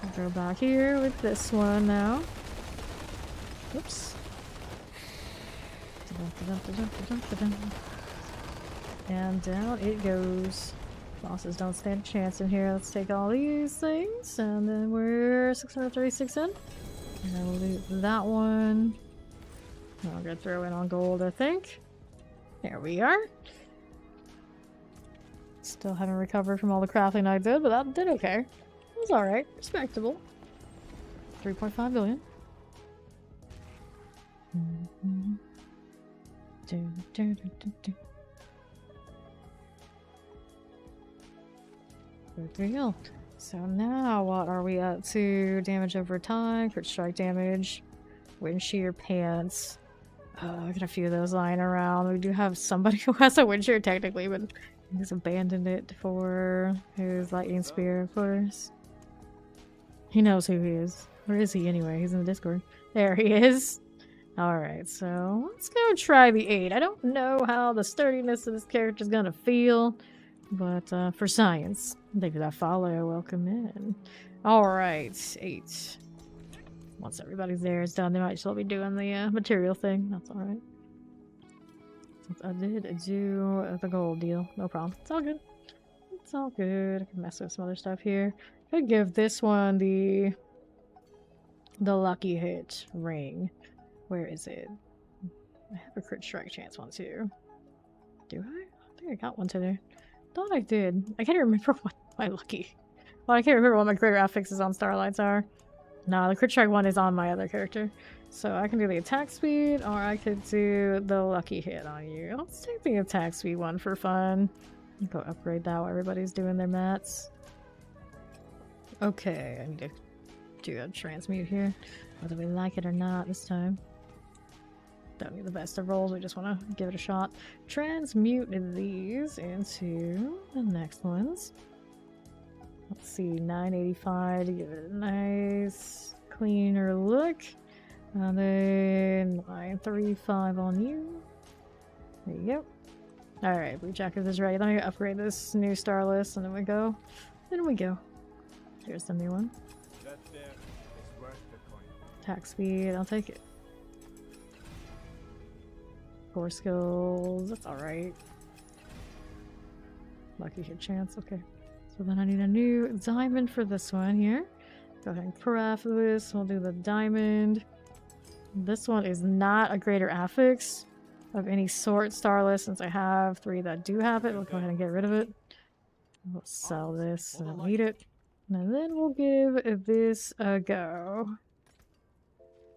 I'll go back here with this one now. Oops. And down it goes. Bosses don't stand a chance in here. Let's take all these things, and then we're 636 in. And then we'll do that one. I'm gonna throw in on gold, I think. There we are. Still haven't recovered from all the crafting I did, but that did okay. It was alright. Respectable. 3.5 billion. There we go. So now what are we up to? Damage over time, crit strike damage, wind shear pants. I got a few of those lying around. We do have somebody who has a wind shear technically, but he's abandoned it for his lightning spear, of course. He knows who he is. Where is he anyway? He's in the Discord. There he is. Alright, so let's go try the 8. I don't know how the sturdiness of this character is gonna feel, but for science. Thank you for that follow. Welcome in. Alright, 8. Once everybody's there, it's done. They might still be doing the material thing. That's alright. Since I did do the gold deal. No problem. It's all good. It's all good. I can mess with some other stuff here. I could give this one the lucky hit ring. Where is it? I have a crit strike chance one too. Do I? I think I got one today. Thought I did. I can't remember what my lucky... Well, I can't remember what my crit affixes on Starlights are. No, the crit strike one is on my other character. So I can do the attack speed, or I could do the lucky hit on you. Let's take the attack speed one for fun. Go upgrade that while everybody's doing their mats. Okay, I need to do a transmute here. Whether we like it or not this time. Don't need the best of rolls, we just want to give it a shot. Transmute these into the next ones. Let's see, 985 to give it a nice, cleaner look. And then 935 on you. There you go. Alright, Blue Jacket is ready. Let me upgrade this new star list and then we go. Here's the new one. That there is worth the coin. Attack speed, I'll take it. 4 skills, that's alright. Lucky hit chance, okay. So then I need a new diamond for this one here. Go ahead and craft this. We'll do the diamond. This one is not a greater affix of any sort. Starless, since I have 3 that do have it, we'll go ahead and get rid of it. We'll sell this. I don't need it. And then we'll give this a go.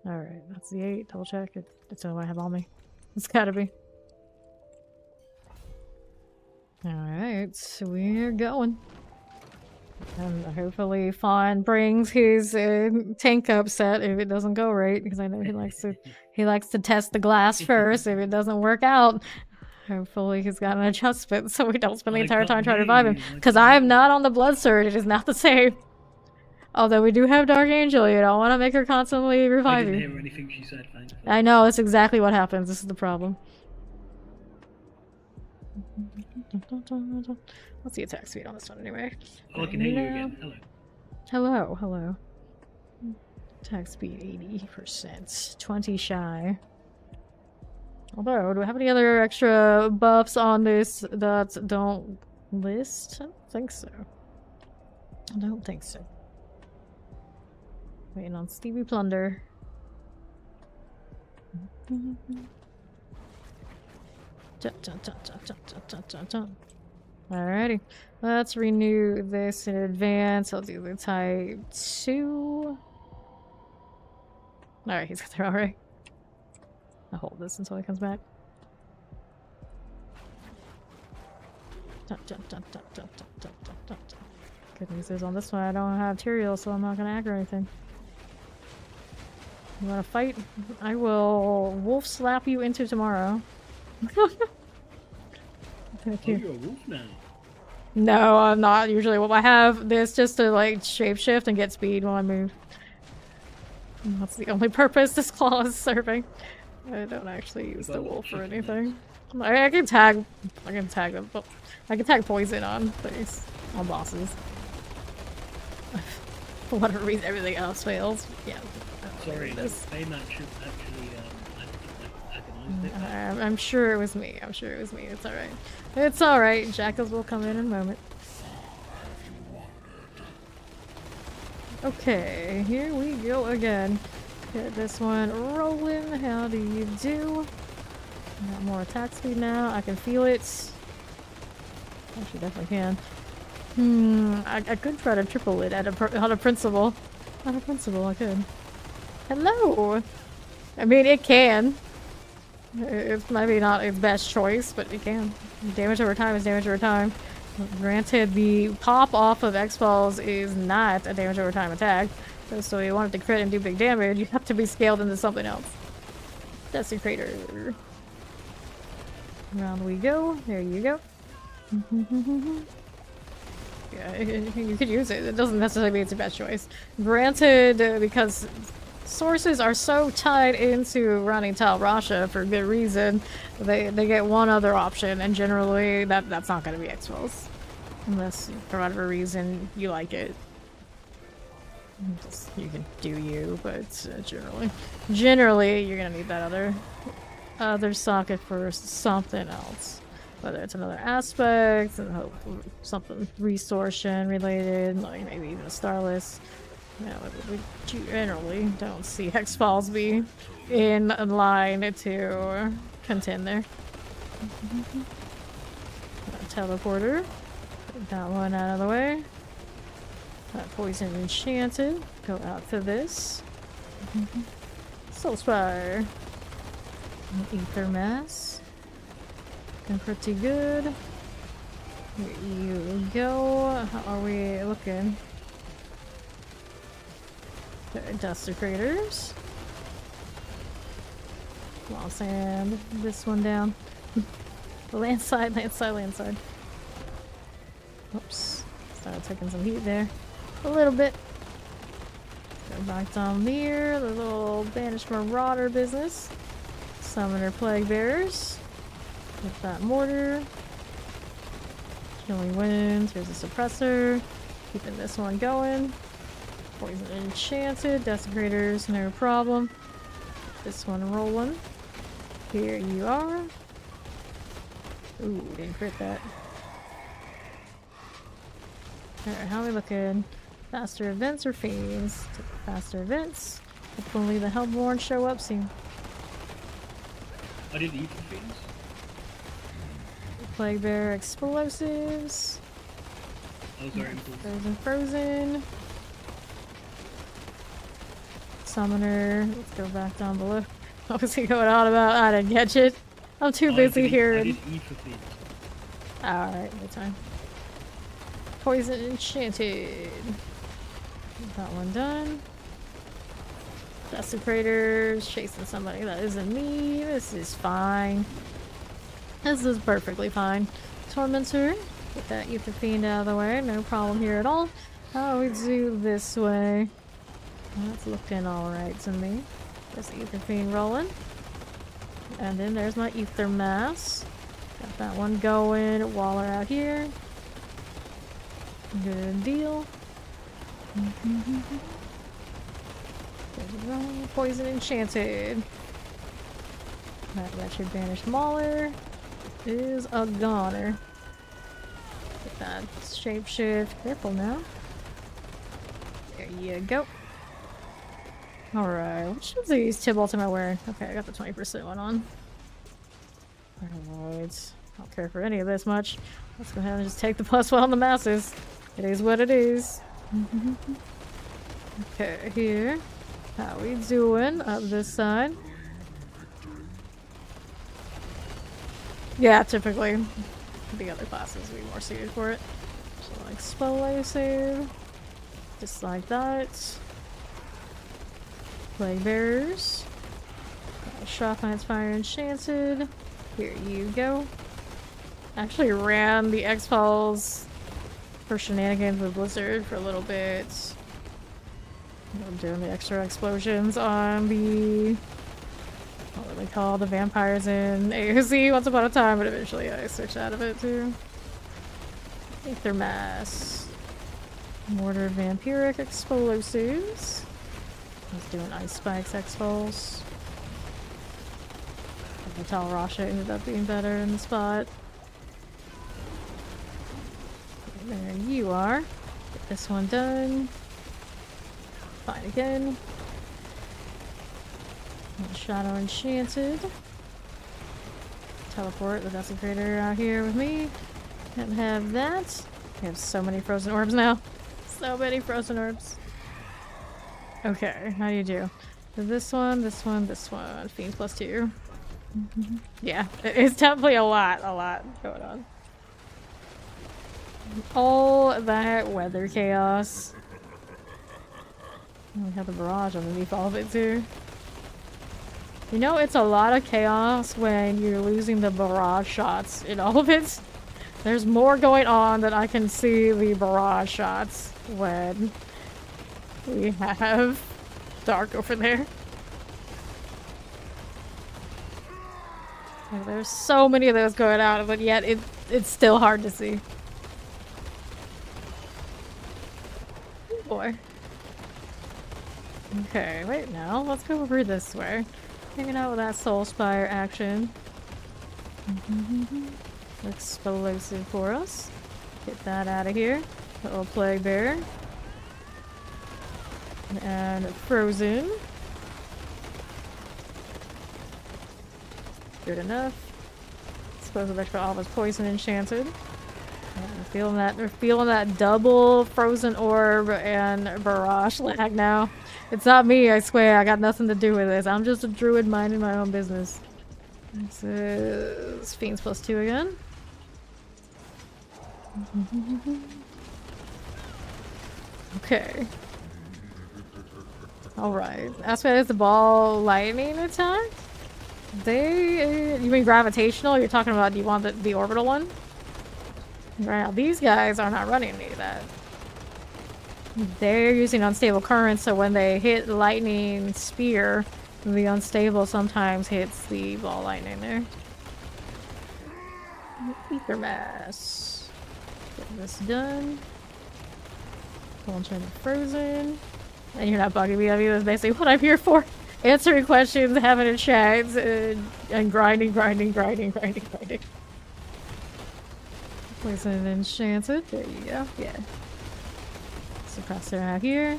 Alright, that's the 8. Double check. That's the only one I have on me. It's gotta be. Alright, so we're going. And hopefully Fawn brings his tank up set if it doesn't go right, because I know he likes to test the glass first. If it doesn't work out, hopefully he's got an adjustment so we don't spend the entire time trying to revive him. Because I am not on the blood surge, it is not the same. Although we do have Dark Angel, you don't want to make her constantly revive you. I didn't hear anything she said, thankfully. I know, that's exactly what happens. This is the problem. What's the attack speed on this one anyway? Oh, I can hear you again. Hello. Hello. Attack speed 80%. 20 shy. Although, do I have any other extra buffs on this that don't list? I don't think so. I don't think so. Waiting on Stevie Plunder. Alrighty, let's renew this in advance. I'll do the type 2. Alright, he's got there already. I'll hold this until he comes back. Good news is on this one I don't have Tyrael, so I'm not gonna aggro anything. You wanna fight? I will wolf slap you into tomorrow. Oh, you're a wolf now. No, I'm not usually. Well, I have this just to like shapeshift and get speed while I move. And that's the only purpose this claw is serving. I don't actually use the wolf or anything. I can tag them, but I can tag poison on things, on bosses. For whatever reason, everything else fails. Yeah. Sorry, this. Baymax should actually agonize it. I'm sure it was me. I'm sure it was me. It's alright. It's alright. Jackals will come in a moment. Okay, here we go again. Get this one rolling. How do you do? Got more attack speed now. I can feel it. Actually, definitely can. I could try to triple it out of principle. Out of principle, I could. Hello! I mean, it can. It's maybe not its best choice, but it can. Damage over time is damage over time. Granted, the pop off of X-Balls is not a damage over time attack. So you want it to crit and do big damage, you have to be scaled into something else. Desecrator. Around we go. There you go. Yeah, you could use it. It doesn't necessarily mean it's your best choice. Granted, because sources are so tied into running Tal Rasha for good reason, they get one other option, and generally that's not going to be X-Balls. Unless, for whatever reason, you like it. You can do you, but generally you're going to need that other socket for something else. Whether it's another aspect, and something restoration related, like maybe even a Starless. Yeah, we generally don't see X-Balls be in line to contend there. Teleporter. Put that one out of the way. That poison enchanted. Go out to this. Soul Spire. Ether Mass. Looking pretty good. Here you go. How are we looking? Desecrators. Come on, sand this one down. Landside. Oops. Started taking some heat there. A little bit. Go back down here. The little banished marauder business. Summoner plague bearers. With that mortar. Killing winds. Here's a suppressor. Keeping this one going. Poison enchanted. Desecrators, no problem. This one rolling. Here you are. Ooh, didn't crit that. Alright, how are we looking? Faster events or fiends? Faster events. Hopefully the Hellborn show up soon. I did eat the things. Plague Bear explosives. Those are impulse. Frozen. Summoner. Let's go back down below. What was he going on about? I didn't catch it. I'm too busy I here. did eat the things. Alright, good time. Poison Enchanted. Got one done. Desecrators. Chasing somebody that isn't me. This is fine. This is perfectly fine. Tormentor. Get that Ether Fiend out of the way. No problem here at all. How we do this way? That's looking alright to me. There's the Ether Fiend rolling. And then there's my Ether Mass. Got that one going. Waller out here. Good deal. Poison Enchanted. That Wretched Banished Mauler is a goner. Get that shapeshift. Careful now. There you go. Alright, which of these Tybalt am I wearing? Okay, I got the 20% one on. Alright. I don't care for any of this much. Let's go ahead and just take the +1 on the masses. It is what it is. Okay, here. How we doing up this side? Yeah, typically the other classes would be more suited for it. So like explosive. Just like that. Plague Bearers. Shotgun's Fire Enchanted. Here you go. Actually ran the X-Files for shenanigans with Blizzard for a little bit. I'm doing the extra explosions on the... what do they call the vampires in AOC once upon a time, but eventually I switched out of it too. Aether Mass. Mortar Vampiric Explosives. I was doing Ice Spikes X-Falls. Metal Rasha ended up being better in the spot. There you are. Get this one done. Fine again. Shadow Enchanted. Teleport the Desecrator out here with me. Can't have that. We have so many frozen orbs now. So many frozen orbs. Okay, how do you do? This one, this one, this one. Fiends +2. Yeah, it's definitely a lot going on. All that weather chaos. We have the barrage underneath all of it too. You know, it's a lot of chaos when you're losing the barrage shots in all of it. There's more going on than I can see the barrage shots when we have dark over there. Like, there's so many of those going out, but yet it's still hard to see. Oh boy. Okay, wait now. Let's go over this way. Hanging out with that Soul Spire action. Explosive for us. Get that out of here. Little Plague Bear. And Frozen. Good enough. Suppose I'll for all of his Poison Enchanted. I'm feeling that double Frozen Orb and Barrage lag now. It's not me, I swear. I got nothing to do with this. I'm just a druid minding my own business. This is Fiends +2 again. Okay. Alright. Aspect is the ball lightning attack? You mean gravitational? You're talking about, do you want the orbital one? Right now, these guys are not running any of that. They're using unstable currents, so when they hit lightning spear, the unstable sometimes hits the ball lightning there. Ether Mass. Get this done. Turn to Frozen. And you're not bugging me. I mean, that's basically what I'm here for. Answering questions, having a chat, and grinding. Poison Enchanted. There you go. Yeah. Suppressor out here.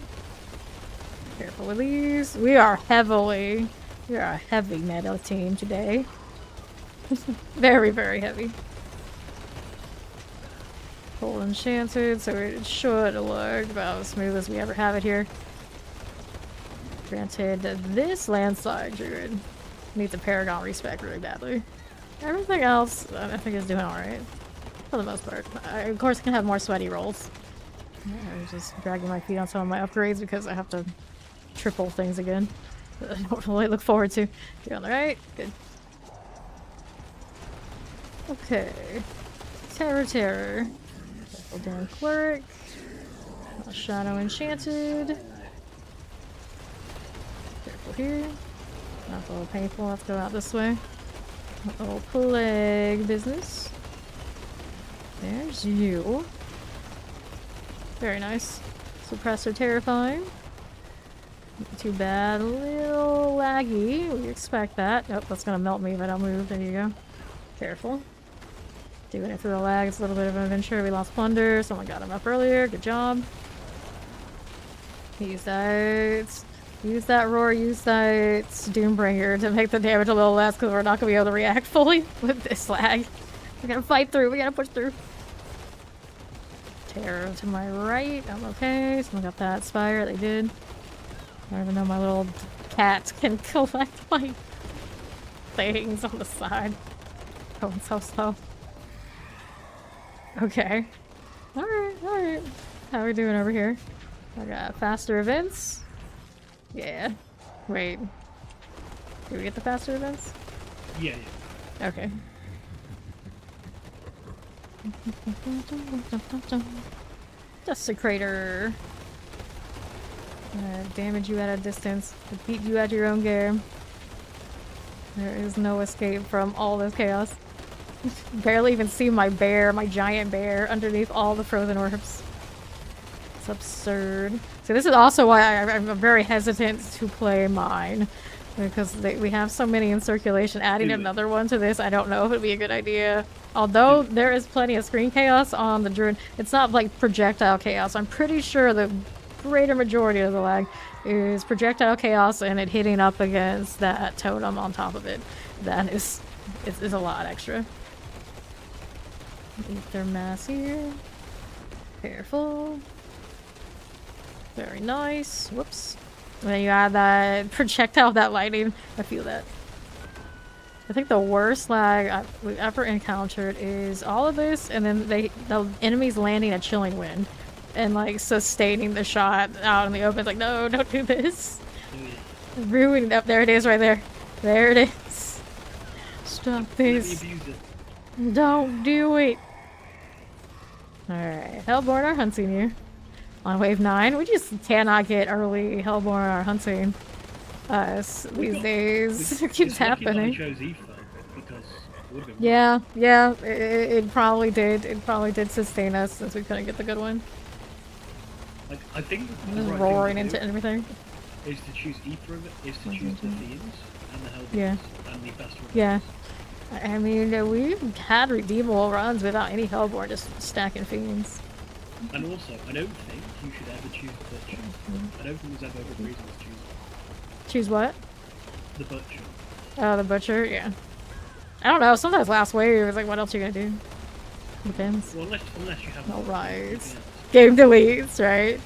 Careful with these. We are a heavy meta team today. Very, very heavy. Full enchanted, so it should look about as smooth as we ever have it here. Granted, this landslide druid needs a paragon respec really badly. Everything else, I think, is doing alright. For the most part. I, of course, can have more sweaty rolls. I'm just dragging my feet on some of my upgrades because I have to triple things again. I don't really look forward to. You're on the right? Good. Okay. Terror. Careful damn cleric. Shadow enchanted. Careful here. That's a little painful. Let's go out this way. A little plague business. There's you. Very nice. Suppressor terrifying. Not too bad. A little laggy. We expect that. Nope, that's gonna melt me if I don't move. There you go. Careful. Doing it through the lag. It's a little bit of an adventure. We lost plunder. Someone got him up earlier. Good job. Use that. Use that roar. Use that Doombringer to make the damage a little less because we're not gonna be able to react fully with this lag. We gotta fight through. We gotta push through. Terror to my right. I'm okay. Someone got that spire. They did. I don't even know my little cat can collect my things on the side. Going so slow. Okay. Alright, alright. How are we doing over here? I got faster events. Yeah. Wait. Did we get the faster events? Yeah. Okay. Desecrator. Damage you at a distance. Defeat you at your own game. There is no escape from all this chaos. Barely even see my bear, my giant bear, underneath all the frozen orbs. It's absurd. So this is also why I'm very hesitant to play mine. Because we have so many in circulation. Adding another one to this, I don't know if it'd be a good idea. Although there is plenty of screen chaos on the druid. It's not like projectile chaos. I'm pretty sure the greater majority of the lag is projectile chaos and it hitting up against that totem on top of it. That is a lot extra. Ether mass here. Careful. Very nice. Whoops. And then you add that projectile, that lightning. I feel that. I think the worst lag we've ever encountered is all of this, and then the enemies landing a chilling wind and like sustaining the shot out in the open. It's like, no, don't do this. Ruining up. There it is, right there. There it is. Stop this. Don't do it. Alright, Hellborn are hunting you. On wave 9, we just cannot get early Hellborn or hunting us these days. It keeps happening. Yeah, it probably did. It probably did sustain us since we couldn't get the good one. Like, I think just roaring into everything. Is to choose Ether, is to choose the Fiends and the Hellborns and the best ones. Yeah. I mean, we've had redeemable runs without any Hellborn, just stacking Fiends. And also, I don't think you should ever choose the Butcher. I don't think there's ever a good reason to choose it. Choose what? The Butcher. Oh, the Butcher? Yeah. I don't know, sometimes last wave is like, what else are you gonna do? Depends. Well, unless you have... Alright. Game deletes, right?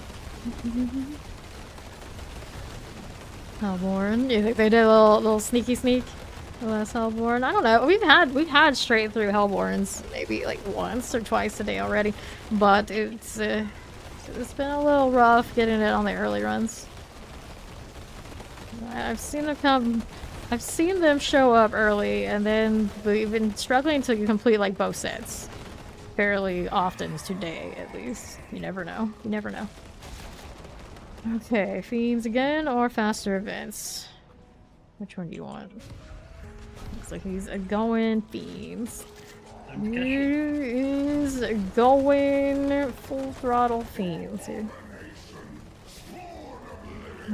Hellborn. You think they did a little sneaky sneak? The last Hellborn? I don't know. We've had straight through Hellborns maybe like once or twice today already, but it's been a little rough getting it on the early runs. I've seen them show up early, and then we've been struggling to complete like both sets fairly often today, at least. You never know. You never know. Okay, Fiends again or faster events? Which one do you want? Looks like he's going Fiends. He is going full throttle Fiends here.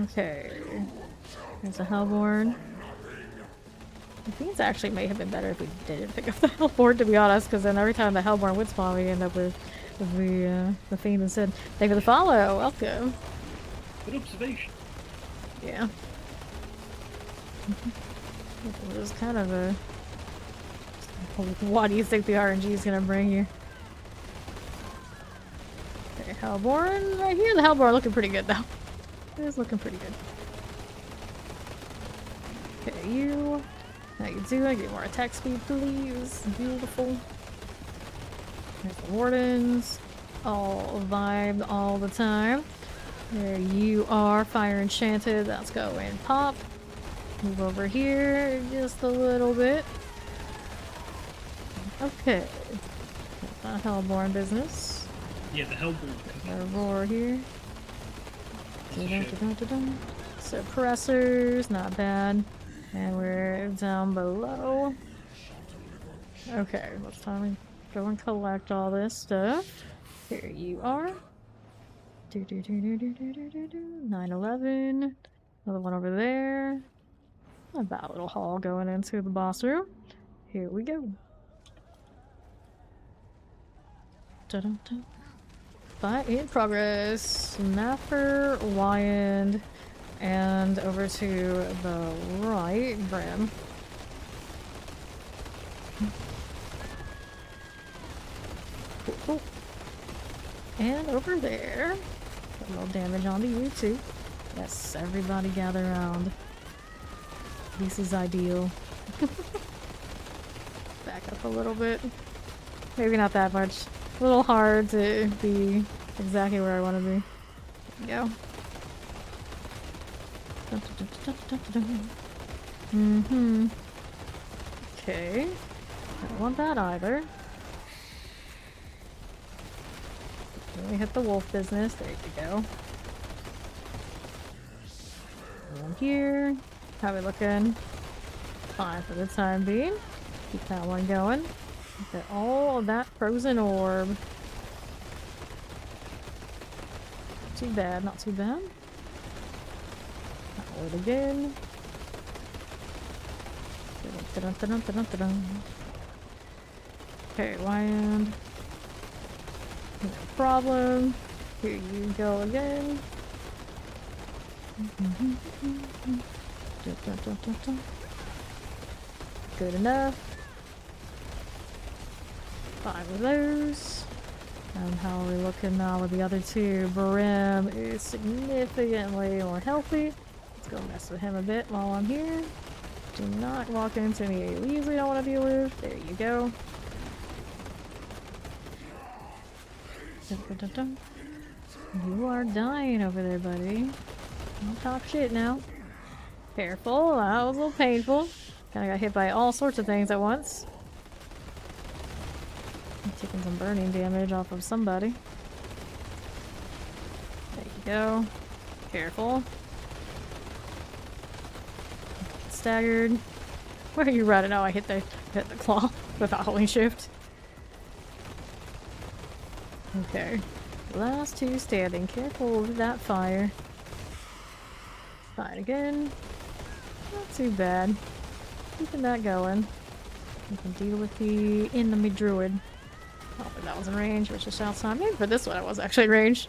Okay. There's a Hellborn. The Fiends actually may have been better if we didn't pick up the Hellborn, to be honest, because then every time the Hellborn would spawn, we end up with the Fiend instead. Thank you for the follow. Welcome. Good observation. Yeah. It was kind of a... What do you think the RNG is gonna bring you? Okay, Hellborn right here. The Hellborn looking pretty good though. It is looking pretty good. Okay, you. How you doing? Get more attack speed, please. Beautiful. There's the Wardens. All vibed all the time. There you are, Fire Enchanted. Let's go and pop. Move over here just a little bit. Okay. Not Hellborn business. Yeah, the Hellborn. Got a roar here. That's a shame. Suppressors, not bad. And we're down below. Okay, let's time to go and collect all this stuff. Here you are. 911. Another one over there. About a little hall going into the boss room. Here we go. Dun-dun-dun. Fight in progress. Snapper, Wyand, and over to the right, Brim. Cool, cool. And over there. A little damage onto you too. Yes, everybody gather around. This is ideal. Back up a little bit. Maybe not that much. A little hard to be exactly where I want to be. There we go. Mm-hmm. Okay. Don't want that either. Really hit the wolf business. There you go. One here. How we looking? Fine for the time being. Keep that one going. Look at all of that frozen orb. Not too bad, not too bad. I'll load again. Okay, Wyand. No problem. Here you go again. Good enough. 5 of those. And how are we looking now with the other two? Brim is significantly more healthy. Let's go mess with him a bit while I'm here. Do not walk into any AoEs we don't want to deal with. There you go. Dun, dun, dun, dun. You are dying over there, buddy. Don't talk shit now. Careful, that was a little painful. Kinda got hit by all sorts of things at once. I'm taking some burning damage off of somebody. There you go. Careful. Staggered. Where are you running? Oh, I hit the claw with a holy shift. Okay. Last two standing. Careful with that fire. Fine again. Not too bad. Keeping that going. We can deal with the enemy druid. I don't think that was in range, which is outside. Maybe for this one it was actually in range.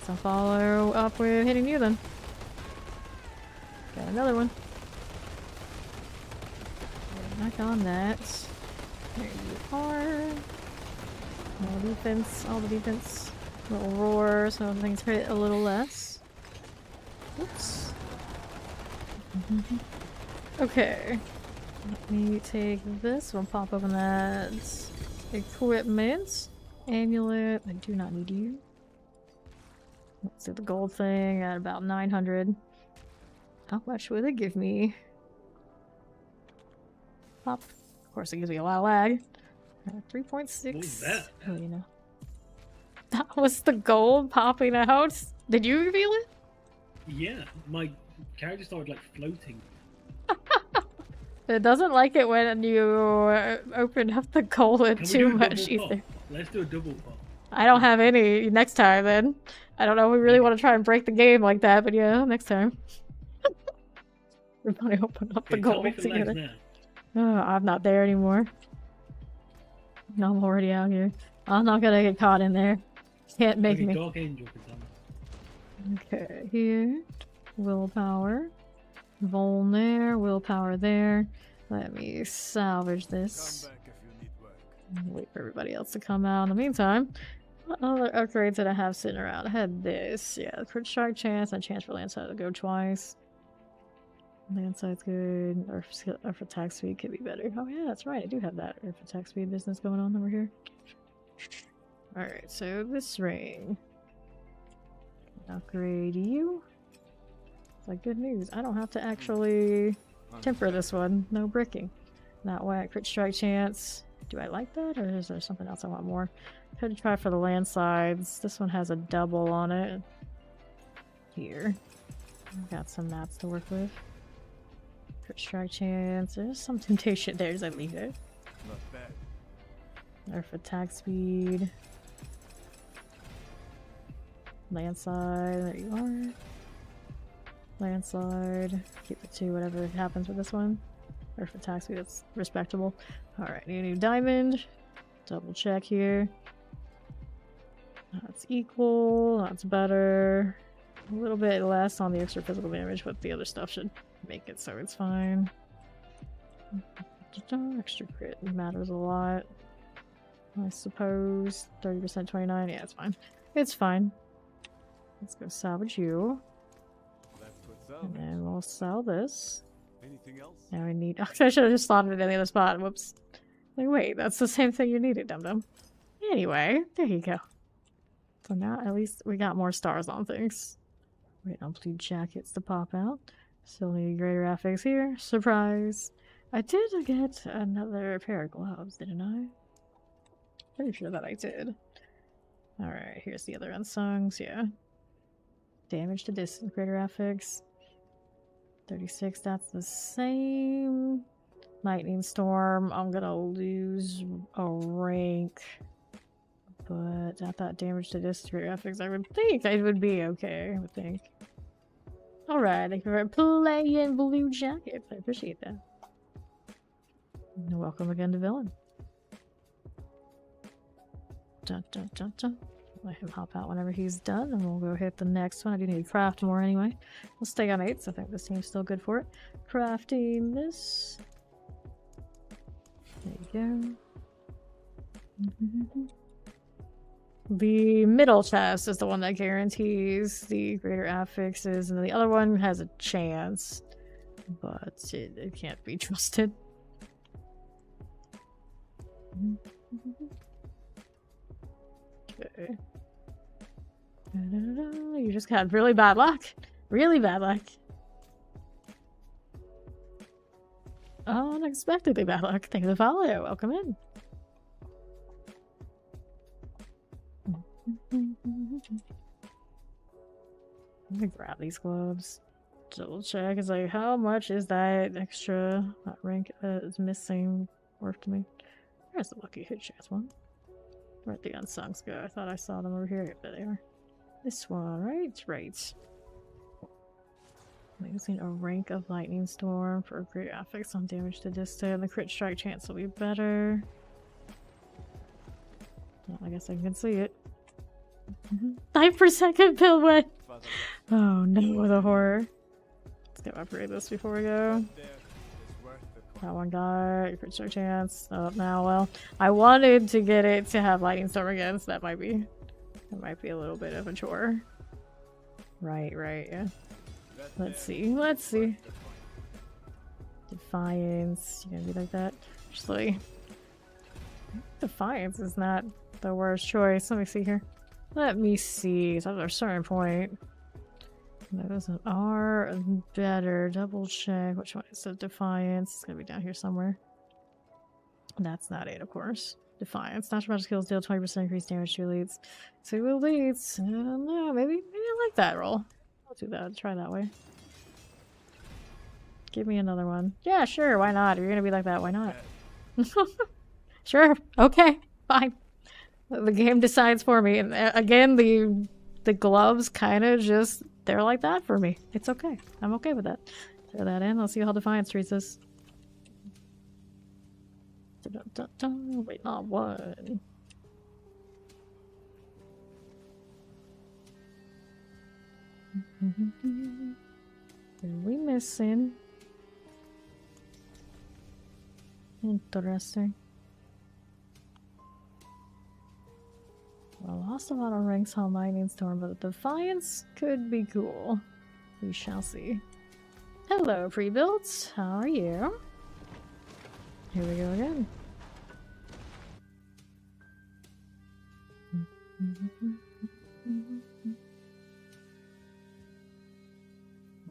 So follow up with hitting you then. Got another one. Back on that. There you are. All defense, all the defense. Little roar, so things hit a little less. Oops. Okay. Let me take this. We'll pop open that equipment. Amulet. I do not need you. Let's do the gold thing at about 900. How much would it give me? Pop. Of course, it gives me a lot of lag. 3.6. What was that? Oh, you know. That was the gold popping out. Did you feel it? Yeah, my character started like floating. It doesn't like it when you open up the gold Can we too do a much double pop? either. Let's do a double pop. I don't have any next time then. I don't know if we really want to try and break the game like that, but yeah, next time. We're going to open up the Okay, tell gold me if it lags together. now. Oh, I'm not there anymore. I'm already out here. I'm not gonna get caught in there. Can't make Okay, me. Dark Angel can tell me. Okay, here. willpower. Vol there, willpower there. Let me salvage Come this. back if you need work. Wait for everybody else to come out. In the meantime, what other upgrades did I have sitting around? I had this. Yeah, crit strike chance and chance for landslide to go twice. Landside's good. Earth attack speed could be better. Oh yeah, that's right. I do have that Earth attack speed business going on over here. Alright, so this ring. Upgrade you. It's like good news. I don't have to actually temper this one. No bricking. That way, crit strike chance. Do I like that, or is there something else I want more? Could try for the landslides. This one has a double on it. Here. I've got some mats to work with. Crit strike chance. There's some temptation there as I leave it. Not bad. Earth attack speed. Landslide. There you are. Landslide. Keep the two, whatever happens with this one. Earth attack speed, that's respectable. Alright, need a new diamond. Double check here. That's equal. That's better. A little bit less on the extra physical damage, but the other stuff should make it so it's fine. Extra crit matters a lot. I suppose. 30%, 29. Yeah, it's fine. It's fine. Let's go salvage you. That's what's up. And then we'll sell this. Anything else? Now we need. I should have just slotted it in the other spot. Whoops. Like, wait, that's the same thing you needed, dum dum. Anyway, there you go. So now at least we got more stars on things. Wait on blue jackets to pop out. Still need greater affix here. Surprise! I did get another pair of gloves, didn't I? Pretty sure that I did. Alright, here's the other unsungs, yeah. Damage to distance, greater affix. 36, that's the same. Lightning Storm, I'm gonna lose a rank. But at that damage to distance, greater affix, I would think I would be okay, I would think. Alright, thank you for playing Blue Jackets. I appreciate that. And welcome again to Villain. Dun, dun, dun, dun. Let him hop out whenever he's done, and we'll go hit the next one. I do need to craft more anyway. We'll stay on 8s. I think this team's still good for it. Crafting this. There you go. The middle chest is the one that guarantees the greater affixes, and the other one has a chance, but it can't be trusted. Okay. You just got really bad luck. Really bad luck. Unexpectedly bad luck. Thank you for the follow. Welcome in. Let me grab these gloves. Double check. It's like, how much is that extra that rank is missing worth to me? There's the lucky hit chance one. Where'd the unsungs go? I thought I saw them over here, but they are. This one, right? Right. I'm using a rank of Lightning Storm for a great affix on damage to distant. The crit strike chance will be better. Well, I guess I can see it. 9% build win! Oh no, the horror. Let's go upgrade this before we go. There is worth the coin. That one got crit strike chance. Oh, now, well, I wanted to get it to have Lightning Storm again, so that might be a little bit of a chore. Right, yeah. Let's see. Defiance. You gonna be like that? Actually, Defiance is not the worst choice. Let me see here. Let me see. So at a certain point, those are better. Double check. Which one is it? Defiance. It's gonna be down here somewhere. That's not it, of course. Defiance. Natural magic skills deal 20% increased damage to elites. To elites. I don't know. Maybe I like that roll. I'll do that. Try that way. Give me another one. Yeah, sure. Why not? If you're gonna be like that, why not? Sure. Okay. Fine. The game decides for me. And again, the gloves kind of just, they're like that for me. It's okay. I'm okay with that. Throw that in. Let's see how Defiance treats this. Wait, not one. Are we missing? Interesting. Well, I lost a lot of ranks on Lightning Storm, but the Defiance could be cool. We shall see. Hello, pre-builds. How are you? Here we go again.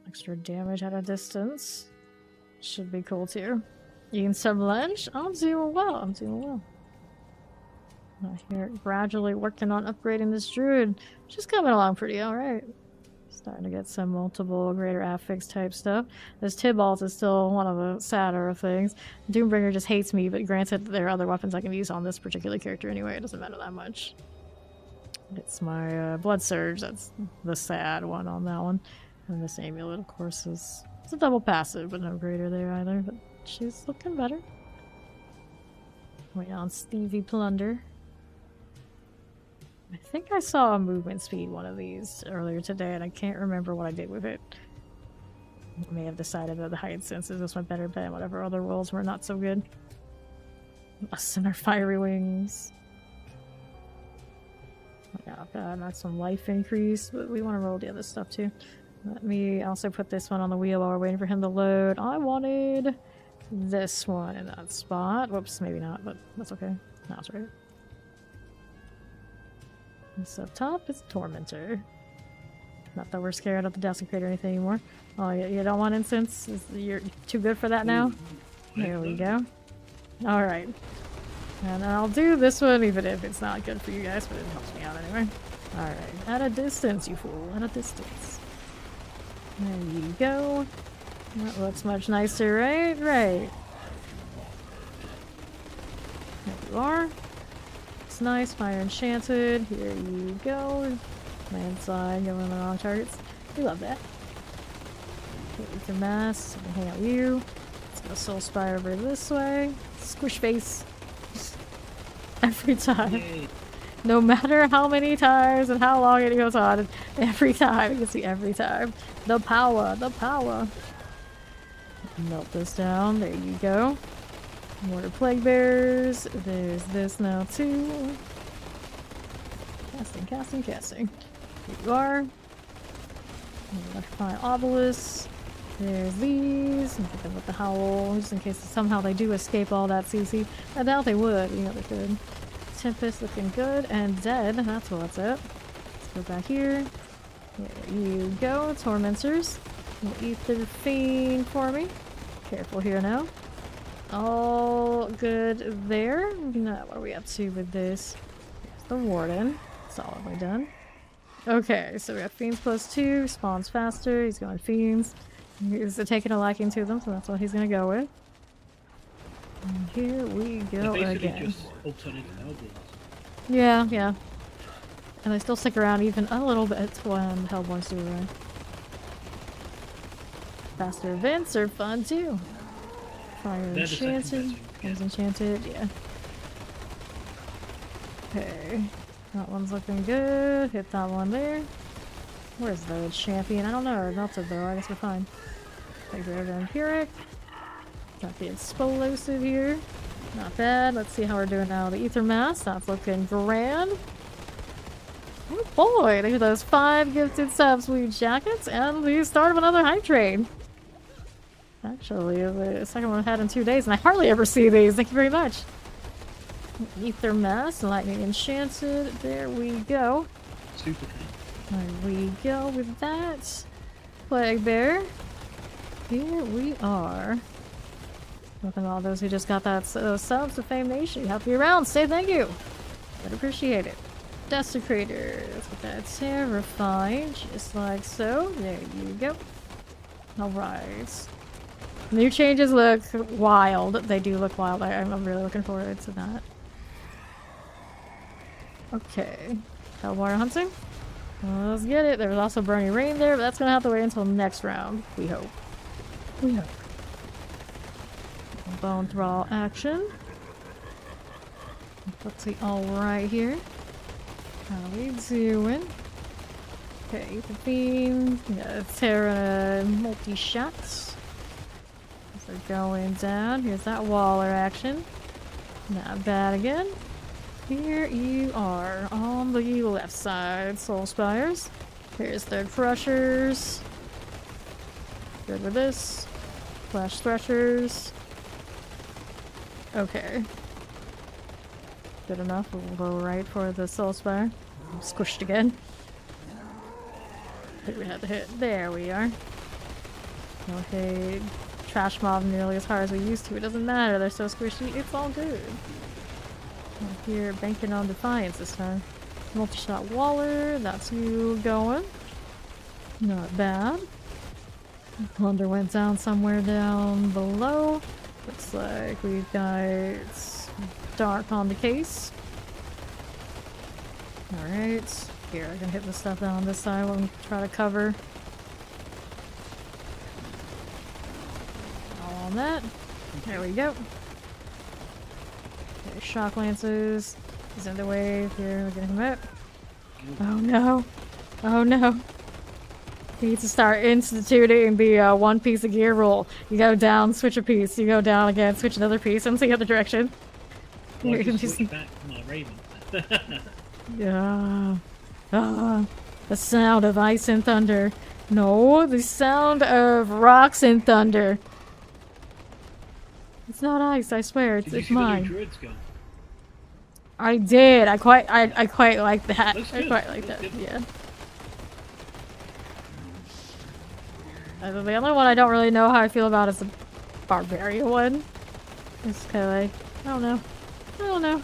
Extra damage at a distance. Should be cool too. Eating some lunch? I'm doing well. I'm doing well. I'm here gradually working on upgrading this druid. She's coming along pretty alright. Starting to get some multiple greater affix type stuff. This Tybalt is still one of the sadder of things. Doombringer just hates me, but granted there are other weapons I can use on this particular character anyway. It doesn't matter that much. It's my Blood Surge. That's the sad one on that one. And this amulet, of course, is it's a double passive, but no greater there either. But she's looking better. Wait on Stevie Plunder. I think I saw a movement speed one of these earlier today, and I can't remember what I did with it. I may have decided that the height senses was my better bet, whatever other rolls were not so good. Us and our fiery wings. Oh god, that's some life increase, but we want to roll the other stuff too. Let me also put this one on the wheel while we're waiting for him to load. I wanted this one in that spot. Whoops, maybe not, but that's okay. That's right. This up top is Tormentor. Not that we're scared of the Desecrator or anything anymore. Oh, you don't want incense? You're too good for that now? Here we go. Alright. And I'll do this one even if it's not good for you guys, but it helps me out anyway. Alright. At a distance, you fool. At a distance. There you go. That looks much nicer, right? Right. There you are. It's nice. Fire Enchanted. Here you go. Landside. Going on the wrong targets. We love that. Okay, Ether Mass. I'm gonna hang out with you. Let's go Soul Spire over this way. Squish face. Every time. Yay. No matter how many times and how long it goes on, every time. You can see every time. The power. The power. Melt this down. There you go. More Plague Bears. There's this now too. Casting, casting, casting. Here you are. Electrify Obelisk. There's these. I'm thinking with the Howl, just in case somehow they do escape all that CC. I doubt they would. You know they could. Tempest looking good and dead. That's what's up. Let's go back here. There you go. Tormentors. Ether Fiend for me. Careful here now. All good there. Now, what are we up to with this? There's the Warden. Solidly done. Okay, so we have Fiends +2. Spawns faster. He's going Fiends. He's taking a liking to them, so that's what he's going to go with. And here we go again. Just alternative Hellblades. Yeah, yeah. And they still stick around even a little bit when Hellborns do arrive. Faster events are fun too. Fire They're the second Enchanted. best thing. Flames Enchanted, yeah. Okay. That one's looking good. Hit that one there. Where's the champion? I don't know. It melted though. I guess we're fine. Take the Vampiric. Got the Explosive here. Not bad. Let's see how we're doing now. The Ether Mass. That's looking grand. Oh boy, look at those 5 gifted subsweet jackets and the start of another hype train. Actually, the second one I had in 2 days, and I hardly ever see these. Thank you very much. Ether Mass, Lightning Enchanted. There we go. Super cool. There we go with that. Plague Bear. Here we are. Look at all those who just got that subs to Fame Nation. Help you around. Say thank you. I'd appreciate it. Desecrator. Let's get that terrified. Just like so. There you go. Alright. New changes look wild. They do look wild. I'm really looking forward to that. Okay. Hellwater Hunting. Let's get it. There's also Burning Rain there, but that's gonna have to wait until next round. We hope. We hope. Bone Thrall action. Let's see. Alright here. How we doing? Okay, the theme. Yeah, Terra multi-shots. So going down. Here's that Waller action. Not bad again. Here you are on the left side, Soul Spires. Here's the Crushers. Good with this. Flash Threshers. Okay. Good enough. We'll go right for the Soul Spire. Squished again. I think we had to hit. There we are. Okay. Trash mob nearly as hard as we used to. It doesn't matter. They're so squishy. It's all good. Here, banking on Defiance this time. Multi-shot Waller, that's you going. Not bad. Plunder went down somewhere down below. Looks like we've got Dark on the case. Alright. Here, I can hit the stuff down on this side when we try to cover. All on that. There we go. Okay, shock lances. He's in the wave. Here, we're getting him out. Oh no. Oh no. You need to start instituting the one piece of gear rule. You go down, switch a piece. You go down again, switch another piece, and the other direction. Well, I You can just just- switched back to my Raven. Yeah. Ah, the sound of ice and thunder. No, the sound of rocks and thunder. It's not ice, I swear. Did you It's see the new mine. Druid's gun? I did. I quite like that. Looks I good. quite like Looks that. good. Yeah. The only one I don't really know how I feel about is the barbarian one. It's kind of like, I don't know. I don't know.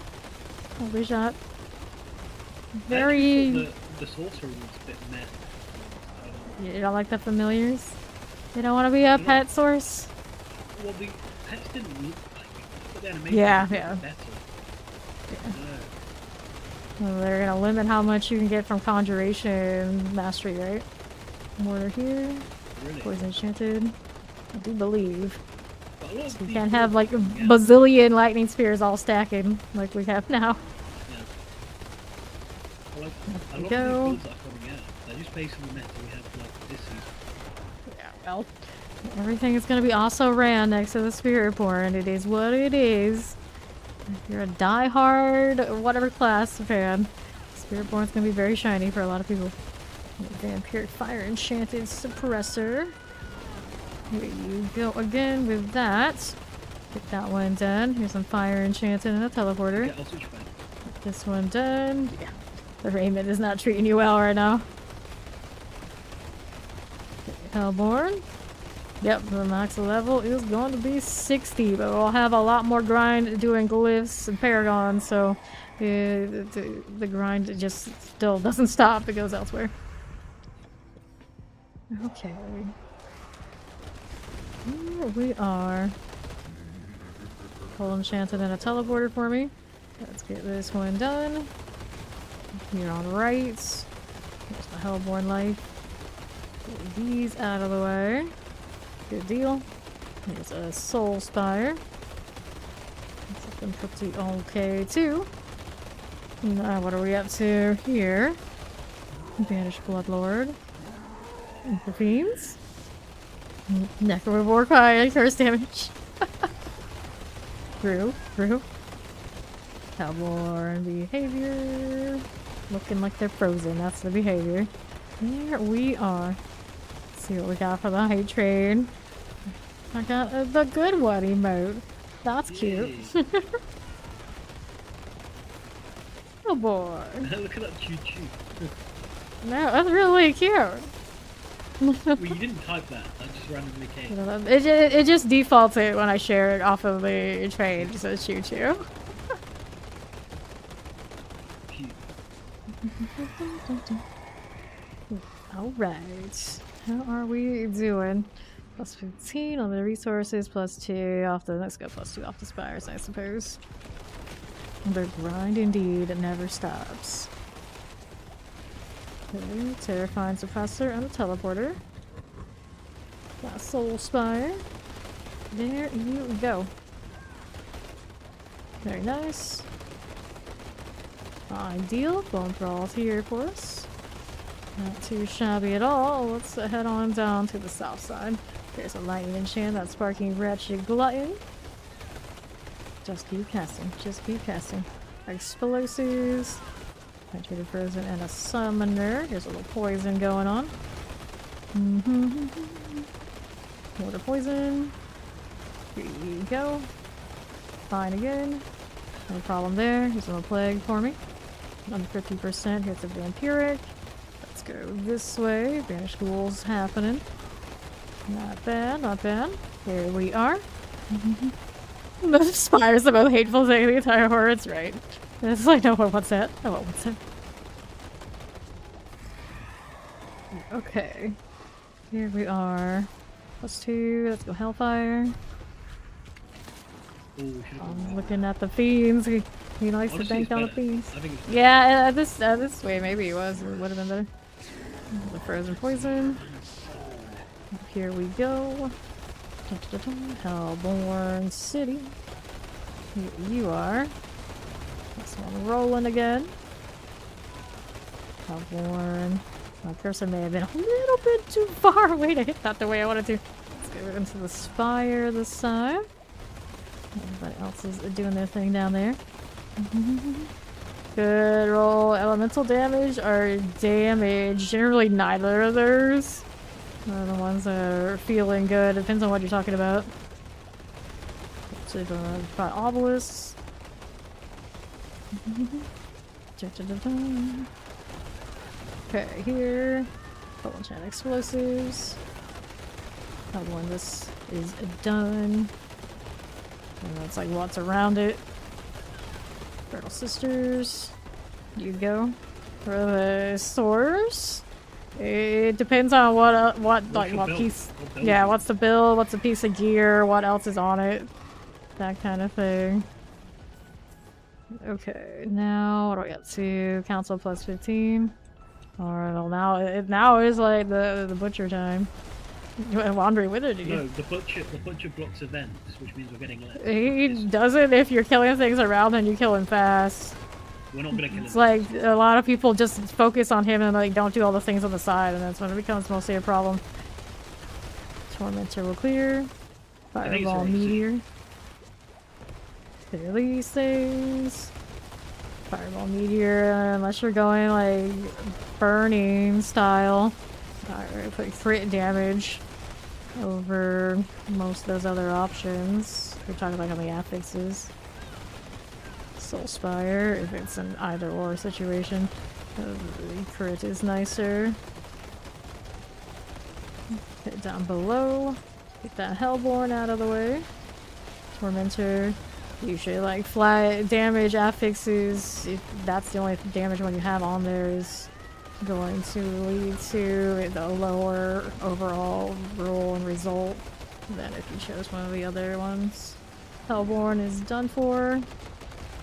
Every shot. I actually Very. thought the sorcerer was a bit meh. You don't like the familiars? You don't want to be a pet source? Well, the pets didn't look like it, but the animation Yeah, was yeah. better. Well, they're gonna limit how much you can get from conjuration mastery, right? Mortar here. Really. Poison enchanted. I do believe. But a lot of You these can't have like a builds, yeah, bazillion lightning spears all stacking like we have now. yeah. I like a we lot go. of these builds that are coming out. They're just based on the meta we have like this season. Yeah, well, everything is gonna be also ran next to the spirit born. It is what it is. If you're a die-hard whatever class fan, spirit born's gonna be very shiny for a lot of people. Vampiric Fire Enchanted Suppressor. Here you go again with that. Get that one done. Here's some Fire Enchanted and a teleporter. Okay, I'll switch back. Get this one done. Yeah. The Raymond is not treating you well right now. Hellborn. Yep, the max level is going to be 60, but we'll have a lot more grind doing glyphs and paragons, so the grind just still doesn't stop. It goes elsewhere. Okay. Here we are. Pull enchanted and a teleporter for me. Let's get this one done. Here on the right. Here's the Hellborn life. Get these out of the way. Good deal. Here's a Soul Spire. Something pretty okay too. Now what are we up to here? Banished Bloodlord. The Fiends. Necromorph high curse damage. Through. Hellborn behavior. Looking like they're frozen. That's the behavior. There we are. Let's see what we got for the high trade. I got the good one emote. That's cute. Yay. Oh boy. Look at that choo-choo. No, that's really cute. Well, you didn't type that. That just randomly came. It just defaulted when I share it off of the trade. It says choo choo. Cute. Alright. How are we doing? Plus 15 on the resources, plus 2 off the. Let's go plus 2 off the spires, I suppose. The grind indeed never stops. Okay, Terrifying Suppressor and a teleporter. Got a Soul Spire. There you go. Very nice. Ideal. Bone Thrall's here for us. Not too shabby at all. Let's head on down to the south side. There's a lightning enchant that's sparking wretched glutton. Just keep casting. Just keep casting. Explosives. Hydrated frozen and a summoner. There's a little poison going on. Water poison. Here you go. Fine again. No problem there. Here's a little plague for me. Under 50%. Here's the vampiric. Let's go this way. Banish ghouls happening. Not bad, not bad. Here we are. The spire's the most hateful thing in the entire horror. It's right. It's like, no one wants that. No one wants that. Okay. Here we are. +2. Let's go Hellfire. Oh, we should have I'm gone looking at the fiends. He likes Honestly, to bank it's on the better. fiends. I think it's better. Yeah, this way maybe it was. It would have been better. The frozen poison. Up here we go. Hellborn City. Here you are. This one rolling again. Hellborn. My cursor may have been a little bit too far away to hit that the way I wanted to. Let's go into the spire this side. Everybody else is doing their thing down there. Good roll. Elemental damage or damage. Generally neither of those are the ones that are feeling good. Depends on what you're talking about. So got obelisks. Okay, here. Double chat explosives. When this is done. And that's like what's around it. Fertile Sisters. You go. For the source. It depends on what like what build? piece. What build Yeah, is it? what's the build? What's the piece of gear? What else is on it? That kind of thing. Okay, now what do we got to? Council plus 15. Alright, well now is like the butcher time. Wandering Wither, do you? No, the butcher blocks events, which means we're getting less. He doesn't if you're killing things around and you kill him fast. We're not gonna kill him. It's like a lot of people just focus on him and like don't do all the things on the side, and that's when it becomes mostly a problem. Tormentor will clear. I think it's Fireball alright to see. meteor. Clear these things. Fireball meteor, unless you're going like burning style. Alright, put crit damage over most of those other options. We're talking like on the affixes. Soul Spire, if it's an either or situation. Crit is nicer. Hit down below. Get that Hellborn out of the way. Tormentor. Usually like flat damage affixes, if that's the only damage one you have on there is going to lead to the lower overall roll and result than if you chose one of the other ones. Hellborn is done for.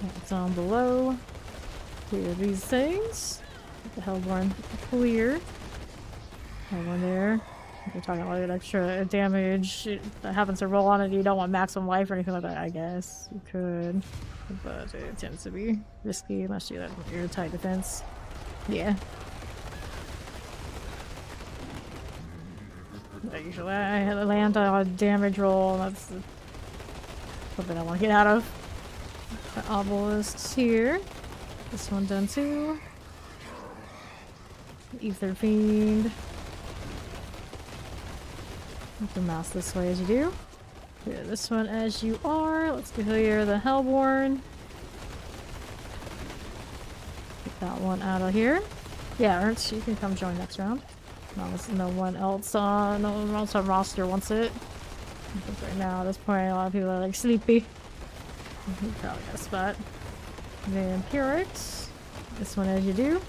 It's down below. Clear these things. Get the Hellborn clear. Hellborn there. If you're talking about extra damage that happens to roll on it, you don't want maximum life or anything like that, I guess. You could. But it tends to be risky unless you have airtight defense. Yeah. Usually I land on a damage roll, and that's something I want to get out of. The obelisks here. This one done too. Ether Fiend. Move the mouse this way as you do. Clear this one as you are. Let's clear the Hellborn. Get that one out of here. Yeah, Ernst, you can come join next round. No one else on roster wants it. I think right now at this point a lot of people are like sleepy. You probably got a spot. Vampirics. This one as you do.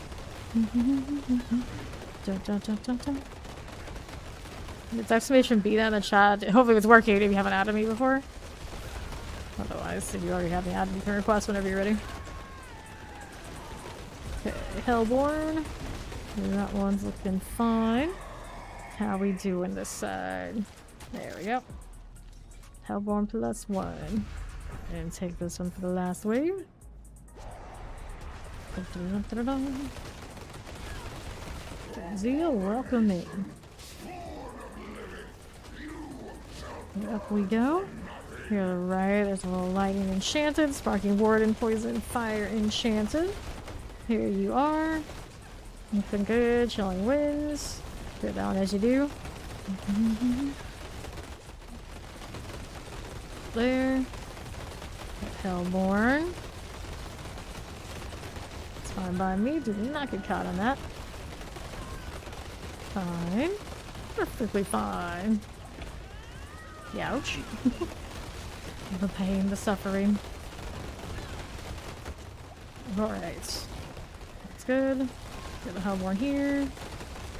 Dun, dun, dun, dun, dun. It's exclamation B in the chat. Hopefully it's working if you haven't added me before. Otherwise, if you already have me added, you can request whenever you're ready. Okay, Hellborn. That one's looking fine. How we doing this side? There we go. Hellborn +1. And take this one for the last wave. Zeal, welcome in. Up we go. Here to the right, there's a little lightning enchanted, sparking ward and poison fire enchanted. Here you are. Looking good, chilling winds. Go down as you do. There. Hellborn. It's fine by me. Do not get caught on that. Fine. Perfectly fine. Ouch. The pain, the suffering. Alright. That's good. Get the Hellborn here.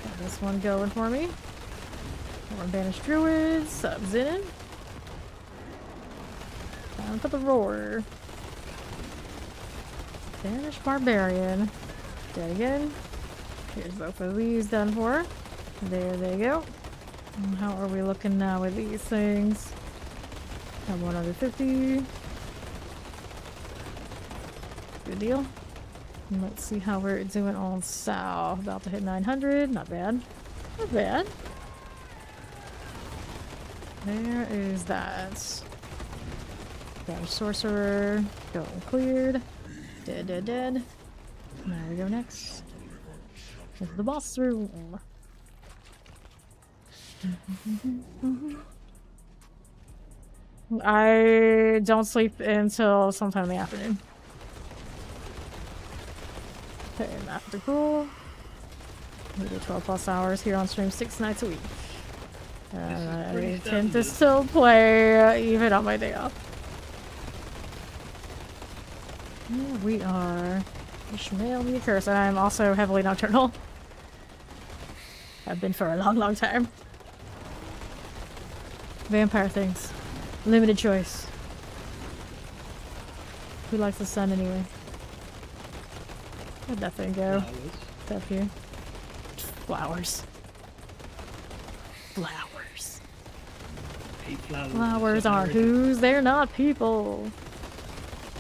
Got this one going for me. More banished druids. Subs in. Down for the roar. Banished barbarian. Dead again. Here's both of these done for. There they go. And how are we looking now with these things? Have 150. Good deal. And let's see how we're doing on south. About to hit 900. Not bad. Not bad. There is that. Damage sorcerer. Going cleared. Dead, dead, dead. Now we go next. Into the boss room. I don't sleep until sometime in the afternoon. Okay, after cool. We do 12 plus hours here on stream 6 nights a week. I tend to still play even on my day off. Here we are. Ishmael the Accursed. I'm also heavily nocturnal. I've been for a long, long time. Vampire things. Limited choice. Who likes the sun anyway? Where'd that thing go? It's up here. Flowers. Flowers. Hate flowers. Flowers So aren't arrogant. who's, they're not people.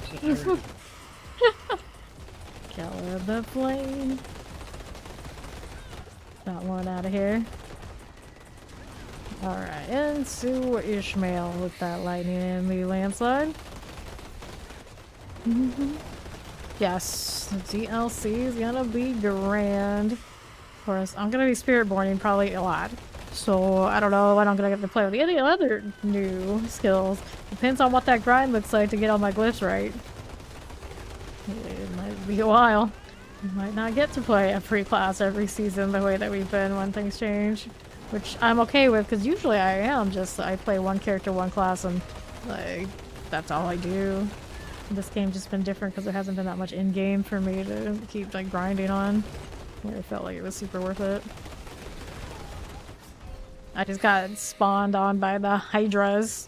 So arrogant. Color the flame. Got one out of here. Alright, into Ishmael with that lightning and the landslide. Yes, the DLC is gonna be grand. Of course, I'm gonna be spirit-borning probably a lot. So, I don't know when I'm gonna get to play with any other new skills. Depends on what that grind looks like to get all my glyphs right. It might be a while. We might not get to play every class every season the way that we've been when things change. Which I'm okay with, because usually I am just, I play one character, one class, and like, that's all I do. This game's just been different because there hasn't been that much in-game for me to keep like grinding on. Where I felt like it was super worth it. I just got spawned on by the Hydras.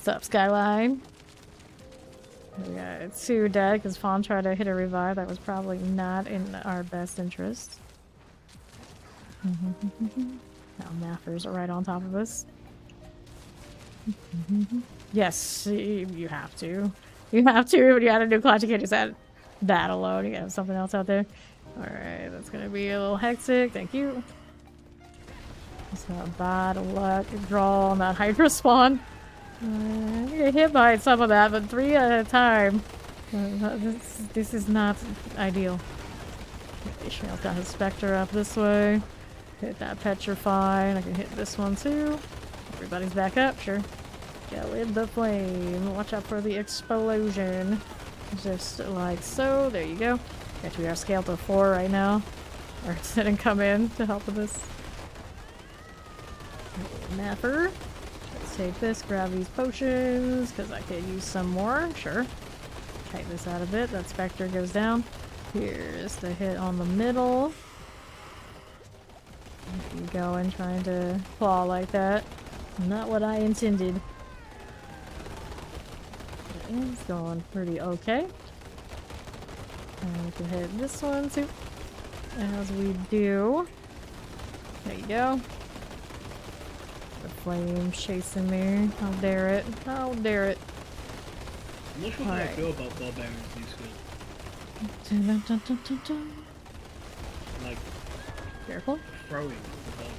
Sup, Skyline? We got 2 dead because Fawn tried to hit a revive. That was probably not in our best interest. Now Maffers are right on top of us. Yes, you have to. You have to. When you add a new class, you can't just add that alone. You gotta have something else out there. Alright, that's gonna be a little hectic. Thank you. It's not bad luck. Draw on that Hydra spawn. You get hit by some of that, but 3 at a time. This is not ideal. Ishmael's got his Spectre up this way. Hit that Petrify. I can hit this one too. Everybody's back up, sure. Go with the flame. Watch out for the explosion. Just like so. There you go. Actually, we are scaled to 4 right now. Or didn't come in to help with this. Mapper. Let's take this, grab these potions, because I could use some more. Sure. Tighten this out a bit. That Spectre goes down. Here's the hit on the middle. Keep you going, trying to claw like that. Not what I intended. It's going pretty okay. And we can hit this one too. As we do. There you go. The flame chasing me. How dare it. How dare it. I'm not sure how I Alright. feel about Barbarian's new skill. Like, Careful. throwing the bow.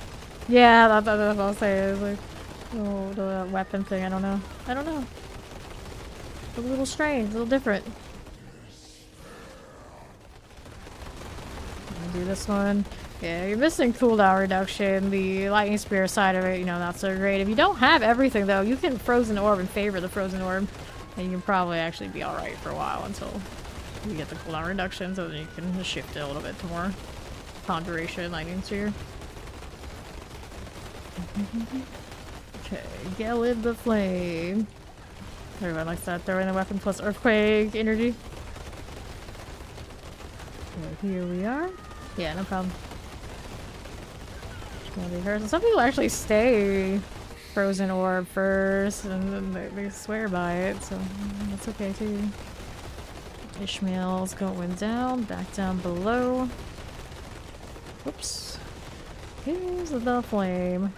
Yeah, that's what I'll say. Is like, oh, the weapon thing. I don't know. I don't know. It's a little strange, a little different. Do this one. Yeah, you're missing cooldown reduction. The lightning spear side of it, you know, not so great. If you don't have everything though, you can frozen orb and favor the frozen orb, and you can probably actually be all right for a while until you get the cooldown reduction. So then you can just shift it a little bit to more conjuration lightning spear. Okay, Gelid the Flame. Everyone likes that. Throw in the weapon plus earthquake energy. Okay, here we are. Yeah, no problem. Some people actually stay frozen orb first, and then they swear by it, so that's okay too. Ishmael's going down, back down below. Oops. Here's the flame.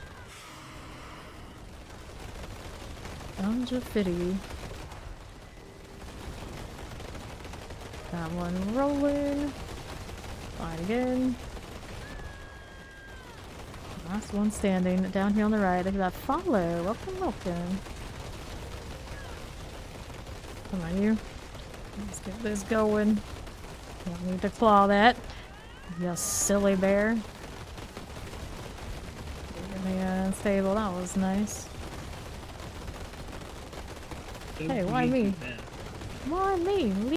Ganja Fitty. That one rolling. Fine again. Last one standing down here on the right. Look at that follow. Welcome, welcome. Come on, you. Let's get this going. Don't need to claw that. You silly bear. Leaving the stable. That was nice. Don't Hey, why leave me? it there. Why me?